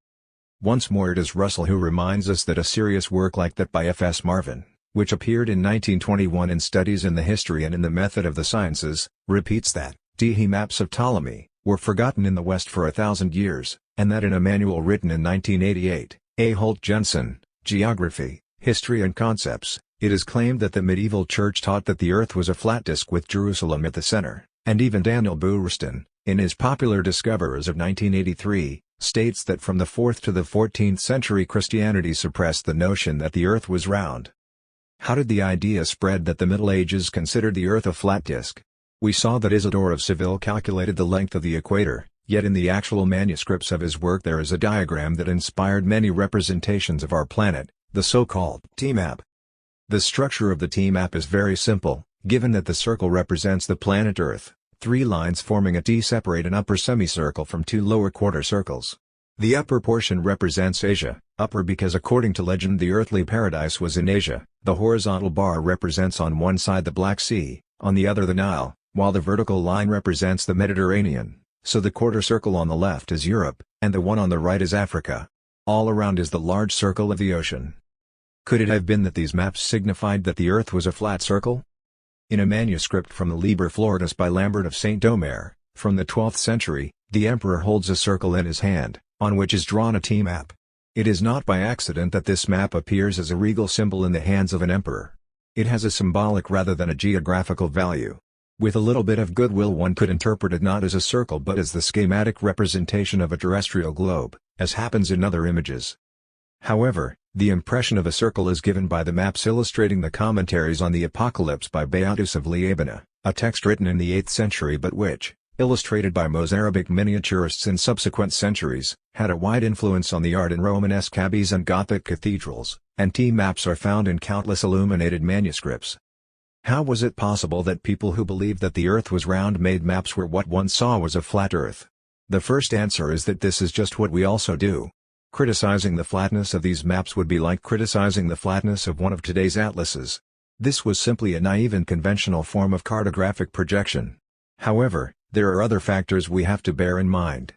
Once more it is Russell who reminds us that a serious work like that by F.S. Marvin, which appeared in 1921 in Studies in the History and in the Method of the Sciences, repeats that he maps of Ptolemy were forgotten in the West for 1,000 years, and that in a manual written in 1988, A. Holt Jensen, Geography, History and Concepts, it is claimed that the medieval church taught that the earth was a flat disk with Jerusalem at the center, and even Daniel Boorstin, in his Popular Discoverers of 1983, states that from the 4th to the 14th century Christianity suppressed the notion that the earth was round. How did the idea spread that the Middle Ages considered the earth a flat disk? We saw that Isidore of Seville calculated the length of the equator, yet in the actual manuscripts of his work there is a diagram that inspired many representations of our planet, the so-called T-map. The structure of the T-map is very simple, given that the circle represents the planet Earth. 3 lines forming a T separate an upper semicircle from 2 lower quarter circles. The upper portion represents Asia, upper because according to legend the earthly paradise was in Asia. The horizontal bar represents on one side the Black Sea, on the other the Nile, while the vertical line represents the Mediterranean, so the quarter circle on the left is Europe, and the one on the right is Africa. All around is the large circle of the ocean. Could it have been that these maps signified that the earth was a flat circle? In a manuscript from the Liber Floritus by Lambert of St. Omer, from the 12th century, the emperor holds a circle in his hand, on which is drawn a T map. It is not by accident that this map appears as a regal symbol in the hands of an emperor. It has a symbolic rather than a geographical value. With a little bit of goodwill one could interpret it not as a circle but as the schematic representation of a terrestrial globe, as happens in other images. However, the impression of a circle is given by the maps illustrating the commentaries on the Apocalypse by Beatus of Liébana, a text written in the 8th century but which, illustrated by Mozarabic miniaturists in subsequent centuries, had a wide influence on the art in Romanesque abbeys and Gothic cathedrals, and T-maps are found in countless illuminated manuscripts. How was it possible that people who believed that the Earth was round made maps where what one saw was a flat Earth? The first answer is that this is just what we also do. Criticizing the flatness of these maps would be like criticizing the flatness of one of today's atlases. This was simply a naive and conventional form of cartographic projection. However, there are other factors we have to bear in mind.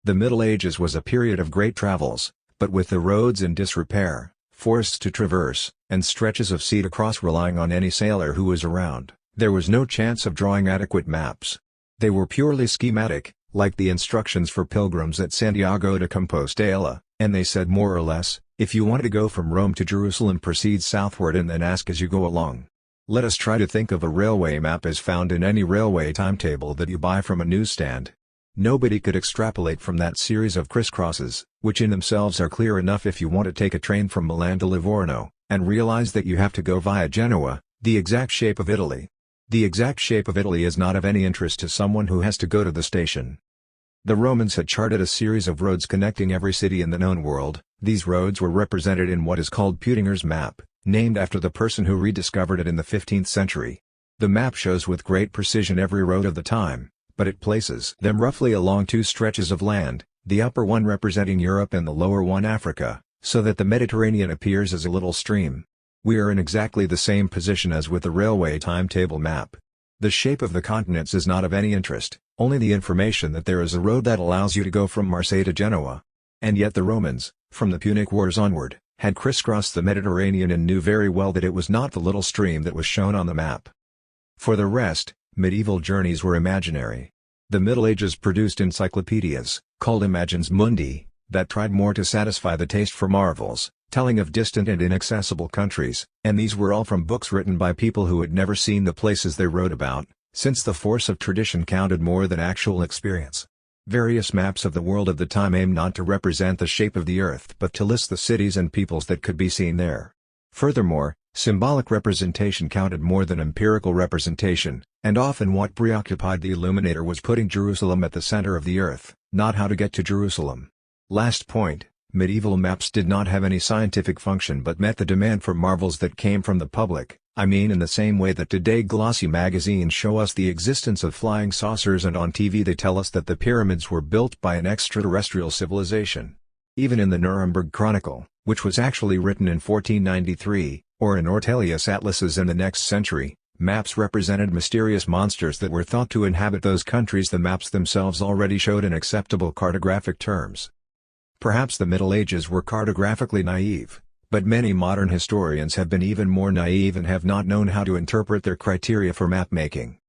The Middle Ages was a period of great travels, but with the roads in disrepair, forests to traverse, and stretches of sea to cross relying on any sailor who was around, there was no chance of drawing adequate maps. They were purely schematic, like the instructions for pilgrims at Santiago de Compostela, and they said more or less, if you want to go from Rome to Jerusalem proceed southward and then ask as you go along. Let us try to think of a railway map as found in any railway timetable that you buy from a newsstand. Nobody could extrapolate from that series of crisscrosses, which in themselves are clear enough if you want to take a train from Milan to Livorno, and realize that you have to go via Genoa, the exact shape of Italy. The exact shape of Italy is not of any interest to someone who has to go to the station. The Romans had charted a series of roads connecting every city in the known world. These roads were represented in what is called Peutinger's map, named after the person who rediscovered it in the 15th century. The map shows with great precision every road of the time, but it places them roughly along two stretches of land, the upper one representing Europe and the lower one Africa, so that the Mediterranean appears as a little stream. We are in exactly the same position as with the railway timetable map. The shape of the continents is not of any interest, only the information that there is a road that allows you to go from Marseille to Genoa. And yet the Romans, from the Punic Wars onward, had crisscrossed the Mediterranean and knew very well that it was not the little stream that was shown on the map. For the rest, medieval journeys were imaginary. The Middle Ages produced encyclopedias, called Imagines Mundi, that tried more to satisfy the taste for marvels, telling of distant and inaccessible countries, and these were all from books written by people who had never seen the places they wrote about, since the force of tradition counted more than actual experience. Various maps of the world of the time aimed not to represent the shape of the earth but to list the cities and peoples that could be seen there. Furthermore, symbolic representation counted more than empirical representation, and often what preoccupied the illuminator was putting Jerusalem at the center of the earth, not how to get to Jerusalem. Last point, medieval maps did not have any scientific function but met the demand for marvels that came from the public. I mean, in the same way that today glossy magazines show us the existence of flying saucers and on TV they tell us that the pyramids were built by an extraterrestrial civilization. Even in the Nuremberg Chronicle, which was actually written in 1493, or in Ortelius' atlases in the next century, maps represented mysterious monsters that were thought to inhabit those countries the maps themselves already showed in acceptable cartographic terms. Perhaps the Middle Ages were cartographically naive, but many modern historians have been even more naive and have not known how to interpret their criteria for map-making.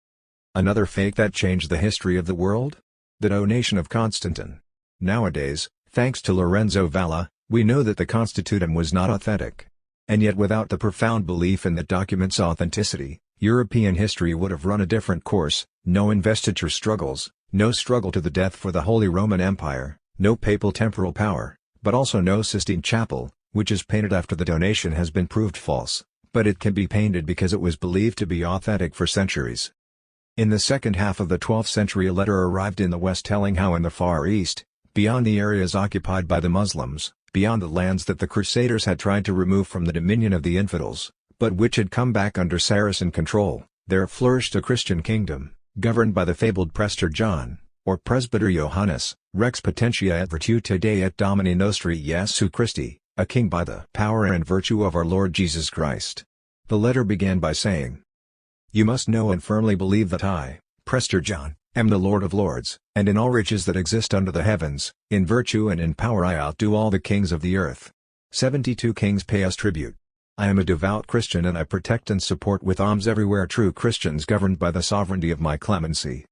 Another fake that changed the history of the world? The donation of Constantine. Nowadays, thanks to Lorenzo Valla, we know that the Constitutum was not authentic. And yet without the profound belief in that document's authenticity, European history would have run a different course: no investiture struggles, no struggle to the death for the Holy Roman Empire, no papal temporal power, but also no Sistine Chapel, which is painted after the donation has been proved false, but it can be painted because it was believed to be authentic for centuries. In the second half of the 12th century a letter arrived in the West telling how in the Far East, beyond the areas occupied by the Muslims, beyond the lands that the Crusaders had tried to remove from the dominion of the infidels, but which had come back under Saracen control, there flourished a Christian kingdom, governed by the fabled Prester John, or Presbyter Johannes, Rex Potentia et Virtute Dei et Domini Nostri Iesu Christi, a king by the power and virtue of our Lord Jesus Christ. The letter began by saying, "You must know and firmly believe that I, Prester John, am the Lord of lords, and in all riches that exist under the heavens, in virtue and in power I outdo all the kings of the earth. 72 kings pay us tribute. I am a devout Christian and I protect and support with alms everywhere true Christians governed by the sovereignty of my clemency.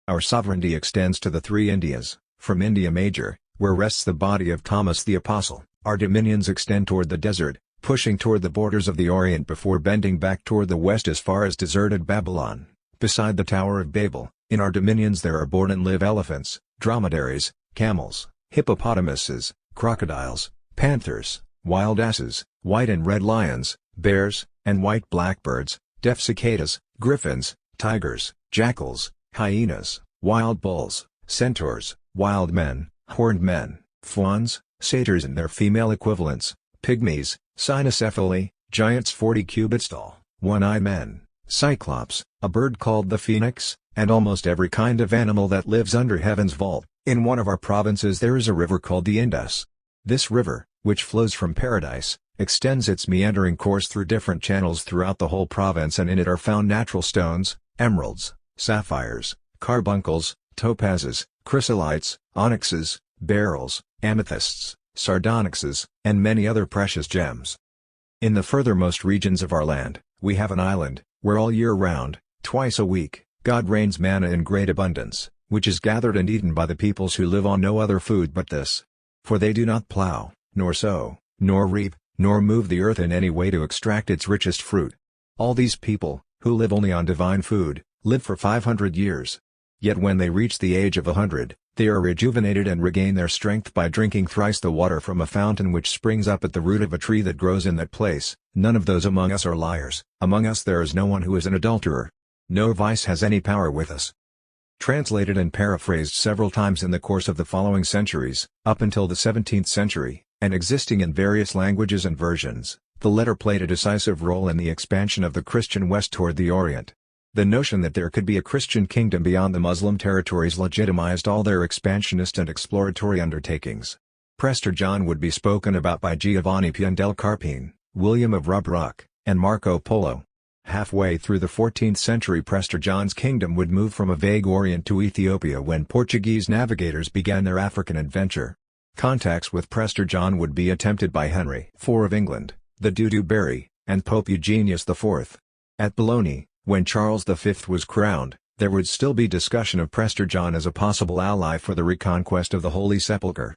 Our sovereignty extends to the three Indias, from India Major, where rests the body of Thomas the Apostle. Our dominions extend toward the desert, pushing toward the borders of the Orient before bending back toward the west as far as deserted Babylon. Beside the Tower of Babel, in our dominions there are born and live elephants, dromedaries, camels, hippopotamuses, crocodiles, panthers, wild asses, white and red lions, bears, and white blackbirds, deaf cicadas, griffins, tigers, jackals, hyenas, wild bulls, centaurs, wild men, horned men, fawns, satyrs and their female equivalents, pygmies, cynocephaly, giants 40 cubits tall, one-eyed men, cyclops, a bird called the phoenix, and almost every kind of animal that lives under heaven's vault. In one of our provinces there is a river called the Indus. This river, which flows from paradise, extends its meandering course through different channels throughout the whole province, and in it are found natural stones, emeralds, sapphires, carbuncles, topazes, chrysolites, onyxes, beryls, amethysts, sardonyxes, and many other precious gems. In the furthermost regions of our land, we have an island, where all year round, twice a week, God rains manna in great abundance, which is gathered and eaten by the peoples who live on no other food but this. For they do not plow, nor sow, nor reap, nor move the earth in any way to extract its richest fruit. All these people, who live only on divine food, live for 500 years. Yet when they reach the age of 100, they are rejuvenated and regain their strength by drinking thrice the water from a fountain which springs up at the root of a tree that grows in that place. None of those among us are liars. Among us there is no one who is an adulterer. No vice has any power with us. Translated and paraphrased several times in the course of the following centuries, up until the 17th century, and existing in various languages and versions, the letter played a decisive role in the expansion of the Christian West toward the Orient. The notion that there could be a Christian kingdom beyond the Muslim territories legitimized all their expansionist and exploratory undertakings. Prester John would be spoken about by Giovanni Piandel Carpine, William of Rubruck, and Marco Polo. Halfway through the 14th century Prester John's kingdom would move from a vague Orient to Ethiopia when Portuguese navigators began their African adventure. Contacts with Prester John would be attempted by Henry IV of England, the Dudu Berry, and Pope Eugenius IV. At Bologna, when Charles V was crowned, there would still be discussion of Prester John as a possible ally for the reconquest of the Holy Sepulchre.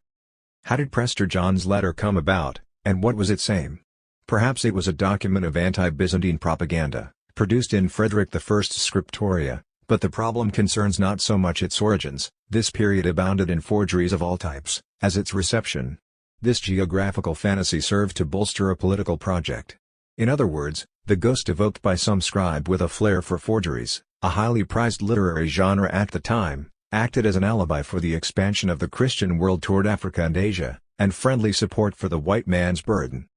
How did Prester John's letter come about, and what was its aim? Perhaps it was a document of anti-Byzantine propaganda, produced in Frederick I's scriptoria, but the problem concerns not so much its origins. This period abounded in forgeries of all types, as its reception. This geographical fantasy served to bolster a political project. In other words, the ghost evoked by some scribe with a flair for forgeries, a highly prized literary genre at the time, acted as an alibi for the expansion of the Christian world toward Africa and Asia, and friendly support for the white man's burden.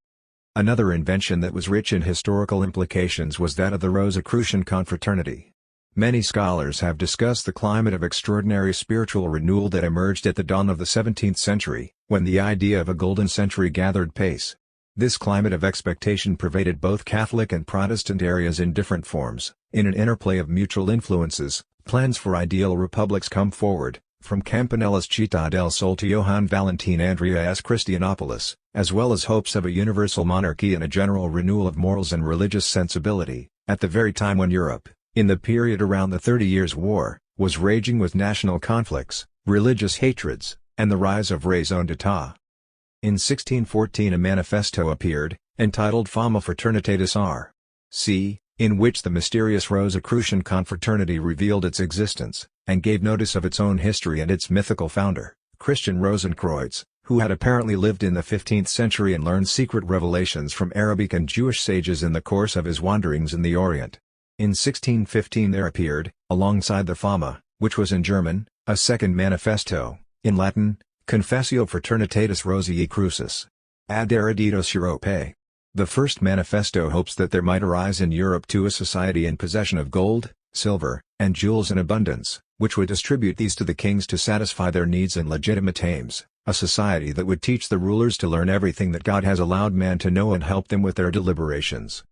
Another invention that was rich in historical implications was that of the Rosicrucian confraternity. Many scholars have discussed the climate of extraordinary spiritual renewal that emerged at the dawn of the 17th century, when the idea of a golden century gathered pace. This climate of expectation pervaded both Catholic and Protestant areas in different forms. In an interplay of mutual influences, plans for ideal republics come forward, from Campanella's Città del Sol to Johann Valentin Andreas Christianopoulos, as well as hopes of a universal monarchy and a general renewal of morals and religious sensibility, at the very time when Europe, in the period around the 30 Years' War, was raging with national conflicts, religious hatreds, and the rise of raison d'etat. In 1614 a manifesto appeared, entitled Fama Fraternitatis R.C., in which the mysterious Rosicrucian confraternity revealed its existence, and gave notice of its own history and its mythical founder, Christian Rosenkreuz, who had apparently lived in the 15th century and learned secret revelations from Arabic and Jewish sages in the course of his wanderings in the Orient. In 1615 there appeared, alongside the Fama, which was in German, a second manifesto, in Latin, Confessio Fraternitatis Rosii Crucis. Ad eruditos Europae. The first manifesto hopes that there might arise in Europe too a society in possession of gold, silver, and jewels in abundance, which would distribute these to the kings to satisfy their needs and legitimate aims, a society that would teach the rulers to learn everything that God has allowed man to know and help them with their deliberations.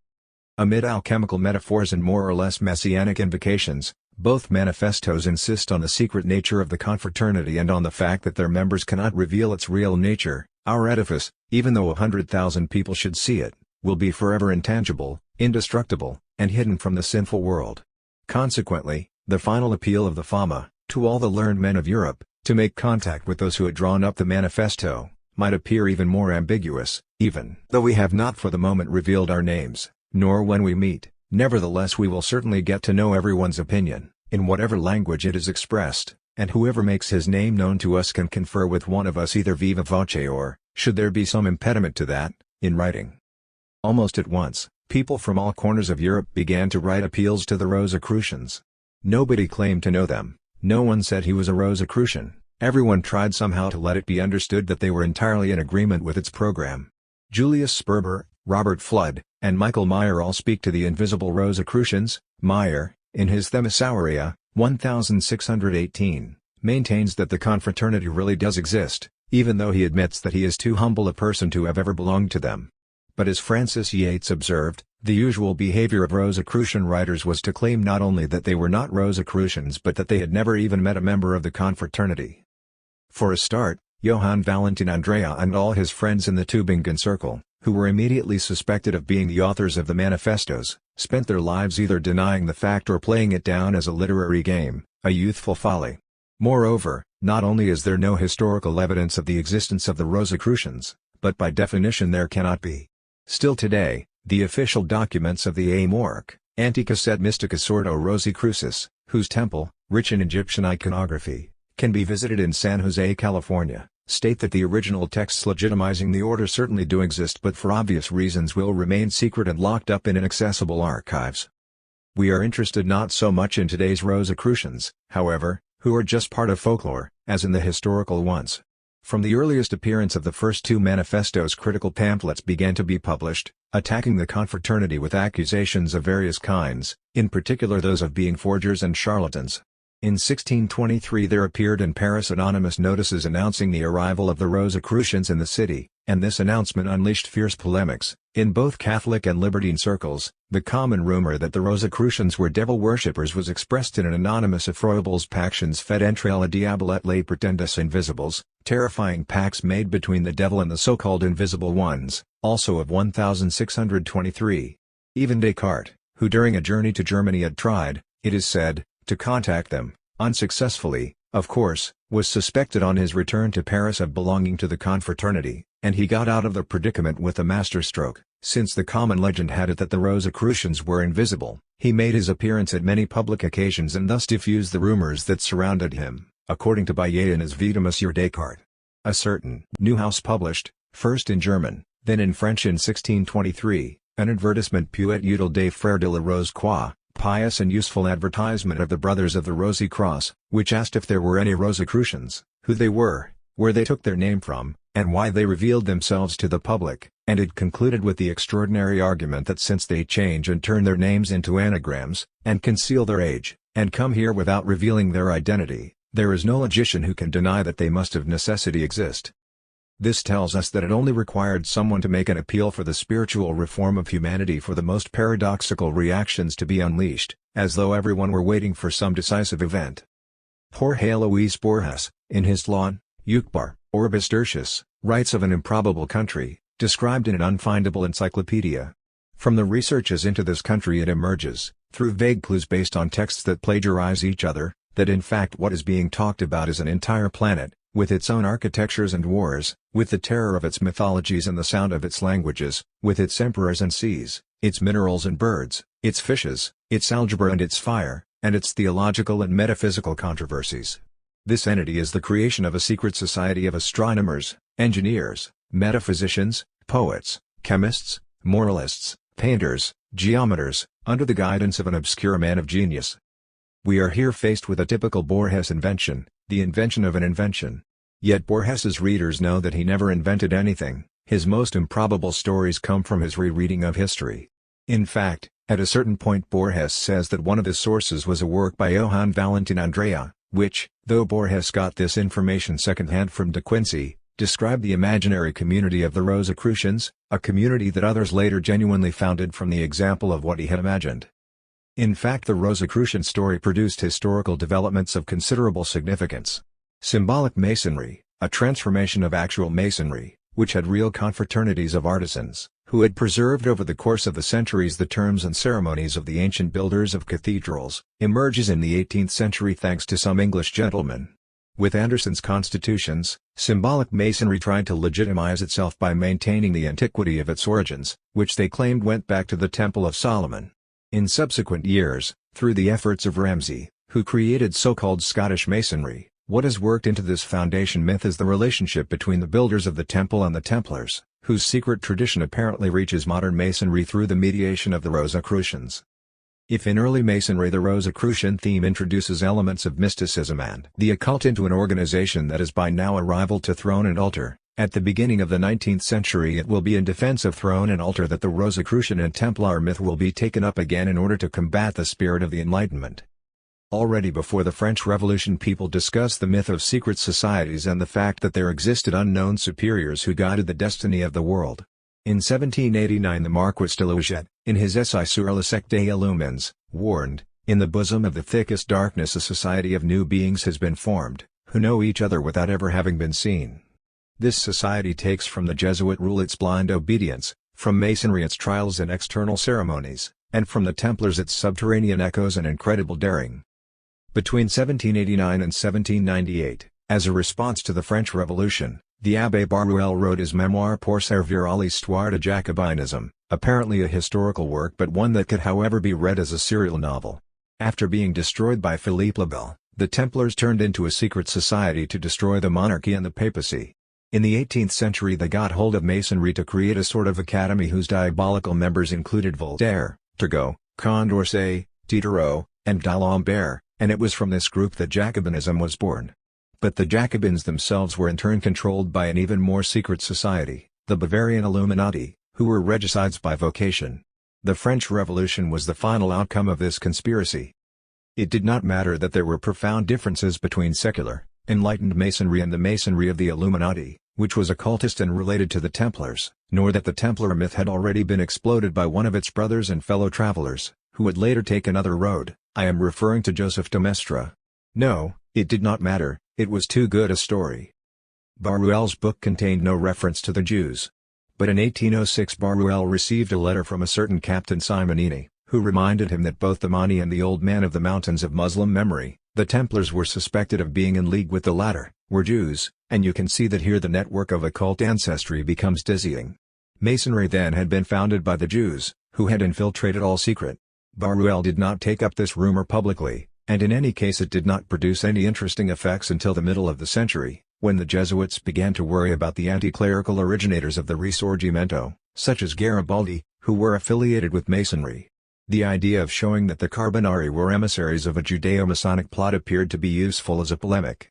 Amid alchemical metaphors and more or less messianic invocations, both manifestos insist on the secret nature of the confraternity and on the fact that their members cannot reveal its real nature. Our edifice, even though 100,000 people should see it, will be forever intangible, indestructible, and hidden from the sinful world. Consequently, the final appeal of the Fama, to all the learned men of Europe, To make contact with those who had drawn up the manifesto might appear even more ambiguous, even though we have not for the moment revealed our names, nor when we meet. Nevertheless, we will certainly get to know everyone's opinion, in whatever language it is expressed, and whoever makes his name known to us can confer with one of us either viva voce or, should there be some impediment to that, in writing. Almost at once, people from all corners of Europe began to write appeals to the Rosicrucians. Nobody claimed to know them, no one said he was a Rosicrucian, everyone tried somehow to let it be understood that they were entirely in agreement with its program. Julius Sperber, Robert Flood, and Michael Meyer all speak to the invisible Rosicrucians. Meyer, in his Themysauria, 1618, maintains that the confraternity really does exist, even though he admits that he is too humble a person to have ever belonged to them. But as Francis Yates observed, the usual behavior of Rosicrucian writers was to claim not only that they were not Rosicrucians but that they had never even met a member of the confraternity. For a start, Johann Valentin Andrea and all his friends in the Tübingen circle, who were immediately suspected of being the authors of the manifestos, spent their lives either denying the fact or playing it down as a literary game, a youthful folly. Moreover, not only is there no historical evidence of the existence of the Rosicrucians, but by definition there cannot be. Still today, the official documents of the Amorque, Anticus et Mysticus Ordo Rosicrucis, whose temple, rich in Egyptian iconography, can be visited in San Jose, California, state that the original texts legitimizing the order certainly do exist but for obvious reasons will remain secret and locked up in inaccessible archives. We are interested not so much in today's Rosicrucians, however, who are just part of folklore, as in the historical ones. From the earliest appearance of the first two manifestos, critical pamphlets began to be published, attacking the confraternity with accusations of various kinds, in particular those of being forgers and charlatans. In 1623 there appeared in Paris anonymous notices announcing the arrival of the Rosicrucians in the city, and this announcement unleashed fierce polemics. In both Catholic and libertine circles, the common rumor that the Rosicrucians were devil worshippers was expressed in an anonymous effroyables pactions fed entre le diable et les pretendus invisibles, terrifying pacts made between the devil and the so-called invisible ones, also of 1623. Even Descartes, who during a journey to Germany had tried, it is said, to contact them, unsuccessfully, of course, was suspected on his return to Paris of belonging to the confraternity, and he got out of the predicament with a masterstroke. Since the common legend had it that the Rosicrucians were invisible, he made his appearance at many public occasions and thus diffused the rumors that surrounded him, according to Baillet in his Vie de Monsieur Descartes. A certain Neuhaus published, first in German, then in French in 1623, an advertisement Puet utile des Frères de la Rose Croix, pious and useful advertisement of the Brothers of the Rosy Cross, which asked if there were any Rosicrucians, who they were, where they took their name from, and why they revealed themselves to the public, and it concluded with the extraordinary argument that since they change and turn their names into anagrams, and conceal their age, and come here without revealing their identity, there is no logician who can deny that they must of necessity exist. This tells us that it only required someone to make an appeal for the spiritual reform of humanity for the most paradoxical reactions to be unleashed, as though everyone were waiting for some decisive event. Jorge Luis Borges, in his Lawn, Eucbar, Orbis Tertius, writes of an improbable country, described in an unfindable encyclopedia. From the researches into this country it emerges, through vague clues based on texts that plagiarize each other, that in fact what is being talked about is an entire planet, with its own architectures and wars, with the terror of its mythologies and the sound of its languages, with its emperors and seas, its minerals and birds, its fishes, its algebra and its fire, and its theological and metaphysical controversies. This entity is the creation of a secret society of astronomers, engineers, metaphysicians, poets, chemists, moralists, painters, geometers, under the guidance of an obscure man of genius. We are here faced with a typical Borges invention, the invention of an invention. Yet Borges's readers know that he never invented anything. His most improbable stories come from his rereading of history. In fact, at a certain point Borges says that one of his sources was a work by Johann Valentin Andrea, which, though Borges got this information secondhand from De Quincey, described the imaginary community of the Rosicrucians, a community that others later genuinely founded from the example of what he had imagined. In fact, the Rosicrucian story produced historical developments of considerable significance. Symbolic Masonry, a transformation of actual Masonry, which had real confraternities of artisans, who had preserved over the course of the centuries the terms and ceremonies of the ancient builders of cathedrals, emerges in the 18th century thanks to some English gentlemen. With Anderson's constitutions, symbolic Masonry tried to legitimize itself by maintaining the antiquity of its origins, which they claimed went back to the Temple of Solomon. In subsequent years, through the efforts of Ramsay, who created so-called Scottish Masonry, what has worked into this foundation myth is the relationship between the builders of the temple and the Templars, whose secret tradition apparently reaches modern Masonry through the mediation of the Rosicrucians. If in early Masonry the Rosicrucian theme introduces elements of mysticism and the occult into an organization that is by now a rival to throne and altar, at the beginning of the 19th century it will be in defense of throne and altar that the Rosicrucian and Templar myth will be taken up again in order to combat the spirit of the Enlightenment. Already before the French Revolution people discussed the myth of secret societies and the fact that there existed unknown superiors who guided the destiny of the world. In 1789 the Marquis de Lafayette, in his essay Sur le secte des Illumines, warned, "In the bosom of the thickest darkness a society of new beings has been formed, who know each other without ever having been seen." This society takes from the Jesuit rule its blind obedience, from Masonry its trials and external ceremonies, and from the Templars its subterranean echoes and incredible daring. Between 1789 and 1798, as a response to the French Revolution, the Abbé Barruel wrote his memoir Pour servir à l'histoire de Jacobinism, apparently a historical work but one that could however be read as a serial novel. After being destroyed by Philippe le Bel, the Templars turned into a secret society to destroy the monarchy and the papacy. In the 18th century they got hold of Masonry to create a sort of academy whose diabolical members included Voltaire, Turgot, Condorcet, Diderot, and d'Alembert, and it was from this group that Jacobinism was born. But the Jacobins themselves were in turn controlled by an even more secret society, the Bavarian Illuminati, who were regicides by vocation. The French Revolution was the final outcome of this conspiracy. It did not matter that there were profound differences between secular, enlightened Masonry and the Masonry of the Illuminati, which was occultist and related to the Templars, nor that the Templar myth had already been exploded by one of its brothers and fellow travelers, who would later take another road. I am referring to Joseph de Maistre. No, it did not matter, it was too good a story. Barruel's book contained no reference to the Jews. But in 1806 Barruel received a letter from a certain Captain Simonini, who reminded him that both the Mahdi and the Old Man of the Mountains of Muslim memory, the Templars were suspected of being in league with the latter, were Jews, and you can see that here the network of occult ancestry becomes dizzying. Masonry then had been founded by the Jews, who had infiltrated all secret. Barruel did not take up this rumor publicly, and in any case it did not produce any interesting effects until the middle of the century, when the Jesuits began to worry about the anti-clerical originators of the Risorgimento, such as Garibaldi, who were affiliated with Masonry. The idea of showing that the Carbonari were emissaries of a Judeo-Masonic plot appeared to be useful as a polemic.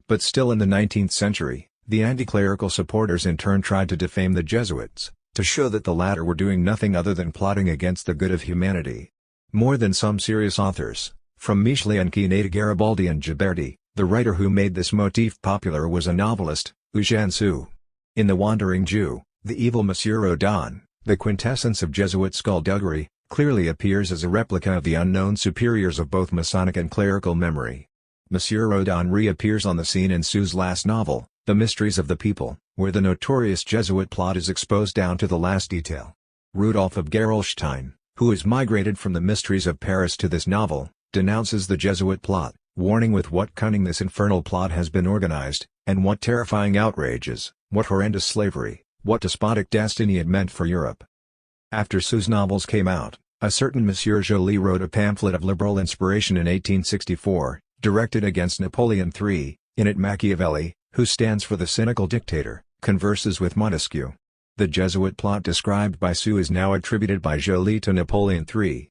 But still in the 19th century, the anti-clerical supporters in turn tried to defame the Jesuits, to show that the latter were doing nothing other than plotting against the good of humanity. More than some serious authors, from Michelet and Quinet to Garibaldi and Ghiberti, the writer who made this motif popular was a novelist, Eugène Sue. In The Wandering Jew, the evil Monsieur Rodin, the quintessence of Jesuit skullduggery, clearly appears as a replica of the unknown superiors of both Masonic and clerical memory. Monsieur Rodin reappears on the scene in Sue's last novel, The Mysteries of the People, where the notorious Jesuit plot is exposed down to the last detail. Rudolph of Gerolstein, who is migrated from the mysteries of Paris to this novel, denounces the Jesuit plot, warning with what cunning this infernal plot has been organized, and what terrifying outrages, what horrendous slavery, what despotic destiny it meant for Europe. After Sue's novels came out, a certain Monsieur Joly wrote a pamphlet of liberal inspiration in 1864, directed against Napoleon III. In it Machiavelli, who stands for the cynical dictator, converses with Montesquieu. The Jesuit plot described by Sue is now attributed by Joly to Napoleon III.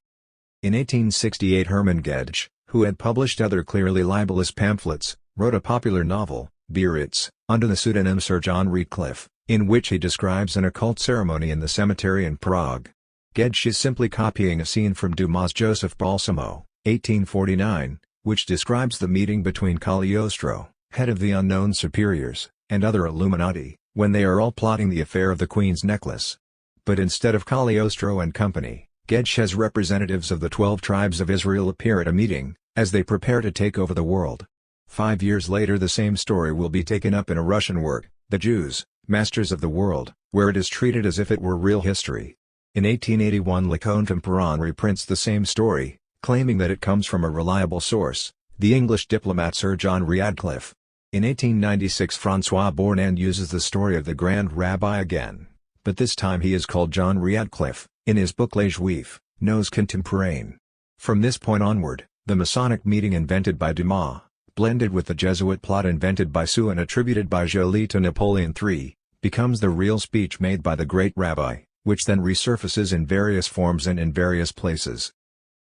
In 1868 Hermann Gedge, who had published other clearly libelous pamphlets, wrote a popular novel, Biarritz, under the pseudonym Sir John Redcliffe, in which he describes an occult ceremony in the cemetery in Prague. Gedge is simply copying a scene from Dumas' Joseph Balsamo, 1849, which describes the meeting between Cagliostro, head of the unknown superiors, and other Illuminati, when they are all plotting the affair of the Queen's necklace. But instead of Cagliostro and company, Gedge has representatives of the 12 tribes of Israel appear at a meeting, as they prepare to take over the world. 5 years later the same story will be taken up in a Russian work, The Jews, Masters of the World, where it is treated as if it were real history. In 1881 Le Contemporain reprints the same story, claiming that it comes from a reliable source, the English diplomat Sir John Radcliffe. In 1896 François Bournan uses the story of the Grand Rabbi again, but this time he is called John Radcliffe, in his book Les Juifs, nos contemporains. From this point onward, the Masonic meeting invented by Dumas, blended with the Jesuit plot invented by Sue and attributed by Joly to Napoleon III, becomes the real speech made by the great rabbi, which then resurfaces in various forms and in various places.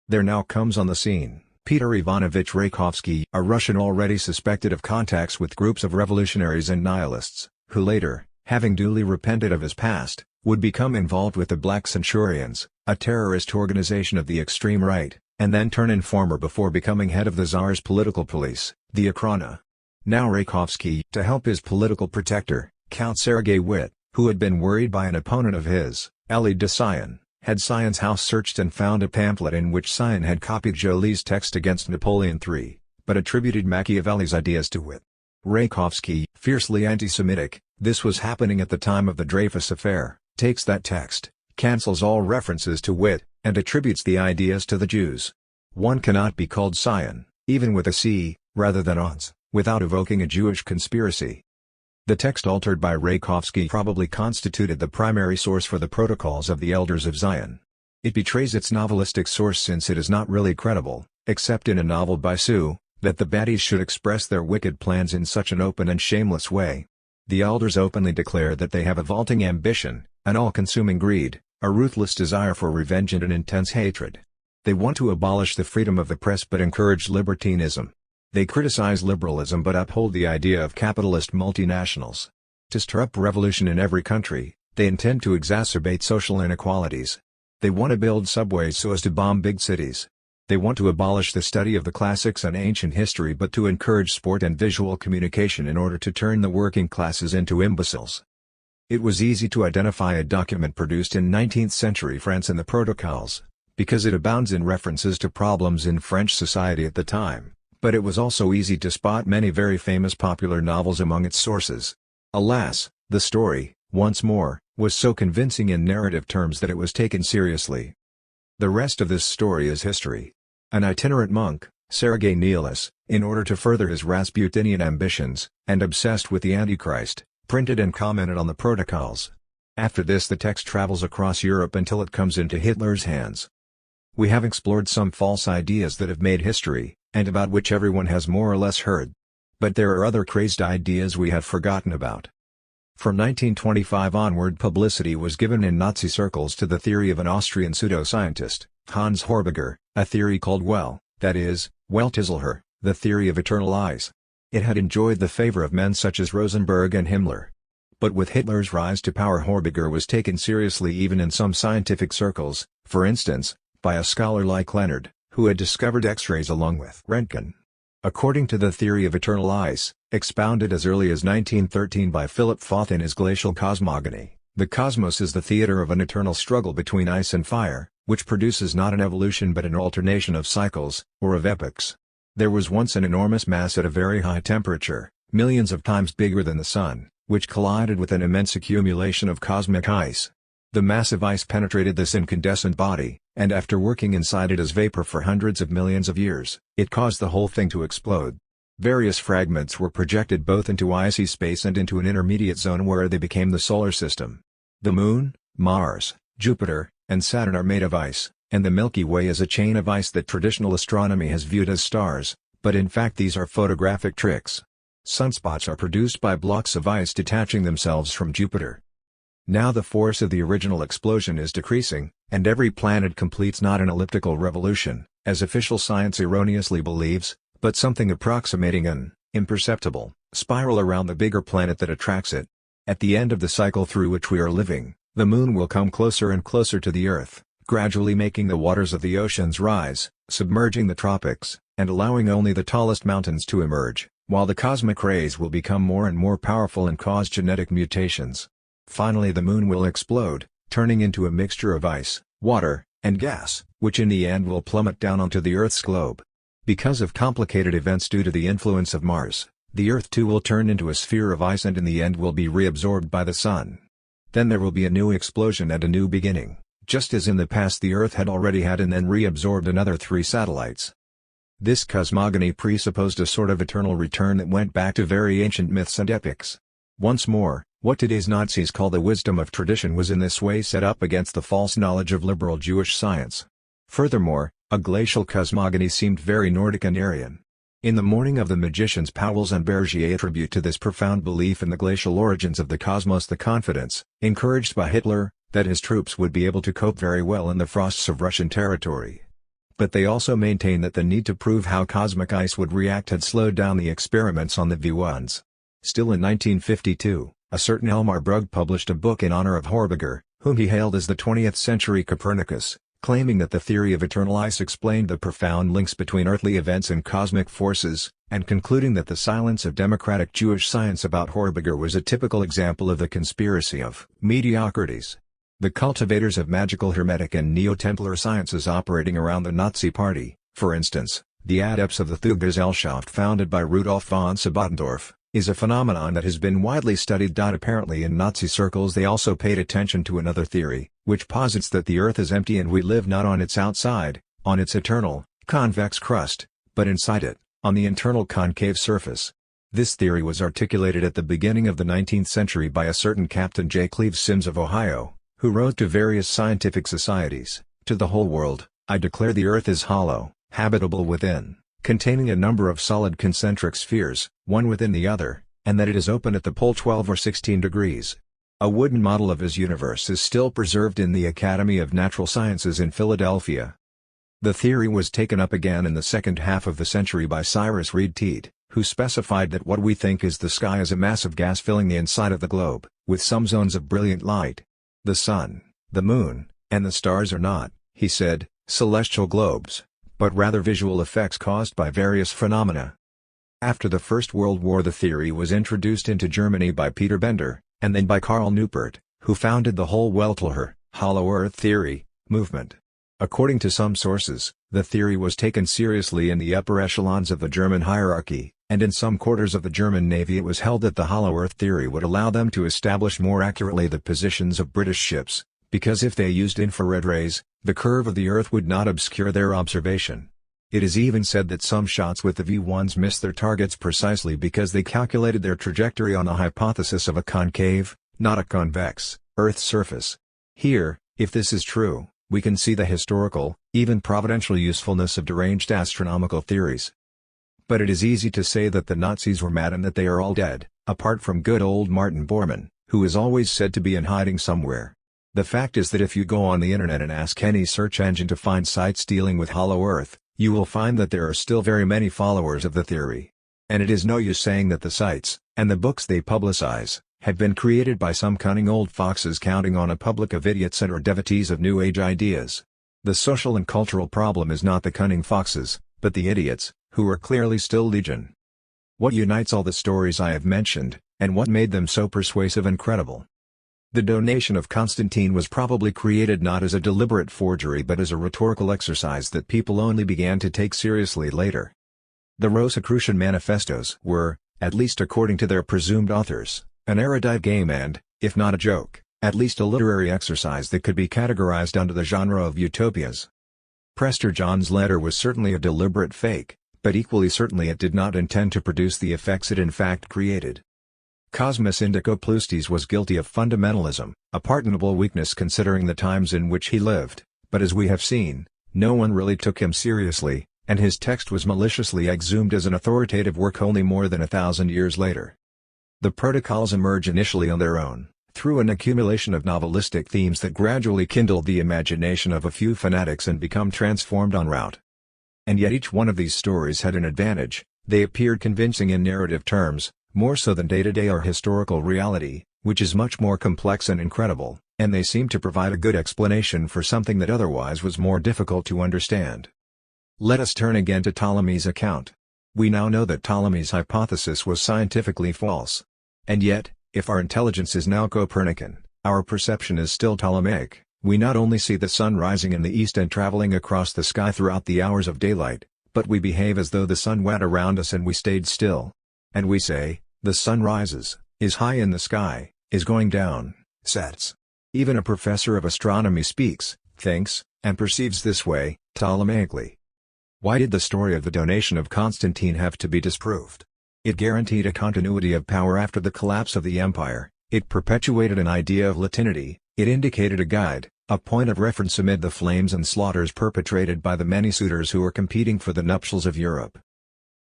There now comes on the scene Peter Ivanovich Raykovsky, a Russian already suspected of contacts with groups of revolutionaries and nihilists, who later, having duly repented of his past, would become involved with the Black Centurions, a terrorist organization of the extreme right, and then turn informer before becoming head of the Tsar's political police, the Okhrana. Now Raykovsky, to help his political protector, Count Sergei Witte, who had been worried by an opponent of his, Elie de Sion, had Sion's house searched and found a pamphlet in which Sion had copied Joly's text against Napoleon III, but attributed Machiavelli's ideas to Witte. Raykovsky, fiercely anti-Semitic, this was happening at the time of the Dreyfus affair, takes that text, cancels all references to Witte, and attributes the ideas to the Jews. One cannot be called Sion, even with a C, rather than Ons, without evoking a Jewish conspiracy. The text altered by Raykovsky probably constituted the primary source for the Protocols of the Elders of Zion. It betrays its novelistic source since it is not really credible, except in a novel by Sue, that the baddies should express their wicked plans in such an open and shameless way. The elders openly declare that they have a vaulting ambition, an all-consuming greed, a ruthless desire for revenge and an intense hatred. They want to abolish the freedom of the press but encourage libertinism. They criticize liberalism but uphold the idea of capitalist multinationals. To stir up revolution in every country, they intend to exacerbate social inequalities. They want to build subways so as to bomb big cities. They want to abolish the study of the classics and ancient history but to encourage sport and visual communication in order to turn the working classes into imbeciles. It was easy to identify a document produced in 19th century France in the Protocols, because it abounds in references to problems in French society at the time. But it was also easy to spot many very famous popular novels among its sources. Alas, the story, once more, was so convincing in narrative terms that it was taken seriously. The rest of this story is history. An itinerant monk, Sergei Nilus, in order to further his Rasputinian ambitions, and obsessed with the Antichrist, printed and commented on the Protocols. After this the text travels across Europe until it comes into Hitler's hands. We have explored some false ideas that have made history, and about which everyone has more or less heard. But there are other crazed ideas we have forgotten about. From 1925 onward publicity was given in Nazi circles to the theory of an Austrian pseudoscientist, Hans Horbiger, a theory called Welttisselher, the theory of eternal ice. It had enjoyed the favor of men such as Rosenberg and Himmler. But with Hitler's rise to power Horbiger was taken seriously even in some scientific circles, for instance, by a scholar like Leonard, who had discovered X-rays along with Röntgen. According to the theory of eternal ice, expounded as early as 1913 by Philip Foth in his Glacial Cosmogony, the cosmos is the theater of an eternal struggle between ice and fire, which produces not an evolution but an alternation of cycles, or of epochs. There was once an enormous mass at a very high temperature, millions of times bigger than the Sun, which collided with an immense accumulation of cosmic ice. The massive ice penetrated this incandescent body, and after working inside it as vapor for hundreds of millions of years, it caused the whole thing to explode. Various fragments were projected both into icy space and into an intermediate zone where they became the solar system. The Moon, Mars, Jupiter, and Saturn are made of ice, and the Milky Way is a chain of ice that traditional astronomy has viewed as stars, but in fact these are photographic tricks. Sunspots are produced by blocks of ice detaching themselves from Jupiter. Now the force of the original explosion is decreasing, and every planet completes not an elliptical revolution, as official science erroneously believes, but something approximating an imperceptible spiral around the bigger planet that attracts it. At the end of the cycle through which we are living, the Moon will come closer and closer to the Earth, gradually making the waters of the oceans rise, submerging the tropics, and allowing only the tallest mountains to emerge, while the cosmic rays will become more and more powerful and cause genetic mutations. Finally the Moon will explode, turning into a mixture of ice, water, and gas, which in the end will plummet down onto the Earth's globe. Because of complicated events due to the influence of Mars, the Earth too will turn into a sphere of ice and in the end will be reabsorbed by the Sun. Then there will be a new explosion and a new beginning, just as in the past the Earth had already had and then reabsorbed another 3 satellites. This cosmogony presupposed a sort of eternal return that went back to very ancient myths and epics. Once more, what today's Nazis call the wisdom of tradition was in this way set up against the false knowledge of liberal Jewish science. Furthermore, a glacial cosmogony seemed very Nordic and Aryan. In The Morning of the Magicians, Pauwels and Bergier attribute to this profound belief in the glacial origins of the cosmos the confidence, encouraged by Hitler, that his troops would be able to cope very well in the frosts of Russian territory. But they also maintain that the need to prove how cosmic ice would react had slowed down the experiments on the V1s. Still in 1952, a certain Elmar Brugge published a book in honor of Horbiger, whom he hailed as the 20th century Copernicus, claiming that the theory of eternal ice explained the profound links between earthly events and cosmic forces, and concluding that the silence of democratic Jewish science about Horbiger was a typical example of the conspiracy of mediocrities. The cultivators of magical Hermetic and Neo-Templar sciences operating around the Nazi Party, for instance, the adepts of the Thugesellschaft founded by Rudolf von Sabotendorf, is a phenomenon that has been widely studied. Apparently in Nazi circles they also paid attention to another theory, which posits that the Earth is empty and we live not on its outside, on its eternal, convex crust, but inside it, on the internal concave surface. This theory was articulated at the beginning of the 19th century by a certain Captain J. Cleves Sims of Ohio, who wrote to various scientific societies, "To the whole world, I declare the Earth is hollow, habitable within, containing a number of solid concentric spheres, one within the other, and that it is open at the pole 12 or 16 degrees. A wooden model of his universe is still preserved in the Academy of Natural Sciences in Philadelphia." The theory was taken up again in the second half of the century by Cyrus Reed Teat, who specified that what we think is the sky is a mass of gas filling the inside of the globe, with some zones of brilliant light. The sun, the moon, and the stars are not, he said, celestial globes, but rather visual effects caused by various phenomena. After the First World War the theory was introduced into Germany by Peter Bender, and then by Karl Neupert, who founded the whole Weltler, hollow earth theory, movement. According to some sources, the theory was taken seriously in the upper echelons of the German hierarchy, and in some quarters of the German Navy it was held that the hollow earth theory would allow them to establish more accurately the positions of British ships, because if they used infrared rays, the curve of the Earth would not obscure their observation. It is even said that some shots with the V1s missed their targets precisely because they calculated their trajectory on the hypothesis of a concave, not a convex, Earth's surface. Here, if this is true, we can see the historical, even providential usefulness of deranged astronomical theories. But it is easy to say that the Nazis were mad and that they are all dead, apart from good old Martin Bormann, who is always said to be in hiding somewhere. The fact is that if you go on the internet and ask any search engine to find sites dealing with hollow earth, you will find that there are still very many followers of the theory. And it is no use saying that the sites, and the books they publicize, have been created by some cunning old foxes counting on a public of idiots and or devotees of New Age ideas. The social and cultural problem is not the cunning foxes, but the idiots, who are clearly still legion. What unites all the stories I have mentioned, and what made them so persuasive and credible? The donation of Constantine was probably created not as a deliberate forgery but as a rhetorical exercise that people only began to take seriously later. The Rosicrucian manifestos were, at least according to their presumed authors, an erudite game and, if not a joke, at least a literary exercise that could be categorized under the genre of utopias. Prester John's letter was certainly a deliberate fake, but equally certainly it did not intend to produce the effects it in fact created. Cosmas Indicopleustes was guilty of fundamentalism, a pardonable weakness considering the times in which he lived, but as we have seen, no one really took him seriously, and his text was maliciously exhumed as an authoritative work only more than 1,000 years later. The protocols emerge initially on their own, through an accumulation of novelistic themes that gradually kindle the imagination of a few fanatics and become transformed en route. And yet each one of these stories had an advantage: they appeared convincing in narrative terms, more so than day-to-day or historical reality, which is much more complex and incredible, and they seemed to provide a good explanation for something that otherwise was more difficult to understand. Let us turn again to Ptolemy's account. We now know that Ptolemy's hypothesis was scientifically false. And yet, if our intelligence is now Copernican, our perception is still Ptolemaic. We not only see the sun rising in the east and traveling across the sky throughout the hours of daylight, but we behave as though the sun went around us and we stayed still. And we say, the sun rises, is high in the sky, is going down, sets. Even a professor of astronomy speaks, thinks, and perceives this way, Ptolemaically. Why did the story of the donation of Constantine have to be disproved? It guaranteed a continuity of power after the collapse of the empire, it perpetuated an idea of Latinity, it indicated a guide, a point of reference amid the flames and slaughters perpetrated by the many suitors who were competing for the nuptials of Europe.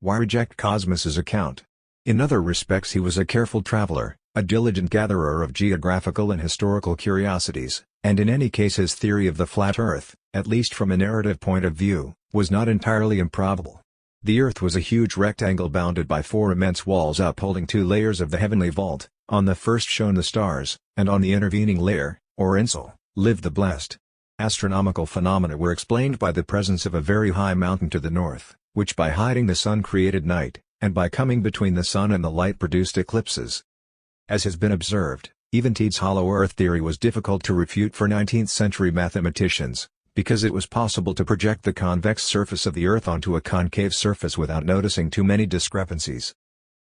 Why reject Cosmas's account? In other respects he was a careful traveler, a diligent gatherer of geographical and historical curiosities, and in any case his theory of the flat earth, at least from a narrative point of view, was not entirely improbable. The earth was a huge rectangle bounded by 4 immense walls upholding 2 layers of the heavenly vault. On the first shone the stars, and on the intervening layer, or insel, lived the blessed. Astronomical phenomena were explained by the presence of a very high mountain to the north, which by hiding the sun created night, and by coming between the sun and the light produced eclipses. As has been observed, even Teed's hollow earth theory was difficult to refute for 19th-century mathematicians, because it was possible to project the convex surface of the earth onto a concave surface without noticing too many discrepancies.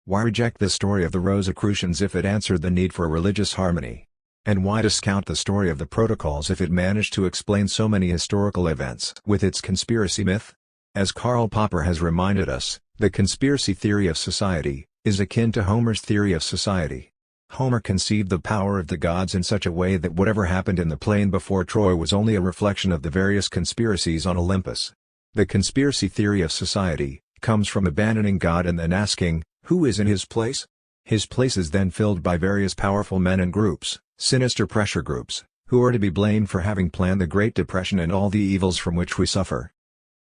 Why reject the story of the Rosicrucians if it answered the need for religious harmony? And why discount the story of the Protocols if it managed to explain so many historical events with its conspiracy myth? As Karl Popper has reminded us, the conspiracy theory of society is akin to Homer's theory of society. Homer conceived the power of the gods in such a way that whatever happened in the plain before Troy was only a reflection of the various conspiracies on Olympus. The conspiracy theory of society comes from abandoning God and then asking, who is in his place? His place is then filled by various powerful men and groups, sinister pressure groups, who are to be blamed for having planned the Great Depression and all the evils from which we suffer.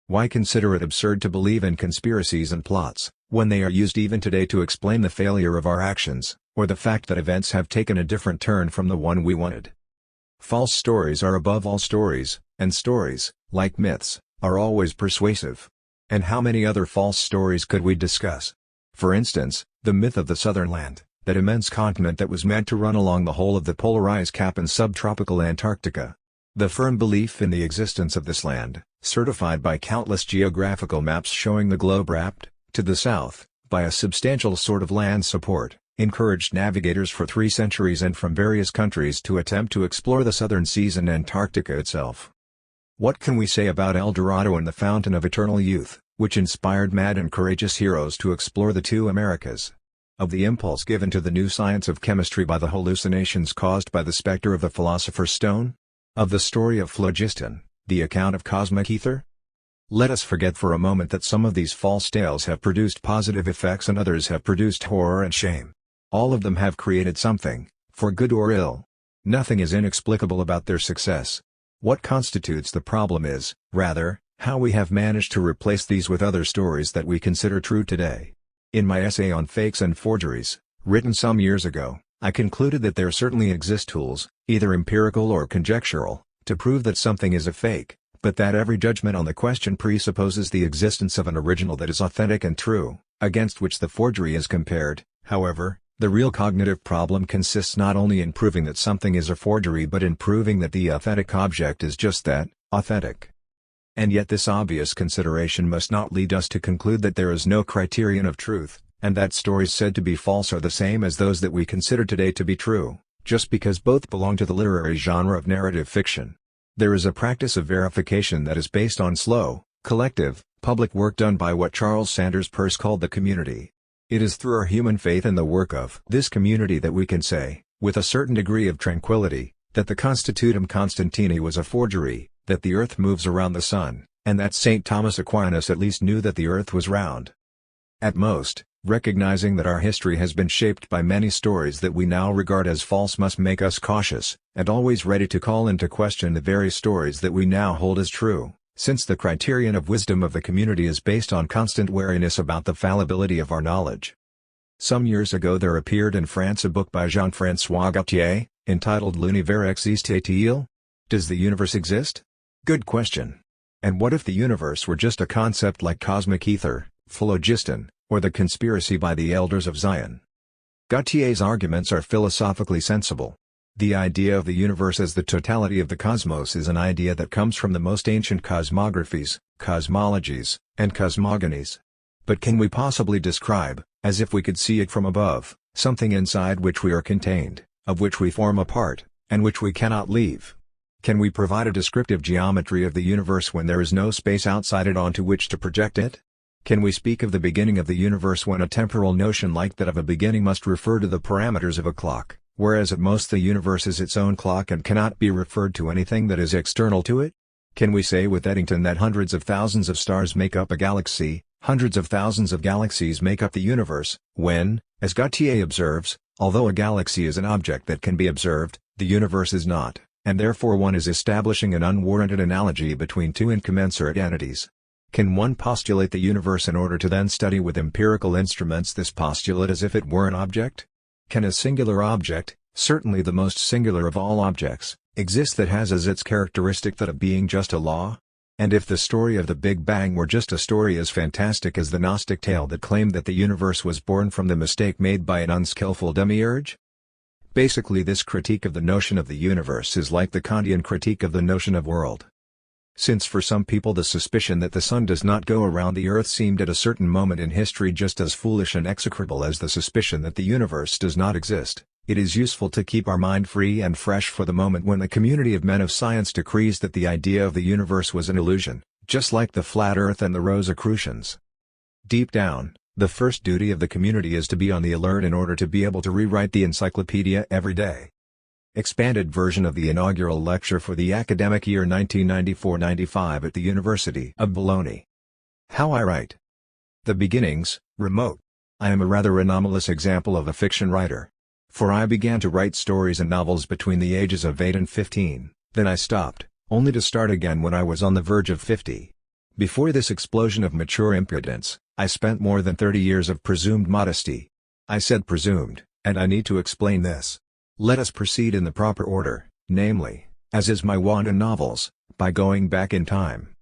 Why consider it absurd to believe in conspiracies and plots, when they are used even today to explain the failure of our actions, or the fact that events have taken a different turn from the one we wanted? False stories are above all stories, and stories, like myths, are always persuasive. And how many other false stories could we discuss? For instance, the myth of the southern land, that immense continent that was meant to run along the whole of the polar ice cap in subtropical Antarctica. The firm belief in the existence of this land, certified by countless geographical maps showing the globe wrapped, to the south, by a substantial sort of land support, encouraged navigators for 3 centuries and from various countries to attempt to explore the southern seas and Antarctica itself. What can we say about El Dorado and the Fountain of Eternal Youth, which inspired mad and courageous heroes to explore the 2 Americas? Of the impulse given to the new science of chemistry by the hallucinations caused by the specter of the Philosopher's Stone? Of the story of phlogiston, the account of cosmic ether? Let us forget for a moment that some of these false tales have produced positive effects and others have produced horror and shame. All of them have created something, for good or ill. Nothing is inexplicable about their success. What constitutes the problem is, rather, how we have managed to replace these with other stories that we consider true today. In my essay on fakes and forgeries, written some years ago, I concluded that there certainly exist tools, either empirical or conjectural, to prove that something is a fake, but that every judgment on the question presupposes the existence of an original that is authentic and true, against which the forgery is compared. However, the real cognitive problem consists not only in proving that something is a forgery but in proving that the authentic object is just that, authentic. And yet this obvious consideration must not lead us to conclude that there is no criterion of truth, and that stories said to be false are the same as those that we consider today to be true, just because both belong to the literary genre of narrative fiction. There is a practice of verification that is based on slow, collective, public work done by what Charles Sanders Peirce called the community. It is through our human faith in the work of this community that we can say, with a certain degree of tranquility, that the Constitutum Constantini was a forgery, that the earth moves around the sun, and that St. Thomas Aquinas at least knew that the earth was round. At most, recognizing that our history has been shaped by many stories that we now regard as false must make us cautious, and always ready to call into question the very stories that we now hold as true, since the criterion of wisdom of the community is based on constant wariness about the fallibility of our knowledge. Some years ago there appeared in France a book by Jean-François Gautier, entitled L'univers existe-t-il? Does the universe exist? Good question. And what if the universe were just a concept like cosmic ether, phlogiston, or the conspiracy by the elders of Zion? Gautier's arguments are philosophically sensible. The idea of the universe as the totality of the cosmos is an idea that comes from the most ancient cosmographies, cosmologies, and cosmogonies. But can we possibly describe, as if we could see it from above, something inside which we are contained, of which we form a part, and which we cannot leave? Can we provide a descriptive geometry of the universe when there is no space outside it onto which to project it? Can we speak of the beginning of the universe when a temporal notion like that of a beginning must refer to the parameters of a clock, whereas at most the universe is its own clock and cannot be referred to anything that is external to it? Can we say with Eddington that hundreds of thousands of stars make up a galaxy, hundreds of thousands of galaxies make up the universe, when, as Gautier observes, although a galaxy is an object that can be observed, the universe is not, and therefore one is establishing an unwarranted analogy between two incommensurate entities? Can one postulate the universe in order to then study with empirical instruments this postulate as if it were an object? Can a singular object, certainly the most singular of all objects, exist that has as its characteristic that of being just a law? And if the story of the Big Bang were just a story as fantastic as the Gnostic tale that claimed that the universe was born from the mistake made by an unskillful demiurge? Basically, this critique of the notion of the universe is like the Kantian critique of the notion of world. Since for some people the suspicion that the sun does not go around the earth seemed at a certain moment in history just as foolish and execrable as the suspicion that the universe does not exist, it is useful to keep our mind free and fresh for the moment when the community of men of science decrees that the idea of the universe was an illusion, just like the flat earth and the Rosicrucians. Deep down, the first duty of the community is to be on the alert in order to be able to rewrite the encyclopedia every day. Expanded version of the inaugural lecture for the academic year 1994-95 at the University of Bologna. How I write. The beginnings, remote. I am a rather anomalous example of a fiction writer. For I began to write stories and novels between the ages of 8 and 15, then I stopped, only to start again when I was on the verge of 50. Before this explosion of mature impudence, I spent more than 30 years of presumed modesty. I said presumed, and I need to explain this. Let us proceed in the proper order, namely, as is my wont in novels, by going back in time.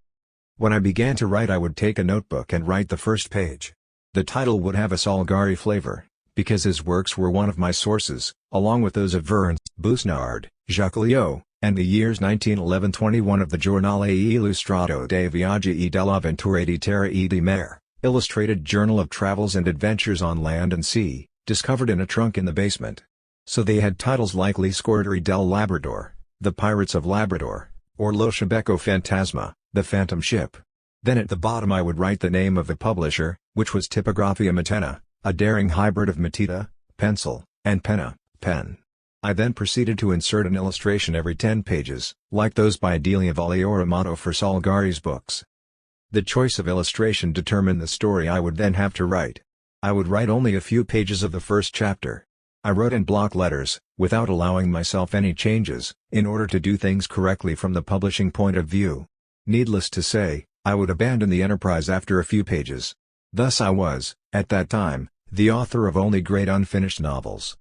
When I began to write I would take a notebook and write the first page. The title would have a Salgari flavor, because his works were one of my sources, along with those of Verne, Bousnard, Jacques Liot, and the years 1911-21 of the Giornale Illustrato dei Viaggi e dell'Avventura di Terra e di Mare, illustrated journal of travels and adventures on land and sea, discovered in a trunk in the basement. So they had titles like Li Scorridori del Labrador, The Pirates of Labrador, or Lo Sciabeco Fantasma, The Phantom Ship. Then at the bottom I would write the name of the publisher, which was Tipografia Matena, a daring hybrid of matita, pencil, and penna, pen. I then proceeded to insert an illustration every 10 pages, like those by Delia Valle or Amato for Salgari's books. The choice of illustration determined the story I would then have to write. I would write only a few pages of the first chapter. I wrote in block letters, without allowing myself any changes, in order to do things correctly from the publishing point of view. Needless to say, I would abandon the enterprise after a few pages. Thus I was, at that time, the author of only great unfinished novels.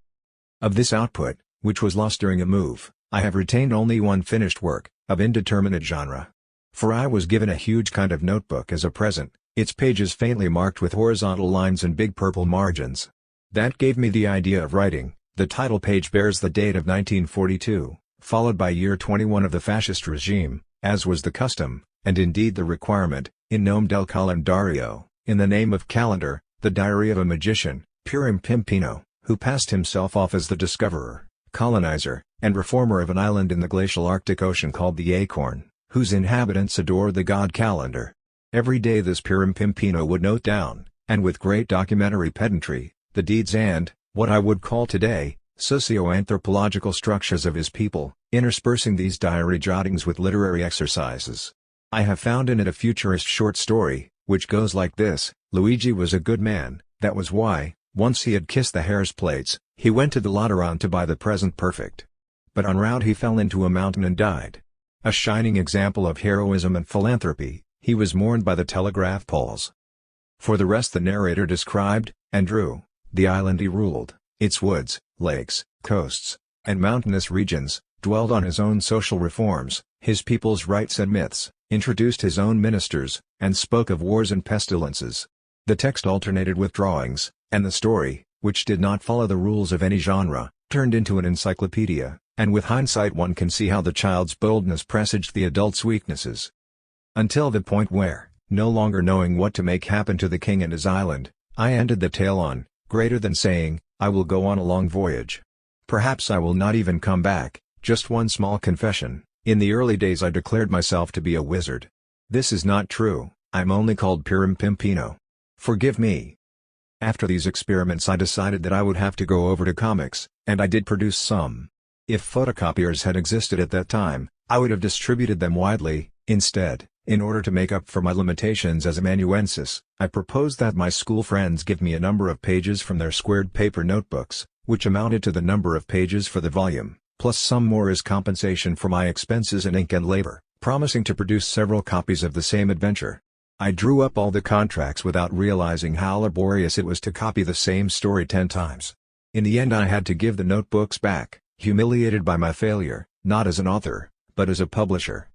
Of this output, which was lost during a move, I have retained only one finished work, of indeterminate genre. For I was given a huge kind of notebook as a present, its pages faintly marked with horizontal lines and big purple margins. That gave me the idea of writing. The title page bears the date of 1942, followed by year 21 of the fascist regime, as was the custom, and indeed the requirement, in nome del calendario, in the name of calendar, the diary of a magician, Pirim Pimpino, who passed himself off as the discoverer, colonizer, and reformer of an island in the glacial Arctic Ocean called the Acorn, whose inhabitants adore the god Calendar. Every day this Pirim Pimpino would note down, and with great documentary pedantry, the deeds and, what I would call today, socio-anthropological structures of his people, interspersing these diary jottings with literary exercises. I have found in it a futurist short story, which goes like this: Luigi was a good man, that was why, once he had kissed the hare's plates, he went to the Lateran to buy the present perfect. But en route he fell into a mountain and died. A shining example of heroism and philanthropy, he was mourned by the telegraph poles. For the rest the narrator described, and drew, the island he ruled, its woods, lakes, coasts, and mountainous regions, dwelled on his own social reforms, his people's rights and myths, introduced his own ministers, and spoke of wars and pestilences. The text alternated with drawings, and the story, which did not follow the rules of any genre, turned into an encyclopedia, and with hindsight one can see how the child's boldness presaged the adult's weaknesses. Until the point where, no longer knowing what to make happen to the king and his island, I ended the tale on, greater than saying, I will go on a long voyage. Perhaps I will not even come back, just one small confession. In the early days I declared myself to be a wizard. This is not true, I'm only called Pirum Pimpino. Forgive me. After these experiments I decided that I would have to go over to comics, and I did produce some. If photocopiers had existed at that time, I would have distributed them widely. Instead, in order to make up for my limitations as amanuensis, I proposed that my school friends give me a number of pages from their squared paper notebooks, which amounted to the number of pages for the volume, plus some more as compensation for my expenses in ink and labor, promising to produce several copies of the same adventure. I drew up all the contracts without realizing how laborious it was to copy the same story 10 times. In the end I had to give the notebooks back, humiliated by my failure, not as an author, but as a publisher.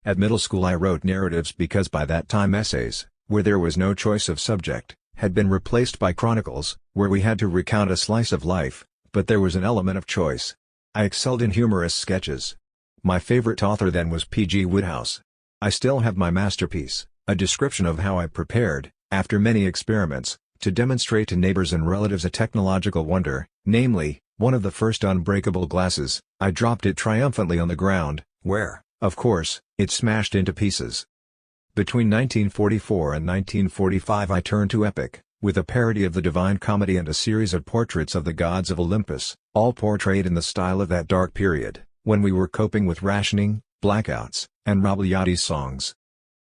At middle school I wrote narratives because by that time essays, where there was no choice of subject, had been replaced by chronicles, where we had to recount a slice of life, but there was an element of choice. I excelled in humorous sketches. My favorite author then was P.G. Wodehouse. I still have my masterpiece, a description of how I prepared, after many experiments, to demonstrate to neighbors and relatives a technological wonder, namely, one of the first unbreakable glasses. I dropped it triumphantly on the ground, where, of course, it smashed into pieces. Between 1944 and 1945 I turned to epic, with a parody of the Divine Comedy and a series of portraits of the gods of Olympus, all portrayed in the style of that dark period, when we were coping with rationing, blackouts, and Rabelais songs.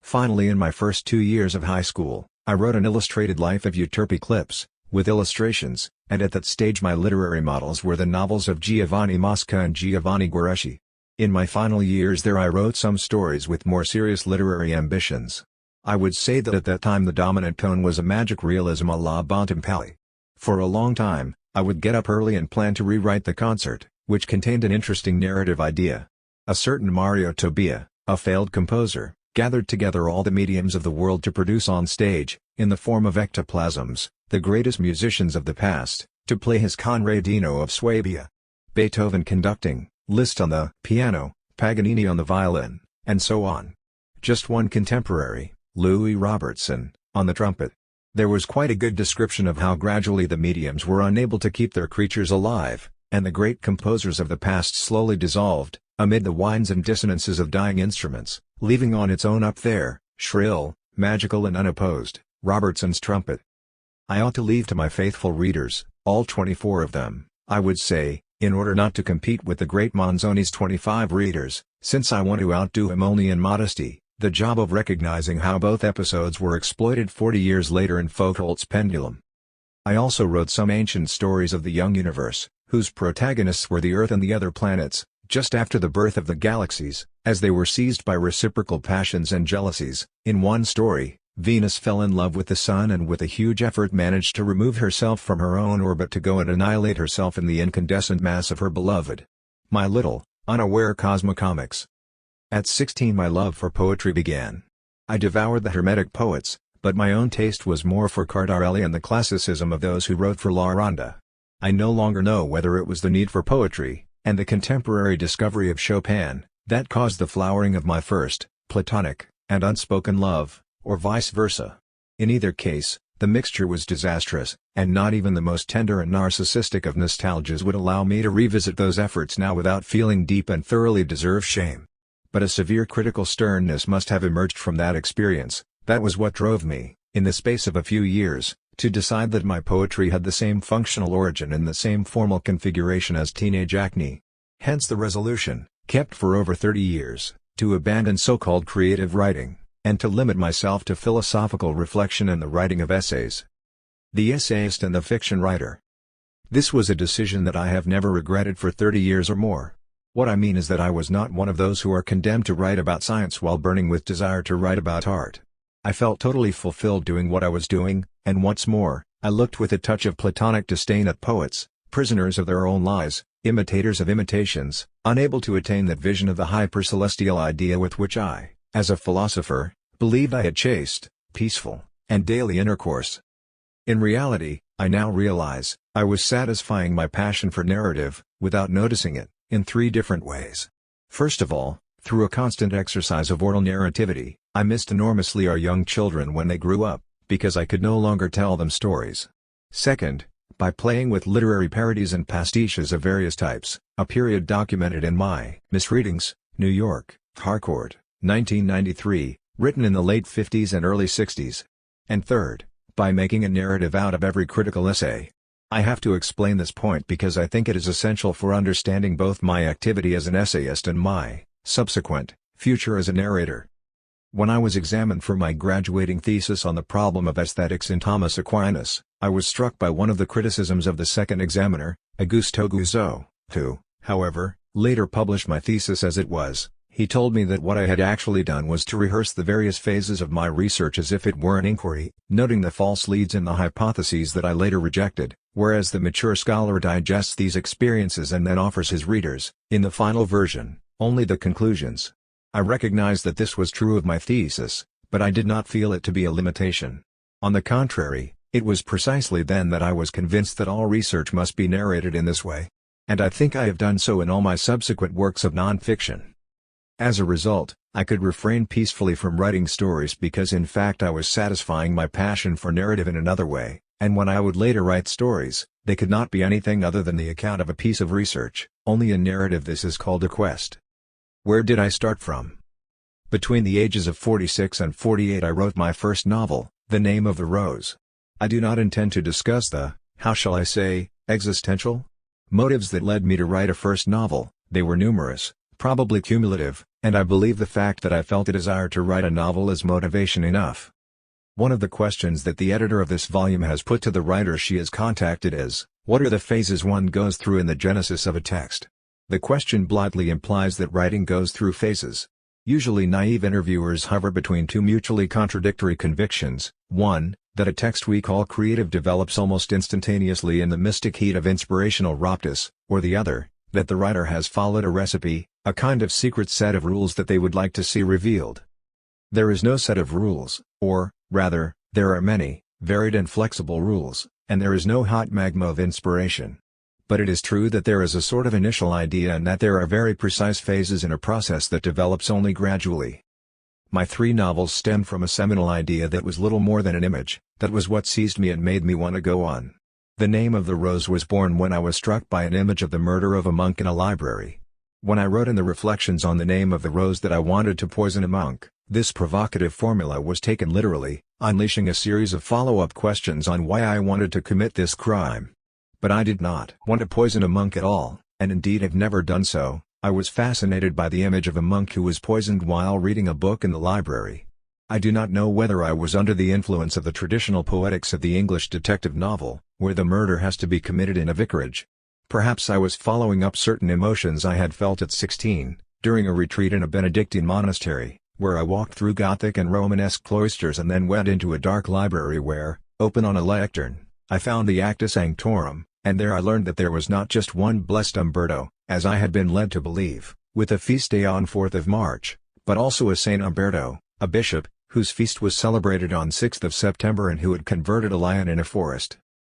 Finally, in my first 2 years of high school, I wrote an illustrated Life of Euterpe Clips, with illustrations, and at that stage my literary models were the novels of Giovanni Mosca and Giovanni Guareschi. In my final years there I wrote some stories with more serious literary ambitions. I would say that at that time the dominant tone was a magic realism à la Bontempelli. For a long time, I would get up early and plan to rewrite the concert, which contained an interesting narrative idea. A certain Mario Tobia, a failed composer, gathered together all the mediums of the world to produce on stage, in the form of ectoplasms, the greatest musicians of the past, to play his Conradino of Swabia. Beethoven conducting, Liszt on the piano, Paganini on the violin, and so on. Just one contemporary, Louis Robertson, on the trumpet. There was quite a good description of how gradually the mediums were unable to keep their creatures alive, and the great composers of the past slowly dissolved, amid the whines and dissonances of dying instruments, leaving on its own up there, shrill, magical and unopposed, Robertson's trumpet. I ought to leave to my faithful readers, all 24 of them, I would say, in order not to compete with the great Manzoni's 25 readers, since I want to outdo him only in modesty, the job of recognizing how both episodes were exploited 40 years later in Foucault's Pendulum. I also wrote some ancient stories of the young universe, whose protagonists were the Earth and the other planets, just after the birth of the galaxies, as they were seized by reciprocal passions and jealousies. In one story, Venus fell in love with the Sun and with a huge effort managed to remove herself from her own orbit to go and annihilate herself in the incandescent mass of her beloved. My little, unaware cosmocomics. At 16 my love for poetry began. I devoured the Hermetic poets, but my own taste was more for Cardarelli and the classicism of those who wrote for La Ronda. I no longer know whether it was the need for poetry, and the contemporary discovery of Chopin, that caused the flowering of my first, platonic, and unspoken love, or vice versa. In either case, the mixture was disastrous, and not even the most tender and narcissistic of nostalgias would allow me to revisit those efforts now without feeling deep and thoroughly deserved shame. But a severe critical sternness must have emerged from that experience. That was what drove me, in the space of a few years, to decide that my poetry had the same functional origin and the same formal configuration as teenage acne. Hence the resolution, kept for over 30 years, to abandon so-called creative writing, and to limit myself to philosophical reflection and the writing of essays. The essayist and the fiction writer. This was a decision that I have never regretted for 30 years or more. What I mean is that I was not one of those who are condemned to write about science while burning with desire to write about art. I felt totally fulfilled doing what I was doing, and once more, I looked with a touch of platonic disdain at poets, prisoners of their own lies, imitators of imitations, unable to attain that vision of the hyper-celestial idea with which I, as a philosopher, believed I had chaste, peaceful, and daily intercourse. In reality, I now realize, I was satisfying my passion for narrative, without noticing it, in 3 different ways. First of all, through a constant exercise of oral narrativity, I missed enormously our young children when they grew up, because I could no longer tell them stories. Second, by playing with literary parodies and pastiches of various types, a period documented in my misreadings, New York, Harcourt, 1993, written in the late 50s and early 60s. And third, by making a narrative out of every critical essay. I have to explain this point because I think it is essential for understanding both my activity as an essayist and my subsequent future as a narrator. When I was examined for my graduating thesis on the problem of aesthetics in Thomas Aquinas, I was struck by one of the criticisms of the second examiner, Augusto Guzzo, who, however, later published my thesis as it was. He told me that what I had actually done was to rehearse the various phases of my research as if it were an inquiry, noting the false leads and the hypotheses that I later rejected, whereas the mature scholar digests these experiences and then offers his readers, in the final version, only the conclusions. I recognized that this was true of my thesis, but I did not feel it to be a limitation. On the contrary, it was precisely then that I was convinced that all research must be narrated in this way. And I think I have done so in all my subsequent works of non-fiction. As a result, I could refrain peacefully from writing stories because in fact I was satisfying my passion for narrative in another way, and when I would later write stories, they could not be anything other than the account of a piece of research. Only in narrative this is called a quest. Where did I start from? Between the ages of 46 and 48 I wrote my first novel, The Name of the Rose. I do not intend to discuss the, how shall I say, existential motives that led me to write a first novel. They were numerous, probably cumulative, and I believe the fact that I felt a desire to write a novel is motivation enough. One of the questions that the editor of this volume has put to the writer she has contacted is, what are the phases one goes through in the genesis of a text? The question blithely implies that writing goes through phases. Usually naive interviewers hover between two mutually contradictory convictions: one, that a text we call creative develops almost instantaneously in the mystic heat of inspirational raptus, or the other, that the writer has followed a recipe, a kind of secret set of rules that they would like to see revealed. There is no set of rules, or, rather, there are many, varied and flexible rules, and there is no hot magma of inspiration. But it is true that there is a sort of initial idea and that there are very precise phases in a process that develops only gradually. My three novels stemmed from a seminal idea that was little more than an image, that was what seized me and made me want to go on. The Name of the Rose was born when I was struck by an image of the murder of a monk in a library. When I wrote in the reflections on The Name of the Rose that I wanted to poison a monk, this provocative formula was taken literally, unleashing a series of follow-up questions on why I wanted to commit this crime. But I did not want to poison a monk at all, and indeed have never done so. I was fascinated by the image of a monk who was poisoned while reading a book in the library. I do not know whether I was under the influence of the traditional poetics of the English detective novel, where the murder has to be committed in a vicarage. Perhaps I was following up certain emotions I had felt at 16, during a retreat in a Benedictine monastery, where I walked through Gothic and Romanesque cloisters and then went into a dark library where, open on a lectern, I found the Acta Sanctorum, and there I learned that there was not just one blessed Umberto, as I had been led to believe, with a feast day on 4th of March, but also a Saint Umberto, a bishop, whose feast was celebrated on 6th of September and who had converted a lion in a forest.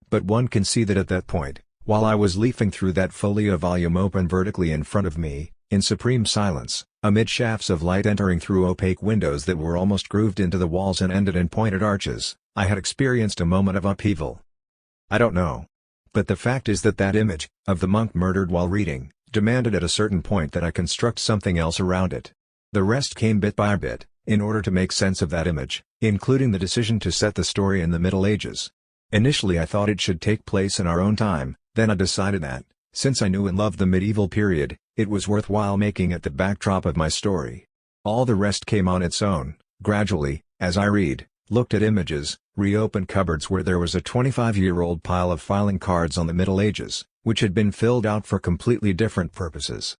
But one can see that at that point, while I was leafing through that folio volume open vertically in front of me, in supreme silence, amid shafts of light entering through opaque windows that were almost grooved into the walls and ended in pointed arches, I had experienced a moment of upheaval. I don't know. But the fact is that that image, of the monk murdered while reading, demanded at a certain point that I construct something else around it. The rest came bit by bit, in order to make sense of that image, including the decision to set the story in the Middle Ages. Initially I thought it should take place in our own time, then I decided that, since I knew and loved the medieval period, it was worthwhile making it the backdrop of my story. All the rest came on its own, gradually, as I read, looked at images, reopened cupboards where there was a 25-year-old pile of filing cards on the Middle Ages, which had been filled out for completely different purposes.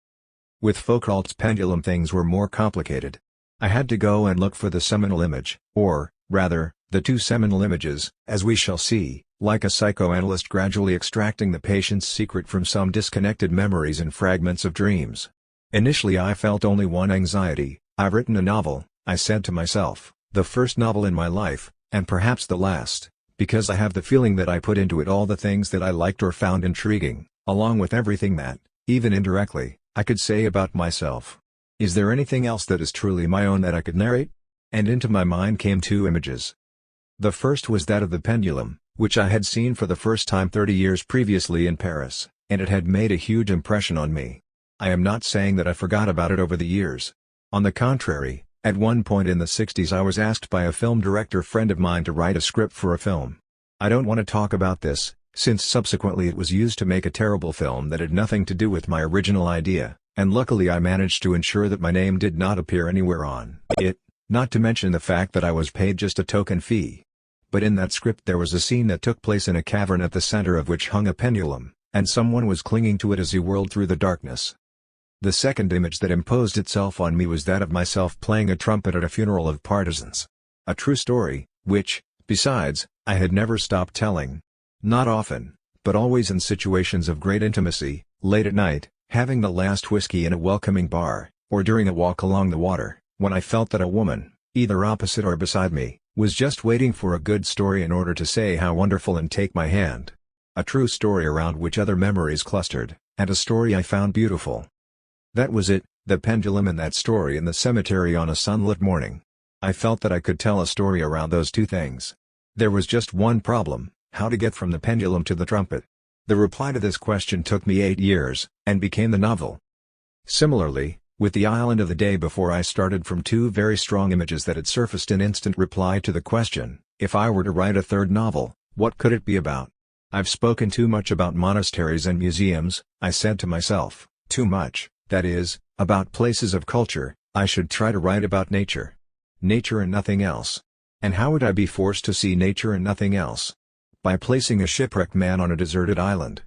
With Foucault's pendulum things were more complicated. I had to go and look for the seminal image, or, rather, the two seminal images, as we shall see, like a psychoanalyst gradually extracting the patient's secret from some disconnected memories and fragments of dreams. Initially I felt only one anxiety: I've written a novel, I said to myself, the first novel in my life, and perhaps the last, because I have the feeling that I put into it all the things that I liked or found intriguing, along with everything that, even indirectly, I could say about myself. Is there anything else that is truly my own that I could narrate? And into my mind came two images. The first was that of the pendulum, which I had seen for the first time 30 years previously in Paris, and it had made a huge impression on me. I am not saying that I forgot about it over the years. On the contrary, at one point in the 60s I was asked by a film director friend of mine to write a script for a film. I don't want to talk about this, since subsequently it was used to make a terrible film that had nothing to do with my original idea, and luckily I managed to ensure that my name did not appear anywhere on it, not to mention the fact that I was paid just a token fee. But in that script there was a scene that took place in a cavern at the center of which hung a pendulum, and someone was clinging to it as he whirled through the darkness. The second image that imposed itself on me was that of myself playing a trumpet at a funeral of partisans. A true story, which, besides, I had never stopped telling. Not often, but always in situations of great intimacy, late at night, having the last whiskey in a welcoming bar, or during a walk along the water, when I felt that a woman, either opposite or beside me, was just waiting for a good story in order to say how wonderful and take my hand. A true story around which other memories clustered, and a story I found beautiful. That was it, the pendulum and that story in the cemetery on a sunlit morning. I felt that I could tell a story around those two things. There was just one problem: how to get from the pendulum to the trumpet. The reply to this question took me 8 years, and became the novel. Similarly, with the island of the day before, I started from two very strong images that had surfaced in instant reply to the question, if I were to write a third novel, what could it be about? I've spoken too much about monasteries and museums, I said to myself, too much, that is, about places of culture. I should try to write about nature. Nature and nothing else. And how would I be forced to see nature and nothing else? By placing a shipwrecked man on a deserted island.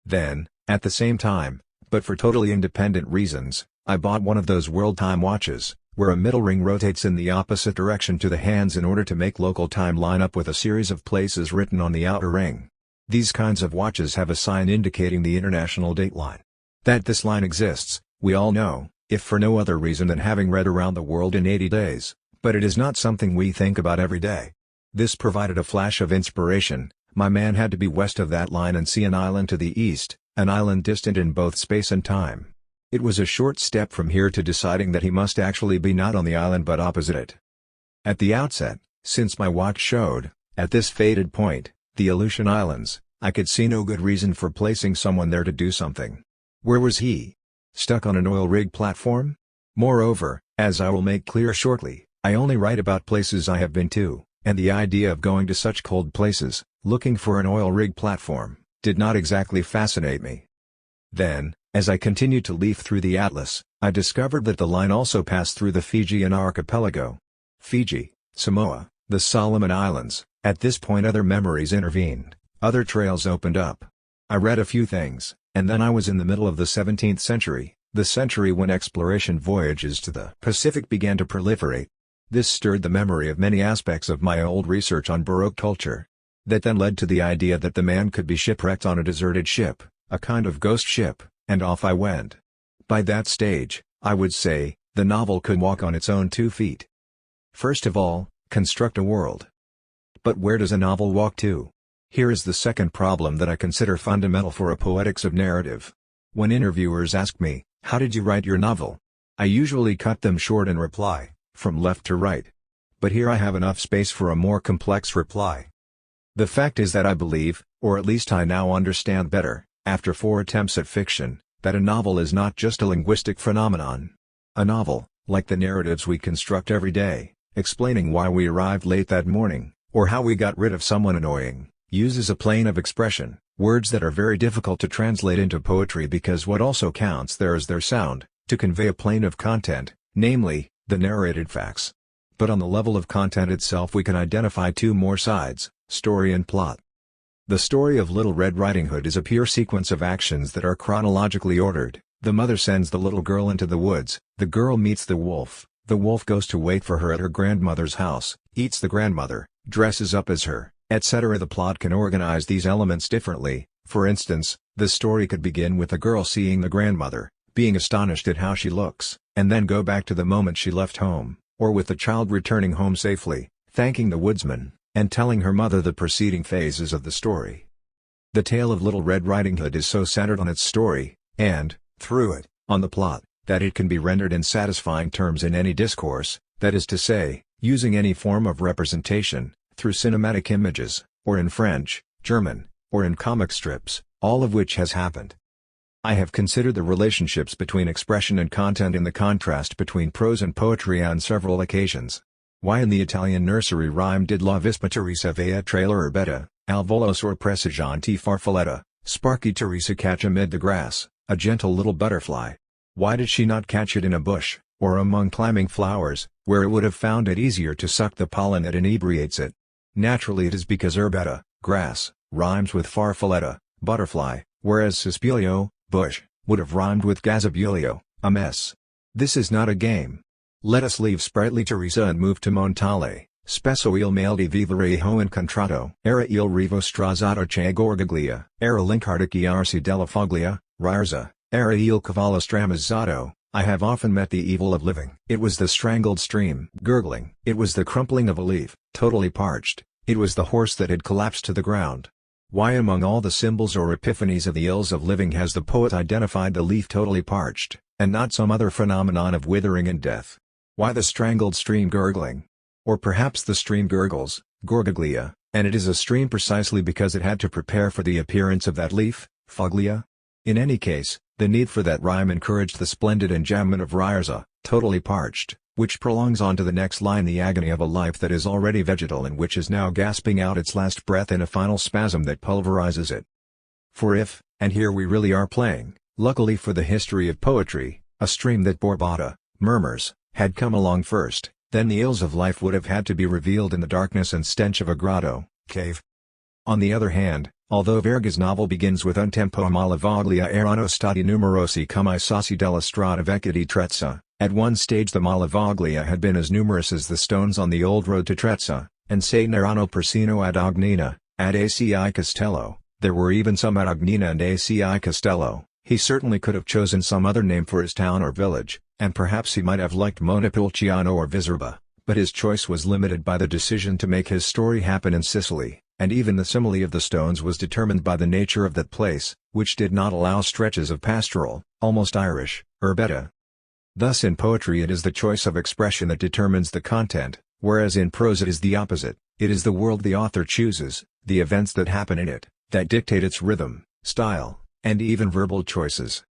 Then, at the same time, but for totally independent reasons, I bought one of those world time watches, where a middle ring rotates in the opposite direction to the hands in order to make local time line up with a series of places written on the outer ring. These kinds of watches have a sign indicating the international date line. That this line exists, we all know, if for no other reason than having read Around the World in 80 Days, but it is not something we think about every day. This provided a flash of inspiration. My man had to be west of that line and see an island to the east, an island distant in both space and time. It was a short step from here to deciding that he must actually be not on the island but opposite it. At the outset, since my watch showed, at this fated point, the Aleutian Islands, I could see no good reason for placing someone there to do something. Where was he? Stuck on an oil rig platform? Moreover, as I will make clear shortly, I only write about places I have been to, and the idea of going to such cold places, looking for an oil rig platform, did not exactly fascinate me. Then, as I continued to leaf through the atlas, I discovered that the line also passed through the Fijian archipelago. Fiji, Samoa, the Solomon Islands. At this point other memories intervened, other trails opened up. I read a few things, and then I was in the middle of the 17th century, the century when exploration voyages to the Pacific began to proliferate. This stirred the memory of many aspects of my old research on Baroque culture. That then led to the idea that the man could be shipwrecked on a deserted ship, a kind of ghost ship, and off I went. By that stage, I would say, the novel could walk on its own 2 feet. First of all, construct a world. But where does a novel walk to? Here is the second problem that I consider fundamental for a poetics of narrative. When interviewers ask me, how did you write your novel? I usually cut them short and reply, from left to right. But here I have enough space for a more complex reply. The fact is that I believe, or at least I now understand better, after 4 attempts at fiction, that a novel is not just a linguistic phenomenon. A novel, like the narratives we construct every day, explaining why we arrived late that morning, or how we got rid of someone annoying, uses a plane of expression, words that are very difficult to translate into poetry because what also counts there is their sound, to convey a plane of content, namely, the narrated facts. But on the level of content itself we can identify 2 more sides, story and plot. The story of Little Red Riding Hood is a pure sequence of actions that are chronologically ordered. The mother sends the little girl into the woods, the girl meets the wolf goes to wait for her at her grandmother's house, eats the grandmother, dresses up as her, etc. The plot can organize these elements differently. For instance, the story could begin with the girl seeing the grandmother, being astonished at how she looks, and then go back to the moment she left home, or with the child returning home safely, thanking the woodsman, and telling her mother the preceding phases of the story. The tale of Little Red Riding Hood is so centered on its story, and, through it, on the plot, that it can be rendered in satisfying terms in any discourse, that is to say, using any form of representation, through cinematic images, or in French, German, or in comic strips, all of which has happened. I have considered the relationships between expression and content in the contrast between prose and poetry on several occasions. Why in the Italian nursery rhyme did la Vispa Teresa vea trailer urbetta, al volo sorpresiganti farfalletta, sparky Teresa catch amid the grass, a gentle little butterfly? Why did she not catch it in a bush, or among climbing flowers, where it would have found it easier to suck the pollen that inebriates it? Naturally it is because urbetta, grass, rhymes with farfalletta, butterfly, whereas suspilio, bush, would have rhymed with gazabulio, a mess. This is not a game. Let us leave sprightly Teresa and move to Montale. Spesso il mal di vivere ho incontrato. Era il rivo strazzato che gorgaglia. Era l'incardichiarsi della foglia, Riarza. Era il cavallo stramazzato. I have often met the evil of living. It was the strangled stream, gurgling. It was the crumpling of a leaf, totally parched. It was the horse that had collapsed to the ground. Why among all the symbols or epiphanies of the ills of living has the poet identified the leaf totally parched, and not some other phenomenon of withering and death? Why the strangled stream gurgling? Or perhaps the stream gurgles, gorgaglia, and it is a stream precisely because it had to prepare for the appearance of that leaf, foglia? In any case, the need for that rhyme encouraged the splendid enjambment of Riarza, totally parched, which prolongs on to the next line the agony of a life that is already vegetal and which is now gasping out its last breath in a final spasm that pulverizes it. For if, and here we really are playing, luckily for the history of poetry, a stream that bore bada, murmurs, had come along first, then the ills of life would have had to be revealed in the darkness and stench of a grotto, cave. On the other hand, although Verga's novel begins with un tempo malavoglia erano stati numerosi come I sassi della strada vecchia di Trezza, at one stage the malavoglia had been as numerous as the stones on the old road to Trezza, and se n'erano persino ad Agnina, ad Aci Castello, there were even some at Agnina and Aci Castello. He certainly could have chosen some other name for his town or village, and perhaps he might have liked Montepulciano or Viterbo, but his choice was limited by the decision to make his story happen in Sicily, and even the simile of the stones was determined by the nature of that place, which did not allow stretches of pastoral, almost Irish, urbetta. Thus in poetry it is the choice of expression that determines the content, whereas in prose it is the opposite. It is the world the author chooses, the events that happen in it, that dictate its rhythm, style, and even verbal choices.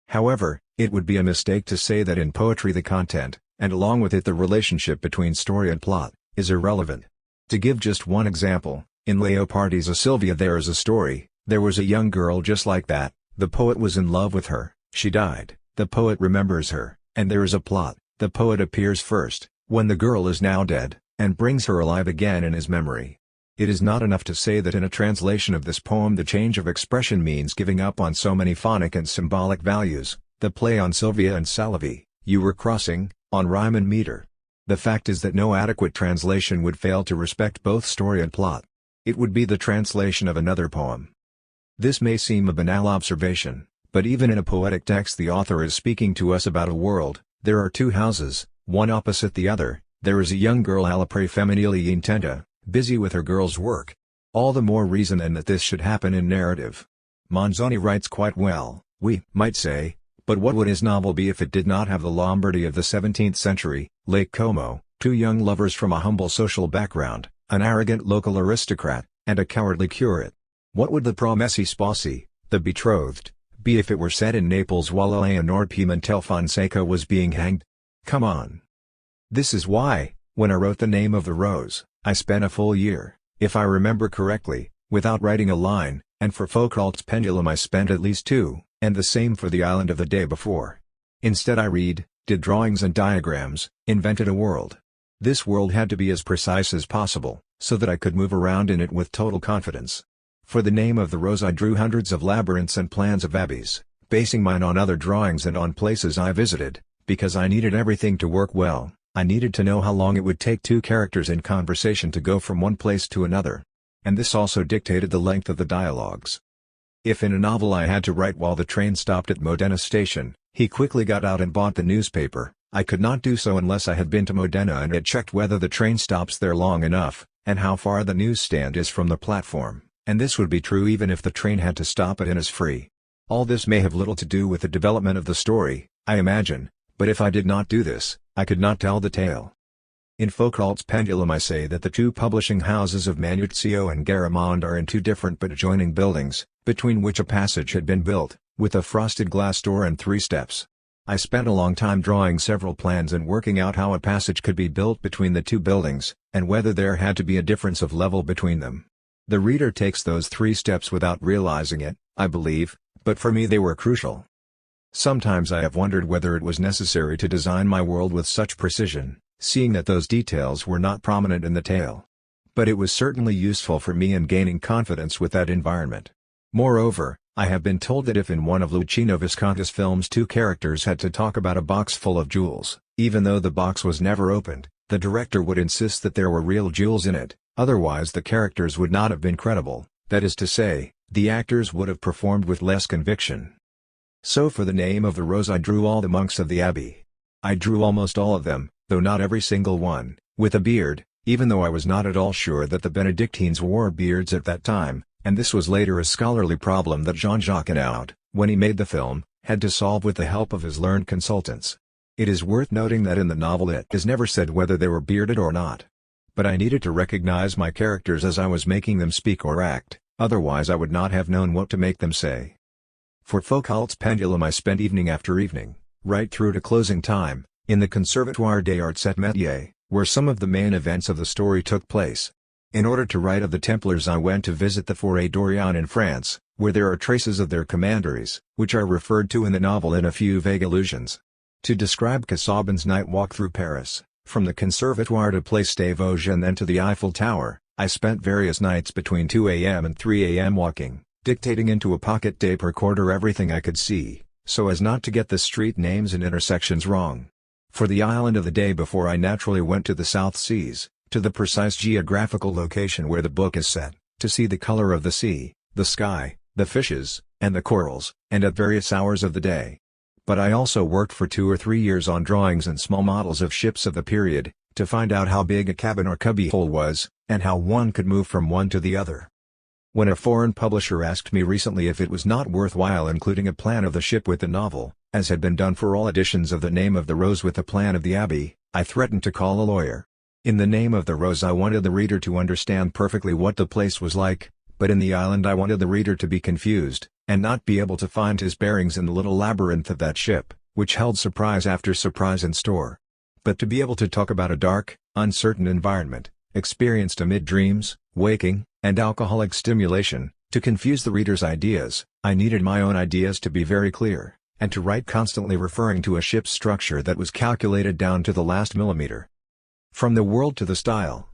However, it would be a mistake to say that in poetry the content, and along with it the relationship between story and plot, is irrelevant. To give just one example, in Leopardi's A Sylvia there is a story. There was a young girl just like that, the poet was in love with her, she died, the poet remembers her, and there is a plot. The poet appears first, when the girl is now dead, and brings her alive again in his memory. It is not enough to say that in a translation of this poem the change of expression means giving up on so many phonic and symbolic values, the play on Sylvia and Salavi, you were crossing, on rhyme and meter. The fact is that no adequate translation would fail to respect both story and plot. It would be the translation of another poem. This may seem a banal observation, but even in a poetic text the author is speaking to us about a world. There are two houses, one opposite the other. There is a young girl alla pre femminile intenta, busy with her girl's work. All the more reason then that this should happen in narrative. Manzoni writes quite well, we might say, but what would his novel be if it did not have the Lombardy of the 17th century, Lake Como, two young lovers from a humble social background, an arrogant local aristocrat, and a cowardly curate? What would the Promessi Sposi, the betrothed, be if it were set in Naples while Eleanor Pimentel Fonseca was being hanged? Come on. This is why, when I wrote The Name of the Rose, I spent a full year, if I remember correctly, without writing a line, and for Foucault's Pendulum I spent at least 2, and the same for The Island of the Day Before. Instead I did drawings and diagrams, invented a world. This world had to be as precise as possible, so that I could move around in it with total confidence. For The Name of the Rose I drew hundreds of labyrinths and plans of abbeys, basing mine on other drawings and on places I visited, because I needed everything to work well. I needed to know how long it would take two characters in conversation to go from one place to another. And this also dictated the length of the dialogues. If in a novel I had to write while the train stopped at Modena station, he quickly got out and bought the newspaper, I could not do so unless I had been to Modena and had checked whether the train stops there long enough, and how far the newsstand is from the platform, and this would be true even if the train had to stop at Innisfree. All this may have little to do with the development of the story, I imagine, but if I did not do this, I could not tell the tale. In Foucault's Pendulum I say that the two publishing houses of Manuzio and Garamond are in two different but adjoining buildings, between which a passage had been built, with a frosted glass door and 3 steps. I spent a long time drawing several plans and working out how a passage could be built between the 2 buildings, and whether there had to be a difference of level between them. The reader takes those 3 steps without realizing it, I believe, but for me they were crucial. Sometimes I have wondered whether it was necessary to design my world with such precision, seeing that those details were not prominent in the tale. But it was certainly useful for me in gaining confidence with that environment. Moreover, I have been told that if in one of Luchino Visconti's films 2 characters had to talk about a box full of jewels, even though the box was never opened, the director would insist that there were real jewels in it, otherwise the characters would not have been credible, that is to say, the actors would have performed with less conviction. So for the name of the rose I drew all the monks of the abbey. I drew almost all of them, though not every single one, with a beard, even though I was not at all sure that the Benedictines wore beards at that time, and this was later a scholarly problem that Jean-Jacques Hinault, when he made the film, had to solve with the help of his learned consultants. It is worth noting that in the novel it is never said whether they were bearded or not. But I needed to recognize my characters as I was making them speak or act, otherwise I would not have known what to make them say. For Foucault's Pendulum I spent evening after evening, right through to closing time, in the Conservatoire des Arts et Métiers, where some of the main events of the story took place. In order to write of the Templars I went to visit the Forêt d'Orient in France, where there are traces of their commanderies, which are referred to in the novel in a few vague allusions. To describe Casaubon's night walk through Paris, from the Conservatoire to Place des Vosges and then to the Eiffel Tower, I spent various nights between 2 a.m. and 3 a.m. walking, dictating into a pocket tape recorder everything I could see, so as not to get the street names and intersections wrong. For the island of the day before I naturally went to the South Seas, to the precise geographical location where the book is set, to see the color of the sea, the sky, the fishes, and the corals, and at various hours of the day. But I also worked for 2 or 3 years on drawings and small models of ships of the period, to find out how big a cabin or cubbyhole was, and how one could move from one to the other. When a foreign publisher asked me recently if it was not worthwhile including a plan of the ship with the novel, as had been done for all editions of The Name of the Rose with the plan of the Abbey, I threatened to call a lawyer. In The Name of the Rose I wanted the reader to understand perfectly what the place was like, but in The Island I wanted the reader to be confused, and not be able to find his bearings in the little labyrinth of that ship, which held surprise after surprise in store. But to be able to talk about a dark, uncertain environment, experienced amid dreams, waking, and alcoholic stimulation, to confuse the reader's ideas, I needed my own ideas to be very clear, and to write constantly referring to a ship's structure that was calculated down to the last millimeter. From the world to the style.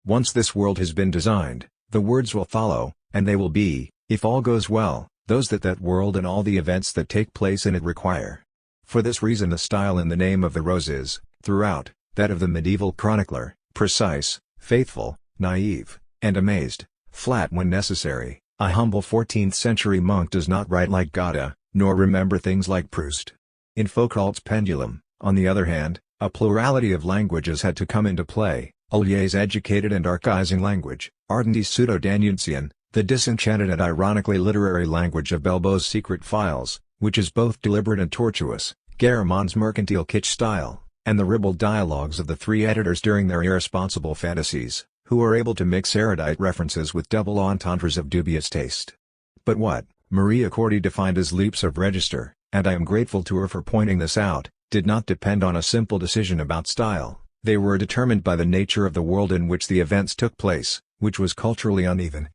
Once this world has been designed, the words will follow, and they will be, if all goes well, those that world and all the events that take place in it require. For this reason the style in The Name of the Rose is, throughout, that of the medieval chronicler, precise, faithful, naive, and amazed, flat when necessary. A humble 14th-century monk does not write like Goethe, nor remember things like Proust. In Foucault's Pendulum, on the other hand, a plurality of languages had to come into play: Olier's educated and archaizing language, Ardendy's pseudo-Danuncian, the disenchanted and ironically literary language of Belbo's Secret Files, which is both deliberate and tortuous, Garamond's mercantile kitsch style, and the ribald dialogues of the 3 editors during their irresponsible fantasies, who are able to mix erudite references with double entendres of dubious taste. But what Maria Cordy defined as leaps of register, and I am grateful to her for pointing this out, did not depend on a simple decision about style. They were determined by the nature of the world in which the events took place, which was culturally uneven.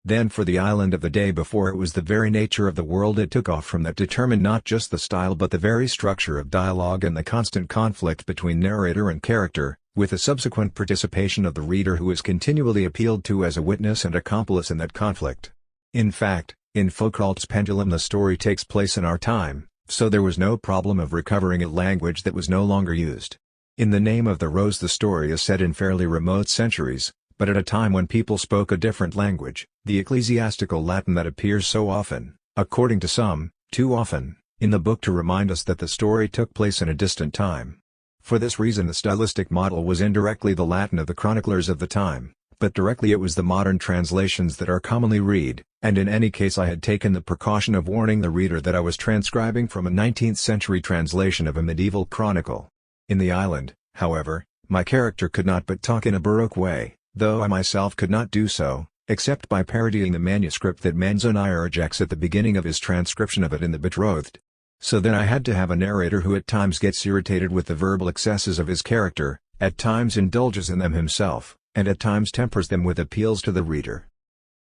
Then for The Island of the Day before, it was the very nature of the world it took off from that determined not just the style but the very structure of dialogue and the constant conflict between narrator and character, with the subsequent participation of the reader who is continually appealed to as a witness and accomplice in that conflict. In fact, in Foucault's Pendulum the story takes place in our time, so there was no problem of recovering a language that was no longer used. In The Name of the Rose the story is set in fairly remote centuries, but at a time when people spoke a different language, the ecclesiastical Latin that appears so often, according to some, too often, in the book to remind us that the story took place in a distant time. For this reason the stylistic model was indirectly the Latin of the chroniclers of the time, but directly it was the modern translations that are commonly read, and in any case I had taken the precaution of warning the reader that I was transcribing from a 19th-century translation of a medieval chronicle. In The Island, however, my character could not but talk in a Baroque way, though I myself could not do so, except by parodying the manuscript that Manzonier rejects at the beginning of his transcription of it in The Betrothed. So then I had to have a narrator who at times gets irritated with the verbal excesses of his character, at times indulges in them himself, and at times tempers them with appeals to the reader.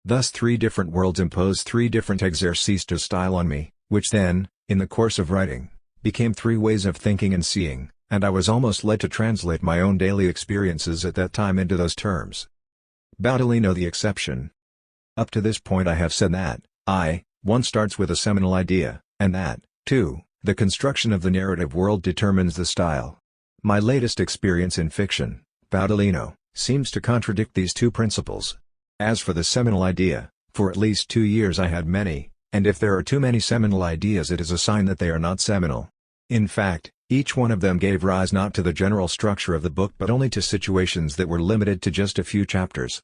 Thus 3 different worlds impose 3 different exercices de style on me, which then, in the course of writing, became 3 ways of thinking and seeing, and I was almost led to translate my own daily experiences at that time into those terms. Baudolino the exception. Up to this point I have said that, 1 starts with a seminal idea, and that, 2, the construction of the narrative world determines the style. My latest experience in fiction, Baudolino, seems to contradict these 2 principles. As for the seminal idea, for at least 2 years I had many, and if there are too many seminal ideas it is a sign that they are not seminal. In fact, each one of them gave rise not to the general structure of the book but only to situations that were limited to just a few chapters.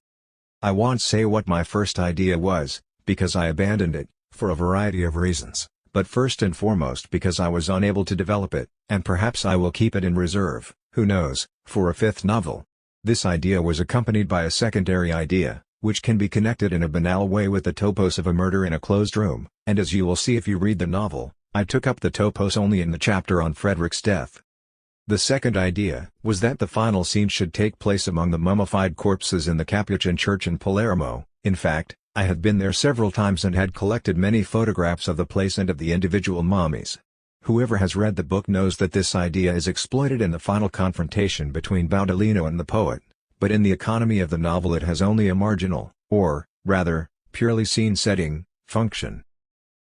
I won't say what my first idea was, because I abandoned it, for a variety of reasons, but first and foremost because I was unable to develop it, and perhaps I will keep it in reserve, who knows, for a 5th novel. This idea was accompanied by a secondary idea, which can be connected in a banal way with the topos of a murder in a closed room, and as you will see if you read the novel, I took up the topos only in the chapter on Frederick's death. The second idea was that the final scene should take place among the mummified corpses in the Capuchin church in Palermo. In fact, I had been there several times and had collected many photographs of the place and of the individual mummies. Whoever has read the book knows that this idea is exploited in the final confrontation between Baudolino and the poet, but in the economy of the novel it has only a marginal, or, rather, purely scene-setting, function.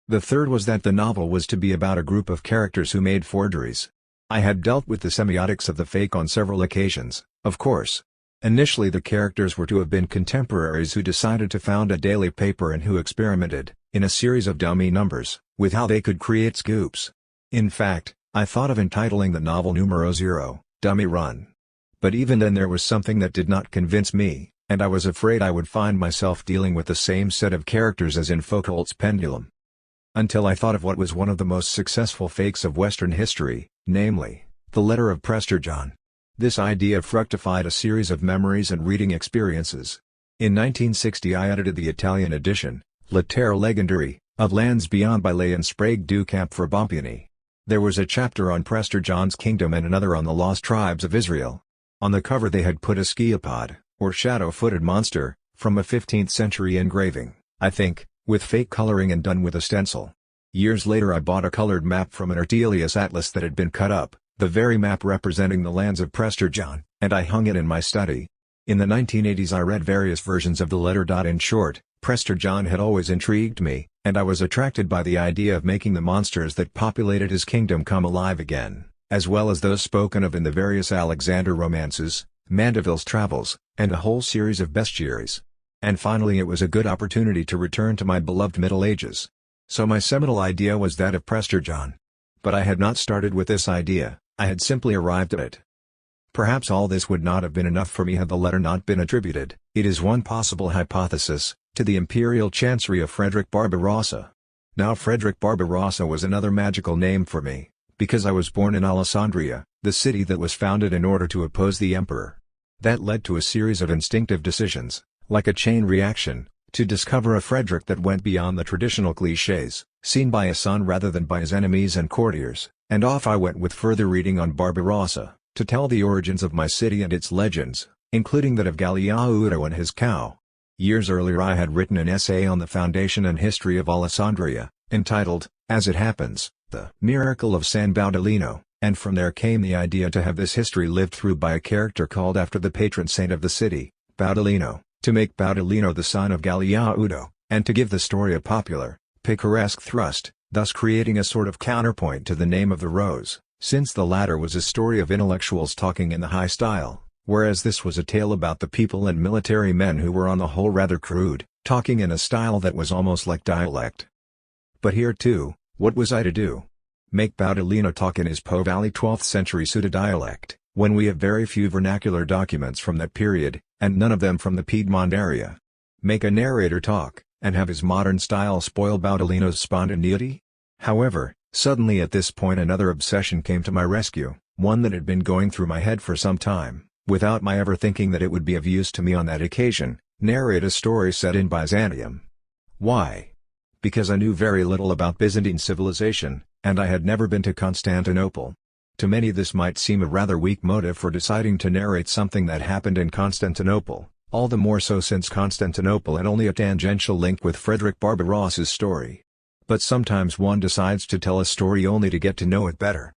The third was that the novel was to be about a group of characters who made forgeries. I had dealt with the semiotics of the fake on several occasions, of course. Initially the characters were to have been contemporaries who decided to found a daily paper and who experimented, in a series of dummy numbers, with how they could create scoops. In fact, I thought of entitling the novel Numero 0, Dummy Run. But even then there was something that did not convince me, and I was afraid I would find myself dealing with the same set of characters as in Foucault's Pendulum. Until I thought of what was one of the most successful fakes of Western history, namely, The Letter of Prester John. This idea fructified a series of memories and reading experiences. In 1960 I edited the Italian edition, La Terra Legendary, of Lands Beyond by Leon Sprague du Camp for Bompiani. There was a chapter on Prester John's kingdom and another on the lost tribes of Israel. On the cover they had put a sciopod, or shadow-footed monster, from a 15th century engraving, I think, with fake coloring and done with a stencil. Years later I bought a colored map from an Ortelius atlas that had been cut up, the very map representing the lands of Prester John, and I hung it in my study. In the 1980s I read various versions of the letter. In short, Prester John had always intrigued me, and I was attracted by the idea of making the monsters that populated his kingdom come alive again, as well as those spoken of in the various Alexander romances, Mandeville's Travels, and a whole series of bestiaries. And finally it was a good opportunity to return to my beloved Middle Ages. So my seminal idea was that of Prester John. But I had not started with this idea, I had simply arrived at it. Perhaps all this would not have been enough for me had the letter not been attributed, it is one possible hypothesis, to the imperial chancery of Frederick Barbarossa. Now Frederick Barbarossa was another magical name for me, because I was born in Alessandria, the city that was founded in order to oppose the emperor. That led to a series of instinctive decisions, like a chain reaction, to discover a Frederick that went beyond the traditional clichés, seen by his son rather than by his enemies and courtiers, and off I went with further reading on Barbarossa, to tell the origins of my city and its legends, including that of Galeaudo and his cow. Years earlier I had written an essay on the foundation and history of Alessandria, entitled, As It Happens, The Miracle of San Baudolino, and from there came the idea to have this history lived through by a character called after the patron saint of the city, Baudolino, to make Baudolino the son of Galeaudo, and to give the story a popular, picaresque thrust, thus creating a sort of counterpoint to the name of the rose, since the latter was a story of intellectuals talking in the high style, whereas this was a tale about the people and military men who were on the whole rather crude, talking in a style that was almost like dialect. But here too, what was I to do? Make Baudolino talk in his Po Valley 12th century pseudo-dialect, when we have very few vernacular documents from that period, and none of them from the Piedmont area. Make a narrator talk, and have his modern style spoil Baudolino's spontaneity? However, suddenly at this point another obsession came to my rescue, one that had been going through my head for some time, without my ever thinking that it would be of use to me on that occasion, Narrate a story set in Byzantium. Why? Because I knew very little about Byzantine civilization, and I had never been to Constantinople. To many this might seem a rather weak motive for deciding to narrate something that happened in Constantinople, all the more so since Constantinople had only a tangential link with Frederick Barbarossa's story. But sometimes one decides to tell a story only to get to know it better.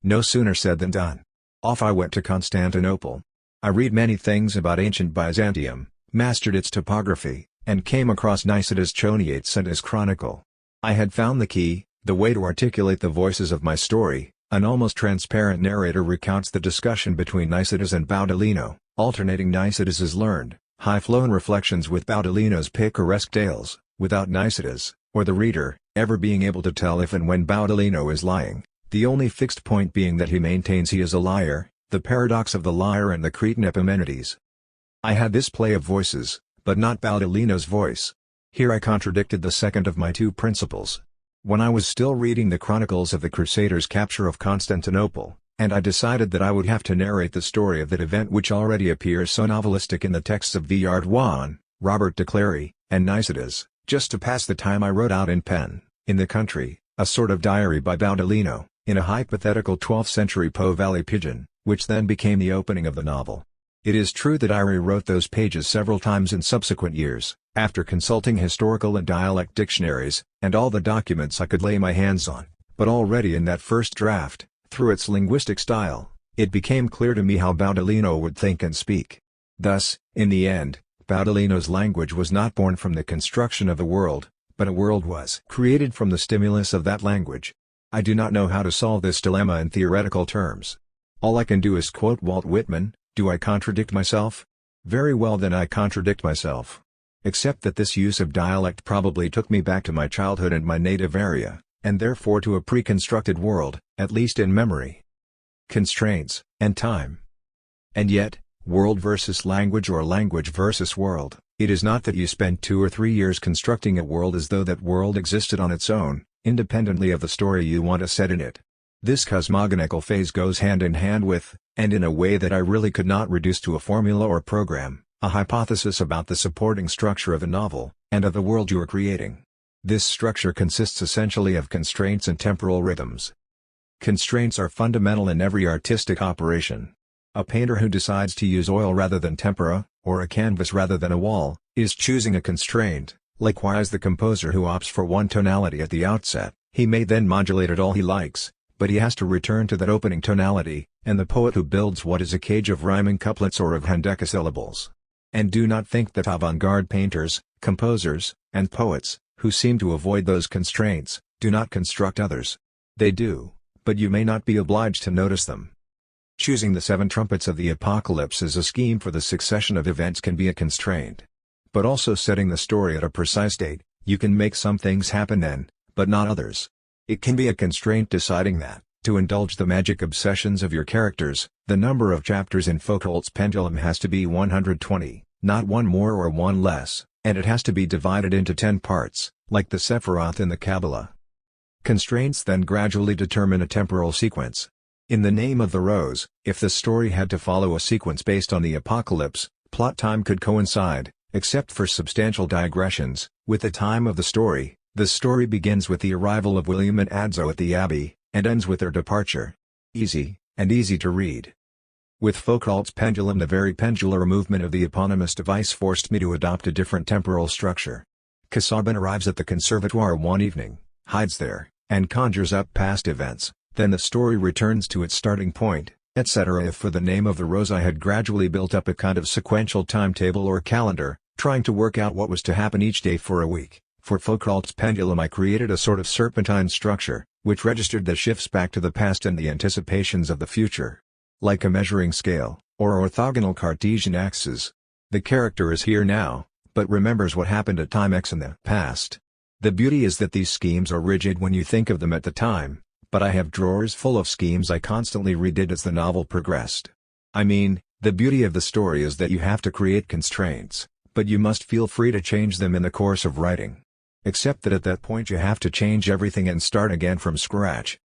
No sooner said than done. Off I went to Constantinople. I read many things about ancient Byzantium, mastered its topography, and came across Nicetas Choniates and his chronicle. I had found the key, the way to articulate the voices of my story. An almost transparent narrator recounts the discussion between Nicetas and Baudolino, alternating Nicetas's learned, high-flown reflections with Baudolino's picaresque tales, without Nicetas, or the reader, ever being able to tell if and when Baudolino is lying, the only fixed point being that he maintains he is a liar, the paradox of the liar and the Cretan Epimenides. I had this play of voices, but not Baudolino's voice. Here I contradicted the second of my two principles. When I was still reading the chronicles of the Crusaders' capture of Constantinople, and I decided that I would have to narrate the story of that event which already appears so novelistic in the texts of Villard-Juan, Robert de Clary, and Nicetas, just to pass the time I wrote out in pen, in the country, a sort of diary by Baudolino, in a hypothetical 12th century Po Valley pidgin, which then became the opening of the novel. It is true that I rewrote those pages several times in subsequent years, after consulting historical and dialect dictionaries, and all the documents I could lay my hands on, but already in that first draft, through its linguistic style, it became clear to me how Baudolino would think and speak. Thus, in the end, Baudolino's language was not born from the construction of the world, but a world was created from the stimulus of that language. I do not know how to solve this dilemma in theoretical terms. All I can do is quote Walt Whitman. Do I contradict myself? Very well, then I contradict myself. Except that this use of dialect probably took me back to my childhood and my native area, and therefore to a pre-constructed world, at least in memory. Constraints, and time. And yet, world versus language or language versus world, it is not that you spend 2 or 3 years constructing a world as though that world existed on its own, independently of the story you want to set in it. This cosmogonical phase goes hand in hand with, and in a way that I really could not reduce to a formula or program, a hypothesis about the supporting structure of a novel, and of the world you are creating. This structure consists essentially of constraints and temporal rhythms. Constraints are fundamental in every artistic operation. A painter who decides to use oil rather than tempera, or a canvas rather than a wall, is choosing a constraint. Likewise, the composer who opts for one tonality at the outset, he may then modulate it all he likes, but he has to return to that opening tonality, and the poet who builds what is a cage of rhyming couplets or of hendecasyllables. And do not think that avant-garde painters, composers, and poets, who seem to avoid those constraints, do not construct others. They do, but you may not be obliged to notice them. Choosing the 7 trumpets of the apocalypse as a scheme for the succession of events can be a constraint. But also setting the story at a precise date, you can make some things happen then, but not others. It can be a constraint deciding that, to indulge the magic obsessions of your characters, the number of chapters in Foucault's pendulum has to be 120, not one more or one less, and it has to be divided into 10 parts, like the Sephiroth in the Kabbalah. Constraints then gradually determine a temporal sequence. In the Name of the Rose, if the story had to follow a sequence based on the apocalypse, plot time could coincide, except for substantial digressions, with the time of the story. The story begins with the arrival of William and Adzo at the Abbey, and ends with their departure. Easy, and easy to read. With Foucault's pendulum, the very pendular movement of the eponymous device forced me to adopt a different temporal structure. Casaubon arrives at the conservatoire one evening, hides there, and conjures up past events, then the story returns to its starting point, etc. If for the Name of the Rose I had gradually built up a kind of sequential timetable or calendar, trying to work out what was to happen each day for a week. For Foucault's pendulum I created a sort of serpentine structure, which registered the shifts back to the past and the anticipations of the future. Like a measuring scale, or orthogonal Cartesian axes. The character is here now, but remembers what happened at time X in the past. The beauty is that these schemes are rigid when you think of them at the time, but I have drawers full of schemes I constantly redid as the novel progressed. I mean, the beauty of the story is that you have to create constraints, but you must feel free to change them in the course of writing. Except that at that point you have to change everything and start again from scratch.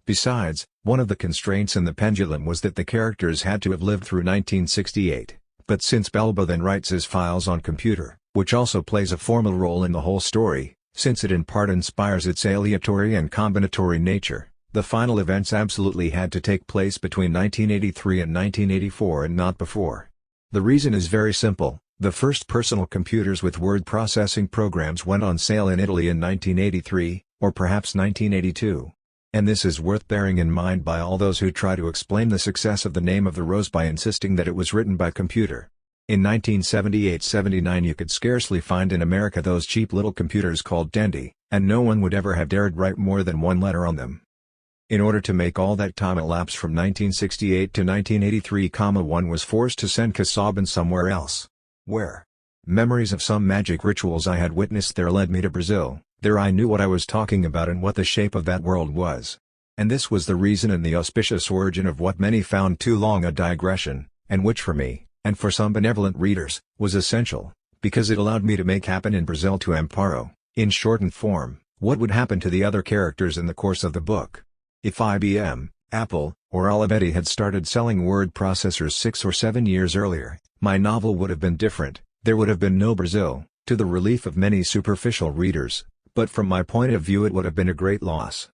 Besides, one of the constraints in the pendulum was that the characters had to have lived through 1968, But since Belbo then writes his files on computer, which also plays a formal role in the whole story, since it in part inspires its aleatory and combinatory nature, the final events absolutely had to take place between 1983 and 1984 and not before. The reason is very simple: the first personal computers with word processing programs went on sale in Italy in 1983, or perhaps 1982. And this is worth bearing in mind by all those who try to explain the success of The Name of the Rose by insisting that it was written by computer. In 1978-79 you could scarcely find in America those cheap little computers called Dendy, and no one would ever have dared write more than one letter on them. In order to make all that time elapse from 1968 to 1983, one was forced to send Casaubon somewhere else. Where? Memories of some magic rituals I had witnessed there led me to Brazil. There I knew what I was talking about and what the shape of that world was. And this was the reason and the auspicious origin of what many found too long a digression, and which for me, and for some benevolent readers, was essential, because it allowed me to make happen in Brazil to Amparo, in shortened form, what would happen to the other characters in the course of the book. If IBM, Apple, or Olivetti had started selling word processors 6 or 7 years earlier, my novel would have been different. There would have been no Brazil, to the relief of many superficial readers, but from my point of view it would have been a great loss.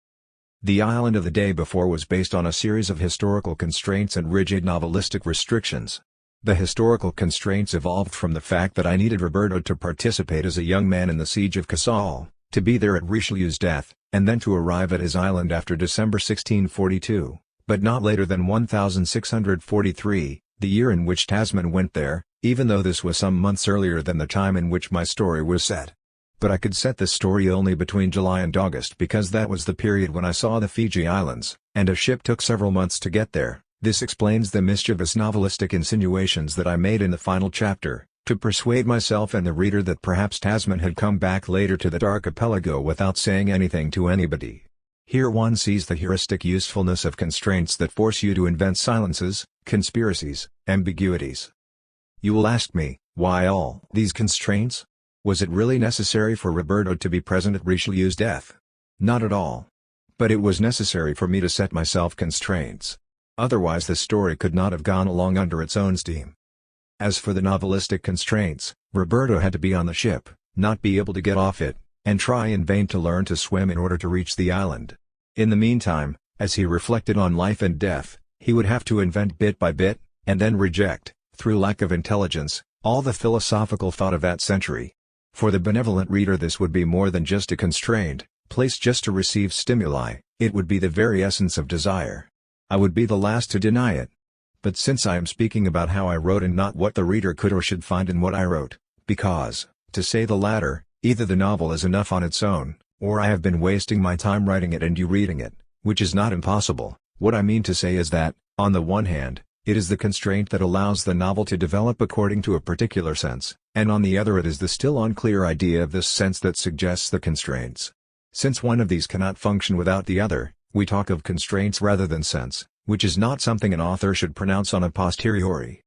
The Island of the Day Before was based on a series of historical constraints and rigid novelistic restrictions. The historical constraints evolved from the fact that I needed Roberto to participate as a young man in the siege of Casale, to be there at Richelieu's death, and then to arrive at his island after December 1642, but not later than 1643, the year in which Tasman went there, even though this was some months earlier than the time in which my story was set. But I could set the story only between July and August because that was the period when I saw the Fiji Islands, and a ship took several months to get there. This explains the mischievous novelistic insinuations that I made in the final chapter, to persuade myself and the reader that perhaps Tasman had come back later to that archipelago without saying anything to anybody. Here one sees the heuristic usefulness of constraints that force you to invent silences, conspiracies, ambiguities. You will ask me, why all these constraints? Was it really necessary for Roberto to be present at Richelieu's death? Not at all. But it was necessary for me to set myself constraints. Otherwise the story could not have gone along under its own steam. As for the novelistic constraints, Roberto had to be on the ship, not be able to get off it, and try in vain to learn to swim in order to reach the island. In the meantime, as he reflected on life and death, he would have to invent bit by bit, and then reject, through lack of intelligence, all the philosophical thought of that century. For the benevolent reader this would be more than just a constrained place just to receive stimuli, it would be the very essence of desire. I would be the last to deny it. But since I am speaking about how I wrote and not what the reader could or should find in what I wrote, because, to say the latter, either the novel is enough on its own, or I have been wasting my time writing it and you reading it, which is not impossible, what I mean to say is that, on the one hand, it is the constraint that allows the novel to develop according to a particular sense, and on the other it is the still unclear idea of this sense that suggests the constraints. Since one of these cannot function without the other, we talk of constraints rather than sense, which is not something an author should pronounce on a posteriori.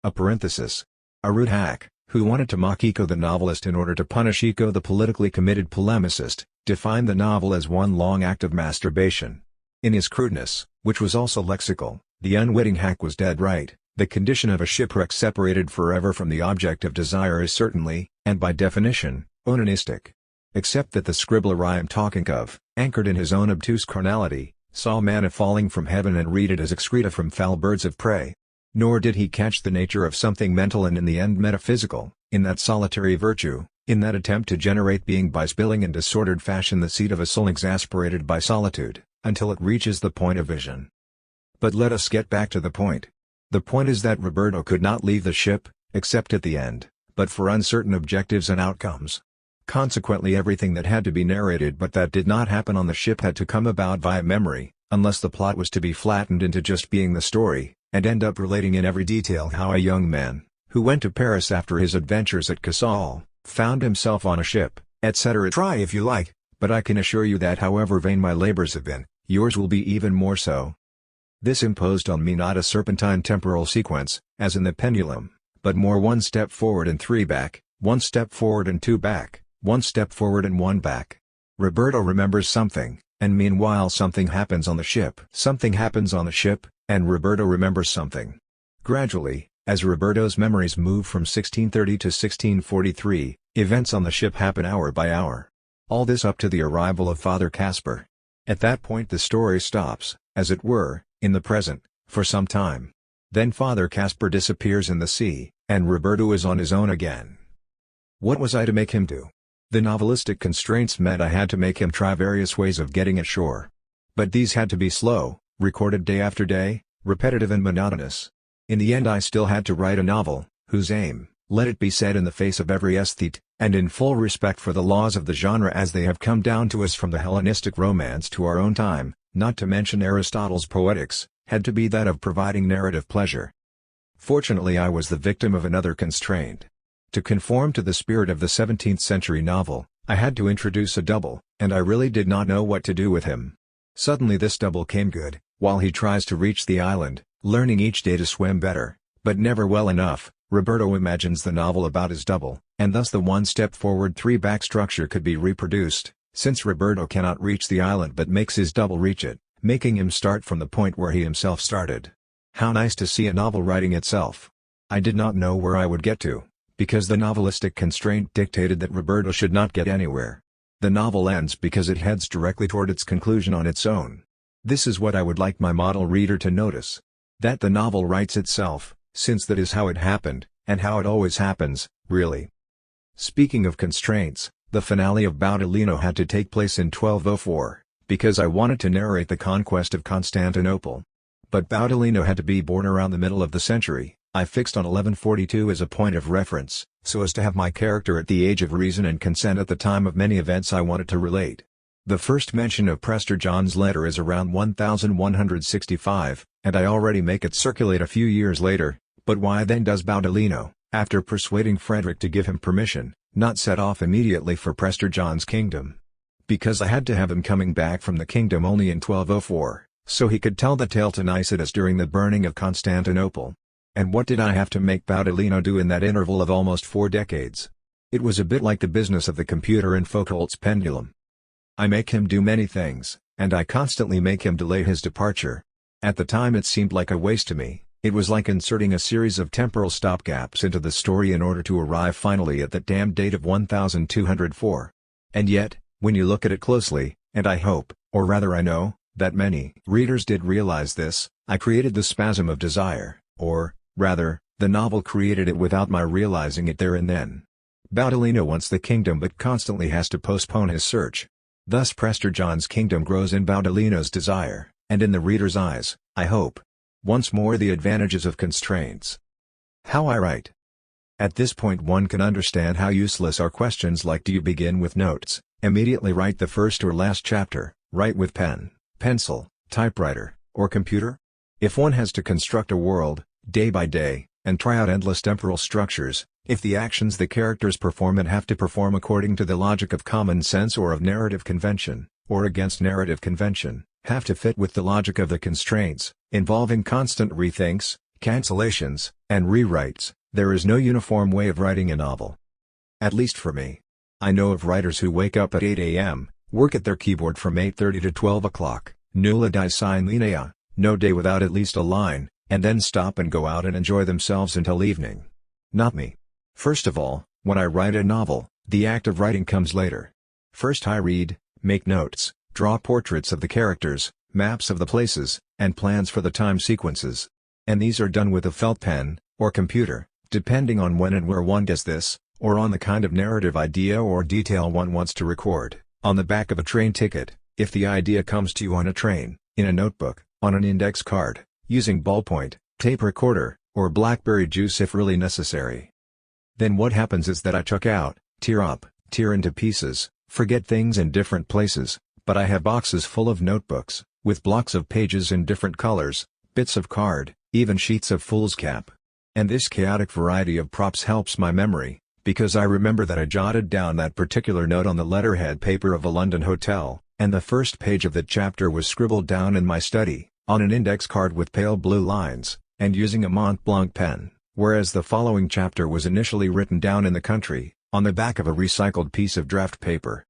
A parenthesis. A rude hack, who wanted to mock Eco the novelist in order to punish Eco the politically committed polemicist, defined the novel as one long act of masturbation. In his crudeness, which was also lexical, the unwitting hack was dead right. The condition of a shipwreck separated forever from the object of desire is certainly, and by definition, onanistic. Except that the scribbler I am talking of, anchored in his own obtuse carnality, saw manna falling from heaven and read it as excreta from foul birds of prey. Nor did he catch the nature of something mental and in the end metaphysical, in that solitary virtue, in that attempt to generate being by spilling in disordered fashion the seed of a soul exasperated by solitude, until it reaches the point of vision. But let us get back to the point. The point is that Roberto could not leave the ship, except at the end, but for uncertain objectives and outcomes. Consequently everything that had to be narrated but that did not happen on the ship had to come about via memory, unless the plot was to be flattened into just being the story, and end up relating in every detail how a young man, who went to Paris after his adventures at Casale, found himself on a ship, etc. Try if you like, but I can assure you that however vain my labors have been, yours will be even more so. This imposed on me not a serpentine temporal sequence, as in the pendulum, but more one step forward and three back, one step forward and two back, one step forward and one back. Roberto remembers something, and meanwhile something happens on the ship. Something happens on the ship, and Roberto remembers something. Gradually, As Roberto's memories move from 1630 to 1643, events on the ship happen hour by hour. All this up to the arrival of Father Casper. At that point the story stops, as it were, in the present, for some time. Then Father Casper disappears in the sea, and Roberto is on his own again. What was I to make him do? The novelistic constraints meant I had to make him try various ways of getting ashore. But these had to be slow, recorded day after day, repetitive and monotonous. In the end I still had to write a novel, whose aim, let it be said in the face of every aesthete, and in full respect for the laws of the genre as they have come down to us from the Hellenistic romance to our own time, not to mention Aristotle's Poetics, had to be that of providing narrative pleasure. Fortunately I was the victim of another constraint. To conform to the spirit of the 17th century novel, I had to introduce a double, and I really did not know what to do with him. Suddenly this double came good, while he tries to reach the island, learning each day to swim better, but never well enough. Roberto imagines the novel about his double, and thus the one-step forward three-back structure could be reproduced, since Roberto cannot reach the island but makes his double reach it, making him start from the point where he himself started. How nice to see a novel writing itself. I did not know where I would get to, because the novelistic constraint dictated that Roberto should not get anywhere. The novel ends because it heads directly toward its conclusion on its own. This is what I would like my model reader to notice. That the novel writes itself, since that is how it happened, and how it always happens, really. Speaking of constraints, the finale of Baudolino had to take place in 1204, because I wanted to narrate the conquest of Constantinople. But Baudolino had to be born around the middle of the century. I fixed on 1142 as a point of reference, so as to have my character at the age of reason and consent at the time of many events I wanted to relate. The first mention of Prester John's letter is around 1165, and I already make it circulate a few years later. But why then does Baudolino, after persuading Frederick to give him permission, not set off immediately for Prester John's kingdom? Because I had to have him coming back from the kingdom only in 1204, so he could tell the tale to Nicetas during the burning of Constantinople. And what did I have to make Baudolino do in that interval of almost 4 decades? It was a bit like the business of the computer in Foucault's pendulum. I make him do many things, and I constantly make him delay his departure. At the time it seemed like a waste to me. It was like inserting a series of temporal stopgaps into the story in order to arrive finally at that damned date of 1204. And yet, when you look at it closely, and I hope, or rather I know, that many readers did realize this, I created the spasm of desire, or, rather, the novel created it without my realizing it there and then. Baudolino wants the kingdom but constantly has to postpone his search. Thus Prester John's kingdom grows in Baudolino's desire, and in the reader's eyes, I hope. Once more the advantages of constraints. How I write. At this point one can understand how useless are questions like do you begin with notes, immediately write the first or last chapter, write with pen, pencil, typewriter, or computer? If one has to construct a world, day by day, and try out endless temporal structures, if the actions the characters perform and have to perform according to the logic of common sense or of narrative convention, or against narrative convention, have to fit with the logic of the constraints, involving constant rethinks, cancellations, and rewrites, there is no uniform way of writing a novel. At least for me. I know of writers who wake up at 8 a.m., work at their keyboard from 8:30 to 12 o'clock, nulla di sine linea, no day without at least a line, and then stop and go out and enjoy themselves until evening. Not me. First of all, when I write a novel, the act of writing comes later. First I read, make notes, draw portraits of the characters, maps of the places, and plans for the time sequences. And these are done with a felt pen, or computer, depending on when and where one does this, or on the kind of narrative idea or detail one wants to record, on the back of a train ticket, if the idea comes to you on a train, in a notebook, on an index card, using ballpoint, tape recorder, or blackberry juice if really necessary. Then what happens is that I chuck out, tear up, tear into pieces, forget things in different places, but I have boxes full of notebooks, with blocks of pages in different colors, bits of card, even sheets of foolscap. And this chaotic variety of props helps my memory, because I remember that I jotted down that particular note on the letterhead paper of a London hotel, and the first page of that chapter was scribbled down in my study, on an index card with pale blue lines, and using a Mont Blanc pen, whereas the following chapter was initially written down in the country, on the back of a recycled piece of draft paper.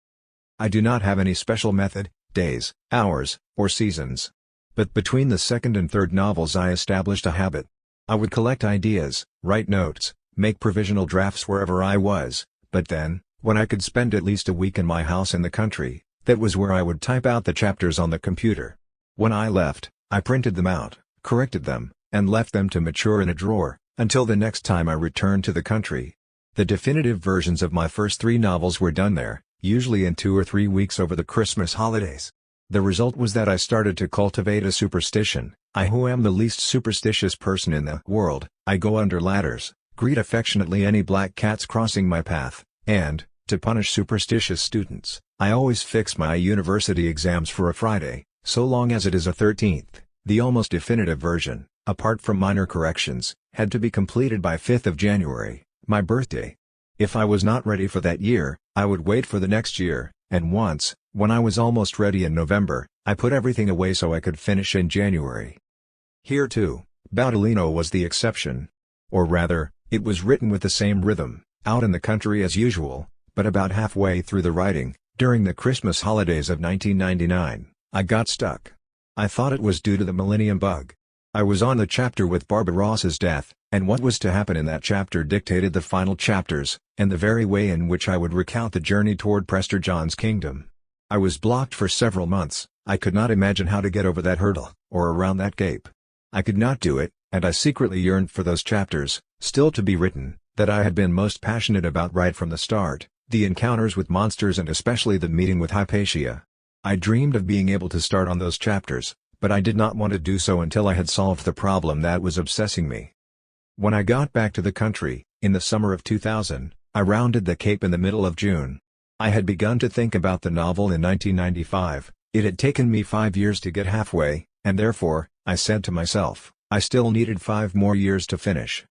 I do not have any special method, days, hours, or seasons. But between the second and third novels I established a habit. I would collect ideas, write notes, make provisional drafts wherever I was, but then, when I could spend at least a week in my house in the country, that was where I would type out the chapters on the computer. When I left, I printed them out, corrected them, and left them to mature in a drawer, until the next time I returned to the country. The definitive versions of my first 3 novels were done there, usually in 2 or 3 weeks over the Christmas holidays. The result was that I started to cultivate a superstition. I who am the least superstitious person in the world, I go under ladders, greet affectionately any black cats crossing my path, and, to punish superstitious students, I always fix my university exams for a Friday, so long as it is a 13th. The almost definitive version, apart from minor corrections, had to be completed by 5th of January, my birthday. If I was not ready for that year, I would wait for the next year, and once, when I was almost ready in November, I put everything away so I could finish in January. Here too, Baudolino was the exception. Or rather, it was written with the same rhythm, out in the country as usual, but about halfway through the writing, during the Christmas holidays of 1999, I got stuck. I thought it was due to the Millennium Bug. I was on the chapter with Barbarossa's death, and what was to happen in that chapter dictated the final chapters, and the very way in which I would recount the journey toward Prester John's kingdom. I was blocked for several months. I could not imagine how to get over that hurdle, or around that gap. I could not do it, and I secretly yearned for those chapters, still to be written, that I had been most passionate about right from the start, the encounters with monsters and especially the meeting with Hypatia. I dreamed of being able to start on those chapters, but I did not want to do so until I had solved the problem that was obsessing me. When I got back to the country, in the summer of 2000, I rounded the Cape in the middle of June. I had begun to think about the novel in 1995, it had taken me 5 years to get halfway, and therefore, I said to myself, I still needed 5 more years to finish.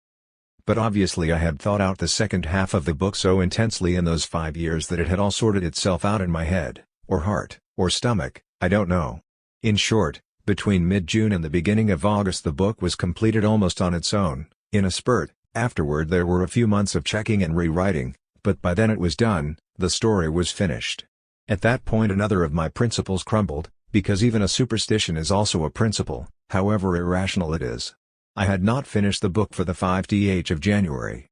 But obviously I had thought out the second half of the book so intensely in those 5 years that it had all sorted itself out in my head, or heart, or stomach, I don't know. In short, between mid-June and the beginning of August the book was completed almost on its own, in a spurt. Afterward there were a few months of checking and rewriting, but by then it was done, the story was finished. At that point another of my principles crumbled, because even a superstition is also a principle, however irrational it is. I had not finished the book for the 5th of January.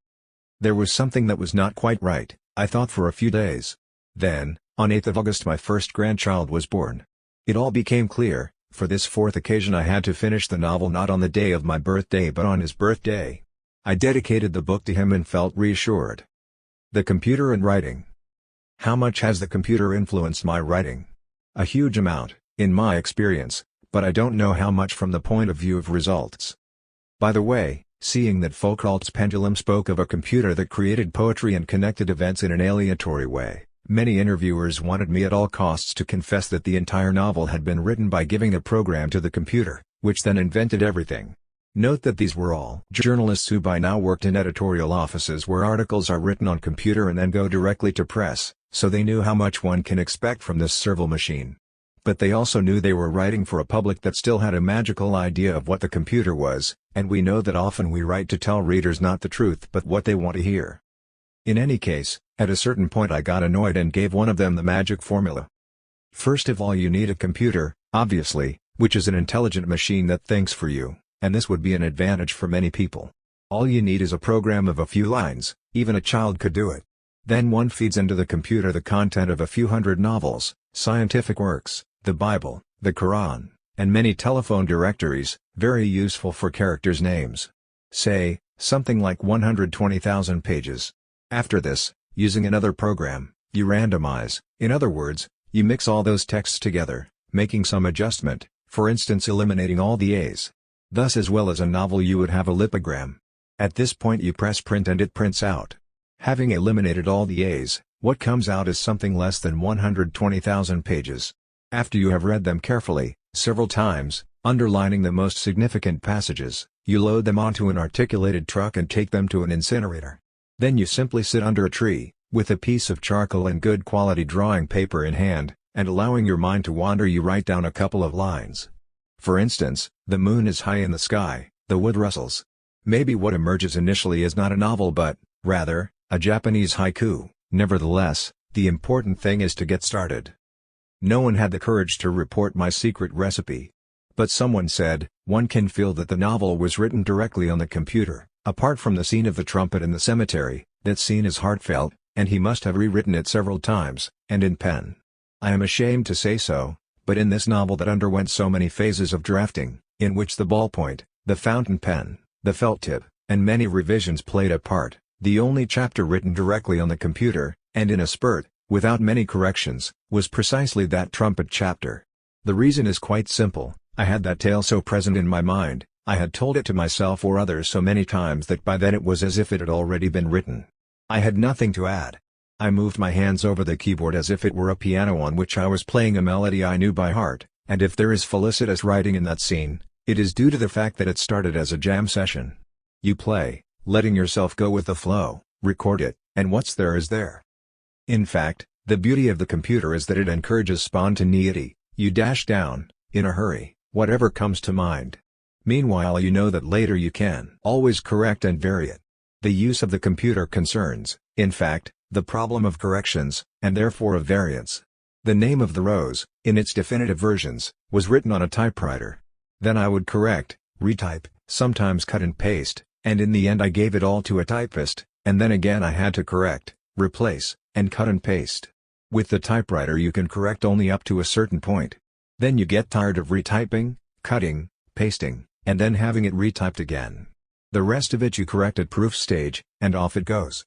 There was something that was not quite right, I thought for a few days. Then, on 8th of August my first grandchild was born. It all became clear. For this 4th occasion I had to finish the novel not on the day of my birthday but on his birthday. I dedicated the book to him and felt reassured. The computer and writing. How much has the computer influenced my writing? A huge amount, in my experience, but I don't know how much from the point of view of results. By the way, seeing that Foucault's pendulum spoke of a computer that created poetry and connected events in an aleatory way, many interviewers wanted me at all costs to confess that the entire novel had been written by giving a program to the computer, which then invented everything. Note that these were all journalists who by now worked in editorial offices where articles are written on computer and then go directly to press, so they knew how much one can expect from this serval machine. But they also knew they were writing for a public that still had a magical idea of what the computer was, and we know that often we write to tell readers not the truth but what they want to hear. In any case, at a certain point I got annoyed and gave one of them the magic formula. First of all you need a computer, obviously, which is an intelligent machine that thinks for you, and this would be an advantage for many people. All you need is a program of a few lines, even a child could do it. Then one feeds into the computer the content of a few hundred novels, scientific works, the Bible, the Quran, and many telephone directories, very useful for characters' names. Say, something like 120,000 pages. After this, using another program, you randomize, in other words, you mix all those texts together, making some adjustment, for instance eliminating all the A's. Thus as well as a novel you would have a lipogram. At this point you press print and it prints out. Having eliminated all the A's, what comes out is something less than 120,000 pages. After you have read them carefully, several times, underlining the most significant passages, you load them onto an articulated truck and take them to an incinerator. Then you simply sit under a tree, with a piece of charcoal and good quality drawing paper in hand, and allowing your mind to wander you write down a couple of lines. For instance, the moon is high in the sky, the wood rustles. Maybe what emerges initially is not a novel but, rather, a Japanese haiku. Nevertheless, the important thing is to get started. No one had the courage to report my secret recipe. But someone said, one can feel that the novel was written directly on the computer, apart from the scene of the trumpet in the cemetery. That scene is heartfelt, and he must have rewritten it several times, and in pen. I am ashamed to say so, but in this novel that underwent so many phases of drafting, in which the ballpoint, the fountain pen, the felt tip, and many revisions played a part, the only chapter written directly on the computer, and in a spurt, without many corrections, was precisely that trumpet chapter. The reason is quite simple. I had that tale so present in my mind, I had told it to myself or others so many times that by then it was as if it had already been written. I had nothing to add. I moved my hands over the keyboard as if it were a piano on which I was playing a melody I knew by heart, and if there is felicitous writing in that scene, it is due to the fact that it started as a jam session. You play, letting yourself go with the flow, record it, and what's there is there. In fact, the beauty of the computer is that it encourages spontaneity. You dash down, in a hurry, whatever comes to mind. Meanwhile you know that later you can always correct and vary it. The use of the computer concerns, in fact, the problem of corrections, and therefore of variance. The name of the rose, in its definitive versions, was written on a typewriter. Then I would correct, retype, sometimes cut and paste, and in the end I gave it all to a typist, and then again I had to correct, replace, and cut and paste. With the typewriter you can correct only up to a certain point. Then you get tired of retyping, cutting, pasting, and then having it retyped again. The rest of it you correct at proof stage, and off it goes.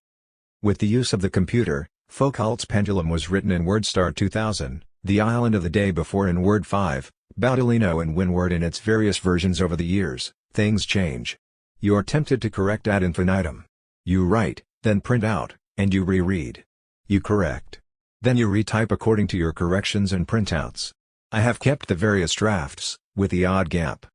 With the use of the computer, Foucault's Pendulum was written in WordStar 2000, The Island of the Day before in Word 5, Baudolino and WinWord in its various versions over the years. Things change. You are tempted to correct ad infinitum. You write, then print out, and you reread. You correct. Then you retype according to your corrections and printouts. I have kept the various drafts, with the odd gap.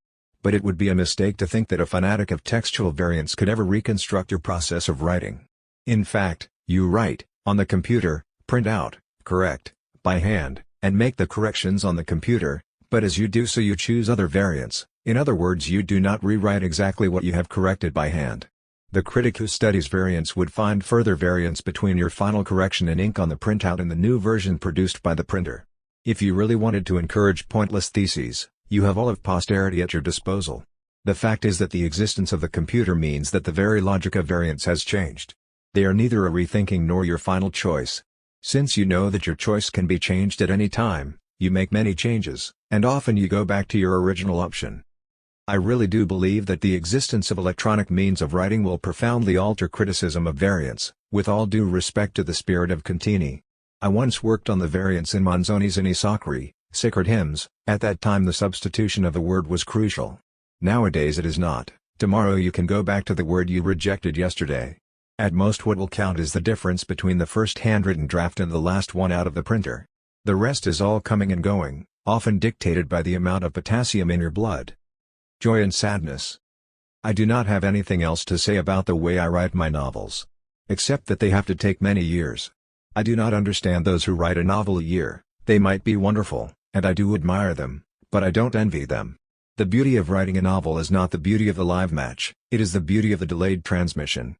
But it would be a mistake to think that a fanatic of textual variants could ever reconstruct your process of writing. In fact, you write, on the computer, print out, correct, by hand, and make the corrections on the computer, but as you do so you choose other variants. In other words, you do not rewrite exactly what you have corrected by hand. The critic who studies variants would find further variance between your final correction in ink on the printout and the new version produced by the printer. If you really wanted to encourage pointless theses, you have all of posterity at your disposal. The fact is that the existence of the computer means that the very logic of variants has changed. They are neither a rethinking nor your final choice. Since you know that your choice can be changed at any time, you make many changes, and often you go back to your original option. I really do believe that the existence of electronic means of writing will profoundly alter criticism of variants, with all due respect to the spirit of Contini. I once worked on the variants in Manzoni's Anisacri, Sacred Hymns. At that time the substitution of a word was crucial. Nowadays it is not. Tomorrow you can go back to the word you rejected yesterday. At most what will count is the difference between the first handwritten draft and the last one out of the printer. The rest is all coming and going, often dictated by the amount of potassium in your blood. Joy and sadness. I do not have anything else to say about the way I write my novels. Except that they have to take many years. I do not understand those who write a novel a year. They might be wonderful, and I do admire them, but I don't envy them. The beauty of writing a novel is not the beauty of the live match, it is the beauty of the delayed transmission.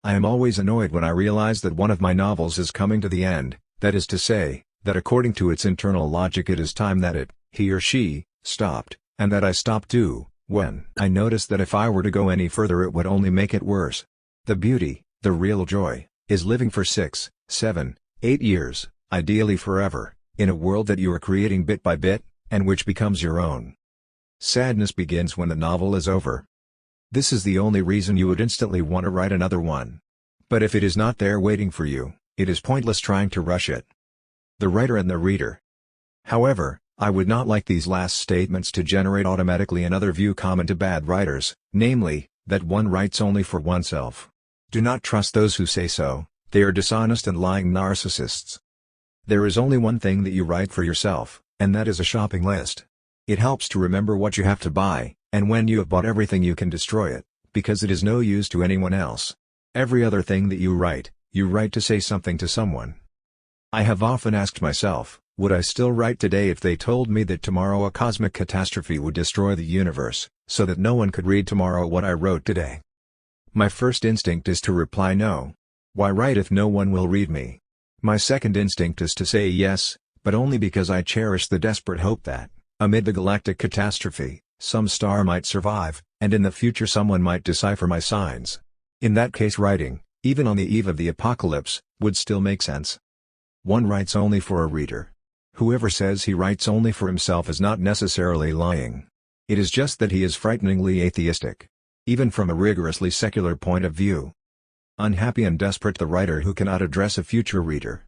I am always annoyed when I realize that one of my novels is coming to the end, that is to say, that according to its internal logic it is time that it, he or she, stopped, and that I stopped too, when I notice that if I were to go any further it would only make it worse. The beauty, the real joy, is living for 6, 7, 8 years, ideally forever, in a world that you are creating bit by bit, and which becomes your own. Sadness begins when the novel is over. This is the only reason you would instantly want to write another one. But if it is not there waiting for you, it is pointless trying to rush it. The writer and the reader. However, I would not like these last statements to generate automatically another view common to bad writers, namely, that one writes only for oneself. Do not trust those who say so, they are dishonest and lying narcissists. There is only one thing that you write for yourself, and that is a shopping list. It helps to remember what you have to buy, and when you have bought everything you can destroy it, because it is no use to anyone else. Every other thing that you write to say something to someone. I have often asked myself, would I still write today if they told me that tomorrow a cosmic catastrophe would destroy the universe, so that no one could read tomorrow what I wrote today? My first instinct is to reply no. Why write if no one will read me? My second instinct is to say yes, but only because I cherish the desperate hope that, Amid the galactic catastrophe, some star might survive, and in the future someone might decipher my signs. In that case writing, even on the eve of the apocalypse, would still make sense. One writes only for a reader. Whoever says he writes only for himself is not necessarily lying. It is just that he is frighteningly atheistic. Even from a rigorously secular point of view. Unhappy and desperate the writer who cannot address a future reader.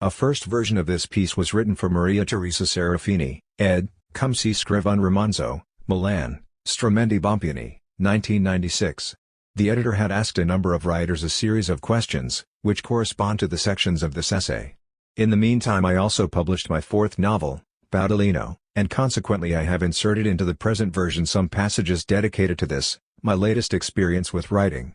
A first version of this piece was written for Maria Teresa Serafini, ed. Come si scrive un romanzo, Milan, Strumenti Bompiani, 1996. The editor had asked a number of writers a series of questions, which correspond to the sections of this essay. In the meantime I also published my fourth novel, Baudolino, and consequently I have inserted into the present version some passages dedicated to this, my latest experience with writing.